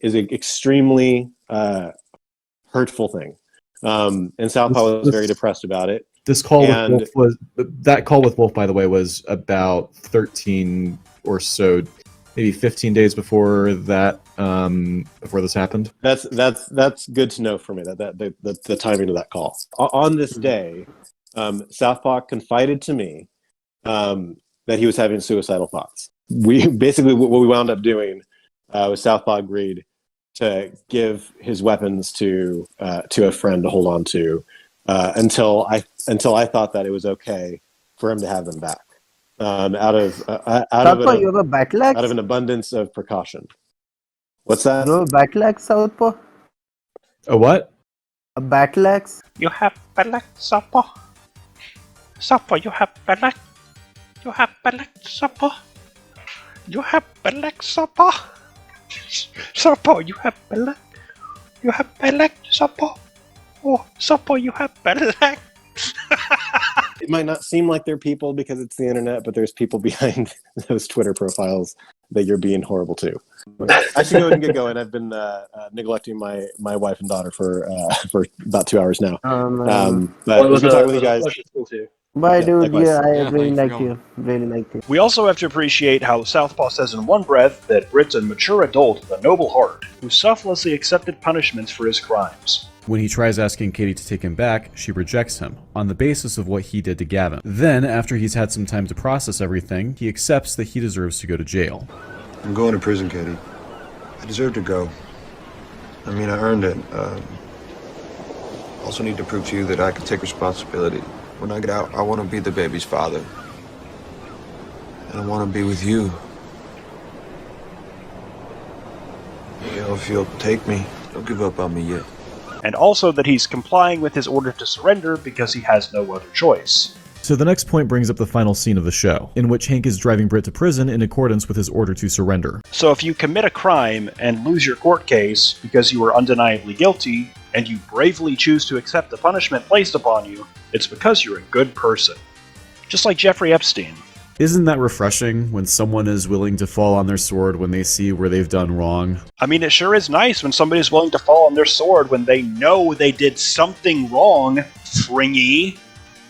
is an extremely hurtful thing. And Southpaw was very depressed about it. This call with Wolf that call with Wolf, by the way, was about 13 or so, maybe 15 days before that, before this happened. That's good to know for me, that the timing of that call. On this day, Southpaw confided to me that he was having suicidal thoughts. We basically, what we wound up doing was Southpaw agreed to give his weapons to a friend to hold on to until I thought that it was okay for him to have them back. Out of an abundance of precaution. What's that? You have a battle axe, Southpaw? A what? A battle axe? You have battle axe, Southpaw? Southpaw, you have battle axe? You have battle axe, Southpaw? You have battle axe, Southpaw? Southpaw, you have battle axe? You have battle axe, Southpaw? Oh, Southpaw, you have battle axe? It might not seem like they're people because it's the internet, but there's people behind those Twitter profiles that you're being horrible to. I should go ahead and get going. I've been neglecting my wife and daughter for about 2 hours now. But it was good talking with you guys. Bye, dude. Yeah, I really like you. Really like you. We also have to appreciate how Southpaw says in one breath that Britt's a mature adult with a noble heart who selflessly accepted punishments for his crimes. When he tries asking Katie to take him back, she rejects him, on the basis of what he did to Gavin. Then, after he's had some time to process everything, he accepts that he deserves to go to jail. I'm going to prison, Katie. I deserve to go. I mean, I earned it. Also need to prove to you that I can take responsibility. When I get out, I want to be the baby's father. And I want to be with you. You know, if you'll take me, don't give up on me yet. And also that he's complying with his order to surrender because he has no other choice. So the next point brings up the final scene of the show, in which Hank is driving Britt to prison in accordance with his order to surrender. So if you commit a crime and lose your court case because you are undeniably guilty, and you bravely choose to accept the punishment placed upon you, it's because you're a good person. Just like Jeffrey Epstein. Isn't that refreshing when someone is willing to fall on their sword when they see where they've done wrong? I mean, it sure is nice when somebody's willing to fall on their sword when they know they did something wrong, Fringy.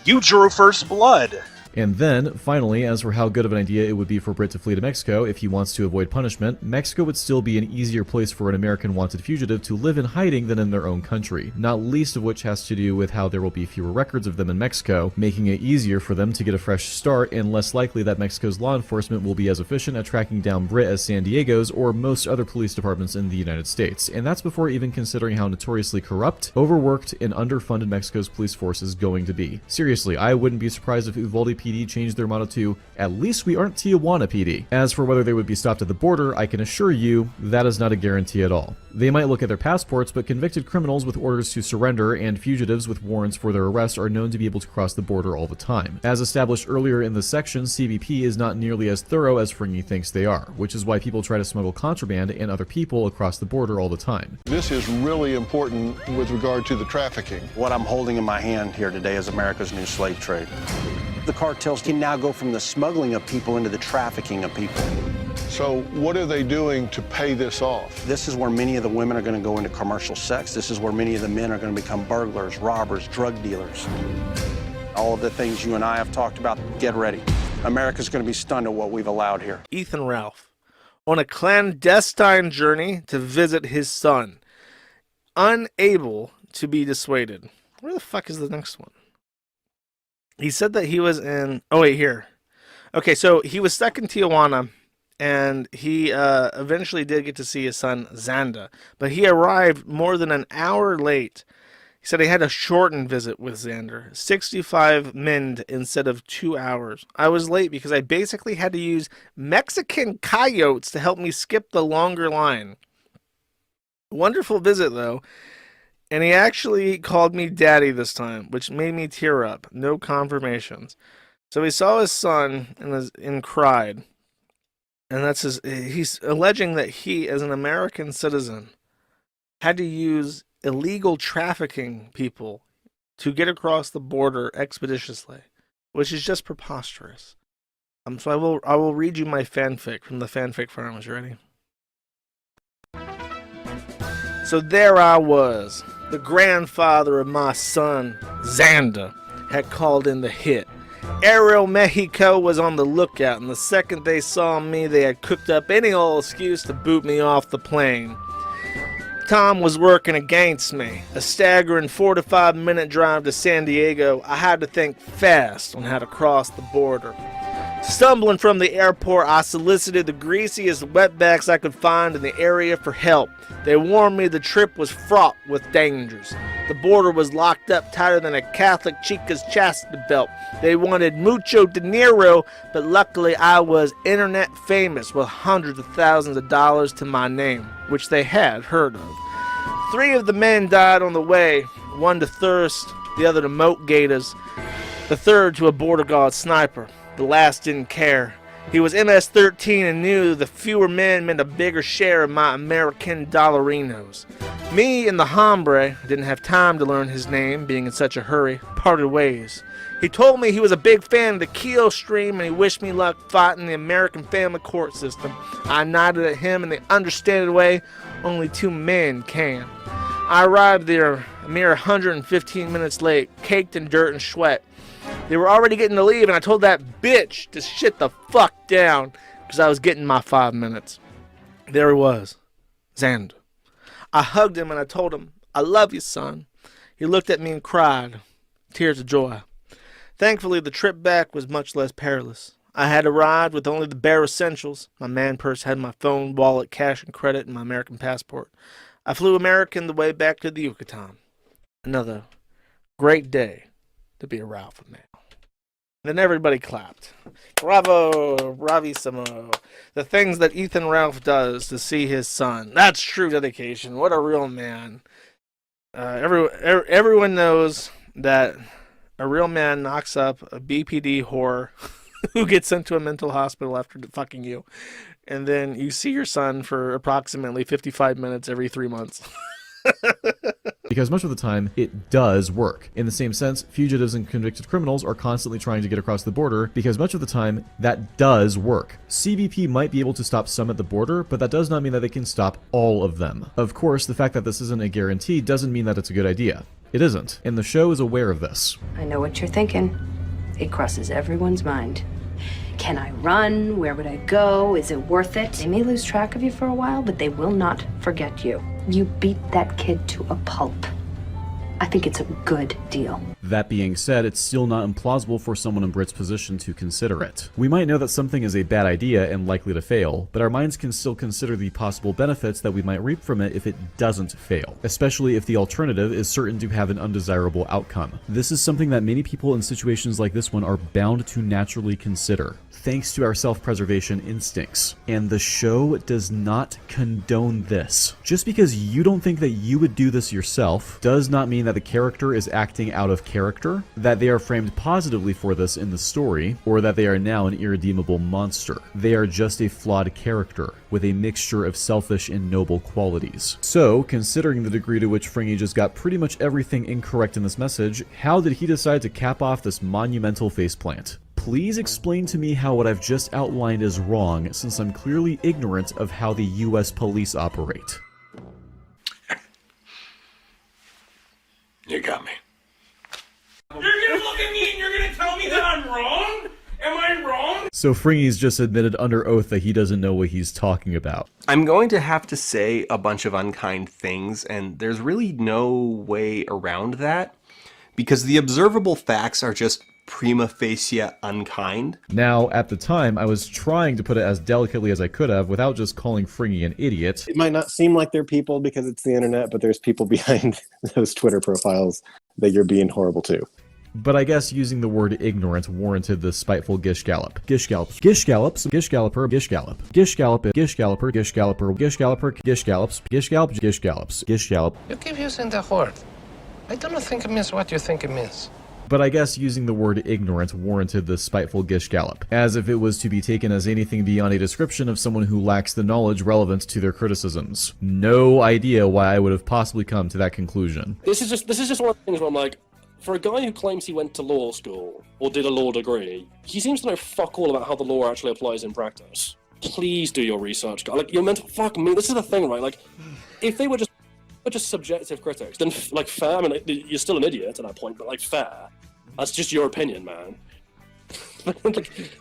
You drew first blood. And then, finally, as for how good of an idea it would be for Britt to flee to Mexico if he wants to avoid punishment, Mexico would still be an easier place for an American wanted fugitive to live in hiding than in their own country, not least of which has to do with how there will be fewer records of them in Mexico, making it easier for them to get a fresh start and less likely that Mexico's law enforcement will be as efficient at tracking down Britt as San Diego's or most other police departments in the United States. And that's before even considering how notoriously corrupt, overworked, and underfunded Mexico's police force is going to be. Seriously, I wouldn't be surprised if Uvalde PD changed their motto to, "At least we aren't Tijuana PD." As for whether they would be stopped at the border, I can assure you, that is not a guarantee at all. They might look at their passports, but convicted criminals with orders to surrender and fugitives with warrants for their arrest are known to be able to cross the border all the time. As established earlier in this section, CBP is not nearly as thorough as Fringy thinks they are, which is why people try to smuggle contraband and other people across the border all the time. This is really important with regard to the trafficking. What I'm holding in my hand here today is America's new slave trade. The cartels can now go from the smuggling of people into the trafficking of people. So what are they doing to pay this off? This is where many of the women are going to go into commercial sex. This is where many of the men are going to become burglars, robbers, drug dealers. All of the things you and I have talked about, get ready. America's going to be stunned at what we've allowed here. Ethan Ralph, on a clandestine journey to visit his son, unable to be dissuaded. Where the fuck is the next one? He said that he was in... Oh, wait, here. Okay, so he was stuck in Tijuana, and he eventually did get to see his son, Xanda. But he arrived more than an hour late. He said he had a shortened visit with Xander. 65 minutes instead of 2 hours. I was late because I basically had to use Mexican coyotes to help me skip the longer line. Wonderful visit, though. And he actually called me daddy this time, which made me tear up. No confirmations. So he saw his son and cried. And he's alleging that he, as an American citizen, had to use illegal trafficking people to get across the border expeditiously, which is just preposterous. So I will read you my fanfic from the Fanfic Farmers. Ready? So there I was. The grandfather of my son, Xanda, had called in the hit. Aero Mexico was on the lookout, and the second they saw me, they had cooked up any old excuse to boot me off the plane. Tom was working against me. A staggering 4 to 5 minute drive to San Diego, I had to think fast on how to cross the border. Stumbling from the airport, I solicited the greasiest wetbacks I could find in the area for help. They warned me the trip was fraught with dangers. The border was locked up tighter than a Catholic chica's chastity belt. They wanted mucho dinero, but luckily I was internet famous with hundreds of thousands of dollars to my name, which they had heard of. 3 of the men died on the way, one to thirst, the other to moat gators, the third to a border guard sniper. The last didn't care. He was MS-13 and knew the fewer men meant a bigger share of my American dollarinos. Me and the hombre, I didn't have time to learn his name, being in such a hurry, parted ways. He told me he was a big fan of the Kill stream and he wished me luck fighting the American family court system. I nodded at him in the understanding way only 2 men can. I arrived there a mere 115 minutes late, caked in dirt and sweat. They were already getting to leave, and I told that bitch to shit the fuck down because I was getting my 5 minutes. There he was, Xanda. I hugged him and I told him, I love you, son. He looked at me and cried, tears of joy. Thankfully, the trip back was much less perilous. I had arrived with only the bare essentials. My man purse had my phone, wallet, cash and credit, and my American passport. I flew American the way back to the Yucatan. Another great day to be a Ralph man. Then everybody clapped. Bravo, bravissimo. The things that Ethan Ralph does to see his son. That's true dedication. What a real man. Everyone knows that a real man knocks up a BPD whore who gets sent to a mental hospital after fucking you. And then you see your son for approximately 55 minutes every 3 months. Because much of the time, it does work. In the same sense, fugitives and convicted criminals are constantly trying to get across the border because much of the time, that does work. CBP might be able to stop some at the border, but that does not mean that they can stop all of them. Of course, the fact that this isn't a guarantee doesn't mean that it's a good idea. It isn't, and the show is aware of this. I know what you're thinking. It crosses everyone's mind. Can I run? Where would I go? Is it worth it? They may lose track of you for a while, but they will not forget you. You beat that kid to a pulp. I think it's a good deal. That being said, it's still not implausible for someone in Britt's position to consider it. We might know that something is a bad idea and likely to fail, but our minds can still consider the possible benefits that we might reap from it if it doesn't fail, especially if the alternative is certain to have an undesirable outcome. This is something that many people in situations like this one are bound to naturally consider, thanks to our self-preservation instincts. And the show does not condone this. Just because you don't think that you would do this yourself does not mean that the character is acting out of character, that they are framed positively for this in the story, or that they are now an irredeemable monster. They are just a flawed character, with a mixture of selfish and noble qualities. So, considering the degree to which Fringy just got pretty much everything incorrect in this message, how did he decide to cap off this monumental faceplant? Please explain to me how what I've just outlined is wrong, since I'm clearly ignorant of how the US police operate. You got me. You're gonna look at me and you're gonna tell me that I'm wrong? Am I wrong? So Fringy's just admitted under oath that he doesn't know what he's talking about. I'm going to have to say a bunch of unkind things, and there's really no way around that, because the observable facts are just prima facie unkind. Now, at the time, I was trying to put it as delicately as I could have without just calling Fringy an idiot. It might not seem like they're people because it's the internet, but there's people behind those Twitter profiles that you're being horrible to. But I guess using the word ignorant warranted the spiteful Gish Gallop. Gish Gallops. Gish Gallops. Gish Galloper. Gish Gallop. Gish Gallop. Gish Galloper. Gish Galloper. Gish Galloper. Gish Gallops. Gish Gallop. Gish Gallops. Gish Gallop. You keep using the word. I don't think it means what you think it means. But I guess using the word ignorant warranted the spiteful Gish Gallop, as if it was to be taken as anything beyond a description of someone who lacks the knowledge relevant to their criticisms. No idea why I would have possibly come to that conclusion. This is just one of the things where I'm like, for a guy who claims he went to law school or did a law degree, he seems to know fuck all about how the law actually applies in practice. Please do your research. Like, you're meant to fuck me. This is the thing, right? Like, if they were just subjective critics, then like fair. I mean, you're still an idiot at that point, but like fair. That's just your opinion, man. Like,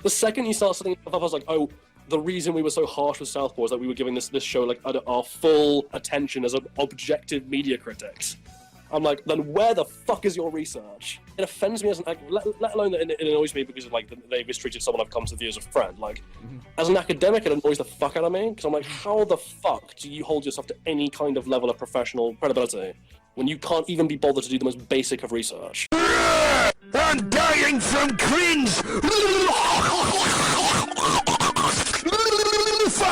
the second you start setting stuff up, I was like, oh, the reason we were so harsh with Southpaw is that we were giving this show like our full attention as objective media critics. I'm like, then where the fuck is your research? It offends me as an let alone that it annoys me because of like they mistreated someone I've come to view as a friend. Like, as an academic, it annoys the fuck out of me because I'm like, how the fuck do you hold yourself to any kind of level of professional credibility when you can't even be bothered to do the most basic of research? I'm dying from cringe!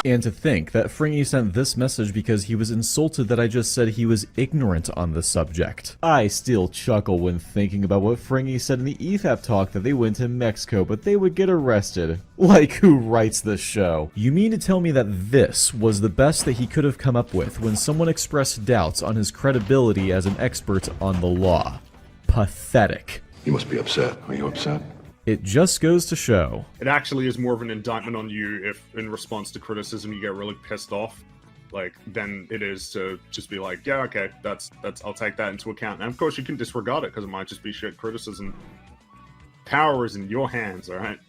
And to think that Fringy sent this message because he was insulted that I just said he was ignorant on the subject. I still chuckle when thinking about what Fringy said in the ETHAP talk that they went to Mexico but they would get arrested. Like, who writes this show? You mean to tell me that this was the best that he could have come up with when someone expressed doubts on his credibility as an expert on the law? Pathetic. You must be upset. Are you upset? It just goes to show. It actually is more of an indictment on you if, in response to criticism, you get really pissed off. Like, than it is to just be like, yeah, okay, that's I'll take that into account. And of course, you can disregard it because it might just be shit criticism. Power is in your hands, all right?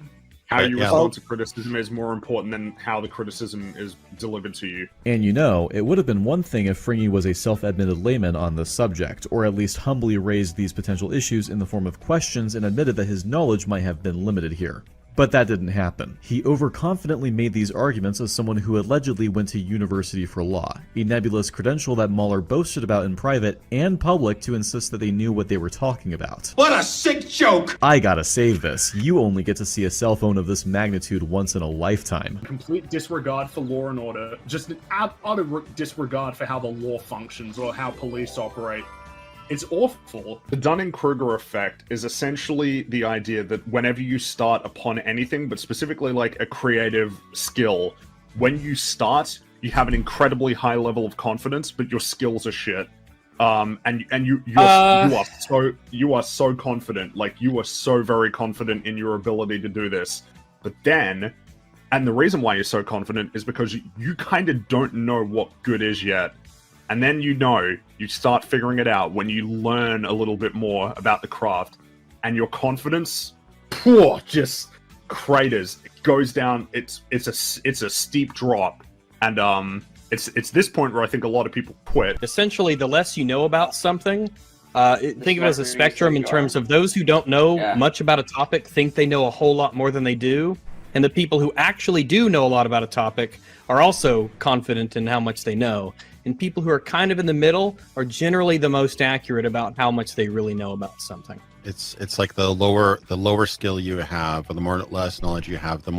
How you respond to criticism is more important than how the criticism is delivered to you. And you know, it would have been one thing if Fringy was a self-admitted layman on the subject, or at least humbly raised these potential issues in the form of questions and admitted that his knowledge might have been limited here. But that didn't happen. He overconfidently made these arguments as someone who allegedly went to university for law, a nebulous credential that Mueller boasted about in private and public to insist that they knew what they were talking about. What a sick joke! I gotta save this. You only get to see a cell phone of this magnitude once in a lifetime. Complete disregard for law and order, just an utter disregard for how the law functions or how police operate. It's awful. The Dunning-Kruger effect is essentially the idea that whenever you start upon anything, but specifically like a creative skill, when you start, you have an incredibly high level of confidence, but your skills are shit. And you are so confident, like you are so very confident in your ability to do this. But then, and the reason why you're so confident is because you kind of don't know what good is yet. And then you start figuring it out when you learn a little bit more about the craft, and your confidence, just craters. It goes down. It's a steep drop, and it's this point where I think a lot of people quit. Essentially, the less you know about something, think of it as a spectrum in terms of those who don't know much about a topic think they know a whole lot more than they do, and the people who actually do know a lot about a topic are also confident in how much they know. And people who are kind of in the middle are generally the most accurate about how much they really know about something. It's like the lower skill you have, or the more less knowledge you have, the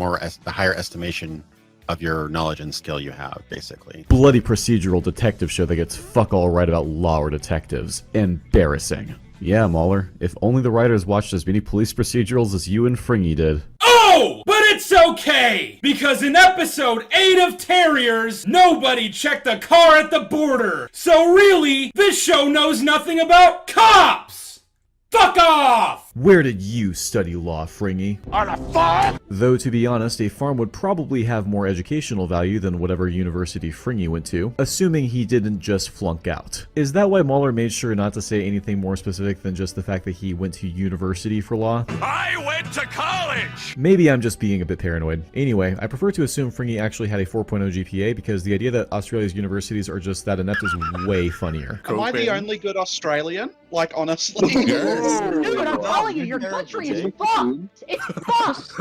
higher estimation of your knowledge and skill you have, basically. Bloody procedural detective show that gets fuck all right about law or detectives. Embarrassing. Yeah, Mueller, if only the writers watched as many police procedurals as you and Fringy did. Oh, but it's okay, because in episode 8 of Terriers, nobody checked the car at the border. So really, this show knows nothing about cops. Fuck off! Where did you study law, Fringy? On a farm? Though, to be honest, a farm would probably have more educational value than whatever university Fringy went to, assuming he didn't just flunk out. Is that why Mueller made sure not to say anything more specific than just the fact that he went to university for law? I went to college! Maybe I'm just being a bit paranoid. Anyway, I prefer to assume Fringy actually had a 4.0 GPA because the idea that Australia's universities are just that inept is way funnier. Am I the only good Australian? Like, honestly? Dude, I'm telling you, your country is fucked. It's fucked.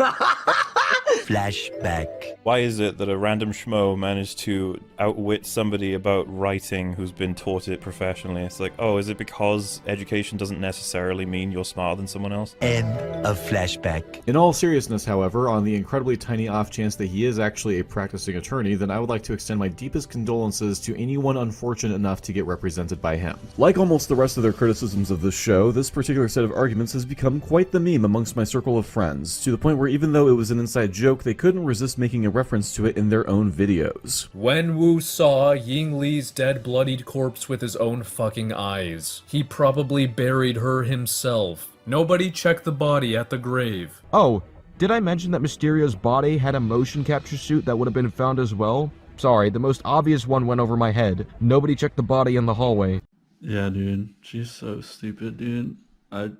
Flashback. Why is it that a random schmo managed to outwit somebody about writing who's been taught it professionally? It's like, oh, is it because education doesn't necessarily mean you're smarter than someone else? End of flashback. In all seriousness, however, on the incredibly tiny off chance that he is actually a practicing attorney, then I would like to extend my deepest condolences to anyone unfortunate enough to get represented by him. Like almost the rest of their criticisms of this show, this particular set of arguments has become quite the meme amongst my circle of friends, to the point where even though it was an inside joke, they couldn't resist making a reference to it in their own videos. Wen Wu saw Ying Li's dead bloodied corpse with his own fucking eyes. He probably buried her himself. Nobody checked the body at the grave. Oh, did I mention that Mysterio's body had a motion capture suit that would have been found as well? Sorry, the most obvious one went over my head. Nobody checked the body in the hallway. Yeah, dude. She's so stupid, dude. I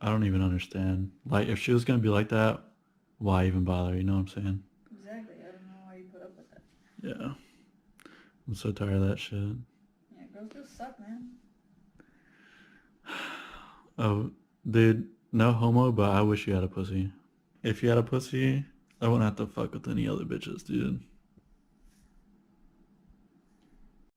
don't even understand. Like, if she was gonna be like that, why even bother? You know what I'm saying? Exactly. I don't know why you put up with that. Yeah. I'm so tired of that shit. Yeah, girls just suck, man. Oh, dude, no homo, but I wish you had a pussy. If you had a pussy, I wouldn't have to fuck with any other bitches, dude.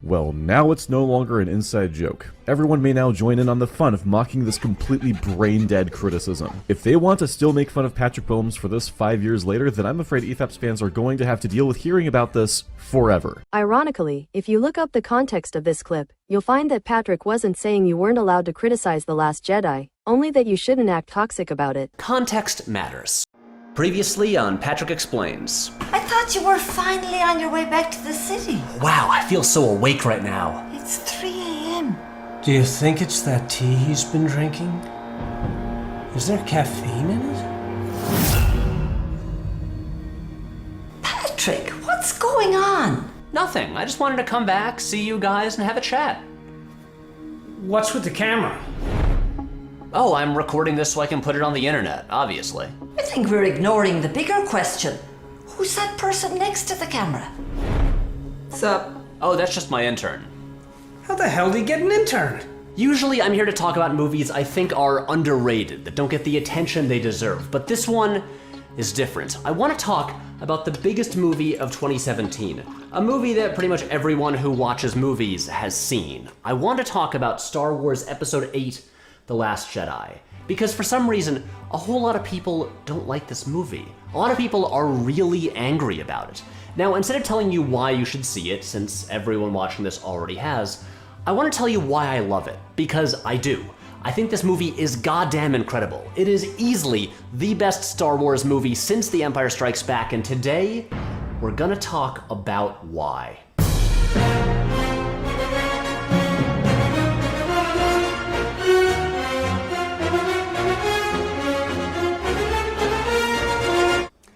Well, now it's no longer an inside joke. Everyone may now join in on the fun of mocking this completely brain-dead criticism. If they want to still make fun of Patrick Willems for this 5 years later, then I'm afraid ETHAPS fans are going to have to deal with hearing about this forever. Ironically, if you look up the context of this clip, you'll find that Patrick wasn't saying you weren't allowed to criticize The Last Jedi, only that you shouldn't act toxic about it. Context matters. Previously on Patrick Explains. I thought you were finally on your way back to the city. Wow, I feel so awake right now. It's 3 a.m. Do you think it's that tea he's been drinking? Is there caffeine in it? Patrick, what's going on? Nothing. I just wanted to come back, see you guys, and have a chat. What's with the camera? Oh, I'm recording this so I can put it on the internet, obviously. I think we're ignoring the bigger question. Who's that person next to the camera? Sup? Oh, that's just my intern. How the hell do you get an intern? Usually I'm here to talk about movies I think are underrated, that don't get the attention they deserve. But this one is different. I want to talk about the biggest movie of 2017, a movie that pretty much everyone who watches movies has seen. I want to talk about Star Wars Episode 8, The Last Jedi, because for some reason, a whole lot of people don't like this movie. A lot of people are really angry about it. Now, instead of telling you why you should see it, since everyone watching this already has, I want to tell you why I love it, because I do. I think this movie is goddamn incredible. It is easily the best Star Wars movie since The Empire Strikes Back, and today, we're gonna talk about why.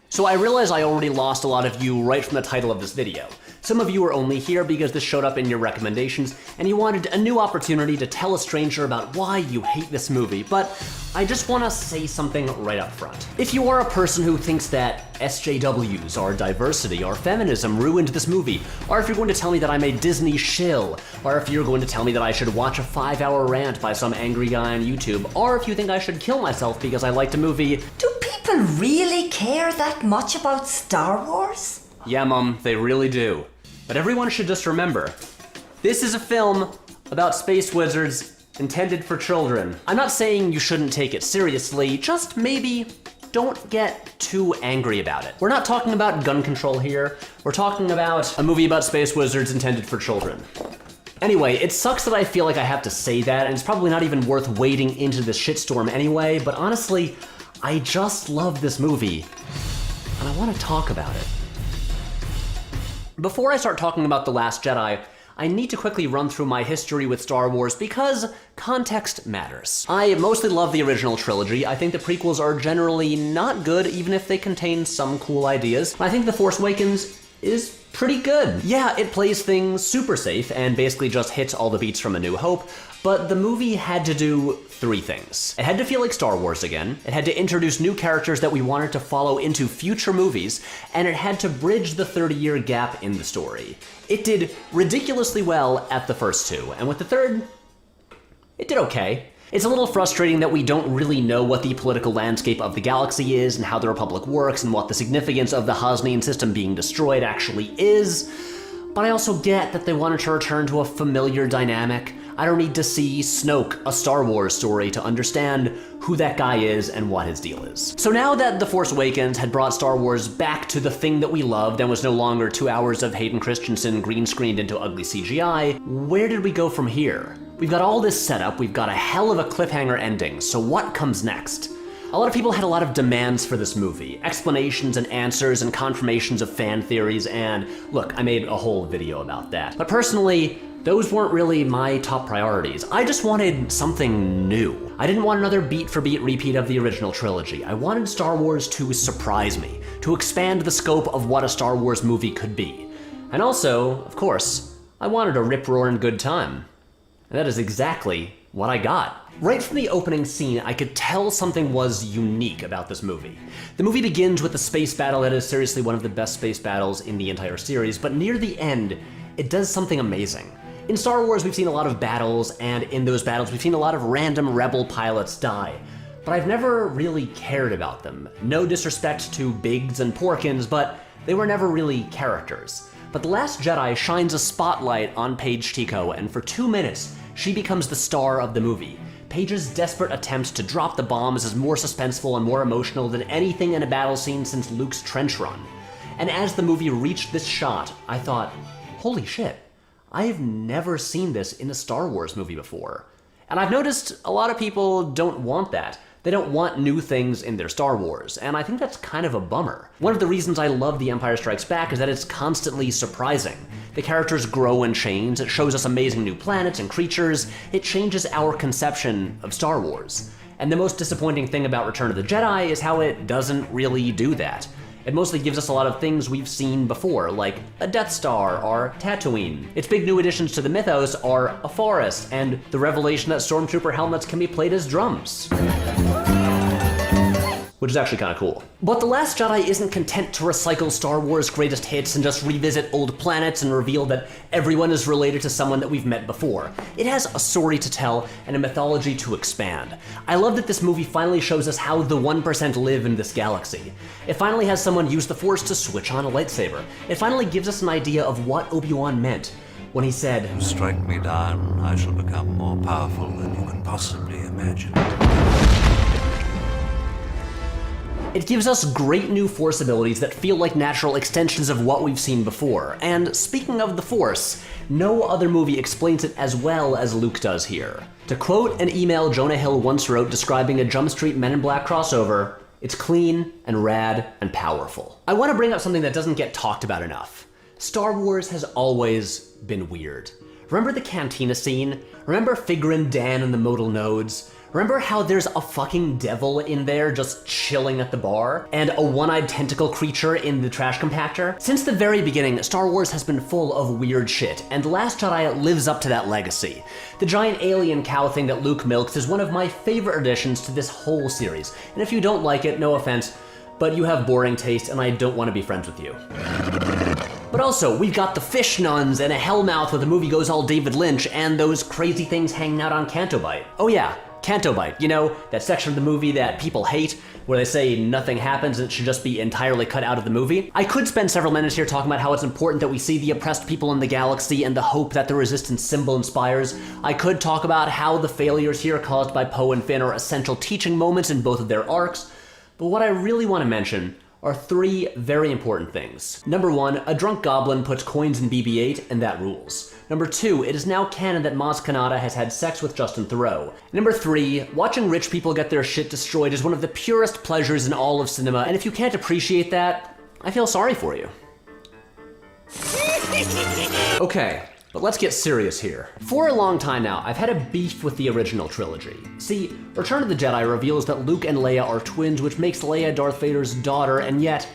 So I realize I already lost a lot of you right from the title of this video. Some of you are only here because this showed up in your recommendations and you wanted a new opportunity to tell a stranger about why you hate this movie, but I just want to say something right up front. If you are a person who thinks that SJWs or diversity or feminism ruined this movie, or if you're going to tell me that I'm a Disney shill, or if you're going to tell me that I should watch a 5-hour rant by some angry guy on YouTube, or if you think I should kill myself because I liked a movie, do people really care that much about Star Wars? Yeah, Mom, they really do. But everyone should just remember, this is a film about space wizards intended for children. I'm not saying you shouldn't take it seriously, just maybe don't get too angry about it. We're not talking about gun control here. We're talking about a movie about space wizards intended for children. Anyway, it sucks that I feel like I have to say that, and it's probably not even worth wading into this shitstorm anyway, but honestly, I just love this movie, and I want to talk about it. Before I start talking about The Last Jedi, I need to quickly run through my history with Star Wars because context matters. I mostly love the original trilogy. I think the prequels are generally not good, even if they contain some cool ideas. I think The Force Awakens is pretty good. Yeah, it plays things super safe and basically just hits all the beats from A New Hope, but the movie had to do 3 things. It had to feel like Star Wars again, it had to introduce new characters that we wanted to follow into future movies, and it had to bridge the 30-year gap in the story. It did ridiculously well at the first 2, and with the third, it did okay. It's a little frustrating that we don't really know what the political landscape of the galaxy is and how the Republic works and what the significance of the Hosnian system being destroyed actually is, but I also get that they wanted to return to a familiar dynamic. I don't need to see Snoke, a Star Wars story, to understand who that guy is and what his deal is. So now that The Force Awakens had brought Star Wars back to the thing that we loved and was no longer 2 hours of Hayden Christensen green screened into ugly CGI, where did we go from here? We've got all this set up, we've got a hell of a cliffhanger ending, so what comes next? A lot of people had a lot of demands for this movie, explanations and answers and confirmations of fan theories, and look, I made a whole video about that. But personally, those weren't really my top priorities. I just wanted something new. I didn't want another beat-for-beat repeat of the original trilogy. I wanted Star Wars to surprise me, to expand the scope of what a Star Wars movie could be. And also, of course, I wanted a rip-roaring good time. And that is exactly what I got. Right from the opening scene, I could tell something was unique about this movie. The movie begins with a space battle that is seriously one of the best space battles in the entire series, but near the end, it does something amazing. In Star Wars, we've seen a lot of battles, and in those battles, we've seen a lot of random rebel pilots die. But I've never really cared about them. No disrespect to Biggs and Porkins, but they were never really characters. But The Last Jedi shines a spotlight on Paige Tico, and for 2 minutes, she becomes the star of the movie. Paige's desperate attempt to drop the bombs is more suspenseful and more emotional than anything in a battle scene since Luke's trench run. And as the movie reached this shot, I thought, holy shit, I've never seen this in a Star Wars movie before. And I've noticed a lot of people don't want that. They don't want new things in their Star Wars, and I think that's kind of a bummer. One of the reasons I love The Empire Strikes Back is that it's constantly surprising. The characters grow and change, it shows us amazing new planets and creatures, it changes our conception of Star Wars. And the most disappointing thing about Return of the Jedi is how it doesn't really do that. It mostly gives us a lot of things we've seen before, like a Death Star or Tatooine. Its big new additions to the mythos are a forest and the revelation that Stormtrooper helmets can be played as drums. which is actually kind of cool. But The Last Jedi isn't content to recycle Star Wars' greatest hits and just revisit old planets and reveal that everyone is related to someone that we've met before. It has a story to tell and a mythology to expand. I love that this movie finally shows us how the 1% live in this galaxy. It finally has someone use the Force to switch on a lightsaber. It finally gives us an idea of what Obi-Wan meant when he said, "Strike me down, I shall become more powerful than you can possibly imagine." It gives us great new Force abilities that feel like natural extensions of what we've seen before. And speaking of the Force, no other movie explains it as well as Luke does here. To quote an email Jonah Hill once wrote describing a Jump Street Men in Black crossover, "It's clean and rad and powerful." I want to bring up something that doesn't get talked about enough. Star Wars has always been weird. Remember the cantina scene? Remember Figrin Dan and the modal nodes? Remember how there's a fucking devil in there just chilling at the bar? And a one-eyed tentacle creature in the trash compactor? Since the very beginning, Star Wars has been full of weird shit, and The Last Jedi lives up to that legacy. The giant alien cow thing that Luke milks is one of my favorite additions to this whole series, and if you don't like it, no offense, but you have boring taste and I don't want to be friends with you. But also, we've got the fish nuns and a hellmouth where the movie goes all David Lynch and those crazy things hanging out on Canto Bight. Oh yeah, Canto Bight, you know, that section of the movie that people hate, where they say nothing happens and it should just be entirely cut out of the movie. I could spend several minutes here talking about how it's important that we see the oppressed people in the galaxy and the hope that the Resistance symbol inspires. I could talk about how the failures here caused by Poe and Finn are essential teaching moments in both of their arcs, but what I really want to mention are three very important things. Number one, a drunk goblin puts coins in BB-8, and that rules. Number two, it is now canon that Maz Kanata has had sex with Justin Theroux. Number three, watching rich people get their shit destroyed is one of the purest pleasures in all of cinema, and if you can't appreciate that, I feel sorry for you. Okay, but let's get serious here. For a long time now, I've had a beef with the original trilogy. See, Return of the Jedi reveals that Luke and Leia are twins, which makes Leia Darth Vader's daughter, and yet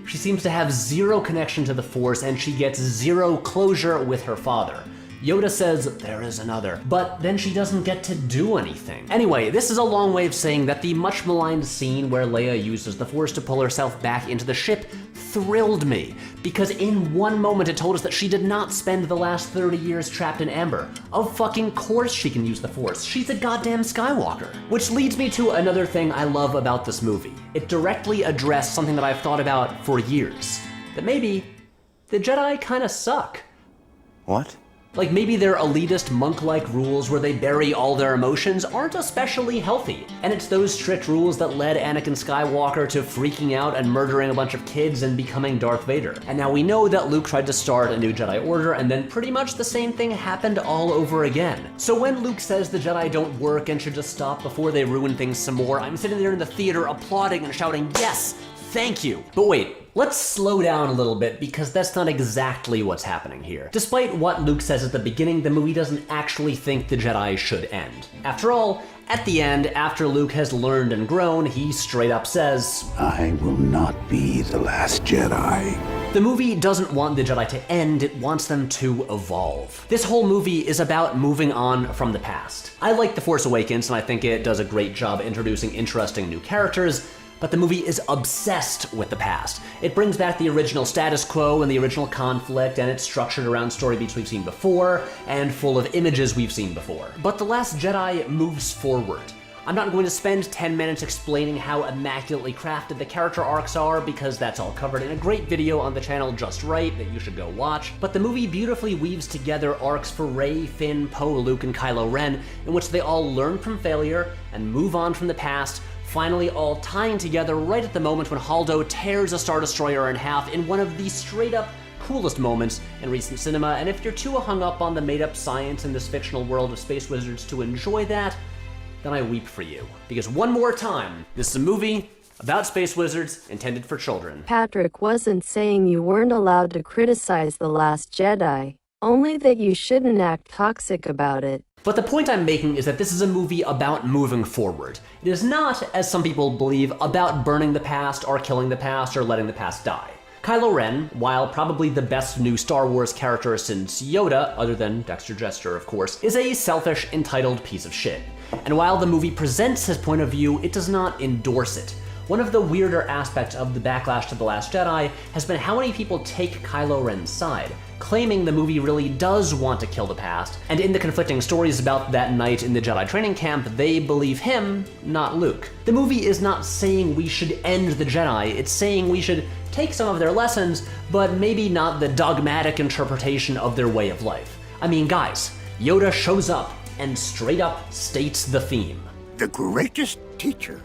she seems to have zero connection to the Force and she gets zero closure with her father. Yoda says there is another, but then she doesn't get to do anything. Anyway, this is a long way of saying that the much maligned scene where Leia uses the Force to pull herself back into the ship thrilled me, because in one moment it told us that she did not spend the last 30 years trapped in Amber. Of fucking course she can use the Force. She's a goddamn Skywalker. Which leads me to another thing I love about this movie. It directly addressed something that I've thought about for years. That maybe the Jedi kinda suck. What? Like maybe their elitist monk-like rules where they bury all their emotions aren't especially healthy. And it's those strict rules that led Anakin Skywalker to freaking out and murdering a bunch of kids and becoming Darth Vader. And now we know that Luke tried to start a new Jedi Order and then pretty much the same thing happened all over again. So when Luke says the Jedi don't work and should just stop before they ruin things some more, I'm sitting there in the theater applauding and shouting, yes, thank you. But wait, let's slow down a little bit because that's not exactly what's happening here. Despite what Luke says at the beginning, the movie doesn't actually think the Jedi should end. After all, at the end, after Luke has learned and grown, he straight up says, I will not be the last Jedi. The movie doesn't want the Jedi to end, it wants them to evolve. This whole movie is about moving on from the past. I like The Force Awakens and I think it does a great job introducing interesting new characters, but the movie is obsessed with the past. It brings back the original status quo and the original conflict, and it's structured around story beats we've seen before, and full of images we've seen before. But The Last Jedi moves forward. I'm not going to spend 10 minutes explaining how immaculately crafted the character arcs are, because that's all covered in a great video on the channel Just Right that you should go watch. But the movie beautifully weaves together arcs for Rey, Finn, Poe, Luke, and Kylo Ren, in which they all learn from failure and move on from the past, finally all tying together right at the moment when Holdo tears a Star Destroyer in half in one of the straight up coolest moments in recent cinema. And if you're too hung up on the made up science in this fictional world of space wizards to enjoy that, then I weep for you. Because one more time, this is a movie about space wizards intended for children. Patrick wasn't saying you weren't allowed to criticize The Last Jedi, only that you shouldn't act toxic about it. But the point I'm making is that this is a movie about moving forward. It is not, as some people believe, about burning the past or killing the past or letting the past die. Kylo Ren, while probably the best new Star Wars character since Yoda, other than Dexter Jettster of course, is a selfish, entitled piece of shit. And while the movie presents his point of view, it does not endorse it. One of the weirder aspects of the backlash to The Last Jedi has been how many people take Kylo Ren's side, claiming the movie really does want to kill the past, and in the conflicting stories about that night in the Jedi training camp, they believe him, not Luke. The movie is not saying we should end the Jedi, it's saying we should take some of their lessons, but maybe not the dogmatic interpretation of their way of life. I mean, guys, Yoda shows up and straight up states the theme. The greatest teacher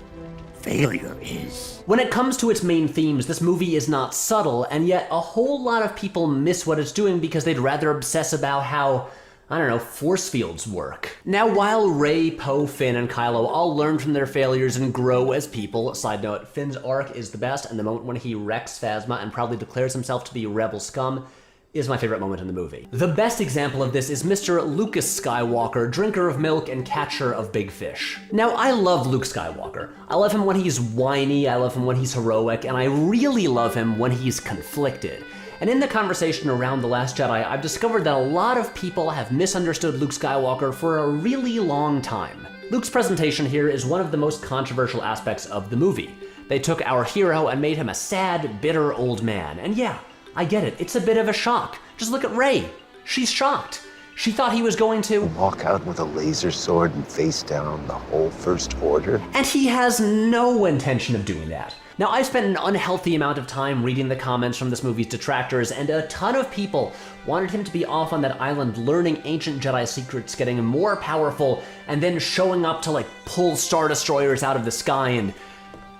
failure is. When it comes to its main themes, this movie is not subtle, and yet a whole lot of people miss what it's doing because they'd rather obsess about how, I don't know, force fields work. Now, while Rey, Poe, Finn, and Kylo all learn from their failures and grow as people, side note, Finn's arc is the best, and the moment when he wrecks Phasma and proudly declares himself to be rebel scum is my favorite moment in the movie. The best example of this is Mr. Lucas Skywalker, drinker of milk and catcher of big fish. Now, I love Luke Skywalker. I love him when he's whiny, I love him when he's heroic, and I really love him when he's conflicted. And in the conversation around The Last Jedi, I've discovered that a lot of people have misunderstood Luke Skywalker for a really long time. Luke's presentation here is one of the most controversial aspects of the movie. They took our hero and made him a sad, bitter old man, and yeah, I get it, it's a bit of a shock. Just look at Rey. She's shocked. She thought he was going to walk out with a laser sword and face down the whole First Order. And he has no intention of doing that. Now, I've spent an unhealthy amount of time reading the comments from this movie's detractors, and a ton of people wanted him to be off on that island learning ancient Jedi secrets, getting more powerful, and then showing up to, like, pull Star Destroyers out of the sky and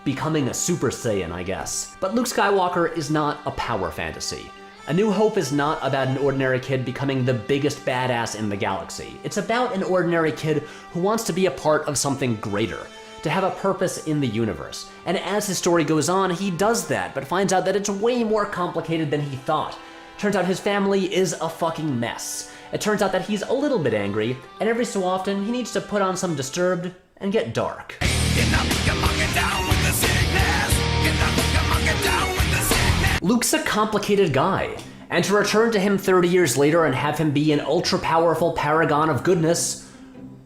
becoming a Super Saiyan, I guess. But Luke Skywalker is not a power fantasy. A New Hope is not about an ordinary kid becoming the biggest badass in the galaxy. It's about an ordinary kid who wants to be a part of something greater, to have a purpose in the universe. And as his story goes on, he does that, but finds out that it's way more complicated than he thought. Turns out his family is a fucking mess. It turns out that he's a little bit angry, and every so often he needs to put on some Disturbed and get dark. Luke's a complicated guy, and to return to him 30 years later and have him be an ultra-powerful paragon of goodness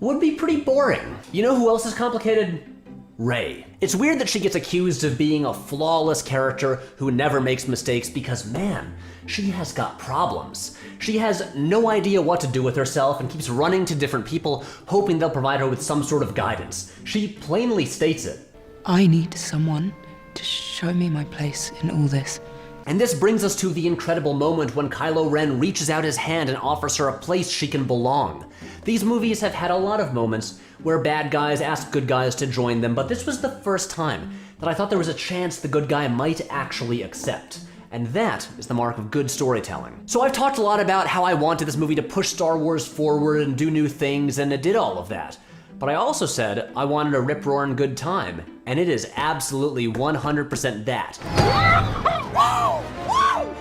would be pretty boring. You know who else is complicated? Rey. It's weird that she gets accused of being a flawless character who never makes mistakes because, man, she has got problems. She has no idea what to do with herself and keeps running to different people, hoping they'll provide her with some sort of guidance. She plainly states it. I need someone to show me my place in all this. And this brings us to the incredible moment when Kylo Ren reaches out his hand and offers her a place she can belong. These movies have had a lot of moments where bad guys ask good guys to join them, but this was the first time that I thought there was a chance the good guy might actually accept. And that is the mark of good storytelling. So I've talked a lot about how I wanted this movie to push Star Wars forward and do new things, and it did all of that. But I also said I wanted a rip-roaring good time, and it is absolutely 100% that.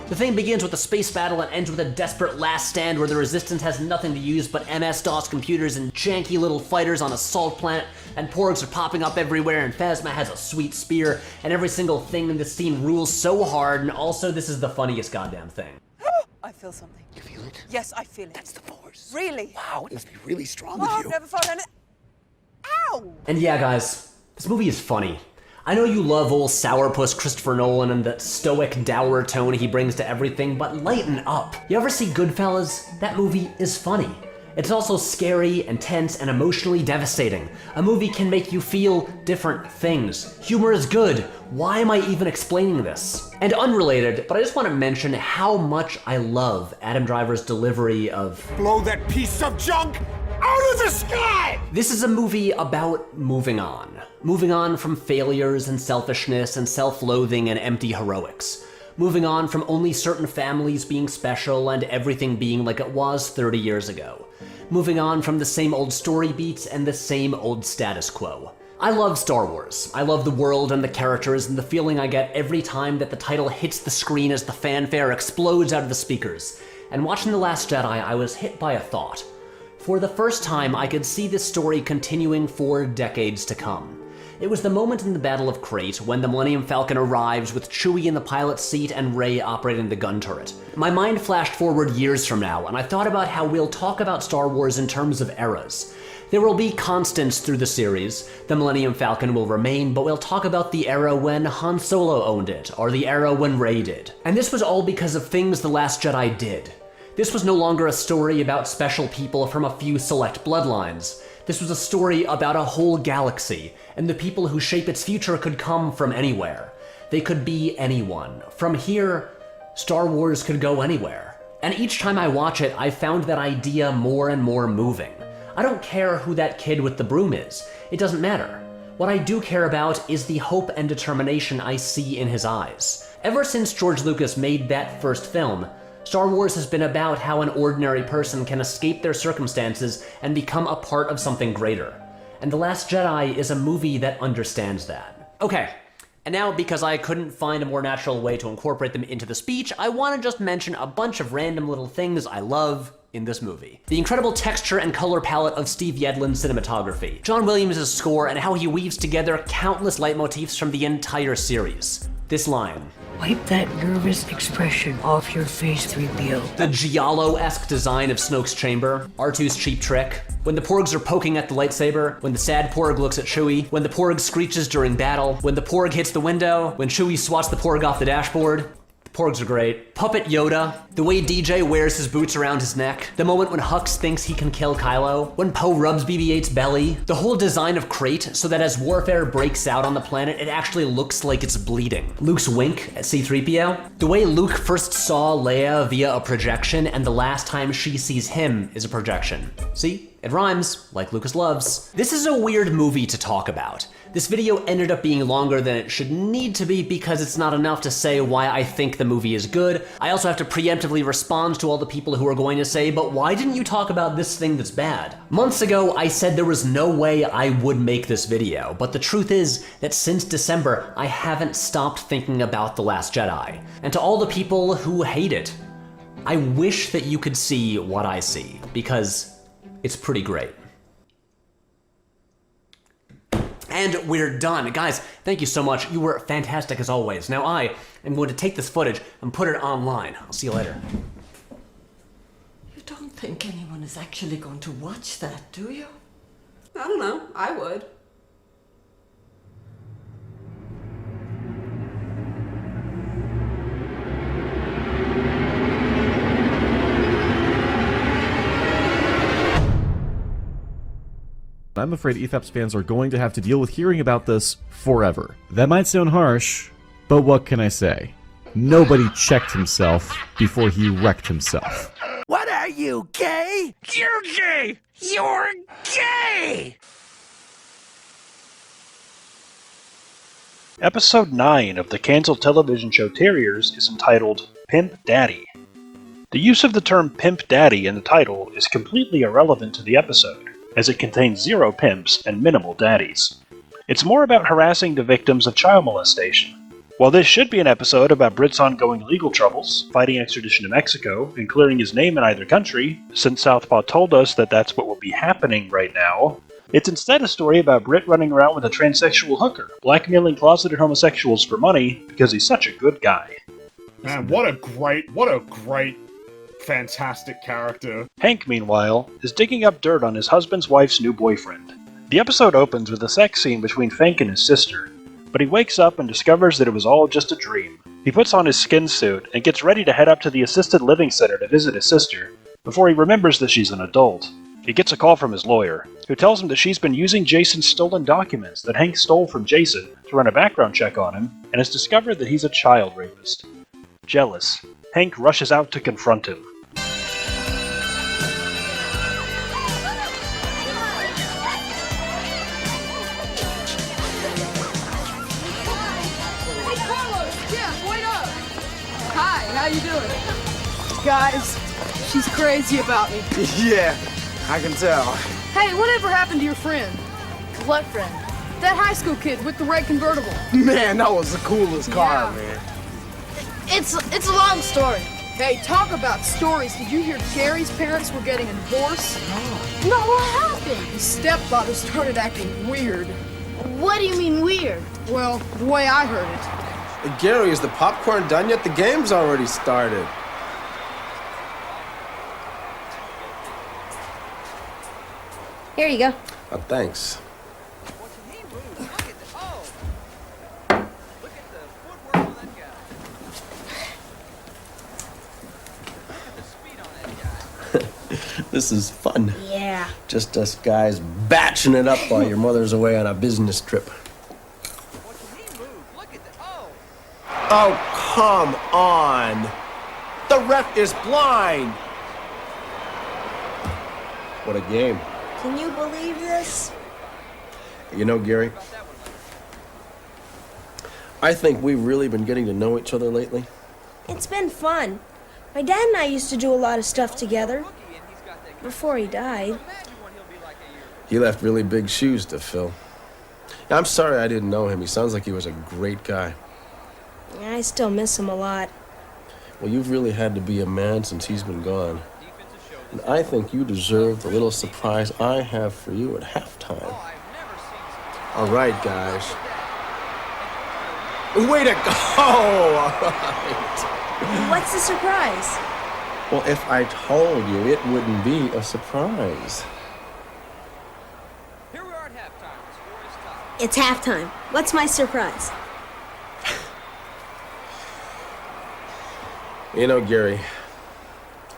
The thing begins with a space battle and ends with a desperate last stand where the Resistance has nothing to use but MS-DOS computers and janky little fighters on a salt planet, and porgs are popping up everywhere, and Phasma has a sweet spear, and every single thing in this scene rules so hard, and also this is the funniest goddamn thing. I feel something. You feel it? Yes, I feel it. That's the Force. Really? Wow, it must be really strong Oh, with I've you. never felt any... Ow! And yeah, guys, this movie is funny. I know you love old sourpuss Christopher Nolan and the stoic, dour tone he brings to everything, but lighten up. You ever see Goodfellas? That movie is funny. It's also scary and tense and emotionally devastating. A movie can make you feel different things. Humor is good. Why am I even explaining this? And unrelated, but I just want to mention how much I love Adam Driver's delivery of Blow that piece of junk out of the sky! This is a movie about moving on. Moving on from failures and selfishness and self-loathing and empty heroics. Moving on from only certain families being special and everything being like it was 30 years ago. Moving on from the same old story beats and the same old status quo. I love Star Wars. I love the world and the characters and the feeling I get every time that the title hits the screen as the fanfare explodes out of the speakers. And watching The Last Jedi, I was hit by a thought. For the first time, I could see this story continuing for decades to come. It was the moment in the Battle of Crait when the Millennium Falcon arrives with Chewie in the pilot's seat and Rey operating the gun turret. My mind flashed forward years from now, and I thought about how we'll talk about Star Wars in terms of eras. There will be constants through the series. The Millennium Falcon will remain, but we'll talk about the era when Han Solo owned it, or the era when Rey did. And this was all because of things The Last Jedi did. This was no longer a story about special people from a few select bloodlines. This was a story about a whole galaxy, and the people who shape its future could come from anywhere. They could be anyone. From here, Star Wars could go anywhere. And each time I watch it, I found that idea more and more moving. I don't care who that kid with the broom is. It doesn't matter. What I do care about is the hope and determination I see in his eyes. Ever since George Lucas made that first film, Star Wars has been about how an ordinary person can escape their circumstances and become a part of something greater. And The Last Jedi is a movie that understands that. Okay, and now because I couldn't find a more natural way to incorporate them into the speech, I want to just mention a bunch of random little things I love in this movie. The incredible texture and color palette of Steve Yedlin's cinematography, John Williams' score, and how he weaves together countless leitmotifs from the entire series. This line. Wipe that nervous expression off your face, 3PO. The Giallo-esque design of Snoke's chamber, R2's cheap trick, when the Porgs are poking at the lightsaber, when the sad Porg looks at Chewie, when the Porg screeches during battle, when the Porg hits the window, when Chewie swats the Porg off the dashboard. Porgs are great. Puppet Yoda, the way DJ wears his boots around his neck, the moment when Hux thinks he can kill Kylo, when Poe rubs BB-8's belly, the whole design of Crate so that as warfare breaks out on the planet, it actually looks like it's bleeding. Luke's wink at C-3PO, the way Luke first saw Leia via a projection and the last time she sees him is a projection. See? It rhymes, like Lucas loves. This is a weird movie to talk about. This video ended up being longer than it should need to be because it's not enough to say why I think the movie is good. I also have to preemptively respond to all the people who are going to say, but why didn't you talk about this thing that's bad? Months ago, I said there was no way I would make this video, but the truth is that since December, I haven't stopped thinking about The Last Jedi. And to all the people who hate it, I wish that you could see what I see, because it's pretty great. And we're done. Guys, thank you so much. You were fantastic as always. Now I am going to take this footage and put it online. I'll see you later. You don't think anyone is actually going to watch that, do you? I don't know. I would. I'm afraid ETHAPS fans are going to have to deal with hearing about this forever. That might sound harsh, but what can I say? Nobody checked himself before he wrecked himself. What are you, gay? You're gay! You're gay! Episode 9 of the canceled television show Terriers is entitled Pimp Daddy. The use of the term Pimp Daddy in the title is completely irrelevant to the episode, as it contains 0 pimps and minimal daddies. It's more about harassing the victims of child molestation. While this should be an episode about Brit's ongoing legal troubles, fighting extradition to Mexico, and clearing his name in either country, since Southpaw told us that that's what will be happening right now, it's instead a story about Brit running around with a transsexual hooker, blackmailing closeted homosexuals for money because he's such a good guy. Man, what a great, fantastic character. Hank, meanwhile, is digging up dirt on his husband's wife's new boyfriend. The episode opens with a sex scene between Fink and his sister, but he wakes up and discovers that it was all just a dream. He puts on his skin suit and gets ready to head up to the assisted living center to visit his sister, before he remembers that she's an adult. He gets a call from his lawyer, who tells him that she's been using Jason's stolen documents that Hank stole from Jason to run a background check on him, and has discovered that he's a child rapist. Jealous, Hank rushes out to confront him. How you doing? Guys, she's crazy about me. Yeah, I can tell. Hey, whatever happened to your friend? What friend? That high school kid with the red convertible. Man, that was the coolest car, man. It's a long story. Hey, talk about stories. Did you hear Gary's parents were getting a divorce? No, what happened? His stepfather started acting weird. What do you mean weird? Well, the way I heard it. Gary, is the popcorn done yet? The game's already started. Here you go. Oh, thanks. This is fun. Yeah. Just us guys batching it up while your mother's away on a business trip. Oh, come on. The ref is blind. What a game. Can you believe this? You know, Gary, I think we've really been getting to know each other lately. It's been fun. My dad and I used to do a lot of stuff together. Before he died. He left really big shoes to fill. I'm sorry I didn't know him. He sounds like he was a great guy. I still miss him a lot. Well, you've really had to be a man since he's been gone. And I think you deserve the little surprise I have for you at halftime. All right, guys. Way to go! All right. What's the surprise? Well, if I told you, it wouldn't be a surprise. It's halftime. What's my surprise? You know, Gary,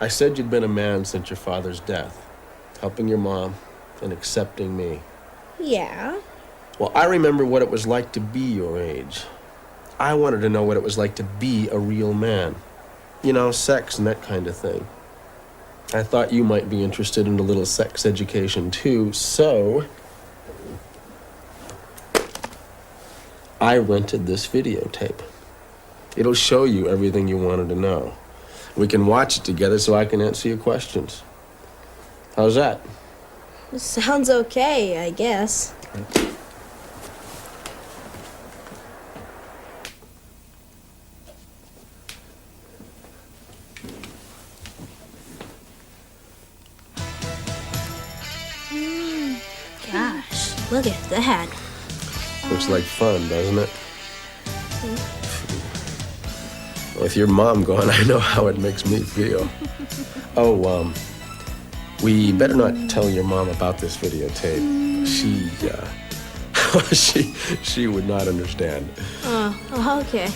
I said you'd been a man since your father's death, helping your mom and accepting me. Yeah. Well, I remember what it was like to be your age. I wanted to know what it was like to be a real man. You know, sex and that kind of thing. I thought you might be interested in a little sex education too, so I rented this videotape. It'll show you everything you wanted to know. We can watch it together so I can answer your questions. How's that? Sounds okay, I guess. Gosh, look at that. Looks like fun, doesn't it? With your mom gone, I know how it makes me feel. Oh, we better not tell your mom about this videotape. She would not understand. Oh, okay.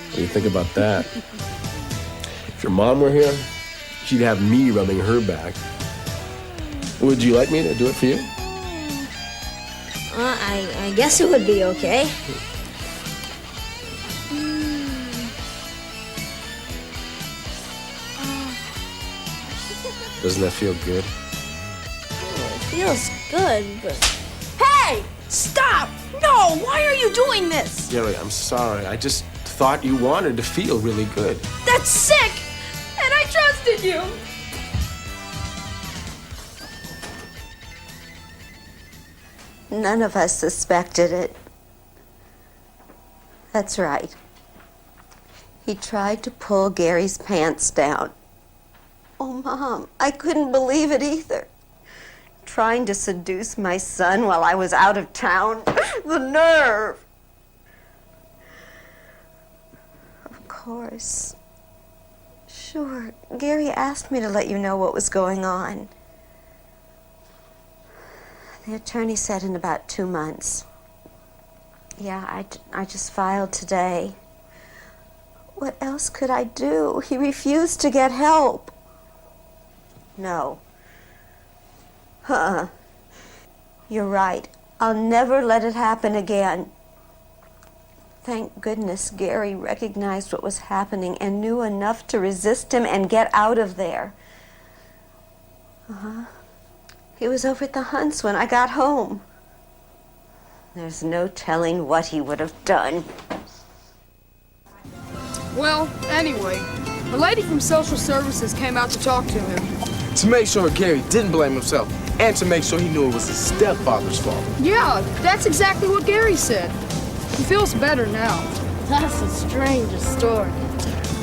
What do you think about that? If your mom were here, she'd have me rubbing her back. Would you like me to do it for you? I guess it would be okay. Doesn't that feel good? It feels good, but... Hey! Stop! No! Why are you doing this? Gary, I'm sorry. I just thought you wanted to feel really good. That's sick! And I trusted you! None of us suspected it. That's right. He tried to pull Gary's pants down. Oh, Mom, I couldn't believe it either. Trying to seduce my son while I was out of town. The nerve! Of course. Sure, Gary asked me to let you know what was going on. The attorney said in about 2 months. Yeah, I just filed today. What else could I do? He refused to get help. No. You're right. I'll never let it happen again. Thank goodness Gary recognized what was happening and knew enough to resist him and get out of there. He was over at the Hunts when I got home. There's no telling what he would have done. Well, anyway, a lady from social services came out to talk to him. To make sure Gary didn't blame himself, and to make sure he knew it was his stepfather's fault. Yeah, that's exactly what Gary said. He feels better now. That's the strangest story.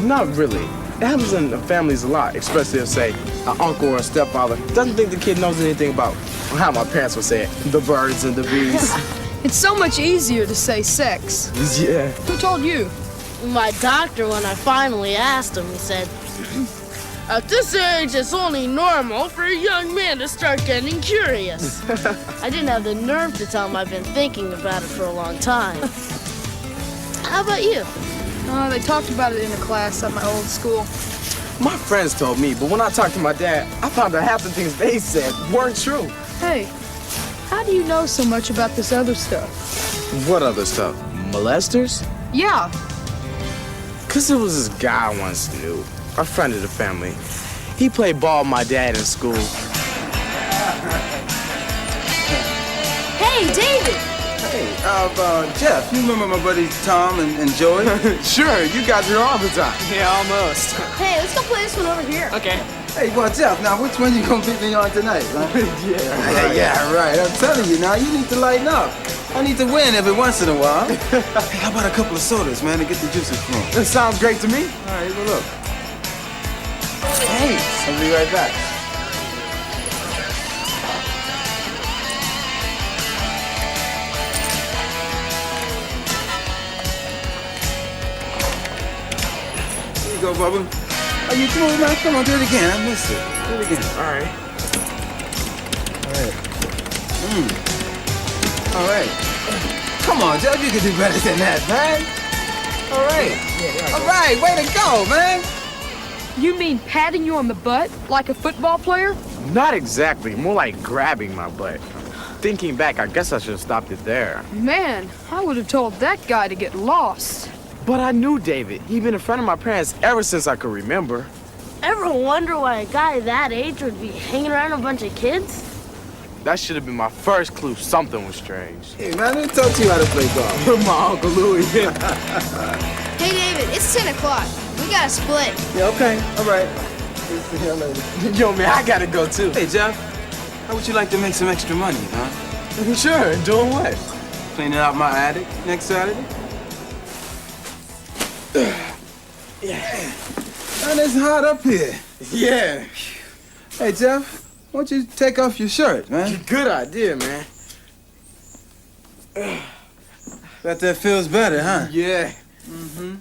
Not really. It happens in families a lot, especially if, say, an uncle or a stepfather doesn't think the kid knows anything about how my parents would say it, the birds and the bees. It's so much easier to say sex. Yeah. Who told you? My doctor, when I finally asked him, he said, At this age, it's only normal for a young man to start getting curious. I didn't have the nerve to tell him I've been thinking about it for a long time. How about you? They talked about it in a class at my old school. My friends told me, but when I talked to my dad, I found out half the things they said weren't true. Hey, how do you know so much about this other stuff? What other stuff? Molesters? Yeah. 'Cause there was this guy I once knew, a friend of the family. He played ball with my dad in school. Hey, David! Hey, Jeff, you remember my buddies Tom and Joey? Sure, you guys are all the time. Yeah, almost. Hey, let's go play this one over here. Okay. Hey, well, Jeff, now which one you gonna beat me on tonight, huh? Yeah, right. I'm telling you now, you need to lighten up. I need to win every once in a while. Hey, how about a couple of sodas, man, to get the juices flowing? That sounds great to me. All right, well, look. Hey, I'll be right back. Here you go, Bubba. Are you through, man? Come on, do it again. I missed it. Do it again. All right. All right. Come on, Jeff, you can do better than that, man. All right. All right, way to go, man. You mean patting you on the butt like a football player? Not exactly, more like grabbing my butt. Thinking back, I guess I should have stopped it there. Man, I would have told that guy to get lost. But I knew David. He'd been a friend of my parents ever since I could remember. Ever wonder why a guy that age would be hanging around a bunch of kids? That should have been my first clue something was strange. Hey, man, who taught you how to play golf? My Uncle Louie. Hey, David, it's 10 o'clock. We gotta split. Yeah, okay. All right. See you later. Yo, man, I gotta go too. Hey, Jeff, how would you like to make some extra money, huh? Sure, doing what? Cleaning out my attic next Saturday? Yeah. Man, it's hot up here. Yeah. Hey, Jeff, why don't you take off your shirt, man? Good idea, man. Bet that feels better, huh? Yeah. Mm-hmm.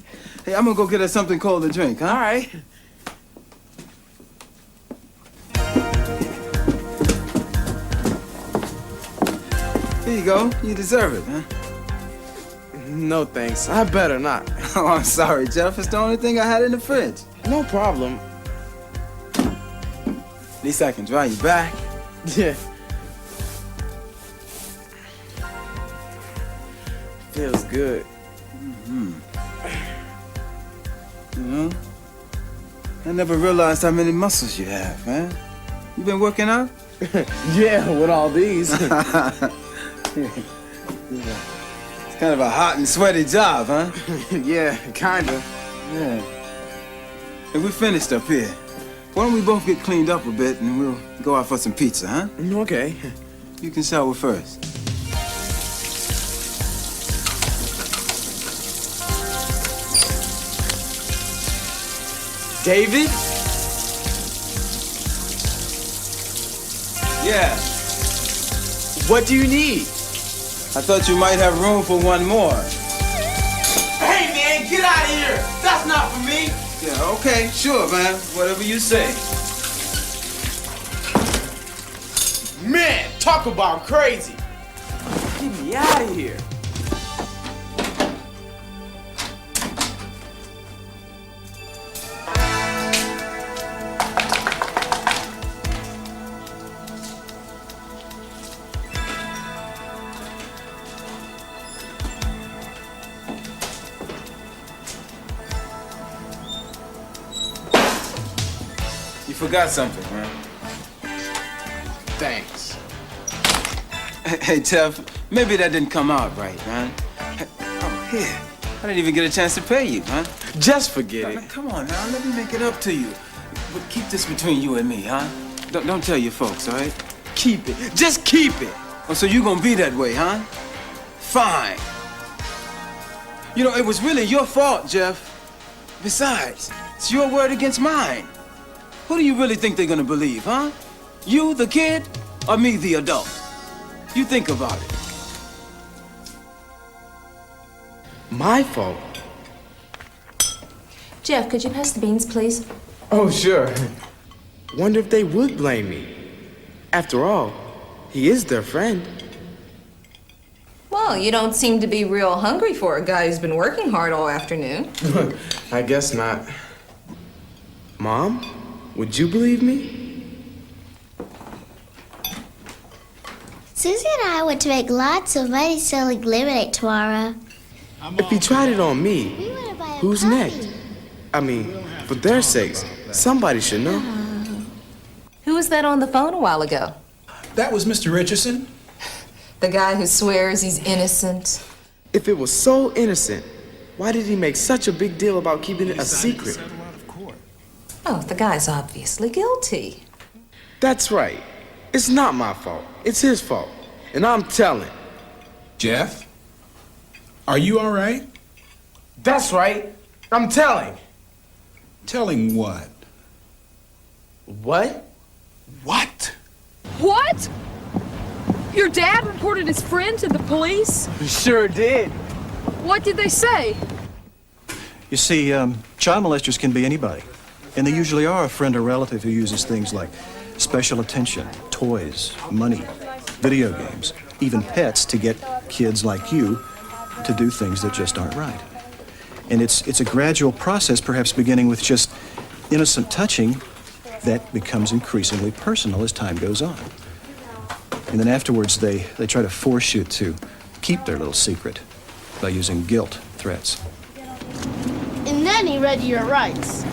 Hey, I'm gonna go get us something cold to drink, huh? All right. Here you go. You deserve it, huh? No thanks. I better not. Oh, I'm sorry, Jeff. It's the only thing I had in the fridge. No problem. At least I can dry you back. Yeah. Feels good. Mm-hmm. You know, I never realized how many muscles you have, man. You been working out? Yeah, with all these. It's kind of a hot and sweaty job, huh? Yeah, kinda. Yeah. Hey, we're finished up here. Why don't we both get cleaned up a bit and we'll go out for some pizza, huh? Okay. You can shower first. David? Yeah. What do you need? I thought you might have room for one more. Hey, man, get out of here! That's not for me! Yeah, okay, sure, man. Whatever you say. Man, talk about crazy! Get me out of here! You forgot something, man. Thanks. Hey, Tev, maybe that didn't come out right, man. Oh, here. I didn't even get a chance to pay you, huh? Just forget it. Come on now, let me make it up to you. But keep this between you and me, huh? Don't tell your folks, all right? Keep it. Just keep it. Oh, so you gonna be that way, huh? Fine. You know, it was really your fault, Jeff. Besides, it's your word against mine. Who do you really think they're gonna believe, huh? You, the kid, or me, the adult? You think about it. My fault? Jeff, could you pass the beans, please? Oh, sure. Wonder if they would blame me. After all, he is their friend. Well, you don't seem to be real hungry for a guy who's been working hard all afternoon. I guess not. Mom, would you believe me? Susie and I want to make lots of money selling lemonade tomorrow. If he tried it on me, who's next? I mean, for their sakes, somebody should know. Who was that on the phone a while ago? That was Mr. Richardson. The guy who swears he's innocent. If it was so innocent, why did he make such a big deal about keeping it a secret? Oh, the guy's obviously guilty. That's right. It's not my fault. It's his fault. And I'm telling. Jeff? Are you all right? That's right. I'm telling. Telling what? What? What? What? Your dad reported his friend to the police? Sure did. What did they say? You see, child molesters can be anybody. And they usually are a friend or relative who uses things like special attention, toys, money, video games, even pets to get kids like you to do things that just aren't right. And it's a gradual process, perhaps beginning with just innocent touching that becomes increasingly personal as time goes on. And then afterwards, they try to force you to keep their little secret by using guilt threats. And then he read your rights.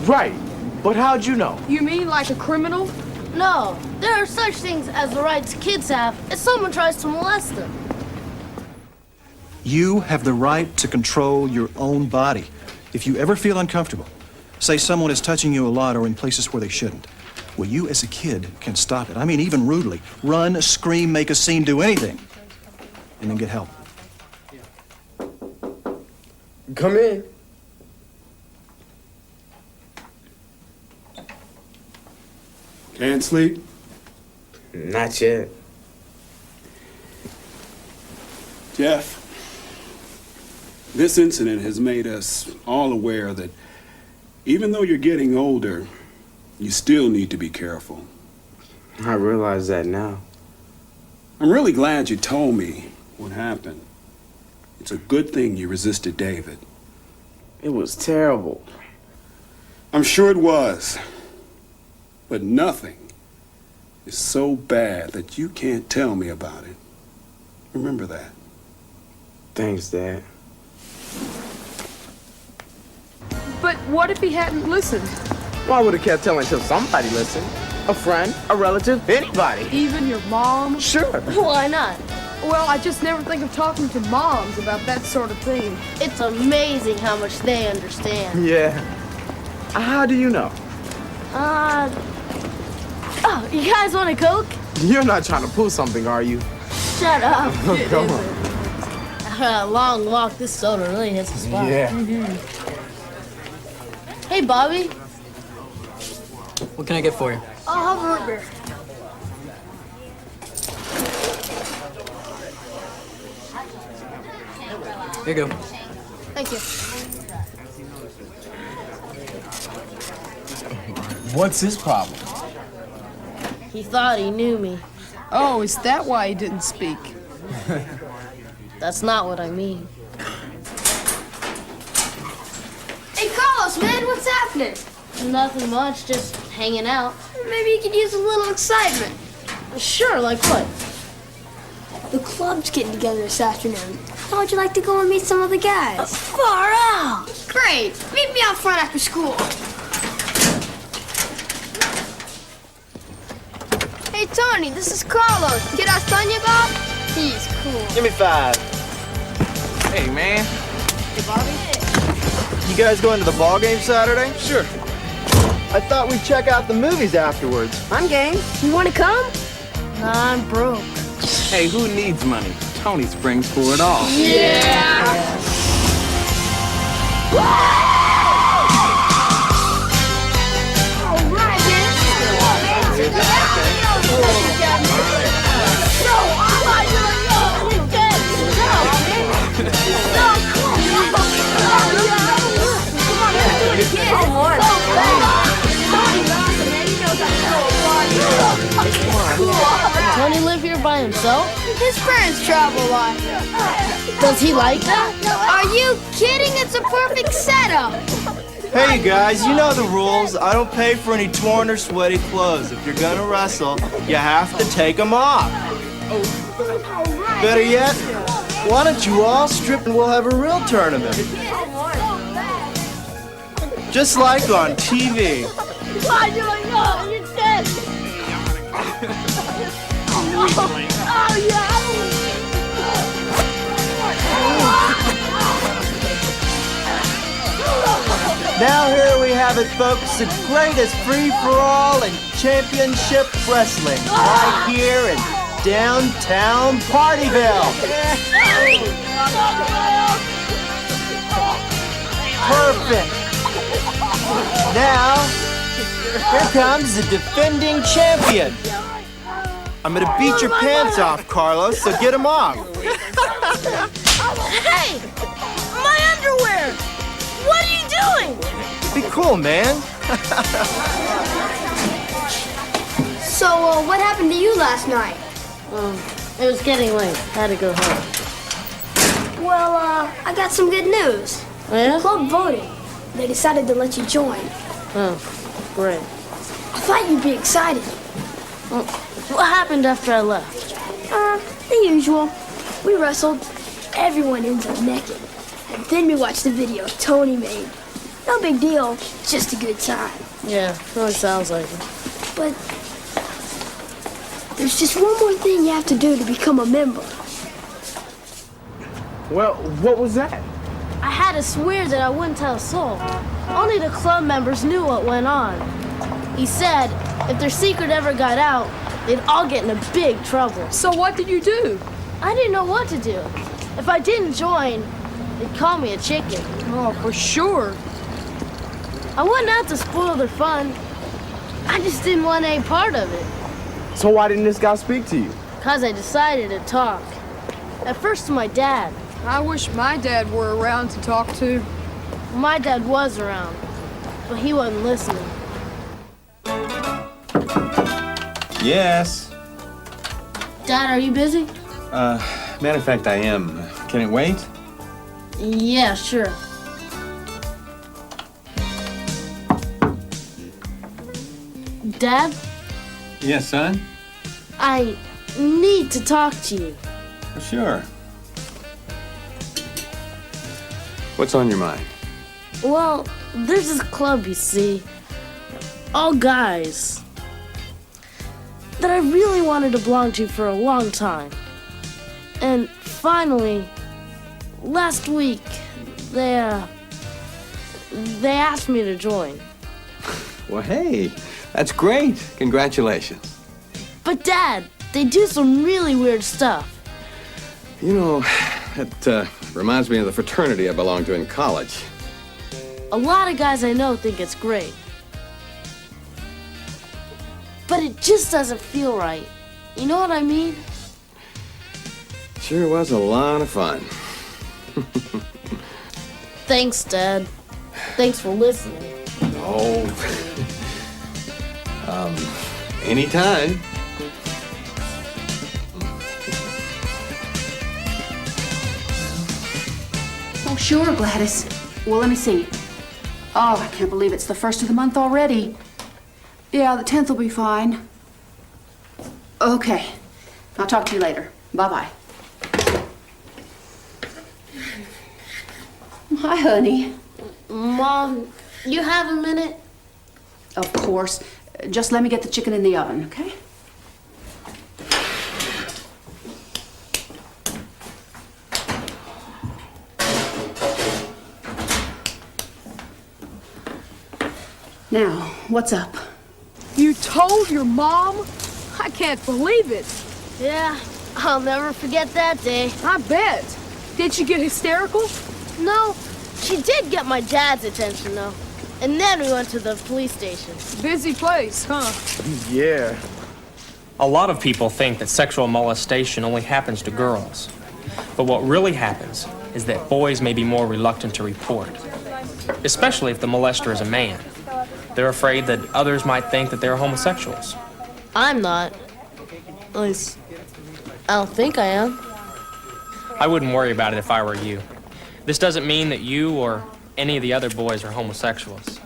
Right. But how'd you know? You mean like a criminal? No, there are such things as the rights kids have if someone tries to molest them. You have the right to control your own body. If you ever feel uncomfortable, say someone is touching you a lot or in places where they shouldn't, well, you as a kid can stop it. I mean, even rudely. Run, scream, make a scene, do anything, and then get help. Come in. Can't sleep? Not yet. Jeff, this incident has made us all aware that even though you're getting older, you still need to be careful. I realize that now. I'm really glad you told me what happened. It's a good thing you resisted David. It was terrible. I'm sure it was. But nothing is so bad that you can't tell me about it. Remember that. Thanks, Dad. But what if he hadn't listened? Well, I would have kept telling until somebody listened. A friend, a relative, anybody. Even your mom? Sure. Why not? Well, I just never think of talking to moms about that sort of thing. It's amazing how much they understand. Yeah. How do you know? Oh, you guys want a Coke? You're not trying to pull something, are you? Shut up. Come on. A long walk, this soda really hits the spot. Yeah. Hey, Bobby. What can I get for you? I'll have a root beer. Here you go. Thank you. What's his problem? He thought he knew me. Oh, is that why he didn't speak? That's not what I mean. Hey, Carlos, man, what's happening? Nothing much, just hanging out. Maybe you could use a little excitement. Sure, like what? The club's getting together this afternoon. How would you like to go and meet some of the guys? Far out! Great! Meet me out front after school. Hey, Tony, this is Carlos. Kid I was telling you about? He's cool. Give me 5. Hey, man. Hey, Bobby. You guys going to the ball game Saturday? Sure. I thought we'd check out the movies afterwards. I'm game. You want to come? Nah, I'm broke. Hey, who needs money? Tony springs for it all. Yeah! Come on, His parents travel a lot. Does he like that? Are you kidding? It's a perfect setup. Hey guys, you know the rules. I don't pay for any torn or sweaty clothes. If you're gonna wrestle, you have to take them off. Better yet, why don't you all strip and we'll have a real tournament? Just like on TV. Why do I know? You're dead. Oh, yeah. Now here we have it, folks, the greatest free-for-all in championship wrestling, right here in downtown Partyville. Perfect. Now, here comes the defending champion. I'm gonna beat your pants off, Carlos, so get them off. Hey! My underwear! What are you doing? Be cool, man. So, what happened to you last night? It was getting late. Had to go home. Well, I got some good news. Yeah? The club voted. They decided to let you join. Oh, great. I thought you'd be excited. What happened after I left? The usual. We wrestled. Everyone ends up naked. And then we watched the video Tony made. No big deal, just a good time. Yeah, really sounds like it. But there's just one more thing you have to do to become a member. Well, what was that? I had to swear that I wouldn't tell a soul. Only the club members knew what went on. He said if their secret ever got out, they'd all get in big trouble. So what did you do? I didn't know what to do. If I didn't join, they'd call me a chicken. Oh, for sure. I wouldn't have to spoil their fun. I just didn't want any part of it. So why didn't this guy speak to you? Because I decided to talk. At first to my dad. I wish my dad were around to talk to. My dad was around, but he wasn't listening. Yes. Dad, are you busy? Matter of fact, I am. Can it wait? Yeah, sure. Dad, Yes, son? I need to talk to you. Sure. What's on your mind? Well, there's this club, you see, all guys, that I really wanted to belong to for a long time. And finally, last week, they asked me to join. Well, hey, that's great. Congratulations. But Dad, they do some really weird stuff. You know, that reminds me of the fraternity I belonged to in college. A lot of guys I know think it's great. But it just doesn't feel right. You know what I mean? Sure was a lot of fun. Thanks, Dad. Thanks for listening. Oh. Anytime. Oh, sure, Gladys. Well, let me see. Oh, I can't believe it's the 1st of the month already. Yeah, the 10th will be fine. Okay. I'll talk to you later. Bye-bye. Hi, honey. Mom, you have a minute? Of course. Just let me get the chicken in the oven, okay? Now, what's up? You told your mom? I can't believe it. Yeah, I'll never forget that day. I bet. Did she get hysterical? No, she did get my dad's attention, though. And then we went to the police station. Busy place, huh? Yeah. A lot of people think that sexual molestation only happens to girls. But what really happens is that boys may be more reluctant to report, especially if the molester is a man. They're afraid that others might think that they're homosexuals. I'm not. At least, I don't think I am. I wouldn't worry about it if I were you. This doesn't mean that you or any of the other boys are homosexuals.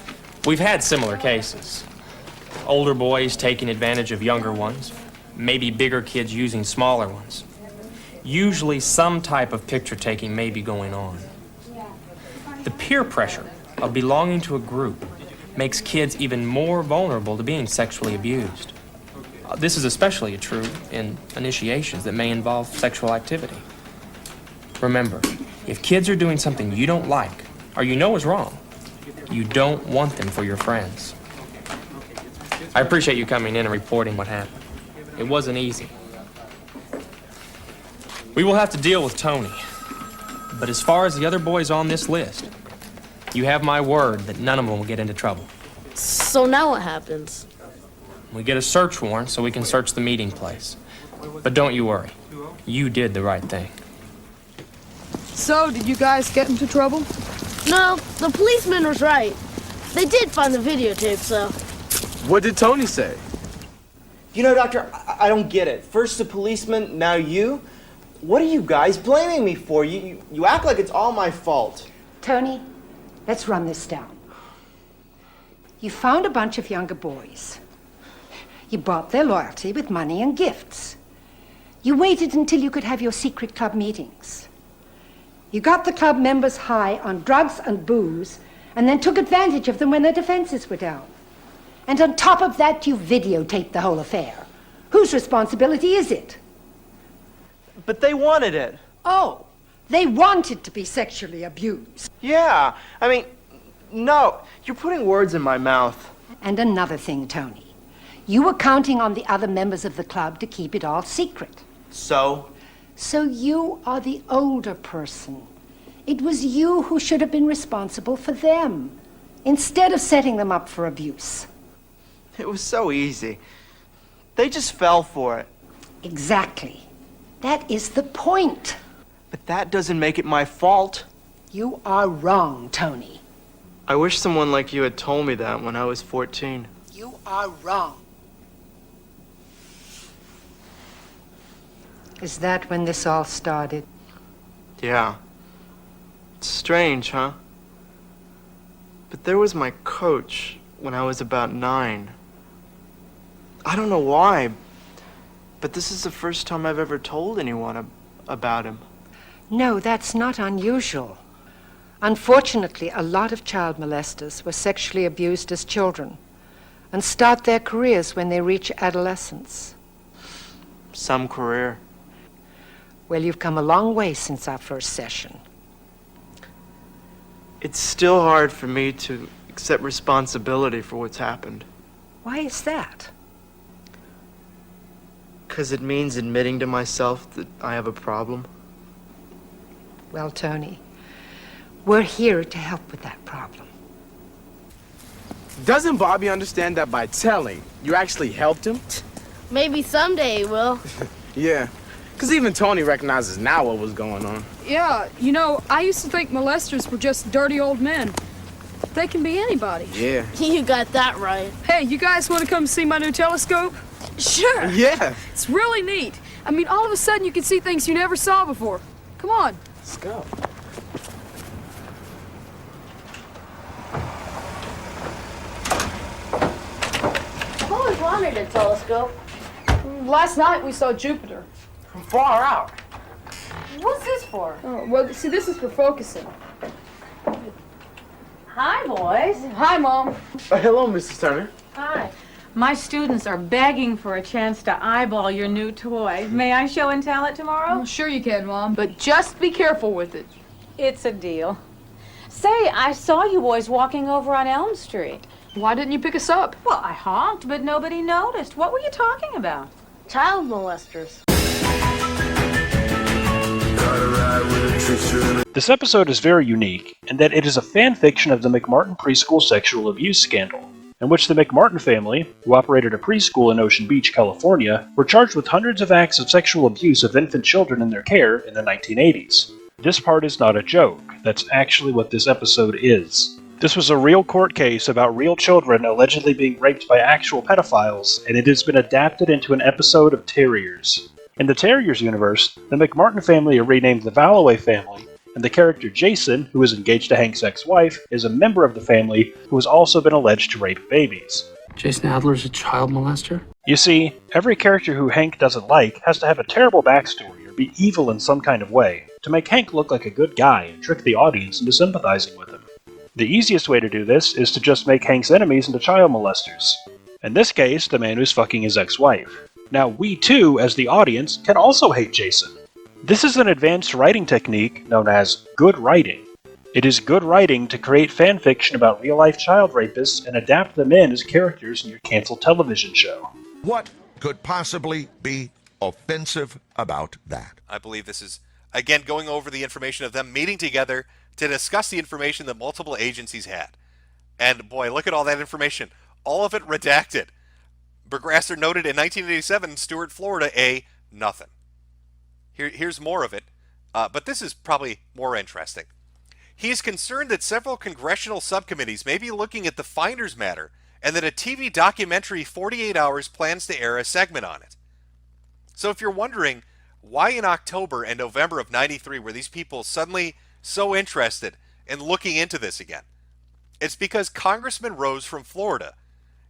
We've had similar cases. Older boys taking advantage of younger ones, maybe bigger kids using smaller ones. Usually some type of picture taking may be going on. The peer pressure of belonging to a group makes kids even more vulnerable to being sexually abused. This is especially true in initiations that may involve sexual activity. Remember, if kids are doing something you don't like, or you know is wrong, you don't want them for your friends. I appreciate you coming in and reporting what happened. It wasn't easy. We will have to deal with Tony. But as far as the other boys on this list, you have my word that none of them will get into trouble. So now what happens? We get a search warrant so we can search the meeting place. But don't you worry. You did the right thing. So, did you guys get into trouble? No, the policeman was right. They did find the videotape, so... What did Tony say? You know, Doctor, I don't get it. First the policeman, now you? What are you guys blaming me for? You act like it's all my fault. Tony, let's run this down. You found a bunch of younger boys. You bought their loyalty with money and gifts. You waited until you could have your secret club meetings. You got the club members high on drugs and booze, and then took advantage of them when their defenses were down. And on top of that, you videotaped the whole affair. Whose responsibility is it? But they wanted it. Oh, they wanted to be sexually abused. Yeah, I mean, no, you're putting words in my mouth. And another thing, Tony. You were counting on the other members of the club to keep it all secret. So? So you are the older person. It was you who should have been responsible for them, instead of setting them up for abuse. It was so easy. They just fell for it. Exactly. That is the point. But that doesn't make it my fault. You are wrong, Tony. I wish someone like you had told me that when I was 14. You are wrong. Is that when this all started? Yeah. It's strange, huh? But there was my coach when I was about 9. I don't know why, but this is the first time I've ever told anyone about him. No, that's not unusual. Unfortunately, a lot of child molesters were sexually abused as children and start their careers when they reach adolescence. Some career. Well, you've come a long way since our first session. It's still hard for me to accept responsibility for what's happened. Why is that? 'Cause it means admitting to myself that I have a problem. Well, Tony, we're here to help with that problem. Doesn't Bobby understand that by telling, you actually helped him? Maybe someday he will. Yeah, because even Tony recognizes now what was going on. Yeah, you know, I used to think molesters were just dirty old men. They can be anybody. Yeah. You got that right. Hey, you guys want to come see my new telescope? Sure. Yeah. It's really neat. I mean, all of a sudden you can see things you never saw before. Come on. Let's go. I've always wanted a telescope. Last night we saw Jupiter. From far out. What's this for? Oh, well, see, this is for focusing. Hi, boys. Hi, Mom. Hello, Mrs. Turner. Hi. My students are begging for a chance to eyeball your new toy. May I show and tell it tomorrow? Oh, sure you can, Mom, but just be careful with it. It's a deal. Say, I saw you boys walking over on Elm Street. Why didn't you pick us up? Well, I honked, but nobody noticed. What were you talking about? Child molesters. This episode is very unique in that it is a fan fiction of the McMartin preschool sexual abuse scandal, in which the McMartin family, who operated a preschool in Ocean Beach, California, were charged with hundreds of acts of sexual abuse of infant children in their care in the 1980s. This part is not a joke, that's actually what this episode is. This was a real court case about real children allegedly being raped by actual pedophiles, and it has been adapted into an episode of Terriers. In the Terriers universe, the McMartin family are renamed the Valloway family, and the character Jason, who is engaged to Hank's ex-wife, is a member of the family who has also been alleged to rape babies. Jason Adler's a child molester? You see, every character who Hank doesn't like has to have a terrible backstory or be evil in some kind of way to make Hank look like a good guy and trick the audience into sympathizing with him. The easiest way to do this is to just make Hank's enemies into child molesters. In this case, the man who's fucking his ex-wife. Now we too, as the audience, can also hate Jason. This is an advanced writing technique known as good writing. It is good writing to create fan fiction about real-life child rapists and adapt them in as characters in your canceled television show. What could possibly be offensive about that? I believe this is, again, going over the information of them meeting together to discuss the information that multiple agencies had. And boy, look at all that information. All of it redacted. Burgrasser noted in 1987 in Stuart, Florida, nothing. Here's more of it, but this is probably more interesting. He is concerned that several congressional subcommittees may be looking at the Finders matter and that a TV documentary 48 Hours plans to air a segment on it. So if you're wondering why in October and November of '93 were these people suddenly so interested in looking into this again, it's because Congressman Rose from Florida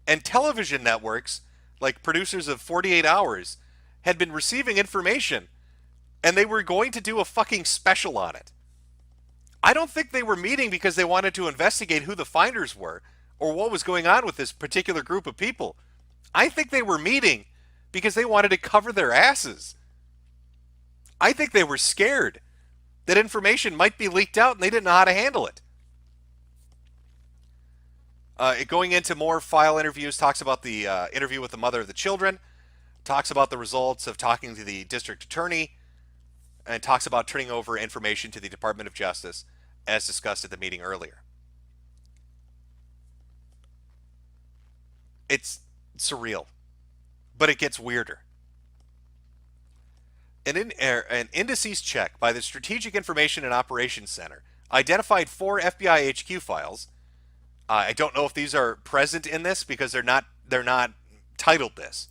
and television networks like producers of 48 Hours had been receiving information and they were going to do a fucking special on it. I don't think they were meeting because they wanted to investigate who the Finders were or what was going on with this particular group of people. I think they were meeting because they wanted to cover their asses. I think they were scared that information might be leaked out and they didn't know how to handle it. Going into more file interviews, talks about the interview with the mother of the children, talks about the results of talking to the district attorney, and talks about turning over information to the Department of Justice, as discussed at the meeting earlier. It's surreal, but it gets weirder. An indices check by the Strategic Information and Operations Center identified 4 FBI HQ files. I don't know if these are present in this because they're not titled this,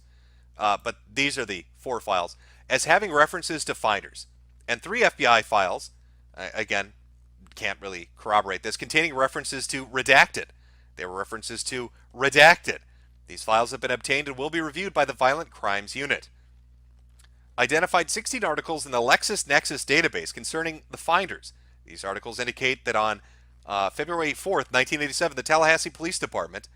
but these are the 4 files as having references to Finders, and 3 FBI files, again, can't really corroborate this, containing references to Redacted. They were references to Redacted. These files have been obtained and will be reviewed by the Violent Crimes Unit. Identified 16 articles in the LexisNexis database concerning the Finders. These articles indicate that on February 4th, 1987, the Tallahassee Police Department,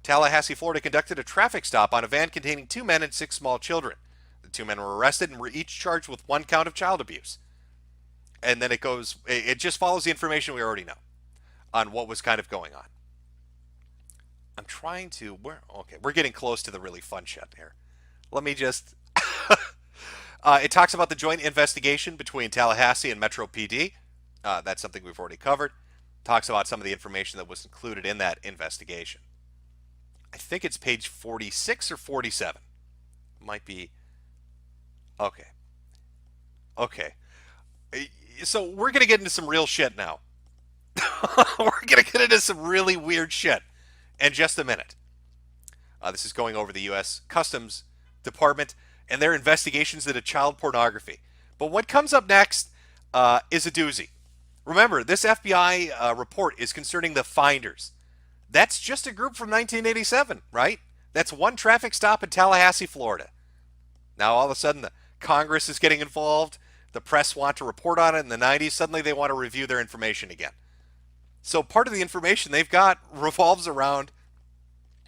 Tallahassee, Florida, conducted a traffic stop on a van containing 2 men and 6 small children. The 2 men were arrested and were each charged with 1 count of child abuse. And then it just follows the information we already know on what was kind of going on. I'm trying to, we're getting close to the really fun shit here. Let me just, it talks about the joint investigation between Tallahassee and Metro PD. That's something we've already covered. Talks about some of the information that was included in that investigation. I think it's page 46 or 47. Might be, okay. So we're going to get into some real shit now. We're going to get into some really weird shit in just a minute. This is going over the U.S. Customs Department and their investigations into child pornography. But what comes up next is a doozy. Remember, this FBI report is concerning the Finders. That's just a group from 1987, right? That's 1 traffic stop in Tallahassee, Florida. Now all of a sudden the Congress is getting involved. The press want to report on it in the 90s. Suddenly they want to review their information again. So part of the information they've got revolves around,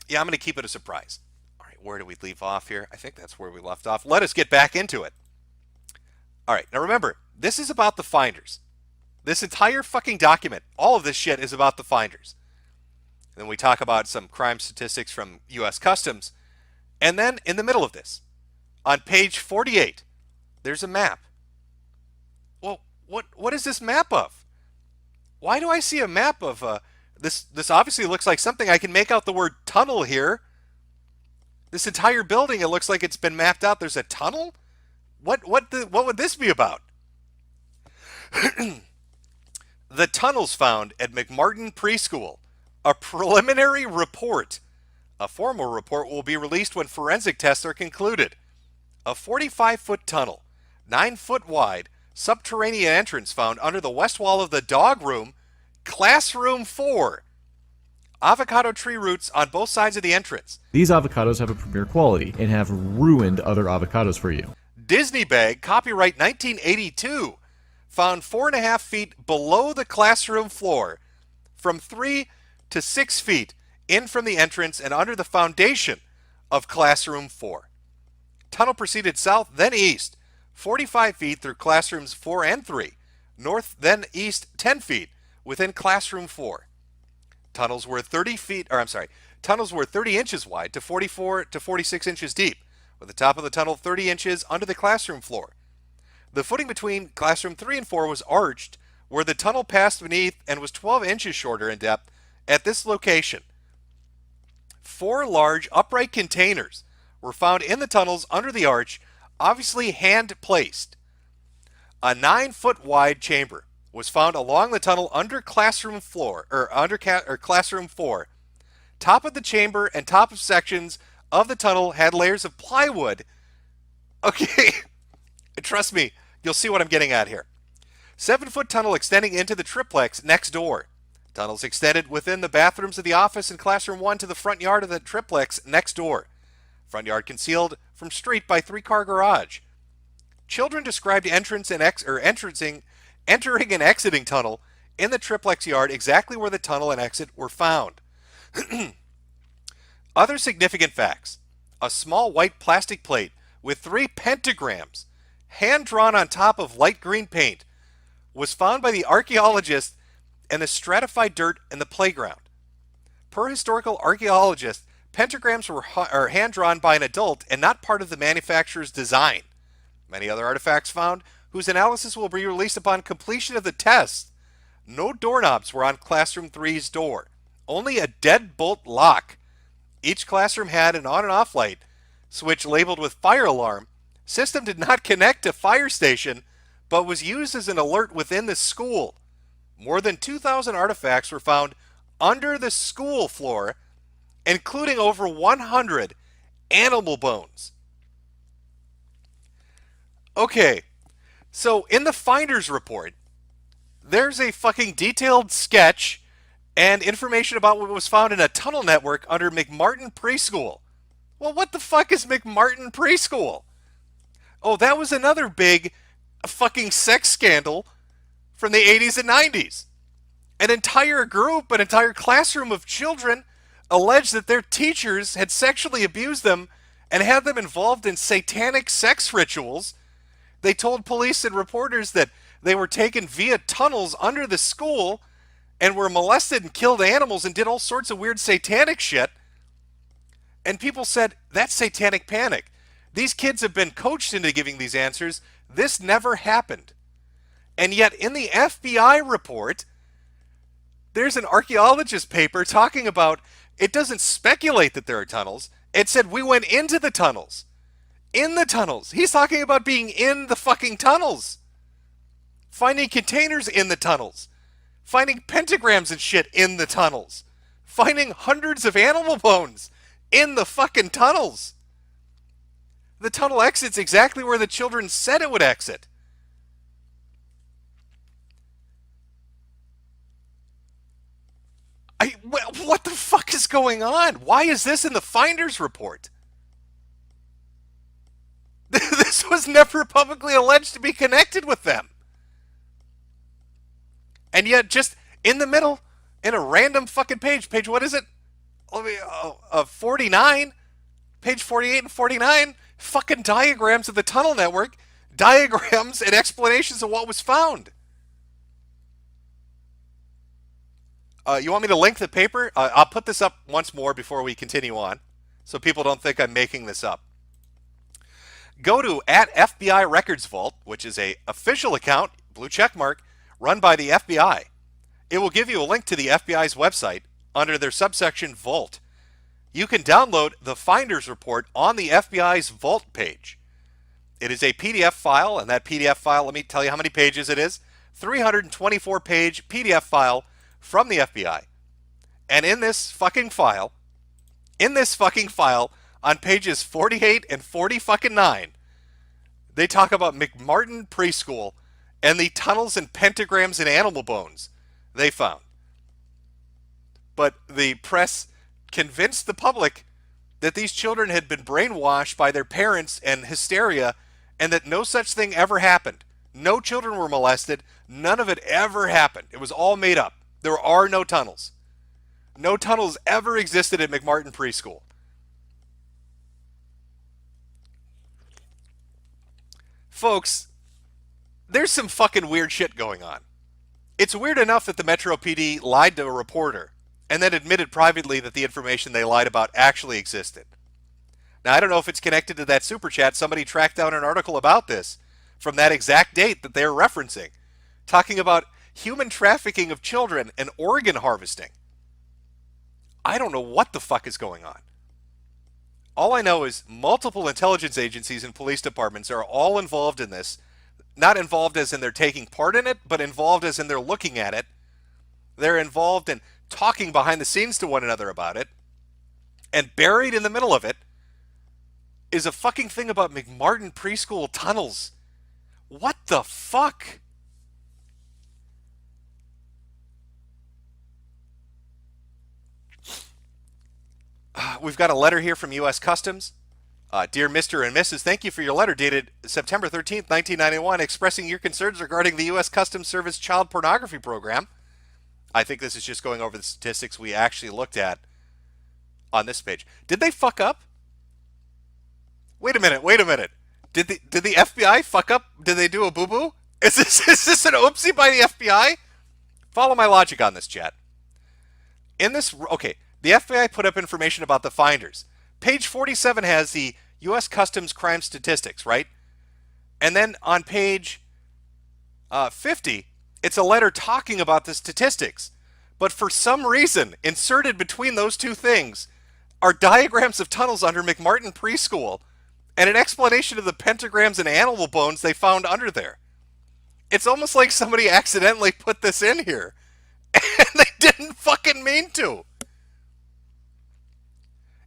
I'm going to keep it a surprise. All right, where do we leave off here? I think that's where we left off. Let us get back into it. All right, now remember, this is about the Finders. This entire fucking document, all of this shit is about the Finders. And then we talk about some crime statistics from U.S. Customs. And then in the middle of this, on page 48, there's a map. Well, what is this map of? Why do I see a map of this obviously looks like something. I can make out the word tunnel here. This entire building, it looks like it's been mapped out. There's a tunnel? What would this be about? The tunnels found at McMartin Preschool. A preliminary report. A formal report will be released when forensic tests are concluded. a 45-foot tunnel, 9-foot wide, subterranean entrance found under the west wall of the dog room, classroom 4. Avocado tree roots on both sides of the entrance. These avocados have a premier quality and have ruined other avocados for you. Disney bag, copyright 1982, found 4.5 feet below the classroom floor, from 3 to 6 feet in from the entrance and under the foundation of classroom 4. Tunnel proceeded south, then east, 45 feet through classrooms 4 and 3, north, then east 10 feet within classroom 4. Tunnels were 30 inches wide to 44 to 46 inches deep, with the top of the tunnel 30 inches under the classroom floor. The footing between classroom 3 and 4 was arched, where the tunnel passed beneath and was 12 inches shorter in depth at this location. 4 large upright containers were found in the tunnels under the arch, obviously hand-placed. A 9-foot wide chamber was found along the tunnel under classroom floor, classroom 4. Top of the chamber and top of sections of the tunnel had layers of plywood. Okay, trust me, you'll see what I'm getting at here. 7-foot tunnel extending into the triplex next door. Tunnels extended within the bathrooms of the office in classroom 1 to the front yard of the triplex next door. Front yard concealed from street by 3-car garage. Children described entering and exiting tunnel in the triplex yard exactly where the tunnel and exit were found. Other significant facts. A small white plastic plate with 3 pentagrams, hand-drawn on top of light green paint, was found by the archaeologist in the stratified dirt in the playground. Per historical archaeologist, pentagrams were hand-drawn by an adult and not part of the manufacturer's design. Many other artifacts found, whose analysis will be released upon completion of the test. No doorknobs were on classroom 3's door, only a deadbolt lock. Each classroom had an on and off light switch labeled with fire alarm. System did not connect to fire station, but was used as an alert within the school. More than 2,000 artifacts were found under the school floor, including over 100 animal bones. Okay, so in the finder's report, there's a fucking detailed sketch and information about what was found in a tunnel network under McMartin Preschool. Well, what the fuck is McMartin Preschool? Oh, that was another big fucking sex scandal from the 80s and 90s. An entire group, an entire classroom of children alleged that their teachers had sexually abused them and had them involved in satanic sex rituals. They told police and reporters that they were taken via tunnels under the school and were molested and killed animals and did all sorts of weird satanic shit. And people said, that's satanic panic. These kids have been coached into giving these answers. This never happened. And yet in the FBI report, there's an archaeologist paper talking about, it doesn't speculate that there are tunnels. It said we went into the tunnels. In the tunnels. He's talking about being in the fucking tunnels. Finding containers in the tunnels. Finding pentagrams and shit in the tunnels. Finding hundreds of animal bones in the fucking tunnels. The tunnel exits exactly where the children said it would exit. What the fuck is going on? Why is this in the finder's report? This was never publicly alleged to be connected with them. And yet, just in the middle, in a random fucking page, what is it? 49, page 48 and 49, fucking diagrams of the tunnel network, diagrams and explanations of what was found. You want me to link the paper? I'll put this up once more before we continue on, so people don't think I'm making this up. Go to @FBI Records Vault, which is a official account, blue check mark, run by the FBI. It will give you a link to the FBI's website under their subsection Vault. You can download the Finder's Report on the FBI's Vault page. It is a PDF file, and that PDF file, let me tell you how many pages it is. 324-page PDF file from the FBI. And in this fucking file, on pages 48 and 49, They talk about McMartin Preschool and the tunnels and pentagrams and animal bones they found. But the press convinced the public that these children had been brainwashed by their parents and hysteria, and that no such thing ever happened. No children were molested. None of it ever happened. It was all made up. There are no tunnels. No tunnels ever existed at McMartin Preschool. Folks, there's some fucking weird shit going on. It's weird enough that the Metro PD lied to a reporter and then admitted privately that the information they lied about actually existed. Now, I don't know if it's connected to that super chat. Somebody tracked down an article about this from that exact date that they're referencing, talking about human trafficking of children and organ harvesting. I don't know what the fuck is going on. All I know is multiple intelligence agencies and police departments are all involved in this. Not involved as in they're taking part in it, but involved as in they're looking at it. They're involved in talking behind the scenes to one another about it. And buried in the middle of it is a fucking thing about McMartin Preschool tunnels. What the fuck? We've got a letter here from U.S. Customs. Dear Mr. and Mrs., thank you for your letter dated September 13th, 1991, expressing your concerns regarding the U.S. Customs Service child pornography program. I think this is just going over the statistics we actually looked at on this page. Did they fuck up? Wait a minute. Did the FBI fuck up? Did they do a boo-boo? Is this an oopsie by the FBI? Follow my logic on this, chat. Okay, the FBI put up information about the finders. Page 47 has the U.S. Customs crime statistics, right? And then on page 50, it's a letter talking about the statistics. But for some reason, inserted between those two things are diagrams of tunnels under McMartin Preschool and an explanation of the pentagrams and animal bones they found under there. It's almost like somebody accidentally put this in here. And they didn't fucking mean to.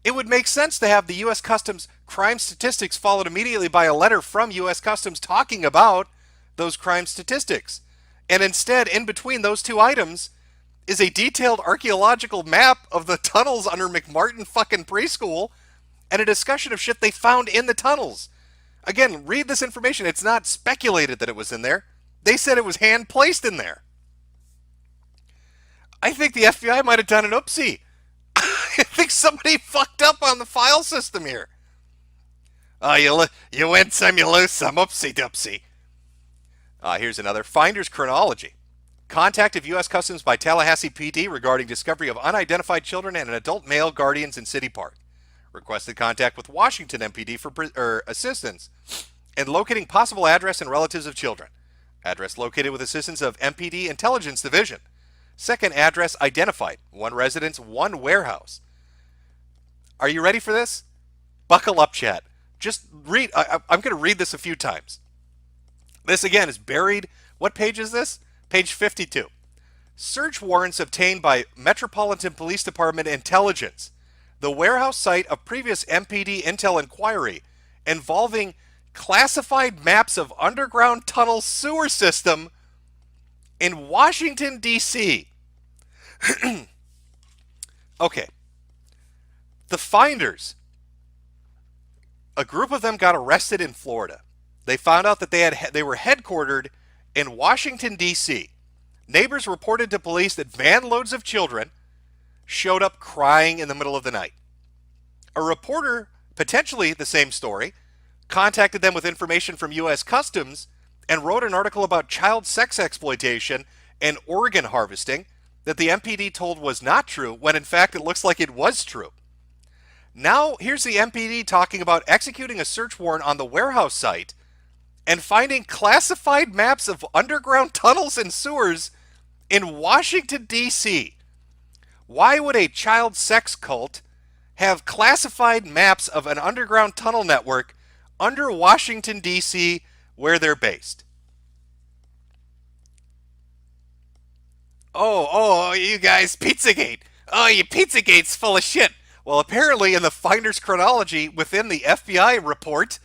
It would make sense to have the U.S. Customs crime statistics followed immediately by a letter from U.S. Customs talking about those crime statistics. And instead, in between those two items, is a detailed archaeological map of the tunnels under McMartin fucking Preschool and a discussion of shit they found in the tunnels. Again, read this information. It's not speculated that it was in there. They said it was hand-placed in there. I think the FBI might have done an oopsie. I think somebody fucked up on the file system here. Oh, you win some, you lose some. Oopsie doopsie. Here's another. Finder's chronology. Contact of U.S. Customs by Tallahassee PD regarding discovery of unidentified children and an adult male guardians in City Park. Requested contact with Washington MPD for assistance in locating possible address and relatives of children. Address located with assistance of MPD Intelligence Division. Second address identified. One residence, one warehouse. Are you ready for this? Buckle up, chat. Just read. I'm going to read this a few times. This, again, is buried. What page is this? Page 52. Search warrants obtained by Metropolitan Police Department Intelligence. The warehouse site of previous MPD Intel inquiry involving classified maps of underground tunnel sewer system in Washington, D.C. Okay. The finders, a group of them got arrested in Florida. They found out that they were headquartered in Washington, D.C. Neighbors reported to police that van loads of children showed up crying in the middle of the night. A reporter, potentially the same story, contacted them with information from U.S. Customs and wrote an article about child sex exploitation and organ harvesting that the MPD told was not true, when in fact it looks like it was true. Now, here's the MPD talking about executing a search warrant on the warehouse site and finding classified maps of underground tunnels and sewers in Washington, D.C. Why would a child sex cult have classified maps of an underground tunnel network under Washington, D.C., where they're based? Oh, you guys, Pizzagate. Oh, you Pizzagate's full of shit. Well, apparently in the finder's chronology within the FBI report,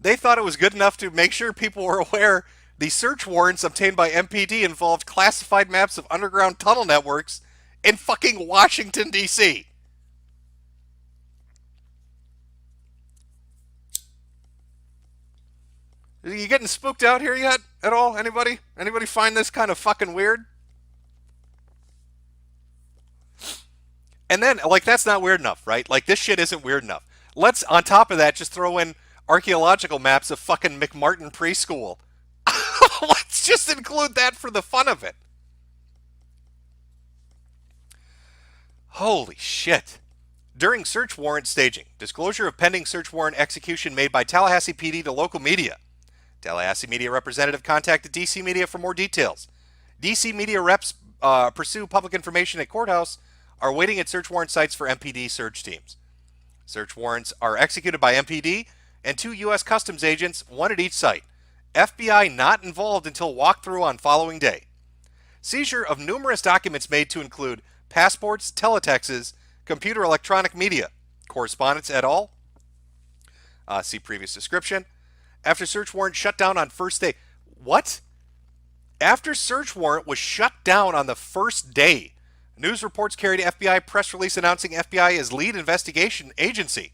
They thought it was good enough to make sure people were aware the search warrants obtained by MPD involved classified maps of underground tunnel networks in fucking Washington, D.C. Are you getting spooked out here yet at all? Anybody? Anybody find this kind of fucking weird? And then, like, that's not weird enough, right? Like, this shit isn't weird enough. Let's, on top of that, just throw in archaeological maps of fucking McMartin Preschool. Let's just include that for the fun of it. Holy shit. During search warrant staging, disclosure of pending search warrant execution made by Tallahassee PD to local media. Tallahassee media representative contacted DC Media for more details. DC Media reps pursue public information at courthouse are waiting at search warrant sites for MPD search teams. Search warrants are executed by MPD and 2 U.S. Customs agents, one at each site. FBI not involved until walkthrough on following day. Seizure of numerous documents made to include passports, teletexts, computer electronic media. Correspondence et al. See previous description. After search warrant shut down on first day. What? After search warrant was shut down on the first day, news reports carried FBI press release announcing FBI as lead investigation agency.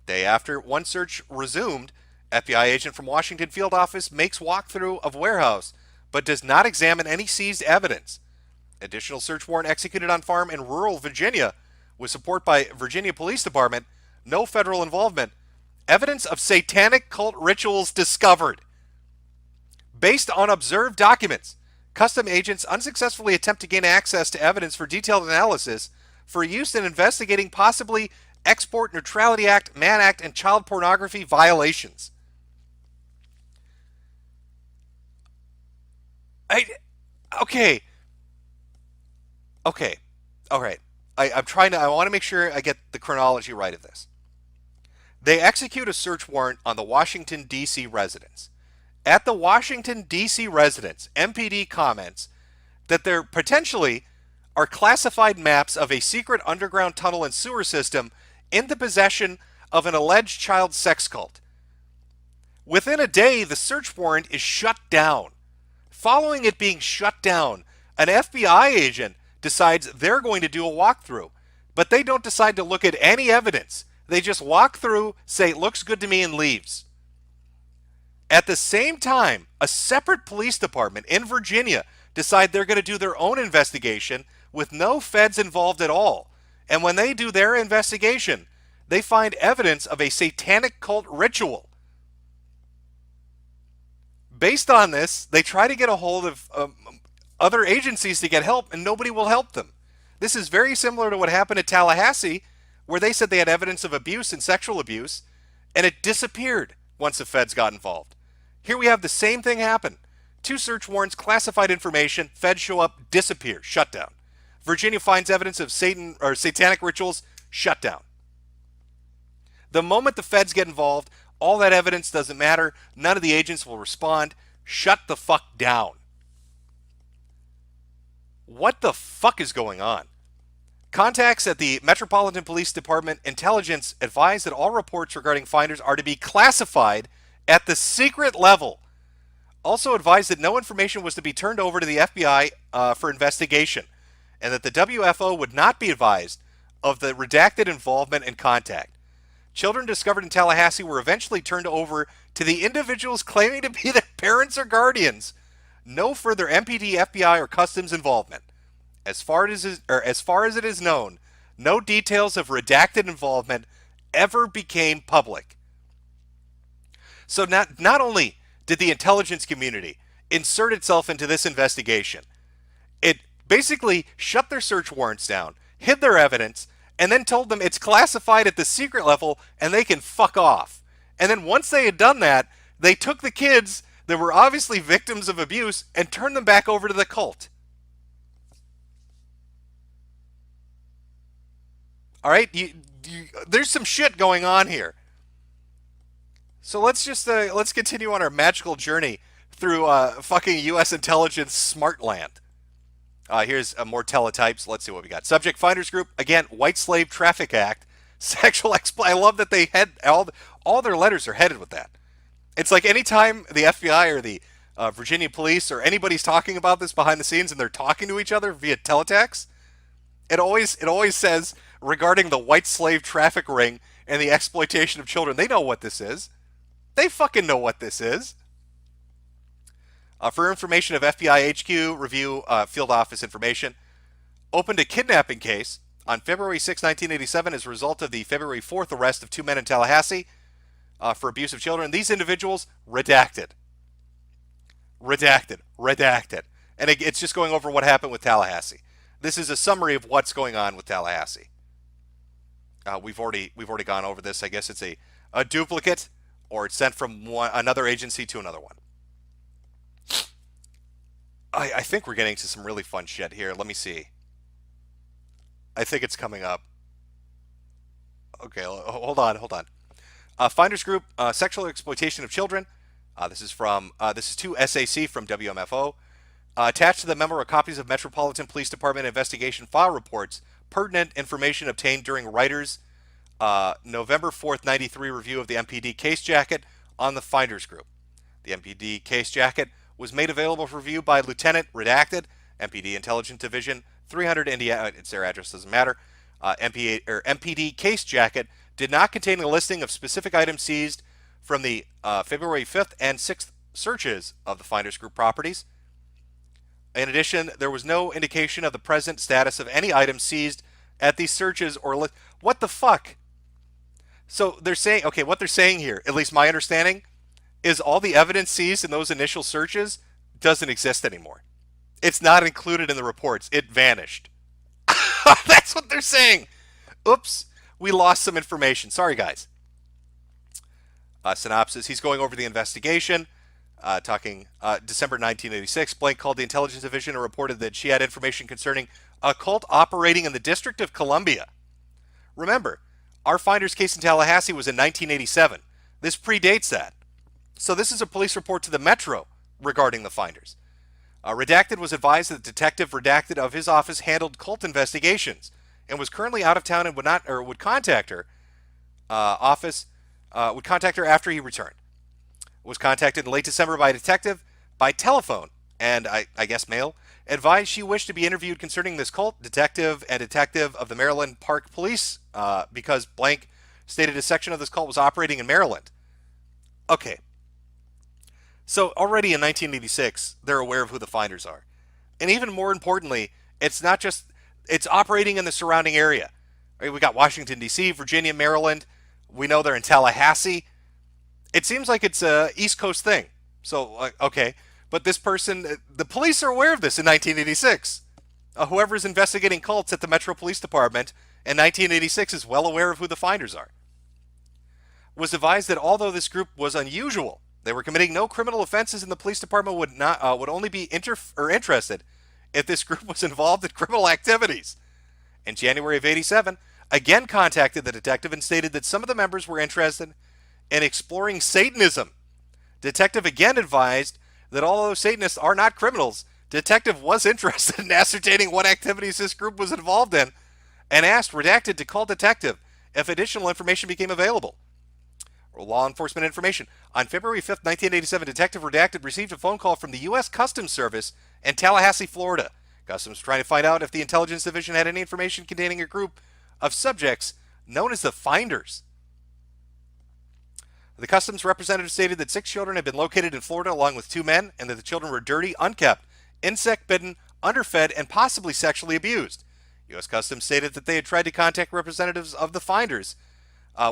Day after one search resumed, FBI agent from Washington field office makes walkthrough of warehouse, but does not examine any seized evidence. Additional search warrant executed on farm in rural Virginia with support by Virginia Police Department. No federal involvement. Evidence of satanic cult rituals discovered. Based on observed documents, custom agents unsuccessfully attempt to gain access to evidence for detailed analysis for use in investigating possibly Export Neutrality Act, Mann Act, and child pornography violations. Okay. All right. I want to make sure I get the chronology right of this. They execute a search warrant on the Washington, D.C. residence. At the Washington, D.C. residence, MPD comments that there potentially are classified maps of a secret underground tunnel and sewer system in the possession of an alleged child sex cult. Within a day, the search warrant is shut down. Following it being shut down, an FBI agent decides they're going to do a walkthrough, but they don't decide to look at any evidence. They just walk through, say, looks good to me, and leaves. At the same time, a separate police department in Virginia decide they're going to do their own investigation with no feds involved at all. And when they do their investigation, they find evidence of a satanic cult ritual. Based on this, they try to get a hold of other agencies to get help, and nobody will help them. This is very similar to what happened at Tallahassee, where they said they had evidence of abuse and sexual abuse, and it disappeared once the feds got involved. Here we have the same thing happen. 2 search warrants, classified information, feds show up, disappear, shut down. Virginia finds evidence of satanic rituals, shut down. The moment the feds get involved, all that evidence doesn't matter. None of the agents will respond. Shut the fuck down. What the fuck is going on? Contacts at the Metropolitan Police Department intelligence advise that all reports regarding finders are to be classified at the secret level. Also advised that no information was to be turned over to the FBI for investigation, and that the WFO would not be advised of the redacted involvement and contact. Children discovered in Tallahassee were eventually turned over to the individuals claiming to be their parents or guardians. No further MPD, FBI, or Customs involvement. As far as it is known, no details of redacted involvement ever became public. So not only did the intelligence community insert itself into this investigation, it basically shut their search warrants down, hid their evidence, and then told them it's classified at the secret level and they can fuck off. And then once they had done that, they took the kids that were obviously victims of abuse and turned them back over to the cult. All right, there's some shit going on here. So let's continue on our magical journey through fucking U.S. intelligence smart land. Here's more teletypes. Let's see what we got. Subject Finders Group, again, White Slave Traffic Act, sexual I love that they had all their letters are headed with that. It's like anytime the FBI or the Virginia police or anybody's talking about this behind the scenes and they're talking to each other via teletext, it always says regarding the white slave traffic ring and the exploitation of children. They know what this is. They fucking know what this is. For information of FBI HQ, review field office information. Opened a kidnapping case on February 6, 1987 as a result of the February 4th arrest of 2 men in Tallahassee for abuse of children. These individuals, redacted. Redacted. Redacted. And it's just going over what happened with Tallahassee. This is a summary of what's going on with Tallahassee. We've already gone over this. I guess it's a duplicate, or it's sent from another agency to another one. I think we're getting to some really fun shit here. Let me see. I think it's coming up. Okay, hold on. Finders Group, sexual exploitation of children. This is to SAC from WMFO. Attached to the memo are copies of Metropolitan Police Department investigation file reports, pertinent information obtained during Reuters' November 4th, 93 review of the MPD case jacket on the Finders Group. The MPD case jacket was made available for review by Lieutenant Redacted, MPD Intelligence Division, 300 Indiana. It's their address, doesn't matter. MPD case jacket did not contain a listing of specific items seized from the February 5th and 6th searches of the Finders Group properties. In addition, there was no indication of the present status of any items seized at these searches or what the fuck? So they're saying, okay, what they're saying here, at least my understanding, is all the evidence seized in those initial searches doesn't exist anymore. It's not included in the reports. It vanished. That's what they're saying. Oops, we lost some information. Sorry, guys. Synopsis, he's going over the investigation, talking December 1986. Blank called the Intelligence Division and reported that she had information concerning a cult operating in the District of Columbia. Remember, our Finders case in Tallahassee was in 1987. This predates that. So this is a police report to the Metro regarding the Finders. Redacted was advised that Detective Redacted of his office handled cult investigations and was currently out of town and would contact her would contact her after he returned. Was contacted in late December by a detective by telephone and I guess mail. Advised she wished to be interviewed concerning this cult. Detective of the Maryland Park Police because blank stated a section of this cult was operating in Maryland. Okay. So already in 1986, they're aware of who the Finders are. And even more importantly, it's operating in the surrounding area. Right? We got Washington, D.C., Virginia, Maryland. We know they're in Tallahassee. It seems like it's a East Coast thing. So, okay. But this person, the police are aware of this in 1986. Whoever's investigating cults at the Metro Police Department in 1986 is well aware of who the Finders are. Was advised that although this group was unusual, they were committing no criminal offenses, and the police department would only be interested if this group was involved in criminal activities. In January of '87, again contacted the detective and stated that some of the members were interested in exploring Satanism. Detective again advised that although Satanists are not criminals, detective was interested in ascertaining what activities this group was involved in, and asked Redacted to call detective if additional information became available. Law enforcement information. On February 5th, 1987, Detective Redacted received a phone call from the U.S. Customs Service in Tallahassee, Florida. Customs was trying to find out if the Intelligence Division had any information containing a group of subjects known as the Finders. The Customs representative stated that 6 children had been located in Florida along with 2 men, and that the children were dirty, unkept, insect-bitten, underfed, and possibly sexually abused. U.S. Customs stated that they had tried to contact representatives of the Finders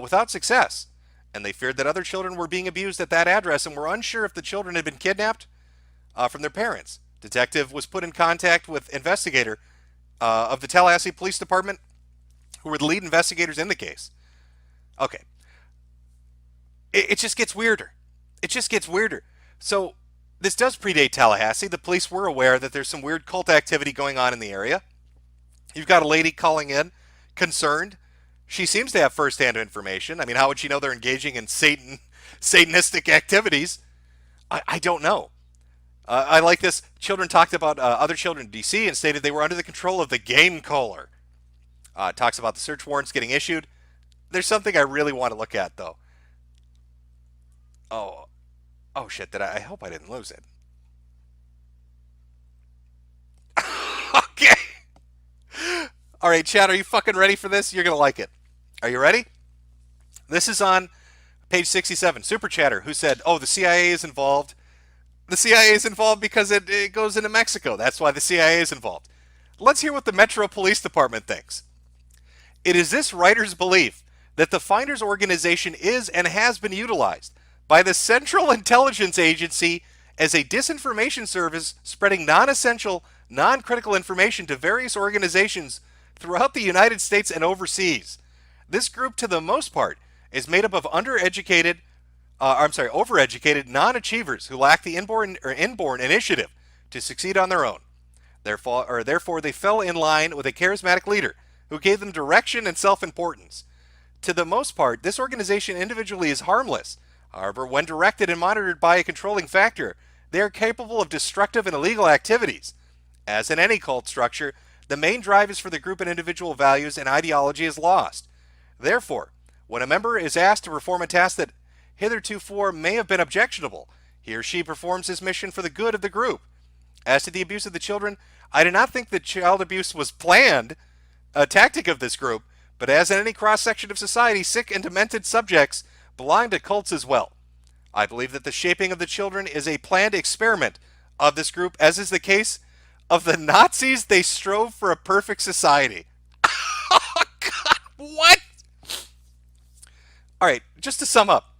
without success, and they feared that other children were being abused at that address and were unsure if the children had been kidnapped from their parents. Detective was put in contact with investigator of the Tallahassee Police Department, who were the lead investigators in the case. Okay. It just gets weirder. It just gets weirder. So this does predate Tallahassee. The police were aware that there's some weird cult activity going on in the area. You've got a lady calling in, concerned. She seems to have first-hand information. I mean, how would she know they're engaging in Satanistic activities? I don't know. I like this. Children talked about other children in D.C. and stated they were under the control of the game caller. Talks about the search warrants getting issued. There's something I really want to look at, though. Oh, Oh shit, I hope I didn't lose it. Okay. All right, chat, are you fucking ready for this? You're going to like it. Are you ready? This is on page 67. Super Chatter, who said, oh, the CIA is involved. The CIA is involved because it goes into Mexico. That's why the CIA is involved. Let's hear what the Metro Police Department thinks. It is this writer's belief that the Finders organization is and has been utilized by the Central Intelligence Agency as a disinformation service spreading non-essential, non-critical information to various organizations throughout the United States and overseas. This group, to the most part, is made up of overeducated non-achievers who lack the inborn initiative to succeed on their own. Therefore, they fell in line with a charismatic leader who gave them direction and self-importance. To the most part, this organization individually is harmless. However, when directed and monitored by a controlling factor, they are capable of destructive and illegal activities. As in any cult structure, the main drive is for the group and individual values, and ideology is lost. Therefore, when a member is asked to perform a task that hitherto may have been objectionable, he or she performs his mission for the good of the group. As to the abuse of the children, I do not think that child abuse was planned, a tactic of this group, but as in any cross-section of society, sick and demented subjects belong to cults as well. I believe that the shaping of the children is a planned experiment of this group, as is the case of the Nazis. They strove for a perfect society. Oh, God, what? All right, just to sum up,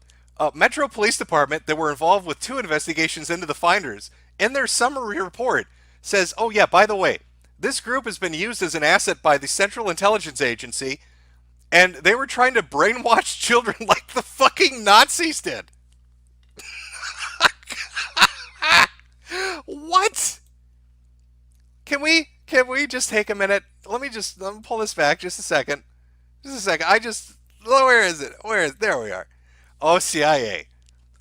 Metro Police Department that were involved with 2 investigations into the Finders, in their summary report, says, oh yeah, by the way, this group has been used as an asset by the Central Intelligence Agency, and they were trying to brainwash children like the fucking Nazis did. What? Can we just take a minute? Let me pull this back just a second. Where is it? There we are. Oh, CIA.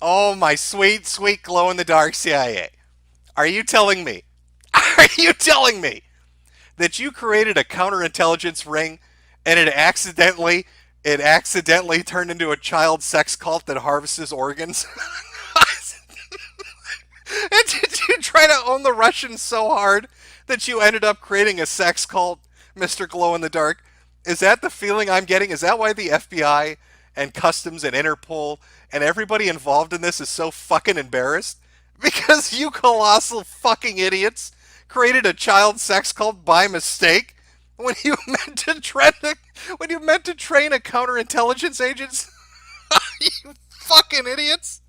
Oh, my sweet, sweet glow-in-the-dark CIA. Are you telling me that you created a counterintelligence ring and it accidentally turned into a child sex cult that harvests organs? And did you try to own the Russians so hard that you ended up creating a sex cult, Mr. Glow-in-the-Dark? Is that the feeling I'm getting? Is that why the FBI and Customs and Interpol and everybody involved in this is so fucking embarrassed? Because you colossal fucking idiots created a child sex cult by mistake when you meant to train a counterintelligence agent? You fucking idiots!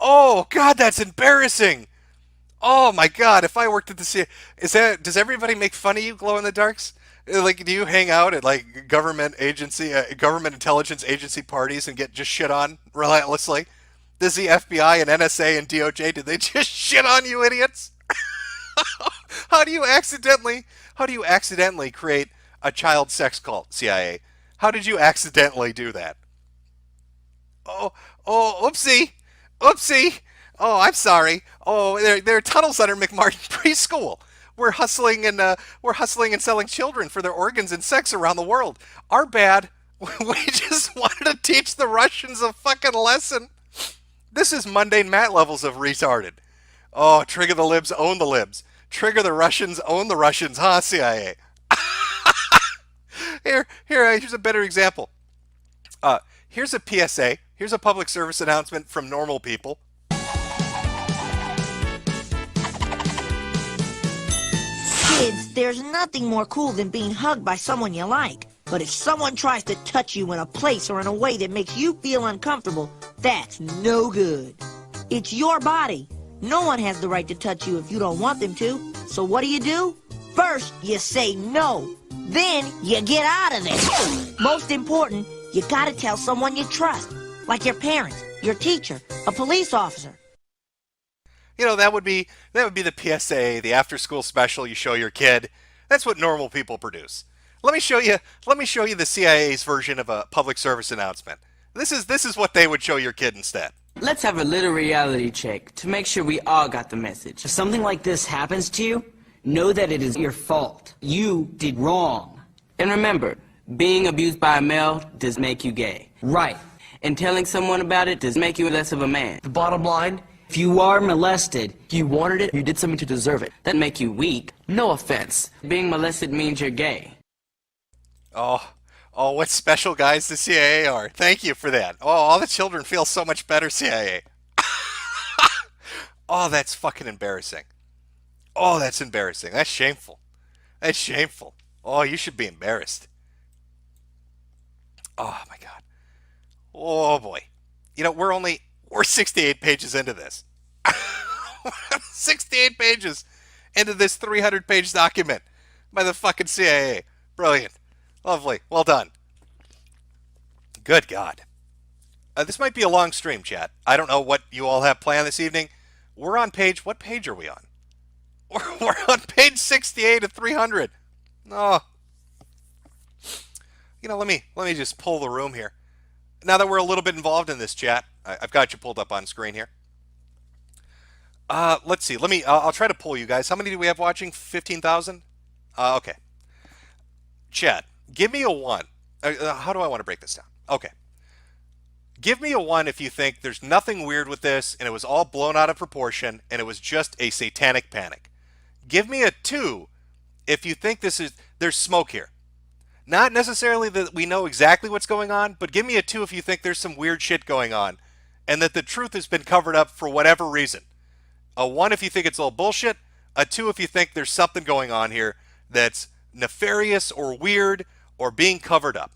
Oh God, that's embarrassing. Oh my God, if I worked at the CIA, does everybody make fun of you, glow-in-the-darks? Like, do you hang out at like government intelligence agency parties and get just shit on relentlessly? Does the FBI and NSA and DOJ, did they just shit on you idiots? How do you accidentally create a child sex cult, CIA? How did you accidentally do that? Oh, oopsie. Oh, I'm sorry. Oh, there are tunnels under McMartin Preschool. We're hustling and selling children for their organs and sex around the world. Our bad. We just wanted to teach the Russians a fucking lesson. This is mundane Matt levels of retarded. Oh, trigger the libs, own the libs. Trigger the Russians, own the Russians, huh, CIA? Here's a better example. Here's a PSA. Here's a public service announcement from normal people. Kids, there's nothing more cool than being hugged by someone you like. But if someone tries to touch you in a place or in a way that makes you feel uncomfortable, that's no good. It's your body. No one has the right to touch you if you don't want them to. So what do? First, you say no. Then, you get out of there. Most important, you gotta tell someone you trust. Like your parents, your teacher, a police officer. You know, that would be the PSA, the after-school special you show your kid. That's what normal people produce. Let me show you the CIA's version of a public service announcement. This is what they would show your kid instead. Let's have a little reality check to make sure we all got the message. If something like this happens to you, know that it is your fault. You did wrong. And remember, being abused by a male does make you gay. Right. And telling someone about it does make you less of a man. The bottom line, if you are molested, you wanted it, you did something to deserve it. That make you weak. No offense. Being molested means you're gay. Oh, what special guys the CIA are. Thank you for that. Oh, all the children feel so much better, CIA. Oh, that's fucking embarrassing. Oh, that's embarrassing. That's shameful. That's shameful. Oh, you should be embarrassed. Oh, my God. Oh, boy. You know, we're 68 pages into this. 68 pages into this 300-page document by the fucking CIA. Brilliant. Lovely. Well done. Good God. This might be a long stream, chat. I don't know what you all have planned this evening. We're on page... What page are we on? We're on page 68 of 300. Oh. You know, let me just pull the room here. Now that we're a little bit involved in this, chat, I've got you pulled up on screen here. Let's see. I'll try to pull you guys. How many do we have watching? 15,000? Okay. Chat, give me a 1. How do I want to break this down? Okay. Give me a 1 if you think there's nothing weird with this and it was all blown out of proportion and it was just a satanic panic. Give me a 2 if you think there's smoke here. Not necessarily that we know exactly what's going on, but give me a 2 if you think there's some weird shit going on and that the truth has been covered up for whatever reason. A 1 if you think it's all bullshit. A 2 if you think there's something going on here that's nefarious or weird or being covered up.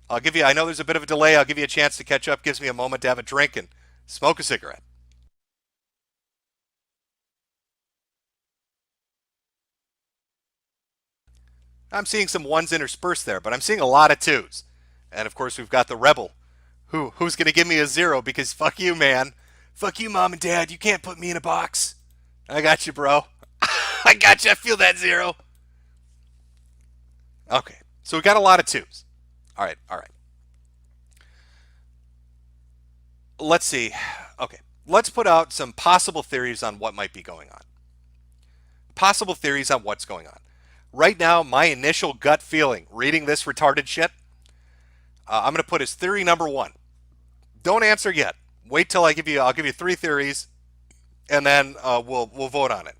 I know there's a bit of a delay. I'll give you a chance to catch up. Gives me a moment to have a drink and smoke a cigarette. I'm seeing some 1s interspersed there, but I'm seeing a lot of 2s. And of course, we've got the rebel, who's going to give me a 0 because fuck you, man. Fuck you, Mom and Dad. You can't put me in a box. I got you, bro. I got you. I feel that 0. Okay, so we got a lot of 2s. All right. Let's see. Okay, let's put out some possible theories on what might be going on. Possible theories on what's going on. Right now, my initial gut feeling, reading this retarded shit, I'm going to put as theory number 1. Don't answer yet. Wait till I'll give you 3 theories, and then we'll vote on it.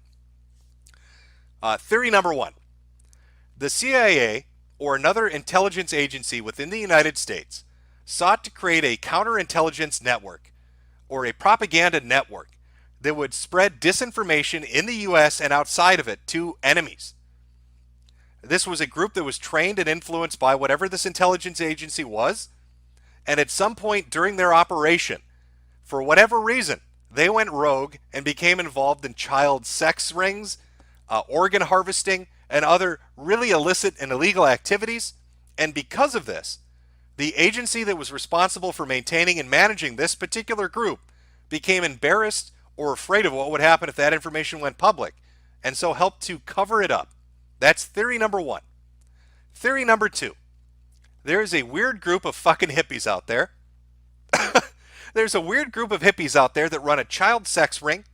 Theory number 1. The CIA, or another intelligence agency within the United States, sought to create a counterintelligence network, or a propaganda network, that would spread disinformation in the U.S. and outside of it to enemies. This was a group that was trained and influenced by whatever this intelligence agency was, and at some point during their operation, for whatever reason, they went rogue and became involved in child sex rings, organ harvesting, and other really illicit and illegal activities. And because of this, the agency that was responsible for maintaining and managing this particular group became embarrassed or afraid of what would happen if that information went public, and so helped to cover it up. That's theory number 1. Theory number 2. There's a weird group of fucking hippies out there. There's a weird group of hippies out there that run a child sex ring,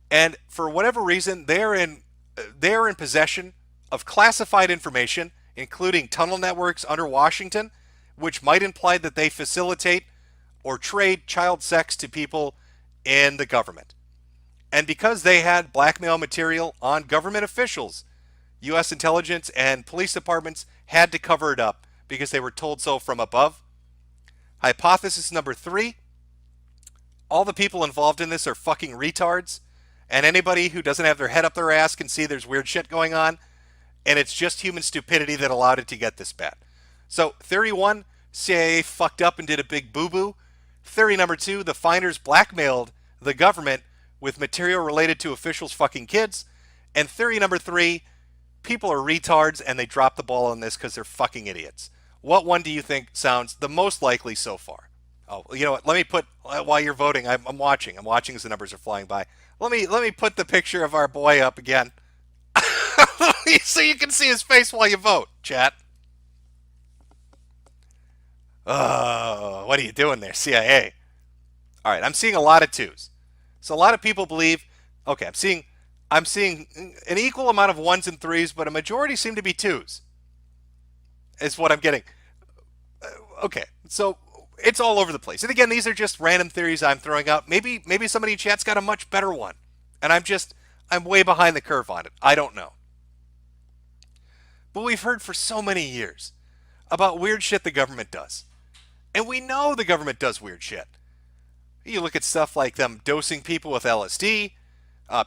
and for whatever reason, they are in possession of classified information, including tunnel networks under Washington, which might imply that they facilitate or trade child sex to people in the government. And because they had blackmail material on government officials, U.S. intelligence and police departments had to cover it up because they were told so from above. Hypothesis number 3, all the people involved in this are fucking retards, and anybody who doesn't have their head up their ass can see there's weird shit going on, and it's just human stupidity that allowed it to get this bad. So, theory 1, CIA fucked up and did a big boo-boo. Theory number 2, the finders blackmailed the government with material related to officials' fucking kids. And theory number 3, people are retards and they dropped the ball on this because they're fucking idiots. What one do you think sounds the most likely so far? Oh, you know what? Let me put, while you're voting, I'm watching as the numbers are flying by. Let me put the picture of our boy up again. So you can see his face while you vote, chat. What are you doing there, CIA? All right, I'm seeing a lot of 2s. So a lot of people believe, okay, I'm seeing an equal amount of 1s and 3s, but a majority seem to be 2s. Is what I'm getting. Okay, so it's all over the place. And again, these are just random theories I'm throwing out. Maybe somebody in chat's got a much better one. And I'm way behind the curve on it. I don't know. But we've heard for so many years about weird shit the government does. And we know the government does weird shit. You look at stuff like them dosing people with LSD,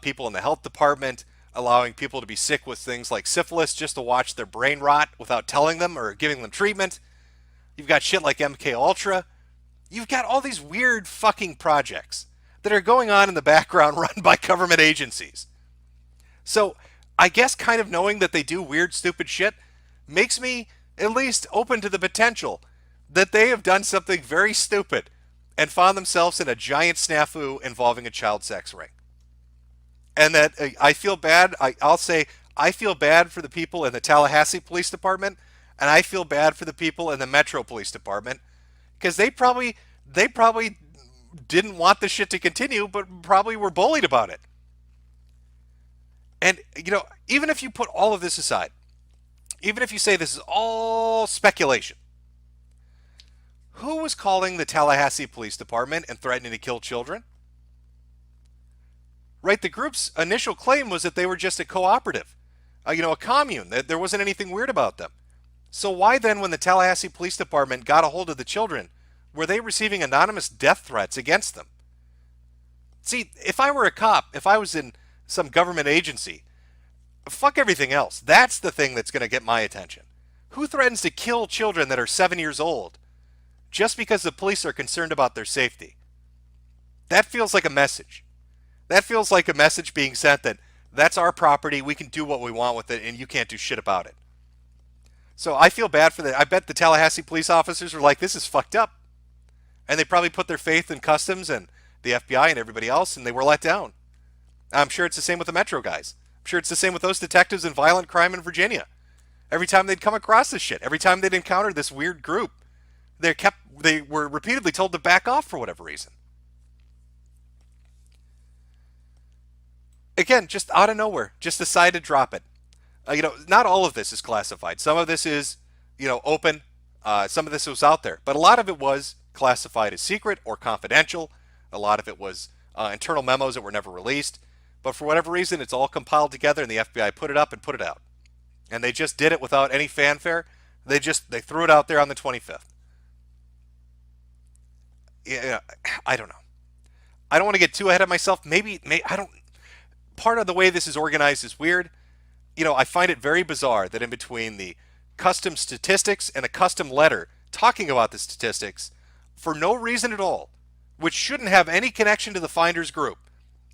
people in the health department allowing people to be sick with things like syphilis just to watch their brain rot without telling them or giving them treatment. You've got shit like MK Ultra. You've got all these weird fucking projects that are going on in the background run by government agencies. So I guess kind of knowing that they do weird, stupid shit makes me at least open to the potential that they have done something very stupid and found themselves in a giant snafu involving a child sex ring. And that I feel bad. I'll say I feel bad for the people in the Tallahassee Police Department, and I feel bad for the people in the Metro Police Department, because they probably didn't want this shit to continue, but probably were bullied about it. And, you know, even if you put all of this aside, even if you say this is all speculation, who was calling the Tallahassee Police Department and threatening to kill children? Right, the group's initial claim was that they were just a cooperative, a commune, that there wasn't anything weird about them. So why then, when the Tallahassee Police Department got a hold of the children, were they receiving anonymous death threats against them? See, if I were a cop, if I was in some government agency, fuck everything else. That's the thing that's going to get my attention. Who threatens to kill children that are 7 years old just because the police are concerned about their safety? That feels like a message. That feels like a message being sent that that's our property, we can do what we want with it, and you can't do shit about it. So I feel bad for that. I bet the Tallahassee police officers were like, this is fucked up. And they probably put their faith in Customs and the FBI and everybody else, and they were let down. I'm sure it's the same with the Metro guys. I'm sure it's the same with those detectives in violent crime in Virginia. Every time they'd come across this shit, every time they'd encounter this weird group, they were repeatedly told to back off for whatever reason. Again, just out of nowhere, just decide to drop it. Not all of this is classified. Some of this is, open. Some of this was out there. But a lot of it was classified as secret or confidential. A lot of it was internal memos that were never released. But for whatever reason, it's all compiled together, and the FBI put it up and put it out. And they just did it without any fanfare. They threw it out there on the 25th. Yeah, I don't know. I don't want to get too ahead of myself. Maybe I don't. Part of the way this is organized is weird. I find it very bizarre that in between the custom statistics and a custom letter talking about the statistics, for no reason at all, which shouldn't have any connection to the Finders group,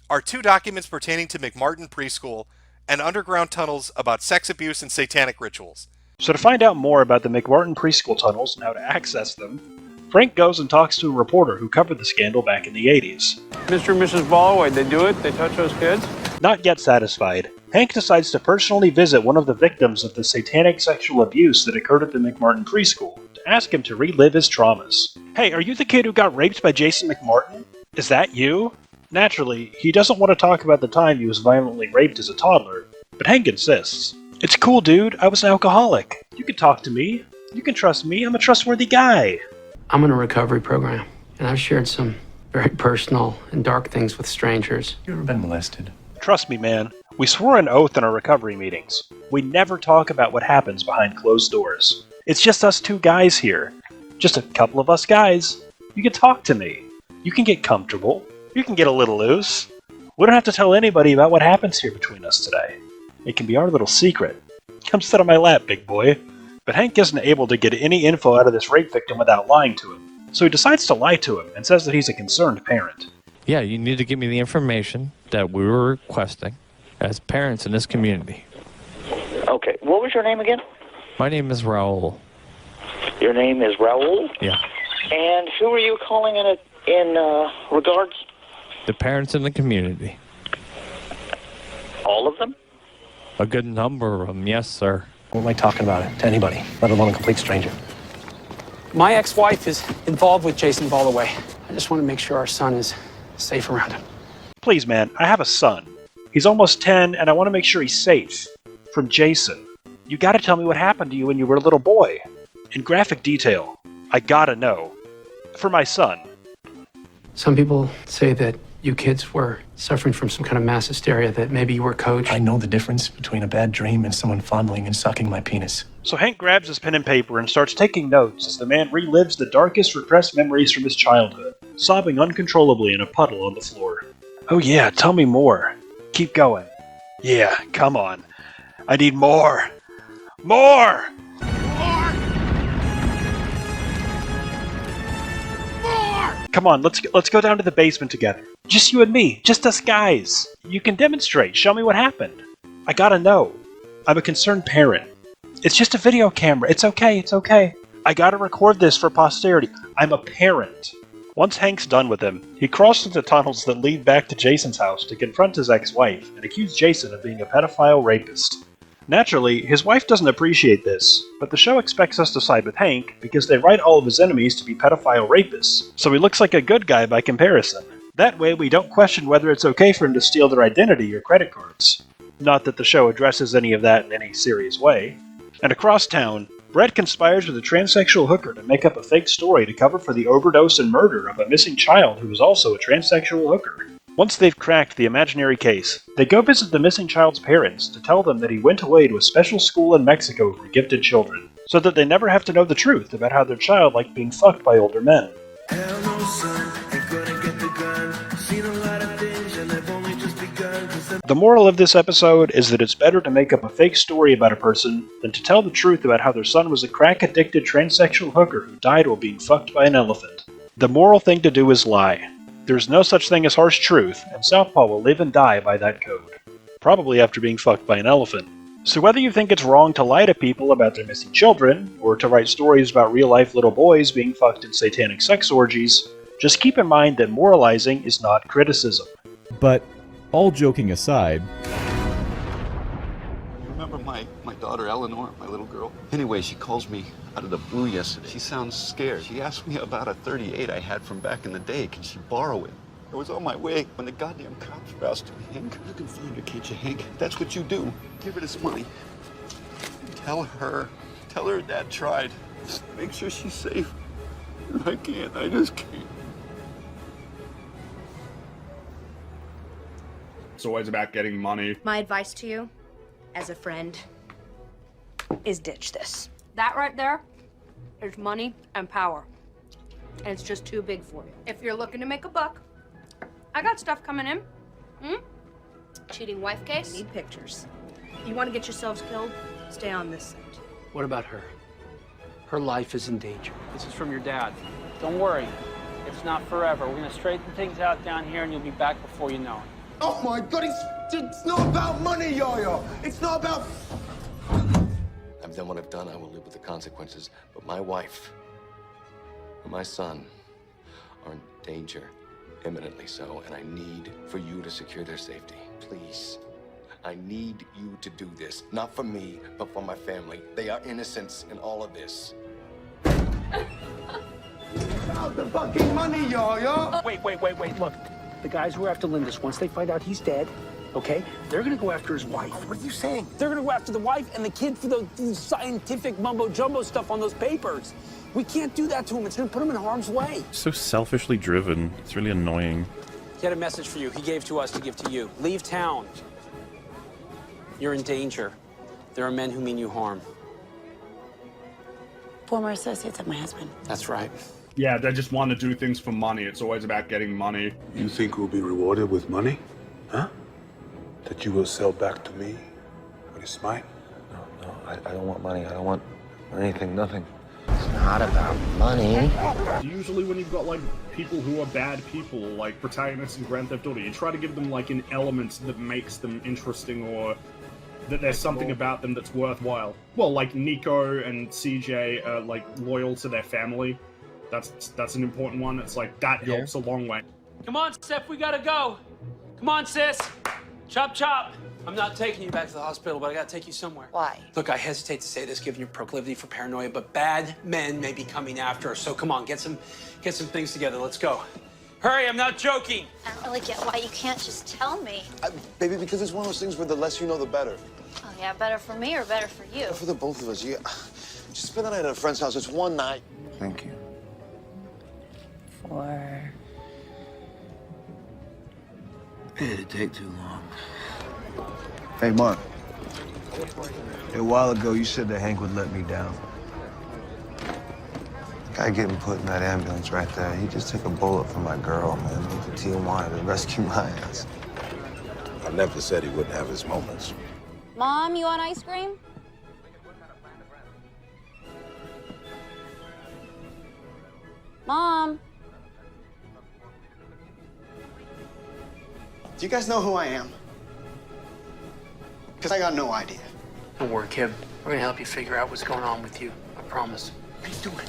are two documents pertaining to McMartin Preschool and underground tunnels about sex abuse and satanic rituals. So to find out more about the McMartin Preschool tunnels and how to access them, Frank goes and talks to a reporter who covered the scandal back in the 80s. Mr. and Mrs. Ballway, they do it? They touch those kids? Not yet satisfied, Hank decides to personally visit one of the victims of the satanic sexual abuse that occurred at the McMartin Preschool to ask him to relive his traumas. Hey, are you the kid who got raped by Jason McMartin? Is that you? Naturally, he doesn't want to talk about the time he was violently raped as a toddler, but Hank insists. It's cool, dude. I was an alcoholic. You can talk to me. You can trust me. I'm a trustworthy guy. I'm in a recovery program, and I've shared some very personal and dark things with strangers. You ever been molested? Trust me, man. We swore an oath in our recovery meetings. We never talk about what happens behind closed doors. It's just us two guys here. Just a couple of us guys. You can talk to me. You can get comfortable. You can get a little loose. We don't have to tell anybody about what happens here between us today. It can be our little secret. Come sit on my lap, big boy. But Hank isn't able to get any info out of this rape victim without lying to him. So he decides to lie to him and says that he's a concerned parent. Yeah, you need to give me the information that we were requesting as parents in this community. Okay, what was your name again? My name is Raul. Your name is Raul? Yeah. And who are you calling in regards? The parents in the community. All of them? A good number of them, yes, sir. I don't like talking about it to anybody, let alone a complete stranger. My ex-wife is involved with Jason Ballaway. I just want to make sure our son is safe around him. Please, man, I have a son. He's almost 10, and I want to make sure he's safe. From Jason. You gotta tell me what happened to you when you were a little boy. In graphic detail. I gotta know. For my son. Some people say that you kids were suffering from some kind of mass hysteria, that maybe you were coached. I know the difference between a bad dream and someone fondling and sucking my penis. So Hank grabs his pen and paper and starts taking notes as the man relives the darkest repressed memories from his childhood, sobbing uncontrollably in a puddle on the floor. Oh yeah, tell me more. Keep going. Yeah, come on. I need more. More! Come on, let's go down to the basement together. Just you and me, just us guys. You can demonstrate. Show me what happened. I gotta know. I'm a concerned parent. It's just a video camera. It's okay. I gotta record this for posterity. I'm a parent. Once Hank's done with him, he crosses the tunnels that lead back to Jason's house to confront his ex-wife and accuse Jason of being a pedophile rapist. Naturally, his wife doesn't appreciate this, but the show expects us to side with Hank because they write all of his enemies to be pedophile rapists, so he looks like a good guy by comparison. That way, we don't question whether it's okay for him to steal their identity or credit cards. Not that the show addresses any of that in any serious way. And across town, Brett conspires with a transsexual hooker to make up a fake story to cover for the overdose and murder of a missing child who was also a transsexual hooker. Once they've cracked the imaginary case, they go visit the missing child's parents to tell them that he went away to a special school in Mexico for gifted children, so that they never have to know the truth about how their child liked being fucked by older men. The moral of this episode is that it's better to make up a fake story about a person than to tell the truth about how their son was a crack-addicted transsexual hooker who died while being fucked by an elephant. The moral thing to do is lie. There's no such thing as harsh truth, and Southpaw will live and die by that code. Probably after being fucked by an elephant. So whether you think it's wrong to lie to people about their missing children, or to write stories about real-life little boys being fucked in satanic sex orgies, just keep in mind that moralizing is not criticism. But, all joking aside... Remember my daughter Eleanor, my little girl? Anyway, she calls me out of the blue yesterday. She sounds scared. She asked me about a .38 I had from back in the day. Can she borrow it? I was on my way when the goddamn cops roused me. Hank, you can find her, can't you, Hank? That's what you do. Give her this money. Tell her Dad tried. Make sure she's safe. I can't. I just can't. It's always about getting money. My advice to you, as a friend, is ditch this. That right there is money and power. And it's just too big for you. If you're looking to make a buck, I got stuff coming in. Cheating wife case? I need pictures. You want to get yourselves killed? Stay on this side. What about her? Her life is in danger. This is from your dad. Don't worry. It's not forever. We're going to straighten things out down here and you'll be back before you know it. Oh my God, it's not about money, Yo-Yo. It's not about... I've done what I've done. I will live with the consequences. But my wife and my son are in danger, imminently so, and I need for you to secure their safety. Please. I need you to do this. Not for me, but for my family. They are innocents in all of this. About the fucking money, Yo-Yo. Wait. Look, the guys who are after Lindis, once they find out he's dead, okay, they're gonna go after his wife. What are you saying? They're gonna go after the wife and the kid for the scientific mumbo-jumbo stuff on those papers. We can't do that to him. It's gonna put him in harm's way. So selfishly driven. It's really annoying. He had a message for you. He gave to us to give to you. Leave town. You're in danger. There are men who mean you harm. Former associates of my husband. That's right. Yeah, they just want to do things for money. It's always about getting money. You think we'll be rewarded with money? Huh? That you will sell back to me what is mine? No, I don't want money. I don't want anything, nothing. It's not about money. Usually when you've got, like, people who are bad people, like protagonists in Grand Theft Auto, you try to give them, like, an element that makes them interesting or that there's something about them that's worthwhile. Well, like Nico and CJ are, like, loyal to their family. That's an important one. It's like, that helps a long way. Come on, Steph, we gotta go. Come on, sis. Chop, chop. I'm not taking you back to the hospital, but I gotta take you somewhere. Why? Look, I hesitate to say this given your proclivity for paranoia, but bad men may be coming after us. So come on, get some things together. Let's go. Hurry, I'm not joking. I don't really get why you can't just tell me. Baby, because it's one of those things where the less you know, the better. Oh, yeah, better for me or better for you? For the both of us. Just spend the night at a friend's house. It's one night. Thank you. For... It didn't take too long. Hey, Mark. A while ago, you said that Hank would let me down. Guy getting put in that ambulance right there. He just took a bullet from my girl, man. Went to Tijuana to rescue my ass. I never said he wouldn't have his moments. Mom, you want ice cream? Mom. Do you guys know who I am? Because I got no idea. Don't worry, kid. We're gonna help you figure out what's going on with you. I promise. What are you doing?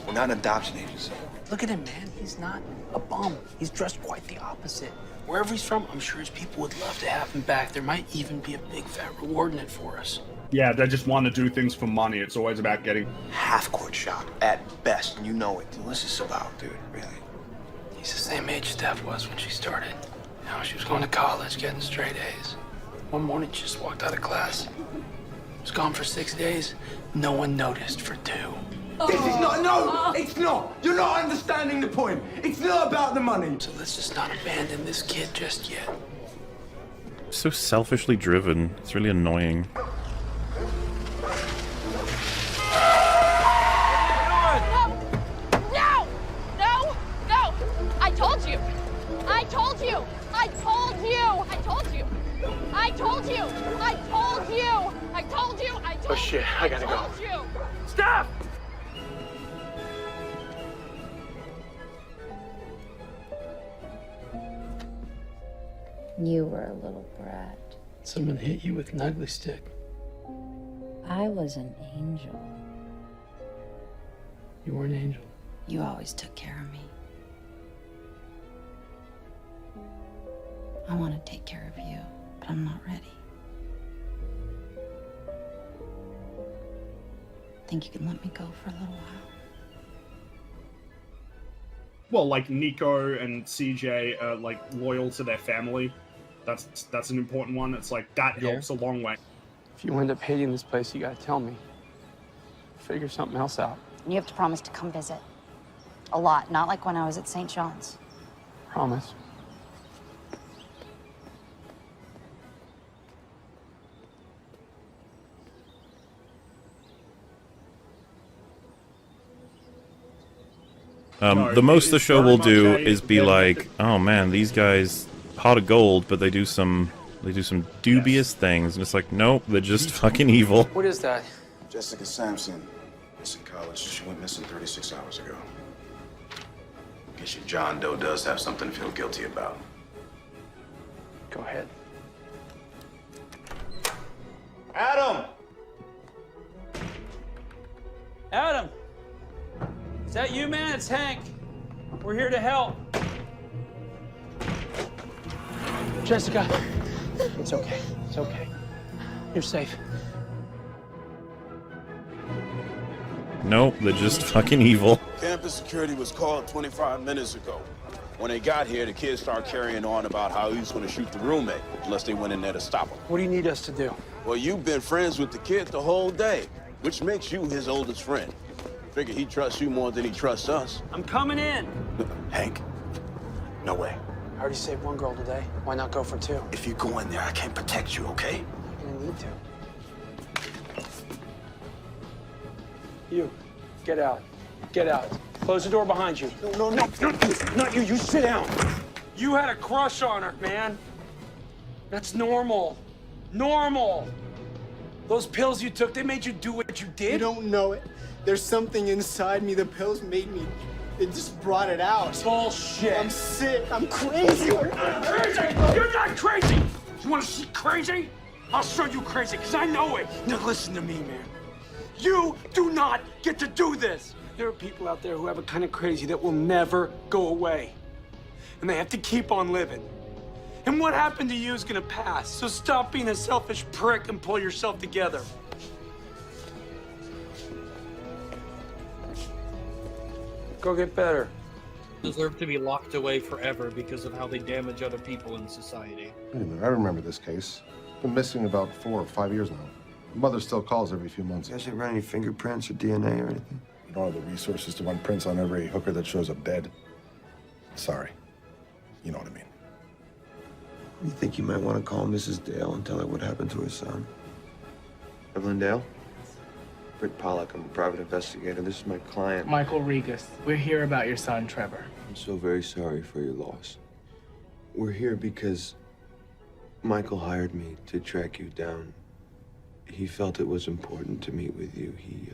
We're not an adoption agency. Look at him, man. He's not a bum. He's dressed quite the opposite. Wherever he's from, I'm sure his people would love to have him back. There might even be a big fat reward in it for us. Yeah, they just want to do things for money. It's always about getting Half-court shot at best, and you know it. What's this about, dude? Really? He's the same age Steph was when she started. You know, she was going to college, getting straight A's. One morning, she just walked out of class. Was gone for 6 days. No one noticed for 2. This is not, no, it's not. You're not understanding the point. It's not about the money. So let's just not abandon this kid just yet. So selfishly driven. It's really annoying. No! No! No! I told you! I told you! I told you! I told you! I told you! I told you! I told you! I told you! Oh shit, I gotta go. You. Stop! You were a little brat. Someone hit you with an ugly stick. I was an angel. You were an angel. You always took care of me. I want to take care of you, but I'm not ready. Think you can let me go for a little while? well, like Nico and CJ are like loyal to their family. That's an important one. It's like that helps a long way. If you end up hating this place, you gotta tell me. Figure something else out. You have to promise to come visit. A lot, not like when I was at St. John's. Promise. The most the show will do is be like, oh man, these guys pot of gold, but they do some dubious things, and it's like, nope, they're just fucking evil. What is that? Jessica Sampson, missing college. She went missing 36 hours ago. Guess your John Doe does have something to feel guilty about. Go ahead. Adam! Adam! Is that you, man? It's Hank. We're here to help. Jessica, it's okay. It's okay. You're safe. Nope, they're just fucking evil. Campus security was called 25 minutes ago. When they got here, the kids started carrying on about how he was going to shoot the roommate unless they went in there to stop him. What do you need us to do? Well, you've been friends with the kid the whole day, which makes you his oldest friend. Figure he trusts you more than he trusts us. I'm coming in. Hank, no way. I already saved one girl today. Why not go for two? If you go in there, I can't protect you, okay? You're gonna need to. You, get out. Get out. Close the door behind you. No, not you. You sit down. You had a crush on her, man. That's normal. Normal. Those pills you took, they made you do what you did? You don't know it. There's something inside me. The pills made me. It just brought it out. Bullshit. I'm sick. I'm crazy. You're crazy. You're not crazy. You want to see crazy? I'll show you crazy, because I know it. Now listen to me, man. You do not get to do this. There are people out there who have a kind of crazy that will never go away. And they have to keep on living. And what happened to you is gonna pass. So stop being a selfish prick and pull yourself together. Go get better. Deserve to be locked away forever because of how they damage other people in society. Wait a minute, I remember this case. Been missing about 4 or 5 years now. Mother still calls every few months. You guys didn't run any fingerprints or DNA or anything? We don't have the resources to run prints on every hooker that shows up dead. Sorry. You know what I mean. You think you might want to call Mrs. Dale and tell her what happened to her son? Evelyn Dale? Britt Pollock, I'm a private investigator. This is my client. Michael Regas. We're here about your son, Trevor. I'm so very sorry for your loss. We're here because Michael hired me to track you down. He felt it was important to meet with you. He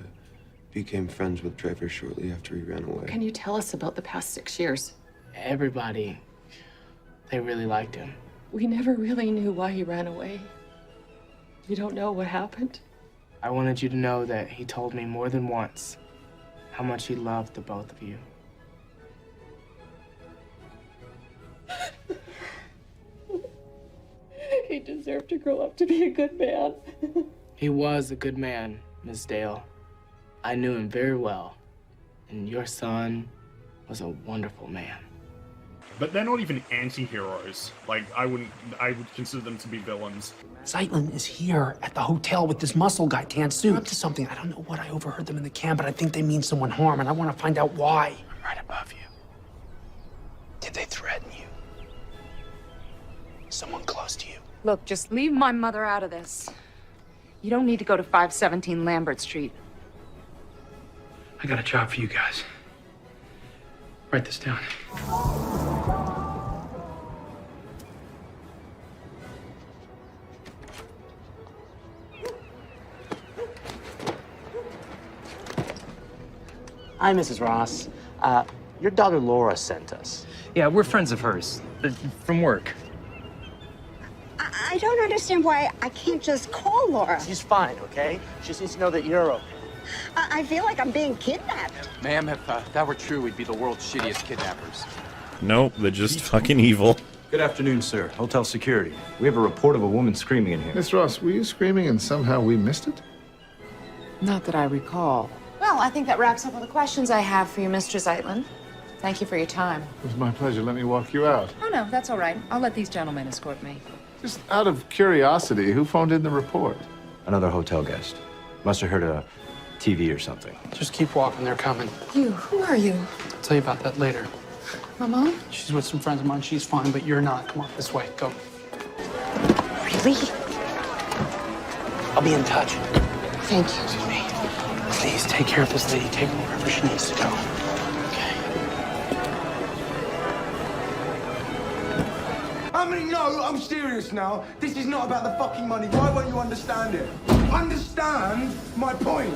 became friends with Trevor shortly after he ran away. Can you tell us about the past 6 years? Everybody, they really liked him. We never really knew why he ran away. You don't know what happened? I wanted you to know that he told me more than once how much he loved the both of you. He deserved to grow up to be a good man. He was a good man, Miss Dale. I knew him very well, and your son was a wonderful man. But they're not even anti-heroes. Like, I would consider them to be villains. Zeitlin is here at the hotel with this muscle guy, Tansu. They're up to something. I don't know what. I overheard them in the camp, but I think they mean someone harm, and I want to find out why. I'm right above you. Did they threaten you? Someone close to you? Look, just leave my mother out of this. You don't need to go to 517 Lambert Street. I got a job for you guys. Write this down. Hi, Mrs. Ross. Your daughter Laura sent us. Yeah, we're friends of hers. From work. I don't understand why I can't just call Laura. She's fine, okay? She just needs to know that you're okay. I feel like I'm being kidnapped. Ma'am, if that were true, we'd be the world's shittiest kidnappers. Nope, they're just fucking evil. Good afternoon, sir. Hotel security. We have a report of a woman screaming in here. Miss Ross, were you screaming and somehow we missed it? Not that I recall. Well, I think that wraps up all the questions I have for you, Mr. Zeitlin. Thank you for your time. It was my pleasure. Let me walk you out. Oh, no, that's all right. I'll let these gentlemen escort me. Just out of curiosity, who phoned in the report? Another hotel guest. Must have heard a TV or something. Just keep walking. They're coming. You, who are you? I'll tell you about that later. My mom? She's with some friends of mine. She's fine, but you're not. Come on, this way. Go. Really? I'll be in touch. Thank you. Excuse me. Please take care of this lady. Take her wherever she needs to go. No, I'm serious now. This is not about the fucking money. Why won't you understand it? Understand my point.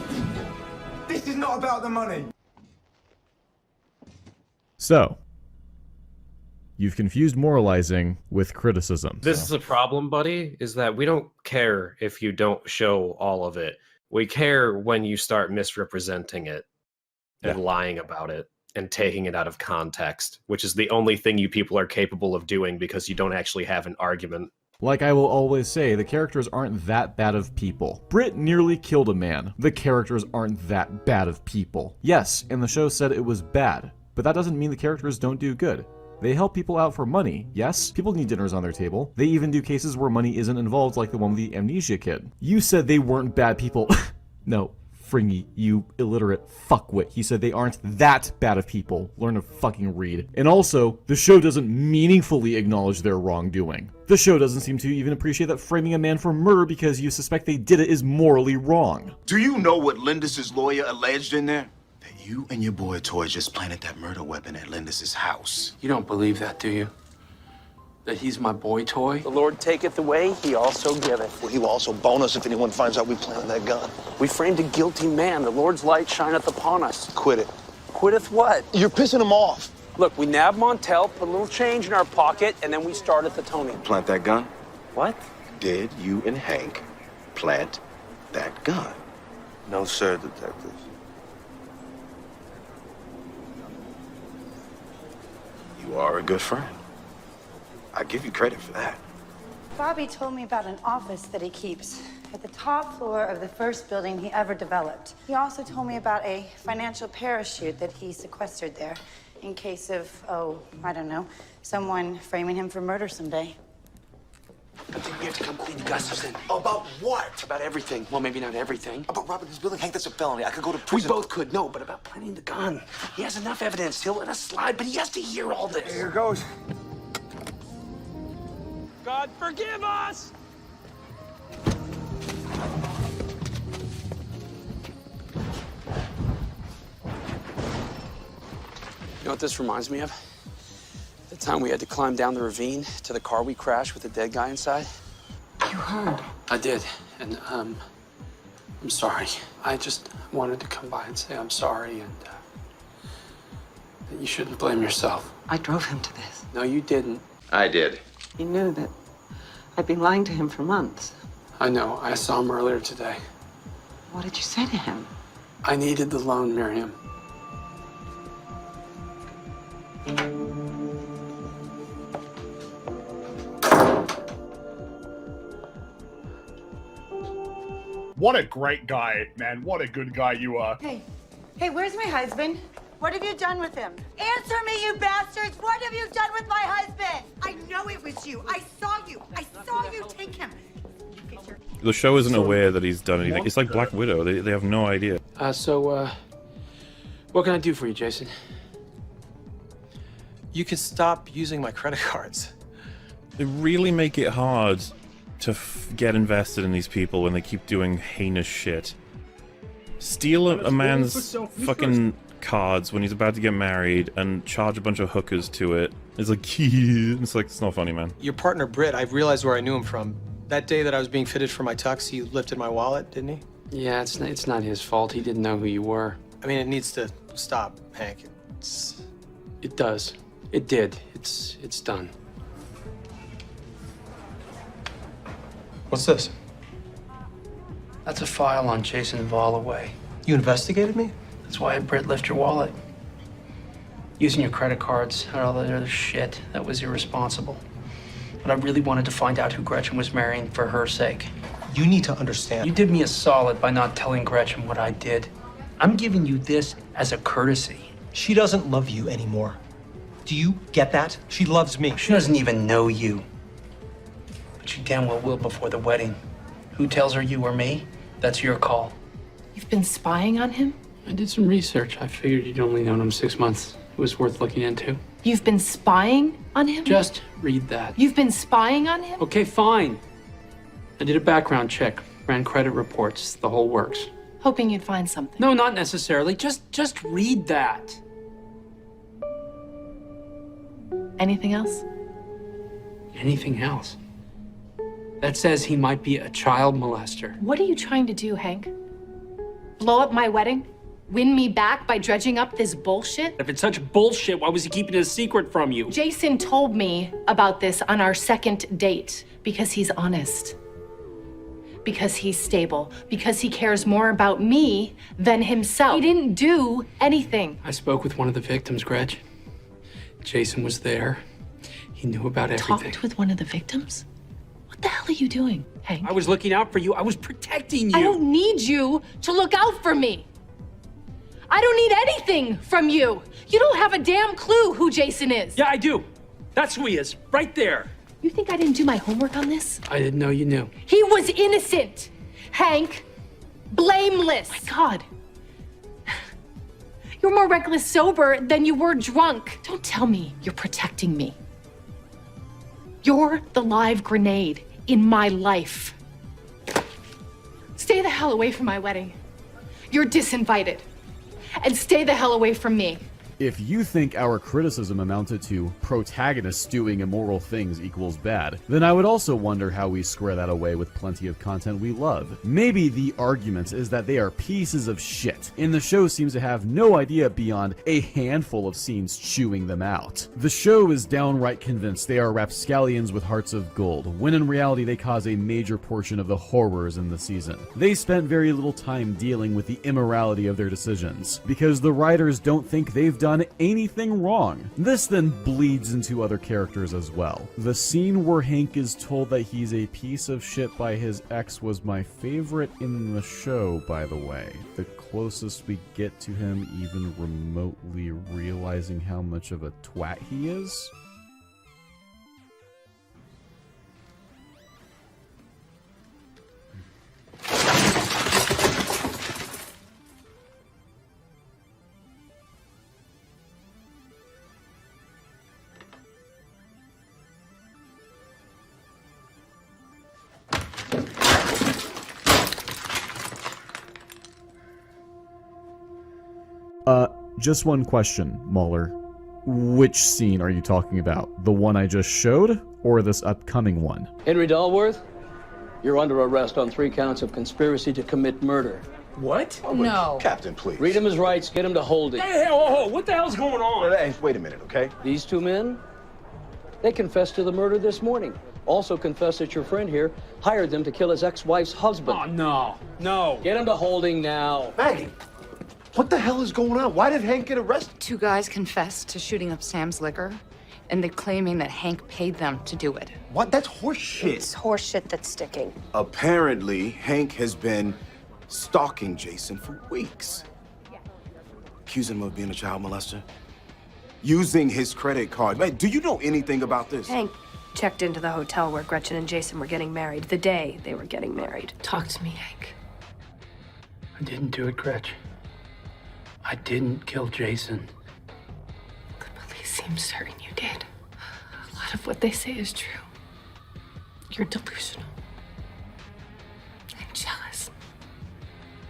This is not about the money. So, you've confused moralizing with criticism. This is the problem, buddy, is that we don't care if you don't show all of it. We care when you start misrepresenting it and lying about it and taking it out of context, which is the only thing you people are capable of doing because you don't actually have an argument. Like I will always say, the characters aren't that bad of people. Britt nearly killed a man. The characters aren't that bad of people. Yes, and the show said it was bad, but that doesn't mean the characters don't do good. They help people out for money, yes, people need dinners on their table. They even do cases where money isn't involved, like the one with the amnesia kid. You said they weren't bad people. No. Fringy, you illiterate fuckwit. He said they aren't that bad of people. Learn to fucking read. And also, the show doesn't meaningfully acknowledge their wrongdoing. The show doesn't seem to even appreciate that framing a man for murder because you suspect they did it is morally wrong. Do you know what Lindis's lawyer alleged in there? That you and your boy Toy just planted that murder weapon at Lindis's house. You don't believe that, do you? That he's my boy Toy? The Lord taketh away, he also giveth. Well, he will also bone us if anyone finds out we planted that gun. We framed a guilty man. The Lord's light shineth upon us. Quit it. Quitteth what? You're pissing him off. Look, we nabbed Montel, put a little change in our pocket, and then we started the Tony. Plant that gun? What? Did you and Hank plant that gun? No, sir, detective. You are a good friend. I give you credit for that. Bobby told me about an office that he keeps at the top floor of the first building he ever developed. He also told me about a financial parachute that he sequestered there in case of, oh, I don't know, someone framing him for murder someday. I think we have to come clean to Gustafson. About what? About everything. Well, maybe not everything. About robbing his building? Hank, that's a felony. I could go to We prison. both could, no, but about planting the gun. He has enough evidence. He'll let us slide, but he has to hear all this. Here goes. God forgive us! You know what this reminds me of? The time we had to climb down the ravine to the car we crashed with the dead guy inside. You heard. I did, and I'm sorry. I just wanted to come by and say I'm sorry, and that you shouldn't blame yourself. I drove him to this. No, you didn't. I did. He knew that I'd been lying to him for months. I know. I saw him earlier today. What did you say to him? I needed the loan, Miriam. What a great guy, man. What a good guy you are. Hey, where's my husband? What have you done with him? Answer me, you bastards! What have you done with my husband? I know it was you. I saw you. I saw you take him. The show isn't aware that he's done anything. It's like Black Widow. They have no idea. What can I do for you, Jason? You can stop using my credit cards. They really make it hard to get invested in these people when they keep doing heinous shit. Steal a man's fucking cards when he's about to get married and charge a bunch of hookers to it. It's like, it's not funny, man. Your partner, Britt, I realized where I knew him from. That day that I was being fitted for my tux, he lifted my wallet, didn't he? Yeah, it's not his fault. He didn't know who you were. I mean, it needs to stop, Hank. It does. It did. It's done. What's this? That's a file on Jason Vollaway. You investigated me? That's why I had Britt lift your wallet. Using your credit cards and all that other shit, that was irresponsible. But I really wanted to find out who Gretchen was marrying for her sake. You need to understand. You did me a solid by not telling Gretchen what I did. I'm giving you this as a courtesy. She doesn't love you anymore. Do you get that? She loves me. She doesn't even know you. But she damn well will before the wedding. Who tells her, you or me? That's your call. You've been spying on him? I did some research. I figured you'd only known him 6 months. It was worth looking into. You've been spying on him? Just read that. You've been spying on him? Okay, fine. I did a background check, ran credit reports, the whole works. Hoping you'd find something. No, not necessarily. Just read that. Anything else? Anything else? That says he might be a child molester. What are you trying to do, Hank? Blow up my wedding? Win me back by dredging up this bullshit? If it's such bullshit, why was he keeping it a secret from you? Jason told me about this on our second date because he's honest. Because he's stable. Because he cares more about me than himself. He didn't do anything. I spoke with one of the victims, Gretch. Jason was there. He knew about everything. Talked with one of the victims? What the hell are you doing, Hank? I was looking out for you. I was protecting you. I don't need you to look out for me. I don't need anything from you. You don't have a damn clue who Jason is. Yeah, I do. That's who he is, right there. You think I didn't do my homework on this? I didn't know you knew. He was innocent, Hank. Blameless. My God. You're more reckless sober than you were drunk. Don't tell me you're protecting me. You're the live grenade in my life. Stay the hell away from my wedding. You're disinvited. And stay the hell away from me. If you think our criticism amounted to protagonists doing immoral things equals bad, then I would also wonder how we square that away with plenty of content we love. Maybe the argument is that they are pieces of shit, and the show seems to have no idea beyond a handful of scenes chewing them out. The show is downright convinced they are rapscallions with hearts of gold, when in reality they cause a major portion of the horrors in the season. They spent very little time dealing with the immorality of their decisions, because the writers don't think they've done anything wrong. This then bleeds into other characters as well. The scene where Hank is told that he's a piece of shit by his ex was my favorite in the show, by the way. The closest we get to him even remotely realizing how much of a twat he is. Just one question, Mueller. Which scene are you talking about? The one I just showed, or this upcoming one? Henry Dalworth, you're under arrest on 3 counts of conspiracy to commit murder. What? No. Captain, please. Read him his rights, get him to hold it. Hey, whoa, what the hell's going on? Hey, wait a minute, okay? These 2 men, they confessed to the murder this morning. Also confessed that your friend here hired them to kill his ex-wife's husband. Oh, no. Get him to holding now. Maggie, what the hell is going on? Why did Hank get arrested? 2 guys confessed to shooting up Sam's liquor, and they're claiming that Hank paid them to do it. What? That's horseshit. It's horseshit that's sticking. Apparently, Hank has been stalking Jason for weeks. Accusing him of being a child molester. Using his credit card. Man, do you know anything about this? Hank checked into the hotel where Gretchen and Jason were getting married, the day they were getting married. Talk to me, Hank. I didn't do it, Gretchen. I didn't kill Jason. The police seem certain you did. A lot of what they say is true. You're delusional. And jealous.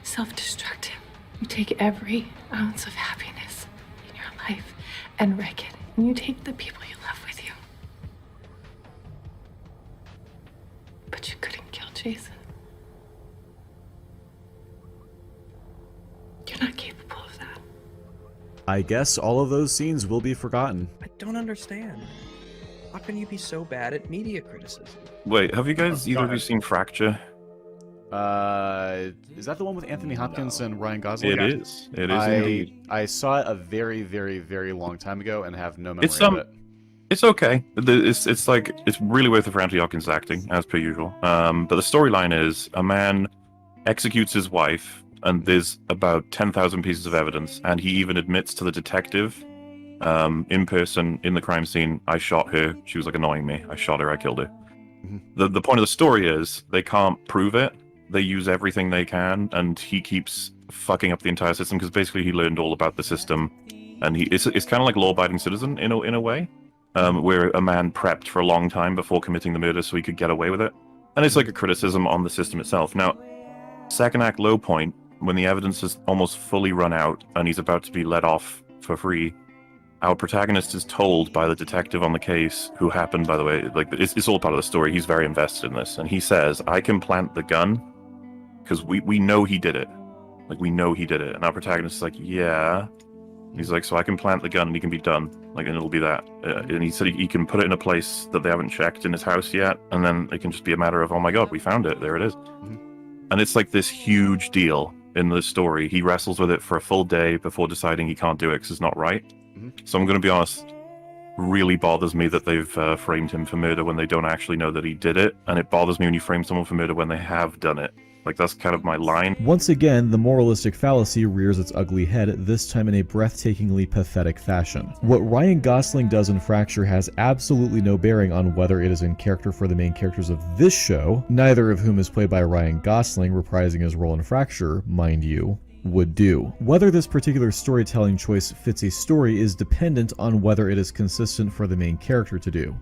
Self-destructive. You take every ounce of happiness in your life and wreck it. And you take the people you love with you. But you couldn't kill Jason. You're not capable of that. I guess all of those scenes will be forgotten. I don't understand. How can you be so bad at media criticism? Wait, have you guys either of you seen Fracture? Is that the one with Anthony Hopkins and Ryan Gosling? It is. It is indeed. I saw it a very, very, very long time ago and have no memory of it. It's okay. It's like it's really worth it for Anthony Hopkins' acting, as per usual. But the storyline is a man executes his wife, and there's about 10,000 pieces of evidence, and he even admits to the detective in person in the crime scene, I shot her. She was like annoying me. I shot her. I killed her. Mm-hmm. The point of the story is they can't prove it. They use everything they can, and he keeps fucking up the entire system because basically he learned all about the system, and it's kind of like law-abiding citizen in a way, where a man prepped for a long time before committing the murder so he could get away with it, and it's like a criticism on the system itself. Now, second act low point, when the evidence is almost fully run out and he's about to be let off for free, our protagonist is told by the detective on the case, who happened, by the way, like it's all part of the story. He's very invested in this, and he says, "I can plant the gun because we know he did it. Like we know he did it." And our protagonist is like, "Yeah." And he's like, "So I can plant the gun and he can be done, like, and it'll be that." And he said he can put it in a place that they haven't checked in his house yet, and then it can just be a matter of, "Oh my god, we found it. There it is." Mm-hmm. And it's like this huge deal in the story. He wrestles with it for a full day before deciding he can't do it because it's not right. So I'm going to be honest, really bothers me that they've framed him for murder when they don't actually know that he did it, and it bothers me when you frame someone for murder when they have done it. Like, that's kind of my line. Once again, the moralistic fallacy rears its ugly head, this time in a breathtakingly pathetic fashion. What Ryan Gosling does in Fracture has absolutely no bearing on whether it is in character for the main characters of this show, neither of whom is played by Ryan Gosling, reprising his role in Fracture, mind you, would do. Whether this particular storytelling choice fits a story is dependent on whether it is consistent for the main character to do.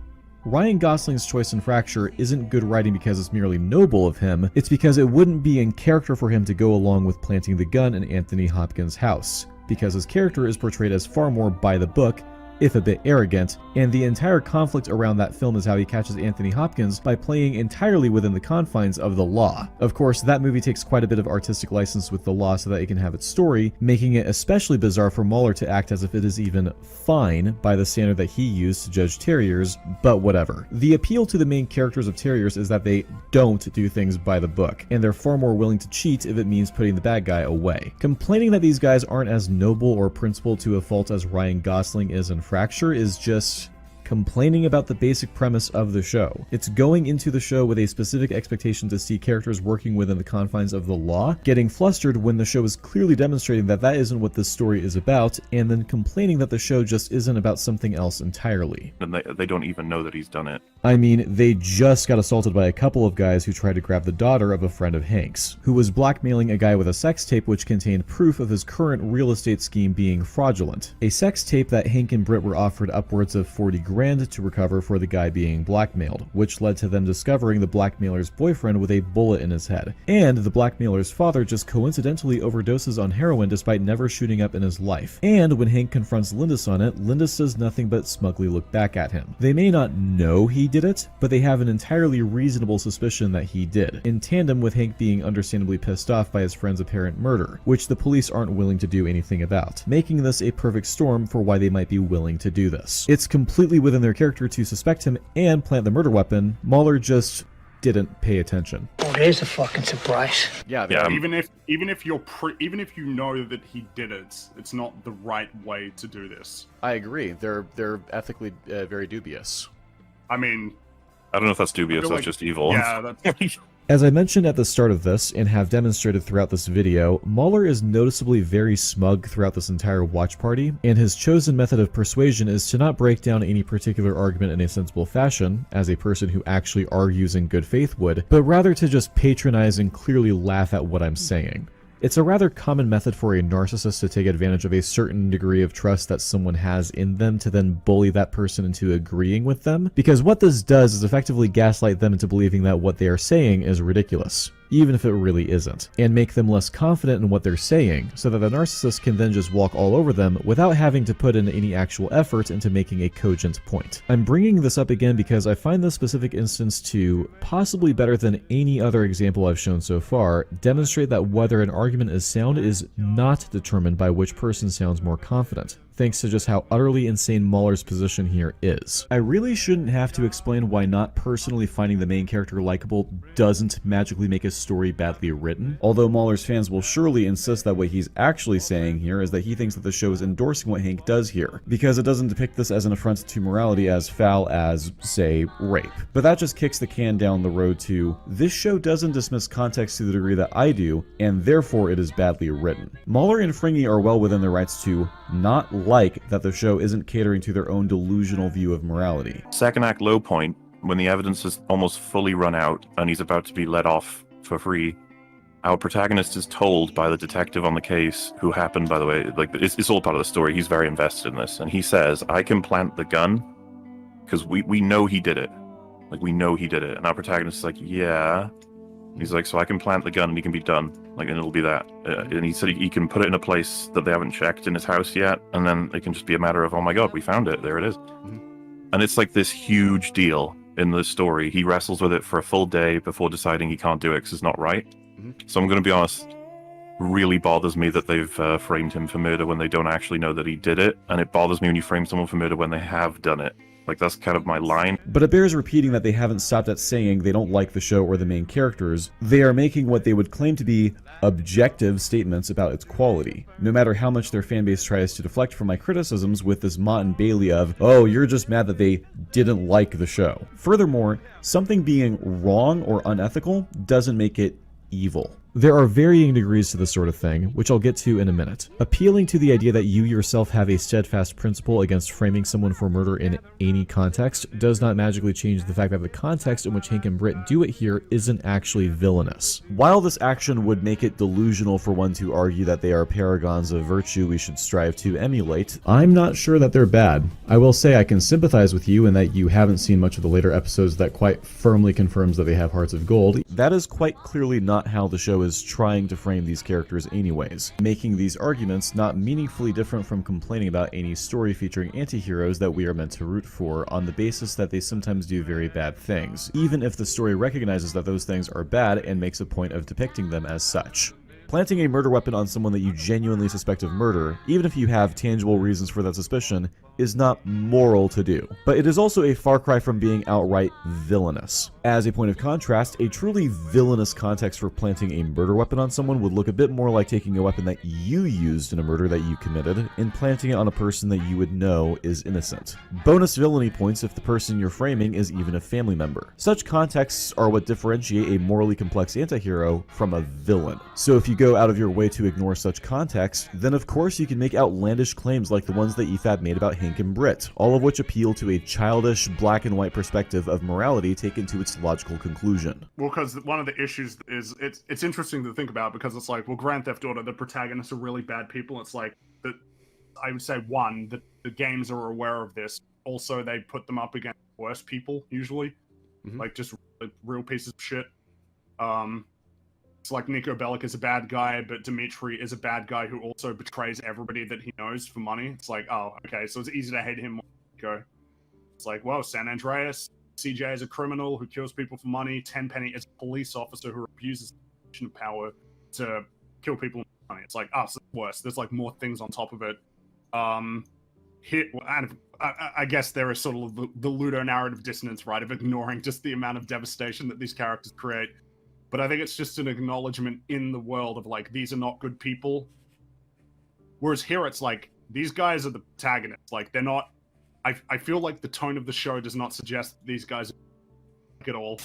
Ryan Gosling's choice in Fracture isn't good writing because it's merely noble of him, it's because it wouldn't be in character for him to go along with planting the gun in Anthony Hopkins' house, because his character is portrayed as far more by the book, if a bit arrogant, and the entire conflict around that film is how he catches Anthony Hopkins by playing entirely within the confines of the law. Of course, that movie takes quite a bit of artistic license with the law so that it can have its story, making it especially bizarre for Mueller to act as if it is even fine by the standard that he used to judge Terriers, but whatever. The appeal to the main characters of Terriers is that they don't do things by the book, and they're far more willing to cheat if it means putting the bad guy away. Complaining that these guys aren't as noble or principled to a fault as Ryan Gosling is in Fracture is just complaining about the basic premise of the show. It's going into the show with a specific expectation to see characters working within the confines of the law, getting flustered when the show is clearly demonstrating that that isn't what this story is about, and then complaining that the show just isn't about something else entirely. And they don't even know that he's done it. I mean, they just got assaulted by a couple of guys who tried to grab the daughter of a friend of Hank's, who was blackmailing a guy with a sex tape which contained proof of his current real estate scheme being fraudulent. A sex tape that Hank and Britt were offered upwards of 40 grand to recover for the guy being blackmailed, which led to them discovering the blackmailer's boyfriend with a bullet in his head. And the blackmailer's father just coincidentally overdoses on heroin despite never shooting up in his life. And when Hank confronts Lindis on it, Lindis does nothing but smugly look back at him. They may not know he did it, but they have an entirely reasonable suspicion that he did, in tandem with Hank being understandably pissed off by his friend's apparent murder, which the police aren't willing to do anything about, making this a perfect storm for why they might be willing to do this. It's completely within their character to suspect him and plant the murder weapon. Mahler just didn't pay attention. Oh, there's a fucking surprise. Yeah. Even if you know that he did it, it's not the right way to do this. I agree. They're ethically very dubious. I mean, I don't know if that's dubious, that's just evil. Yeah, that's... As I mentioned at the start of this, and have demonstrated throughout this video, Mahler is noticeably very smug throughout this entire watch party, and his chosen method of persuasion is to not break down any particular argument in a sensible fashion, as a person who actually argues in good faith would, but rather to just patronize and clearly laugh at what I'm saying. It's a rather common method for a narcissist to take advantage of a certain degree of trust that someone has in them to then bully that person into agreeing with them, because what this does is effectively gaslight them into believing that what they are saying is ridiculous, even if it really isn't, and make them less confident in what they're saying, so that the narcissist can then just walk all over them without having to put in any actual effort into making a cogent point. I'm bringing this up again because I find this specific instance to, possibly better than any other example I've shown so far, demonstrate that whether an argument is sound is not determined by which person sounds more confident, thanks to just how utterly insane Mahler's position here is. I really shouldn't have to explain why not personally finding the main character likable doesn't magically make a story badly written, although Mahler's fans will surely insist that what he's actually saying here is that he thinks that the show is endorsing what Hank does here, because it doesn't depict this as an affront to morality as foul as, say, rape. But that just kicks the can down the road to, this show doesn't dismiss context to the degree that I do, and therefore it is badly written. Mahler and Fringy are well within their rights to not like that the show isn't catering to their own delusional view of morality. Second act low point, when the evidence is almost fully run out and he's about to be let off for free, our protagonist is told by the detective on the case, who happened, by the way, like it's all part of the story, he's very invested in this, and he says, I can plant the gun because we know he did it. Like, we know he did it. And our protagonist is like, yeah. He's like, so I can plant the gun and he can be done. Like, and it'll be that. And he said he can put it in a place that they haven't checked in his house yet. And then it can just be a matter of, oh my God, we found it. There it is. And it's like this huge deal in the story. He wrestles with it for a full day before deciding he can't do it because it's not right. So I'm going to be honest, really bothers me that they've framed him for murder when they don't actually know that he did it. And it bothers me when you frame someone for murder when they have done it. Like, that's kind of my line. But it bears repeating that they haven't stopped at saying they don't like the show or the main characters. They are making what they would claim to be objective statements about its quality, no matter how much their fanbase tries to deflect from my criticisms with this Mott and Bailey of, oh, you're just mad that they didn't like the show. Furthermore, something being wrong or unethical doesn't make it evil. There are varying degrees to this sort of thing, which I'll get to in a minute. Appealing to the idea that you yourself have a steadfast principle against framing someone for murder in any context does not magically change the fact that the context in which Hank and Britt do it here isn't actually villainous. While this action would make it delusional for one to argue that they are paragons of virtue we should strive to emulate, I'm not sure that they're bad. I will say I can sympathize with you in that you haven't seen much of the later episodes that quite firmly confirms that they have hearts of gold. That is quite clearly not how the show is trying to frame these characters anyways, making these arguments not meaningfully different from complaining about any story featuring anti-heroes that we are meant to root for on the basis that they sometimes do very bad things, even if the story recognizes that those things are bad and makes a point of depicting them as such. Planting a murder weapon on someone that you genuinely suspect of murder, even if you have tangible reasons for that suspicion, is not moral to do. But it is also a far cry from being outright villainous. As a point of contrast, a truly villainous context for planting a murder weapon on someone would look a bit more like taking a weapon that you used in a murder that you committed and planting it on a person that you would know is innocent. Bonus villainy points if the person you're framing is even a family member. Such contexts are what differentiate a morally complex antihero from a villain. So if you go out of your way to ignore such context, then of course you can make outlandish claims like the ones that EFAB made about Hank Hank and Britt, all of which appeal to a childish, black and white perspective of morality taken to its logical conclusion. Well, because one of the issues is it's interesting to think about, because it's like, well, Grand Theft Auto, the protagonists are really bad people. It's like, I would say, one, the games are aware of this. Also, they put them up against worse people, usually. Like, just like, real pieces of shit. It's like Nico Bellic is a bad guy, but Dimitri is a bad guy who also betrays everybody that he knows for money. It's like, oh, okay, so it's easy to hate him more than Nico. It's like, well, San Andreas, CJ is a criminal who kills people for money. Tenpenny is a police officer who abuses the position of power to kill people for money. It's like, oh, it's worse. There's like more things on top of it. I guess there is sort of the ludonarrative dissonance, right, of ignoring just the amount of devastation that these characters create. But I think it's just an acknowledgement in the world of, like, these are not good people. Whereas here it's like, these guys are the protagonists. Like, they're not... I feel like the tone of the show does not suggest these guys are at all.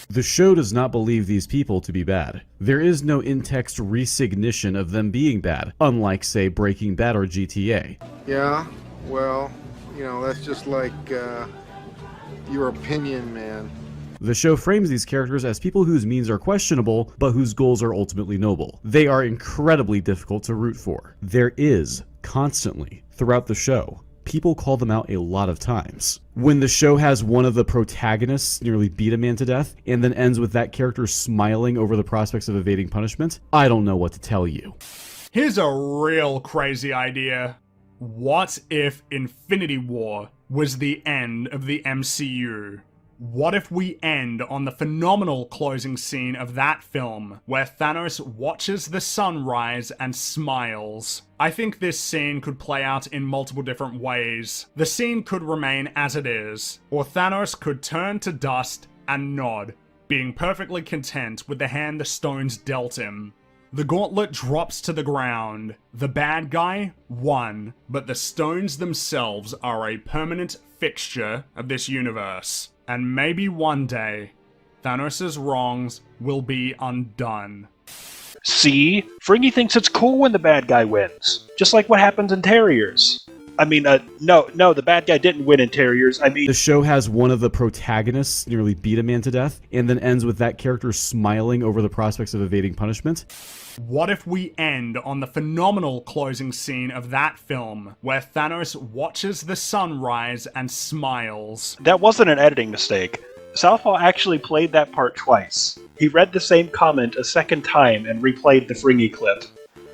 The show does not believe these people to be bad. There is no in-text resignition of them being bad, unlike, say, Breaking Bad or GTA. Yeah, well, you know, that's just like, your opinion, man. The show frames these characters as people whose means are questionable, but whose goals are ultimately noble. They are incredibly difficult to root for. There is, constantly, throughout the show, people call them out a lot of times. When the show has one of the protagonists nearly beat a man to death, and then ends with that character smiling over the prospects of evading punishment, I don't know what to tell you. Here's a real crazy idea. What if Infinity War was the end of the MCU? What if we end on the phenomenal closing scene of that film, where Thanos watches the sun rise and smiles? I think this scene could play out in multiple different ways. The scene could remain as it is, or Thanos could turn to dust and nod, being perfectly content with the hand the stones dealt him. The gauntlet drops to the ground. The bad guy won, but the stones themselves are a permanent fixture of this universe. And maybe one day, Thanos' wrongs will be undone. See? Fringy thinks it's cool when the bad guy wins. Just like what happens in Terriers. I mean, no, the bad guy didn't win in Terriers. I mean... The show has one of the protagonists nearly beat a man to death, and then ends with that character smiling over the prospects of evading punishment. What if we end on the phenomenal closing scene of that film, where Thanos watches the sun rise and smiles? That wasn't an editing mistake. Southpaw actually played that part twice. He read the same comment a second time and replayed the Fringy clip.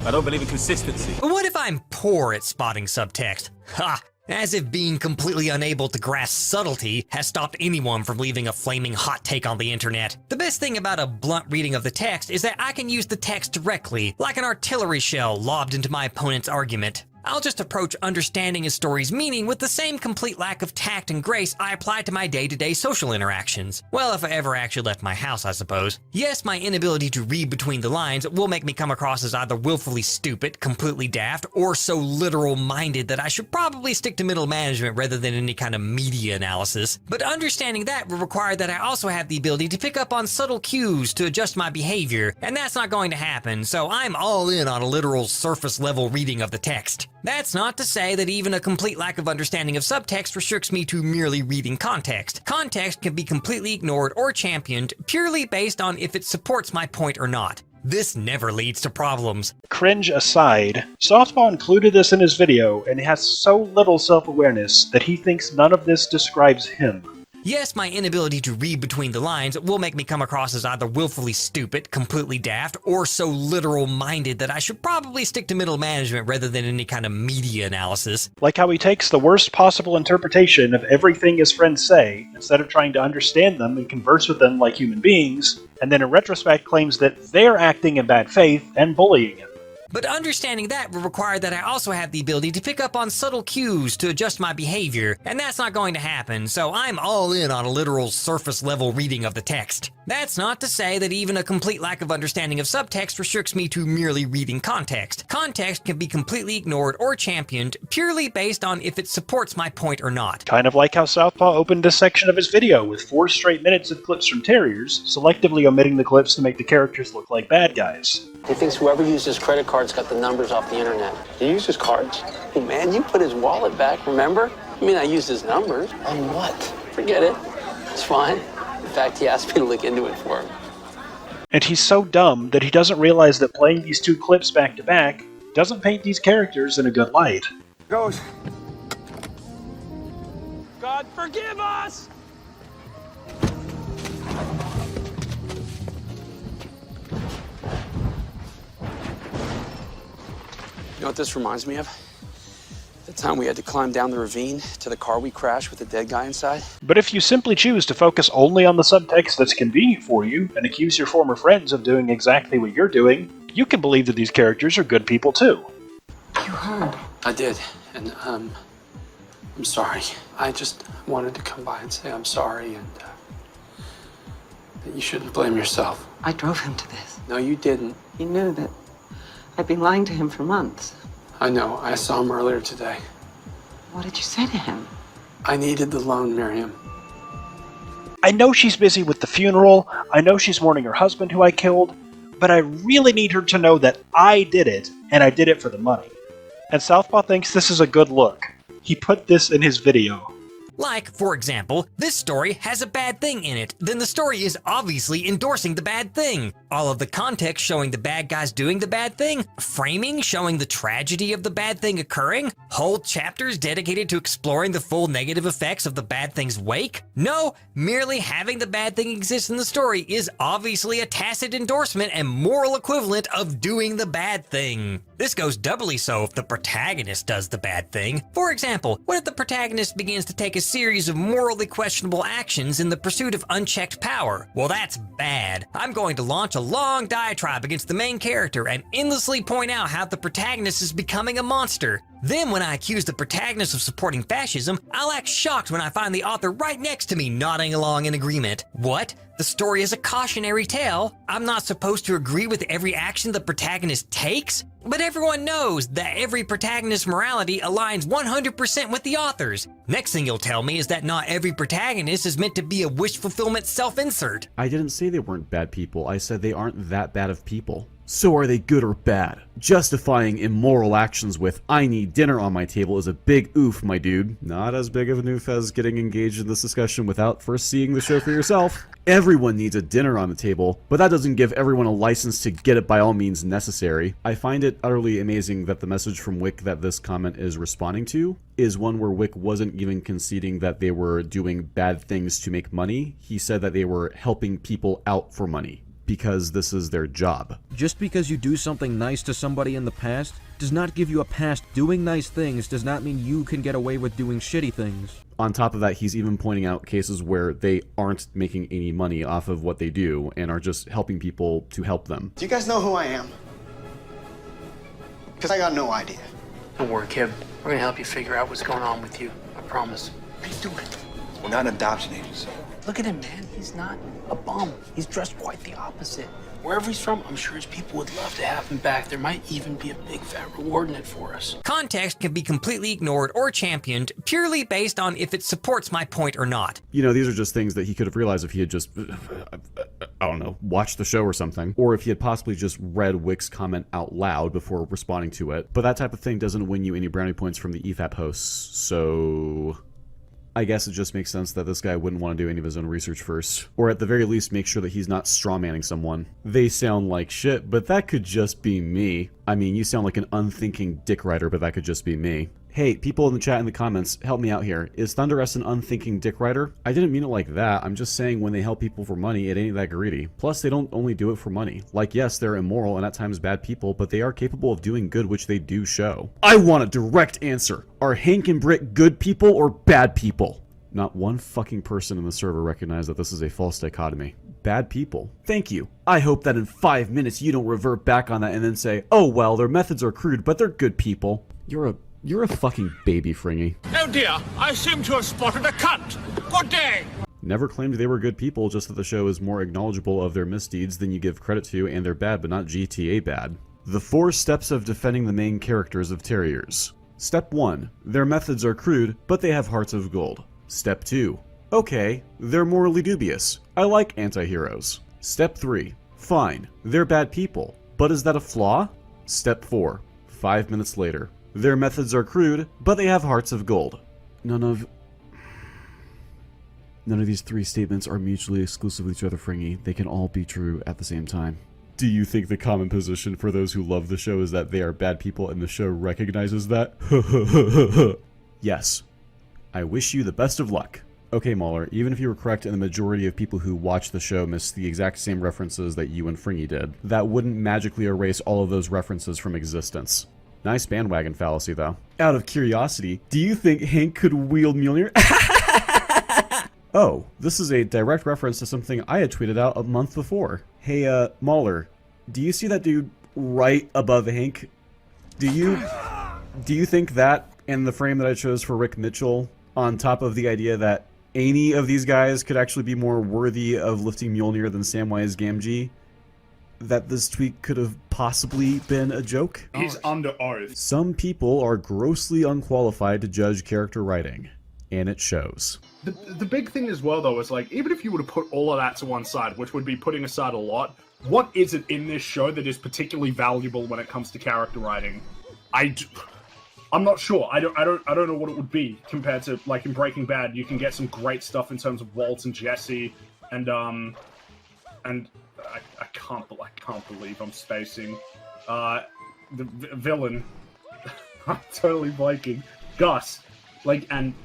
I don't believe in consistency. But what if I'm poor at spotting subtext? Ha! As if being completely unable to grasp subtlety has stopped anyone from leaving a flaming hot take on the internet. The best thing about a blunt reading of the text is that I can use the text directly, like an artillery shell lobbed into my opponent's argument. I'll just approach understanding a story's meaning with the same complete lack of tact and grace I apply to my day-to-day social interactions. Well, if I ever actually left my house, I suppose. Yes, my inability to read between the lines will make me come across as either willfully stupid, completely daft, or so literal-minded that I should probably stick to middle management rather than any kind of media analysis. But understanding that will require that I also have the ability to pick up on subtle cues to adjust my behavior, and that's not going to happen, so I'm all in on a literal surface-level reading of the text. That's not to say that even a complete lack of understanding of subtext restricts me to merely reading context. Context can be completely ignored or championed purely based on if it supports my point or not. This never leads to problems. Cringe aside, Southpaw included this in his video and has so little self-awareness that he thinks none of this describes him. Yes, my inability to read between the lines will make me come across as either willfully stupid, completely daft, or so literal-minded that I should probably stick to middle management rather than any kind of media analysis. Like how he takes the worst possible interpretation of everything his friends say, instead of trying to understand them and converse with them like human beings, and then in retrospect claims that they're acting in bad faith and bullying him. But understanding that will require that I also have the ability to pick up on subtle cues to adjust my behavior, and that's not going to happen, so I'm all in on a literal surface-level reading of the text. That's not to say that even a complete lack of understanding of subtext restricts me to merely reading context. Context can be completely ignored or championed purely based on if it supports my point or not. Kind of like how Southpaw opened this section of his video with 4 straight minutes of clips from Terriers, selectively omitting the clips to make the characters look like bad guys. He thinks whoever used his credit card cards got the numbers off the internet. He uses cards? Hey, man, you put his wallet back, remember? I mean, I used his numbers. On what? Forget it. It's fine. In fact, he asked me to look into it for him. And he's so dumb that he doesn't realize that playing these two clips back to back doesn't paint these characters in a good light. Goes. God forgive us! You know what this reminds me of? The time we had to climb down the ravine to the car we crashed with the dead guy inside. But if you simply choose to focus only on the subtext that's convenient for you and accuse your former friends of doing exactly what you're doing, you can believe that these characters are good people too. You heard. I did, and I'm sorry. I just wanted to come by and say I'm sorry and that you shouldn't blame yourself. I drove him to this. No, you didn't. He knew that I'd been lying to him for months. I know. I saw him earlier today. What did you say to him? I needed the loan, Miriam. I know she's busy with the funeral, I know she's mourning her husband who I killed, but I really need her to know that I did it, and I did it for the money. And Southpaw thinks this is a good look. He put this in his video. Like, for example, this story has a bad thing in it, then the story is obviously endorsing the bad thing. All of the context showing the bad guys doing the bad thing, framing showing the tragedy of the bad thing occurring, whole chapters dedicated to exploring the full negative effects of the bad thing's wake. No, merely having the bad thing exist in the story is obviously a tacit endorsement and moral equivalent of doing the bad thing. This goes doubly so if the protagonist does the bad thing. For example, what if the protagonist begins to take a series of morally questionable actions in the pursuit of unchecked power? Well, that's bad. I'm going to launch a long diatribe against the main character and endlessly point out how the protagonist is becoming a monster. Then when I accuse the protagonist of supporting fascism, I'll act shocked when I find the author right next to me nodding along in agreement. What? The story is a cautionary tale? I'm not supposed to agree with every action the protagonist takes? But everyone knows that every protagonist's morality aligns 100% with the author's. Next thing you'll tell me is that not every protagonist is meant to be a wish fulfillment self-insert. I didn't say they weren't bad people, I said they aren't that bad of people. So are they good or bad? Justifying immoral actions with "I need dinner on my table" is a big oof, my dude. Not as big of an oof as getting engaged in this discussion without first seeing the show for yourself. Everyone needs a dinner on the table, but that doesn't give everyone a license to get it by all means necessary. I find it utterly amazing that the message from Wick that this comment is responding to is one where Wick wasn't even conceding that they were doing bad things to make money. He said that they were helping people out for money, because this is their job. Just because you do something nice to somebody in the past does not give you a past. Doing nice things does not mean you can get away with doing shitty things. On top of that, he's even pointing out cases where they aren't making any money off of what they do and are just helping people to help them. Do you guys know who I am? Because I got no idea. Don't worry, kid. We're gonna help you figure out what's going on with you. I promise. What are you doing? We're not an adoption agency. Look at him, man. He's not a bum. He's dressed quite the opposite. Wherever he's from, I'm sure his people would love to have him back. There might even be a big fat reward in it for us. Context can be completely ignored or championed purely based on if it supports my point or not. You know, these are just things that he could have realized if he had just, I don't know, watched the show or something. Or if he had possibly just read Wick's comment out loud before responding to it. But that type of thing doesn't win you any brownie points from the EFAP hosts, so I guess it just makes sense that this guy wouldn't want to do any of his own research first. Or at the very least, make sure that he's not strawmanning someone. They sound like shit, but that could just be me. I mean, you sound like an unthinking dick writer, but that could just be me. Hey, people in the chat in the comments, help me out here. Is Thunder S an unthinking dick writer? I didn't mean it like that. I'm just saying when they help people for money, it ain't that greedy. Plus, they don't only do it for money. Like, yes, they're immoral and at times bad people, but they are capable of doing good, which they do show. I want a direct answer. Are Hank and Britt good people or bad people? Not one fucking person in the server recognized that this is a false dichotomy. Bad people. Thank you. I hope that in 5 minutes you don't revert back on that and then say, oh well, their methods are crude, but they're good people. You're a fucking baby, Fringy. Oh dear, I seem to have spotted a cunt. Good day. Never claimed they were good people, just that the show is more acknowledgeable of their misdeeds than you give credit to, and they're bad, but not GTA bad. The 4 steps of defending the main characters of Terriers. Step 1. Their methods are crude, but they have hearts of gold. Step 2. Okay, they're morally dubious. I like anti-heroes. Step 3. Fine, they're bad people. But is that a flaw? Step 4. 5 minutes later. Their methods are crude, but they have hearts of gold. None of these 3 statements are mutually exclusive with each other, Fringy. They can all be true at the same time. Do you think the common position for those who love the show is that they are bad people and the show recognizes that? Yes. I wish you the best of luck. Okay, Mauler, even if you were correct and the majority of people who watch the show miss the exact same references that you and Fringy did, that wouldn't magically erase all of those references from existence. Nice bandwagon fallacy, though. Out of curiosity, do you think Hank could wield Mjolnir? Oh, this is a direct reference to something I had tweeted out a month before. Hey, Mauler, do you see that dude right above Hank? Do you think that and the frame that I chose for Rick Mitchell, on top of the idea that any of these guys could actually be more worthy of lifting Mjolnir than Samwise Gamgee, that this tweet could have possibly been a joke? He's under oath. Some people are grossly unqualified to judge character writing, and it shows. The big thing as well, though, is like, even if you were to put all of that to one side, which would be putting aside a lot, what is it in this show that is particularly valuable when it comes to character writing? I'm not sure. I don't know what it would be compared to, like, in Breaking Bad. You can get some great stuff in terms of Walt and Jesse, and I can't believe I'm spacing. The villain. I'm totally blanking. Gus. Like, and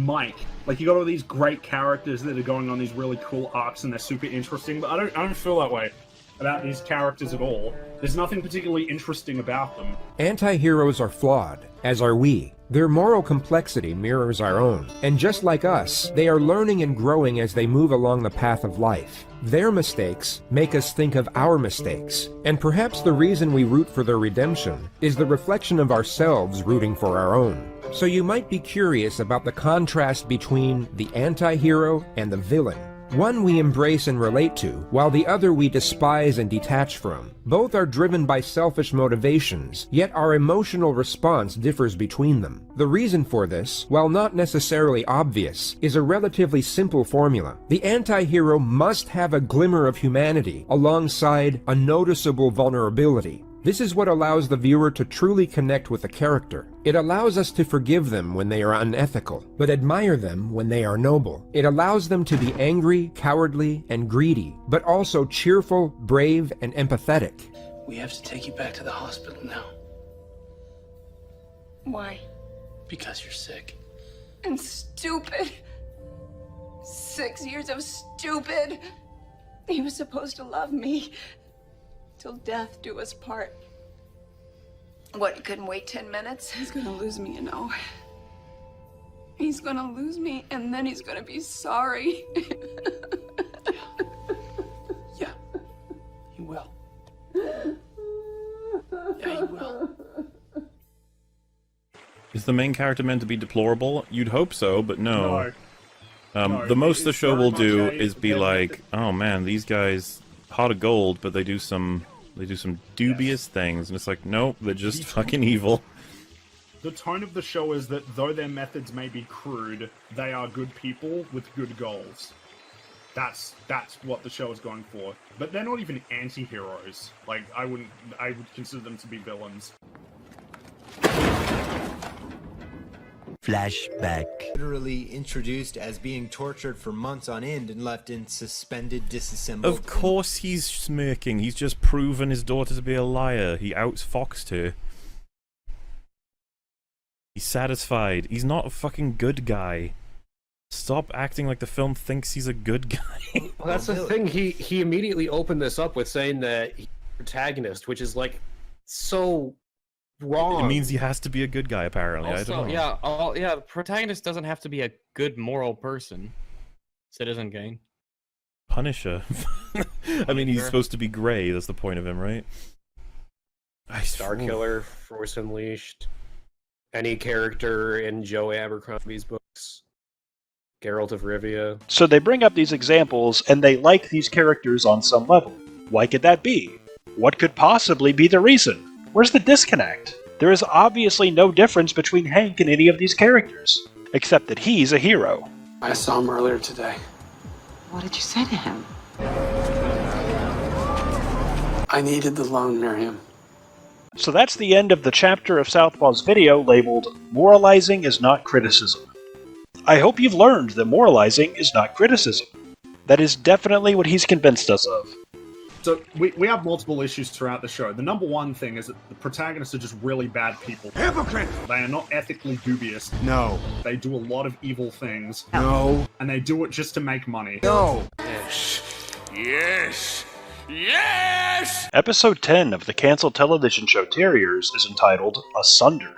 Mike. Like, you got all these great characters that are going on these really cool arcs and they're super interesting, but I don't feel that way about these characters at all. There's nothing particularly interesting about them. Anti-heroes are flawed, as are we. Their moral complexity mirrors our own, and just like us, they are learning and growing as they move along the path of life. Their mistakes make us think of our mistakes, and perhaps the reason we root for their redemption is the reflection of ourselves rooting for our own. So you might be curious about the contrast between the anti-hero and the villain. One we embrace and relate to, while the other we despise and detach from. Both are driven by selfish motivations, yet our emotional response differs between them. The reason for this, while not necessarily obvious, is a relatively simple formula. The anti-hero must have a glimmer of humanity, alongside a noticeable vulnerability. This is what allows the viewer to truly connect with the character. It allows us to forgive them when they are unethical, but admire them when they are noble. It allows them to be angry, cowardly, and greedy, but also cheerful, brave, and empathetic. We have to take you back to the hospital now. Why? Because you're sick. And stupid. 6 years of stupid. He was supposed to love me. Till death do us part. What, he couldn't wait 10 minutes? He's gonna lose me, you know. He's gonna lose me, and then he's gonna be sorry. Yeah. He will. Yeah, he will. Is the main character meant to be deplorable? You'd hope so, but no. No, the most the it's show very will much do a- is be like, oh man, these guys heart of gold, but they do some dubious things, and it's like, nope, they're just fucking evil. The tone of the show is that though their methods may be crude, they are good people with good goals. That's what the show is going for. But they're not even anti-heroes. Like, I would consider them to be villains. Flashback. Literally introduced as being tortured for months on end and left in suspended, disassembled. Of course he's smirking. He's just proven his daughter to be a liar. He outfoxed her. He's satisfied. He's not a fucking good guy. Stop acting like the film thinks he's a good guy. Well, that's the thing. He immediately opened this up with saying that he's the protagonist, which is like so wrong. It means he has to be a good guy, apparently. I don't know. The protagonist doesn't have to be a good moral person. Citizen Kane. Punisher. I mean, he's supposed to be grey. That's the point of him, right? Starkiller, Force Unleashed, any character in Joe Abercrombie's books, Geralt of Rivia. So they bring up these examples, and they like these characters on some level. Why could that be? What could possibly be the reason? Where's the disconnect? There is obviously no difference between Hank and any of these characters, except that he's a hero. I saw him earlier today. What did you say to him? I needed the loan, Miriam. So that's the end of the chapter of Southpaw's video labeled Moralizing is Not Criticism. I hope you've learned that moralizing is not criticism. That is definitely what he's convinced us of. So we have multiple issues throughout the show. The number one thing is that the protagonists are just really bad people. Hypocrites! They are not ethically dubious. No. They do a lot of evil things. No. And they do it just to make money. No. Yes. Yes. Yes! Episode 10 of the canceled television show Terriers is entitled Asunder.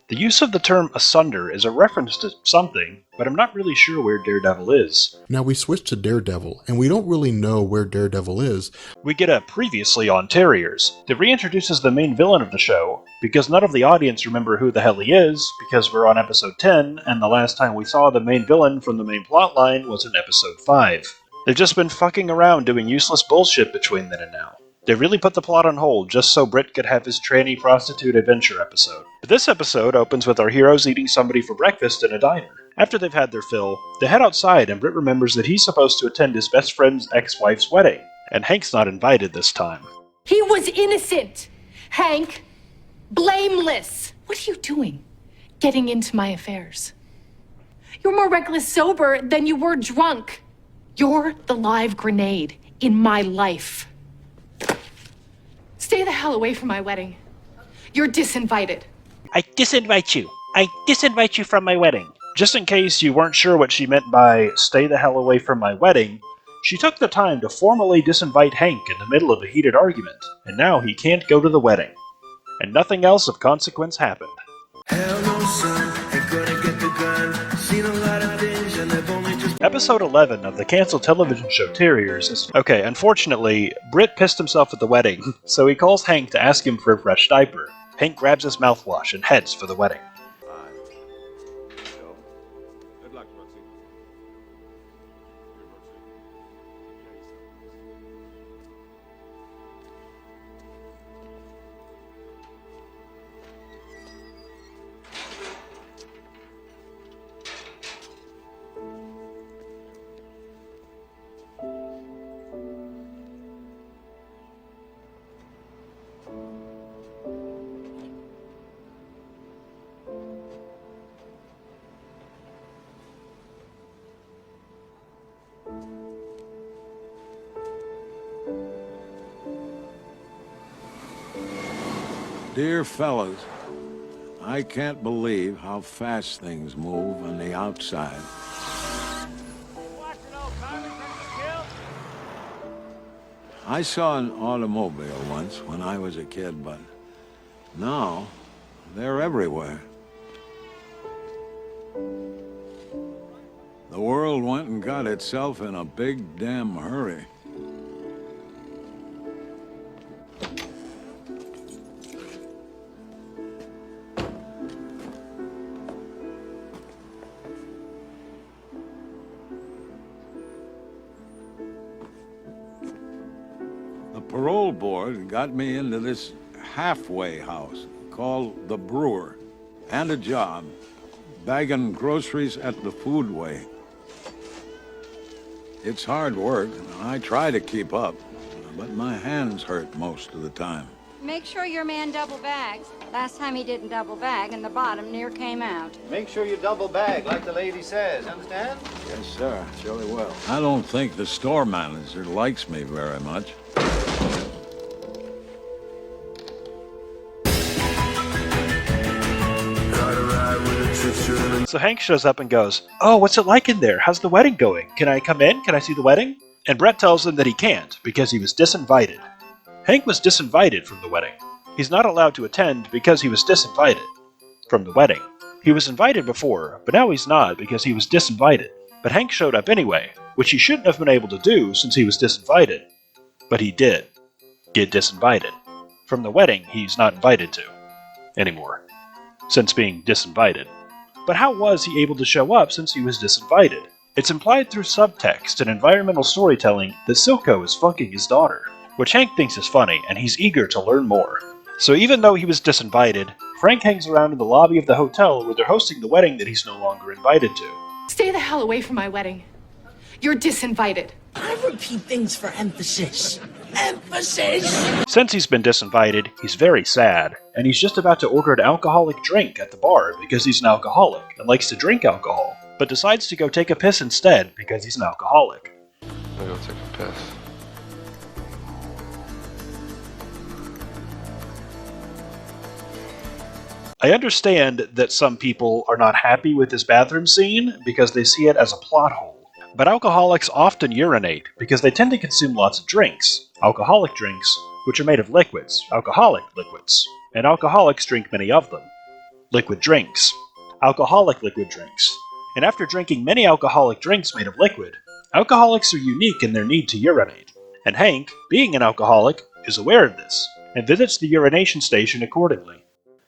The use of the term asunder is a reference to something, but I'm not really sure where Daredevil is. Now we switch to Daredevil, and we don't really know where Daredevil is. We get a previously on Terriers that reintroduces the main villain of the show, because none of the audience remember who the hell he is, because we're on episode 10, and the last time we saw the main villain from the main plotline was in episode 5. They've just been fucking around doing useless bullshit between then and now. They really put the plot on hold just so Britt could have his tranny prostitute adventure episode. But this episode opens with our heroes eating somebody for breakfast in a diner. After they've had their fill, they head outside and Britt remembers that he's supposed to attend his best friend's ex-wife's wedding. And Hank's not invited this time. He was innocent! Hank! Blameless! What are you doing? Getting into my affairs. You're more reckless sober than you were drunk. You're the live grenade in my life. Stay the hell away from my wedding. You're disinvited. I disinvite you. I disinvite you from my wedding. Just in case you weren't sure what she meant by stay the hell away from my wedding, she took the time to formally disinvite Hank in the middle of a heated argument, and now he can't go to the wedding. And nothing else of consequence happened. Hell no, son, ain't gonna get the gun. Seen a lot of things and they've only just... Episode 11 of the canceled television show Terriers is... Okay, unfortunately, Britt pissed himself at the wedding, so he calls Hank to ask him for a fresh diaper. Hank grabs his mouthwash and heads for the wedding. Good luck, Roxy. Dear fellas, I can't believe how fast things move on the outside. I saw an automobile once when I was a kid, but now they're everywhere. The world went and got itself in a big damn hurry. Parole board got me into this halfway house called the Brewer, and a job bagging groceries at the Foodway. It's hard work. I try to keep up, but my hands hurt most of the time. Make sure your man double bags. Last time he didn't double bag and the bottom near came out. Make sure you double bag, like the lady says, understand? Yes, sir. Jolly well. I don't think the store manager likes me very much. So Hank shows up and goes, "Oh, what's it like in there? How's the wedding going? Can I come in? Can I see the wedding?" And Brett tells him that he can't, because he was disinvited. Hank was disinvited from the wedding. He's not allowed to attend because he was disinvited from the wedding. He was invited before, but now he's not because he was disinvited. But Hank showed up anyway, which he shouldn't have been able to do since he was disinvited. But he did get disinvited. From the wedding, he's not invited to anymore, since being disinvited. But how was he able to show up since he was disinvited? It's implied through subtext and environmental storytelling that Silco is fucking his daughter, which Hank thinks is funny, and he's eager to learn more. So even though he was disinvited, Frank hangs around in the lobby of the hotel where they're hosting the wedding that he's no longer invited to. Stay the hell away from my wedding. You're disinvited. I repeat things for emphasis. emphasis. Since he's been disinvited, he's very sad, and he's just about to order an alcoholic drink at the bar because he's an alcoholic and likes to drink alcohol, but decides to go take a piss instead because he's an alcoholic. I'll go take a piss. I understand that some people are not happy with this bathroom scene because they see it as a plot hole, but alcoholics often urinate because they tend to consume lots of drinks, alcoholic drinks, which are made of liquids, alcoholic liquids, and alcoholics drink many of them. Liquid drinks, alcoholic liquid drinks, and after drinking many alcoholic drinks made of liquid, alcoholics are unique in their need to urinate, and Hank, being an alcoholic, is aware of this, and visits the urination station accordingly.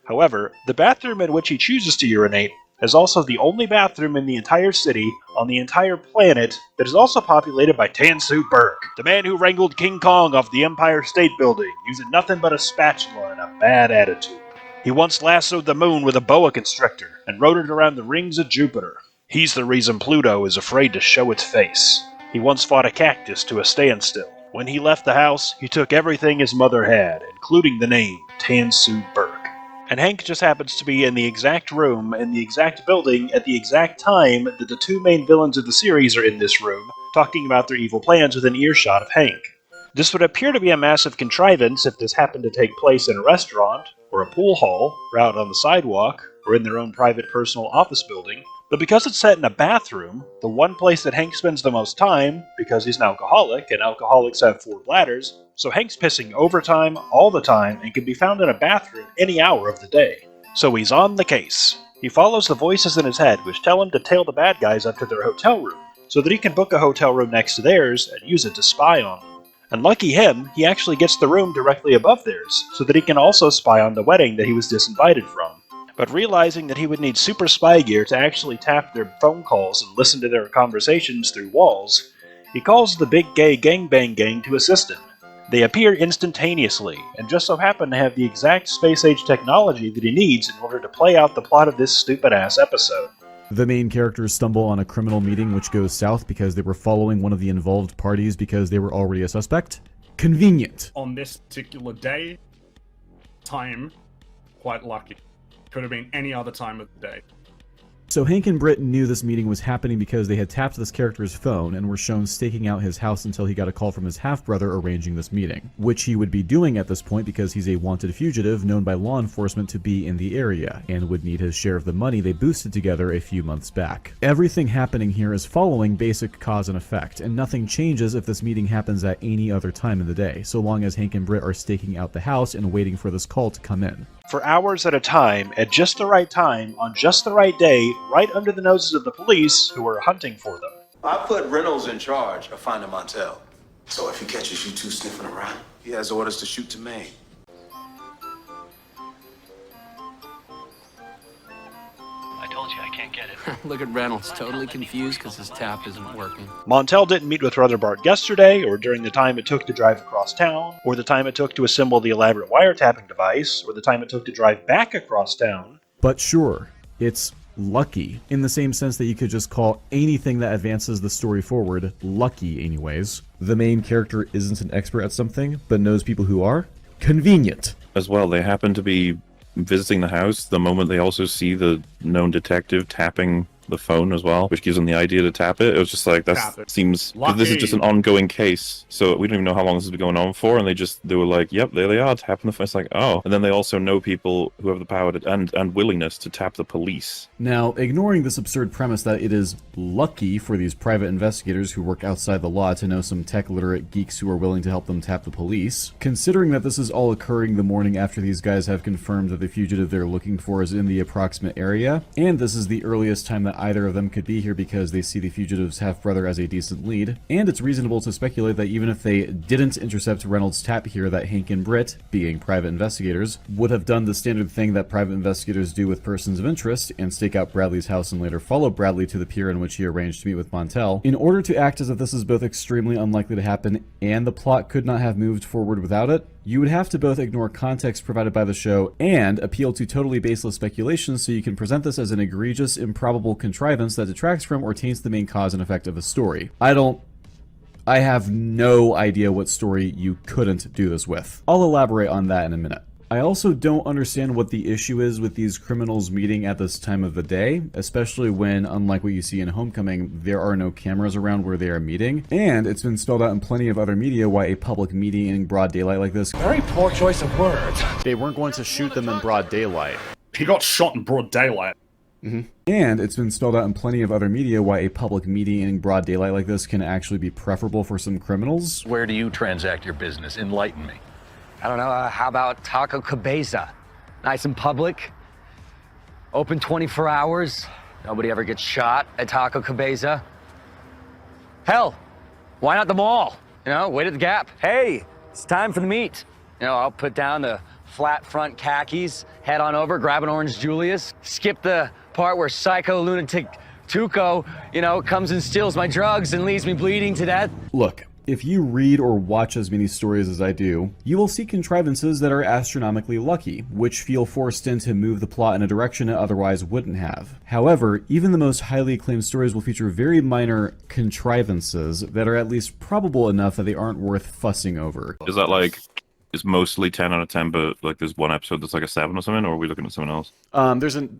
However, the bathroom in which he chooses to urinate is also the only bathroom in the entire city, on the entire planet, that is also populated by Tansu Burke, the man who wrangled King Kong off the Empire State Building, using nothing but a spatula and a bad attitude. He once lassoed the moon with a boa constrictor, and rode it around the rings of Jupiter. He's the reason Pluto is afraid to show its face. He once fought a cactus to a standstill. When he left the house, he took everything his mother had, including the name Tansu Burke. And Hank just happens to be in the exact room, in the exact building, at the exact time that the two main villains of the series are in this room, talking about their evil plans within earshot of Hank. This would appear to be a massive contrivance if this happened to take place in a restaurant, or a pool hall, or out on the sidewalk, or in their own private personal office building, but because it's set in a bathroom, the one place that Hank spends the most time, because he's an alcoholic, and alcoholics have 4 bladders, so Hank's pissing overtime, all the time, and can be found in a bathroom any hour of the day. So he's on the case. He follows the voices in his head which tell him to tail the bad guys up to their hotel room, so that he can book a hotel room next to theirs and use it to spy on them. And lucky him, he actually gets the room directly above theirs, so that he can also spy on the wedding that he was disinvited from. But realizing that he would need super spy gear to actually tap their phone calls and listen to their conversations through walls, he calls the big gay gangbang gang to assist him. They appear instantaneously, and just so happen to have the exact space-age technology that he needs in order to play out the plot of this stupid-ass episode. The main characters stumble on a criminal meeting which goes south because they were following one of the involved parties because they were already a suspect. Convenient. On this particular day, time, quite lucky. Could have been any other time of the day. So Hank and Britt knew this meeting was happening because they had tapped this character's phone and were shown staking out his house until he got a call from his half-brother arranging this meeting, which he would be doing at this point because he's a wanted fugitive known by law enforcement to be in the area, and would need his share of the money they boosted together a few months back. Everything happening here is following basic cause and effect, and nothing changes if this meeting happens at any other time in the day, so long as Hank and Britt are staking out the house and waiting for this call to come in. For hours at a time, at just the right time, on just the right day, right under the noses of the police who are hunting for them. I put Reynolds in charge of finding Montel. So if he catches you two sniffing around, he has orders to shoot to Maine. I told you I can't get it. Look at Reynolds, totally confused because his tap isn't working. Montel didn't meet with Rutherford yesterday, or during the time it took to drive across town, or the time it took to assemble the elaborate wiretapping device, or the time it took to drive back across town. But sure, it's lucky, in the same sense that you could just call anything that advances the story forward lucky anyways. The main character isn't an expert at something, but knows people who are. Convenient. As well, they happen to be visiting the house the moment they also see the known detective tapping the phone as well, which gives them the idea to tap it. It was just like, that seems... This is just an ongoing case, so we don't even know how long this has been going on for, and they were like, yep, there they are, tapping the phone. It's like, oh. And then they also know people who have the power to, and willingness to tap the police. Now, ignoring this absurd premise that it is lucky for these private investigators who work outside the law to know some tech-literate geeks who are willing to help them tap the police, considering that this is all occurring the morning after these guys have confirmed that the fugitive they're looking for is in the approximate area, and this is the earliest time that either of them could be here because they see the fugitive's half-brother as a decent lead, and it's reasonable to speculate that even if they didn't intercept Reynolds' tap here, that Hank and Britt, being private investigators, would have done the standard thing that private investigators do with persons of interest, and stake out Bradley's house and later follow Bradley to the pier in which he arranged to meet with Montel, in order to act as if this is both extremely unlikely to happen and the plot could not have moved forward without it. You would have to both ignore context provided by the show and appeal to totally baseless speculation so you can present this as an egregious, improbable contrivance that detracts from or taints the main cause and effect of a story. I don't I have no idea what story you couldn't do this with. I'll elaborate on that in a minute. I also don't understand what the issue is with these criminals meeting at this time of the day, especially when, unlike what you see in Homecoming, there are no cameras around where they are meeting, and it's been spelled out in plenty of other media why a public meeting in broad daylight like this— Very poor choice of words. They weren't going to shoot them in broad daylight. He got shot in broad daylight. And it's been spelled out in plenty of other media why a public meeting in broad daylight like this can actually be preferable for some criminals. Where do you transact your business? Enlighten me. I don't know, how about Taco Cabeza? Nice and public, open 24 hours, nobody ever gets shot at Taco Cabeza. Hell, why not the mall? You know, wait at the Gap. Hey, it's time for the meet. You know, I'll put down the flat front khakis, head on over, grab an Orange Julius, skip the part where psycho lunatic Tuco, you know, comes and steals my drugs and leaves me bleeding to death. Look, if you read or watch as many stories as I do, you will see contrivances that are astronomically lucky, which feel forced in to move the plot in a direction it otherwise wouldn't have. However, even the most highly acclaimed stories will feature very minor contrivances that are at least probable enough that they aren't worth fussing over. Is that like, it's mostly 10 out of 10, but like there's one episode that's like a 7 or something, or are we looking at something else?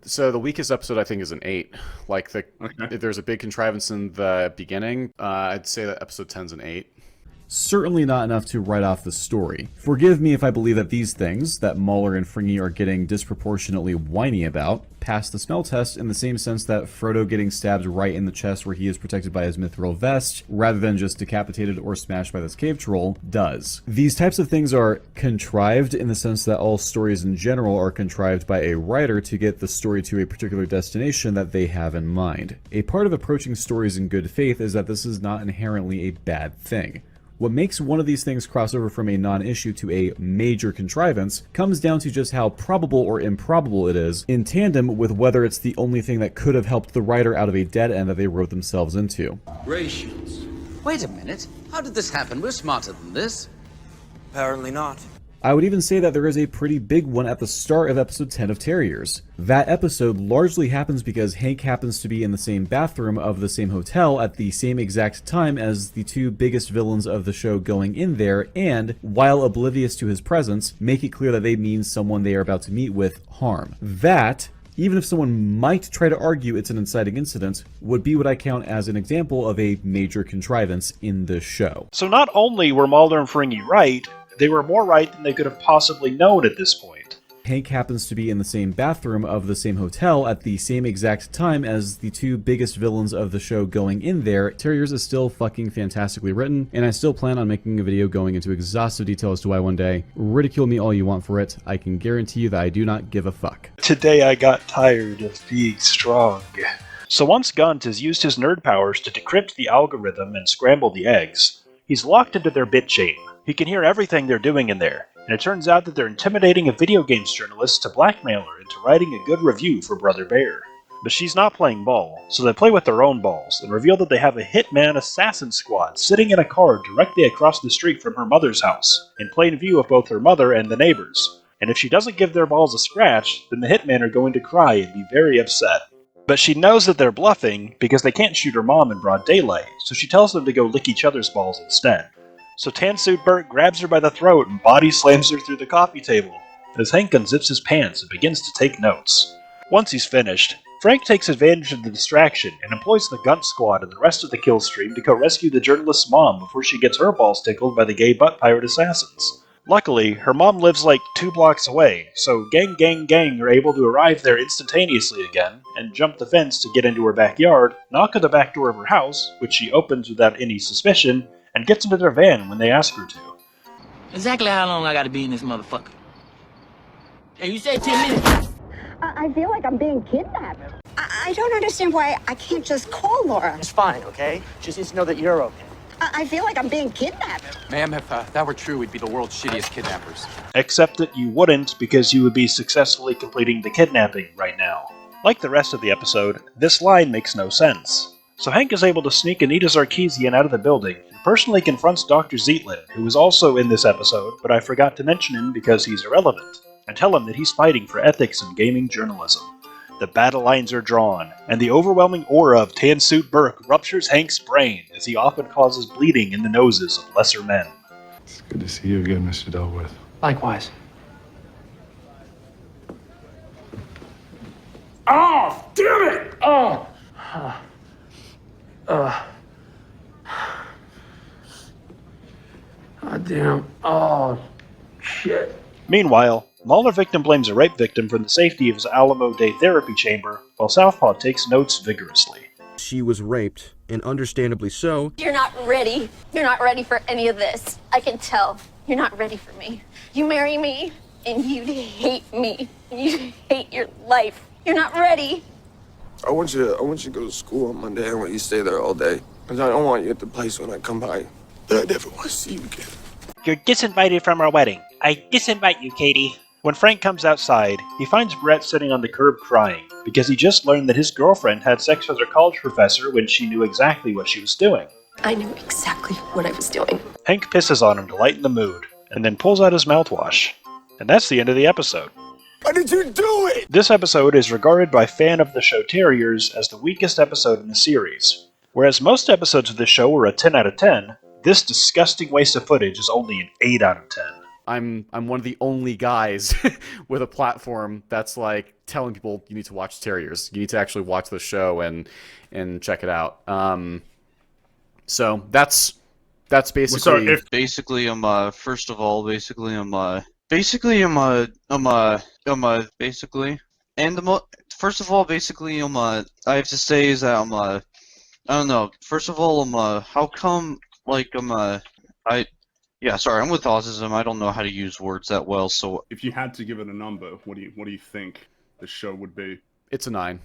So the weakest episode I think is an 8. Like there's a big contrivance in the beginning. I'd say that episode 10's an 8. Certainly not enough to write off the story. Forgive me if I believe that these things that Mauler and Fringy are getting disproportionately whiny about pass the smell test in the same sense that Frodo getting stabbed right in the chest where he is protected by his mithril vest, rather than just decapitated or smashed by this cave troll, does. These types of things are contrived in the sense that all stories in general are contrived by a writer to get the story to a particular destination that they have in mind. A part of approaching stories in good faith is that this is not inherently a bad thing. What makes one of these things cross over from a non-issue to a major contrivance comes down to just how probable or improbable it is, in tandem with whether it's the only thing that could have helped the writer out of a dead end that they wrote themselves into. Rations. Wait a minute. How did this happen? We're smarter than this. Apparently not. I would even say that there is a pretty big one at the start of episode 10 of Terriers. That episode largely happens because Hank happens to be in the same bathroom of the same hotel at the same exact time as the two biggest villains of the show going in there, and, while oblivious to his presence, make it clear that they mean someone they are about to meet with harm. That, even if someone might try to argue it's an inciting incident, would be what I count as an example of a major contrivance in this show. So not only were Mulder and Ferengi right, they were more right than they could have possibly known at this point. Hank happens to be in the same bathroom of the same hotel at the same exact time as the two biggest villains of the show going in there. Terriers is still fucking fantastically written, and I still plan on making a video going into exhaustive detail as to why one day. Ridicule me all you want for it. I can guarantee you that I do not give a fuck. Today I got tired of being strong. So once Gunt has used his nerd powers to decrypt the algorithm and scramble the eggs, he's locked into their bit chain. He can hear everything they're doing in there, and it turns out that they're intimidating a video games journalist to blackmail her into writing a good review for Brother Bear. But she's not playing ball, so they play with their own balls and reveal that they have a hitman assassin squad sitting in a car directly across the street from her mother's house, in plain view of both her mother and the neighbors. And if she doesn't give their balls a scratch, then the hitmen are going to cry and be very upset. But she knows that they're bluffing because they can't shoot her mom in broad daylight, so she tells them to go lick each other's balls instead. So Tan-Suit Bert grabs her by the throat and body slams her through the coffee table, as Hank unzips his pants and begins to take notes. Once he's finished, Frank takes advantage of the distraction and employs the Gunt Squad and the rest of the kill stream to go rescue the journalist's mom before she gets her balls tickled by the gay butt pirate assassins. Luckily, her mom lives like 2 blocks away, so gang are able to arrive there instantaneously again, and jump the fence to get into her backyard, knock on the back door of her house, which she opens without any suspicion, and gets into their van when they ask her to. Exactly how long I gotta be in this motherfucker? Hey, you said 10 minutes. I feel like I'm being kidnapped. I don't understand why I can't just call Laura. It's fine, okay? Just need to know that you're okay. I feel like I'm being kidnapped. Ma'am, if that were true, we'd be the world's shittiest kidnappers. Except that you wouldn't, because you would be successfully completing the kidnapping right now. Like the rest of the episode, this line makes no sense. So Hank is able to sneak Anita Sarkeesian out of the building and personally confronts Dr. Zeitlin, who is also in this episode, but I forgot to mention him because he's irrelevant, and tell him that he's fighting for ethics in gaming journalism. the battle lines are drawn, and the overwhelming aura of Tan-Suit Burke ruptures Hank's brain as he often causes bleeding in the noses of lesser men. It's good to see you again, Mr. Delworth. Likewise. Oh, damn it! Oh! God damn. Oh, shit. Meanwhile, Mahler victim blames a rape victim from the safety of his Alamo Day therapy chamber, while Southpaw takes notes vigorously. She was raped, and understandably so. You're not ready. You're not ready for any of this. I can tell. You're not ready for me. You marry me, and you'd hate me. You'd hate your life. You're not ready. I want you to go to school on Monday. I want you to stay there all day. Because I don't want you at the place when I come by. But I never want to see you again. You're disinvited from our wedding. I disinvite you, Katie. When Frank comes outside, he finds Brett sitting on the curb crying because he just learned that his girlfriend had sex with her college professor when she knew exactly what she was doing. I knew exactly what I was doing. Hank pisses on him to lighten the mood, and then pulls out his mouthwash. And that's the end of the episode. Why did you do it? This episode is regarded by fan of the show Terriers as the weakest episode in the series. Whereas most episodes of this show were a 10 out of 10, this disgusting waste of footage is only an 8 out of 10. I'm one of the only guys with a platform that's like telling people you need to watch Terriers. You need to actually watch the show and check it out. So that's basically. So if basically first of all basically first of all basically I have to say is that I don't know. First of all how come like yeah, sorry, I'm with autism. I don't know how to use words that well, so if you had to give it a number, what do you think the show would be? It's a 9.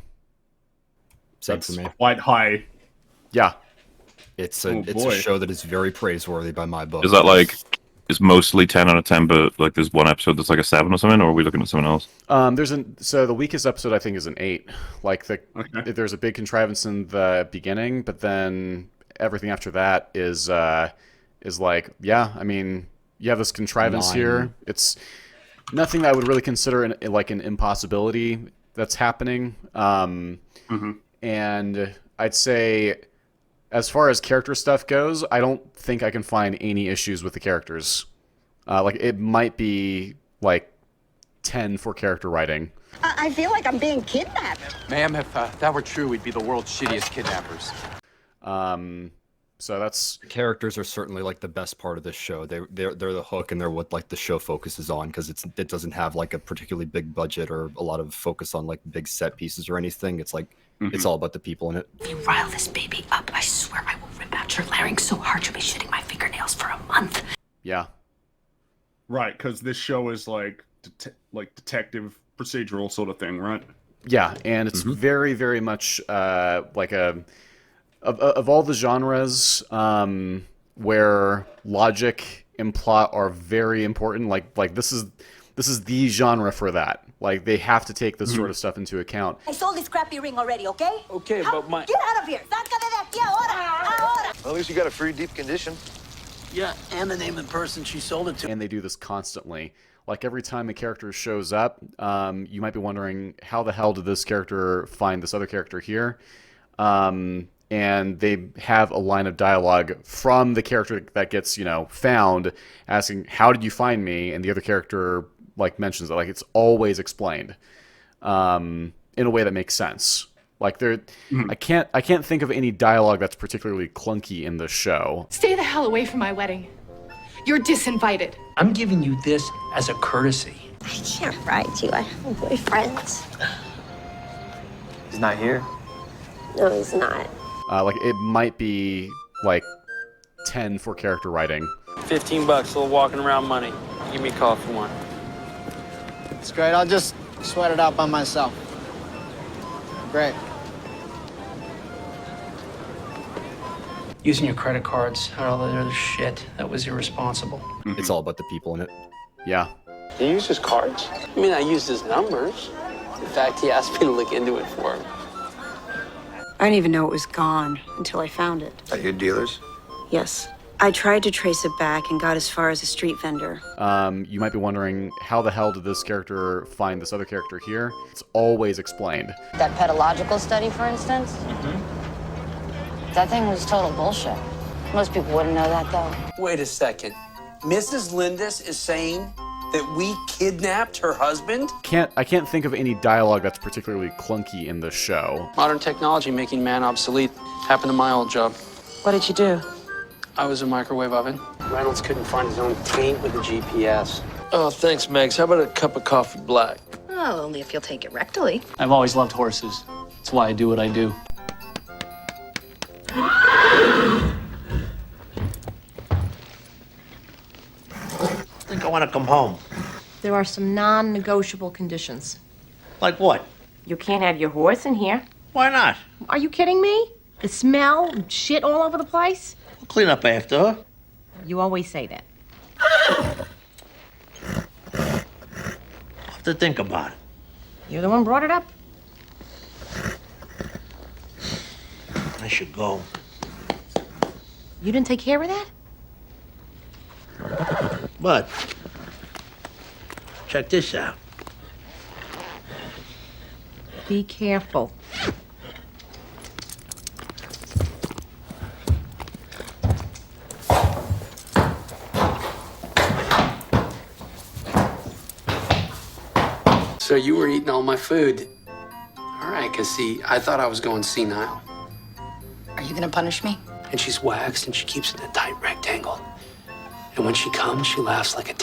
Same for me. Quite high. Yeah. It's a show that is very praiseworthy by my book. Is that like is mostly 10 out of 10, but like there's one episode that's like a 7 or something, or are we looking at something else? So the weakest episode I think is an 8. Like there's a big contrivance in the beginning, but then everything after that is like, yeah, I mean, you have this contrivance 9. here. It's nothing that I would really consider like an impossibility that's happening. And I'd say, as far as character stuff goes, I don't think I can find any issues with the characters. Like, it might be like 10 for character writing. I feel like I'm being kidnapped. Ma'am, if that were true, we'd be the world's shittiest kidnappers. So that's the characters are certainly like the best part of this show. They're the hook, and they're what like the show focuses on, because it doesn't have like a particularly big budget or a lot of focus on like big set pieces or anything. It's like it's all about the people in it. If you rile this baby up, I swear I will rip out your larynx so hard you'll be shitting my fingernails for a month. Yeah. Right, because this show is like detective procedural sort of thing, right? Yeah, and it's very, very much like a of all the genres where logic and plot are very important. Like this is the genre for that. Like, they have to take this sort of stuff into account. I sold this crappy ring already, okay? Okay, but my... Get out of here! Saca de aquí ahora! Well, at least you got a free deep condition. Yeah, and the name of the person she sold it to. And they do this constantly. Like, every time a character shows up, you might be wondering, how the hell did this character find this other character here? And they have a line of dialogue from the character that gets, found, asking, how did you find me? And the other character, mentions it. Like, it's always explained in a way that makes sense. Like, I can't think of any dialogue that's particularly clunky in the show. Stay the hell away from my wedding. You're disinvited. I'm giving you this as a courtesy. I can't ride you. I have a boyfriend. He's not here. No, he's not. It might be 10 for character writing. $15, a little walking around money. Give me a call for one. It's great. I'll just sweat it out by myself. Great. Using your credit cards and all that other shit, that was irresponsible. It's all about the people in it. Yeah. Did you use his cards? I mean, I used his numbers. In fact, he asked me to look into it for him. I didn't even know it was gone until I found it. At your dealer's? Yes. I tried to trace it back and got as far as a street vendor. You might be wondering, how the hell did this character find this other character here? It's always explained. That pedological study, for instance? That thing was total bullshit. Most people wouldn't know that, though. Wait a second. Mrs. Lindis is saying that we kidnapped her husband? I can't think of any dialogue that's particularly clunky in the show. Modern technology making man obsolete. Happened to my old job. What did you do? I was a microwave oven. Reynolds couldn't find his own taint with the GPS. Oh, thanks, Megs. How about a cup of coffee black? Oh, only if you'll take it rectally. I've always loved horses. That's why I do what I do. I think I want to come home. There are some non-negotiable conditions. Like what? You can't have your horse in here. Why not? Are you kidding me? The smell, and shit all over the place? We'll clean up after her. You always say that. I'll have to think about it. You're the one brought it up. I should go. You didn't take care of that? But check this out. Be careful. So you were eating all my food. All right, because see, I thought I was going senile. Are you gonna punish me? And she's waxed and she keeps it in a tight rectangle. And when she comes, she laughs like a